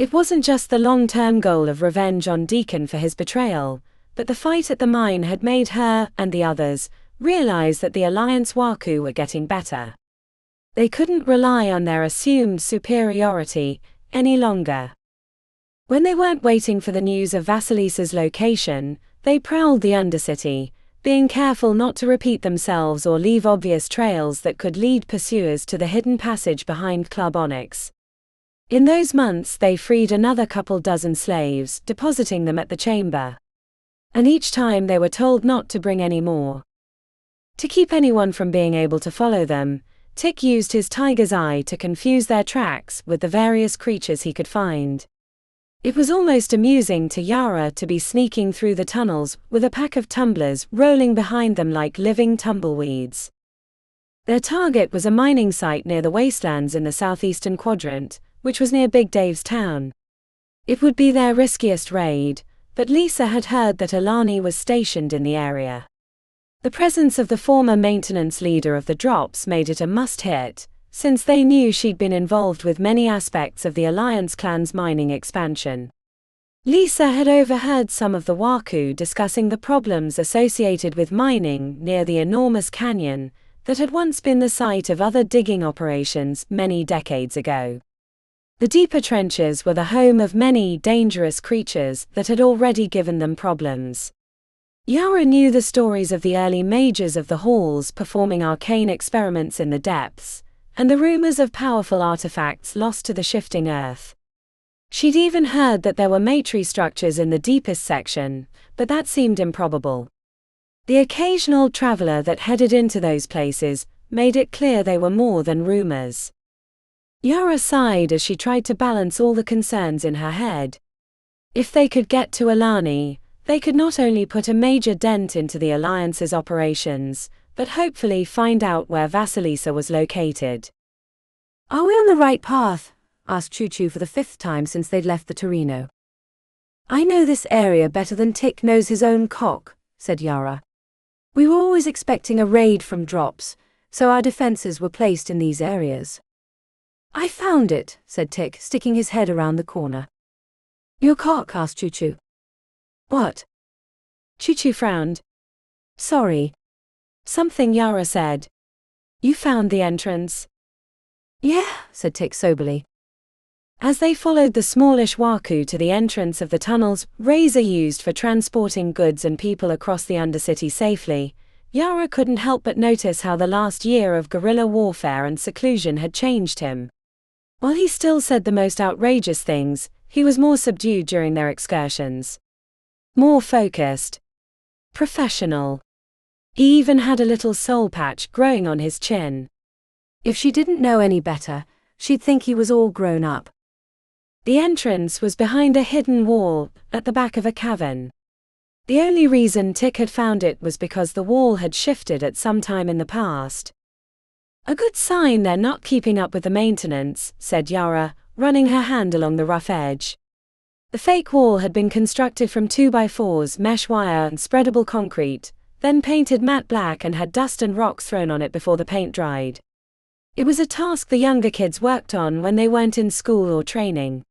It wasn't just the long-term goal of revenge on Deacon for his betrayal, but the fight at the mine had made her, and the others, realize that the Alliance Waku were getting better. They couldn't rely on their assumed superiority any longer. When they weren't waiting for the news of Vasilisa's location, they prowled the Undercity, being careful not to repeat themselves or leave obvious trails that could lead pursuers to the hidden passage behind Club Onyx. In those months they freed another couple dozen slaves, depositing them at the chamber. And each time they were told not to bring any more. To keep anyone from being able to follow them, Tick used his tiger's eye to confuse their tracks with the various creatures he could find. It was almost amusing to Yara to be sneaking through the tunnels with a pack of tumblers rolling behind them like living tumbleweeds. Their target was a mining site near the wastelands in the southeastern quadrant, which was near Big Dave's town. It would be their riskiest raid, but Lisa had heard that Alani was stationed in the area. The presence of the former maintenance leader of the Drops made it a must-hit, since they knew she'd been involved with many aspects of the Alliance clan's mining expansion. Lisa had overheard some of the Waku discussing the problems associated with mining near the enormous canyon that had once been the site of other digging operations many decades ago. The deeper trenches were the home of many dangerous creatures that had already given them problems. Yara knew the stories of the early mages of the halls performing arcane experiments in the depths, and the rumors of powerful artifacts lost to the shifting earth. She'd even heard that there were matri structures in the deepest section, but that seemed improbable. The occasional traveler that headed into those places made it clear they were more than rumors. Yara sighed as she tried to balance all the concerns in her head. If they could get to Alani, they could not only put a major dent into the Alliance's operations, but hopefully find out where Vasilisa was located. "Are we on the right path?" asked Choo-Choo for the 5th time since they'd left the Torino. "I know this area better than Tick knows his own cock," said Yara. "We were always expecting a raid from Drops, so our defenses were placed in these areas." "I found it," said Tick, sticking his head around the corner. "Your cock?" asked Choo-Choo. "What?" Choo-Choo frowned. "Sorry." Something Yara said. "You found the entrance?" "Yeah," said Tick soberly. As they followed the smallish Waku to the entrance of the tunnels Razor used for transporting goods and people across the Undercity safely, Yara couldn't help but notice how the last year of guerrilla warfare and seclusion had changed him. While he still said the most outrageous things, he was more subdued during their excursions. More focused. Professional. He even had a little soul patch growing on his chin. If she didn't know any better, she'd think he was all grown up. The entrance was behind a hidden wall, at the back of a cavern. The only reason Tick had found it was because the wall had shifted at some time in the past. "A good sign they're not keeping up with the maintenance," said Yara, running her hand along the rough edge. The fake wall had been constructed from 2x4s, mesh wire and spreadable concrete, then painted matte black and had dust and rocks thrown on it before the paint dried. It was a task the younger kids worked on when they weren't in school or training.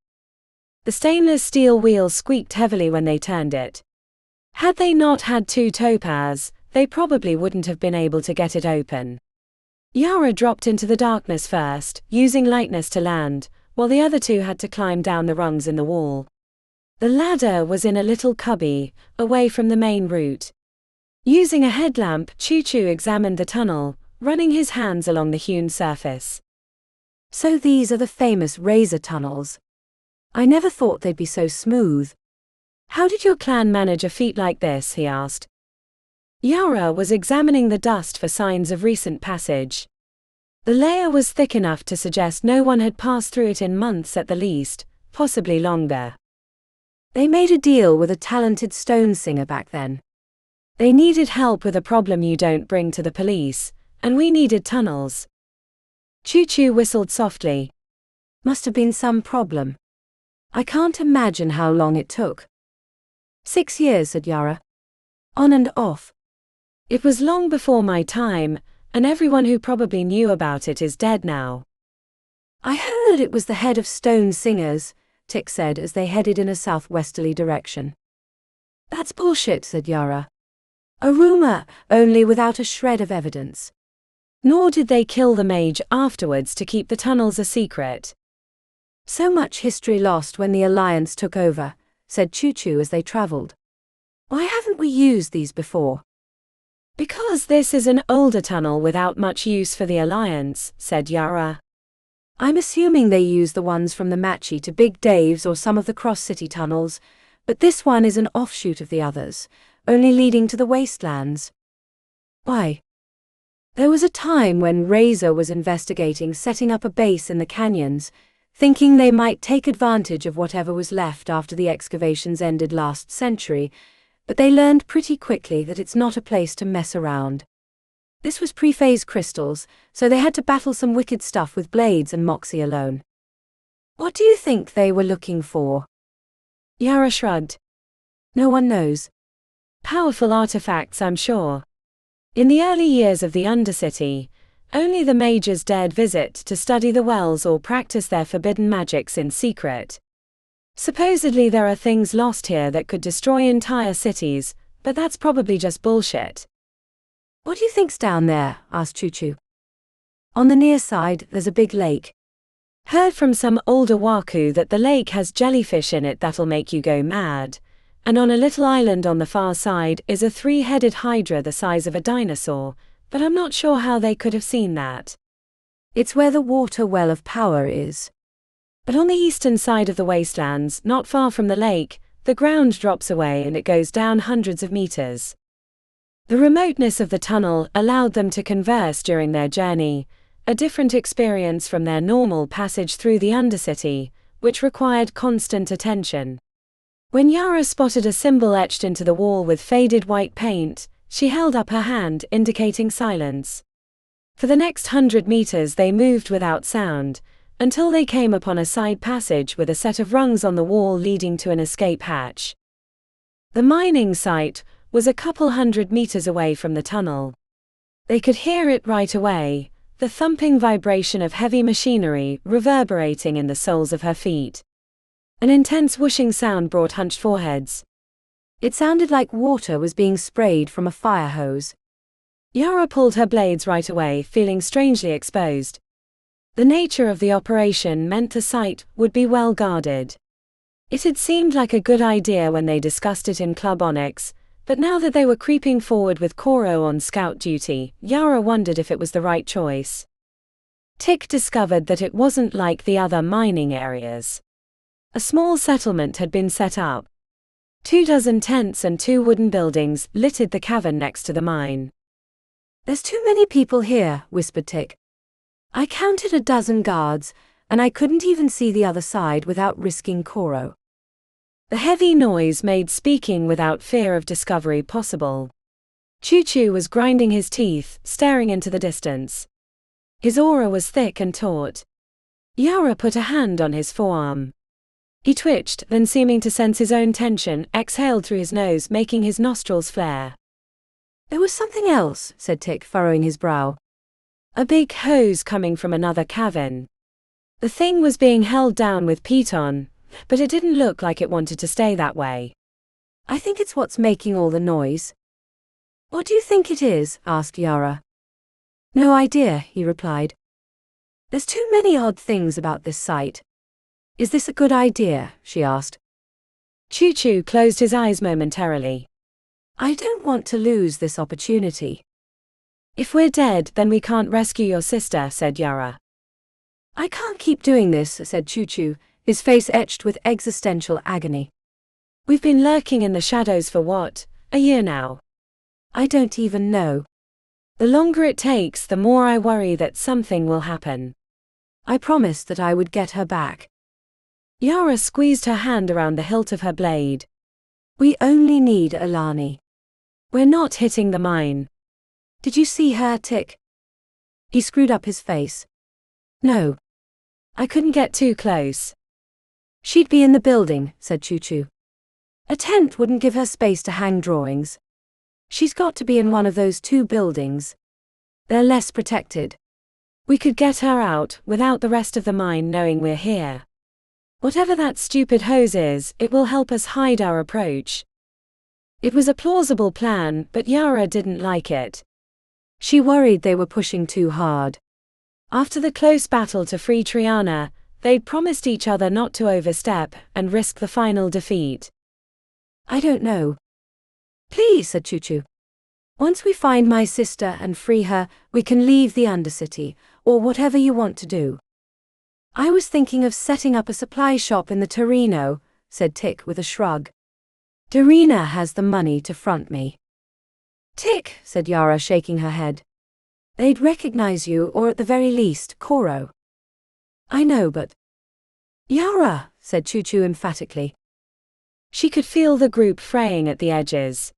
The stainless steel wheels squeaked heavily when they turned it. Had they not had 2 topaz, they probably wouldn't have been able to get it open. Yara dropped into the darkness first, using lightness to land, while the other 2 had to climb down the rungs in the wall. The ladder was in a little cubby, away from the main route. Using a headlamp, Choo-Choo examined the tunnel, running his hands along the hewn surface. "So these are the famous Razor tunnels. I never thought they'd be so smooth." "How did your clan manage a feat like this?" he asked. Yara was examining the dust for signs of recent passage. The layer was thick enough to suggest no one had passed through it in months at the least, possibly longer. "They made a deal with a talented stone singer back then. They needed help with a problem you don't bring to the police, and we needed tunnels." Choo-Choo whistled softly. "Must have been some problem. I can't imagine how long it took." 6 years, said Yara. "On and off." "It was long before my time, and everyone who probably knew about it is dead now." "I heard it was the head of Stone Singers, Tick said as they headed in a southwesterly direction. That's bullshit, said Yara. A rumor, only without a shred of evidence. Nor did they kill the mage afterwards to keep the tunnels a secret. So much history lost when the Alliance took over, said Choo-Choo as they traveled. Why haven't we used these before? Because this is an older tunnel without much use for the Alliance, said Yara. I'm assuming they use the ones from the Machi to Big Dave's or some of the cross-city tunnels, but this one is an offshoot of the others, only leading to the wastelands. Why? There was a time when Razor was investigating setting up a base in the canyons, thinking they might take advantage of whatever was left after the excavations ended last century, but they learned pretty quickly that it's not a place to mess around. This was pre-phase crystals, so they had to battle some wicked stuff with blades and Moxie alone. What do you think they were looking for? Yara shrugged. No one knows. Powerful artifacts, I'm sure. In the early years of the Undercity, only the mages dared visit to study the wells or practice their forbidden magics in secret. Supposedly there are things lost here that could destroy entire cities, but that's probably just bullshit. What do you think's down there? Asked Choo-Choo. On the near side, there's a big lake. Heard from some older Waku that the lake has jellyfish in it that'll make you go mad. And on a little island on the far side is a 3-headed hydra the size of a dinosaur, but I'm not sure how they could have seen that. It's where the water well of power is. But on the eastern side of the wastelands, not far from the lake, the ground drops away and it goes down hundreds of meters. The remoteness of the tunnel allowed them to converse during their journey, a different experience from their normal passage through the Undercity, which required constant attention. When Yara spotted a symbol etched into the wall with faded white paint, she held up her hand, indicating silence. For the next 100 meters they moved without sound, until they came upon a side passage with a set of rungs on the wall leading to an escape hatch. The mining site was a couple 100 meters away from the tunnel. They could hear it right away, the thumping vibration of heavy machinery reverberating in the soles of her feet. An intense whooshing sound brought hunched foreheads. It sounded like water was being sprayed from a fire hose. Yara pulled her blades right away, feeling strangely exposed. The nature of the operation meant the site would be well guarded. It had seemed like a good idea when they discussed it in Club Onyx, but now that they were creeping forward with Koro on scout duty, Yara wondered if it was the right choice. Tick discovered that it wasn't like the other mining areas. A small settlement had been set up. 24 tents and 2 wooden buildings littered the cavern next to the mine. There's too many people here, whispered Tick. I counted 12 guards, and I couldn't even see the other side without risking Koro. The heavy noise made speaking without fear of discovery possible. Choo-Choo was grinding his teeth, staring into the distance. His aura was thick and taut. Yara put a hand on his forearm. He twitched, then seeming to sense his own tension, exhaled through his nose, making his nostrils flare. There was something else, said Tick, furrowing his brow. A big hose coming from another cavern. The thing was being held down with piton, but it didn't look like it wanted to stay that way. I think it's what's making all the noise. What do you think it is? Asked Yara. No idea, he replied. There's too many odd things about this site. Is this a good idea? She asked. Choo-Choo closed his eyes momentarily. I don't want to lose this opportunity. If we're dead, then we can't rescue your sister, said Yara. I can't keep doing this, said Choo-Choo, his face etched with existential agony. We've been lurking in the shadows for what, a year now? I don't even know. The longer it takes, the more I worry that something will happen. I promised that I would get her back. Yara squeezed her hand around the hilt of her blade. We only need Alani. We're not hitting the mine. Did you see her, Tick? He screwed up his face. No. I couldn't get too close. She'd be in the building, said Choo-Choo. A tent wouldn't give her space to hang drawings. She's got to be in one of those 2 buildings. They're less protected. We could get her out, without the rest of the mine knowing we're here. Whatever that stupid hose is, it will help us hide our approach. It was a plausible plan, but Yara didn't like it. She worried they were pushing too hard. After the close battle to free Triana, they'd promised each other not to overstep and risk the final defeat. I don't know. Please, said Choo-Choo. Once we find my sister and free her, we can leave the Undercity, or whatever you want to do. I was thinking of setting up a supply shop in the Torino, said Tick with a shrug. Dorina has the money to front me. Tick, said Yara, shaking her head. They'd recognize you, or at the very least, Koro. I know, but... Yara, said Choo-Choo emphatically. She could feel the group fraying at the edges.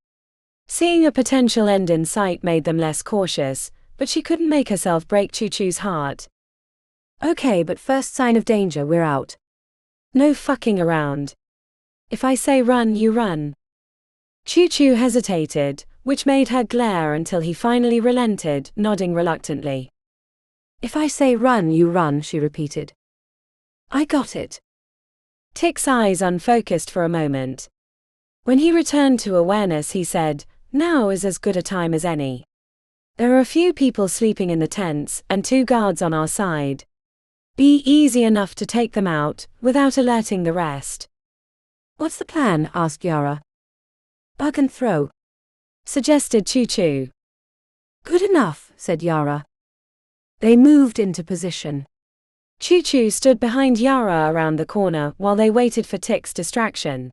Seeing a potential end in sight made them less cautious, but she couldn't make herself break Choo-Choo's heart. Okay, but first sign of danger, we're out. No fucking around. If I say run, you run. Choo-Choo hesitated, which made her glare until he finally relented, nodding reluctantly. If I say run, you run, she repeated. I got it. Tick's eyes unfocused for a moment. When he returned to awareness, he said, now is as good a time as any. There are a few people sleeping in the tents, and 2 guards on our side. Be easy enough to take them out, without alerting the rest. What's the plan? Asked Yara. Bug and throw, suggested Choo-Choo. Good enough, said Yara. They moved into position. Choo-Choo stood behind Yara around the corner while they waited for Tick's distraction.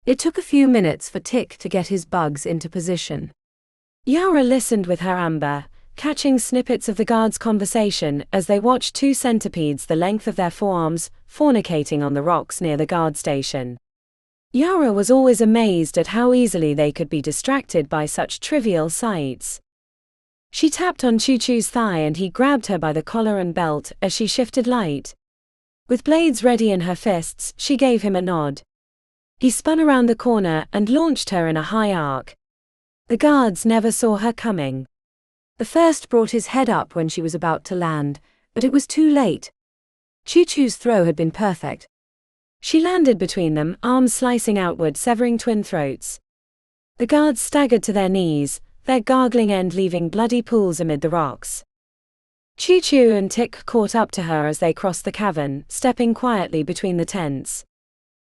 It took a few minutes for Tick to get his bugs into position. Yara listened with her amber, catching snippets of the guards' conversation as they watched 2 centipedes the length of their forearms, fornicating on the rocks near the guard station. Yara was always amazed at how easily they could be distracted by such trivial sights. She tapped on Choo-Choo's thigh and he grabbed her by the collar and belt as she shifted light. With blades ready in her fists, she gave him a nod. He spun around the corner and launched her in a high arc. The guards never saw her coming. The first brought his head up when she was about to land, but it was too late. Choo-Choo's throw had been perfect. She landed between them, arms slicing outward, severing twin throats. The guards staggered to their knees, their gargling end leaving bloody pools amid the rocks. Choo-Choo and Tick caught up to her as they crossed the cavern, stepping quietly between the tents.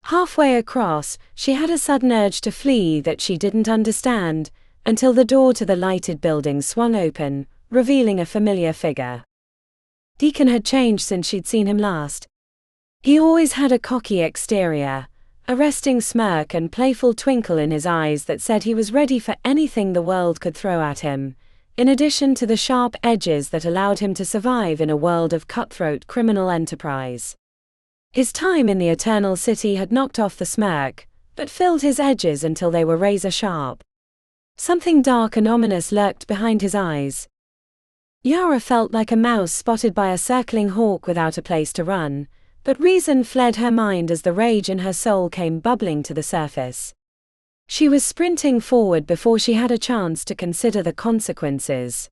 Halfway across, she had a sudden urge to flee that she didn't understand, until the door to the lighted building swung open, revealing a familiar figure. Deacon had changed since she'd seen him last. He always had a cocky exterior, a resting smirk and playful twinkle in his eyes that said he was ready for anything the world could throw at him, in addition to the sharp edges that allowed him to survive in a world of cutthroat criminal enterprise. His time in the Eternal City had knocked off the smirk, but filled his edges until they were razor sharp. Something dark and ominous lurked behind his eyes. Yara felt like a mouse spotted by a circling hawk without a place to run, but reason fled her mind as the rage in her soul came bubbling to the surface. She was sprinting forward before she had a chance to consider the consequences.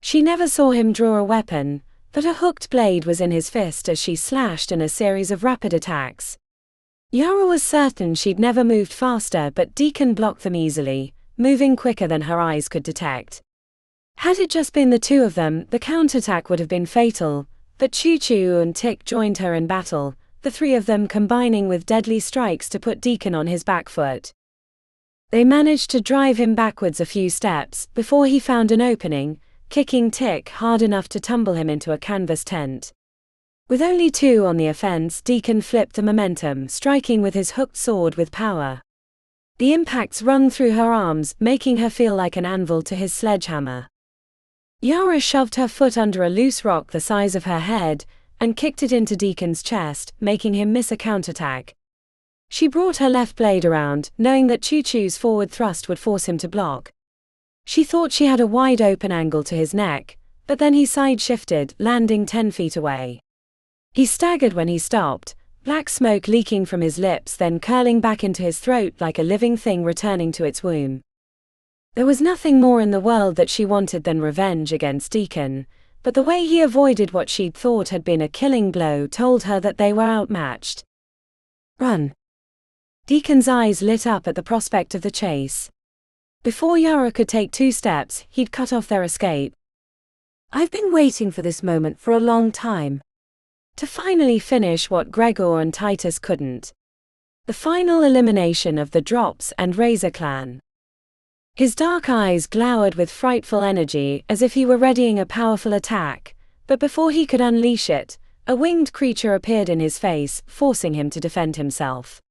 She never saw him draw a weapon, but a hooked blade was in his fist as she slashed in a series of rapid attacks. Yara was certain she'd never moved faster, but Deacon blocked them easily, moving quicker than her eyes could detect. Had it just been the 2 of them, the counterattack would have been fatal, but Choo-Choo and Tick joined her in battle, the 3 of them combining with deadly strikes to put Deacon on his back foot. They managed to drive him backwards a few steps before he found an opening, kicking Tick hard enough to tumble him into a canvas tent. With only 2 on the offense, Deacon flipped the momentum, striking with his hooked sword with power. The impacts rung through her arms, making her feel like an anvil to his sledgehammer. Yara shoved her foot under a loose rock the size of her head, and kicked it into Deacon's chest, making him miss a counterattack. She brought her left blade around, knowing that Choo-Choo's forward thrust would force him to block. She thought she had a wide open angle to his neck, but then he side-shifted, landing 10 feet away. He staggered when he stopped, black smoke leaking from his lips then curling back into his throat like a living thing returning to its womb. There was nothing more in the world that she wanted than revenge against Deacon, but the way he avoided what she'd thought had been a killing blow told her that they were outmatched. Run. Deacon's eyes lit up at the prospect of the chase. Before Yara could take 2 steps, he'd cut off their escape. I've been waiting for this moment for a long time. To finally finish what Gregor and Titus couldn't. The final elimination of the Drops and Razor clan. His dark eyes glowered with frightful energy as if he were readying a powerful attack, but before he could unleash it, a winged creature appeared in his face, forcing him to defend himself.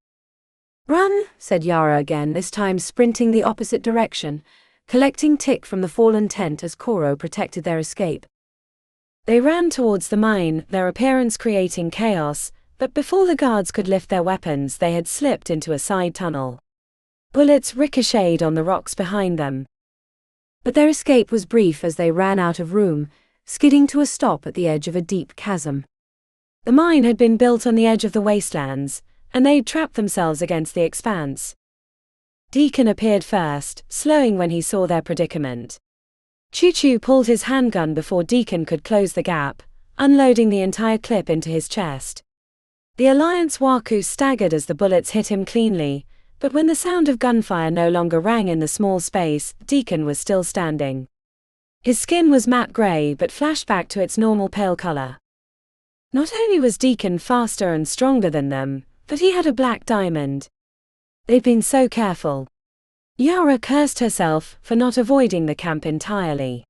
Run, said Yara again, this time sprinting the opposite direction, collecting tick from the fallen tent as Koro protected their escape. They ran towards the mine, their appearance creating chaos, but before the guards could lift their weapons they had slipped into a side tunnel. Bullets ricocheted on the rocks behind them. But their escape was brief as they ran out of room, skidding to a stop at the edge of a deep chasm. The mine had been built on the edge of the wastelands, and they'd trapped themselves against the expanse. Deacon appeared first, slowing when he saw their predicament. Choo-Choo pulled his handgun before Deacon could close the gap, unloading the entire clip into his chest. The Alliance Waku staggered as the bullets hit him cleanly, but when the sound of gunfire no longer rang in the small space, Deacon was still standing. His skin was matte gray but flashed back to its normal pale color. Not only was Deacon faster and stronger than them, but he had a black diamond. They'd been so careful. Yara cursed herself for not avoiding the camp entirely.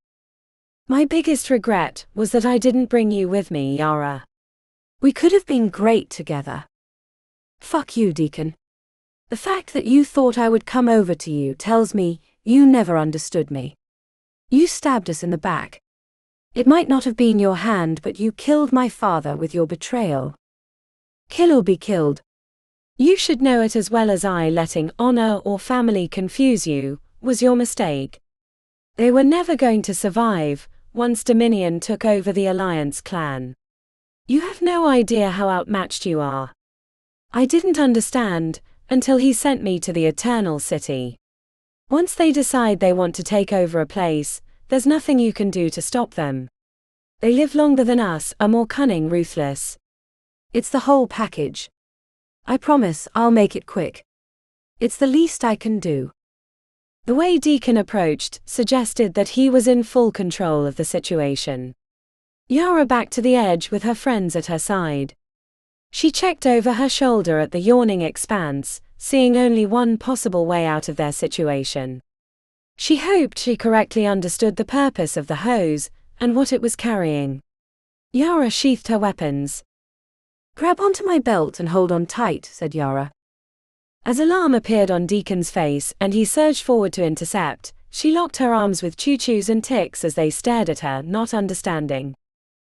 My biggest regret was that I didn't bring you with me, Yara. We could have been great together. Fuck you, Deacon. The fact that you thought I would come over to you tells me you never understood me. You stabbed us in the back. It might not have been your hand, but you killed my father with your betrayal. Kill or be killed. You should know it as well as I. Letting honor or family confuse you was your mistake. They were never going to survive once Dominion took over the Alliance clan. You have no idea how outmatched you are. I didn't understand until he sent me to the Eternal City. Once they decide they want to take over a place, there's nothing you can do to stop them. They live longer than us, are more cunning, ruthless. It's the whole package. I promise I'll make it quick. It's the least I can do. The way Deacon approached suggested that he was in full control of the situation. Yara backed to the edge with her friends at her side. She checked over her shoulder at the yawning expanse, seeing only one possible way out of their situation. She hoped she correctly understood the purpose of the hose and what it was carrying. Yara sheathed her weapons. Grab onto my belt and hold on tight, said Yara. As alarm appeared on Deacon's face and he surged forward to intercept, she locked her arms with Choo-Choo's and Tick's as they stared at her, not understanding.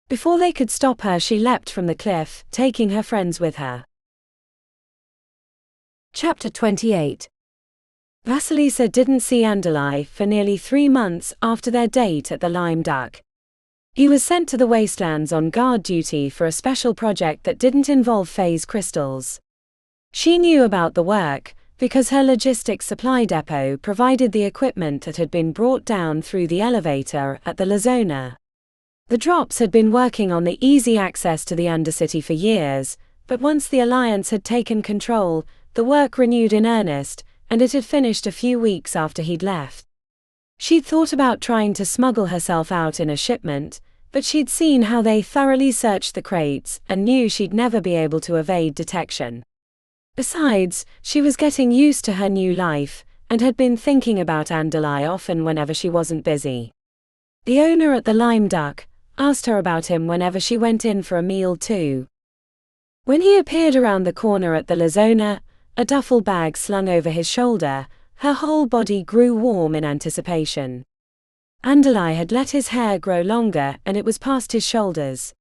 Before they could stop her, she leapt from the cliff, taking her friends with her. Chapter 28. Vasilisa didn't see Andalai for nearly 3 months after their date at the Lime Duck. He was sent to the wastelands on guard duty for a special project that didn't involve phase crystals. She knew about the work because her logistics supply depot provided the equipment that had been brought down through the elevator at the Lazona. The Drops had been working on the easy access to the Undercity for years, but once the Alliance had taken control, the work renewed in earnest, and it had finished a few weeks after he'd left. She'd thought about trying to smuggle herself out in a shipment, but she'd seen how they thoroughly searched the crates and knew she'd never be able to evade detection. Besides, she was getting used to her new life, and had been thinking about Andalai often whenever she wasn't busy. The owner at the Lime Duck asked her about him whenever she went in for a meal too. When he appeared around the corner at the Lazona, a duffel bag slung over his shoulder, her whole body grew warm in anticipation. Andalai had let his hair grow longer and it was past his shoulders.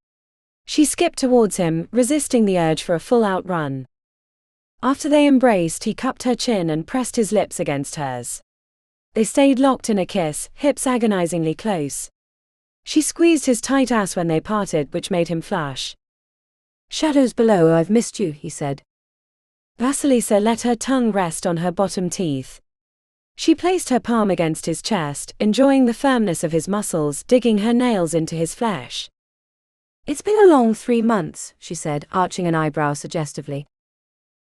She skipped towards him, resisting the urge for a full-out run. After they embraced, he cupped her chin and pressed his lips against hers. They stayed locked in a kiss, hips agonizingly close. She squeezed his tight ass when they parted, which made him flush. Shadows below, I've missed you, he said. Vasilisa let her tongue rest on her bottom teeth. She placed her palm against his chest, enjoying the firmness of his muscles, digging her nails into his flesh. "It's been a long 3 months," she said, arching an eyebrow suggestively.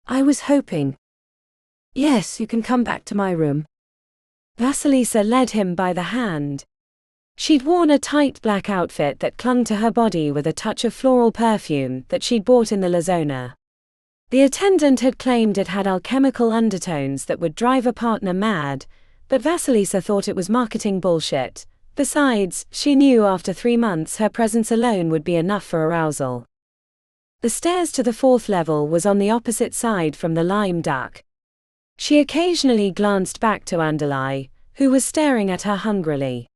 "I was hoping." "Yes, you can come back to my room." Vasilisa led him by the hand. She'd worn a tight black outfit that clung to her body with a touch of floral perfume that she'd bought in the La Zona. The attendant had claimed it had alchemical undertones that would drive a partner mad, but Vasilisa thought it was marketing bullshit. Besides, she knew after 3 months her presence alone would be enough for arousal. The stairs to the 4th level was on the opposite side from the lime duck. She occasionally glanced back to Andalai, who was staring at her hungrily.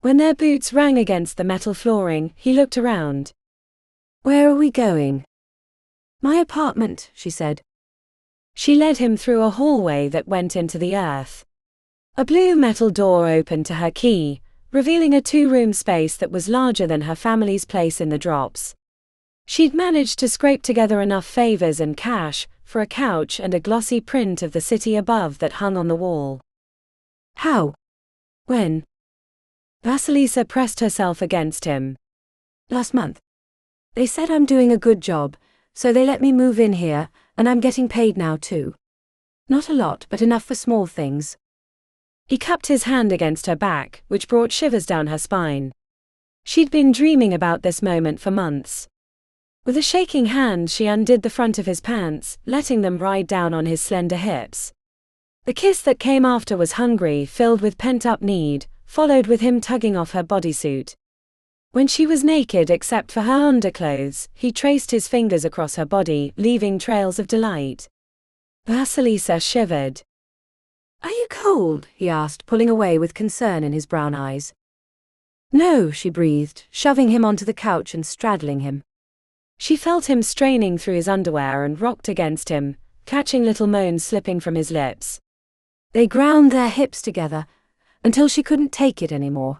When their boots rang against the metal flooring, he looked around. "Where are we going?" "My apartment," she said. She led him through a hallway that went into the earth. A blue metal door opened to her key, revealing a 2-room space that was larger than her family's place in the drops. She'd managed to scrape together enough favors and cash for a couch and a glossy print of the city above that hung on the wall. "How? When?" Vasilisa pressed herself against him. "Last month. They said I'm doing a good job, so they let me move in here, and I'm getting paid now too. Not a lot, but enough for small things." He cupped his hand against her back, which brought shivers down her spine. She'd been dreaming about this moment for months. With a shaking hand she undid the front of his pants, letting them ride down on his slender hips. The kiss that came after was hungry, filled with pent-up need, followed with him tugging off her bodysuit. When she was naked except for her underclothes, he traced his fingers across her body, leaving trails of delight. Vasilisa shivered. "Are you cold?" he asked, pulling away with concern in his brown eyes. "No," she breathed, shoving him onto the couch and straddling him. She felt him straining through his underwear and rocked against him, catching little moans slipping from his lips. They ground their hips together until she couldn't take it anymore.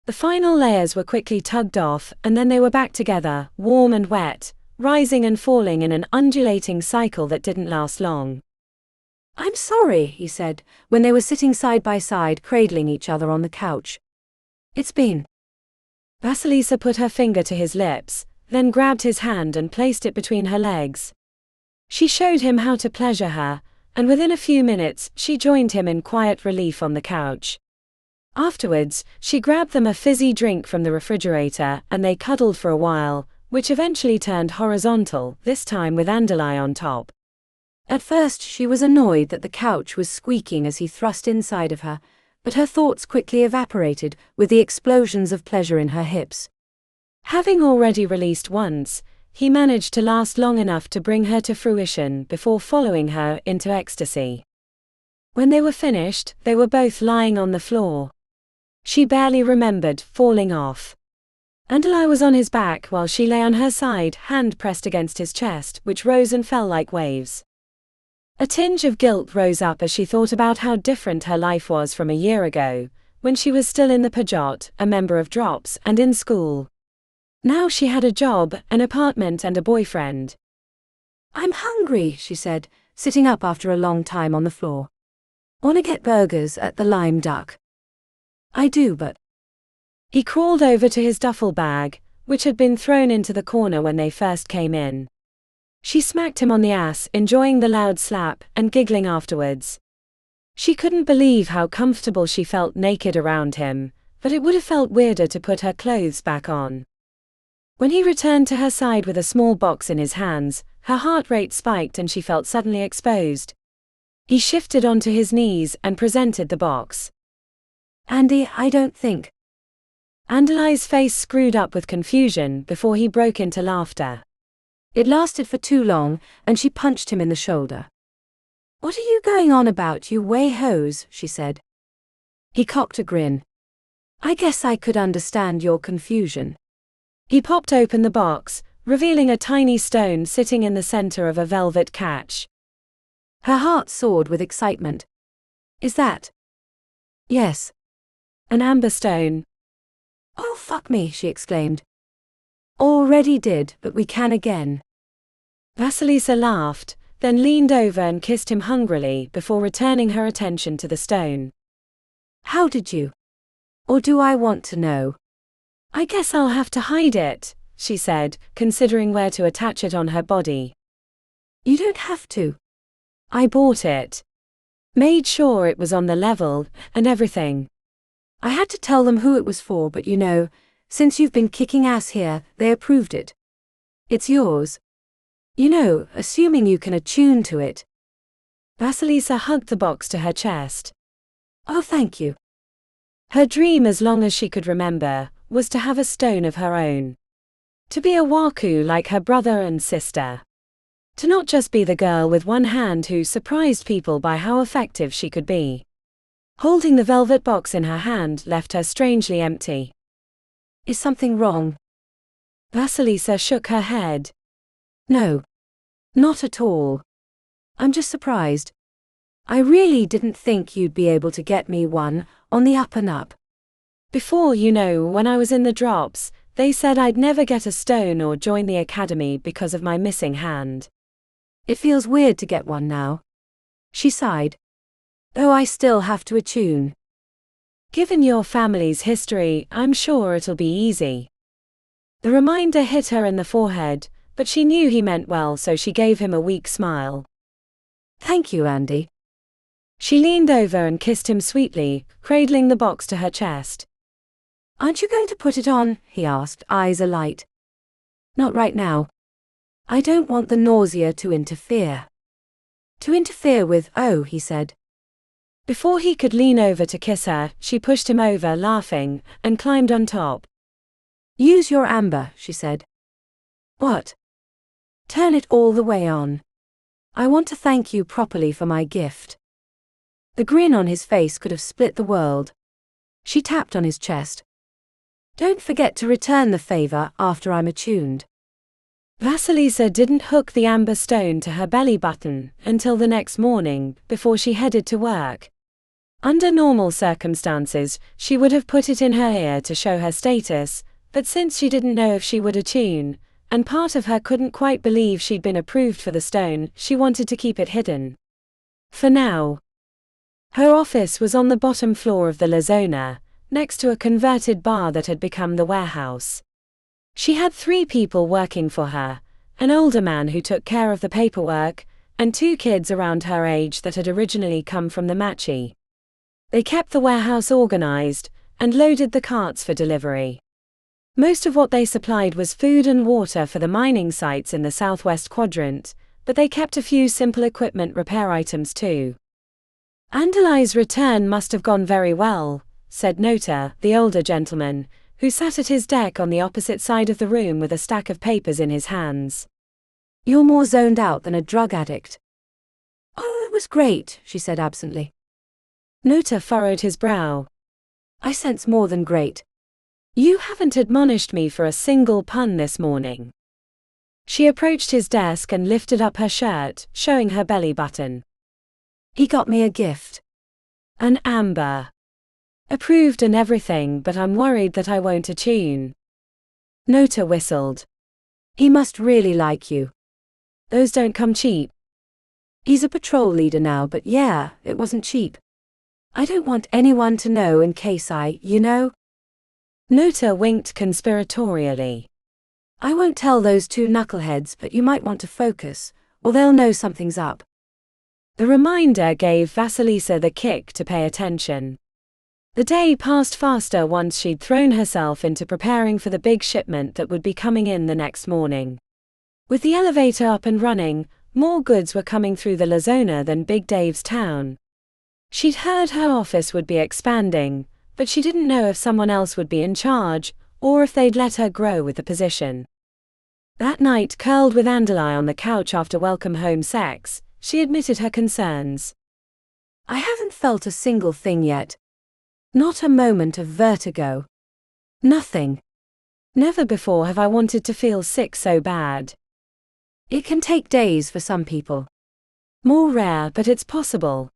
The final layers were quickly tugged off, and then they were back together, warm and wet, rising and falling in an undulating cycle that didn't last long. "I'm sorry," he said, when they were sitting side by side, cradling each other on the couch. "It's been..." Vasilisa put her finger to his lips, then grabbed his hand and placed it between her legs. She showed him how to pleasure her, and within a few minutes she joined him in quiet relief on the couch. Afterwards, she grabbed them a fizzy drink from the refrigerator and they cuddled for a while, which eventually turned horizontal, this time with Andalai on top. At first she was annoyed that the couch was squeaking as he thrust inside of her, but her thoughts quickly evaporated with the explosions of pleasure in her hips. Having already released once, he managed to last long enough to bring her to fruition before following her into ecstasy. When they were finished, they were both lying on the floor. She barely remembered falling off. Andalai was on his back while she lay on her side, hand pressed against his chest, which rose and fell like waves. A tinge of guilt rose up as she thought about how different her life was from a year ago, when she was still in the Pajot, a member of Drops, and in school. Now she had a job, an apartment and a boyfriend. "I'm hungry," she said, sitting up after a long time on the floor. "Wanna get burgers at the Lime Duck?" "I do, but..." He crawled over to his duffel bag, which had been thrown into the corner when they first came in. She smacked him on the ass, enjoying the loud slap, and giggling afterwards. She couldn't believe how comfortable she felt naked around him, but it would have felt weirder to put her clothes back on. When he returned to her side with a small box in his hands, her heart rate spiked and she felt suddenly exposed. He shifted onto his knees and presented the box. "Andy, I don't think..." Andalai's face screwed up with confusion before he broke into laughter. It lasted for too long, and she punched him in the shoulder. "What are you going on about, you way hose?" she said. He cocked a grin. "I guess I could understand your confusion." He popped open the box, revealing a tiny stone sitting in the center of a velvet catch. Her heart soared with excitement. "Is that..." "Yes." "An amber stone." "Oh, fuck me," she exclaimed. "Already did, but we can again." Vasilisa laughed, then leaned over and kissed him hungrily before returning her attention to the stone. How did you? Or do I want to know? I guess I'll have to hide it, she said, considering where to attach it on her body. You don't have to. I bought it. Made sure it was on the level, and everything. I had to tell them who it was for, but you know, since you've been kicking ass here, they approved it. It's yours. You know, assuming you can attune to it. Vasilisa hugged the box to her chest. Oh, thank you. Her dream, as long as she could remember, was to have a stone of her own. To be a Waku like her brother and sister. To not just be the girl with one hand who surprised people by how effective she could be. Holding the velvet box in her hand left her strangely empty. Is something wrong? Vasilisa shook her head. No. Not at all. I'm just surprised. I really didn't think you'd be able to get me one, on the up and up. Before, you know, when I was in the drops, they said I'd never get a stone or join the academy because of my missing hand. It feels weird to get one now. She sighed. Though I still have to attune. Given your family's history, I'm sure it'll be easy. The reminder hit her in the forehead, but she knew he meant well, so she gave him a weak smile. Thank you, Andy. She leaned over and kissed him sweetly, cradling the box to her chest. Aren't you going to put it on? He asked, eyes alight. Not right now. I don't want the nausea to interfere. To interfere with, oh, he said. Before he could lean over to kiss her, she pushed him over, laughing, and climbed on top. Use your amber, she said. What? Turn it all the way on. I want to thank you properly for my gift. The grin on his face could have split the world. She tapped on his chest. Don't forget to return the favor after I'm attuned. Vasilisa didn't hook the amber stone to her belly button until the next morning, before she headed to work. Under normal circumstances, she would have put it in her ear to show her status, but since she didn't know if she would attune, and part of her couldn't quite believe she'd been approved for the stone, she wanted to keep it hidden. For now. Her office was on the bottom floor of the La Zona, next to a converted bar that had become the warehouse. She had 3 people working for her, an older man who took care of the paperwork, and 2 kids around her age that had originally come from the Machi. They kept the warehouse organized, and loaded the carts for delivery. Most of what they supplied was food and water for the mining sites in the southwest quadrant, but they kept a few simple equipment repair items too. Andalai's return must have gone very well, said Nota, the older gentleman, who sat at his desk on the opposite side of the room with a stack of papers in his hands. You're more zoned out than a drug addict. Oh, it was great, she said absently. Nota furrowed his brow. I sense more than great. You haven't admonished me for a single pun this morning. She approached his desk and lifted up her shirt, showing her belly button. He got me a gift. An amber. Approved and everything, but I'm worried that I won't attune. Nota whistled. He must really like you. Those don't come cheap. He's a patrol leader now, but yeah, it wasn't cheap. I don't want anyone to know in case you know. Nota winked conspiratorially. I won't tell those 2 knuckleheads, but you might want to focus, or they'll know something's up. The reminder gave Vasilisa the kick to pay attention. The day passed faster once she'd thrown herself into preparing for the big shipment that would be coming in the next morning. With the elevator up and running, more goods were coming through the La Zona than Big Dave's town. She'd heard her office would be expanding, but she didn't know if someone else would be in charge, or if they'd let her grow with the position. That night, curled with Andalai on the couch after welcome home sex, she admitted her concerns. I haven't felt a single thing yet. Not a moment of vertigo. Nothing. Never before have I wanted to feel sick so bad. It can take days for some people. More rare, but it's possible.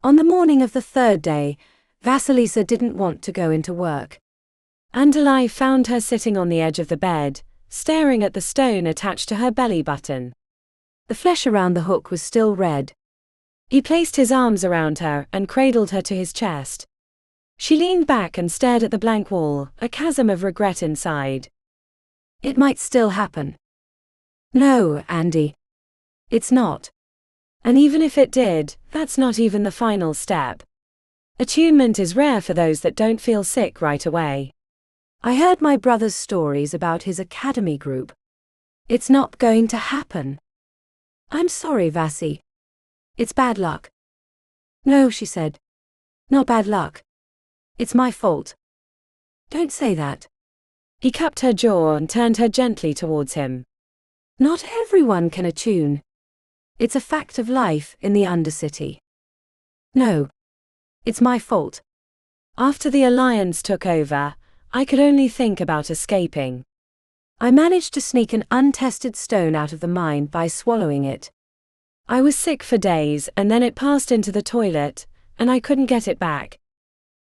On the morning of the 3rd day, Vasilisa didn't want to go into work. Andalai found her sitting on the edge of the bed, staring at the stone attached to her belly button. The flesh around the hook was still red. He placed his arms around her and cradled her to his chest. She leaned back and stared at the blank wall, a chasm of regret inside. It might still happen. No, Andy. It's not. And even if it did, that's not even the final step. Attunement is rare for those that don't feel sick right away. I heard my brother's stories about his academy group. It's not going to happen. I'm sorry, Vasi. It's bad luck. No, she said. Not bad luck. It's my fault. Don't say that. He cupped her jaw and turned her gently towards him. Not everyone can attune. It's a fact of life in the Undercity. No. It's my fault. After the Alliance took over, I could only think about escaping. I managed to sneak an untested stone out of the mine by swallowing it. I was sick for days and then it passed into the toilet, and I couldn't get it back.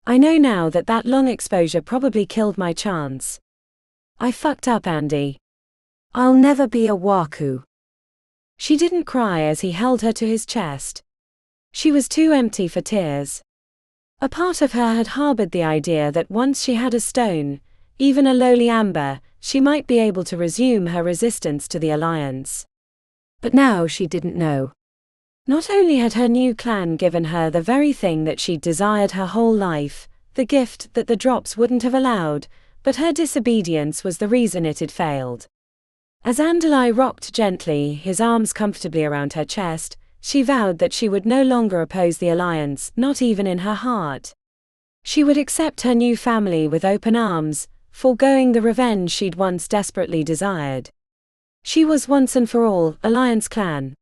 I know now that that long exposure probably killed my chance. I fucked up, Andy. I'll never be a Waku. She didn't cry as he held her to his chest. She was too empty for tears. A part of her had harbored the idea that once she had a stone, even a lowly amber, she might be able to resume her resistance to the Alliance. But now she didn't know. Not only had her new clan given her the very thing that she'd desired her whole life, the gift that the drops wouldn't have allowed, but her disobedience was the reason it had failed. As Andalai rocked gently, his arms comfortably around her chest, she vowed that she would no longer oppose the Alliance, not even in her heart. She would accept her new family with open arms, foregoing the revenge she'd once desperately desired. She was once and for all Alliance clan.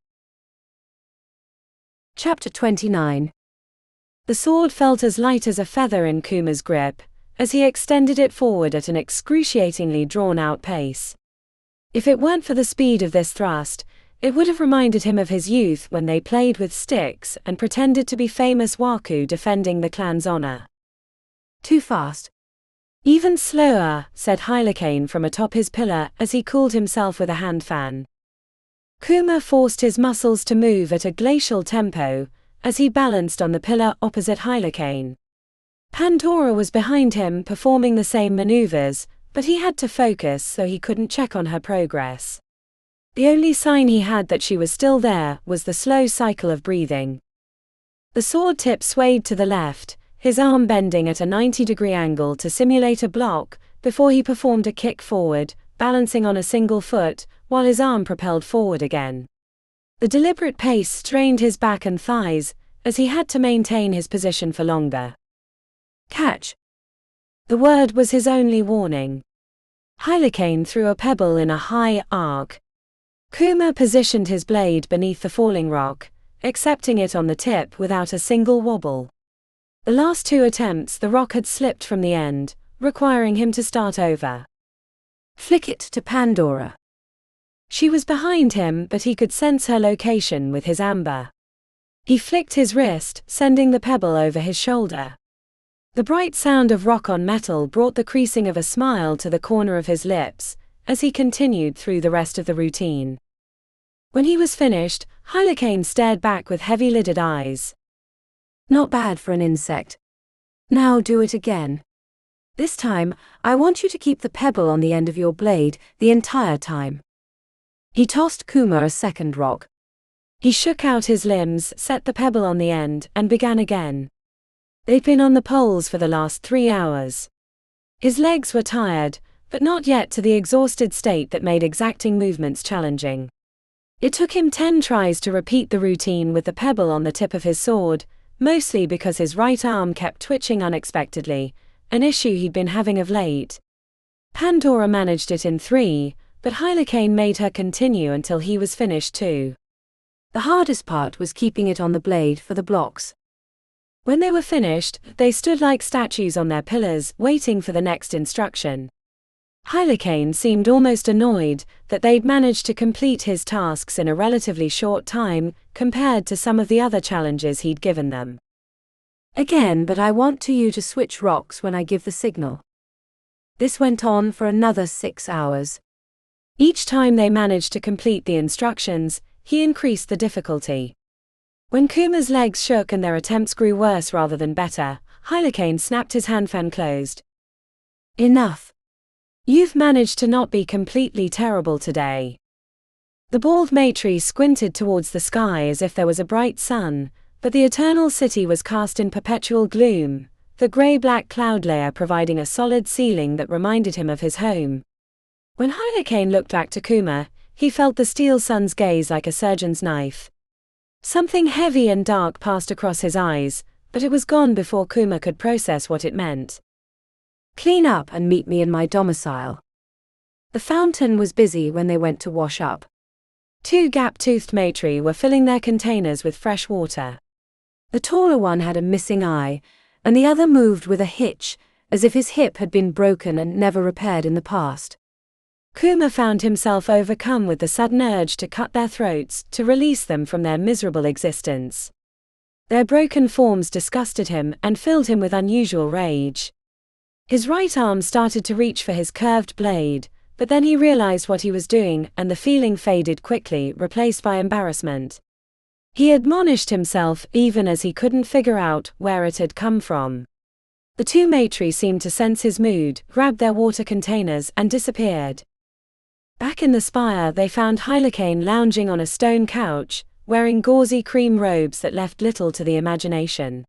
Chapter 29. The sword felt as light as a feather in Kuma's grip, as he extended it forward at an excruciatingly drawn-out pace. If it weren't for the speed of this thrust, it would have reminded him of his youth when they played with sticks and pretended to be famous Waku defending the clan's honor. Too fast. Even slower, said Hylakane from atop his pillar as he cooled himself with a hand fan. Kuma forced his muscles to move at a glacial tempo, as he balanced on the pillar opposite Hylakane. Pandora was behind him performing the same maneuvers, but he had to focus so he couldn't check on her progress. The only sign he had that she was still there was the slow cycle of breathing. The sword tip swayed to the left, his arm bending at a 90-degree angle to simulate a block, before he performed a kick forward, balancing on a single foot, while his arm propelled forward again. The deliberate pace strained his back and thighs, as he had to maintain his position for longer. Catch. The word was his only warning. Hylakane threw a pebble in a high arc. Kuma positioned his blade beneath the falling rock, accepting it on the tip without a single wobble. The last two attempts the rock had slipped from the end, requiring him to start over. Flick it to Pandora. She was behind him, but he could sense her location with his amber. He flicked his wrist, sending the pebble over his shoulder. The bright sound of rock on metal brought the creasing of a smile to the corner of his lips, as he continued through the rest of the routine. When he was finished, Hylakane stared back with heavy-lidded eyes. Not bad for an insect. Now do it again. This time, I want you to keep the pebble on the end of your blade the entire time. He tossed Kuma a second rock. He shook out his limbs, set the pebble on the end, and began again. They'd been on the poles for the last 3 hours. His legs were tired, but not yet to the exhausted state that made exacting movements challenging. It took him 10 tries to repeat the routine with the pebble on the tip of his sword, mostly because his right arm kept twitching unexpectedly, an issue he'd been having of late. Pandora managed it in 3, but Hylakane made her continue until he was finished too. The hardest part was keeping it on the blade for the blocks. When they were finished, they stood like statues on their pillars, waiting for the next instruction. Hylakane seemed almost annoyed that they'd managed to complete his tasks in a relatively short time, compared to some of the other challenges he'd given them. Again, but I want you to switch rocks when I give the signal. This went on for another 6 hours. Each time they managed to complete the instructions, he increased the difficulty. When Kuma's legs shook and their attempts grew worse rather than better, Hylakane snapped his hand fan closed. Enough. You've managed to not be completely terrible today. The bald matri squinted towards the sky as if there was a bright sun, but the eternal city was cast in perpetual gloom, the grey-black cloud layer providing a solid ceiling that reminded him of his home. When Hylakane looked back to Kuma, he felt the steel sun's gaze like a surgeon's knife. Something heavy and dark passed across his eyes, but it was gone before Kuma could process what it meant. Clean up and meet me in my domicile. The fountain was busy when they went to wash up. 2 gap-toothed matri were filling their containers with fresh water. The taller one had a missing eye, and the other moved with a hitch, as if his hip had been broken and never repaired in the past. Kuma found himself overcome with the sudden urge to cut their throats, to release them from their miserable existence. Their broken forms disgusted him and filled him with unusual rage. His right arm started to reach for his curved blade, but then he realized what he was doing and the feeling faded quickly, replaced by embarrassment. He admonished himself even as he couldn't figure out where it had come from. The 2 matri seemed to sense his mood, grabbed their water containers and disappeared. Back in the spire they found Hylakane lounging on a stone couch, wearing gauzy cream robes that left little to the imagination.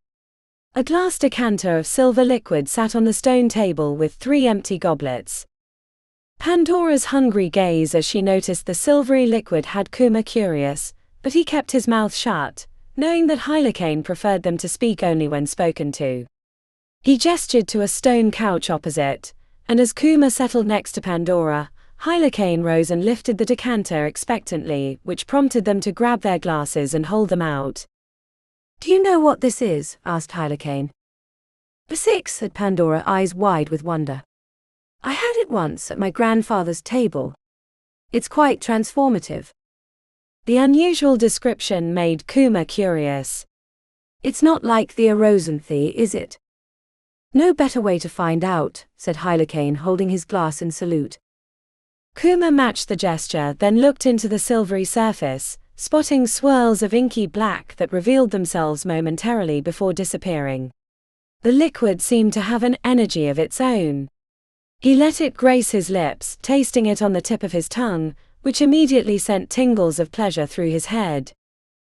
A glass decanter of silver liquid sat on the stone table with 3 empty goblets. Pandora's hungry gaze as she noticed the silvery liquid had Kuma curious, but he kept his mouth shut, knowing that Hylakane preferred them to speak only when spoken to. He gestured to a stone couch opposite, and as Kuma settled next to Pandora, Hylakane rose and lifted the decanter expectantly, which prompted them to grab their glasses and hold them out. Do you know what this is? Asked Hylakane. "6," said Pandora, eyes wide with wonder. "I had it once at my grandfather's table. It's quite transformative." The unusual description made Kuma curious. "It's not like the Erosanthe, is it?" "No better way to find out," said Hylakane, holding his glass in salute. Kuma matched the gesture, then looked into the silvery surface, spotting swirls of inky black that revealed themselves momentarily before disappearing. The liquid seemed to have an energy of its own. He let it grace his lips, tasting it on the tip of his tongue, which immediately sent tingles of pleasure through his head.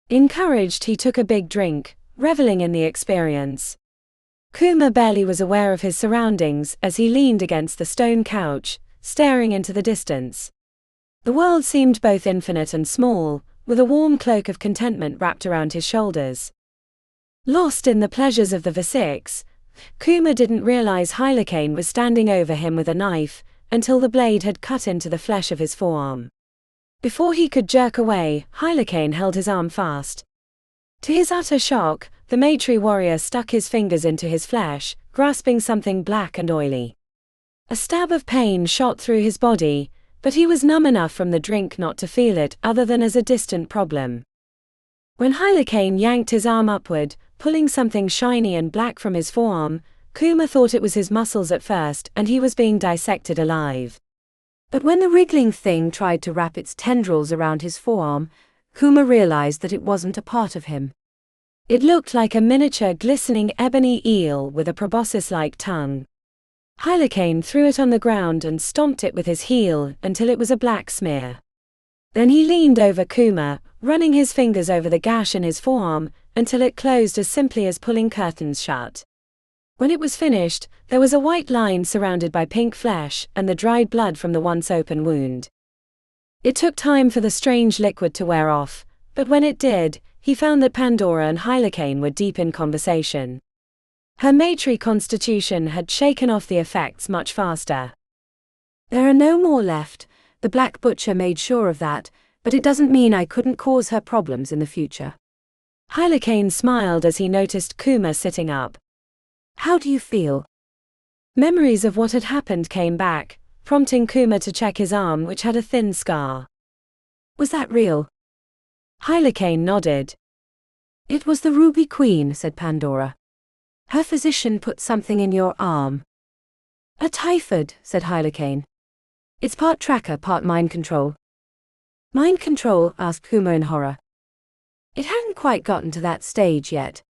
Encouraged, he took a big drink, reveling in the experience. Kuma barely was aware of his surroundings as he leaned against the stone couch, staring into the distance. The world seemed both infinite and small, with a warm cloak of contentment wrapped around his shoulders. Lost in the pleasures of the V6, Kuma didn't realize Hylakane was standing over him with a knife, until the blade had cut into the flesh of his forearm. Before he could jerk away, Hylakane held his arm fast. To his utter shock, the matri warrior stuck his fingers into his flesh, grasping something black and oily. A stab of pain shot through his body, but he was numb enough from the drink not to feel it other than as a distant problem. When Hylakane yanked his arm upward, pulling something shiny and black from his forearm, Kuma thought it was his muscles at first and he was being dissected alive. But when the wriggling thing tried to wrap its tendrils around his forearm, Kuma realized that it wasn't a part of him. It looked like a miniature glistening ebony eel with a proboscis-like tongue. Hylakane threw it on the ground and stomped it with his heel until it was a black smear. Then he leaned over Kuma, running his fingers over the gash in his forearm until it closed as simply as pulling curtains shut. When it was finished, there was a white line surrounded by pink flesh and the dried blood from the once open wound. It took time for the strange liquid to wear off, but when it did, he found that Pandora and Hylakane were deep in conversation. Her matri constitution had shaken off the effects much faster. "There are no more left, the Black Butcher made sure of that, but it doesn't mean I couldn't cause her problems in the future." Hylakane smiled as he noticed Kuma sitting up. "How do you feel?" Memories of what had happened came back, prompting Kuma to check his arm, which had a thin scar. "Was that real?" Hylakane nodded. "It was the Ruby Queen," said Pandora. "Her physician put something in your arm." "A typhid," said Hylakane. "It's part tracker, part mind control." Mind control? Asked Kuma in horror. It hadn't quite gotten to that stage yet.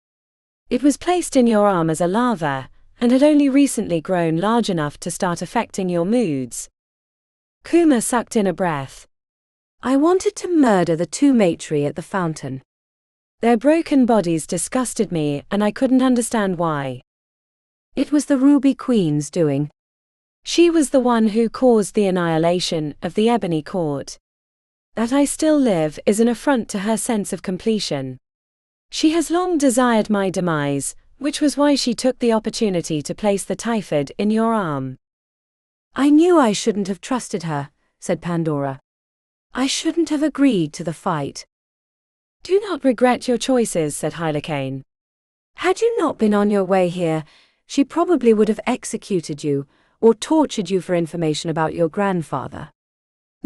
It was placed in your arm as a larva, and had only recently grown large enough to start affecting your moods. Kuma sucked in a breath. I wanted to murder the two matri at the fountain. Their broken bodies disgusted me, and I couldn't understand why. It was the Ruby Queen's doing. She was the one who caused the annihilation of the Ebony Court. That I still live is an affront to her sense of completion. She has long desired my demise, which was why she took the opportunity to place the typhid in your arm. I knew I shouldn't have trusted her, said Pandora. I shouldn't have agreed to the fight. Do not regret your choices, said Hylakane. Had you not been on your way here, she probably would have executed you, or tortured you for information about your grandfather.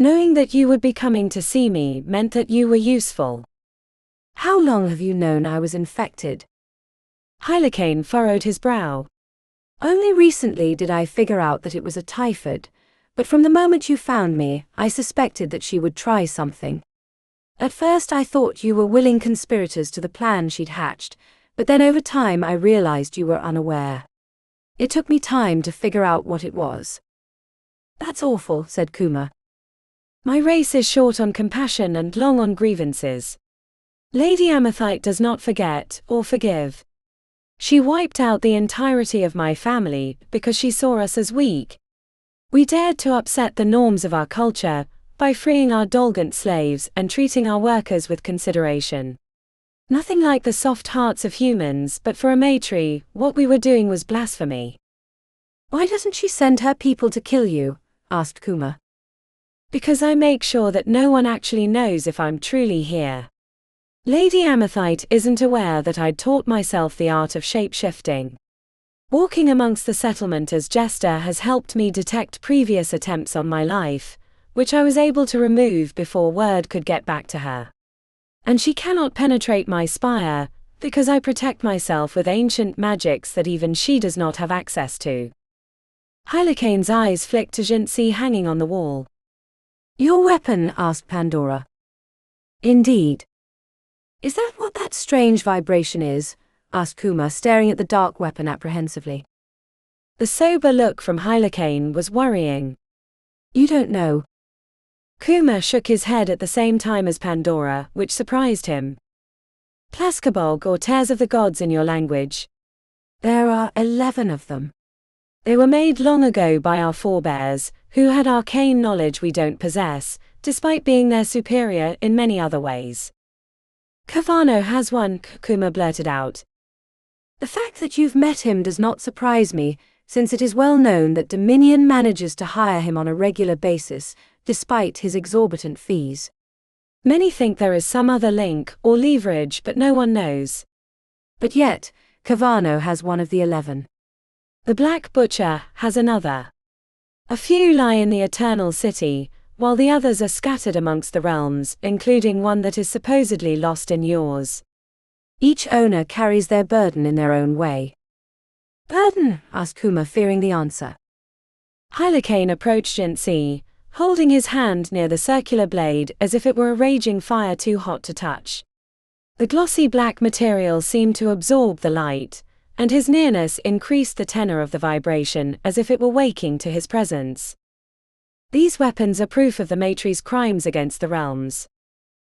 Knowing that you would be coming to see me meant that you were useful. How long have you known I was infected? Hylakane furrowed his brow. Only recently did I figure out that it was a typhid, but from the moment you found me, I suspected that she would try something. At first I thought you were willing conspirators to the plan she'd hatched, but then over time I realized you were unaware. It took me time to figure out what it was. That's awful, said Kuma. My race is short on compassion and long on grievances. Lady Amethyte does not forget or forgive. She wiped out the entirety of my family because she saw us as weak. We dared to upset the norms of our culture by freeing our Dolgant slaves and treating our workers with consideration. Nothing like the soft hearts of humans, but for a matri, what we were doing was blasphemy. Why doesn't she send her people to kill you? Asked Kuma. Because I make sure that no one actually knows if I'm truly here. Lady Amethyte isn't aware that I'd taught myself the art of shape-shifting. Walking amongst the settlement as jester has helped me detect previous attempts on my life, which I was able to remove before word could get back to her. And she cannot penetrate my spire, because I protect myself with ancient magics that even she does not have access to. Hylakane's eyes flicked to Jinxie hanging on the wall. Your weapon? Asked Pandora. Indeed. Is that what that strange vibration is? Asked Kuma, staring at the dark weapon apprehensively. The sober look from Hylakane was worrying. You don't know. Kuma shook his head at the same time as Pandora, which surprised him. Plaskabog, or tears of the gods in your language. There are 11 of them. They were made long ago by our forebears, who had arcane knowledge we don't possess, despite being their superior in many other ways. Kavano has one, Kuma blurted out. The fact that you've met him does not surprise me, since it is well known that Dominion manages to hire him on a regular basis, despite his exorbitant fees. Many think there is some other link or leverage, but no one knows. But yet, Kavano has one of the 11. The Black Butcher has another. A few lie in the Eternal City, while the others are scattered amongst the realms, including one that is supposedly lost in yours. Each owner carries their burden in their own way. Burden? Asked Kuma, fearing the answer. Hylakane approached Jinxie, holding his hand near the circular blade as if it were a raging fire too hot to touch. The glossy black material seemed to absorb the light, and his nearness increased the tenor of the vibration as if it were waking to his presence. These weapons are proof of the Matri's crimes against the realms.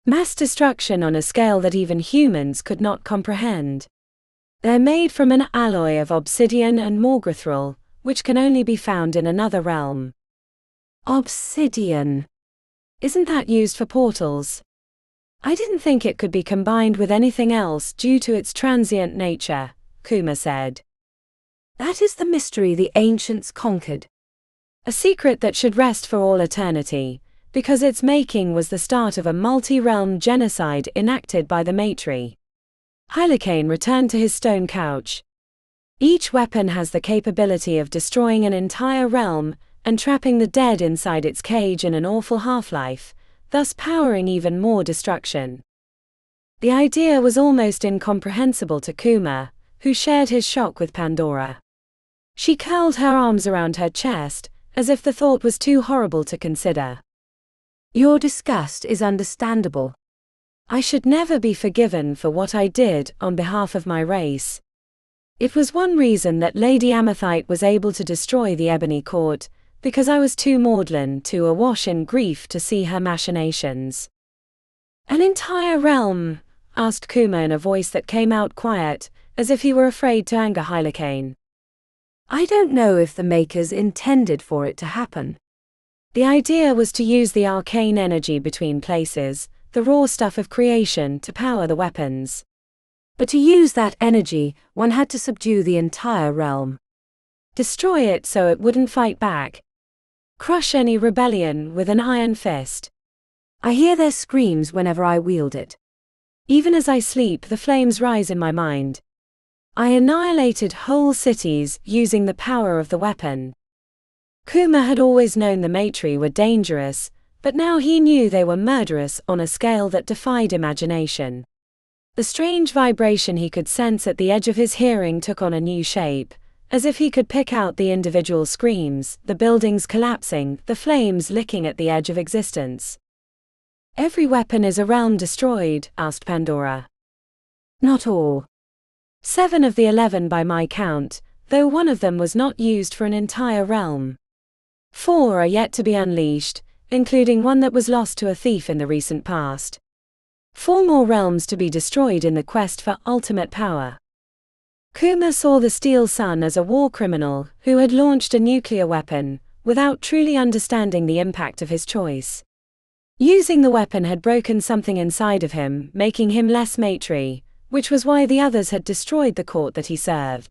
Mass destruction on a scale that even humans could not comprehend. They're made from an alloy of obsidian and morgothril, which can only be found in another realm. Obsidian. Isn't that used for portals? I didn't think it could be combined with anything else due to its transient nature, Kuma said. That is the mystery the ancients conquered. A secret that should rest for all eternity, because its making was the start of a multi-realm genocide enacted by the Matri. Hylakane returned to his stone couch. Each weapon has the capability of destroying an entire realm and trapping the dead inside its cage in an awful half-life, thus powering even more destruction. The idea was almost incomprehensible to Kuma, who shared his shock with Pandora. She curled her arms around her chest, as if the thought was too horrible to consider. Your disgust is understandable. I should never be forgiven for what I did on behalf of my race. It was one reason that Lady Amethite was able to destroy the Ebony Court, because I was too maudlin, too awash in grief to see her machinations. An entire realm? Asked Kuma in a voice that came out quiet, as if he were afraid to anger Hylakane. I don't know if the makers intended for it to happen. The idea was to use the arcane energy between places, the raw stuff of creation, to power the weapons. But to use that energy, one had to subdue the entire realm. Destroy it so it wouldn't fight back. Crush any rebellion with an iron fist. I hear their screams whenever I wield it. Even as I sleep, the flames rise in my mind. I annihilated whole cities using the power of the weapon. Kuma had always known the Maitri were dangerous, but now he knew they were murderous on a scale that defied imagination. The strange vibration he could sense at the edge of his hearing took on a new shape, as if he could pick out the individual screams, the buildings collapsing, the flames licking at the edge of existence. Every weapon is a realm destroyed? Asked Pandora. Not all. 7 of the 11 by my count, though one of them was not used for an entire realm. 4 are yet to be unleashed, including one that was lost to a thief in the recent past. 4 more realms to be destroyed in the quest for ultimate power. Kuma saw the Steel Sun as a war criminal who had launched a nuclear weapon, without truly understanding the impact of his choice. Using the weapon had broken something inside of him, making him less Maitri, which was why the others had destroyed the court that he served.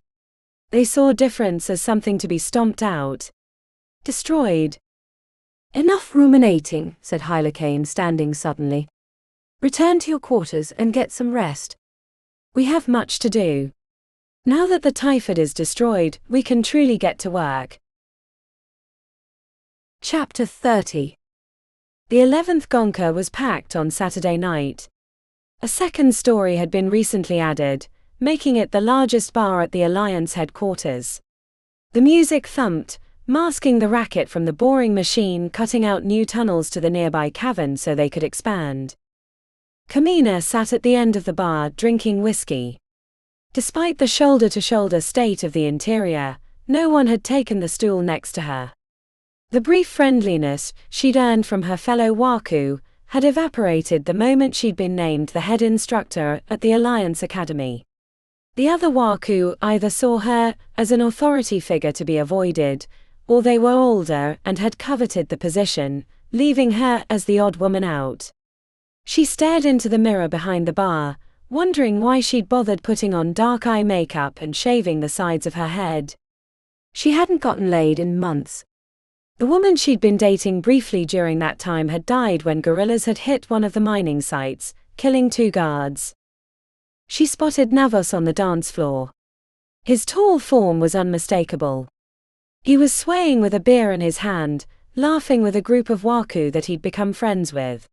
They saw difference as something to be stomped out. Destroyed. Enough ruminating, said Hylakane, standing suddenly. Return to your quarters and get some rest. We have much to do. Now that the Typhid is destroyed, we can truly get to work. Chapter 30. The 11th Gonka was packed on Saturday night. A second story had been recently added, making it the largest bar at the Alliance headquarters. The music thumped, masking the racket from the boring machine cutting out new tunnels to the nearby cavern so they could expand. Kamina sat at the end of the bar drinking whiskey. Despite the shoulder-to-shoulder state of the interior, no one had taken the stool next to her. The brief friendliness she'd earned from her fellow Waku had evaporated the moment she'd been named the head instructor at the Alliance Academy. The other Waku either saw her as an authority figure to be avoided, or they were older and had coveted the position, leaving her as the odd woman out. She stared into the mirror behind the bar, wondering why she'd bothered putting on dark eye makeup and shaving the sides of her head. She hadn't gotten laid in months. The woman she'd been dating briefly during that time had died when guerrillas had hit one of the mining sites, killing 2 guards. She spotted Navos on the dance floor. His tall form was unmistakable. He was swaying with a beer in his hand, laughing with a group of Waku that he'd become friends with.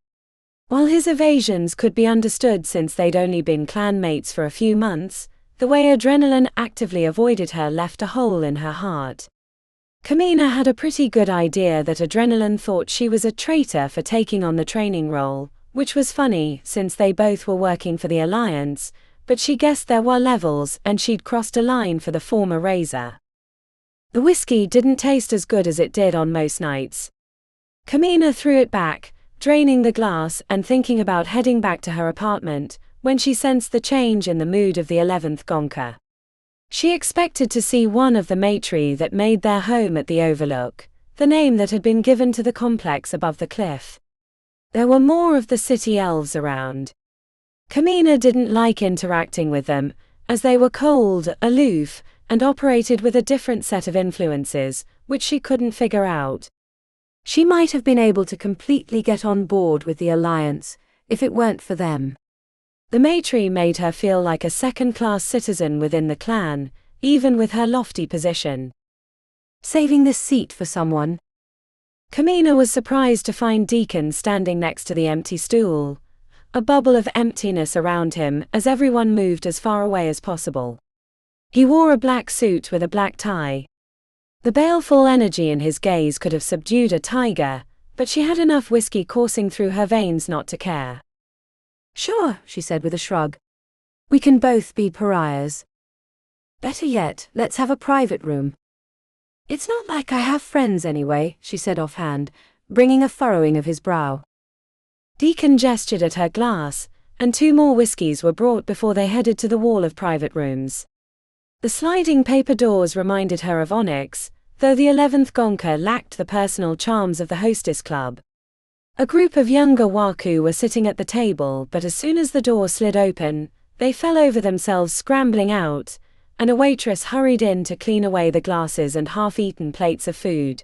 While his evasions could be understood since they'd only been clanmates for a few months, the way adrenaline actively avoided her left a hole in her heart. Kamina had a pretty good idea that adrenaline thought she was a traitor for taking on the training role, which was funny since they both were working for the Alliance, but she guessed there were levels and she'd crossed a line for the former Razor. The whiskey didn't taste as good as it did on most nights. Kamina threw it back, draining the glass and thinking about heading back to her apartment, when she sensed the change in the mood of the 11th Gonka. She expected to see one of the Maitri that made their home at the Overlook, the name that had been given to the complex above the cliff. There were more of the city elves around. Kamina didn't like interacting with them, as they were cold, aloof, and operated with a different set of influences, which she couldn't figure out. She might have been able to completely get on board with the Alliance, if it weren't for them. The Maitri made her feel like a second-class citizen within the clan, even with her lofty position. Saving this seat for someone? Kamina was surprised to find Deacon standing next to the empty stool, a bubble of emptiness around him as everyone moved as far away as possible. He wore a black suit with a black tie. The baleful energy in his gaze could have subdued a tiger, but she had enough whiskey coursing through her veins not to care. Sure, she said with a shrug. We can both be pariahs. Better yet, let's have a private room. It's not like I have friends anyway, she said offhand, bringing a furrowing of his brow. Deacon gestured at her glass, and 2 more whiskies were brought before they headed to the wall of private rooms. The sliding paper doors reminded her of onyx, though the 11th Gonka lacked the personal charms of the hostess club. A group of younger Waku were sitting at the table, but as soon as the door slid open, they fell over themselves scrambling out, and a waitress hurried in to clean away the glasses and half-eaten plates of food.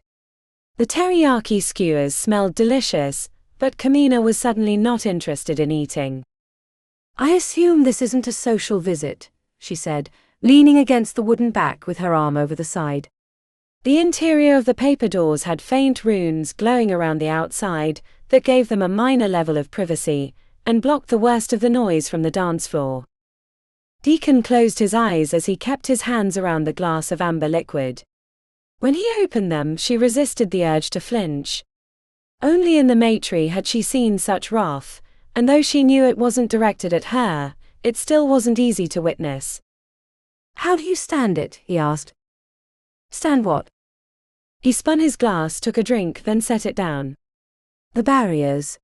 The teriyaki skewers smelled delicious, but Kamina was suddenly not interested in eating. I assume this isn't a social visit, she said, leaning against the wooden back with her arm over the side. The interior of the paper doors had faint runes glowing around the outside that gave them a minor level of privacy, and blocked the worst of the noise from the dance floor. Deacon closed his eyes as he kept his hands around the glass of amber liquid. When he opened them, she resisted the urge to flinch. Only in the Matri had she seen such wrath, and though she knew it wasn't directed at her, it still wasn't easy to witness. How do you stand it? He asked. Stand what? He spun his glass, took a drink, then set it down. The barriers.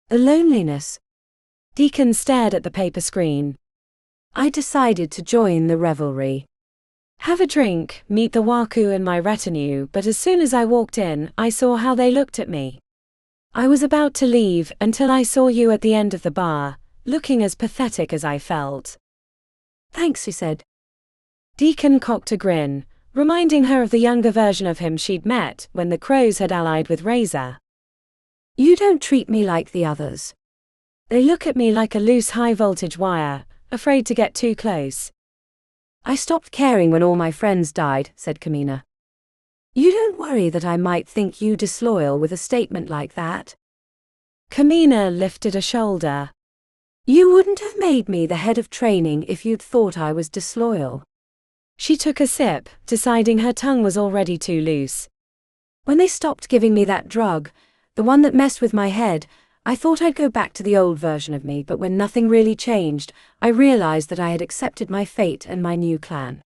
The loneliness. Deacon stared at the paper screen. I decided to join the revelry. Have a drink, meet the Waku in my retinue, but as soon as I walked in, I saw how they looked at me. I was about to leave until I saw you at the end of the bar, looking as pathetic as I felt. Thanks, she said. Deacon cocked a grin, reminding her of the younger version of him she'd met when the Crows had allied with Razor. You don't treat me like the others. They look at me like a loose high-voltage wire, afraid to get too close. I stopped caring when all my friends died, said Kamina. You don't worry that I might think you disloyal with a statement like that? Kamina lifted a shoulder. You wouldn't have made me the head of training if you'd thought I was disloyal. She took a sip, deciding her tongue was already too loose. When they stopped giving me that drug, the one that messed with my head, I thought I'd go back to the old version of me, but when nothing really changed, I realized that I had accepted my fate and my new clan.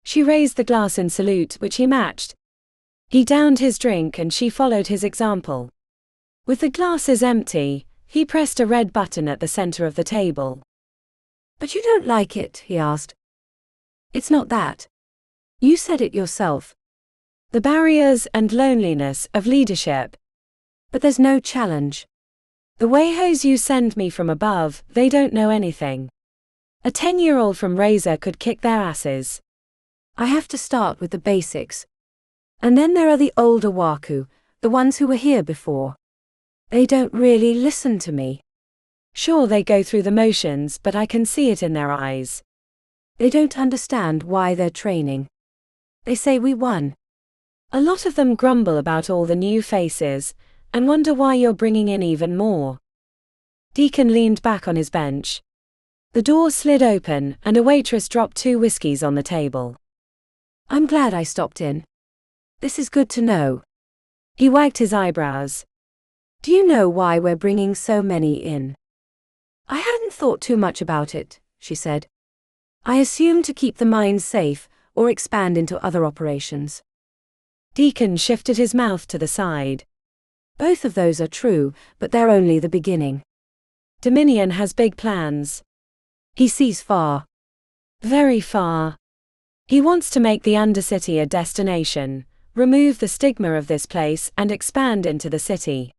She raised the glass in salute, which he matched. He downed his drink and she followed his example. With the glasses empty, he pressed a red button at the center of the table. But you don't like it, he asked. It's not that. You said it yourself. The barriers and loneliness of leadership. But there's no challenge. The Weihos you send me from above, they don't know anything. A 10-year-old from Razor could kick their asses. I have to start with the basics. And then there are the older Waku, the ones who were here before. They don't really listen to me. Sure, they go through the motions, but I can see it in their eyes. They don't understand why they're training. They say we won. A lot of them grumble about all the new faces, and wonder why you're bringing in even more. Deacon leaned back on his bench. The door slid open, and a waitress dropped 2 whiskies on the table. I'm glad I stopped in. This is good to know. He wagged his eyebrows. Do you know why we're bringing so many in? I hadn't thought too much about it, she said. I assumed to keep the mines safe, or expand into other operations. Deacon shifted his mouth to the side. Both of those are true, but they're only the beginning. Dominion has big plans. He sees far. Very far. He wants to make the Undercity a destination, remove the stigma of this place and expand into the city.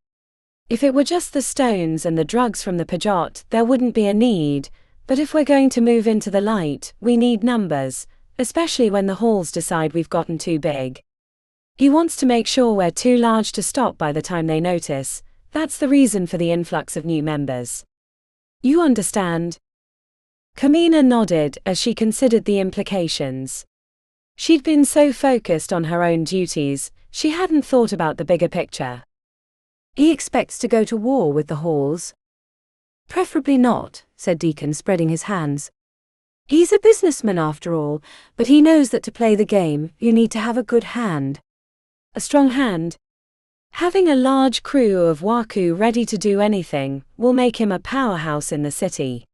If it were just the stones and the drugs from the Pajot, there wouldn't be a need, but if we're going to move into the light, we need numbers, especially when the halls decide we've gotten too big. He wants to make sure we're too large to stop by the time they notice. That's the reason for the influx of new members. You understand? Kamina nodded as she considered the implications. She'd been so focused on her own duties, she hadn't thought about the bigger picture. He expects to go to war with the halls. Preferably not, said Deacon, spreading his hands. He's a businessman after all, but he knows that to play the game, you need to have a good hand. A strong hand? Having a large crew of Waku ready to do anything will make him a powerhouse in the city.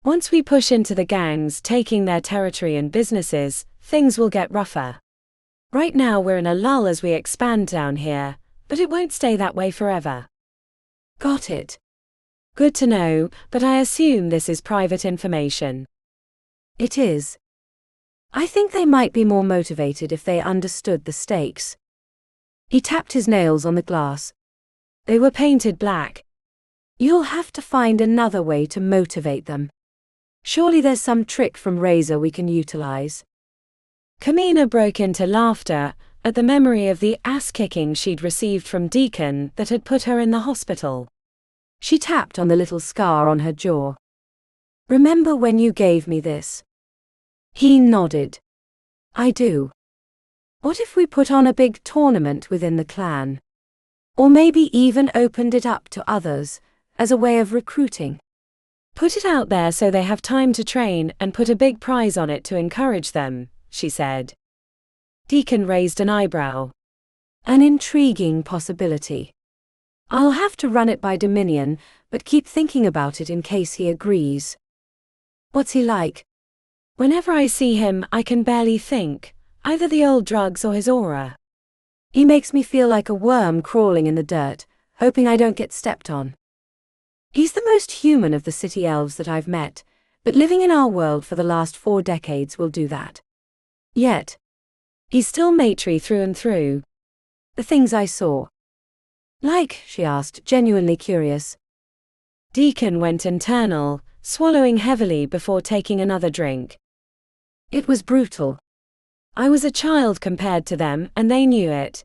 Once we push into the gangs taking their territory and businesses, things will get rougher. Right now we're in a lull as we expand down here, but it won't stay that way forever. Got it. Good to know, but I assume this is private information. It is. I think they might be more motivated if they understood the stakes. He tapped his nails on the glass. They were painted black. You'll have to find another way to motivate them. Surely there's some trick from Razor we can utilize. Kamina broke into laughter at the memory of the ass-kicking she'd received from Deacon that had put her in the hospital. She tapped on the little scar on her jaw. Remember when you gave me this? He nodded. I do. What if we put on a big tournament within the clan? Or maybe even opened it up to others, as a way of recruiting? Put it out there so they have time to train and put a big prize on it to encourage them, she said. Deacon raised an eyebrow. An intriguing possibility. I'll have to run it by Dominion, but keep thinking about it in case he agrees. What's he like? Whenever I see him, I can barely think. Either the old drugs or his aura. He makes me feel like a worm crawling in the dirt, hoping I don't get stepped on. He's the most human of the city elves that I've met, but living in our world for the last 4 decades will do that. Yet, he's still matey through and through. The things I saw. Like, she asked, genuinely curious. Deacon went internal, swallowing heavily before taking another drink. It was brutal. I was a child compared to them, and they knew it.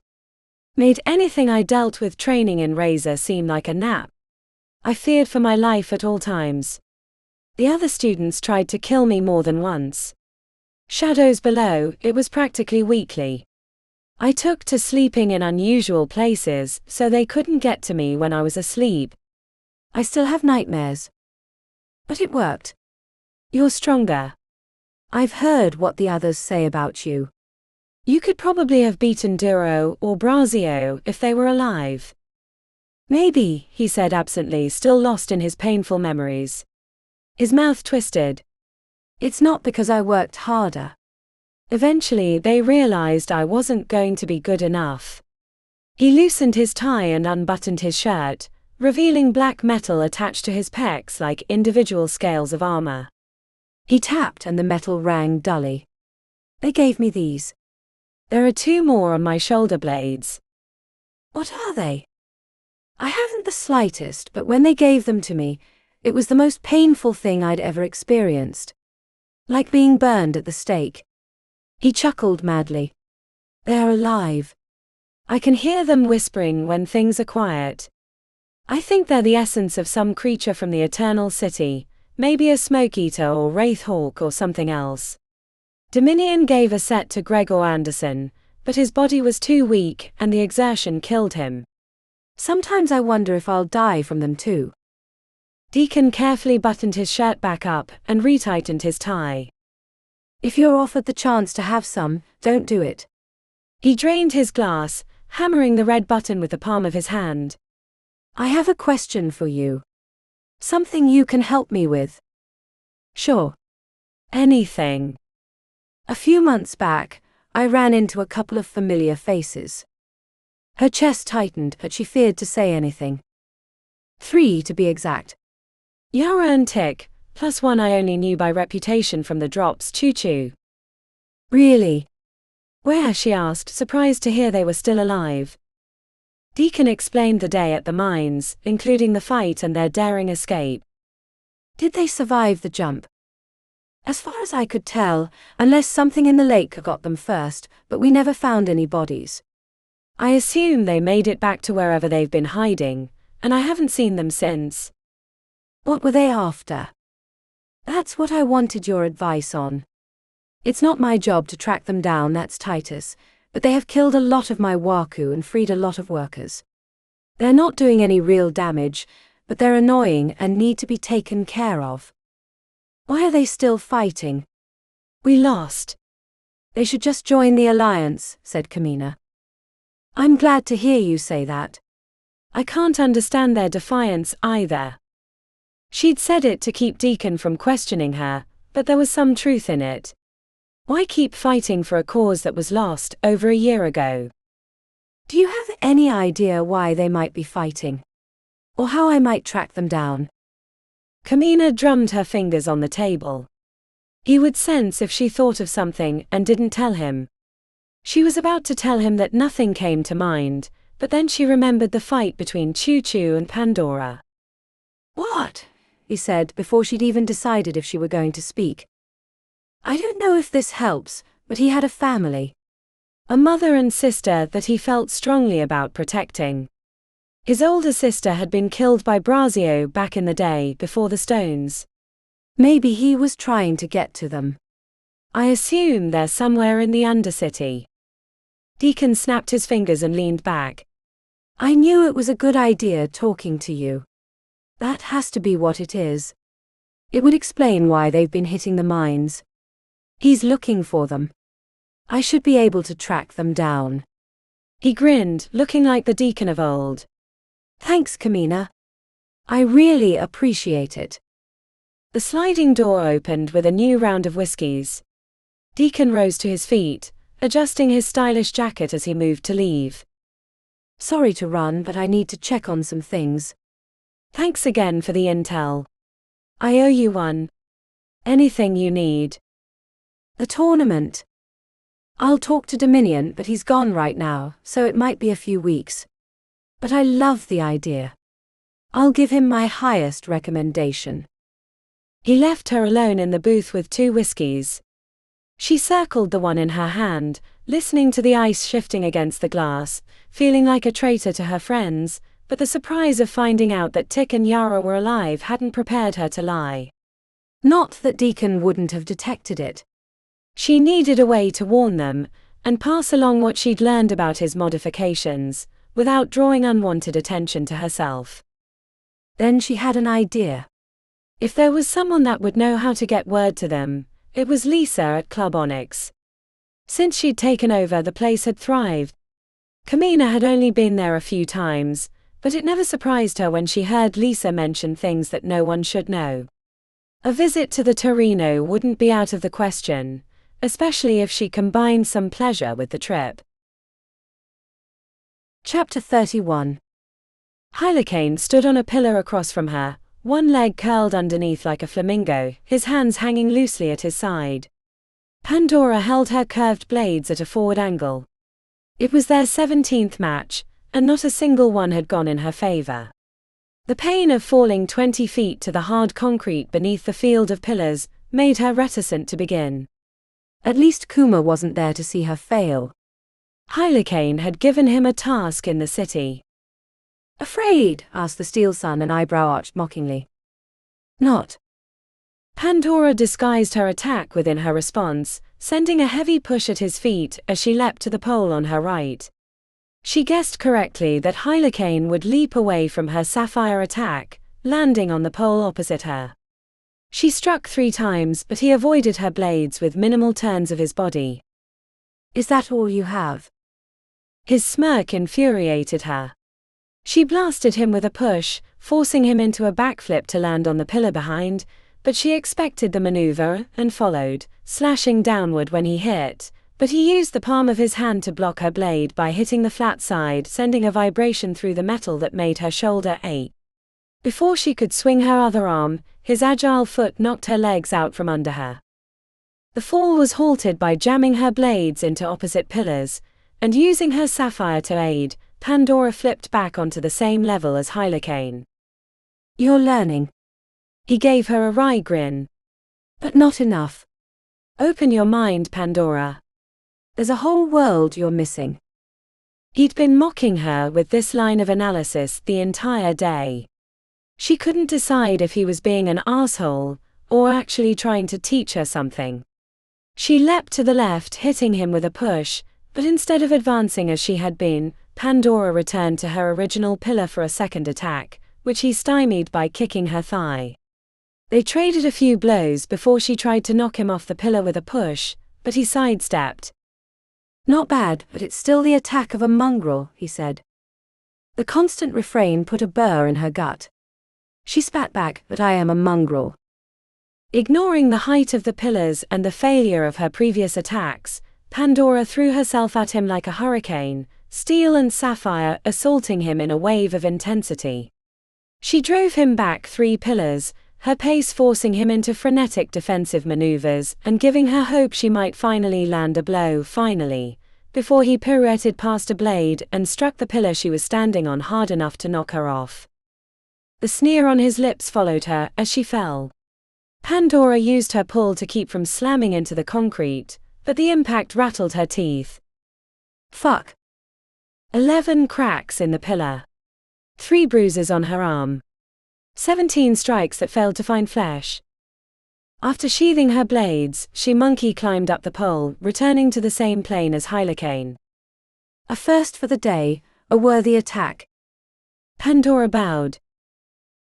Made anything I dealt with training in Razor seem like a nap. I feared for my life at all times. The other students tried to kill me more than once. Shadows below, it was practically weekly. I took to sleeping in unusual places, so they couldn't get to me when I was asleep. I still have nightmares. But it worked. You're stronger. I've heard what the others say about you. You could probably have beaten Duro or Brazio if they were alive. Maybe, he said absently, still lost in his painful memories. His mouth twisted. It's not because I worked harder. Eventually they realized I wasn't going to be good enough. He loosened his tie and unbuttoned his shirt, revealing black metal attached to his pecs like individual scales of armor. He tapped and the metal rang dully. They gave me these. There are 2 more on my shoulder blades. What are they? I haven't the slightest, but when they gave them to me, it was the most painful thing I'd ever experienced. Like being burned at the stake. He chuckled madly. They're alive. I can hear them whispering when things are quiet. I think they're the essence of some creature from the Eternal City, maybe a smoke eater or wraithhawk or something else. Dominion gave a set to Gregor Anderson, but his body was too weak and the exertion killed him. Sometimes I wonder if I'll die from them too. Deacon carefully buttoned his shirt back up and retightened his tie. If you're offered the chance to have some, don't do it. He drained his glass, hammering the red button with the palm of his hand. I have a question for you. Something you can help me with. Sure. Anything. A few months back, I ran into a couple of familiar faces. Her chest tightened, but she feared to say anything. 3 to be exact. Yara and Tick, plus 1 I only knew by reputation from the drops. Choo-choo. Really? Where? She asked, surprised to hear they were still alive. Deacon explained the day at the mines, including the fight and their daring escape. Did they survive the jump? As far as I could tell, unless something in the lake got them first, but we never found any bodies. I assume they made it back to wherever they've been hiding, and I haven't seen them since. What were they after? That's what I wanted your advice on. It's not my job to track them down, that's Titus, but they have killed a lot of my Waku and freed a lot of workers. They're not doing any real damage, but they're annoying and need to be taken care of. Why are they still fighting? We lost. They should just join the alliance, said Kamina. I'm glad to hear you say that. I can't understand their defiance either. She'd said it to keep Deacon from questioning her, but there was some truth in it. Why keep fighting for a cause that was lost over a year ago? Do you have any idea why they might be fighting? Or how I might track them down? Kamina drummed her fingers on the table. He would sense if she thought of something and didn't tell him. She was about to tell him that nothing came to mind, but then she remembered the fight between Choo Choo and Pandora. What? He said before she'd even decided if she were going to speak. I don't know if this helps, but he had a family. A mother and sister that he felt strongly about protecting. His older sister had been killed by Brazio back in the day before the stones. Maybe he was trying to get to them. I assume they're somewhere in the Undercity. Deacon snapped his fingers and leaned back. I knew it was a good idea talking to you. That has to be what it is. It would explain why they've been hitting the mines. He's looking for them. I should be able to track them down. He grinned, looking like the Deacon of old. Thanks, Kamina. I really appreciate it. The sliding door opened with a new round of whiskies. Deacon rose to his feet, adjusting his stylish jacket as he moved to leave. Sorry to run, but I need to check on some things. Thanks again for the intel. I owe you one. Anything you need. The tournament. I'll talk to Dominion, but he's gone right now, so it might be a few weeks. But I love the idea. I'll give him my highest recommendation. He left her alone in the booth with 2 whiskies. She circled the one in her hand, listening to the ice shifting against the glass, feeling like a traitor to her friends, but the surprise of finding out that Tick and Yara were alive hadn't prepared her to lie. Not that Deacon wouldn't have detected it. She needed a way to warn them, and pass along what she'd learned about his modifications, without drawing unwanted attention to herself. Then she had an idea. If there was someone that would know how to get word to them, it was Lisa at Club Onyx. Since she'd taken over, the place had thrived. Kamina had only been there a few times, but it never surprised her when she heard Lisa mention things that no one should know. A visit to the Torino wouldn't be out of the question, especially if she combined some pleasure with the trip. Chapter 31. Hylakane stood on a pillar across from her, one leg curled underneath like a flamingo, his hands hanging loosely at his side. Pandora held her curved blades at a forward angle. It was their 17th match, and not a single one had gone in her favor. The pain of falling 20 feet to the hard concrete beneath the field of pillars made her reticent to begin. At least Kuma wasn't there to see her fail. Hylakane had given him a task in the city. Afraid? Asked the Steel Sun, an eyebrow arched mockingly. Not. Pandora disguised her attack within her response, sending a heavy push at his feet as she leapt to the pole on her right. She guessed correctly that Hylakane would leap away from her sapphire attack, landing on the pole opposite her. She struck 3 times, but he avoided her blades with minimal turns of his body. Is that all you have? His smirk infuriated her. She blasted him with a push, forcing him into a backflip to land on the pillar behind, but she expected the maneuver and followed, slashing downward when he hit, but he used the palm of his hand to block her blade by hitting the flat side, sending a vibration through the metal that made her shoulder ache. Before she could swing her other arm, his agile foot knocked her legs out from under her. The fall was halted by jamming her blades into opposite pillars, and using her sapphire to aid, Pandora flipped back onto the same level as Hylakane. You're learning. He gave her a wry grin. But not enough. Open your mind, Pandora. There's a whole world you're missing. He'd been mocking her with this line of analysis the entire day. She couldn't decide if he was being an asshole, or actually trying to teach her something. She leapt to the left, hitting him with a push, but instead of advancing as she had been, Pandora returned to her original pillar for a second attack, which he stymied by kicking her thigh. They traded a few blows before she tried to knock him off the pillar with a push, but he sidestepped. Not bad, but it's still the attack of a mongrel, he said. The constant refrain put a burr in her gut. She spat back, but I am a mongrel. Ignoring the height of the pillars and the failure of her previous attacks, Pandora threw herself at him like a hurricane, steel and sapphire assaulting him in a wave of intensity. She drove him back 3 pillars, her pace forcing him into frenetic defensive maneuvers and giving her hope she might finally land a blow before he pirouetted past a blade and struck the pillar she was standing on hard enough to knock her off. The sneer on his lips followed her as she fell. Pandora used her pull to keep from slamming into the concrete, but the impact rattled her teeth. Fuck. 11 cracks in the pillar. 3 bruises on her arm. 17 strikes that failed to find flesh. After sheathing her blades, she monkey climbed up the pole, returning to the same plane as Hylakane. A first for the day, a worthy attack. Pandora bowed.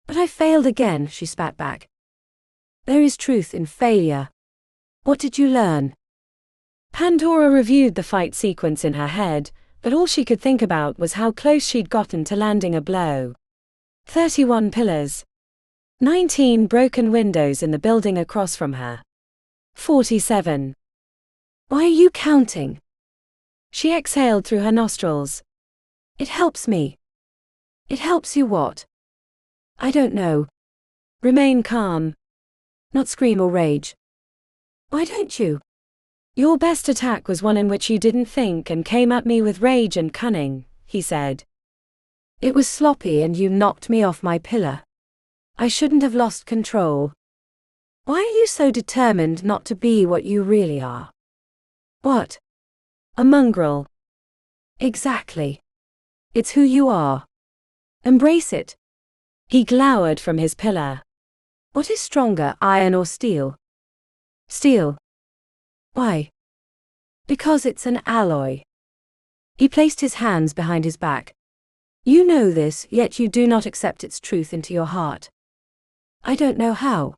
But I failed again, she spat back. There is truth in failure. What did you learn? Pandora reviewed the fight sequence in her head, but all she could think about was how close she'd gotten to landing a blow. 31 pillars. 19 broken windows in the building across from her. 47. Why are you counting? She exhaled through her nostrils. It helps me. It helps you what? I don't know. Remain calm. Not scream or rage. Why don't you? Your best attack was one in which you didn't think and came at me with rage and cunning, he said. It was sloppy and you knocked me off my pillar. I shouldn't have lost control. Why are you so determined not to be what you really are? What? A mongrel. Exactly. It's who you are. Embrace it. He glowered from his pillar. What is stronger, iron or steel? Steel. Why? Because it's an alloy. He placed his hands behind his back. You know this, yet you do not accept its truth into your heart. I don't know how.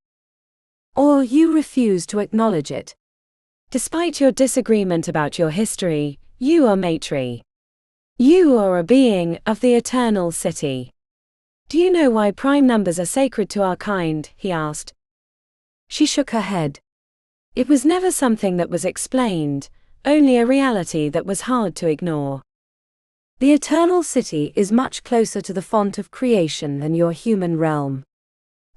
Or you refuse to acknowledge it. Despite your disagreement about your history, you are Maitri. You are a being of the eternal city. Do you know why prime numbers are sacred to our kind? He asked. She shook her head. It was never something that was explained, only a reality that was hard to ignore. The eternal city is much closer to the font of creation than your human realm.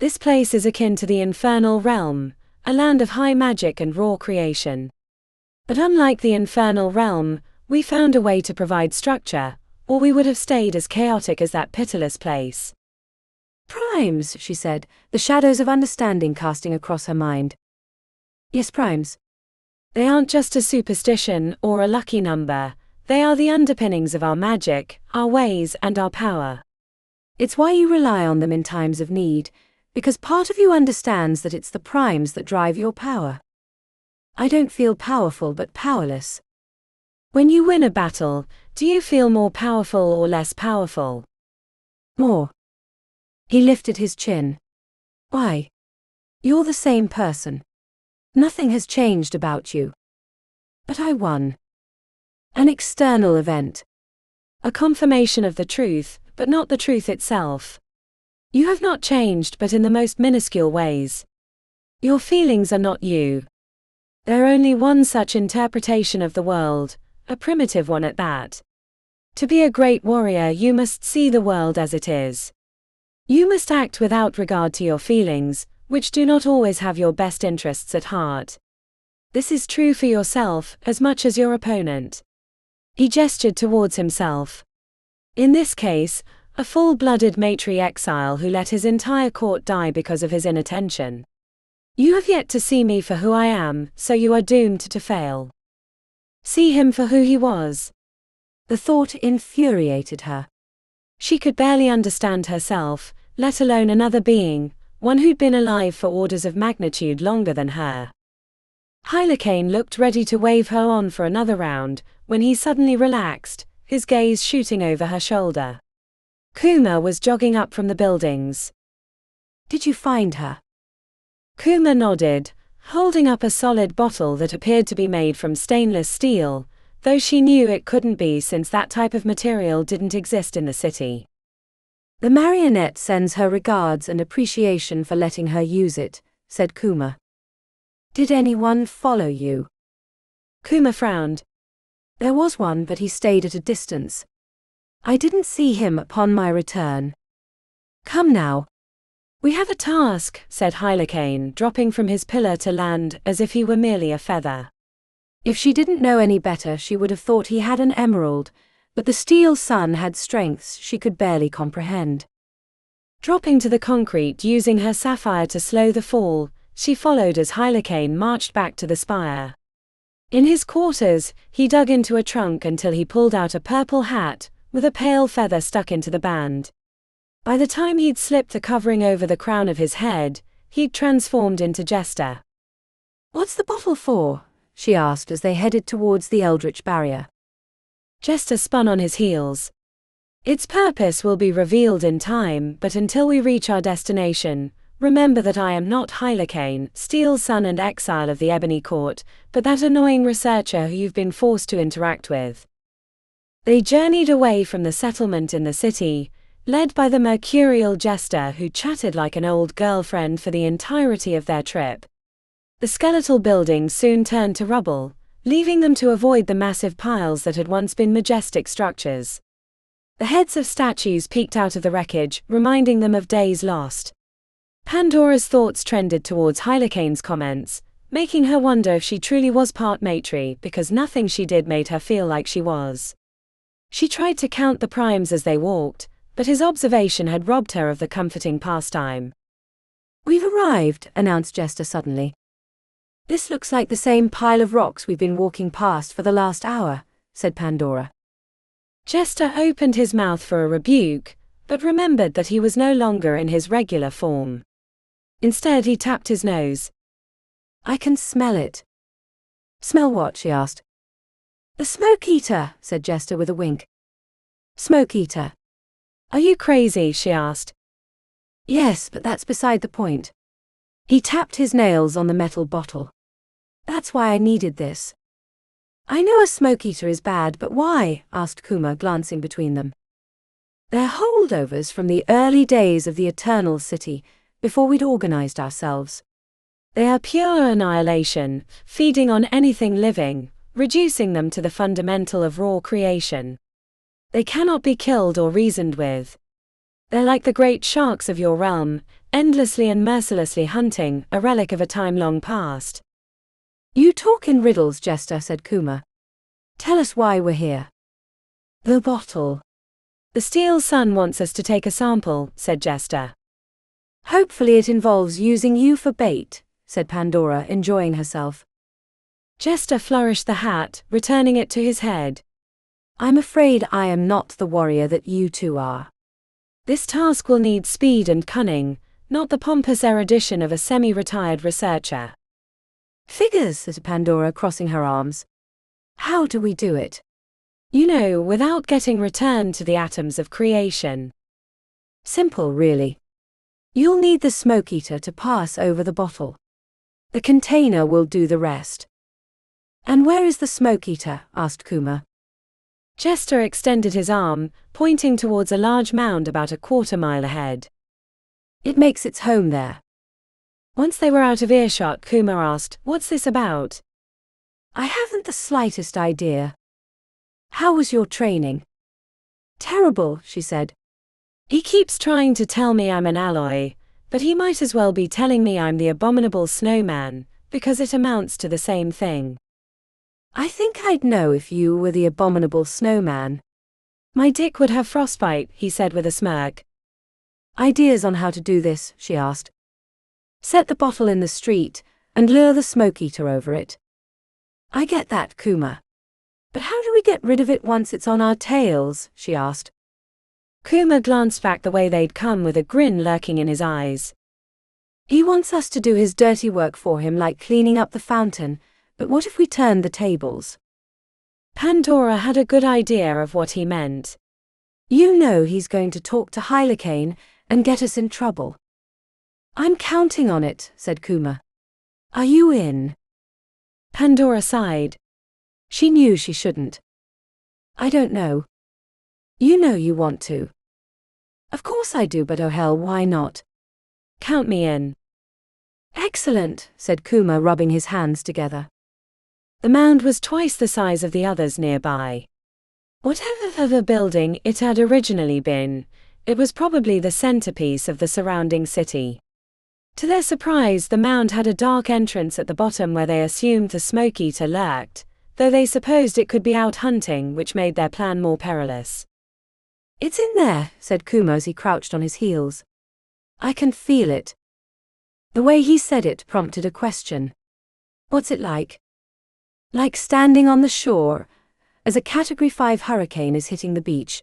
This place is akin to the infernal realm, a land of high magic and raw creation. But unlike the infernal realm, we found a way to provide structure, or we would have stayed as chaotic as that pitiless place. Primes, she said, the shadows of understanding casting across her mind. Yes, primes. They aren't just a superstition or a lucky number, they are the underpinnings of our magic, our ways and our power. It's why you rely on them in times of need, because part of you understands that it's the primes that drive your power. I don't feel powerful but powerless. When you win a battle, do you feel more powerful or less powerful? More. He lifted his chin. Why? You're the same person. Nothing has changed about you. But I won. An external event. A confirmation of the truth, but not the truth itself. You have not changed but in the most minuscule ways. Your feelings are not you. They're only one such interpretation of the world, a primitive one at that. To be a great warrior you must see the world as it is. You must act without regard to your feelings, which do not always have your best interests at heart. This is true for yourself as much as your opponent. He gestured towards himself. In this case, a full-blooded Maitri exile who let his entire court die because of his inattention. You have yet to see me for who I am, so you are doomed to fail. See him for who he was. The thought infuriated her. She could barely understand herself, let alone another being, one who'd been alive for orders of magnitude longer than her. Hylakane looked ready to wave her on for another round, when he suddenly relaxed, his gaze shooting over her shoulder. Kuma was jogging up from the buildings. Did you find her? Kuma nodded, holding up a solid bottle that appeared to be made from stainless steel, though she knew it couldn't be since that type of material didn't exist in the city. The marionette sends her regards and appreciation for letting her use it, said Kuma. Did anyone follow you? Kuma frowned. There was one, but he stayed at a distance. I didn't see him upon my return. Come now. We have a task, said Hylakane, dropping from his pillar to land as if he were merely a feather. If she didn't know any better, she would have thought he had an emerald, but the steel sun had strengths she could barely comprehend. Dropping to the concrete using her sapphire to slow the fall, she followed as Hylakane marched back to the spire. In his quarters, he dug into a trunk until he pulled out a purple hat, with a pale feather stuck into the band. By the time he'd slipped the covering over the crown of his head, he'd transformed into Jester. What's the bottle for? She asked as they headed towards the Eldritch barrier. Jester spun on his heels. Its purpose will be revealed in time, but until we reach our destination, remember that I am not Hylakane, Steel Son and exile of the Ebony Court, but that annoying researcher who you've been forced to interact with. They journeyed away from the settlement in the city, led by the mercurial Jester who chatted like an old girlfriend for the entirety of their trip. The skeletal building soon turned to rubble, leaving them to avoid the massive piles that had once been majestic structures. The heads of statues peeked out of the wreckage, reminding them of days lost. Pandora's thoughts trended towards Hylakane's comments, making her wonder if she truly was part matri, because nothing she did made her feel like she was. She tried to count the primes as they walked, but his observation had robbed her of the comforting pastime. We've arrived, announced Jester suddenly. This looks like the same pile of rocks we've been walking past for the last hour, said Pandora. Jester opened his mouth for a rebuke, but remembered that he was no longer in his regular form. Instead he tapped his nose. I can smell it. Smell what? She asked. The smoke eater, said Jester with a wink. Smoke eater. Are you crazy? She asked. Yes, but that's beside the point. He tapped his nails on the metal bottle. That's why I needed this. I know a smoke eater is bad, but why? Asked Kuma, glancing between them. They're holdovers from the early days of the Eternal City, before we'd organized ourselves. They are pure annihilation, feeding on anything living, reducing them to the fundamental of raw creation. They cannot be killed or reasoned with. They're like the great sharks of your realm, endlessly and mercilessly hunting, a relic of a time long past. You talk in riddles, Jester, said Kuma. Tell us why we're here. The bottle. The Steel Sun wants us to take a sample, said Jester. Hopefully it involves using you for bait, said Pandora, enjoying herself. Jester flourished the hat, returning it to his head. I'm afraid I am not the warrior that you two are. This task will need speed and cunning, not the pompous erudition of a semi-retired researcher. Figures, said Pandora, crossing her arms. How do we do it? You know, without getting returned to the atoms of creation. Simple, really. You'll need the smoke eater to pass over the bottle. The container will do the rest. And where is the smoke eater? Asked Kuma. Jester extended his arm, pointing towards a large mound about a quarter-mile ahead. It makes its home there. Once they were out of earshot, Kuma asked, What's this about? I haven't the slightest idea. How was your training? Terrible, she said. He keeps trying to tell me I'm an alloy, but he might as well be telling me I'm the abominable snowman, because it amounts to the same thing. I think I'd know if you were the abominable snowman. My dick would have frostbite, he said with a smirk. Ideas on how to do this? She asked. Set the bottle in the street, and lure the smoke eater over it. I get that, Kuma. But how do we get rid of it once it's on our tails? She asked. Kuma glanced back the way they'd come with a grin lurking in his eyes. He wants us to do his dirty work for him, like cleaning up the fountain, but what if we turned the tables? Pandora had a good idea of what he meant. You know he's going to talk to Hylakane and get us in trouble. I'm counting on it, said Kuma. Are you in? Pandora sighed. She knew she shouldn't. I don't know. You know you want to. Of course I do, but oh hell, why not? Count me in. Excellent, said Kuma, rubbing his hands together. The mound was twice the size of the others nearby. Whatever the building it had originally been, it was probably the centerpiece of the surrounding city. To their surprise, the mound had a dark entrance at the bottom where they assumed the smoke eater lurked, though they supposed it could be out hunting, which made their plan more perilous. It's in there, said Kuma as he crouched on his heels. I can feel it. The way he said it prompted a question. What's it like? Like standing on the shore, as a Category 5 hurricane is hitting the beach.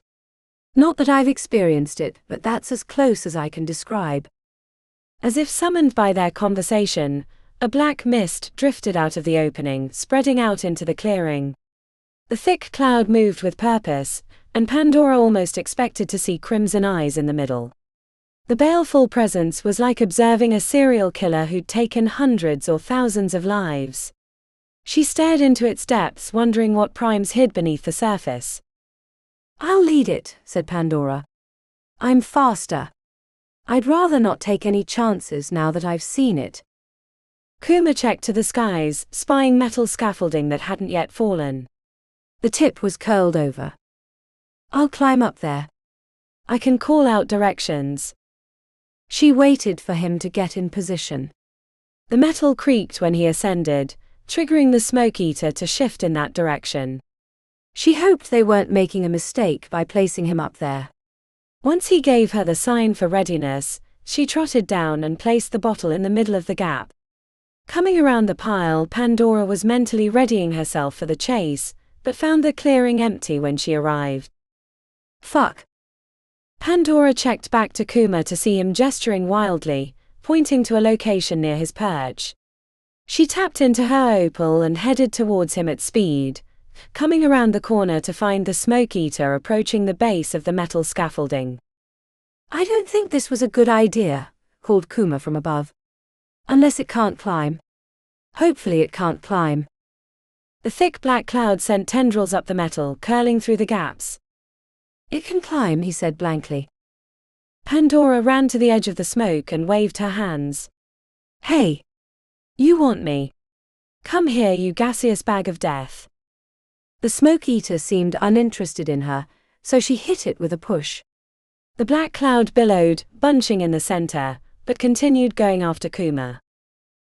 Not that I've experienced it, but that's as close as I can describe. As if summoned by their conversation, a black mist drifted out of the opening, spreading out into the clearing. The thick cloud moved with purpose, and Pandora almost expected to see crimson eyes in the middle. The baleful presence was like observing a serial killer who'd taken hundreds or thousands of lives. She stared into its depths, wondering what primes hid beneath the surface. I'll lead it, said Pandora. I'm faster. I'd rather not take any chances now that I've seen it. Kuma checked to the skies, spying metal scaffolding that hadn't yet fallen. The tip was curled over. I'll climb up there. I can call out directions. She waited for him to get in position. The metal creaked when he ascended, triggering the smoke eater to shift in that direction. She hoped they weren't making a mistake by placing him up there. Once he gave her the sign for readiness, she trotted down and placed the bottle in the middle of the gap. Coming around the pile, Pandora was mentally readying herself for the chase, but found the clearing empty when she arrived. Fuck. Pandora checked back to Kuma to see him gesturing wildly, pointing to a location near his perch. She tapped into her opal and headed towards him at speed, coming around the corner to find the smoke eater approaching the base of the metal scaffolding. I don't think this was a good idea, called Kuma from above. Unless it can't climb. Hopefully it can't climb. The thick black cloud sent tendrils up the metal, curling through the gaps. It can climb, he said blankly. Pandora ran to the edge of the smoke and waved her hands. Hey! You want me? Come here, you gaseous bag of death. The smoke eater seemed uninterested in her, so she hit it with a push. The black cloud billowed, bunching in the center, but continued going after Kuma.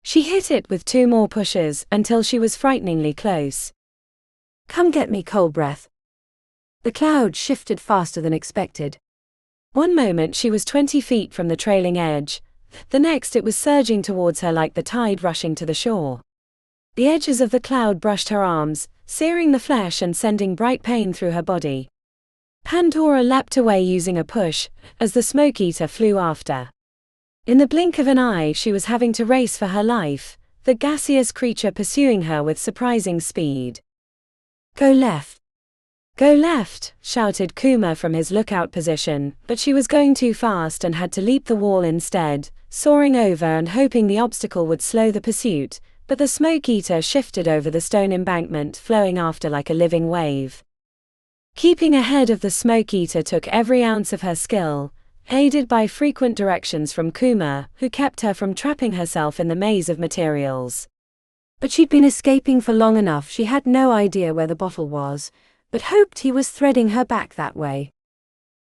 She hit it with 2 more pushes until she was frighteningly close. Come get me, cold breath. The cloud shifted faster than expected. One moment she was 20 feet from the trailing edge, the next it was surging towards her like the tide rushing to the shore. The edges of the cloud brushed her arms, searing the flesh and sending bright pain through her body. Pandora leapt away using a push, as the smoke eater flew after. In the blink of an eye she was having to race for her life, the gaseous creature pursuing her with surprising speed. Go left. Go left, shouted Kuma from his lookout position, but she was going too fast and had to leap the wall instead, soaring over and hoping the obstacle would slow the pursuit, but the smoke eater shifted over the stone embankment, flowing after like a living wave. Keeping ahead of the smoke eater took every ounce of her skill, aided by frequent directions from Kuma, who kept her from trapping herself in the maze of materials. But she'd been escaping for long enough. She had no idea where the bottle was, but hoped he was threading her back that way.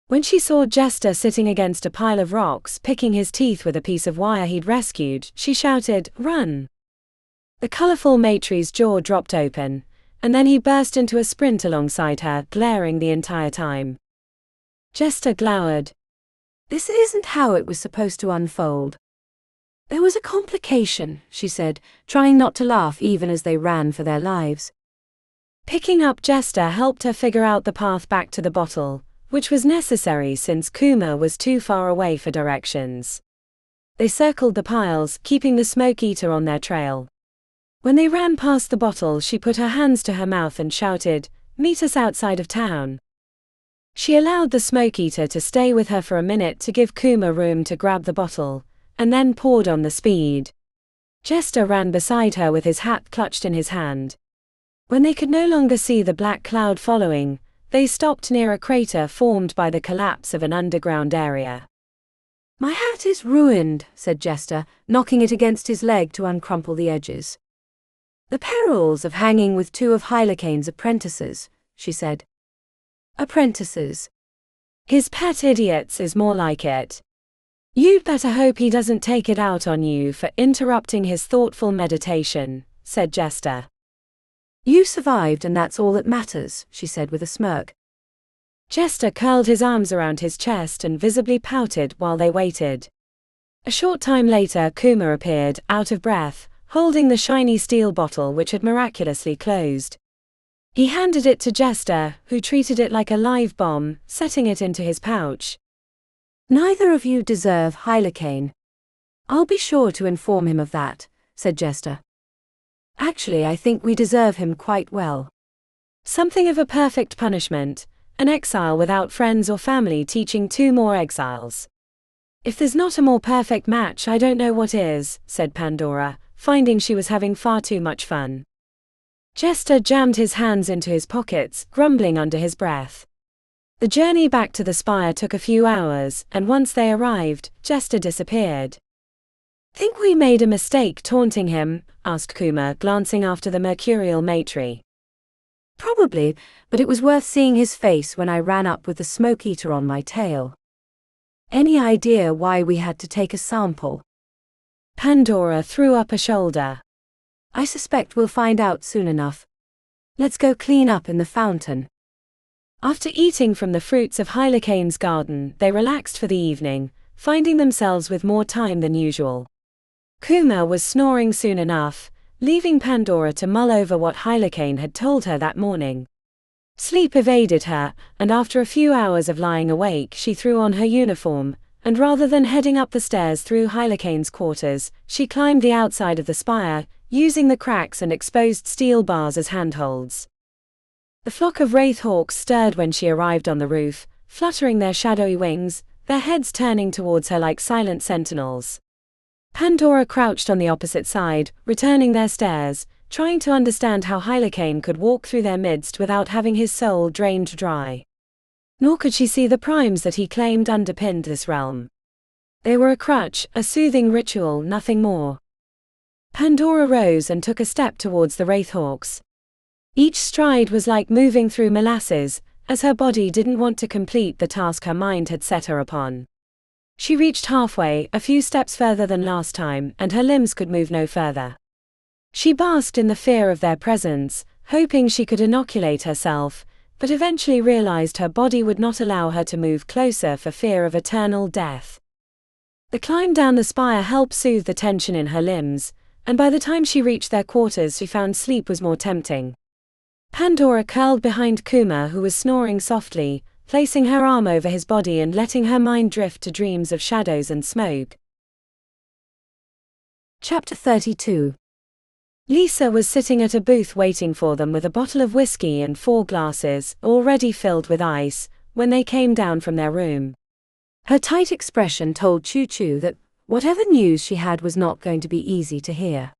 When she saw Jester sitting against a pile of rocks picking his teeth with a piece of wire he'd rescued, she shouted, "Run!" The colorful Maitre's jaw dropped open, and then he burst into a sprint alongside her, glaring the entire time. Jester glowered. This isn't how it was supposed to unfold. There was a complication, she said, trying not to laugh even as they ran for their lives. Picking up Jester helped her figure out the path back to the bottle, which was necessary since Kuma was too far away for directions. They circled the piles, keeping the smoke eater on their trail. When they ran past the bottle, she put her hands to her mouth and shouted, "Meet us outside of town." She allowed the smoke eater to stay with her for a minute to give Kuma room to grab the bottle, and then poured on the speed. Jester ran beside her with his hat clutched in his hand. When they could no longer see the black cloud following, they stopped near a crater formed by the collapse of an underground area. "My hat is ruined," said Jester, knocking it against his leg to uncrumple the edges. "The perils of hanging with two of Hylakane's apprentices," she said. "Apprentices? His pet idiots is more like it. You'd better hope he doesn't take it out on you for interrupting his thoughtful meditation," said Jester. "You survived and that's all that matters," she said with a smirk. Jester curled his arms around his chest and visibly pouted while they waited. A short time later Kuma appeared, out of breath, holding the shiny steel bottle which had miraculously closed. He handed it to Jester, who treated it like a live bomb, setting it into his pouch. "Neither of you deserve Hylakane. I'll be sure to inform him of that," said Jester. "Actually, I think we deserve him quite well. Something of a perfect punishment, an exile without friends or family teaching two more exiles. If there's not a more perfect match, I don't know what is," said Pandora, finding she was having far too much fun. Jester jammed his hands into his pockets, grumbling under his breath. The journey back to the spire took a few hours, and once they arrived, Jester disappeared. "Think we made a mistake taunting him?" asked Kuma, glancing after the mercurial matri. "Probably, but it was worth seeing his face when I ran up with the smoke eater on my tail. Any idea why we had to take a sample?" Pandora threw up a shoulder. "I suspect we'll find out soon enough. Let's go clean up in the fountain." After eating from the fruits of Hylakane's garden, they relaxed for the evening, finding themselves with more time than usual. Kuma was snoring soon enough, leaving Pandora to mull over what Hylakane had told her that morning. Sleep evaded her, and after a few hours of lying awake she threw on her uniform, and rather than heading up the stairs through Hylakane's quarters, she climbed the outside of the spire, using the cracks and exposed steel bars as handholds. The flock of wraithhawks stirred when she arrived on the roof, fluttering their shadowy wings, their heads turning towards her like silent sentinels. Pandora crouched on the opposite side, returning their stares, trying to understand how Hylakane could walk through their midst without having his soul drained dry. Nor could she see the primes that he claimed underpinned this realm. They were a crutch, a soothing ritual, nothing more. Pandora rose and took a step towards the wraithhawks. Each stride was like moving through molasses, as her body didn't want to complete the task her mind had set her upon. She reached halfway, a few steps further than last time, and her limbs could move no further. She basked in the fear of their presence, hoping she could inoculate herself, but eventually realized her body would not allow her to move closer for fear of eternal death. The climb down the spire helped soothe the tension in her limbs, and by the time she reached their quarters she found sleep was more tempting. Pandora curled behind Kuma, who was snoring softly, placing her arm over his body and letting her mind drift to dreams of shadows and smoke. Chapter 32. Lisa was sitting at a booth waiting for them with a bottle of whiskey and 4 glasses, already filled with ice, when they came down from their room. Her tight expression told Choo-Choo that whatever news she had was not going to be easy to hear.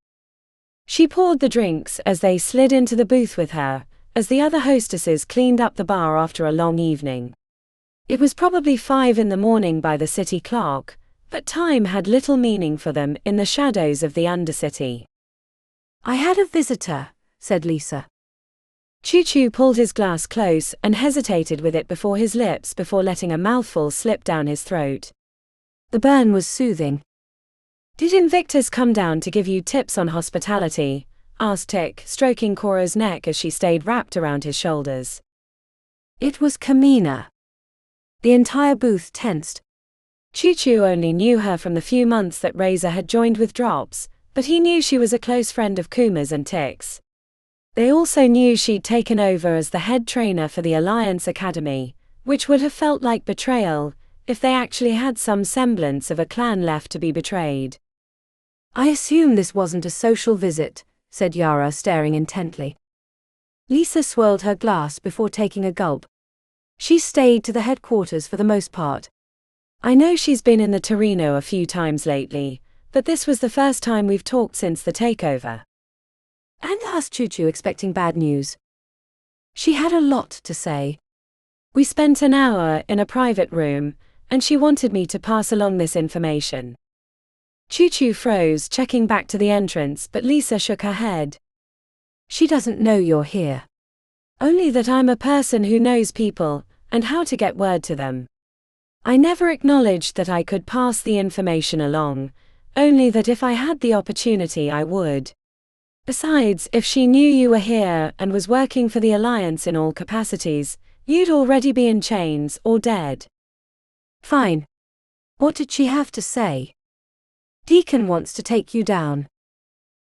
She poured the drinks as they slid into the booth with her, as the other hostesses cleaned up the bar after a long evening. It was probably 5 in the morning by the city clock, but time had little meaning for them in the shadows of the Undercity. "I had a visitor," said Lisa. Choo-Choo pulled his glass close and hesitated with it before his lips before letting a mouthful slip down his throat. The burn was soothing. "Did Invictus come down to give you tips on hospitality?" asked Tick, stroking Cora's neck as she stayed wrapped around his shoulders. It was Kamina. The entire booth tensed. Choo-Choo only knew her from the few months that Razor had joined with Drops, but he knew she was a close friend of Kuma's and Tick's. They also knew she'd taken over as the head trainer for the Alliance Academy, which would have felt like betrayal, if they actually had some semblance of a clan left to be betrayed. "I assume this wasn't a social visit," said Yara, staring intently. Lisa swirled her glass before taking a gulp. She stayed to the headquarters for the most part. "I know she's been in the Torino a few times lately, but this was the first time we've talked since the takeover." and asked Choo-Choo, expecting bad news. She had a lot to say. We spent an hour in a private room, and she wanted me to pass along this information. Choo-Choo froze, checking back to the entrance, but Lisa shook her head. She doesn't know you're here. Only that I'm a person who knows people, and how to get word to them. I never acknowledged that I could pass the information along, only that if I had the opportunity I would. Besides, if she knew you were here and was working for the Alliance in all capacities, you'd already be in chains or dead. Fine. What did she have to say? Deacon wants to take you down.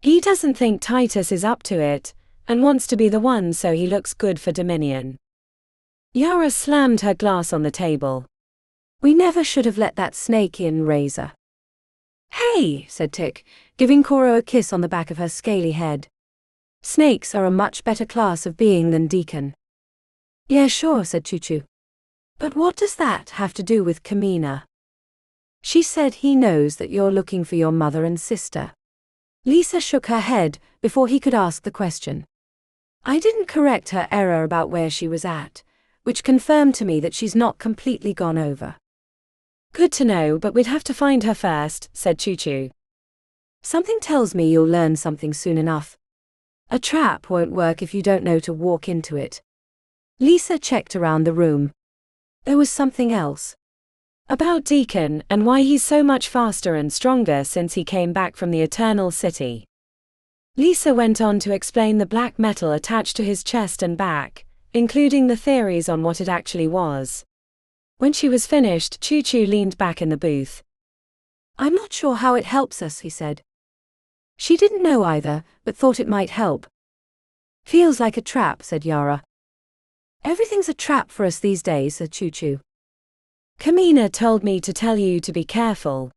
He doesn't think Titus is up to it, and wants to be the one so he looks good for Dominion. Yara slammed her glass on the table. We never should have let that snake in, Razor. Hey, said Tick, giving Koro a kiss on the back of her scaly head. Snakes are a much better class of being than Deacon. Yeah, sure, said Choo-Choo. But what does that have to do with Kamina? She said he knows that you're looking for your mother and sister. Lisa shook her head before he could ask the question. I didn't correct her error about where she was at, which confirmed to me that she's not completely gone over. Good to know, but we'd have to find her first, said Choo-Choo. Something tells me you'll learn something soon enough. A trap won't work if you don't know to walk into it. Lisa checked around the room. There was something else. About Deacon and why he's so much faster and stronger since he came back from the Eternal City. Lisa went on to explain the black metal attached to his chest and back, including the theories on what it actually was. When she was finished, Choo-Choo leaned back in the booth. I'm not sure how it helps us, he said. She didn't know either, but thought it might help. Feels like a trap, said Yara. Everything's a trap for us these days, said Choo-Choo. Kamina told me to tell you to be careful.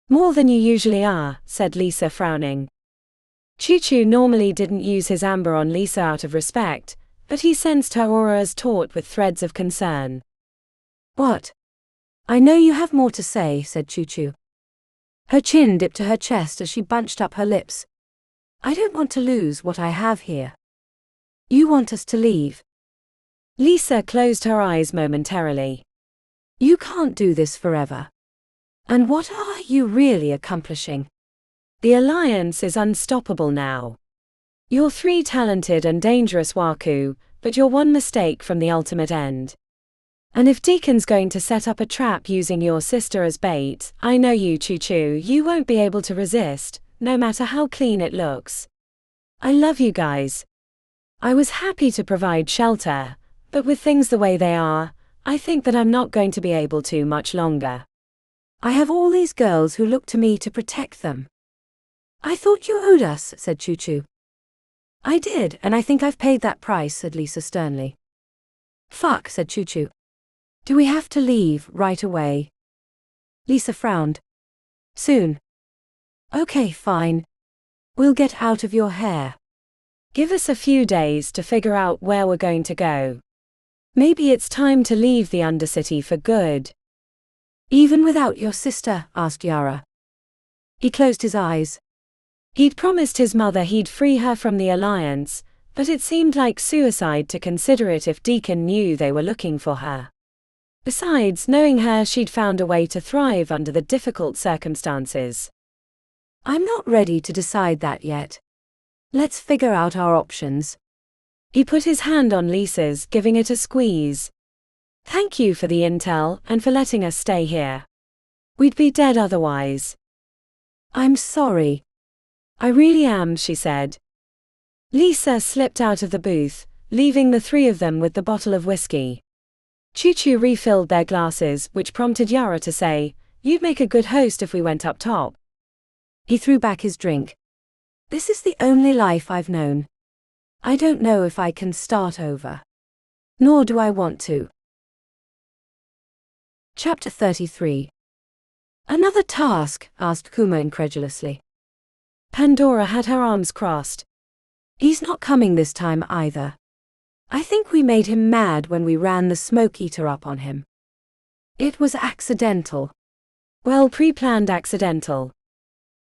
More than you usually are, said Lisa, frowning. Choo-Choo normally didn't use his amber on Lisa out of respect, but he sensed her aura as taut with threads of concern. What? I know you have more to say, said Choo-Choo. Her chin dipped to her chest as she bunched up her lips. I don't want to lose what I have here. You want us to leave. Lisa closed her eyes momentarily. You can't do this forever. And what are you really accomplishing? The Alliance is unstoppable now. You're 3 talented and dangerous Waku, but you're 1 mistake from the ultimate end. And if Deacon's going to set up a trap using your sister as bait, I know you, Choo-Choo, you won't be able to resist, no matter how clean it looks. I love you guys. I was happy to provide shelter, but with things the way they are, I think that I'm not going to be able to much longer. I have all these girls who look to me to protect them. I thought you owed us, said Choo-Choo. I did, and I think I've paid that price, said Lisa sternly. Fuck, said Choo-Choo. Do we have to leave right away? Lisa frowned. Soon. Okay, fine. We'll get out of your hair. Give us a few days to figure out where we're going to go. Maybe it's time to leave the Undercity for good. Even without your sister? Asked Yara. He closed his eyes. He'd promised his mother he'd free her from the Alliance, but it seemed like suicide to consider it if Deacon knew they were looking for her. Besides, knowing her, she'd found a way to thrive under the difficult circumstances. I'm not ready to decide that yet. Let's figure out our options. He put his hand on Lisa's, giving it a squeeze. Thank you for the intel and for letting us stay here. We'd be dead otherwise. I'm sorry. I really am, she said. Lisa slipped out of the booth, leaving the 3 of them with the bottle of whiskey. Choo-Choo refilled their glasses, which prompted Yara to say, You'd make a good host if we went up top. He threw back his drink. This is the only life I've known. I don't know if I can start over. Nor do I want to. Chapter 33. Another task? Asked Kuma incredulously. Pandora had her arms crossed. He's not coming this time either. I think we made him mad when we ran the smoke eater up on him. It was accidental. Well, pre-planned accidental.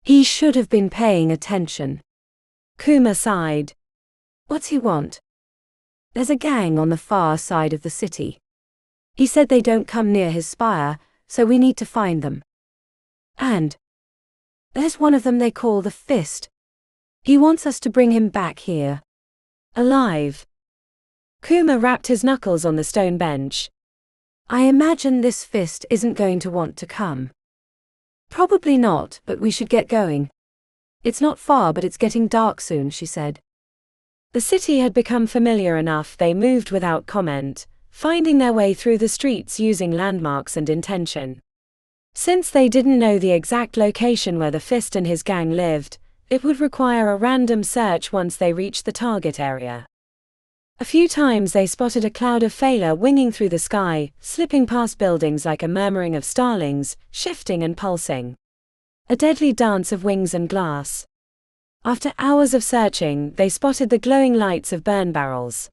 He should have been paying attention. Kuma sighed. What's he want? There's a gang on the far side of the city. He said they don't come near his spire, so we need to find them. And there's one of them they call the Fist. He wants us to bring him back here. Alive. Kuma rapped his knuckles on the stone bench. I imagine this Fist isn't going to want to come. Probably not, but we should get going. It's not far, but it's getting dark soon, she said. The city had become familiar enough they moved without comment, finding their way through the streets using landmarks and intention. Since they didn't know the exact location where the Fist and his gang lived, it would require a random search once they reached the target area. A few times they spotted a cloud of failure winging through the sky, slipping past buildings like a murmuring of starlings, shifting and pulsing. A deadly dance of wings and glass. After hours of searching, they spotted the glowing lights of burn barrels.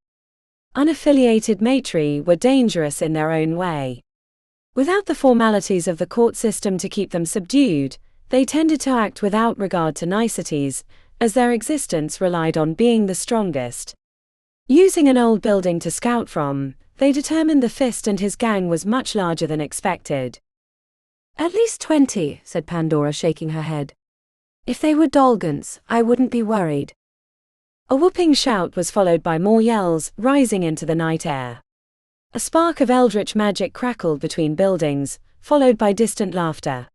Unaffiliated matri were dangerous in their own way. Without the formalities of the court system to keep them subdued, they tended to act without regard to niceties, as their existence relied on being the strongest. Using an old building to scout from, they determined the Fist and his gang was much larger than expected. At least 20, said Pandora, shaking her head. If they were Dolgans, I wouldn't be worried. A whooping shout was followed by more yells, rising into the night air. A spark of eldritch magic crackled between buildings, followed by distant laughter.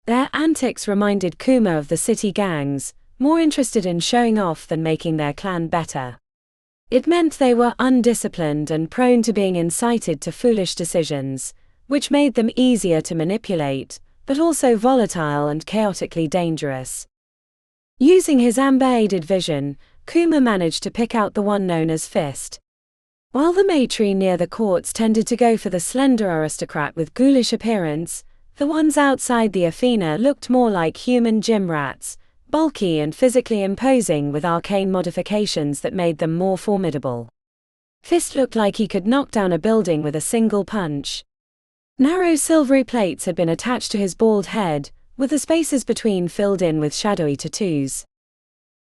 Their antics reminded Kuma of the city gangs, more interested in showing off than making their clan better. It meant they were undisciplined and prone to being incited to foolish decisions, which made them easier to manipulate, but also volatile and chaotically dangerous. Using his amber-aided vision, Kuma managed to pick out the one known as Fist. While the matri near the courts tended to go for the slender aristocrat with ghoulish appearance, the ones outside the Athena looked more like human gym rats, bulky and physically imposing with arcane modifications that made them more formidable. Fist looked like he could knock down a building with a single punch. Narrow silvery plates had been attached to his bald head, with the spaces between filled in with shadowy tattoos.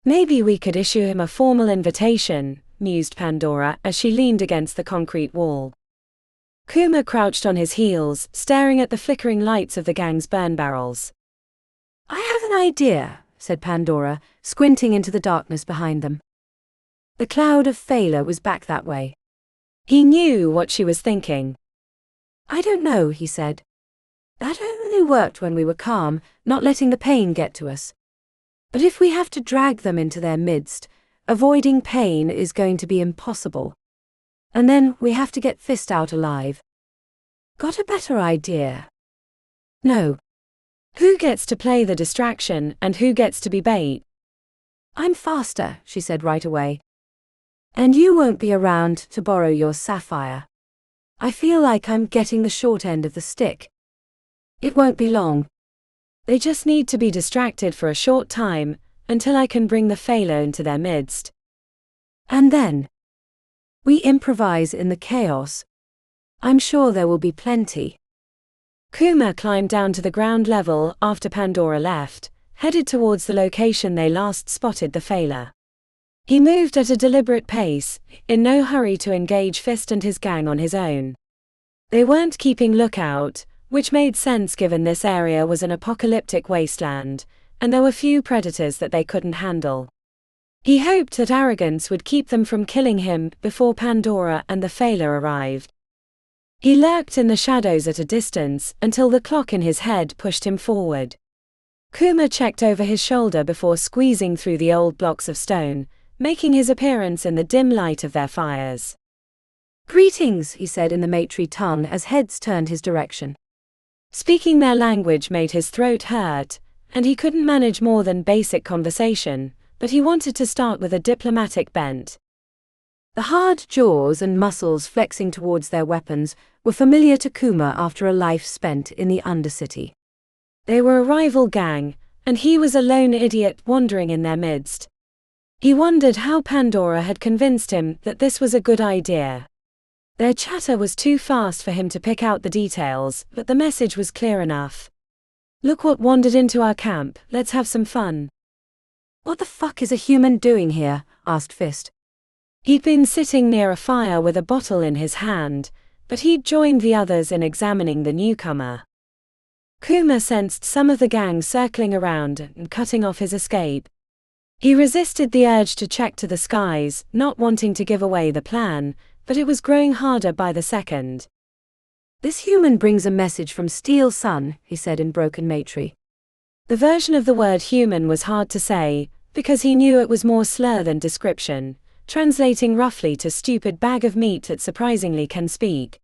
Maybe we could issue him a formal invitation, mused Pandora as she leaned against the concrete wall. Kuma crouched on his heels, staring at the flickering lights of the gang's burn barrels. I have an idea, said Pandora, squinting into the darkness behind them. The cloud of failure was back that way. He knew what she was thinking. I don't know, he said. That only worked when we were calm, not letting the pain get to us. But if we have to drag them into their midst, avoiding pain is going to be impossible. And then we have to get Fist out alive. Got a better idea? No. Who gets to play the distraction and who gets to be bait? I'm faster, she said right away. And you won't be around to borrow your sapphire. I feel like I'm getting the short end of the stick. It won't be long. They just need to be distracted for a short time, until I can bring the failure into their midst. And then we improvise in the chaos. I'm sure there will be plenty. Kuma climbed down to the ground level after Pandora left, headed towards the location they last spotted the failure. He moved at a deliberate pace, in no hurry to engage Fist and his gang on his own. They weren't keeping lookout, which made sense given this area was an apocalyptic wasteland, and there were few predators that they couldn't handle. He hoped that arrogance would keep them from killing him before Pandora and the failure arrived. He lurked in the shadows at a distance until the clock in his head pushed him forward. Kuma checked over his shoulder before squeezing through the old blocks of stone, making his appearance in the dim light of their fires. Greetings, he said in the matri tongue as heads turned his direction. Speaking their language made his throat hurt, and he couldn't manage more than basic conversation, but he wanted to start with a diplomatic bent. The hard jaws and muscles flexing towards their weapons were familiar to Kuma after a life spent in the Undercity. They were a rival gang, and he was a lone idiot wandering in their midst. He wondered how Pandora had convinced him that this was a good idea. Their chatter was too fast for him to pick out the details, but the message was clear enough. Look what wandered into our camp, let's have some fun. What the fuck is a human doing here? Asked Fist. He'd been sitting near a fire with a bottle in his hand, but he'd joined the others in examining the newcomer. Kuma sensed some of the gang circling around and cutting off his escape. He resisted the urge to check to the skies, not wanting to give away the plan, but it was growing harder by the second. This human brings a message from Steel Sun, he said in broken Matri. The version of the word human was hard to say, because he knew it was more slur than description, translating roughly to stupid bag of meat that surprisingly can speak.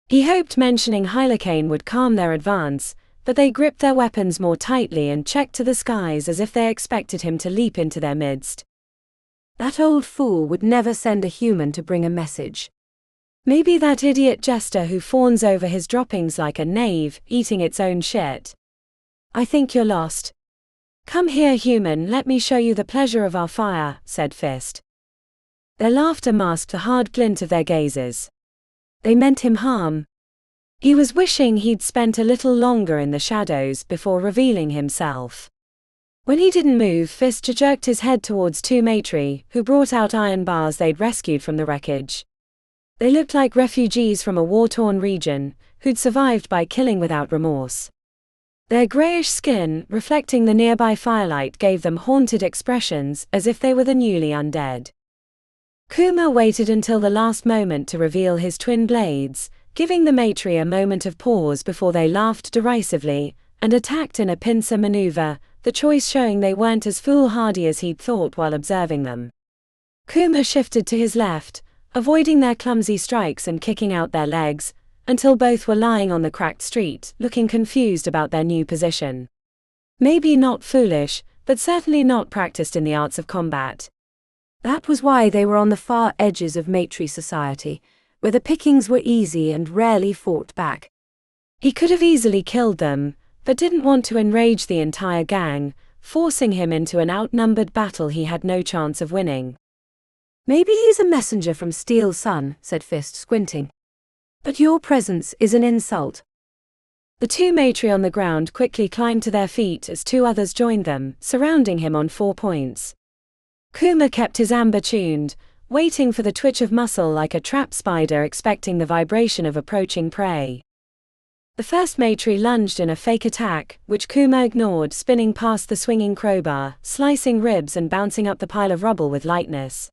He hoped mentioning Hylakane would calm their advance, but they gripped their weapons more tightly and checked to the skies as if they expected him to leap into their midst. That old fool would never send a human to bring a message. Maybe that idiot jester who fawns over his droppings like a knave, eating its own shit. I think you're lost. Come here, human, let me show you the pleasure of our fire, said Fist. Their laughter masked the hard glint of their gazes. They meant him harm. He was wishing he'd spent a little longer in the shadows before revealing himself. When he didn't move, Fist jerked his head towards two Matri, who brought out iron bars they'd rescued from the wreckage. They looked like refugees from a war-torn region, who'd survived by killing without remorse. Their greyish skin, reflecting the nearby firelight, gave them haunted expressions, as if they were the newly undead. Kuma waited until the last moment to reveal his twin blades, giving the Matri a moment of pause before they laughed derisively, and attacked in a pincer maneuver, the choice showing they weren't as foolhardy as he'd thought while observing them. Kuma shifted to his left, avoiding their clumsy strikes and kicking out their legs, until both were lying on the cracked street, looking confused about their new position. Maybe not foolish, but certainly not practiced in the arts of combat. That was why they were on the far edges of Matri society, where the pickings were easy and rarely fought back. He could have easily killed them, but didn't want to enrage the entire gang, forcing him into an outnumbered battle he had no chance of winning. Maybe he's a messenger from Steel Sun, said Fist, squinting. But your presence is an insult. The two Matri on the ground quickly climbed to their feet as two others joined them, surrounding him on 4 points. Kuma kept his amber tuned, waiting for the twitch of muscle like a trapped spider expecting the vibration of approaching prey. The first Matri lunged in a fake attack, which Kuma ignored, spinning past the swinging crowbar, slicing ribs and bouncing up the pile of rubble with lightness.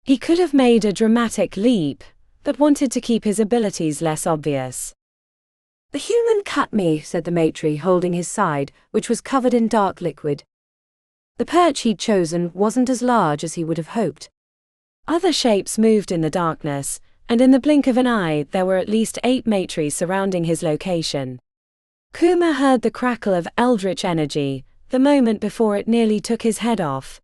He could have made a dramatic leap, but wanted to keep his abilities less obvious. The human cut me, said the Matri, holding his side, which was covered in dark liquid. The perch he'd chosen wasn't as large as he would have hoped. Other shapes moved in the darkness, and in the blink of an eye there were at least 8 Matri surrounding his location. Kuma heard the crackle of eldritch energy, the moment before it nearly took his head off.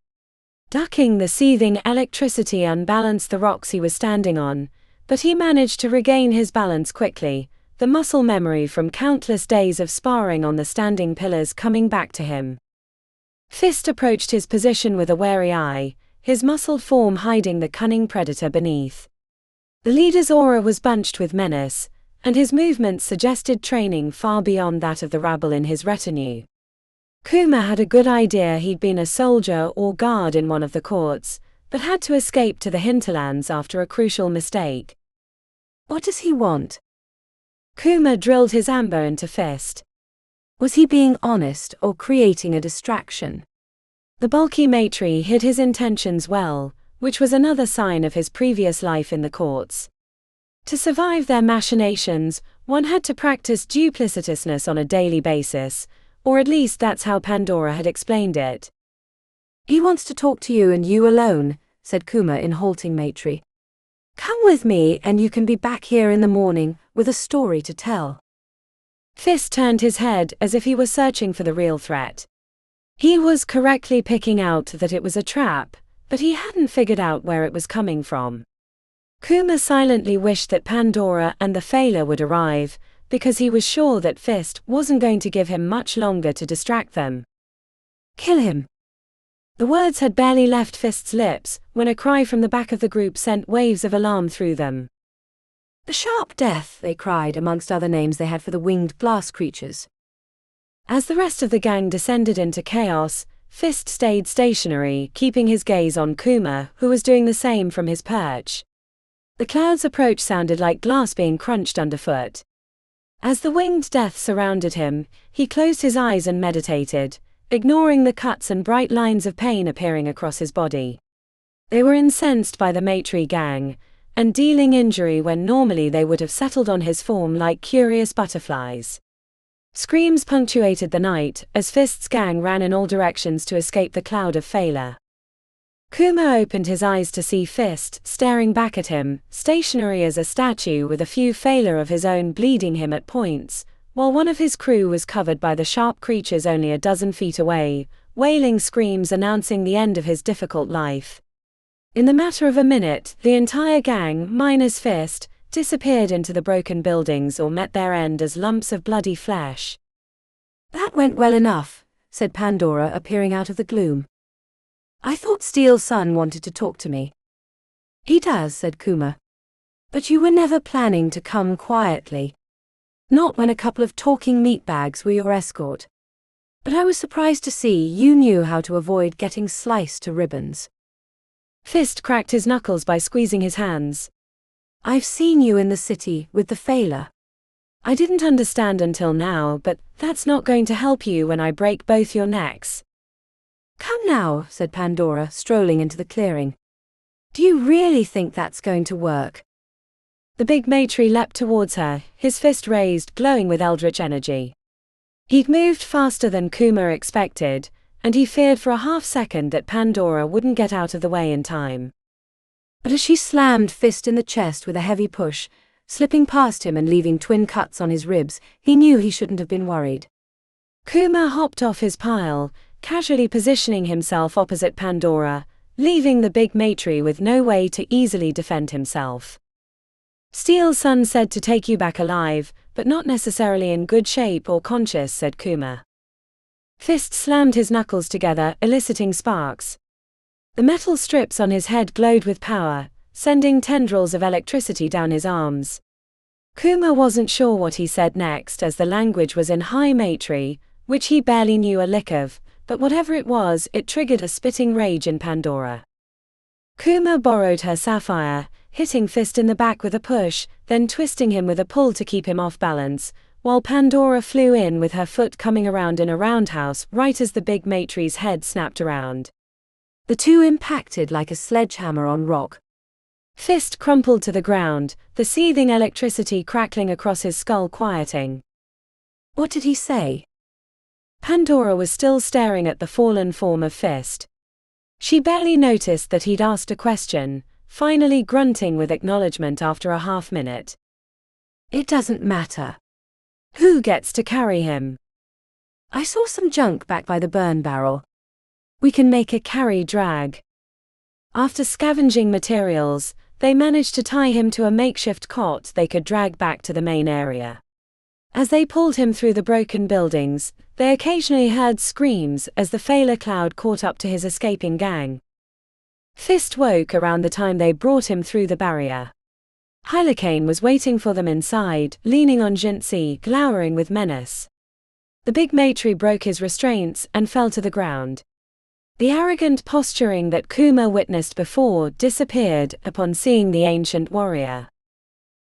Ducking the seething electricity unbalanced the rocks he was standing on, but he managed to regain his balance quickly, the muscle memory from countless days of sparring on the standing pillars coming back to him. Fist approached his position with a wary eye, his muscled form hiding the cunning predator beneath. The leader's aura was bunched with menace, and his movements suggested training far beyond that of the rabble in his retinue. Kuma had a good idea he'd been a soldier or guard in one of the courts, but had to escape to the hinterlands after a crucial mistake. What does he want? Kuma drilled his amber into Fist. Was he being honest or creating a distraction? The bulky Matri hid his intentions well, which was another sign of his previous life in the courts. To survive their machinations, one had to practice duplicitousness on a daily basis, or at least that's how Pandora had explained it. He wants to talk to you and you alone, said Kuma in halting Matri. Come with me and you can be back here in the morning, with a story to tell. Fist turned his head as if he were searching for the real threat. He was correctly picking out that it was a trap, but he hadn't figured out where it was coming from. Kuma silently wished that Pandora and the Phaler would arrive, because he was sure that Fist wasn't going to give him much longer to distract them. Kill him. The words had barely left Fist's lips, when a cry from the back of the group sent waves of alarm through them. The Sharp Death, they cried, amongst other names they had for the winged blast creatures. As the rest of the gang descended into chaos, Fist stayed stationary, keeping his gaze on Kuma, who was doing the same from his perch. The cloud's approach sounded like glass being crunched underfoot. As the winged death surrounded him, he closed his eyes and meditated, ignoring the cuts and bright lines of pain appearing across his body. They were incensed by the Maitre gang, and dealing injury when normally they would have settled on his form like curious butterflies. Screams punctuated the night, as Fist's gang ran in all directions to escape the cloud of failure. Kuma opened his eyes to see Fist staring back at him, stationary as a statue with a few failure of his own bleeding him at points, while one of his crew was covered by the sharp creatures only a dozen feet away, wailing screams announcing the end of his difficult life. In the matter of a minute, the entire gang, minus Fist, disappeared into the broken buildings or met their end as lumps of bloody flesh. "That went well enough," said Pandora, appearing out of the gloom. "I thought Steel's son wanted to talk to me." "He does," said Kuma. "But you were never planning to come quietly. Not when a couple of talking meatbags were your escort. But I was surprised to see you knew how to avoid getting sliced to ribbons." Fist cracked his knuckles by squeezing his hands. "I've seen you in the city with the Failer. I didn't understand until now, but that's not going to help you when I break both your necks." "Come now," said Pandora, strolling into the clearing. "Do you really think that's going to work?" The big Maitre leapt towards her, his fist raised, glowing with eldritch energy. He'd moved faster than Kuma expected, and he feared for a half-second that Pandora wouldn't get out of the way in time. But as she slammed Fist in the chest with a heavy push, slipping past him and leaving twin cuts on his ribs, he knew he shouldn't have been worried. Kuma hopped off his pile, casually positioning himself opposite Pandora, leaving the big Maitre with no way to easily defend himself. "Steel's son said to take you back alive, but not necessarily in good shape or conscious," said Kuma. Fist slammed his knuckles together, eliciting sparks. The metal strips on his head glowed with power, sending tendrils of electricity down his arms. Kuma wasn't sure what he said next as the language was in High Maitre, which he barely knew a lick of, but whatever it was, it triggered a spitting rage in Pandora. Kuma borrowed her sapphire, hitting Fist in the back with a push, then twisting him with a pull to keep him off balance, while Pandora flew in with her foot coming around in a roundhouse right as the big Maitre's head snapped around. The two impacted like a sledgehammer on rock. Fist crumpled to the ground, the seething electricity crackling across his skull quieting. "What did he say?" Pandora was still staring at the fallen form of Fist. She barely noticed that he'd asked a question, finally grunting with acknowledgement after a half-minute. "It doesn't matter. Who gets to carry him?" "I saw some junk back by the burn barrel. We can make a carry-drag." After scavenging materials, they managed to tie him to a makeshift cot they could drag back to the main area. As they pulled him through the broken buildings, they occasionally heard screams as the failure cloud caught up to his escaping gang. Fist woke around the time they brought him through the barrier. Hylakane was waiting for them inside, leaning on Jinzi, glowering with menace. The big Maitre broke his restraints and fell to the ground. The arrogant posturing that Kuma witnessed before disappeared upon seeing the ancient warrior.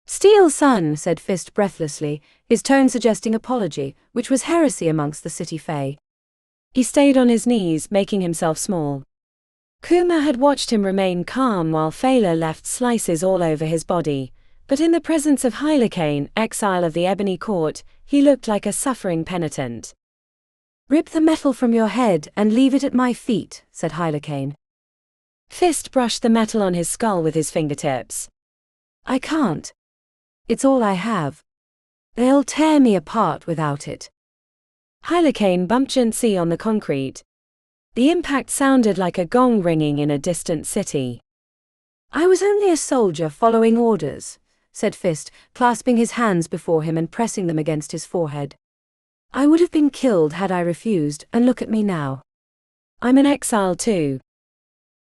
"Steel's son," said Fist breathlessly, his tone suggesting apology, which was heresy amongst the city fae. He stayed on his knees, making himself small. Kuma had watched him remain calm while Failure left slices all over his body, but in the presence of Hylakane, exile of the Ebony Court, he looked like a suffering penitent. "Rip the metal from your head and leave it at my feet," said Hylakane. Fist brushed the metal on his skull with his fingertips. "I can't. It's all I have. They'll tear me apart without it." Hylakane bumped Jinzi on the concrete. The impact sounded like a gong ringing in a distant city. "I was only a soldier following orders," said Fist, clasping his hands before him and pressing them against his forehead. "I would have been killed had I refused, and look at me now. I'm an exile too."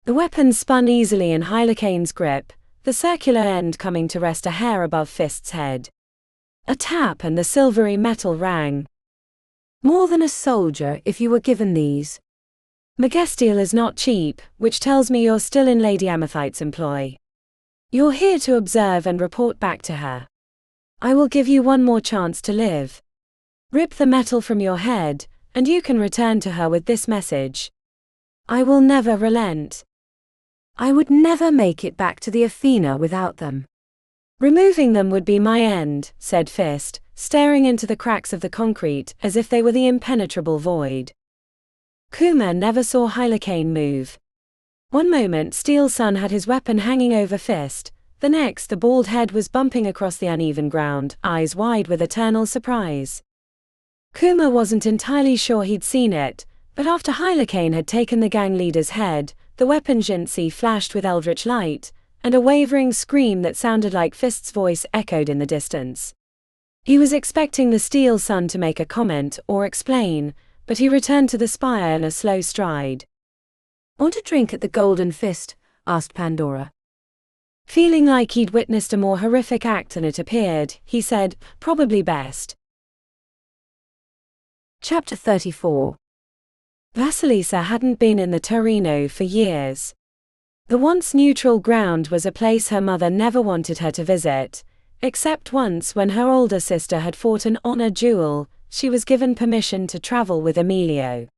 The weapon spun easily in Hylakane's grip, the circular end coming to rest a hair above Fist's head. A tap and the silvery metal rang. "More than a soldier if you were given these." Megestiel is not cheap, which tells me you're still in Lady Amethite's employ. You're here to observe and report back to her. I will give you one more chance to live. Rip the metal from your head, and you can return to her with this message. I will never relent. I would never make it back to the Athena without them. Removing them would be my end, said Fist, staring into the cracks of the concrete as if they were the impenetrable void. Kuma never saw Hylakane move. One moment Steel Sun had his weapon hanging over Fist, the next the bald head was bumping across the uneven ground, eyes wide with eternal surprise. Kuma wasn't entirely sure he'd seen it, but after Hylakane had taken the gang leader's head, the weapon Jinsi flashed with eldritch light, and a wavering scream that sounded like Fist's voice echoed in the distance. He was expecting the Steel Sun to make a comment or explain, but he returned to the spire in a slow stride. Want a drink at the Golden Fist? Asked Pandora. Feeling like he'd witnessed a more horrific act than it appeared, he said, probably best. Chapter 34. Vasilisa hadn't been in the Torino for years. The once neutral ground was a place her mother never wanted her to visit, except once when her older sister had fought an honor duel, she was given permission to travel with Emilio.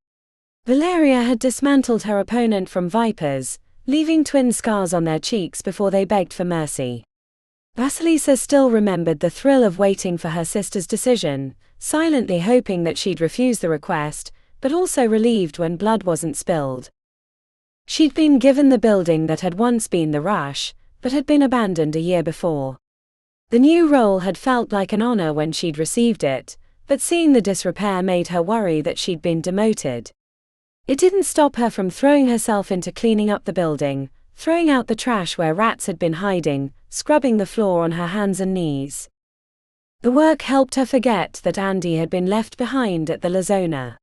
Valeria had dismantled her opponent from Vipers, leaving twin scars on their cheeks before they begged for mercy. Vasilisa still remembered the thrill of waiting for her sister's decision, silently hoping that she'd refuse the request, but also relieved when blood wasn't spilled. She'd been given the building that had once been the Rush, but had been abandoned a year before. The new role had felt like an honor when she'd received it, but seeing the disrepair made her worry that she'd been demoted. It didn't stop her from throwing herself into cleaning up the building, throwing out the trash where rats had been hiding, scrubbing the floor on her hands and knees. The work helped her forget that Andy had been left behind at the Lazona.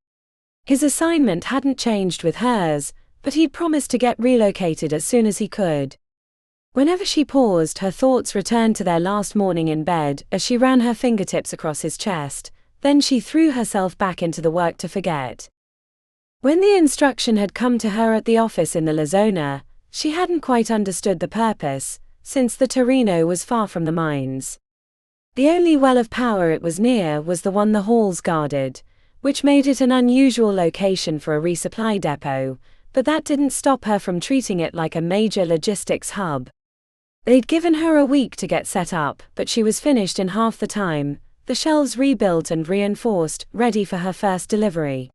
His assignment hadn't changed with hers, but he'd promised to get relocated as soon as he could. Whenever she paused, her thoughts returned to their last morning in bed as she ran her fingertips across his chest, then she threw herself back into the work to forget. When the instruction had come to her at the office in the Lazona, she hadn't quite understood the purpose, since the Torino was far from the mines. The only well of power it was near was the one the halls guarded, which made it an unusual location for a resupply depot, but that didn't stop her from treating it like a major logistics hub. They'd given her a week to get set up, but she was finished in half the time, the shelves rebuilt and reinforced, ready for her first delivery.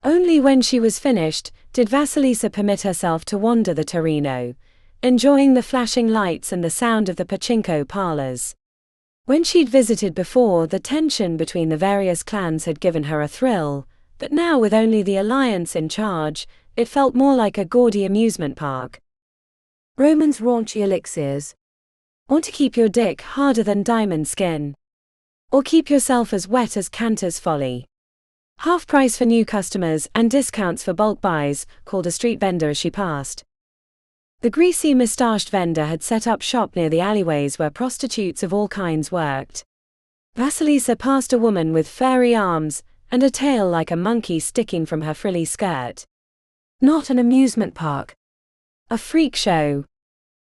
Only when she was finished did Vasilisa permit herself to wander the Torino, enjoying the flashing lights and the sound of the pachinko parlors. When she'd visited before, the tension between the various clans had given her a thrill, but now with only the Alliance in charge, it felt more like a gaudy amusement park. Roman's raunchy elixirs. Want to keep your dick harder than diamond skin? Or keep yourself as wet as Cantor's folly? Half price for new customers and discounts for bulk buys, called a street vendor as she passed. The greasy moustached vendor had set up shop near the alleyways where prostitutes of all kinds worked. Vasilisa passed a woman with furry arms and a tail like a monkey sticking from her frilly skirt. Not an amusement park. A freak show.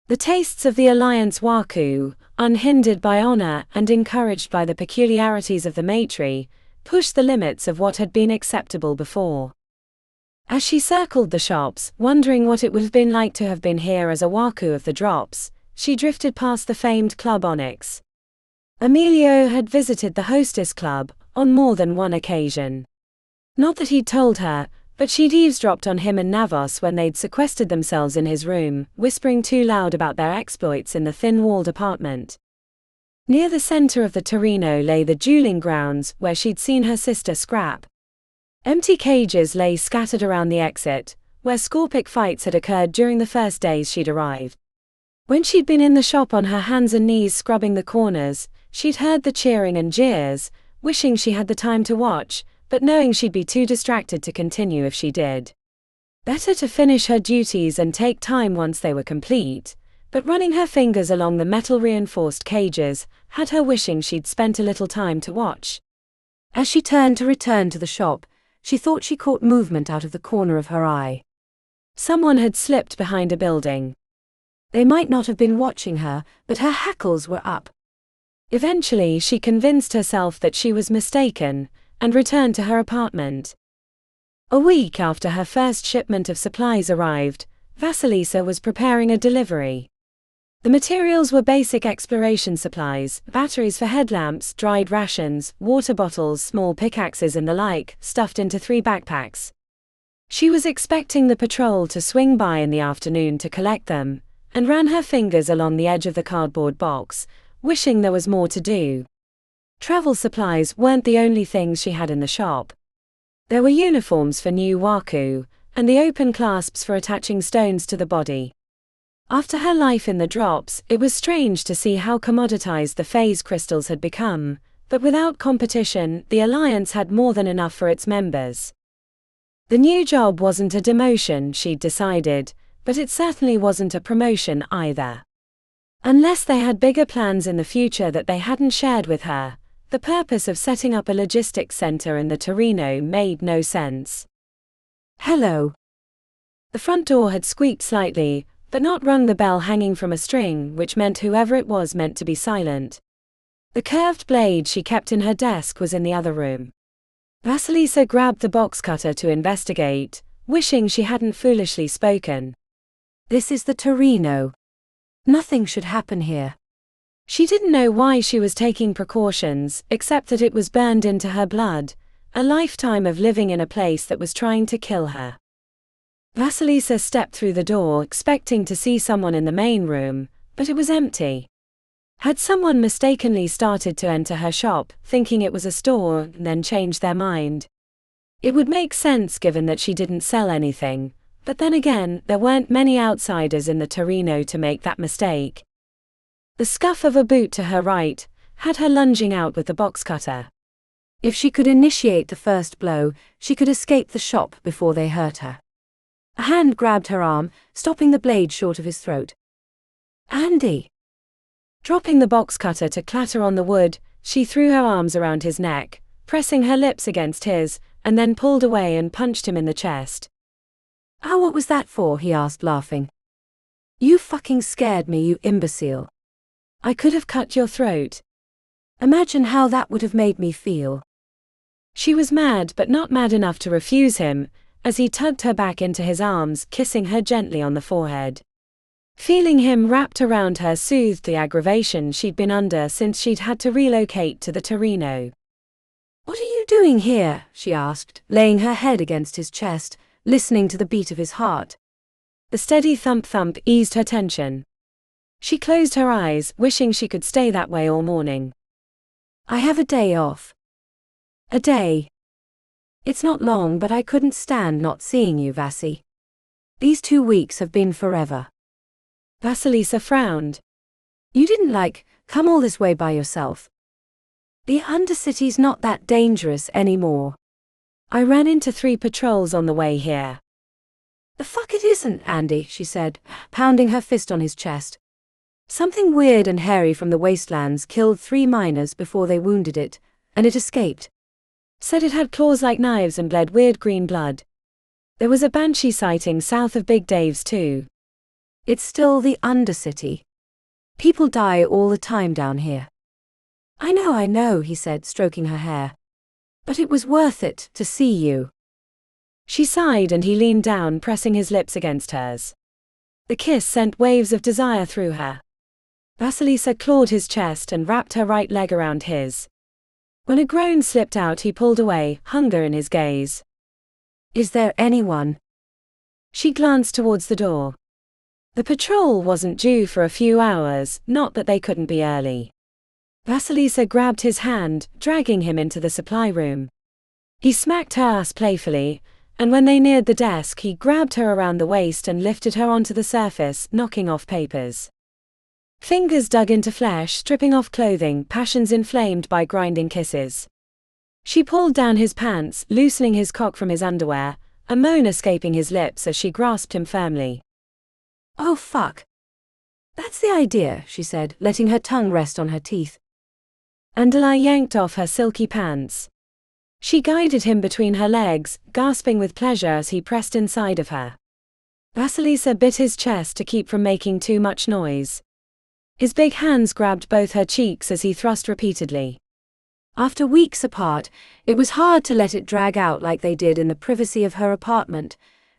The tastes of the Alliance Waku, unhindered by honor and encouraged by the peculiarities of the matri, pushed the limits of what had been acceptable before. As she circled the shops, wondering what it would have been like to have been here as a Waku of the drops, she drifted past the famed Club Onyx. Emilio had visited the Hostess Club on more than one occasion. Not that he'd told her, but she'd eavesdropped on him and Navos when they'd sequestered themselves in his room, whispering too loud about their exploits in the thin-walled apartment. Near the center of the Torino lay the dueling grounds where she'd seen her sister scrap. Empty cages lay scattered around the exit, where scorpic fights had occurred during the first days she'd arrived. When she'd been in the shop on her hands and knees scrubbing the corners, she'd heard the cheering and jeers, wishing she had the time to watch, but knowing she'd be too distracted to continue if she did. Better to finish her duties and take time once they were complete, but running her fingers along the metal-reinforced cages had her wishing she'd spent a little time to watch. As she turned to return to the shop, she thought she caught movement out of the corner of her eye. Someone had slipped behind a building. They might not have been watching her, but her hackles were up. Eventually, she convinced herself that she was mistaken, and returned to her apartment. A week after her first shipment of supplies arrived, Vasilisa was preparing a delivery. The materials were basic exploration supplies, batteries for headlamps, dried rations, water bottles, small pickaxes and the like, stuffed into 3 backpacks. She was expecting the patrol to swing by in the afternoon to collect them, and ran her fingers along the edge of the cardboard box, wishing there was more to do. Travel supplies weren't the only things she had in the shop. There were uniforms for new Waku, and the open clasps for attaching stones to the body. After her life in the drops, it was strange to see how commoditized the phase crystals had become, but without competition, the Alliance had more than enough for its members. The new job wasn't a demotion, she'd decided, but it certainly wasn't a promotion either. Unless they had bigger plans in the future that they hadn't shared with her, the purpose of setting up a logistics center in the Torino made no sense. Hello. The front door had squeaked slightly, but not rung the bell hanging from a string, which meant whoever it was meant to be silent. The curved blade she kept in her desk was in the other room. Vasilisa grabbed the box cutter to investigate, wishing she hadn't foolishly spoken. This is the Torino. Nothing should happen here. She didn't know why she was taking precautions, except that it was burned into her blood, a lifetime of living in a place that was trying to kill her. Vasilisa stepped through the door expecting to see someone in the main room, but it was empty. Had someone mistakenly started to enter her shop, thinking it was a store, and then changed their mind? It would make sense given that she didn't sell anything, but then again, there weren't many outsiders in the Torino to make that mistake. The scuff of a boot to her right had her lunging out with the box cutter. If she could initiate the first blow, she could escape the shop before they hurt her. A hand grabbed her arm, stopping the blade short of his throat. Andy! Dropping the box cutter to clatter on the wood, she threw her arms around his neck, pressing her lips against his, and then pulled away and punched him in the chest. "Ah, what was that for?" he asked, laughing. "You fucking scared me, you imbecile. I could have cut your throat. Imagine how that would have made me feel." She was mad but not mad enough to refuse him, as he tugged her back into his arms, kissing her gently on the forehead. Feeling him wrapped around her soothed the aggravation she'd been under since she'd had to relocate to the Torino. "What are you doing here?" she asked, laying her head against his chest, listening to the beat of his heart. The steady thump-thump eased her tension. She closed her eyes, wishing she could stay that way all morning. "I have a day off." "A day? It's not long, but I couldn't stand not seeing you, Vasi. These 2 weeks have been forever." Vasilisa frowned. "You didn't come all this way by yourself. The Undercity's not that dangerous anymore." "I ran into 3 patrols on the way here." "The fuck it isn't, Andy," she said, pounding her fist on his chest. "Something weird and hairy from the wastelands killed 3 miners before they wounded it, and it escaped. Said it had claws like knives and bled weird green blood. There was a banshee sighting south of Big Dave's too." "It's still the Undercity. People die all the time down here." I know, he said, stroking her hair. "But it was worth it to see you." She sighed and he leaned down, pressing his lips against hers. The kiss sent waves of desire through her. Vasilisa clawed his chest and wrapped her right leg around his. When a groan slipped out, he pulled away, hunger in his gaze. "Is there anyone?" She glanced towards the door. The patrol wasn't due for a few hours, not that they couldn't be early. Vasilisa grabbed his hand, dragging him into the supply room. He smacked her ass playfully, and when they neared the desk, he grabbed her around the waist and lifted her onto the surface, knocking off papers. Fingers dug into flesh, stripping off clothing, passions inflamed by grinding kisses. She pulled down his pants, loosening his cock from his underwear, a moan escaping his lips as she grasped him firmly. "Oh fuck. That's the idea," she said, letting her tongue rest on her teeth. Andela yanked off her silky pants. She guided him between her legs, gasping with pleasure as he pressed inside of her. Vasilisa bit his chest to keep from making too much noise. His big hands grabbed both her cheeks as he thrust repeatedly. After weeks apart, it was hard to let it drag out like they did in the privacy of her apartment,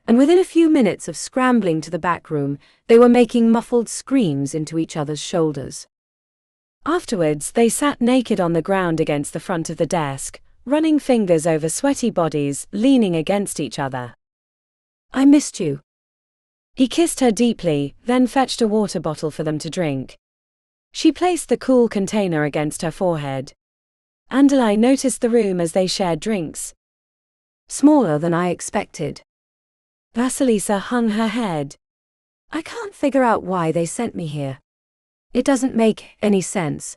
and within a few minutes of scrambling to the back room, they were making muffled screams into each other's shoulders. Afterwards, they sat naked on the ground against the front of the desk, running fingers over sweaty bodies, leaning against each other. "I missed you." He kissed her deeply, then fetched a water bottle for them to drink. She placed the cool container against her forehead. Andalai noticed the room as they shared drinks. "Smaller than I expected." Vasilisa hung her head. "I can't figure out why they sent me here. It doesn't make any sense."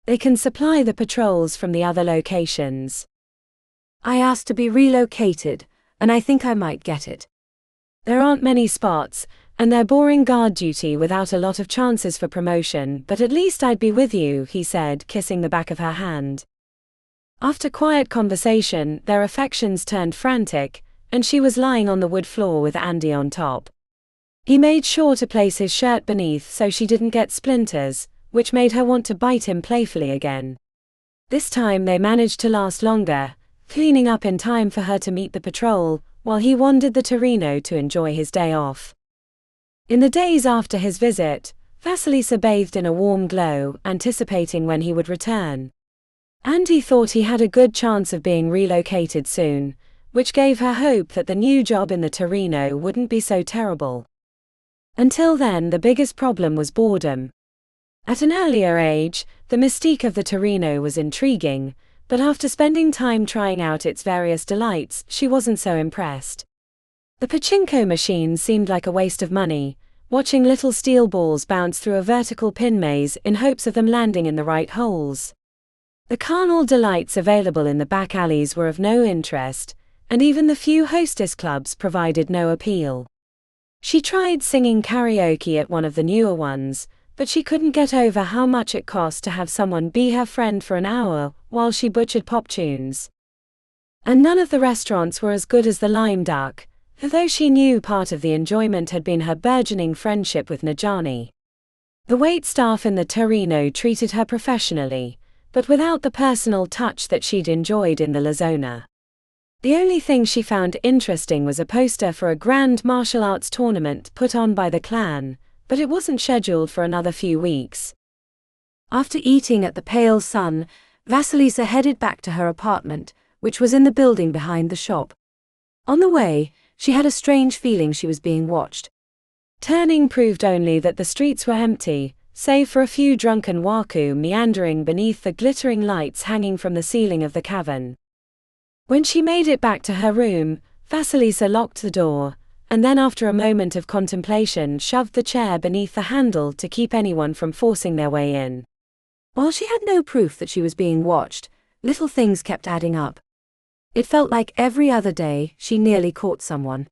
They can supply the patrols from the other locations. "I asked to be relocated, and I think I might get it." There aren't many spots, and they're boring guard duty without a lot of chances for promotion, but at least I'd be with you, he said, kissing the back of her hand. After quiet conversation, their affections turned frantic, and she was lying on the wood floor with Andy on top. He made sure to place his shirt beneath so she didn't get splinters, which made her want to bite him playfully again. This time they managed to last longer, cleaning up in time for her to meet the patrol, while he wandered the Torino to enjoy his day off. In the days after his visit, Vasilisa bathed in a warm glow, anticipating when he would return. Andy thought he had a good chance of being relocated soon, which gave her hope that the new job in the Torino wouldn't be so terrible. Until then, the biggest problem was boredom. At an earlier age, the mystique of the Torino was intriguing, but after spending time trying out its various delights, she wasn't so impressed. The pachinko machine seemed like a waste of money, watching little steel balls bounce through a vertical pin maze in hopes of them landing in the right holes. The carnal delights available in the back alleys were of no interest, and even the few hostess clubs provided no appeal. She tried singing karaoke at one of the newer ones, but she couldn't get over how much it cost to have someone be her friend for an hour while she butchered pop tunes. And none of the restaurants were as good as the Lime Duck, though she knew part of the enjoyment had been her burgeoning friendship with Najani. The waitstaff in the Torino treated her professionally, but without the personal touch that she'd enjoyed in the Lazona. The only thing she found interesting was a poster for a grand martial arts tournament put on by the clan, but it wasn't scheduled for another few weeks. After eating at the Pale Sun, Vasilisa headed back to her apartment, which was in the building behind the shop. On the way, she had a strange feeling she was being watched. Turning proved only that the streets were empty, save for a few drunken waku meandering beneath the glittering lights hanging from the ceiling of the cavern. When she made it back to her room, Vasilisa locked the door, and then after a moment of contemplation shoved the chair beneath the handle to keep anyone from forcing their way in. While she had no proof that she was being watched, little things kept adding up. It felt like every other day she nearly caught someone.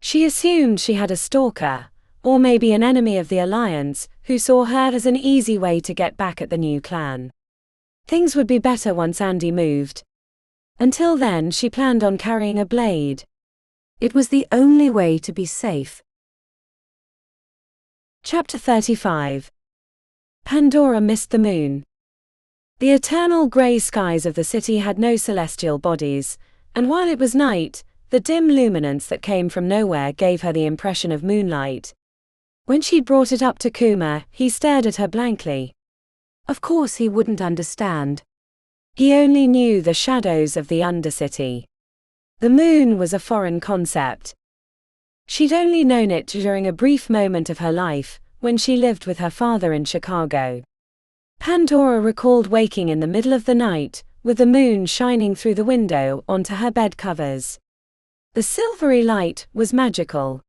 She assumed she had a stalker, or maybe an enemy of the Alliance, who saw her as an easy way to get back at the new clan. Things would be better once Andy moved. Until then, she planned on carrying a blade. It was the only way to be safe. Chapter 35. Pandora missed the moon. The eternal grey skies of the city had no celestial bodies, and while it was night, the dim luminance that came from nowhere gave her the impression of moonlight. When she'd brought it up to Kuma, he stared at her blankly. Of course he wouldn't understand. He only knew the shadows of the Undercity. The moon was a foreign concept. She'd only known it during a brief moment of her life, when she lived with her father in Chicago. Pandora recalled waking in the middle of the night, with the moon shining through the window onto her bed covers. The silvery light was magical.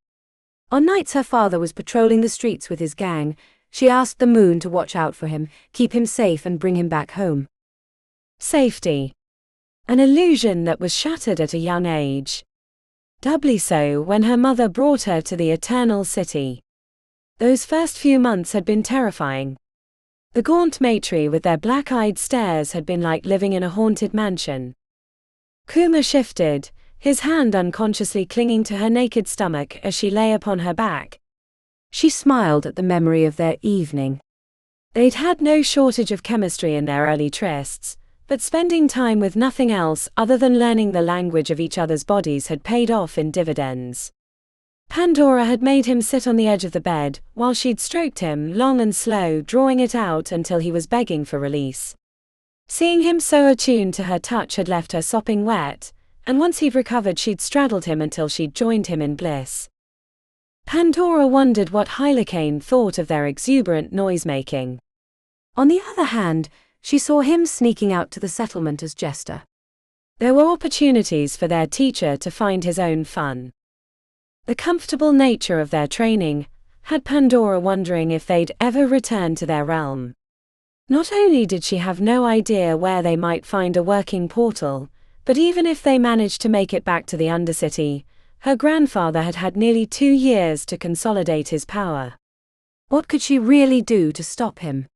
On nights her father was patrolling the streets with his gang, she asked the moon to watch out for him, keep him safe and bring him back home. Safety. An illusion that was shattered at a young age. Doubly so when her mother brought her to the Eternal City. Those first few months had been terrifying. The gaunt matri with their black-eyed stares had been like living in a haunted mansion. Kuma shifted, his hand unconsciously clinging to her naked stomach as she lay upon her back. She smiled at the memory of their evening. They'd had no shortage of chemistry in their early trysts, but spending time with nothing else other than learning the language of each other's bodies had paid off in dividends. Pandora had made him sit on the edge of the bed, while she'd stroked him long and slow, drawing it out until he was begging for release. Seeing him so attuned to her touch had left her sopping wet, and once he'd recovered she'd straddled him until she'd joined him in bliss. Pandora wondered what Hylakane thought of their exuberant noise-making. On the other hand, she saw him sneaking out to the settlement as jester. There were opportunities for their teacher to find his own fun. The comfortable nature of their training had Pandora wondering if they'd ever return to their realm. Not only did she have no idea where they might find a working portal, but even if they managed to make it back to the Undercity, her grandfather had had nearly 2 years to consolidate his power. What could she really do to stop him?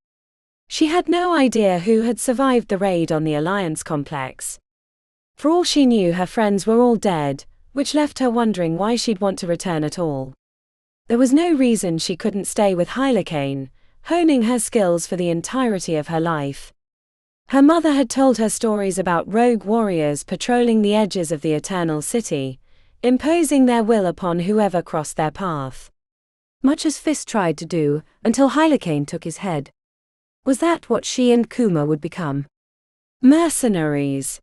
She had no idea who had survived the raid on the Alliance complex. For all she knew, her friends were all dead, which left her wondering why she'd want to return at all. There was no reason she couldn't stay with Hylakane, honing her skills for the entirety of her life. Her mother had told her stories about rogue warriors patrolling the edges of the Eternal City, imposing their will upon whoever crossed their path. Much as Fist tried to do, until Hylakane took his head. Was that what she and Kuma would become? Mercenaries.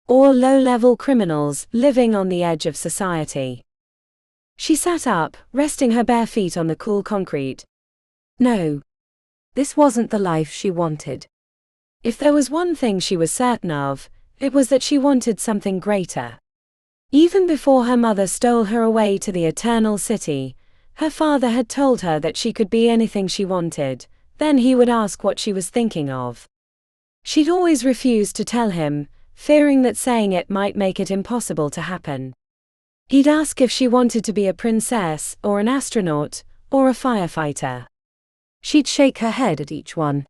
Or low-level criminals living on the edge of society. She sat up, resting her bare feet on the cool concrete. No. This wasn't the life she wanted. If there was one thing she was certain of, it was that she wanted something greater. Even before her mother stole her away to the Eternal City, her father had told her that she could be anything she wanted, then he would ask what she was thinking of. She'd always refused to tell him, fearing that saying it might make it impossible to happen. He'd ask if she wanted to be a princess, or an astronaut, or a firefighter. She'd shake her head at each one.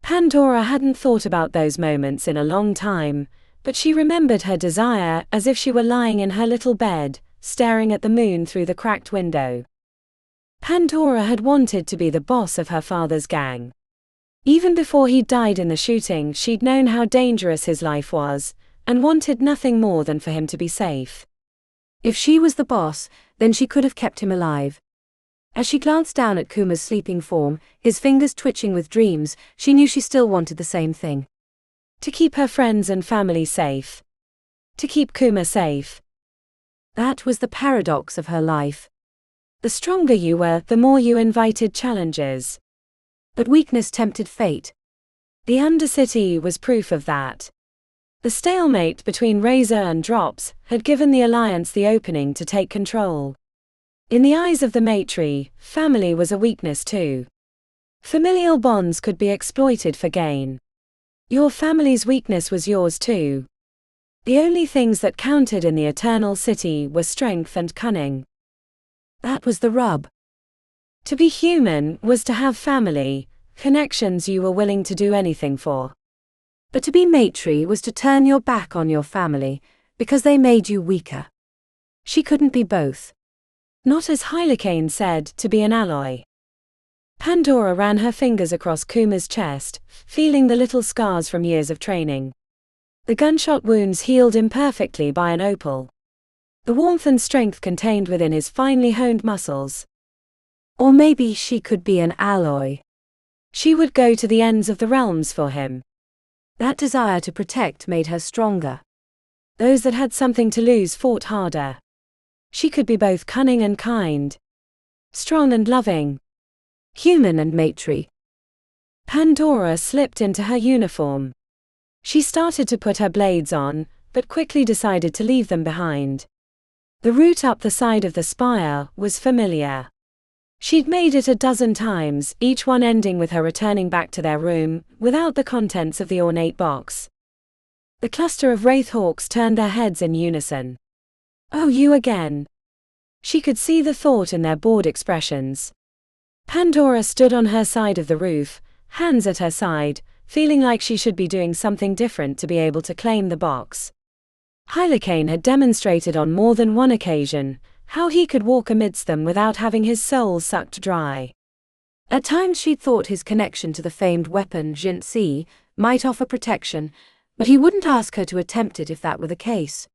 Pandora hadn't thought about those moments in a long time, but she remembered her desire as if she were lying in her little bed, staring at the moon through the cracked window. Pandora had wanted to be the boss of her father's gang. Even before he'd died in the shooting, she'd known how dangerous his life was, and wanted nothing more than for him to be safe. If she was the boss, then she could have kept him alive. As she glanced down at Kuma's sleeping form, his fingers twitching with dreams, she knew she still wanted the same thing. To keep her friends and family safe. To keep Kuma safe. That was the paradox of her life. The stronger you were, the more you invited challenges. But weakness tempted fate. The Undercity was proof of that. The stalemate between Razor and Drops had given the Alliance the opening to take control. In the eyes of the Matri, family was a weakness too. Familial bonds could be exploited for gain. Your family's weakness was yours too. The only things that counted in the Eternal City were strength and cunning. That was the rub. To be human was to have family, connections you were willing to do anything for. But to be Matri was to turn your back on your family, because they made you weaker. She couldn't be both. Not, as Hylakane said, to be an alloy. Pandora ran her fingers across Kuma's chest, feeling the little scars from years of training. The gunshot wounds healed imperfectly by an opal. The warmth and strength contained within his finely honed muscles. Or maybe she could be an alloy. She would go to the ends of the realms for him. That desire to protect made her stronger. Those that had something to lose fought harder. She could be both cunning and kind. Strong and loving. Human and Matri. Pandora slipped into her uniform. She started to put her blades on, but quickly decided to leave them behind. The route up the side of the spire was familiar. She'd made it a dozen times, each one ending with her returning back to their room, without the contents of the ornate box. The cluster of Wraithhawks turned their heads in unison. "Oh, you again." She could see the thought in their bored expressions. Pandora stood on her side of the roof, hands at her side, feeling like she should be doing something different to be able to claim the box. Hylakane had demonstrated on more than one occasion how he could walk amidst them without having his soul sucked dry. At times she'd thought his connection to the famed weapon Jinsi might offer protection, but he wouldn't ask her to attempt it if that were the case.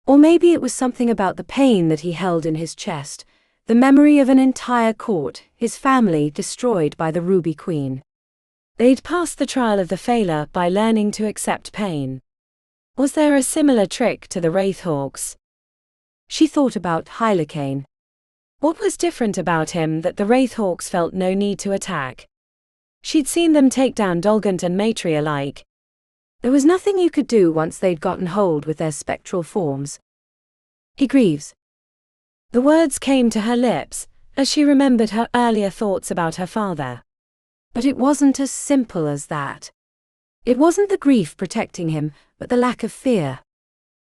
Or maybe it was something about the pain that he held in his chest, the memory of an entire court, his family destroyed by the Ruby Queen. They'd passed the trial of the Failure by learning to accept pain. Was there a similar trick to the Wraithhawks? She thought about Hylakane. What was different about him that the Wraithhawks felt no need to attack? She'd seen them take down Dolgant and Maitri alike. There was nothing you could do once they'd gotten hold with their spectral forms. He grieves. The words came to her lips as she remembered her earlier thoughts about her father. But it wasn't as simple as that. It wasn't the grief protecting him, but the lack of fear.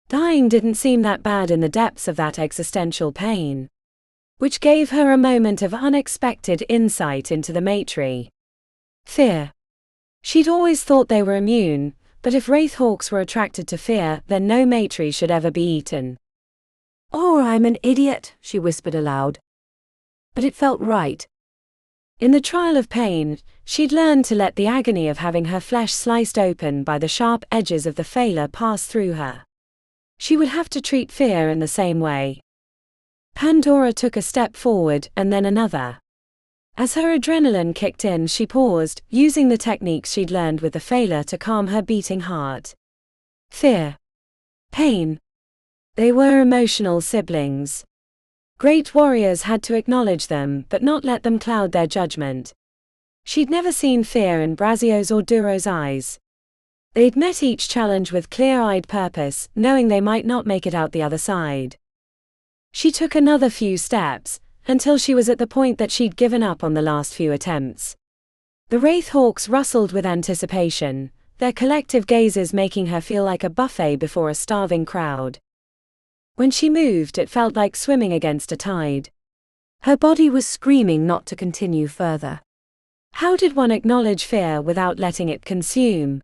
Dying didn't seem that bad in the depths of that existential pain. Which gave her a moment of unexpected insight into the Maitri. Fear. She'd always thought they were immune, but if Wraithhawks were attracted to fear, then no Maitri should ever be eaten. "Oh, I'm an idiot," she whispered aloud. But it felt right. In the trial of pain, she'd learned to let the agony of having her flesh sliced open by the sharp edges of the Failure pass through her. She would have to treat fear in the same way. Pandora took a step forward and then another. As her adrenaline kicked in, she paused, using the techniques she'd learned with the Failure to calm her beating heart. Fear. Pain. They were emotional siblings. Great warriors had to acknowledge them but not let them cloud their judgment. She'd never seen fear in Brazio's or Duro's eyes. They'd met each challenge with clear-eyed purpose, knowing they might not make it out the other side. She took another few steps, until she was at the point that she'd given up on the last few attempts. The Wraithhawks rustled with anticipation, their collective gazes making her feel like a buffet before a starving crowd. When she moved, it felt like swimming against a tide. Her body was screaming not to continue further. How did one acknowledge fear without letting it consume?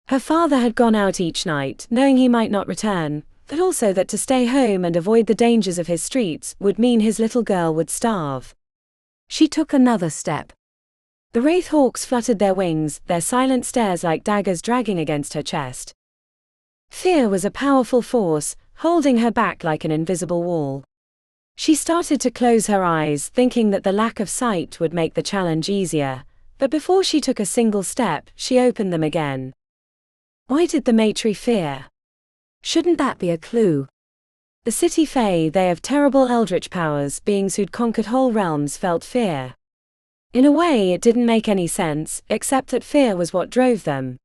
Her father had gone out each night, knowing he might not return, but also that to stay home and avoid the dangers of his streets would mean his little girl would starve. She took another step. The Wraithhawks fluttered their wings, their silent stares like daggers dragging against her chest. Fear was a powerful force, holding her back like an invisible wall. She started to close her eyes, thinking that the lack of sight would make the challenge easier, but before she took a single step, she opened them again. Why did the Maitri fear? Shouldn't that be a clue? The city Fae, they have terrible eldritch powers, beings who'd conquered whole realms felt fear. In a way it didn't make any sense, except that fear was what drove them.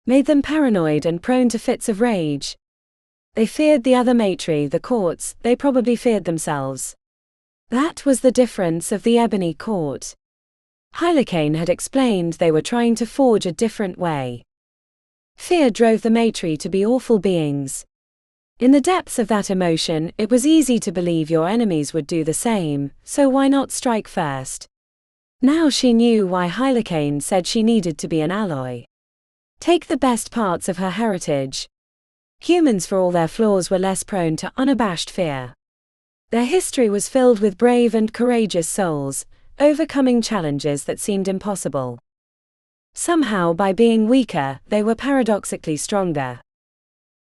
Made them paranoid and prone to fits of rage. They feared the other Maitri, the courts, they probably feared themselves. That was the difference of the Ebony Court. Hylakane had explained they were trying to forge a different way. Fear drove the Maitri to be awful beings. In the depths of that emotion, it was easy to believe your enemies would do the same, so why not strike first? Now she knew why Hylakane said she needed to be an alloy. Take the best parts of her heritage. Humans, for all their flaws, were less prone to unabashed fear. Their history was filled with brave and courageous souls, overcoming challenges that seemed impossible. Somehow, by being weaker, they were paradoxically stronger.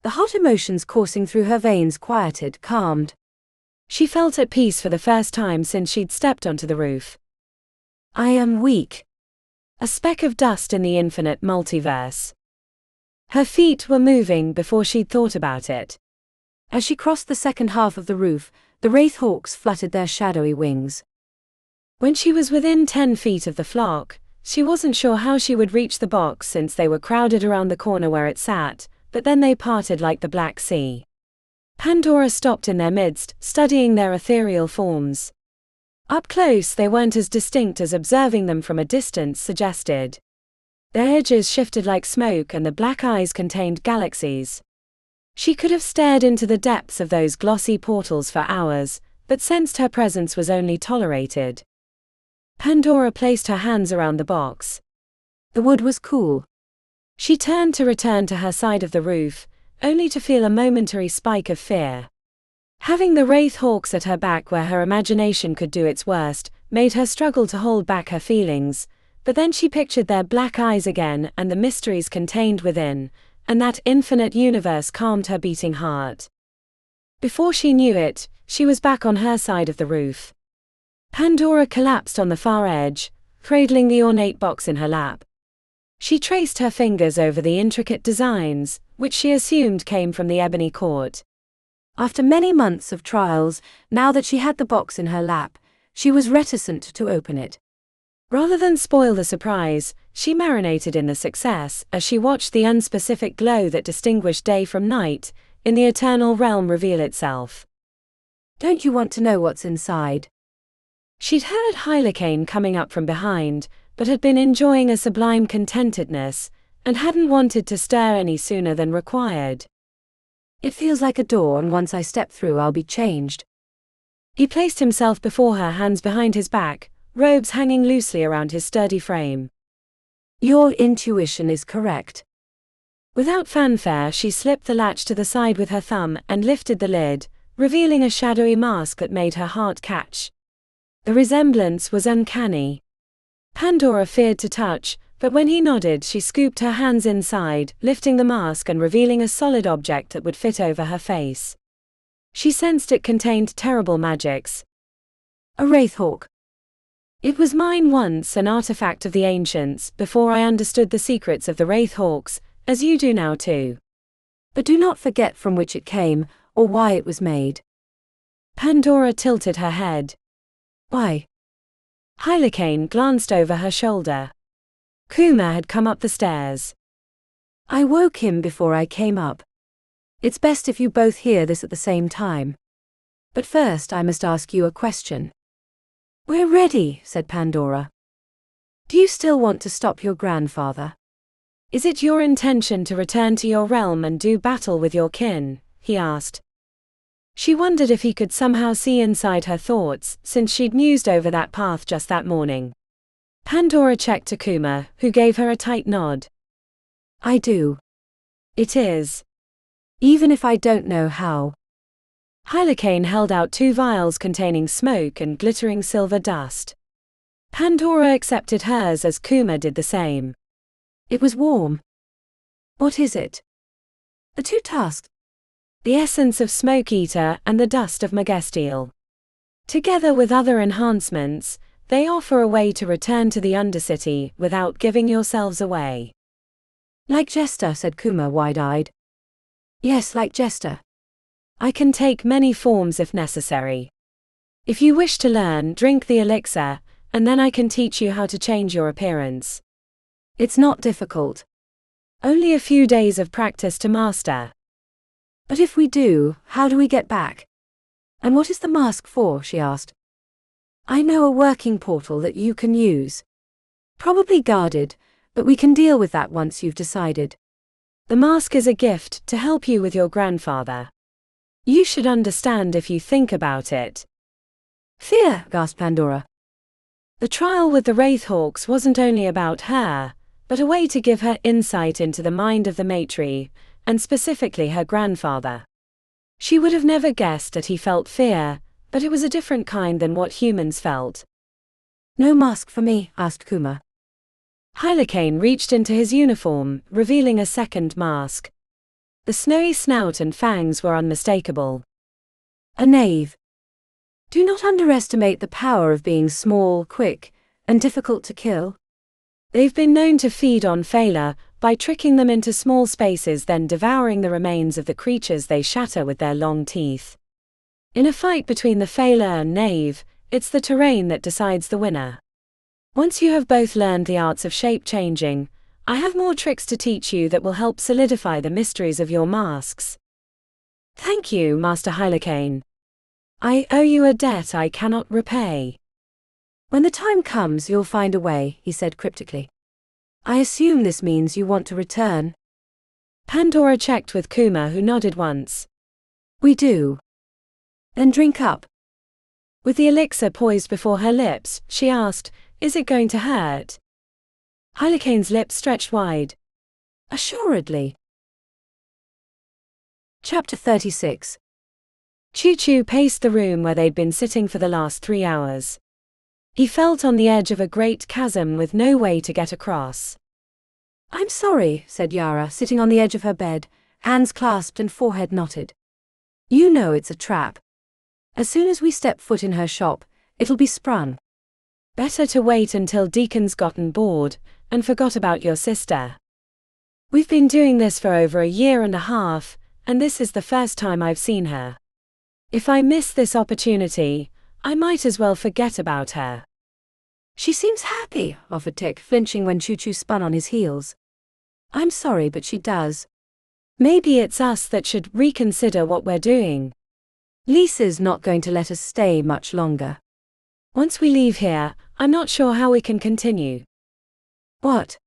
The hot emotions coursing through her veins quieted, calmed. She felt at peace for the first time since she'd stepped onto the roof. I am weak. A speck of dust in the infinite multiverse. Her feet were moving before she'd thought about it. As she crossed the second half of the roof, the Wraithhawks fluttered their shadowy wings. When she was within 10 feet of the flock, she wasn't sure how she would reach the box since they were crowded around the corner where it sat, but then they parted like the Black Sea. Pandora stopped in their midst, studying their ethereal forms. Up close they weren't as distinct as observing them from a distance suggested. Their edges shifted like smoke and the black eyes contained galaxies. She could have stared into the depths of those glossy portals for hours, but sensed her presence was only tolerated. Pandora placed her hands around the box. The wood was cool. She turned to return to her side of the roof, only to feel a momentary spike of fear. Having the wraith hawks at her back where her imagination could do its worst, made her struggle to hold back her feelings, but then she pictured their black eyes again and the mysteries contained within, and that infinite universe calmed her beating heart. Before she knew it, she was back on her side of the roof. Pandora collapsed on the far edge, cradling the ornate box in her lap. She traced her fingers over the intricate designs, which she assumed came from the Ebony Court. After many months of trials, now that she had the box in her lap, she was reticent to open it. Rather than spoil the surprise, she marinated in the success as she watched the unspecific glow that distinguished day from night in the eternal realm reveal itself. "Don't you want to know what's inside?" She'd heard Hylakane coming up from behind, but had been enjoying a sublime contentedness, and hadn't wanted to stir any sooner than required. "It feels like a door, and once I step through I'll be changed." He placed himself before her, hands behind his back, robes hanging loosely around his sturdy frame. "Your intuition is correct." Without fanfare, she slipped the latch to the side with her thumb and lifted the lid, revealing a shadowy mask that made her heart catch. The resemblance was uncanny. Pandora feared to touch, but when he nodded, she scooped her hands inside, lifting the mask and revealing a solid object that would fit over her face. She sensed it contained terrible magics. "A wraithhawk." "It was mine once, an artifact of the ancients, before I understood the secrets of the wraithhawks, as you do now too. But do not forget from which it came, or why it was made." Pandora tilted her head. "Why?" Hylakane glanced over her shoulder. Kuma had come up the stairs. "I woke him before I came up. It's best if you both hear this at the same time. But first I must ask you a question." "We're ready," said Pandora. "Do you still want to stop your grandfather?" "Is it your intention to return to your realm and do battle with your kin?" he asked. She wondered if he could somehow see inside her thoughts, since she'd mused over that path just that morning. Pandora checked to Kuma, who gave her a tight nod. "I do. It is. Even if I don't know how." Hylakane held out 2 vials containing smoke and glittering silver dust. Pandora accepted hers as Kuma did the same. It was warm. "What is it?" "The 2 tusks. The essence of Smoke Eater and the dust of Megestiel. Together with other enhancements, they offer a way to return to the Undercity without giving yourselves away." "Like Jester," said Kuma, wide-eyed. "Yes, like Jester." "I can take many forms if necessary. If you wish to learn, drink the elixir, and then I can teach you how to change your appearance." "It's not difficult." "Only a few days of practice to master." "But if we do, how do we get back? And what is the mask for?" she asked. "I know a working portal that you can use. Probably guarded, but we can deal with that once you've decided." "The mask is a gift to help you with your grandfather. You should understand if you think about it." "Fear," gasped Pandora. The trial with the wraithhawks wasn't only about her, but a way to give her insight into the mind of the matri, and specifically her grandfather. She would have never guessed that he felt fear, but it was a different kind than what humans felt. "No mask for me?" asked Kuma. Hylakane reached into his uniform, revealing a second mask. The snowy snout and fangs were unmistakable. "A knave. Do not underestimate the power of being small, quick, and difficult to kill." They've been known to feed on failure by tricking them into small spaces, then devouring the remains of the creatures they shatter with their long teeth. In a fight between the failure and knave, it's the terrain that decides the winner. Once you have both learned the arts of shape changing, I have more tricks to teach you that will help solidify the mysteries of your masks. Thank you, Master Hylakane. I owe you a debt I cannot repay. "When the time comes, you'll find a way," he said cryptically. "I assume this means you want to return." Pandora checked with Kuma, who nodded once. "We do." "Then drink up." With the elixir poised before her lips, she asked, "Is it going to hurt?" Hylakane's lips stretched wide. "Assuredly." Chapter 36. Choo-Choo paced the room where they'd been sitting for the last 3 hours. He felt on the edge of a great chasm with no way to get across. I'm sorry, said Yara, sitting on the edge of her bed, hands clasped and forehead knotted. You know it's a trap. As soon as we step foot in her shop, it'll be sprung. Better to wait until Deacon's gotten bored and forgot about your sister. We've been doing this for over 1.5 years, and this is the first time I've seen her. If I miss this opportunity, I might as well forget about her. She seems happy, offered Tick, flinching when Choo-Choo spun on his heels. I'm sorry, but she does. Maybe it's us that should reconsider what we're doing. Lisa's not going to let us stay much longer. Once we leave here, I'm not sure how we can continue. What?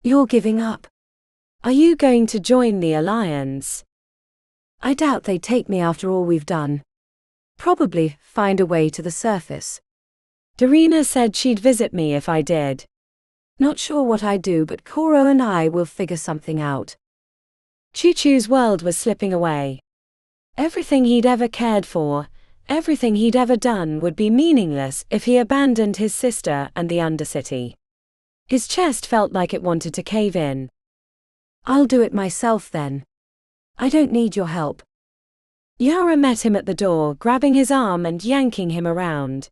You're giving up? Are you going to join the Alliance? I doubt they'd take me after all we've done. Probably find a way to the surface. Darina said she'd visit me if I did. Not sure what I'd do, but Koro and I will figure something out. Choo-Choo's world was slipping away. Everything he'd ever cared for, everything he'd ever done would be meaningless if he abandoned his sister and the Undercity. His chest felt like it wanted to cave in. I'll do it myself then. I don't need your help. Yara met him at the door, grabbing his arm and yanking him around.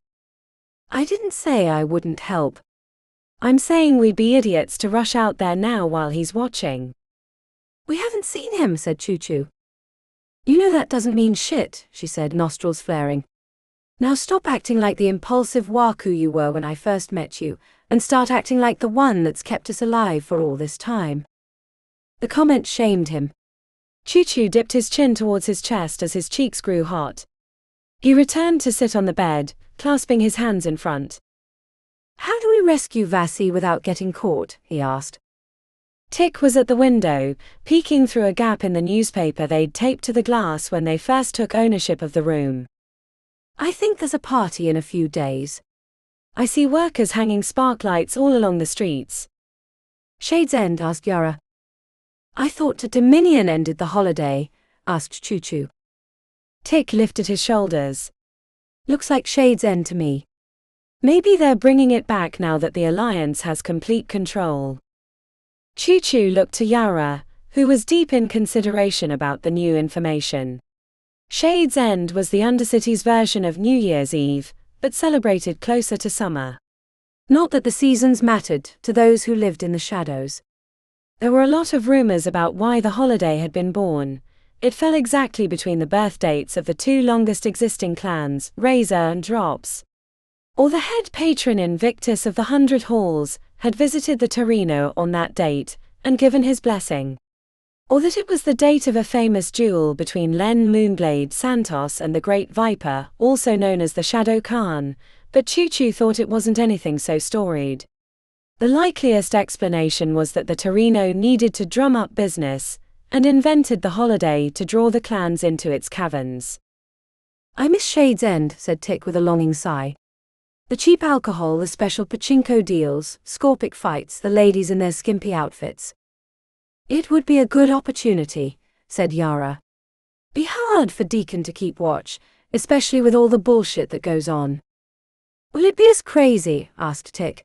I didn't say I wouldn't help. I'm saying we'd be idiots to rush out there now while he's watching. We haven't seen him, said Choo-Choo. You know that doesn't mean shit, she said, nostrils flaring. Now stop acting like the impulsive Waku you were when I first met you, and start acting like the one that's kept us alive for all this time. The comment shamed him. Choo-Choo dipped his chin towards his chest as his cheeks grew hot. He returned to sit on the bed, clasping his hands in front. How do we rescue Vasi without getting caught? He asked. Tick was at the window, peeking through a gap in the newspaper they'd taped to the glass when they first took ownership of the room. I think there's a party in a few days. I see workers hanging sparklights all along the streets. Shade's End? Asked Yara. I thought Dominion ended the holiday, asked Choo-Choo. Tick lifted his shoulders. Looks like Shade's End to me. Maybe they're bringing it back now that the Alliance has complete control. Choo-Choo looked to Yara, who was deep in consideration about the new information. Shade's End was the Undercity's version of New Year's Eve, but celebrated closer to summer. Not that the seasons mattered to those who lived in the shadows. There were a lot of rumors about why the holiday had been born. It fell exactly between the birth dates of the 2 longest existing clans, Razor and Drops. Or the head patron Invictus of the 100 Halls had visited the Torino on that date and given his blessing. Or that it was the date of a famous duel between Len Moonblade Santos and the Great Viper, also known as the Shadow Khan, but Choo-Choo thought it wasn't anything so storied. The likeliest explanation was that the Torino needed to drum up business, and invented the holiday to draw the clans into its caverns. I miss Shade's End, said Tick with a longing sigh. The cheap alcohol, the special pachinko deals, scorpic fights, the ladies in their skimpy outfits. It would be a good opportunity, said Yara. Be hard for Deacon to keep watch, especially with all the bullshit that goes on. Will it be as crazy? Asked Tick.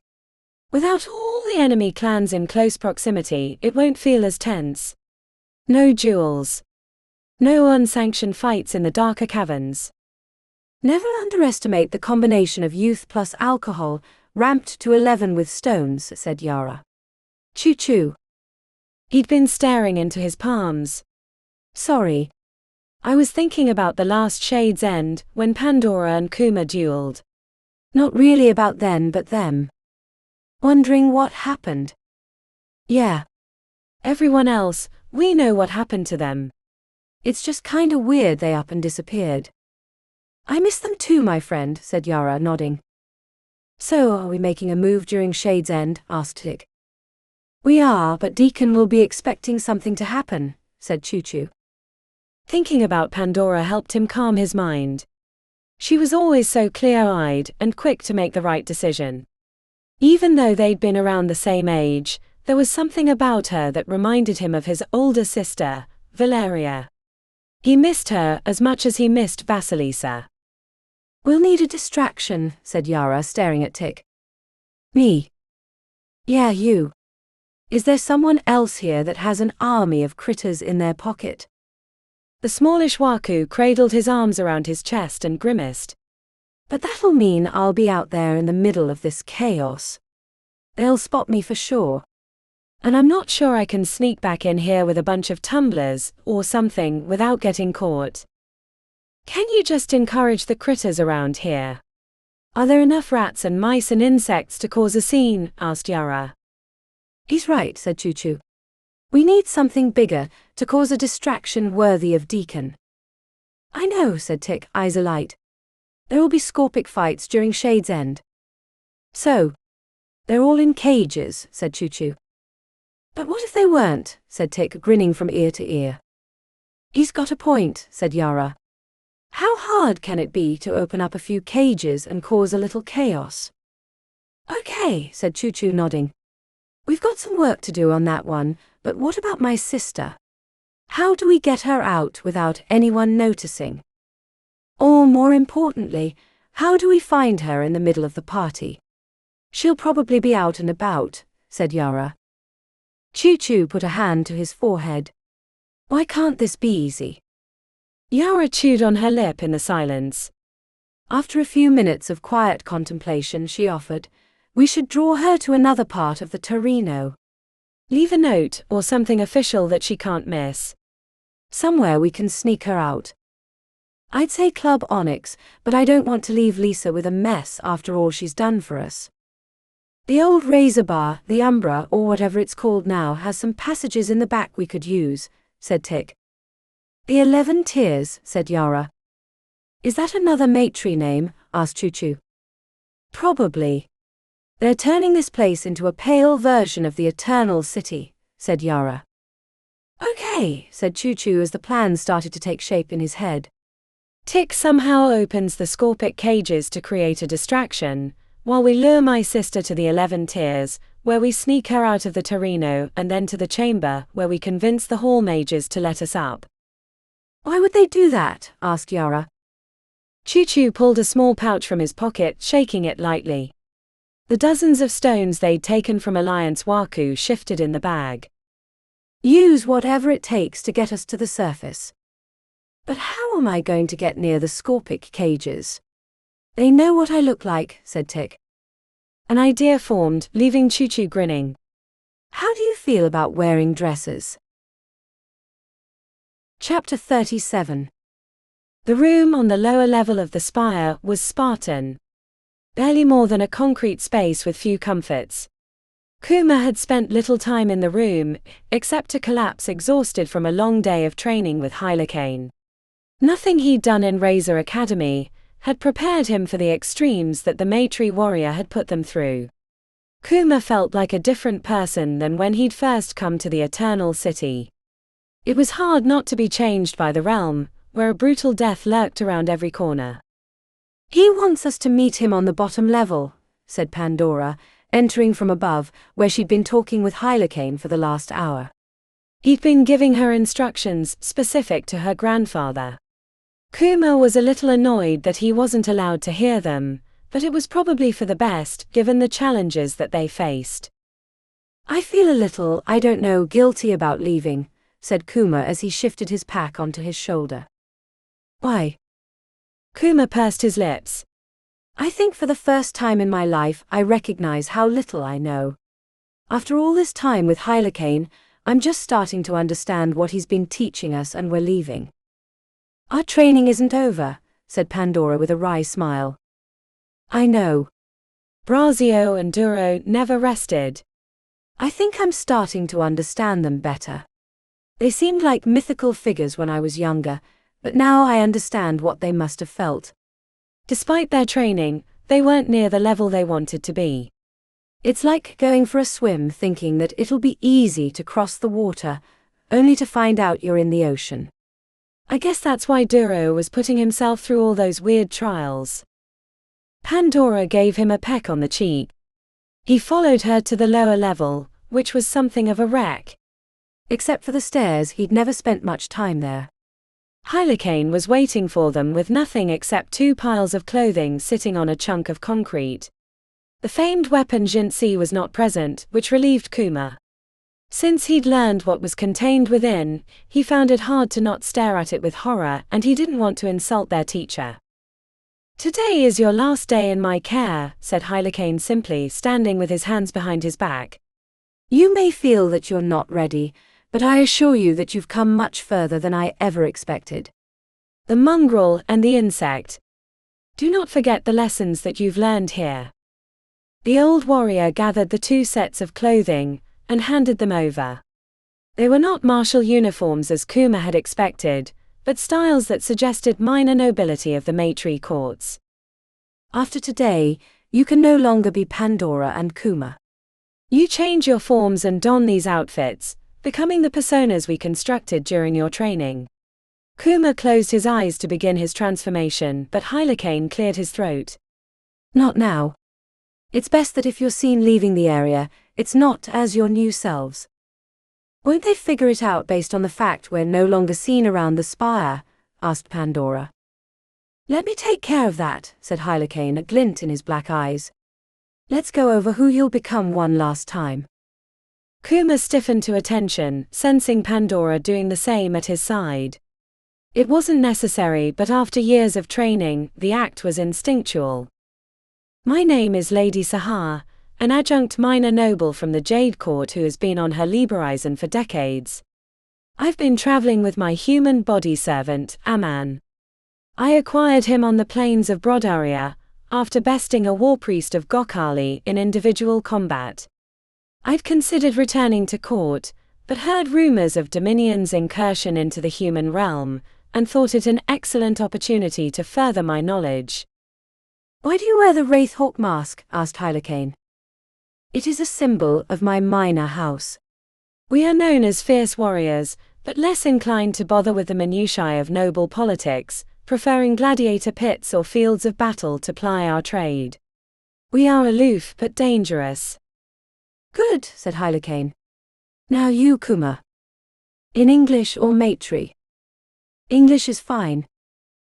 Without all the enemy clans in close proximity, it won't feel as tense. No duels. No unsanctioned fights in the darker caverns. Never underestimate the combination of youth plus alcohol, ramped to 11 with stones, said Yara. Choo-Choo. He'd been staring into his palms. Sorry. I was thinking about the last Shade's End, when Pandora and Kuma dueled. Not really about then but them. Wondering what happened. Yeah. Everyone else, we know what happened to them. It's just kinda weird they up and disappeared. I miss them too, my friend, said Yara, nodding. So, are we making a move during Shade's End? Asked Tick. We are, but Deacon will be expecting something to happen, said Choo-Choo. Thinking about Pandora helped him calm his mind. She was always so clear-eyed and quick to make the right decision. Even though they'd been around the same age, there was something about her that reminded him of his older sister, Valeria. He missed her as much as he missed Vasilisa. We'll need a distraction, said Yara, staring at Tick. Me? Yeah, you. Is there someone else here that has an army of critters in their pocket? The smallish Waku cradled his arms around his chest and grimaced. But that'll mean I'll be out there in the middle of this chaos. They'll spot me for sure. And I'm not sure I can sneak back in here with a bunch of tumblers or something without getting caught. Can you just encourage the critters around here? Are there enough rats and mice and insects to cause a scene? Asked Yara. He's right, said Choo-Choo. We need something bigger to cause a distraction worthy of Deacon. I know, said Tick, eyes alight. There will be scorpic fights during Shade's End. So, they're all in cages, said Choo-Choo. But what if they weren't, said Tick, grinning from ear to ear. He's got a point, said Yara. How hard can it be to open up a few cages and cause a little chaos? Okay, said Choo-Choo, nodding. We've got some work to do on that one, but what about my sister? How do we get her out without anyone noticing? Or more importantly, how do we find her in the middle of the party? She'll probably be out and about, said Yara. Choo-Choo put a hand to his forehead. Why can't this be easy? Yara chewed on her lip in the silence. After a few minutes of quiet contemplation, she offered, we should draw her to another part of the Torino. Leave a note or something official that she can't miss. Somewhere we can sneak her out. I'd say Club Onyx, but I don't want to leave Lisa with a mess after all she's done for us. The old Razor Bar, the Umbra, or whatever it's called now, has some passages in the back we could use, said Tick. The 11 Tiers, said Yara. Is that another matri name? Asked Choo-Choo. Probably. They're turning this place into a pale version of the Eternal City, said Yara. Okay, said Choo-Choo as the plan started to take shape in his head. Tick somehow opens the scorpic cages to create a distraction, while we lure my sister to the 11 Tiers, where we sneak her out of the Torino and then to the chamber, where we convince the hall mages to let us up. Why would they do that? Asked Yara. Choo-Choo pulled a small pouch from his pocket, shaking it lightly. The dozens of stones they'd taken from Alliance Waku shifted in the bag. Use whatever it takes to get us to the surface. But how am I going to get near the scorpic cages? They know what I look like, said Tick. An idea formed, leaving Choo-Choo grinning. How do you feel about wearing dresses? Chapter 37. The room on the lower level of the spire was Spartan. Barely more than a concrete space with few comforts. Kuma had spent little time in the room, except to collapse exhausted from a long day of training with Hylakane. Nothing he'd done in Razor Academy had prepared him for the extremes that the Matri warrior had put them through. Kuma felt like a different person than when he'd first come to the Eternal City. It was hard not to be changed by the realm, where a brutal death lurked around every corner. He wants us to meet him on the bottom level, said Pandora, entering from above, where she'd been talking with Hylakane for the last hour. He'd been giving her instructions specific to her grandfather. Kuma was a little annoyed that he wasn't allowed to hear them, but it was probably for the best, given the challenges that they faced. I feel a little, I don't know, guilty about leaving, said Kuma as he shifted his pack onto his shoulder. Why? Kuma pursed his lips. I think for the first time in my life I recognize how little I know. After all this time with Hylakane, I'm just starting to understand what he's been teaching us, and we're leaving. Our training isn't over, said Pandora with a wry smile. I know. Brazio and Duro never rested. I think I'm starting to understand them better. They seemed like mythical figures when I was younger, but now I understand what they must have felt. Despite their training, they weren't near the level they wanted to be. It's like going for a swim thinking that it'll be easy to cross the water, only to find out you're in the ocean. I guess that's why Duro was putting himself through all those weird trials. Pandora gave him a peck on the cheek. He followed her to the lower level, which was something of a wreck. Except for the stairs, he'd never spent much time there. Hylakane was waiting for them with nothing except 2 piles of clothing sitting on a chunk of concrete. The famed weapon Jinzi was not present, which relieved Kuma. Since he'd learned what was contained within, he found it hard to not stare at it with horror, and he didn't want to insult their teacher. "Today is your last day in my care," said Hylakane simply, standing with his hands behind his back. "You may feel that you're not ready, but I assure you that you've come much further than I ever expected." The mongrel and the insect. Do not forget the lessons that you've learned here. The old warrior gathered the 2 sets of clothing and handed them over. They were not martial uniforms as Kuma had expected, but styles that suggested minor nobility of the Maitri courts. "After today, you can no longer be Pandora and Kuma. You change your forms and don these outfits, becoming the personas we constructed during your training." Kuma closed his eyes to begin his transformation, but Hylakane cleared his throat. "Not now. It's best that if you're seen leaving the area, it's not as your new selves." "Won't they figure it out based on the fact we're no longer seen around the spire?" asked Pandora. "Let me take care of that," said Hylakane, a glint in his black eyes. "Let's go over who you'll become one last time." Kuma stiffened to attention, sensing Pandora doing the same at his side. It wasn't necessary, but after years of training, the act was instinctual. "My name is Lady Sahar, an adjunct minor noble from the Jade Court who has been on her Liberisen for decades. I've been traveling with my human body servant, Aman. I acquired him on the plains of Brodaria, after besting a war priest of Gokali in individual combat. I'd considered returning to court, but heard rumors of Dominion's incursion into the human realm, and thought it an excellent opportunity to further my knowledge." "Why do you wear the Wraithhawk mask?" asked Hylakane. "It is a symbol of my minor house." "We are known as fierce warriors, but less inclined to bother with the minutiae of noble politics, preferring gladiator pits or fields of battle to ply our trade. We are aloof but dangerous." "Good," said Hylakane. "Now you, Kuma. In English or Maitri?" "English is fine."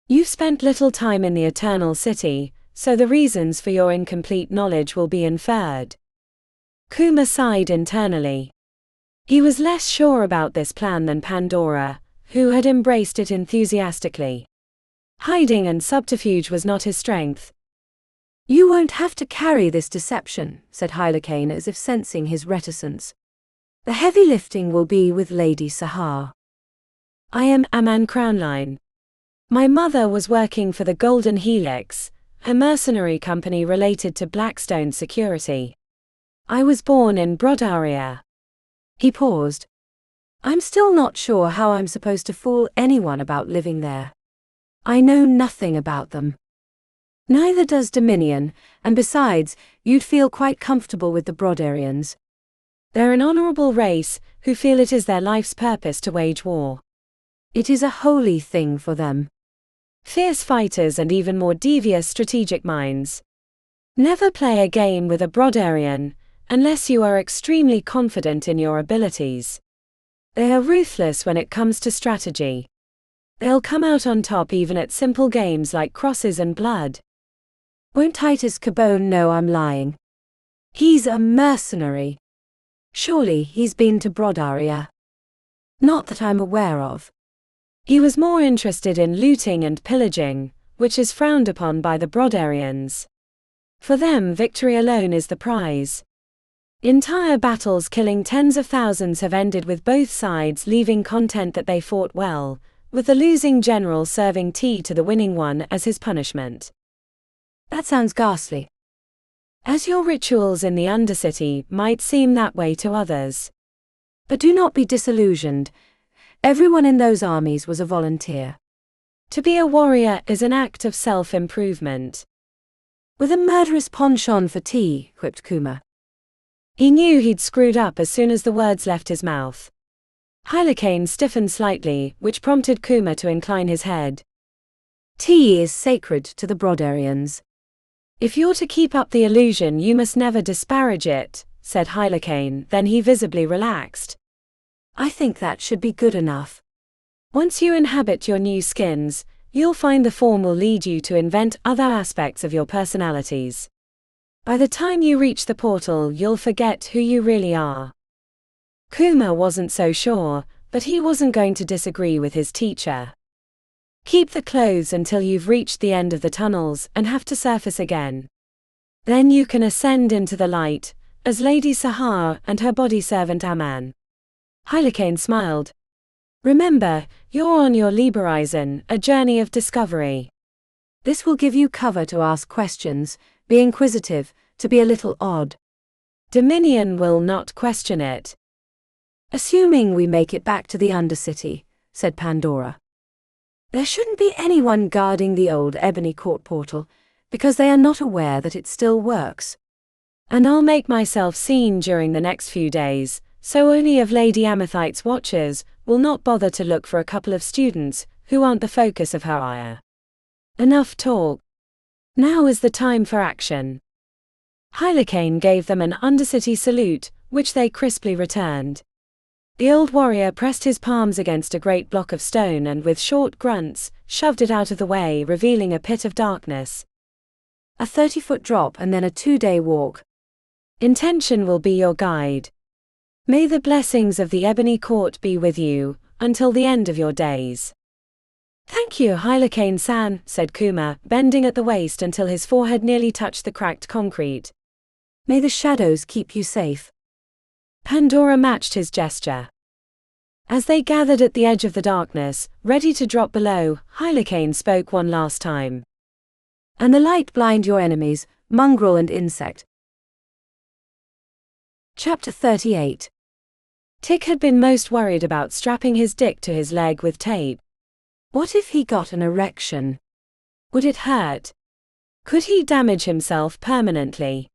"You've spent little time in the Eternal City, so the reasons for your incomplete knowledge will be inferred." Kuma sighed internally. He was less sure about this plan than Pandora, who had embraced it enthusiastically. Hiding and subterfuge was not his strength. "You won't have to carry this deception," said Hylakane as if sensing his reticence. "The heavy lifting will be with Lady Sahar." "I am Aman Crownline. My mother was working for the Golden Helix, a mercenary company related to Blackstone Security. I was born in Brodaria." He paused. "I'm still not sure how I'm supposed to fool anyone about living there. I know nothing about them. Neither does Dominion, and besides, you'd feel quite comfortable with the Brodarians. They're an honorable race, who feel it is their life's purpose to wage war. It is a holy thing for them. Fierce fighters and even more devious strategic minds. Never play a game with a Brodarian, unless you are extremely confident in your abilities. They are ruthless when it comes to strategy. They'll come out on top even at simple games like crosses and blood." "Won't Titus Cabone know I'm lying? He's a mercenary. Surely he's been to Brodaria." "Not that I'm aware of." He was more interested in looting and pillaging, which is frowned upon by the Brodarians. For them, victory alone is the prize. Entire battles killing tens of thousands have ended with both sides leaving content that they fought well, with the losing general serving tea to the winning one as his punishment. "That sounds ghastly." "As your rituals in the Undercity might seem that way to others. But do not be disillusioned. Everyone in those armies was a volunteer. To be a warrior is an act of self-improvement." "With a murderous penchant for tea," quipped Kuma. He knew he'd screwed up as soon as the words left his mouth. Hylakane stiffened slightly, which prompted Kuma to incline his head. "Tea is sacred to the Brodarians." "If you're to keep up the illusion you must never disparage it," said Hylakane, then he visibly relaxed. "I think that should be good enough." Once you inhabit your new skins, you'll find the form will lead you to invent other aspects of your personalities. By the time you reach the portal, you'll forget who you really are. Kuma wasn't so sure, but he wasn't going to disagree with his teacher. Keep the clothes until you've reached the end of the tunnels and have to surface again. Then you can ascend into the light, as Lady Sahar and her body servant Aman. Hylakane smiled. Remember, you're on your Liberizon, a journey of discovery. This will give you cover to ask questions, be inquisitive, to be a little odd. Dominion will not question it. Assuming we make it back to the Undercity, said Pandora. There shouldn't be anyone guarding the old Ebony Court portal, because they are not aware that it still works. And I'll make myself seen during the next few days, so only of Lady Amethite's watchers will not bother to look for a couple of students who aren't the focus of her ire. Enough talk. Now is the time for action. Hylakane gave them an Undercity salute, which they crisply returned. The old warrior pressed his palms against a great block of stone and with short grunts, shoved it out of the way, revealing a pit of darkness. A 30-foot drop and then a 2-day walk. Intention will be your guide. May the blessings of the Ebony Court be with you, until the end of your days. Thank you, Hylakane-san, said Kuma, bending at the waist until his forehead nearly touched the cracked concrete. May the shadows keep you safe. Pandora matched his gesture. As they gathered at the edge of the darkness, ready to drop below, Hylakane spoke one last time. And the light blind your enemies, mongrel and insect. Chapter 38. Tick had been most worried about strapping his dick to his leg with tape. What if he got an erection? Would it hurt? Could he damage himself permanently?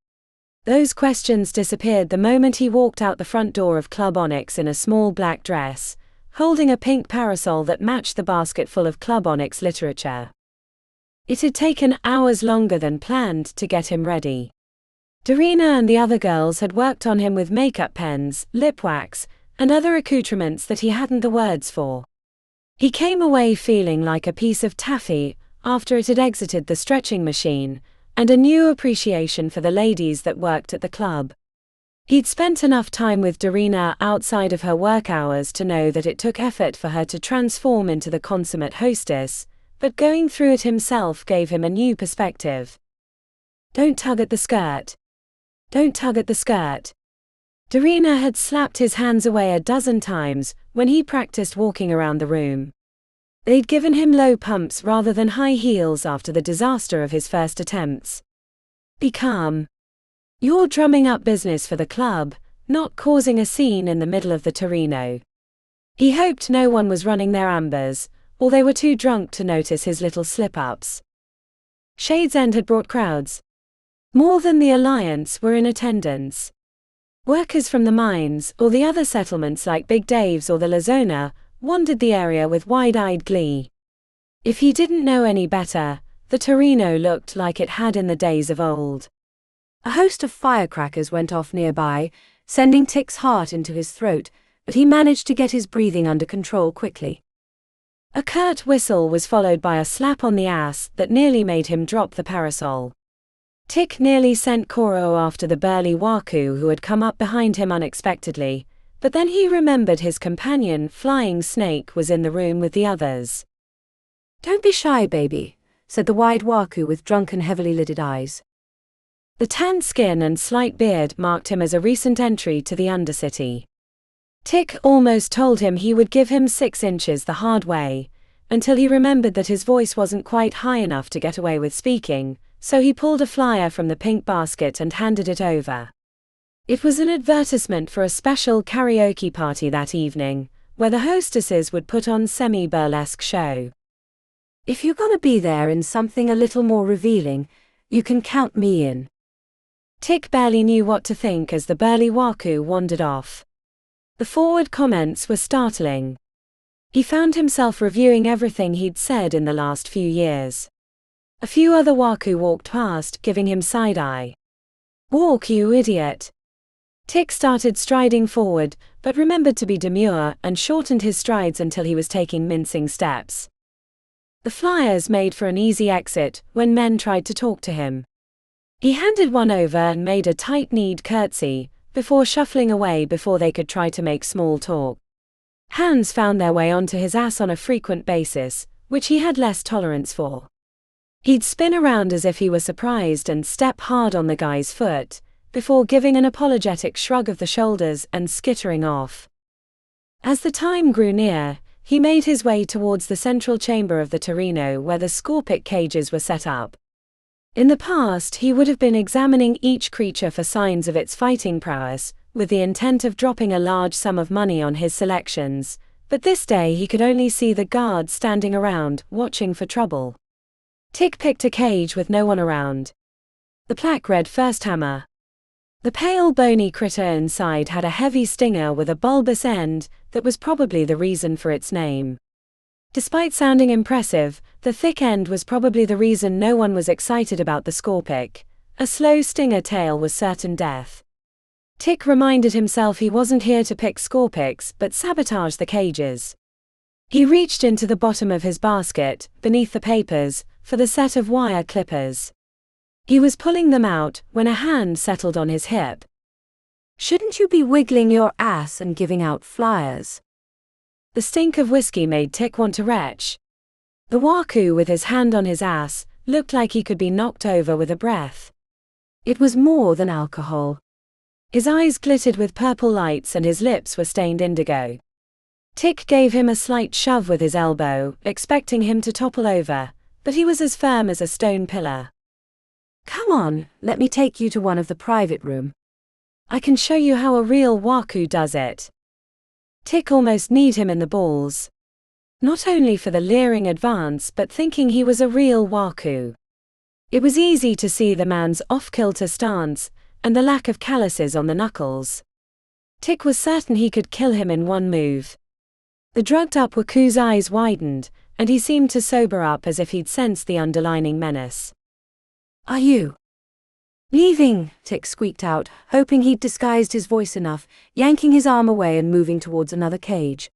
Those questions disappeared the moment he walked out the front door of Club Onyx in a small black dress, holding a pink parasol that matched the basket full of Club Onyx literature. It had taken hours longer than planned to get him ready. Darina and the other girls had worked on him with makeup pens, lip wax, and other accoutrements that he hadn't the words for. He came away feeling like a piece of taffy after it had exited the stretching machine, and a new appreciation for the ladies that worked at the club. He'd spent enough time with Darina outside of her work hours to know that it took effort for her to transform into the consummate hostess, but going through it himself gave him a new perspective. Don't tug at the skirt. Don't tug at the skirt. Darina had slapped his hands away a dozen times when he practiced walking around the room. They'd given him low pumps rather than high heels after the disaster of his first attempts. Be calm. You're drumming up business for the club, not causing a scene in the middle of the Torino. He hoped no one was running their ambers, or they were too drunk to notice his little slip-ups. Shade's End had brought crowds. More than the Alliance were in attendance. Workers from the mines, or the other settlements like Big Dave's or the Lazona, wandered the area with wide-eyed glee. If he didn't know any better, the Torino looked like it had in the days of old. A host of firecrackers went off nearby, sending Tick's heart into his throat, but he managed to get his breathing under control quickly. A curt whistle was followed by a slap on the ass that nearly made him drop the parasol. Tick nearly sent Koro after the burly Waku who had come up behind him unexpectedly, but then he remembered his companion Flying Snake was in the room with the others. Don't be shy, baby, said the wide Waku with drunken heavily lidded eyes. The tanned skin and slight beard marked him as a recent entry to the Undercity. Tick almost told him he would give him 6 inches the hard way, until he remembered that his voice wasn't quite high enough to get away with speaking, so he pulled a flyer from the pink basket and handed it over. It was an advertisement for a special karaoke party that evening, where the hostesses would put on semi-burlesque show. If you're gonna be there in something a little more revealing, you can count me in. Tick barely knew what to think as the burly Waku wandered off. The forward comments were startling. He found himself reviewing everything he'd said in the last few years. A few other Waku walked past, giving him side-eye. Walk, you idiot. Tick started striding forward, but remembered to be demure and shortened his strides until he was taking mincing steps. The flyers made for an easy exit when men tried to talk to him. He handed one over and made a tight-kneed curtsy, before shuffling away before they could try to make small talk. Hands found their way onto his ass on a frequent basis, which he had less tolerance for. He'd spin around as if he were surprised and step hard on the guy's foot, before giving an apologetic shrug of the shoulders and skittering off. As the time grew near, he made his way towards the central chamber of the Torino where the Scorpic cages were set up. In the past he would have been examining each creature for signs of its fighting prowess, with the intent of dropping a large sum of money on his selections, but this day he could only see the guards standing around, watching for trouble. Tick picked a cage with no one around. The plaque read First Hammer. The pale bony critter inside had a heavy stinger with a bulbous end that was probably the reason for its name. Despite sounding impressive, the thick end was probably the reason no one was excited about the Scorpic. A slow stinger tail was certain death. Tick reminded himself he wasn't here to pick Scorpics but sabotage the cages. He reached into the bottom of his basket, beneath the papers, for the set of wire clippers. He was pulling them out when a hand settled on his hip. "Shouldn't you be wiggling your ass and giving out flyers?" The stink of whiskey made Tick want to retch. The Waku with his hand on his ass looked like he could be knocked over with a breath. It was more than alcohol. His eyes glittered with purple lights and his lips were stained indigo. Tick gave him a slight shove with his elbow, expecting him to topple over, but he was as firm as a stone pillar. "Come on, let me take you to one of the private room. I can show you how a real Waku does it." Tick almost kneed him in the balls. Not only for the leering advance but thinking he was a real Waku. It was easy to see the man's off-kilter stance, and the lack of calluses on the knuckles. Tick was certain he could kill him in one move. The drugged-up Waku's eyes widened, and he seemed to sober up as if he'd sensed the underlining menace. "Are you leaving?" Tick squeaked out, hoping he'd disguised his voice enough, yanking his arm away and moving towards another cage.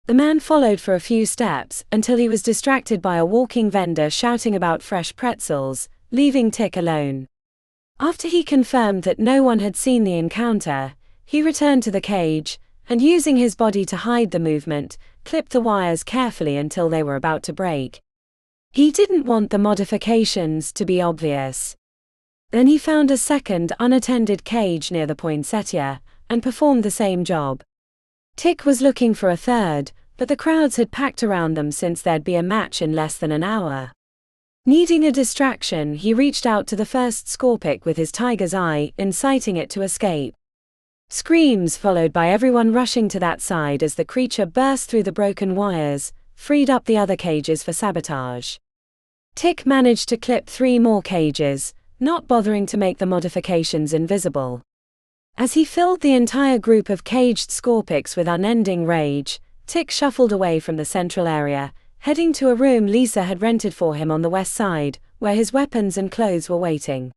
The man followed for a few steps until he was distracted by a walking vendor shouting about fresh pretzels, leaving Tick alone. After he confirmed that no one had seen the encounter, he returned to the cage, and using his body to hide the movement, clipped the wires carefully until they were about to break. He didn't want the modifications to be obvious. Then he found a second unattended cage near the poinsettia, and performed the same job. Tick was looking for a third, but the crowds had packed around them since there'd be a match in less than an hour. Needing a distraction, he reached out to the first Scorpic with his tiger's eye, inciting it to escape. Screams followed by everyone rushing to that side as the creature burst through the broken wires, freed up the other cages for sabotage. Tick managed to clip 3 more cages, not bothering to make the modifications invisible. As he filled the entire group of caged Scorpics with unending rage, Tick shuffled away from the central area, heading to a room Lisa had rented for him on the west side, where his weapons and clothes were waiting.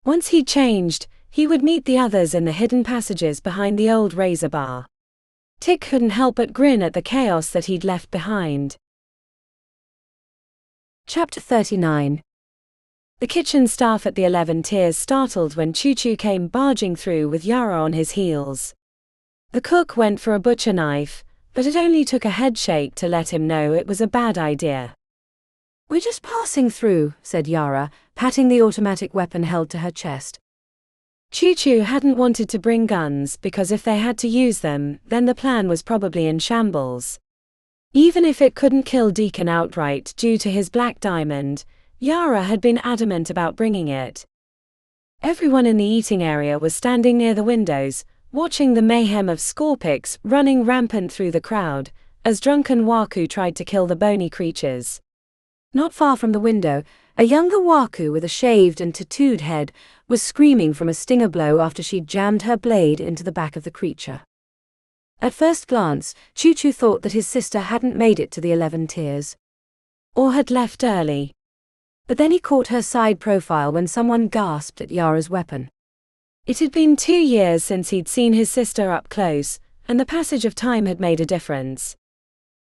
Once he'd changed, he would meet the others in the hidden passages behind the old razor bar. Tick couldn't help but grin at the chaos that he'd left behind. Chapter 39. The kitchen staff at the 11 Tiers startled when Choo-Choo came barging through with Yara on his heels. The cook went for a butcher knife, but it only took a headshake to let him know it was a bad idea. "We're just passing through," said Yara, patting the automatic weapon held to her chest. Choo-Choo hadn't wanted to bring guns because if they had to use them, then the plan was probably in shambles. Even if it couldn't kill Deacon outright due to his black diamond, Yara had been adamant about bringing it. Everyone in the eating area was standing near the windows, watching the mayhem of Scorpics running rampant through the crowd, as drunken Waku tried to kill the bony creatures. Not far from the window, a younger Waku with a shaved and tattooed head was screaming from a stinger blow after she'd jammed her blade into the back of the creature. At first glance, Choo-Choo thought that his sister hadn't made it to the 11 Tiers. Or had left early. But then he caught her side profile when someone gasped at Yara's weapon. It had been 2 years since he'd seen his sister up close, and the passage of time had made a difference.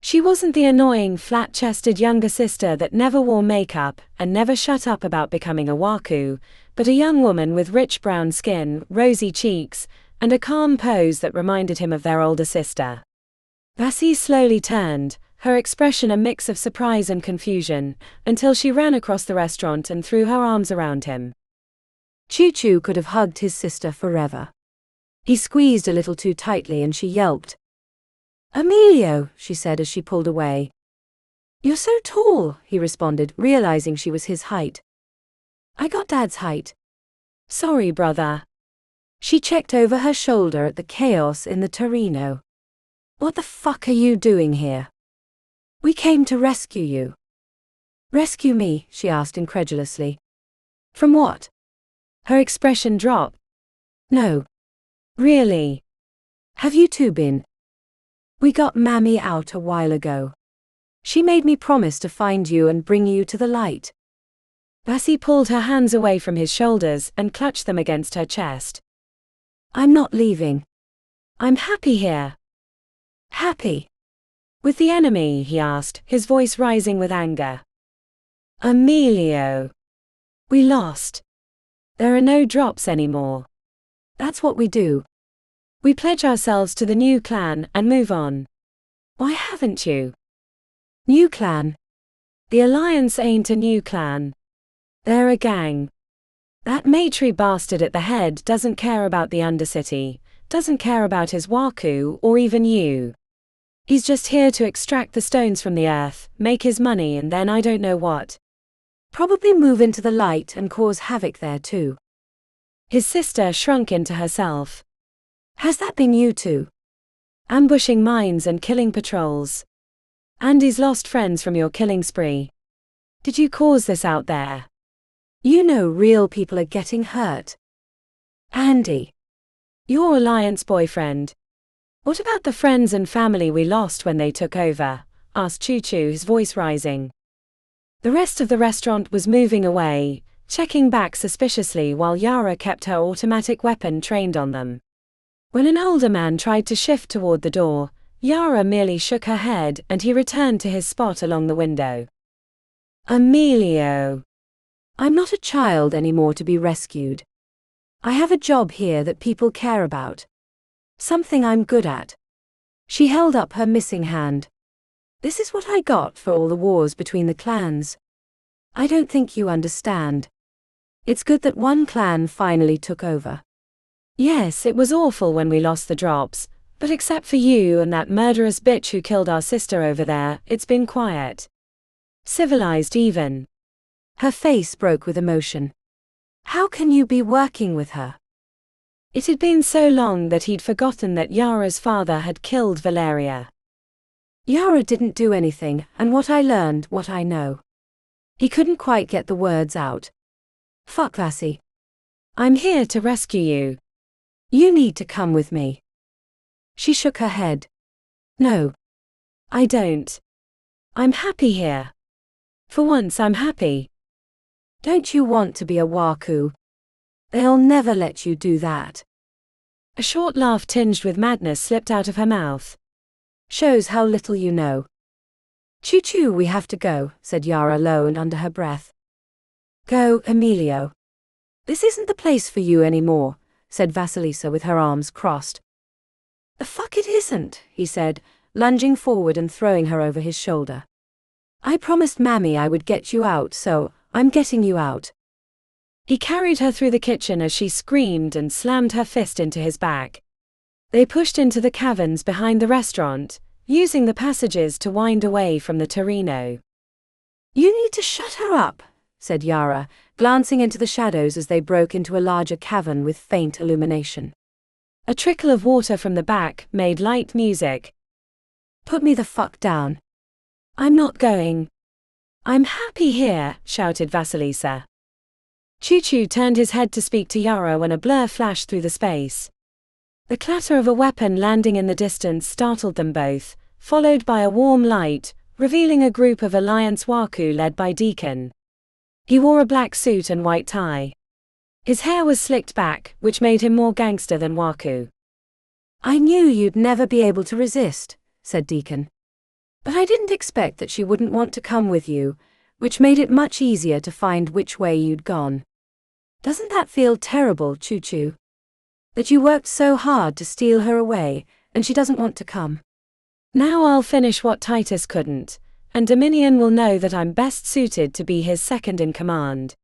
She wasn't the annoying, flat-chested younger sister that never wore makeup and never shut up about becoming a waku, but a young woman with rich brown skin, rosy cheeks, and a calm pose that reminded him of their older sister. Vassie slowly turned, her expression a mix of surprise and confusion, until she ran across the restaurant and threw her arms around him. Choo-Choo could have hugged his sister forever. He squeezed a little too tightly and she yelped. "Emilio," she said as she pulled away. "You're so tall," he responded, realizing she was his height. "I got Dad's height." "Sorry, brother." She checked over her shoulder at the chaos in the Torino. "What the fuck are you doing here?" "We came to rescue you." "Rescue me?" she asked incredulously. "From what?" Her expression dropped. "No. Really? Have you two been?" "We got Mammy out a while ago. She made me promise to find you and bring you to the light." Vassie pulled her hands away from his shoulders and clutched them against her chest. "I'm not leaving. I'm happy here." "Happy? With the enemy?" he asked, his voice rising with anger. "Emilio. We lost. There are no drops anymore." "That's what we do. We pledge ourselves to the new clan and move on." "Why haven't you?" "New clan? The Alliance ain't a new clan. They're a gang. That Matri bastard at the head doesn't care about the Undercity, doesn't care about his waku or even you. He's just here to extract the stones from the earth, make his money and then I don't know what. Probably move into the light and cause havoc there too." His sister shrunk into herself. "Has that been you two? Ambushing mines and killing patrols. Andy's lost friends from your killing spree. Did you cause this out there?" "You know real people are getting hurt." "Andy. Your Alliance boyfriend. What about the friends and family we lost when they took over?" asked Choo-Choo, his voice rising. The rest of the restaurant was moving away, checking back suspiciously while Yara kept her automatic weapon trained on them. When an older man tried to shift toward the door, Yara merely shook her head and he returned to his spot along the window. "Emilio. I'm not a child anymore to be rescued. I have a job here that people care about. Something I'm good at." She held up her missing hand. "This is what I got for all the wars between the clans. I don't think you understand. It's good that one clan finally took over." "Yes, it was awful when we lost the drops, but except for you and that murderous bitch who killed our sister over there, it's been quiet. Civilized even." Her face broke with emotion. "How can you be working with her?" It had been so long that he'd forgotten that Yara's father had killed Valeria. "Yara didn't do anything, and what I learned, what I know." He couldn't quite get the words out. "Fuck Vassie. I'm here to rescue you." "You need to come with me." She shook her head. "No. I don't. I'm happy here. For once I'm happy." "Don't you want to be a waku? They'll never let you do that." A short laugh tinged with madness slipped out of her mouth. "Shows how little you know." "Choo-Choo, we have to go," said Yara low and under her breath. "Go, Emilio. This isn't the place for you anymore," said Vasilisa with her arms crossed. "The fuck it isn't," he said, lunging forward and throwing her over his shoulder. "I promised Mammy I would get you out, so I'm getting you out." He carried her through the kitchen as she screamed and slammed her fist into his back. They pushed into the caverns behind the restaurant, using the passages to wind away from the Torino. "You need to shut her up," said Yara, glancing into the shadows as they broke into a larger cavern with faint illumination. A trickle of water from the back made light music. "Put me the fuck down." "I'm not going. I'm happy here," shouted Vasilisa. Choo-Choo turned his head to speak to Yara when a blur flashed through the space. The clatter of a weapon landing in the distance startled them both, followed by a warm light, revealing a group of Alliance Waku led by Deacon. He wore a black suit and white tie. His hair was slicked back, which made him more gangster than Waku. "I knew you'd never be able to resist," said Deacon. "But I didn't expect that she wouldn't want to come with you, which made it much easier to find which way you'd gone. Doesn't that feel terrible, Choo-Choo? That you worked so hard to steal her away, and she doesn't want to come?" "Now I'll finish what Titus couldn't, and Dominion will know that I'm best suited to be his second in command.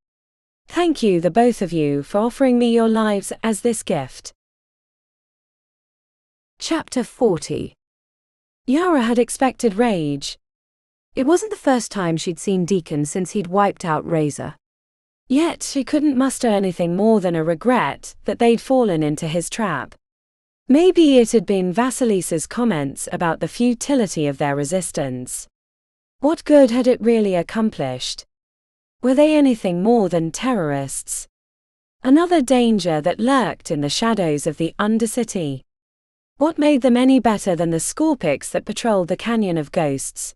Thank you, the both of you, for offering me your lives as this gift." Chapter 40. Yara had expected rage. It wasn't the first time she'd seen Deacon since he'd wiped out Razor. Yet she couldn't muster anything more than a regret that they'd fallen into his trap. Maybe it had been Vasilisa's comments about the futility of their resistance. What good had it really accomplished? Were they anything more than terrorists? Another danger that lurked in the shadows of the Undercity. What made them any better than the Scorpics that patrolled the Canyon of Ghosts?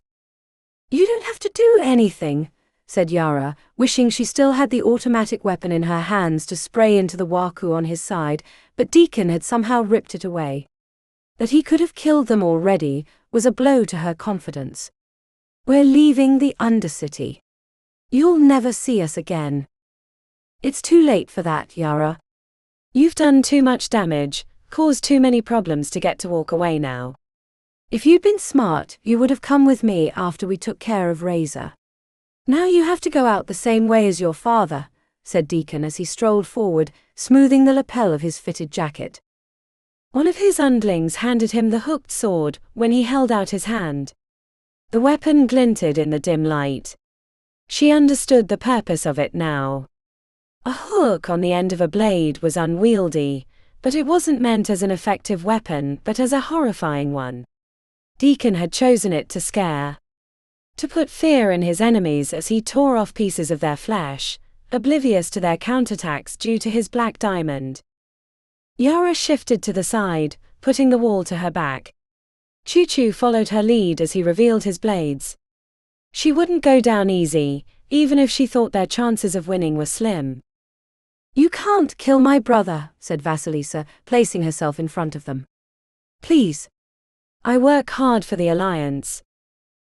"You don't have to do anything," said Yara, wishing she still had the automatic weapon in her hands to spray into the Waku on his side, but Deacon had somehow ripped it away. That he could have killed them already was a blow to her confidence. "We're leaving the Undercity. You'll never see us again." "It's too late for that, Yara. You've done too much damage, caused too many problems to get to walk away now. If you'd been smart, you would have come with me after we took care of Razor. Now you have to go out the same way as your father," said Deacon as he strolled forward, smoothing the lapel of his fitted jacket. One of his underlings handed him the hooked sword when he held out his hand. The weapon glinted in the dim light. She understood the purpose of it now. A hook on the end of a blade was unwieldy, but it wasn't meant as an effective weapon but as a horrifying one. Deacon had chosen it to scare. To put fear in his enemies as he tore off pieces of their flesh, oblivious to their counterattacks due to his black diamond. Yara shifted to the side, putting the wall to her back. Choo-Choo followed her lead as he revealed his blades. She wouldn't go down easy, even if she thought their chances of winning were slim. "You can't kill my brother," said Vasilisa, placing herself in front of them. "Please. I work hard for the Alliance."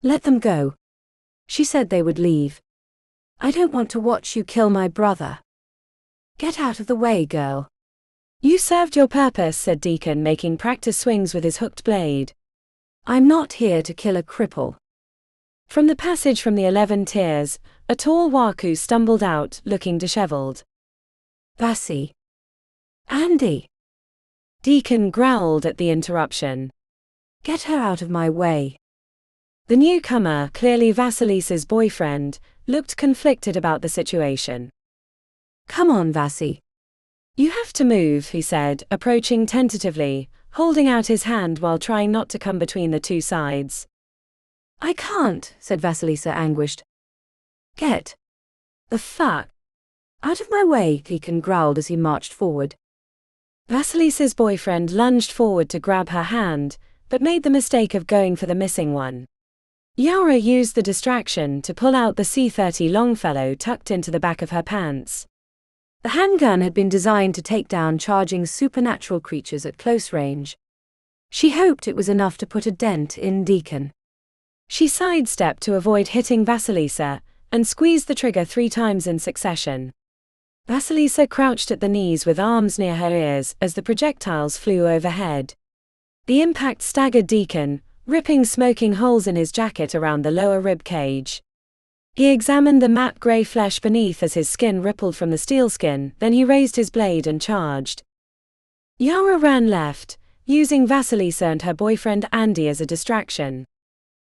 "Let them go." She said they would leave. "I don't want to watch you kill my brother." "Get out of the way, girl." "You served your purpose," said Deacon, making practice swings with his hooked blade. "I'm not here to kill a cripple." From the passage from the 11 Tiers, a tall Waku stumbled out, looking disheveled. "Vasi. Andy." Deacon growled at the interruption. "Get her out of my way." The newcomer, clearly Vasilisa's boyfriend, looked conflicted about the situation. "Come on, Vasi." "You have to move," he said, approaching tentatively, holding out his hand while trying not to come between the two sides. "I can't," said Vasilisa, anguished. "Get the fuck out of my way," Deacon growled as he marched forward. Vasilisa's boyfriend lunged forward to grab her hand, but made the mistake of going for the missing one. Yara used the distraction to pull out the C-30 Longfellow tucked into the back of her pants. The handgun had been designed to take down charging supernatural creatures at close range. She hoped it was enough to put a dent in Deacon. She sidestepped to avoid hitting Vasilisa, and squeezed the trigger 3 times in succession. Vasilisa crouched at the knees with arms near her ears as the projectiles flew overhead. The impact staggered Deacon, ripping smoking holes in his jacket around the lower rib cage. He examined the matte grey flesh beneath as his skin rippled from the steel skin, then he raised his blade and charged. Yara ran left, using Vasilisa and her boyfriend Andy as a distraction.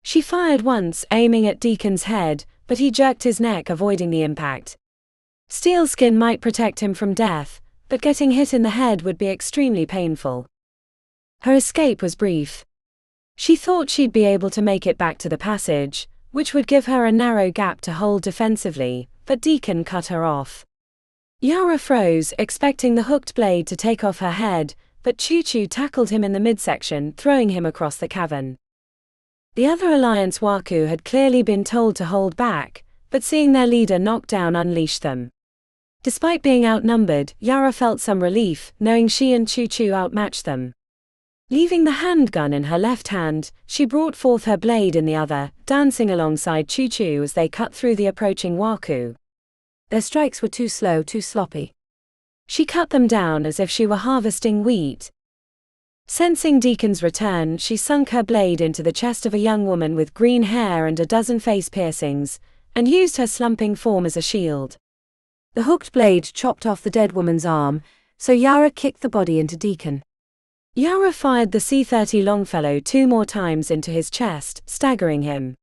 She fired once, aiming at Deacon's head, but he jerked his neck, avoiding the impact. Steel skin might protect him from death, but getting hit in the head would be extremely painful. Her escape was brief. She thought she'd be able to make it back to the passage, which would give her a narrow gap to hold defensively, but Deacon cut her off. Yara froze, expecting the hooked blade to take off her head, but Choo-Choo tackled him in the midsection, throwing him across the cavern. The other Alliance Waku had clearly been told to hold back, but seeing their leader knocked down unleashed them. Despite being outnumbered, Yara felt some relief, knowing she and Choo-Choo outmatched them. Leaving the handgun in her left hand, she brought forth her blade in the other, dancing alongside Choo-Choo as they cut through the approaching Waku. Their strikes were too slow, too sloppy. She cut them down as if she were harvesting wheat. Sensing Deacon's return, she sunk her blade into the chest of a young woman with green hair and a dozen face piercings, and used her slumping form as a shield. The hooked blade chopped off the dead woman's arm, so Yara kicked the body into Deacon. Yara fired the C-30 Longfellow 2 more times into his chest, staggering him.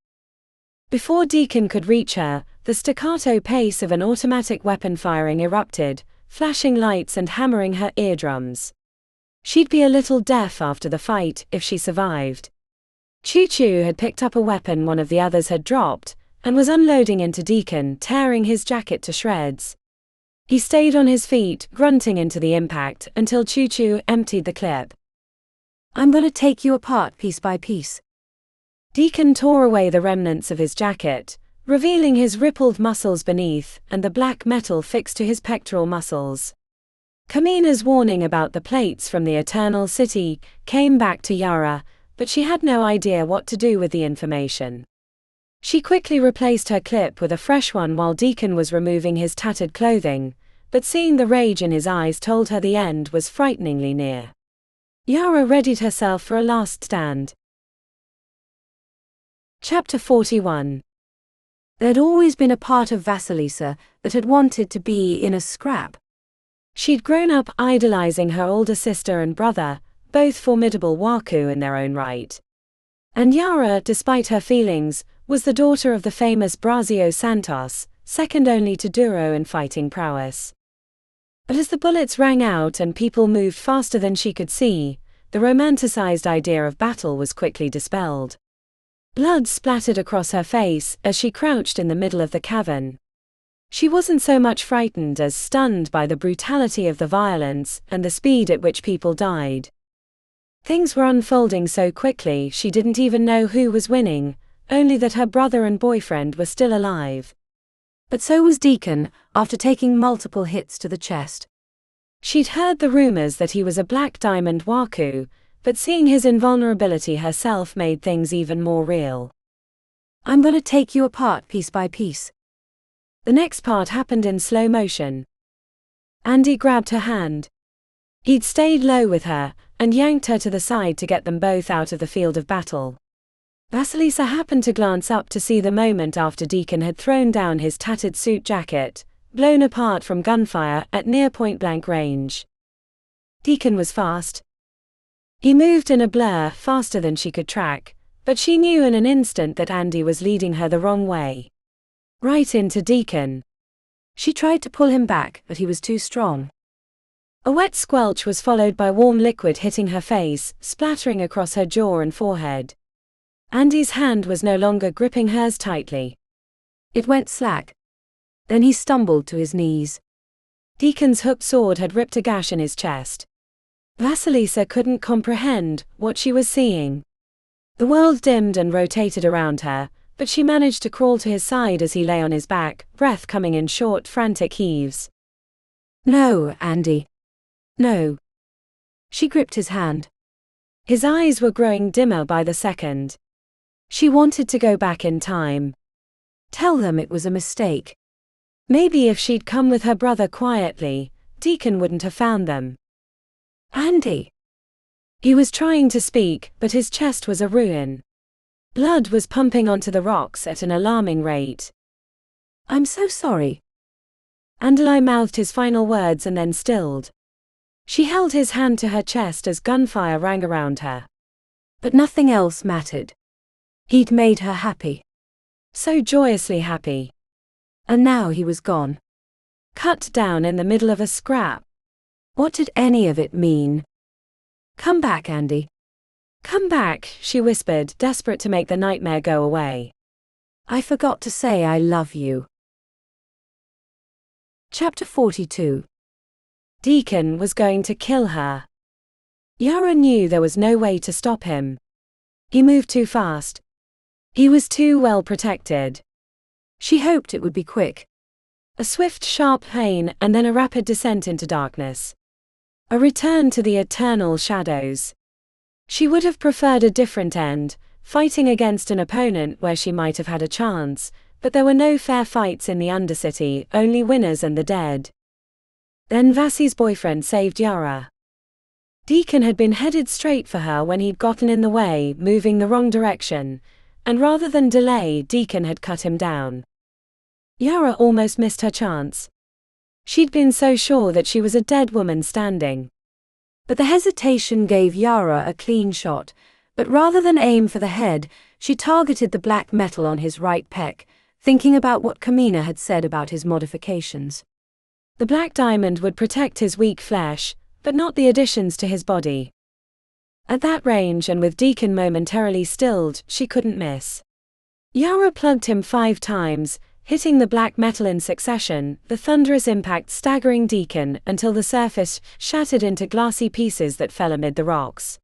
Before Deacon could reach her, the staccato pace of an automatic weapon firing erupted, flashing lights and hammering her eardrums. She'd be a little deaf after the fight if she survived. Choo-Choo had picked up a weapon one of the others had dropped, and was unloading into Deacon, tearing his jacket to shreds. He stayed on his feet, grunting into the impact, until Choo-Choo emptied the clip. "I'm gonna take you apart piece by piece." Deacon tore away the remnants of his jacket, revealing his rippled muscles beneath, and the black metal fixed to his pectoral muscles. Kamina's warning about the plates from the Eternal City came back to Yara, but she had no idea what to do with the information. She quickly replaced her clip with a fresh one while Deacon was removing his tattered clothing, but seeing the rage in his eyes told her the end was frighteningly near. Yara readied herself for a last stand. Chapter 41. There'd always been a part of Vasilisa that had wanted to be in a scrap. She'd grown up idolizing her older sister and brother, both formidable Waku in their own right. And Yara, despite her feelings, was the daughter of the famous Brazio Santos, second only to Duro in fighting prowess. But as the bullets rang out and people moved faster than she could see, the romanticized idea of battle was quickly dispelled. Blood splattered across her face as she crouched in the middle of the cavern. She wasn't so much frightened as stunned by the brutality of the violence and the speed at which people died. Things were unfolding so quickly she didn't even know who was winning, only that her brother and boyfriend were still alive. But so was Deacon, after taking multiple hits to the chest. She'd heard the rumors that he was a Black Diamond Waku, but seeing his invulnerability herself made things even more real. "I'm gonna take you apart piece by piece." The next part happened in slow motion. Andy grabbed her hand. He'd stayed low with her, and yanked her to the side to get them both out of the field of battle. Vasilisa happened to glance up to see the moment after Deacon had thrown down his tattered suit jacket, blown apart from gunfire at near point-blank range. Deacon was fast. He moved in a blur, faster than she could track, but she knew in an instant that Andy was leading her the wrong way. Right into Deacon. She tried to pull him back, but he was too strong. A wet squelch was followed by warm liquid hitting her face, splattering across her jaw and forehead. Andy's hand was no longer gripping hers tightly. It went slack. Then he stumbled to his knees. Deacon's hooked sword had ripped a gash in his chest. Vasilisa couldn't comprehend what she was seeing. The world dimmed and rotated around her, but she managed to crawl to his side as he lay on his back, breath coming in short, frantic heaves. "No, Andy. No." She gripped his hand. His eyes were growing dimmer by the second. She wanted to go back in time. Tell them it was a mistake. Maybe if she'd come with her brother quietly, Deacon wouldn't have found them. "Andy." He was trying to speak, but his chest was a ruin. Blood was pumping onto the rocks at an alarming rate. "I'm so sorry." Andalai mouthed his final words and then stilled. She held his hand to her chest as gunfire rang around her. But nothing else mattered. He'd made her happy. So joyously happy. And now he was gone. Cut down in the middle of a scrap. What did any of it mean? "Come back, Andy. Come back," she whispered, desperate to make the nightmare go away. "I forgot to say I love you." Chapter 42. Deacon was going to kill her. Yara knew there was no way to stop him. He moved too fast. He was too well protected. She hoped it would be quick. A swift, sharp pain and then a rapid descent into darkness. A return to the eternal shadows. She would have preferred a different end, fighting against an opponent where she might have had a chance, but there were no fair fights in the Undercity, only winners and the dead. Then Vasi's boyfriend saved Yara. Deacon had been headed straight for her when he'd gotten in the way, moving the wrong direction, and rather than delay, Deacon had cut him down. Yara almost missed her chance. She'd been so sure that she was a dead woman standing. But the hesitation gave Yara a clean shot, but rather than aim for the head, she targeted the black metal on his right pec, thinking about what Kamina had said about his modifications. The black diamond would protect his weak flesh, but not the additions to his body. At that range and with Deacon momentarily stilled, she couldn't miss. Yara plugged him 5 times, hitting the black metal in succession, the thunderous impact staggering Deacon until the surface shattered into glassy pieces that fell amid the rocks.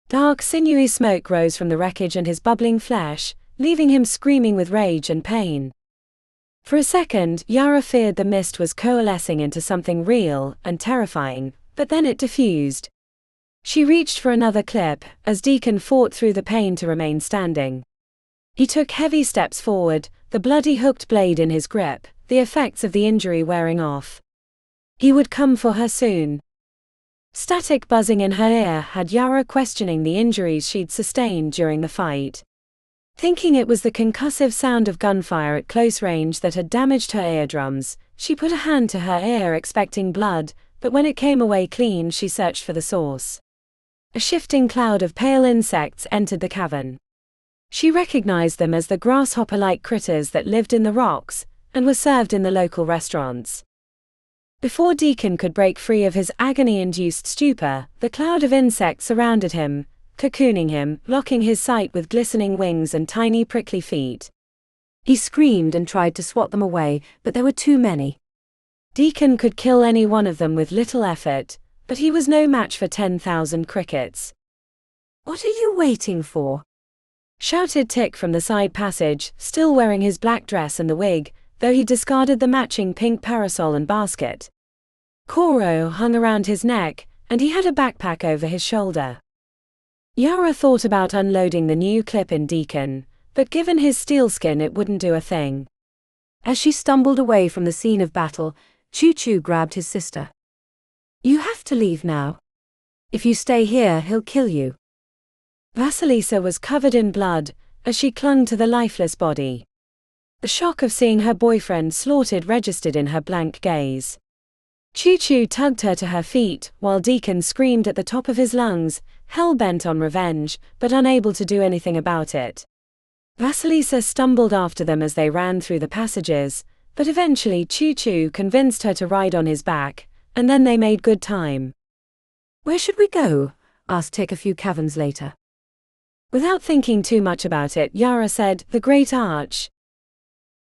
Dark, sinewy smoke rose from the wreckage and his bubbling flesh, leaving him screaming with rage and pain. For a second, Yara feared the mist was coalescing into something real and terrifying, but then it diffused. She reached for another clip, as Deacon fought through the pain to remain standing. He took heavy steps forward, the bloody hooked blade in his grip, the effects of the injury wearing off. He would come for her soon. Static buzzing in her ear had Yara questioning the injuries she'd sustained during the fight. Thinking it was the concussive sound of gunfire at close range that had damaged her eardrums, she put a hand to her ear expecting blood, but when it came away clean she searched for the source. A shifting cloud of pale insects entered the cavern. She recognized them as the grasshopper-like critters that lived in the rocks, and were served in the local restaurants. Before Deacon could break free of his agony-induced stupor, the cloud of insects surrounded him, cocooning him, locking his sight with glistening wings and tiny prickly feet. He screamed and tried to swat them away, but there were too many. Deacon could kill any one of them with little effort, but he was no match for 10,000 crickets. "What are you waiting for?" shouted Tick from the side passage, still wearing his black dress and the wig, though he discarded the matching pink parasol and basket. Koro hung around his neck, and he had a backpack over his shoulder. Yara thought about unloading the new clip in Deacon, but given his steel skin it wouldn't do a thing. As she stumbled away from the scene of battle, Choo-Choo grabbed his sister. "You have to leave now. If you stay here, he'll kill you." Vasilisa was covered in blood, as she clung to the lifeless body. The shock of seeing her boyfriend slaughtered registered in her blank gaze. Choo-Choo tugged her to her feet, while Deacon screamed at the top of his lungs, hell-bent on revenge, but unable to do anything about it. Vasilisa stumbled after them as they ran through the passages, but eventually Choo-Choo convinced her to ride on his back, and then they made good time. "Where should we go?" asked Tick a few caverns later. Without thinking too much about it, Yara said, "The Great Arch."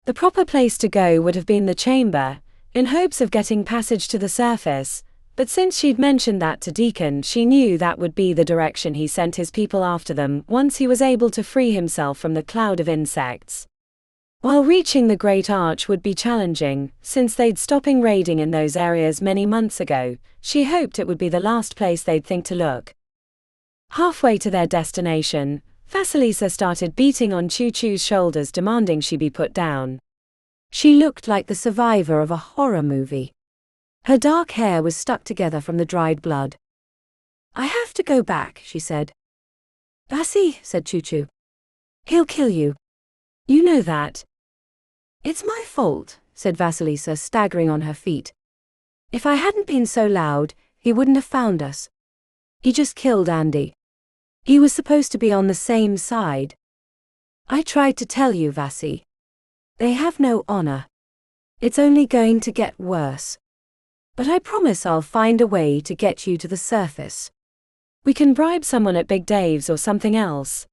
The proper place to go would have been the chamber, in hopes of getting passage to the surface, but since she'd mentioned that to Deacon, she knew that would be the direction he sent his people after them once he was able to free himself from the cloud of insects. While reaching the Great Arch would be challenging, since they'd stopping raiding in those areas many months ago, she hoped it would be the last place they'd think to look. Halfway to their destination, Vasilisa started beating on Choo-Choo's shoulders demanding she be put down. She looked like the survivor of a horror movie. Her dark hair was stuck together from the dried blood. "I have to go back," she said. "Vasi," said Choo-Choo. "He'll kill you. You know that." "It's my fault," said Vasilisa, staggering on her feet. "If I hadn't been so loud, he wouldn't have found us. He just killed Andy. He was supposed to be on the same side. I tried to tell you, Vasi. They have no honor. It's only going to get worse. But I promise I'll find a way to get you to the surface. We can bribe someone at Big Dave's or something else."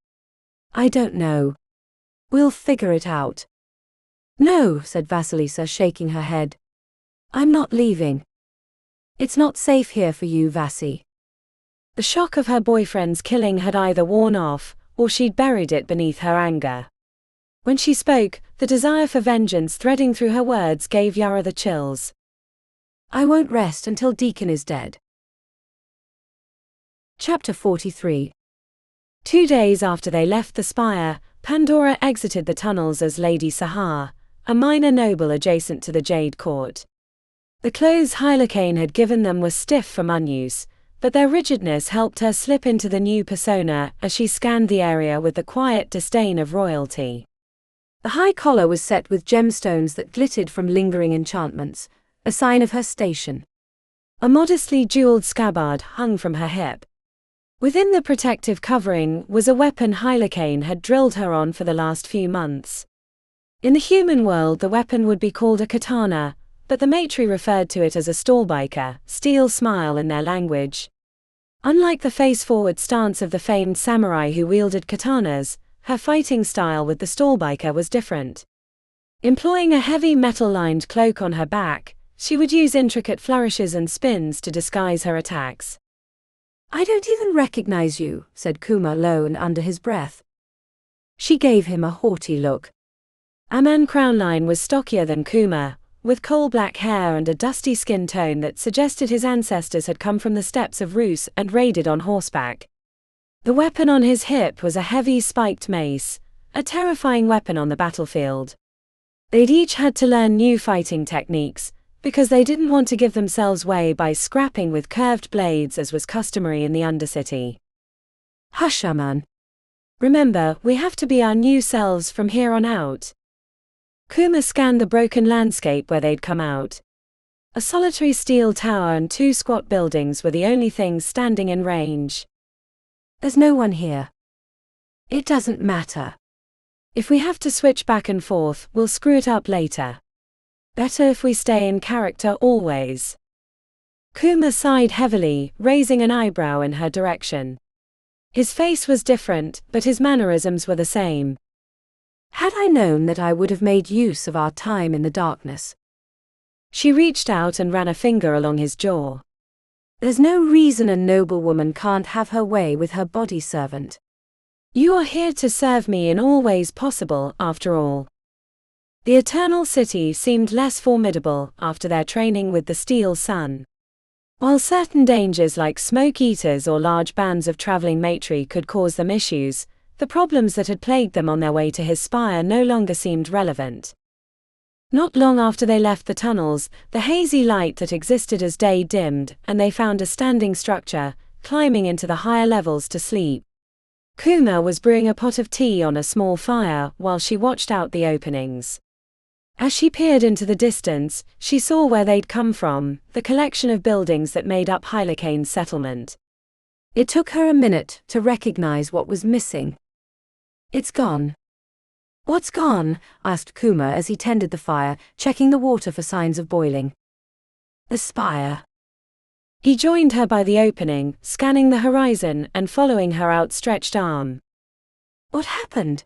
"I don't know. We'll figure it out." "No," said Vasilisa, shaking her head. "I'm not leaving. It's not safe here for you, Vasi." The shock of her boyfriend's killing had either worn off, or she'd buried it beneath her anger. When she spoke, the desire for vengeance threading through her words gave Yara the chills. I won't rest until Deacon is dead. Chapter 43. 2 days after they left the spire, Pandora exited the tunnels as Lady Sahar, a minor noble adjacent to the Jade Court. The clothes Hylakane had given them were stiff from unuse, but their rigidness helped her slip into the new persona as she scanned the area with the quiet disdain of royalty. The high collar was set with gemstones that glittered from lingering enchantments, a sign of her station. A modestly jeweled scabbard hung from her hip. Within the protective covering was a weapon Hylakane had drilled her on for the last few months. In the human world the weapon would be called a katana, but the matri referred to it as a stallbiker, steel smile in their language. Unlike the face-forward stance of the famed samurai who wielded katanas, her fighting style with the stallbiker was different. Employing a heavy metal-lined cloak on her back, she would use intricate flourishes and spins to disguise her attacks. I don't even recognize you, said Kuma low and under his breath. She gave him a haughty look. Aman Crownline was stockier than Kuma, with coal-black hair and a dusty skin tone that suggested his ancestors had come from the steppes of Rus and raided on horseback. The weapon on his hip was a heavy spiked mace, a terrifying weapon on the battlefield. They'd each had to learn new fighting techniques, because they didn't want to give themselves way by scrapping with curved blades as was customary in the Undercity. Hush, Aman. Remember, we have to be our new selves from here on out. Kuma scanned the broken landscape where they'd come out. A solitary steel tower and 2 squat buildings were the only things standing in range. There's no one here. It doesn't matter. If we have to switch back and forth, we'll screw it up later. Better if we stay in character always. Kuma sighed heavily, raising an eyebrow in her direction. His face was different, but his mannerisms were the same. Had I known that I would have made use of our time in the darkness. She reached out and ran a finger along his jaw. There's no reason a noblewoman can't have her way with her body servant. You are here to serve me in all ways possible, after all. The Eternal City seemed less formidable after their training with the Steel Sun. While certain dangers like smoke eaters or large bands of traveling matri could cause them issues, the problems that had plagued them on their way to his spire no longer seemed relevant. Not long after they left the tunnels, the hazy light that existed as day dimmed, and they found a standing structure, climbing into the higher levels to sleep. Kuma was brewing a pot of tea on a small fire while she watched out the openings. As she peered into the distance, she saw where they'd come from, the collection of buildings that made up Hylakane's settlement. It took her a minute to recognize what was missing. It's gone. What's gone? Asked Kuma as he tended the fire, checking the water for signs of boiling. The spire. He joined her by the opening, scanning the horizon and following her outstretched arm. What happened?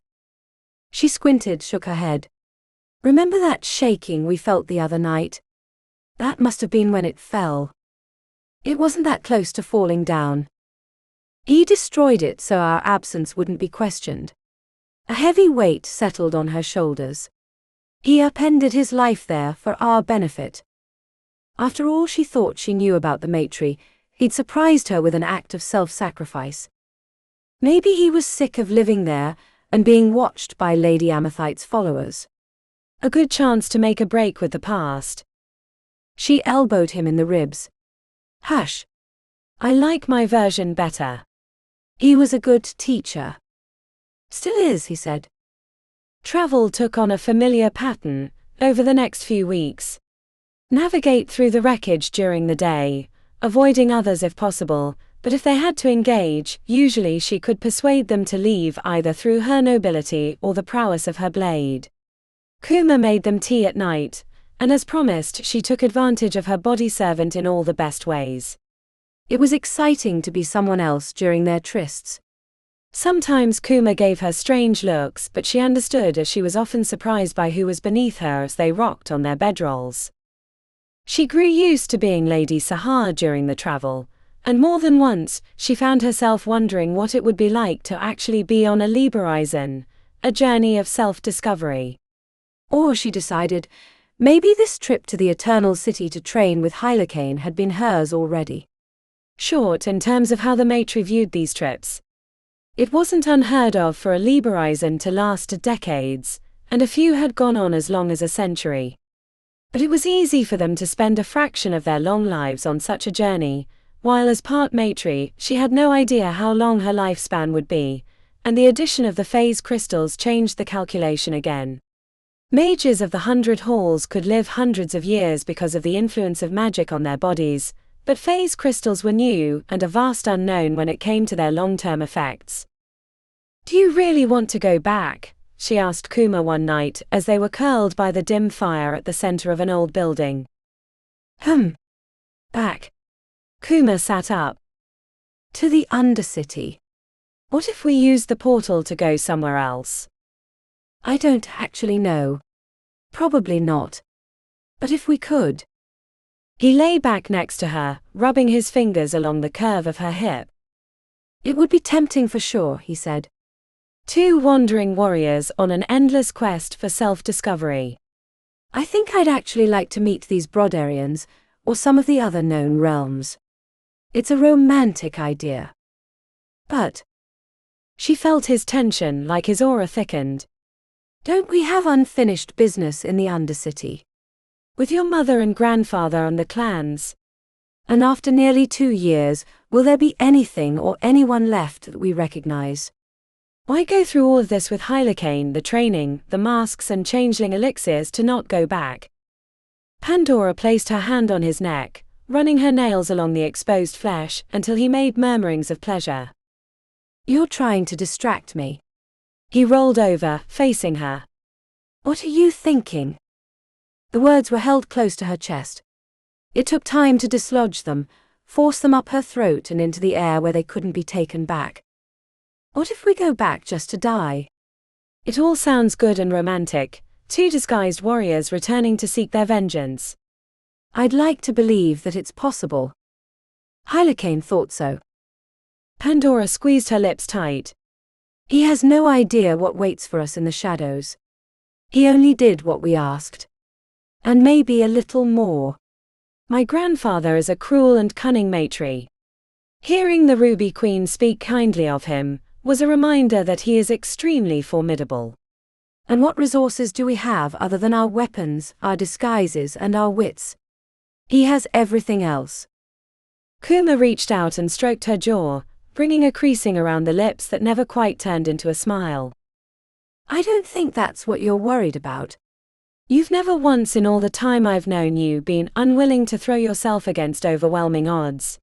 She squinted, shook her head. Remember that shaking we felt the other night? That must have been when it fell. It wasn't that close to falling down. He destroyed it so our absence wouldn't be questioned. A heavy weight settled on her shoulders. He upended his life there for our benefit. After all she thought she knew about the matri, he'd surprised her with an act of self-sacrifice. Maybe he was sick of living there and being watched by Lady Amethite's followers. A good chance to make a break with the past. She elbowed him in the ribs. Hush. I like my version better. He was a good teacher. Still is, he said. Travel took on a familiar pattern over the next few weeks. Navigate through the wreckage during the day, avoiding others if possible, but if they had to engage, usually she could persuade them to leave either through her nobility or the prowess of her blade. Kuma made them tea at night, and as promised she took advantage of her body servant in all the best ways. It was exciting to be someone else during their trysts. Sometimes Kuma gave her strange looks, but she understood as she was often surprised by who was beneath her as they rocked on their bedrolls. She grew used to being Lady Sahar during the travel, and more than once she found herself wondering what it would be like to actually be on a Liberisen, a journey of self-discovery. Or, she decided, maybe this trip to the Eternal City to train with Hylakane had been hers already. Short in terms of how the matri viewed these trips. It wasn't unheard of for a Liberation to last decades, and a few had gone on as long as a century. But it was easy for them to spend a fraction of their long lives on such a journey, while as part matri, she had no idea how long her lifespan would be, and the addition of the phase crystals changed the calculation again. Mages of the 100 Halls could live hundreds of years because of the influence of magic on their bodies, but phase crystals were new and a vast unknown when it came to their long-term effects. "Do you really want to go back?" she asked Kuma one night as they were curled by the dim fire at the center of an old building. Back. Kuma sat up. To the Undercity. What if we used the portal to go somewhere else? I don't actually know. Probably not. But if we could. He lay back next to her, rubbing his fingers along the curve of her hip. It would be tempting for sure, he said. Two wandering warriors on an endless quest for self-discovery. I think I'd actually like to meet these Broderians, or some of the other known realms. It's a romantic idea. But she felt his tension like his aura thickened. Don't we have unfinished business in the Undercity? With your mother and grandfather and the clans. And after nearly 2 years, will there be anything or anyone left that we recognize? Why go through all of this with Hylakane, the training, the masks and changeling elixirs to not go back? Pandora placed her hand on his neck, running her nails along the exposed flesh until he made murmurings of pleasure. You're trying to distract me. He rolled over, facing her. What are you thinking? The words were held close to her chest. It took time to dislodge them, force them up her throat and into the air where they couldn't be taken back. What if we go back just to die? It all sounds good and romantic, two disguised warriors returning to seek their vengeance. I'd like to believe that it's possible. Hylakane thought so. Pandora squeezed her lips tight. He has no idea what waits for us in the shadows. He only did what we asked. And maybe a little more. My grandfather is a cruel and cunning matri. Hearing the Ruby Queen speak kindly of him was a reminder that he is extremely formidable. And what resources do we have other than our weapons, our disguises and our wits? He has everything else. Kuma reached out and stroked her jaw, bringing a creasing around the lips that never quite turned into a smile. I don't think that's what you're worried about. You've never once in all the time I've known you been unwilling to throw yourself against overwhelming odds.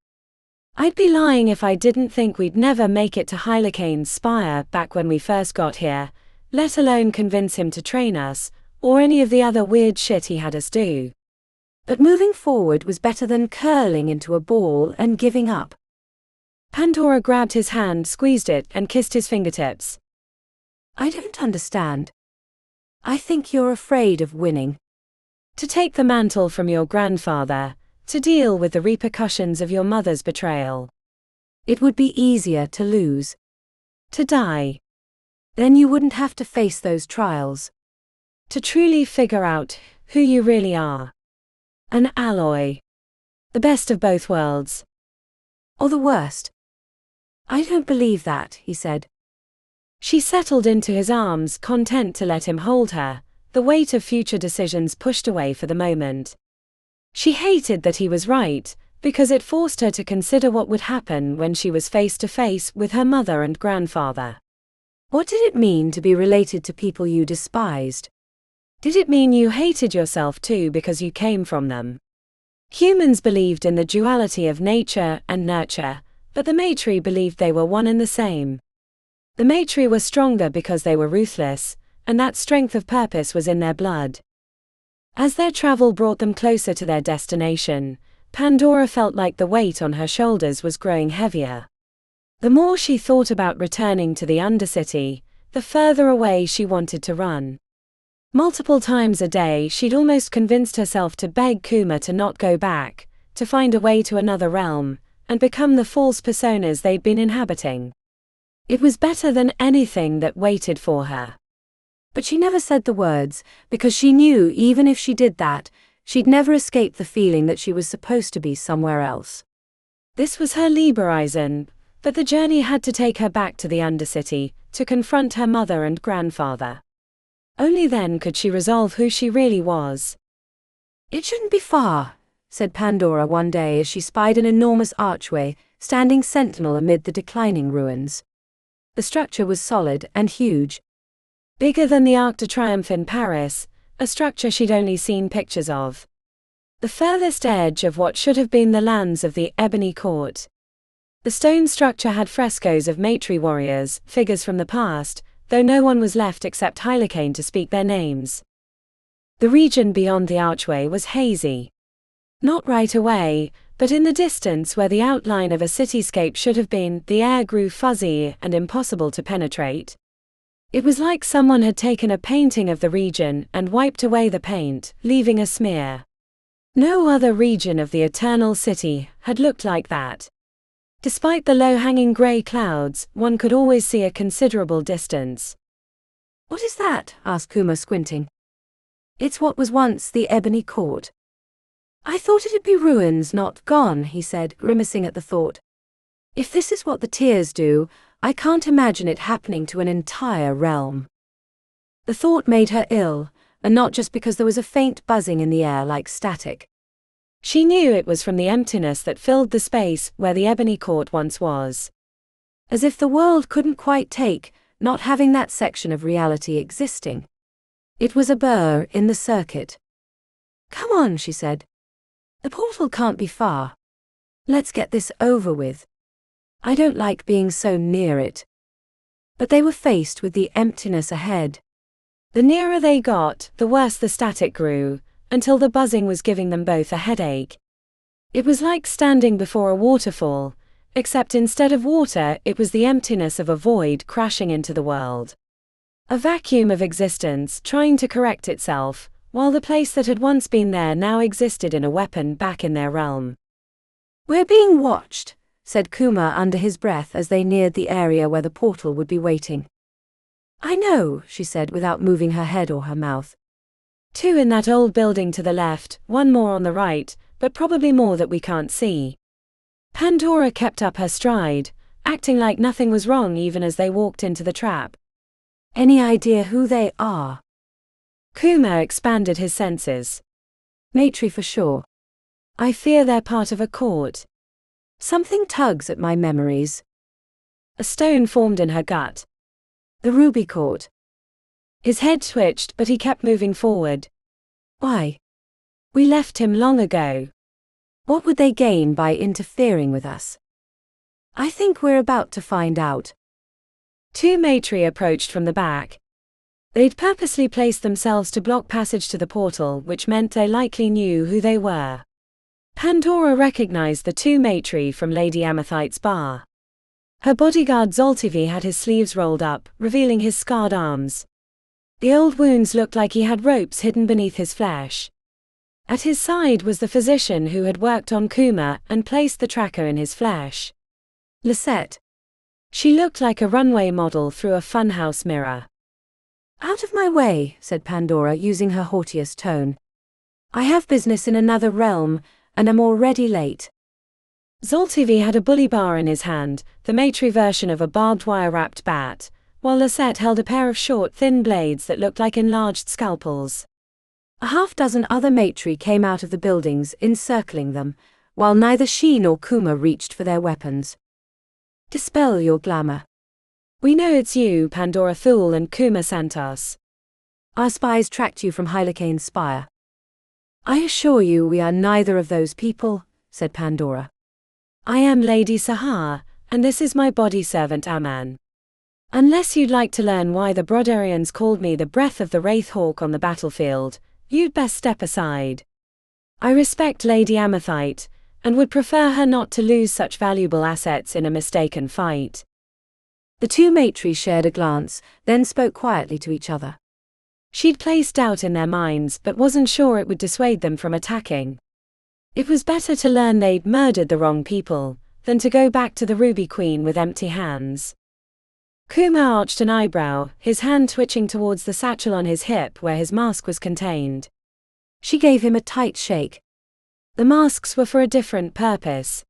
I'd be lying if I didn't think we'd never make it to Hylakane's spire back when we first got here, let alone convince him to train us, or any of the other weird shit he had us do. But moving forward was better than curling into a ball and giving up. Pandora grabbed his hand, squeezed it, and kissed his fingertips. I don't understand. I think you're afraid of winning. To take the mantle from your grandfather, to deal with the repercussions of your mother's betrayal. It would be easier to lose. To die. Then you wouldn't have to face those trials. To truly figure out who you really are. An alloy. The best of both worlds. Or the worst. I don't believe that, he said. She settled into his arms, content to let him hold her, the weight of future decisions pushed away for the moment. She hated that he was right, because it forced her to consider what would happen when she was face to face with her mother and grandfather. What did it mean to be related to people you despised? Did it mean you hated yourself too because you came from them? Humans believed in the duality of nature and nurture, but the matri believed they were one and the same. The matri were stronger because they were ruthless, and that strength of purpose was in their blood. As their travel brought them closer to their destination, Pandora felt like the weight on her shoulders was growing heavier. The more she thought about returning to the Undercity, the further away she wanted to run. Multiple times a day she'd almost convinced herself to beg Kuma to not go back, to find a way to another realm, and become the false personas they'd been inhabiting. It was better than anything that waited for her. But she never said the words, because she knew even if she did that, she'd never escape the feeling that she was supposed to be somewhere else. This was her Liebereisen, but the journey had to take her back to the Undercity, to confront her mother and grandfather. Only then could she resolve who she really was. "It shouldn't be far," said Pandora one day as she spied an enormous archway, standing sentinel amid the declining ruins. The structure was solid and huge. Bigger than the Arc de Triomphe in Paris, a structure she'd only seen pictures of. The furthest edge of what should have been the lands of the Ebony Court. The stone structure had frescoes of Matri warriors, figures from the past, though no one was left except Hylakane to speak their names. The region beyond the archway was hazy. Not right away, but in the distance where the outline of a cityscape should have been, the air grew fuzzy and impossible to penetrate. It was like someone had taken a painting of the region and wiped away the paint, leaving a smear. No other region of the Eternal City had looked like that. Despite the low-hanging grey clouds, one could always see a considerable distance. "What is that?" asked Kuma, squinting. "It's what was once the Ebony Court." "I thought it'd be ruins, not gone," he said, grimacing at the thought. "If this is what the tears do, I can't imagine it happening to an entire realm." The thought made her ill, and not just because there was a faint buzzing in the air like static. She knew it was from the emptiness that filled the space where the Ebony Court once was. As if the world couldn't quite take, not having that section of reality existing. It was a burr in the circuit. "Come on," she said. "The portal can't be far. Let's get this over with. I don't like being so near it." But they were faced with the emptiness ahead. The nearer they got, the worse the static grew, until the buzzing was giving them both a headache. It was like standing before a waterfall, except instead of water, it was the emptiness of a void crashing into the world. A vacuum of existence trying to correct itself, while the place that had once been there now existed in a weapon back in their realm. "We're being watched," said Kuma under his breath as they neared the area where the portal would be waiting. "I know," she said without moving her head or her mouth. "Two in that old building to the left, one more on the right, but probably more that we can't see." Pandora kept up her stride, acting like nothing was wrong even as they walked into the trap. "Any idea who they are?" Kuma expanded his senses. "Matri for sure. I fear they're part of a court. Something tugs at my memories." A stone formed in her gut. "The Ruby Court." His head twitched, but he kept moving forward. "Why?" "We left him long ago." "What would they gain by interfering with us?" "I think we're about to find out." Two Matri approached from the back. They'd purposely placed themselves to block passage to the portal, which meant they likely knew who they were. Pandora recognized the two Matri from Lady Amethite's bar. Her bodyguard Zoltivi had his sleeves rolled up, revealing his scarred arms. The old wounds looked like he had ropes hidden beneath his flesh. At his side was the physician who had worked on Kuma and placed the tracker in his flesh. Lisette. She looked like a runway model through a funhouse mirror. "Out of my way," said Pandora using her haughtiest tone. "I have business in another realm, and am already late." Zoltivi had a bully bar in his hand, the Matri version of a barbed wire-wrapped bat, while Lisette held a pair of short, thin blades that looked like enlarged scalpels. A half-dozen other Matri came out of the buildings, encircling them, while neither she nor Kuma reached for their weapons. "Dispel your glamour." "We know it's you, Pandora Thule and Kuma Santos. Our spies tracked you from Hylakane's spire." "I assure you we are neither of those people," said Pandora. "I am Lady Sahar, and this is my body servant Aman. Unless you'd like to learn why the Broderians called me the breath of the Wraithhawk on the battlefield, you'd best step aside. I respect Lady Amethite, and would prefer her not to lose such valuable assets in a mistaken fight." The two Matri shared a glance, then spoke quietly to each other. She'd placed doubt in their minds but wasn't sure it would dissuade them from attacking. It was better to learn they'd murdered the wrong people, than to go back to the Ruby Queen with empty hands. Kuma arched an eyebrow, his hand twitching towards the satchel on his hip where his mask was contained. She gave him a tight shake. The masks were for a different purpose.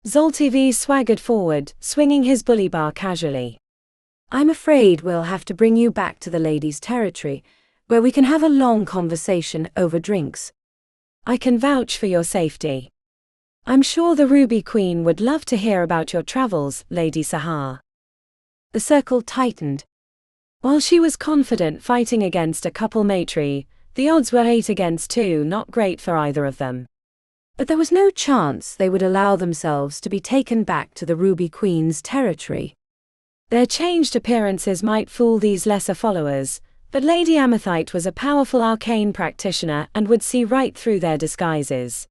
Zoltv swaggered forward, swinging his bully bar casually. I'm afraid we'll have to bring you back to the ladies' territory, where we can have a long conversation over drinks. I can vouch for your safety. I'm sure the Ruby Queen would love to hear about your travels, Lady Sahar. The circle tightened. While she was confident fighting against a couple matri, the odds were 8 against 2, not great for either of them. But there was no chance they would allow themselves to be taken back to the Ruby Queen's territory. Their changed appearances might fool these lesser followers, but Lady Amethite was a powerful arcane practitioner and would see right through their disguises.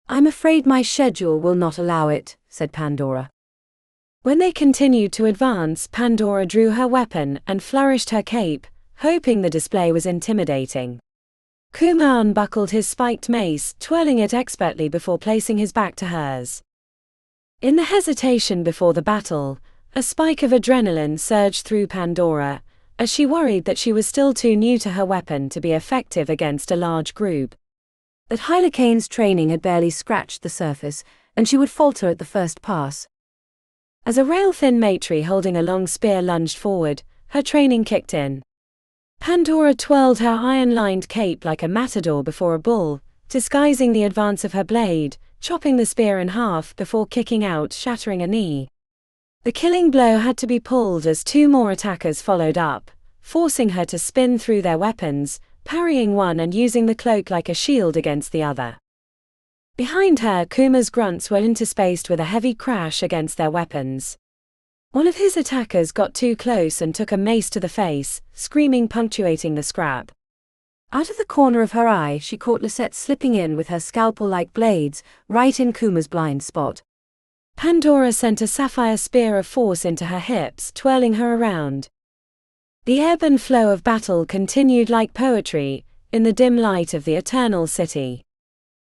I'm afraid my schedule will not allow it, said Pandora. When they continued to advance, Pandora drew her weapon and flourished her cape, hoping the display was intimidating. Kuma unbuckled his spiked mace, twirling it expertly before placing his back to hers. In the hesitation before the battle, a spike of adrenaline surged through Pandora, as she worried that she was still too new to her weapon to be effective against a large group. That Hylakane's training had barely scratched the surface, and she would falter at the first pass. As a rail-thin matri holding a long spear lunged forward, her training kicked in. Pandora twirled her iron-lined cape like a matador before a bull, disguising the advance of her blade, chopping the spear in half before kicking out, shattering a knee. The killing blow had to be pulled as 2 more attackers followed up, forcing her to spin through their weapons, parrying one and using the cloak like a shield against the other. Behind her, Kuma's grunts were interspaced with a heavy crash against their weapons. One of his attackers got too close and took a mace to the face, screaming, punctuating the scrap. Out of the corner of her eye, she caught Lisette slipping in with her scalpel-like blades, right in Kuma's blind spot. Pandora sent a sapphire spear of force into her hips, twirling her around. The ebb and flow of battle continued like poetry, in the dim light of the Eternal City.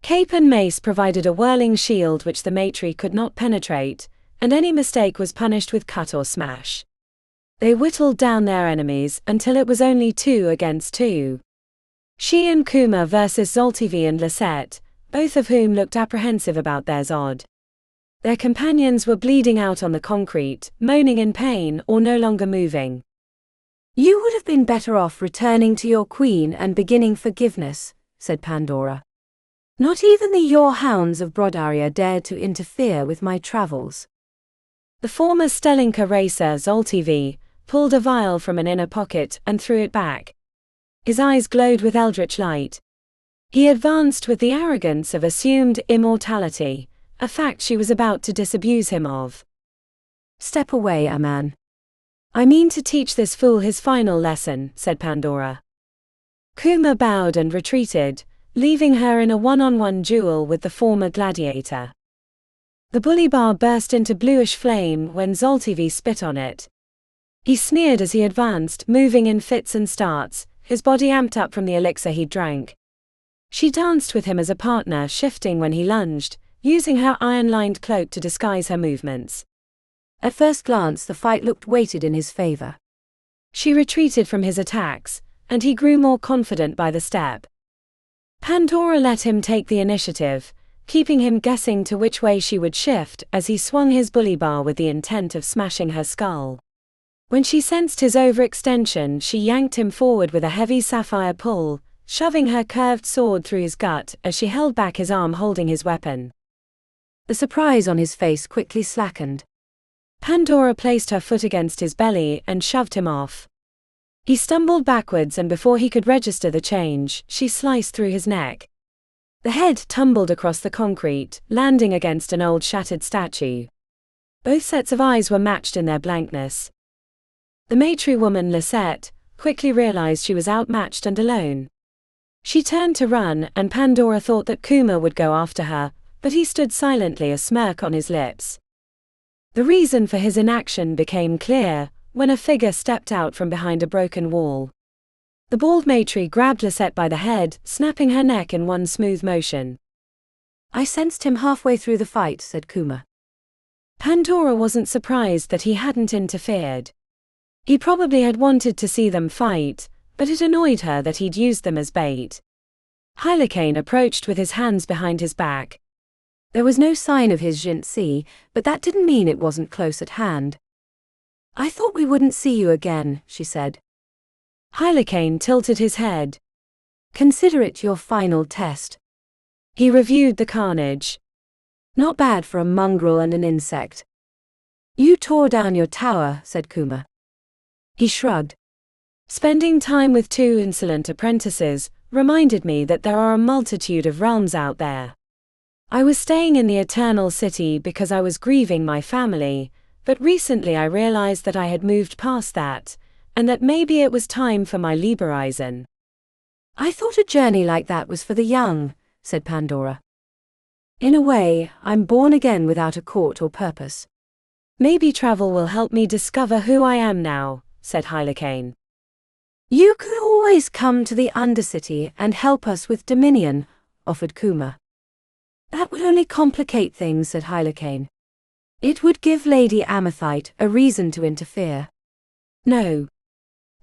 Cape and mace provided a whirling shield which the matri could not penetrate, and any mistake was punished with cut or smash. They whittled down their enemies until it was only 2 against 2. She and Kuma versus Zoltv and Lisette, both of whom looked apprehensive about their Zod. Their companions were bleeding out on the concrete, moaning in pain or no longer moving. You would have been better off returning to your queen and beginning forgiveness, said Pandora. Not even the Your Hounds of Brodaria dared to interfere with my travels. The former Stellinka racer Zoltv pulled a vial from an inner pocket and threw it back. His eyes glowed with eldritch light. He advanced with the arrogance of assumed immortality, a fact she was about to disabuse him of. Step away, Aman. I mean to teach this fool his final lesson, said Pandora. Kuma bowed and retreated, leaving her in a one-on-one duel with the former gladiator. The bully bar burst into bluish flame when Zoltv spit on it. He sneered as he advanced, moving in fits and starts, his body amped up from the elixir he drank. She danced with him as a partner, shifting when he lunged, using her iron-lined cloak to disguise her movements. At first glance, the fight looked weighted in his favor. She retreated from his attacks, and he grew more confident by the step. Pandora let him take the initiative, keeping him guessing to which way she would shift as he swung his bully bar with the intent of smashing her skull. When she sensed his overextension, she yanked him forward with a heavy sapphire pull, shoving her curved sword through his gut as she held back his arm holding his weapon. The surprise on his face quickly slackened. Pandora placed her foot against his belly and shoved him off. He stumbled backwards, and before he could register the change, she sliced through his neck. The head tumbled across the concrete, landing against an old shattered statue. Both sets of eyes were matched in their blankness. The matri woman Lisette quickly realized she was outmatched and alone. She turned to run, and Pandora thought that Kuma would go after her, but he stood silently, a smirk on his lips. The reason for his inaction became clear when a figure stepped out from behind a broken wall. The bald matri grabbed Lisette by the head, snapping her neck in one smooth motion. I sensed him halfway through the fight, said Kuma. Pandora wasn't surprised that he hadn't interfered. He probably had wanted to see them fight, but it annoyed her that he'd used them as bait. Hylakane approached with his hands behind his back. There was no sign of his Jinsi, but that didn't mean it wasn't close at hand. I thought we wouldn't see you again, she said. Hylakane tilted his head. Consider it your final test. He reviewed the carnage. Not bad for a mongrel and an insect. You tore down your tower, said Kuma. He shrugged. Spending time with two insolent apprentices reminded me that there are a multitude of realms out there. I was staying in the Eternal City because I was grieving my family, but recently I realized that I had moved past that, and that maybe it was time for my Libereisen. I thought a journey like that was for the young, said Pandora. In a way, I'm born again without a court or purpose. Maybe travel will help me discover who I am now, said Hylakane. You could always come to the Undercity and help us with Dominion, offered Kuma. That would only complicate things, said Hylakane. It would give Lady Amethyte a reason to interfere. No.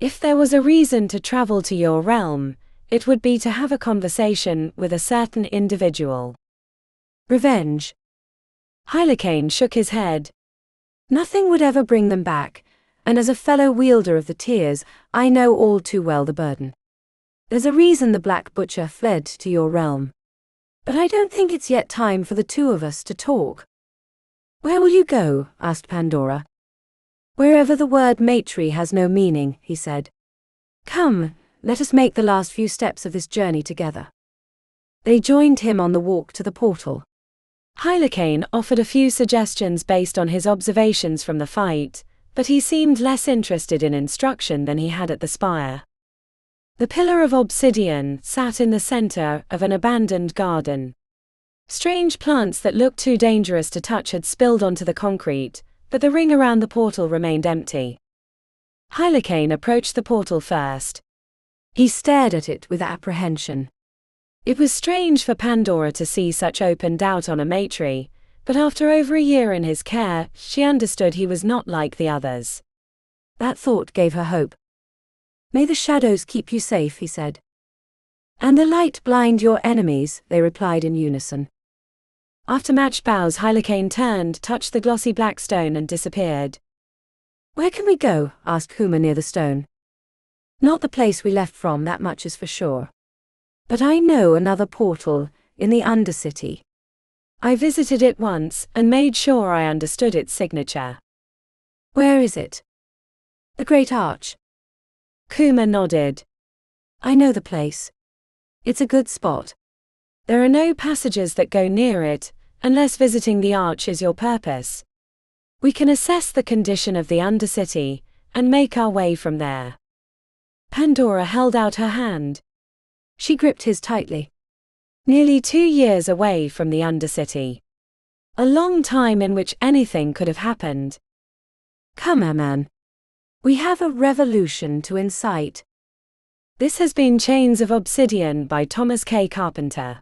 If there was a reason to travel to your realm, it would be to have a conversation with a certain individual. Revenge. Hylakane shook his head. Nothing would ever bring them back, and as a fellow wielder of the tears, I know all too well the burden. There's a reason the Black Butcher fled to your realm. But I don't think it's yet time for the two of us to talk. Where will you go? Asked Pandora. Wherever the word matri has no meaning, he said. Come, let us make the last few steps of this journey together. They joined him on the walk to the portal. Hylakane offered a few suggestions based on his observations from the fight, but he seemed less interested in instruction than he had at the spire. The pillar of obsidian sat in the center of an abandoned garden. Strange plants that looked too dangerous to touch had spilled onto the concrete, but the ring around the portal remained empty. Hylakane approached the portal first. He stared at it with apprehension. It was strange for Pandora to see such open doubt on a matri, but after over a year in his care, she understood he was not like the others. That thought gave her hope. May the shadows keep you safe, he said. And the light blind your enemies, they replied in unison. After matched bows, Hylakane turned, touched the glossy black stone and disappeared. Where can we go? Asked Kuma near the stone. Not the place we left from, that much is for sure. But I know another portal, in the Undercity. I visited it once, and made sure I understood its signature. Where is it? The Great Arch. Kuma nodded. I know the place. It's a good spot. There are no passages that go near it, unless visiting the arch is your purpose. We can assess the condition of the Undercity, and make our way from there. Pandora held out her hand. She gripped his tightly. Nearly 2 years away from the Undercity. A long time in which anything could have happened. Come, man. We have a revolution to incite. This has been Chains of Obsidian by Thomas K. Carpenter.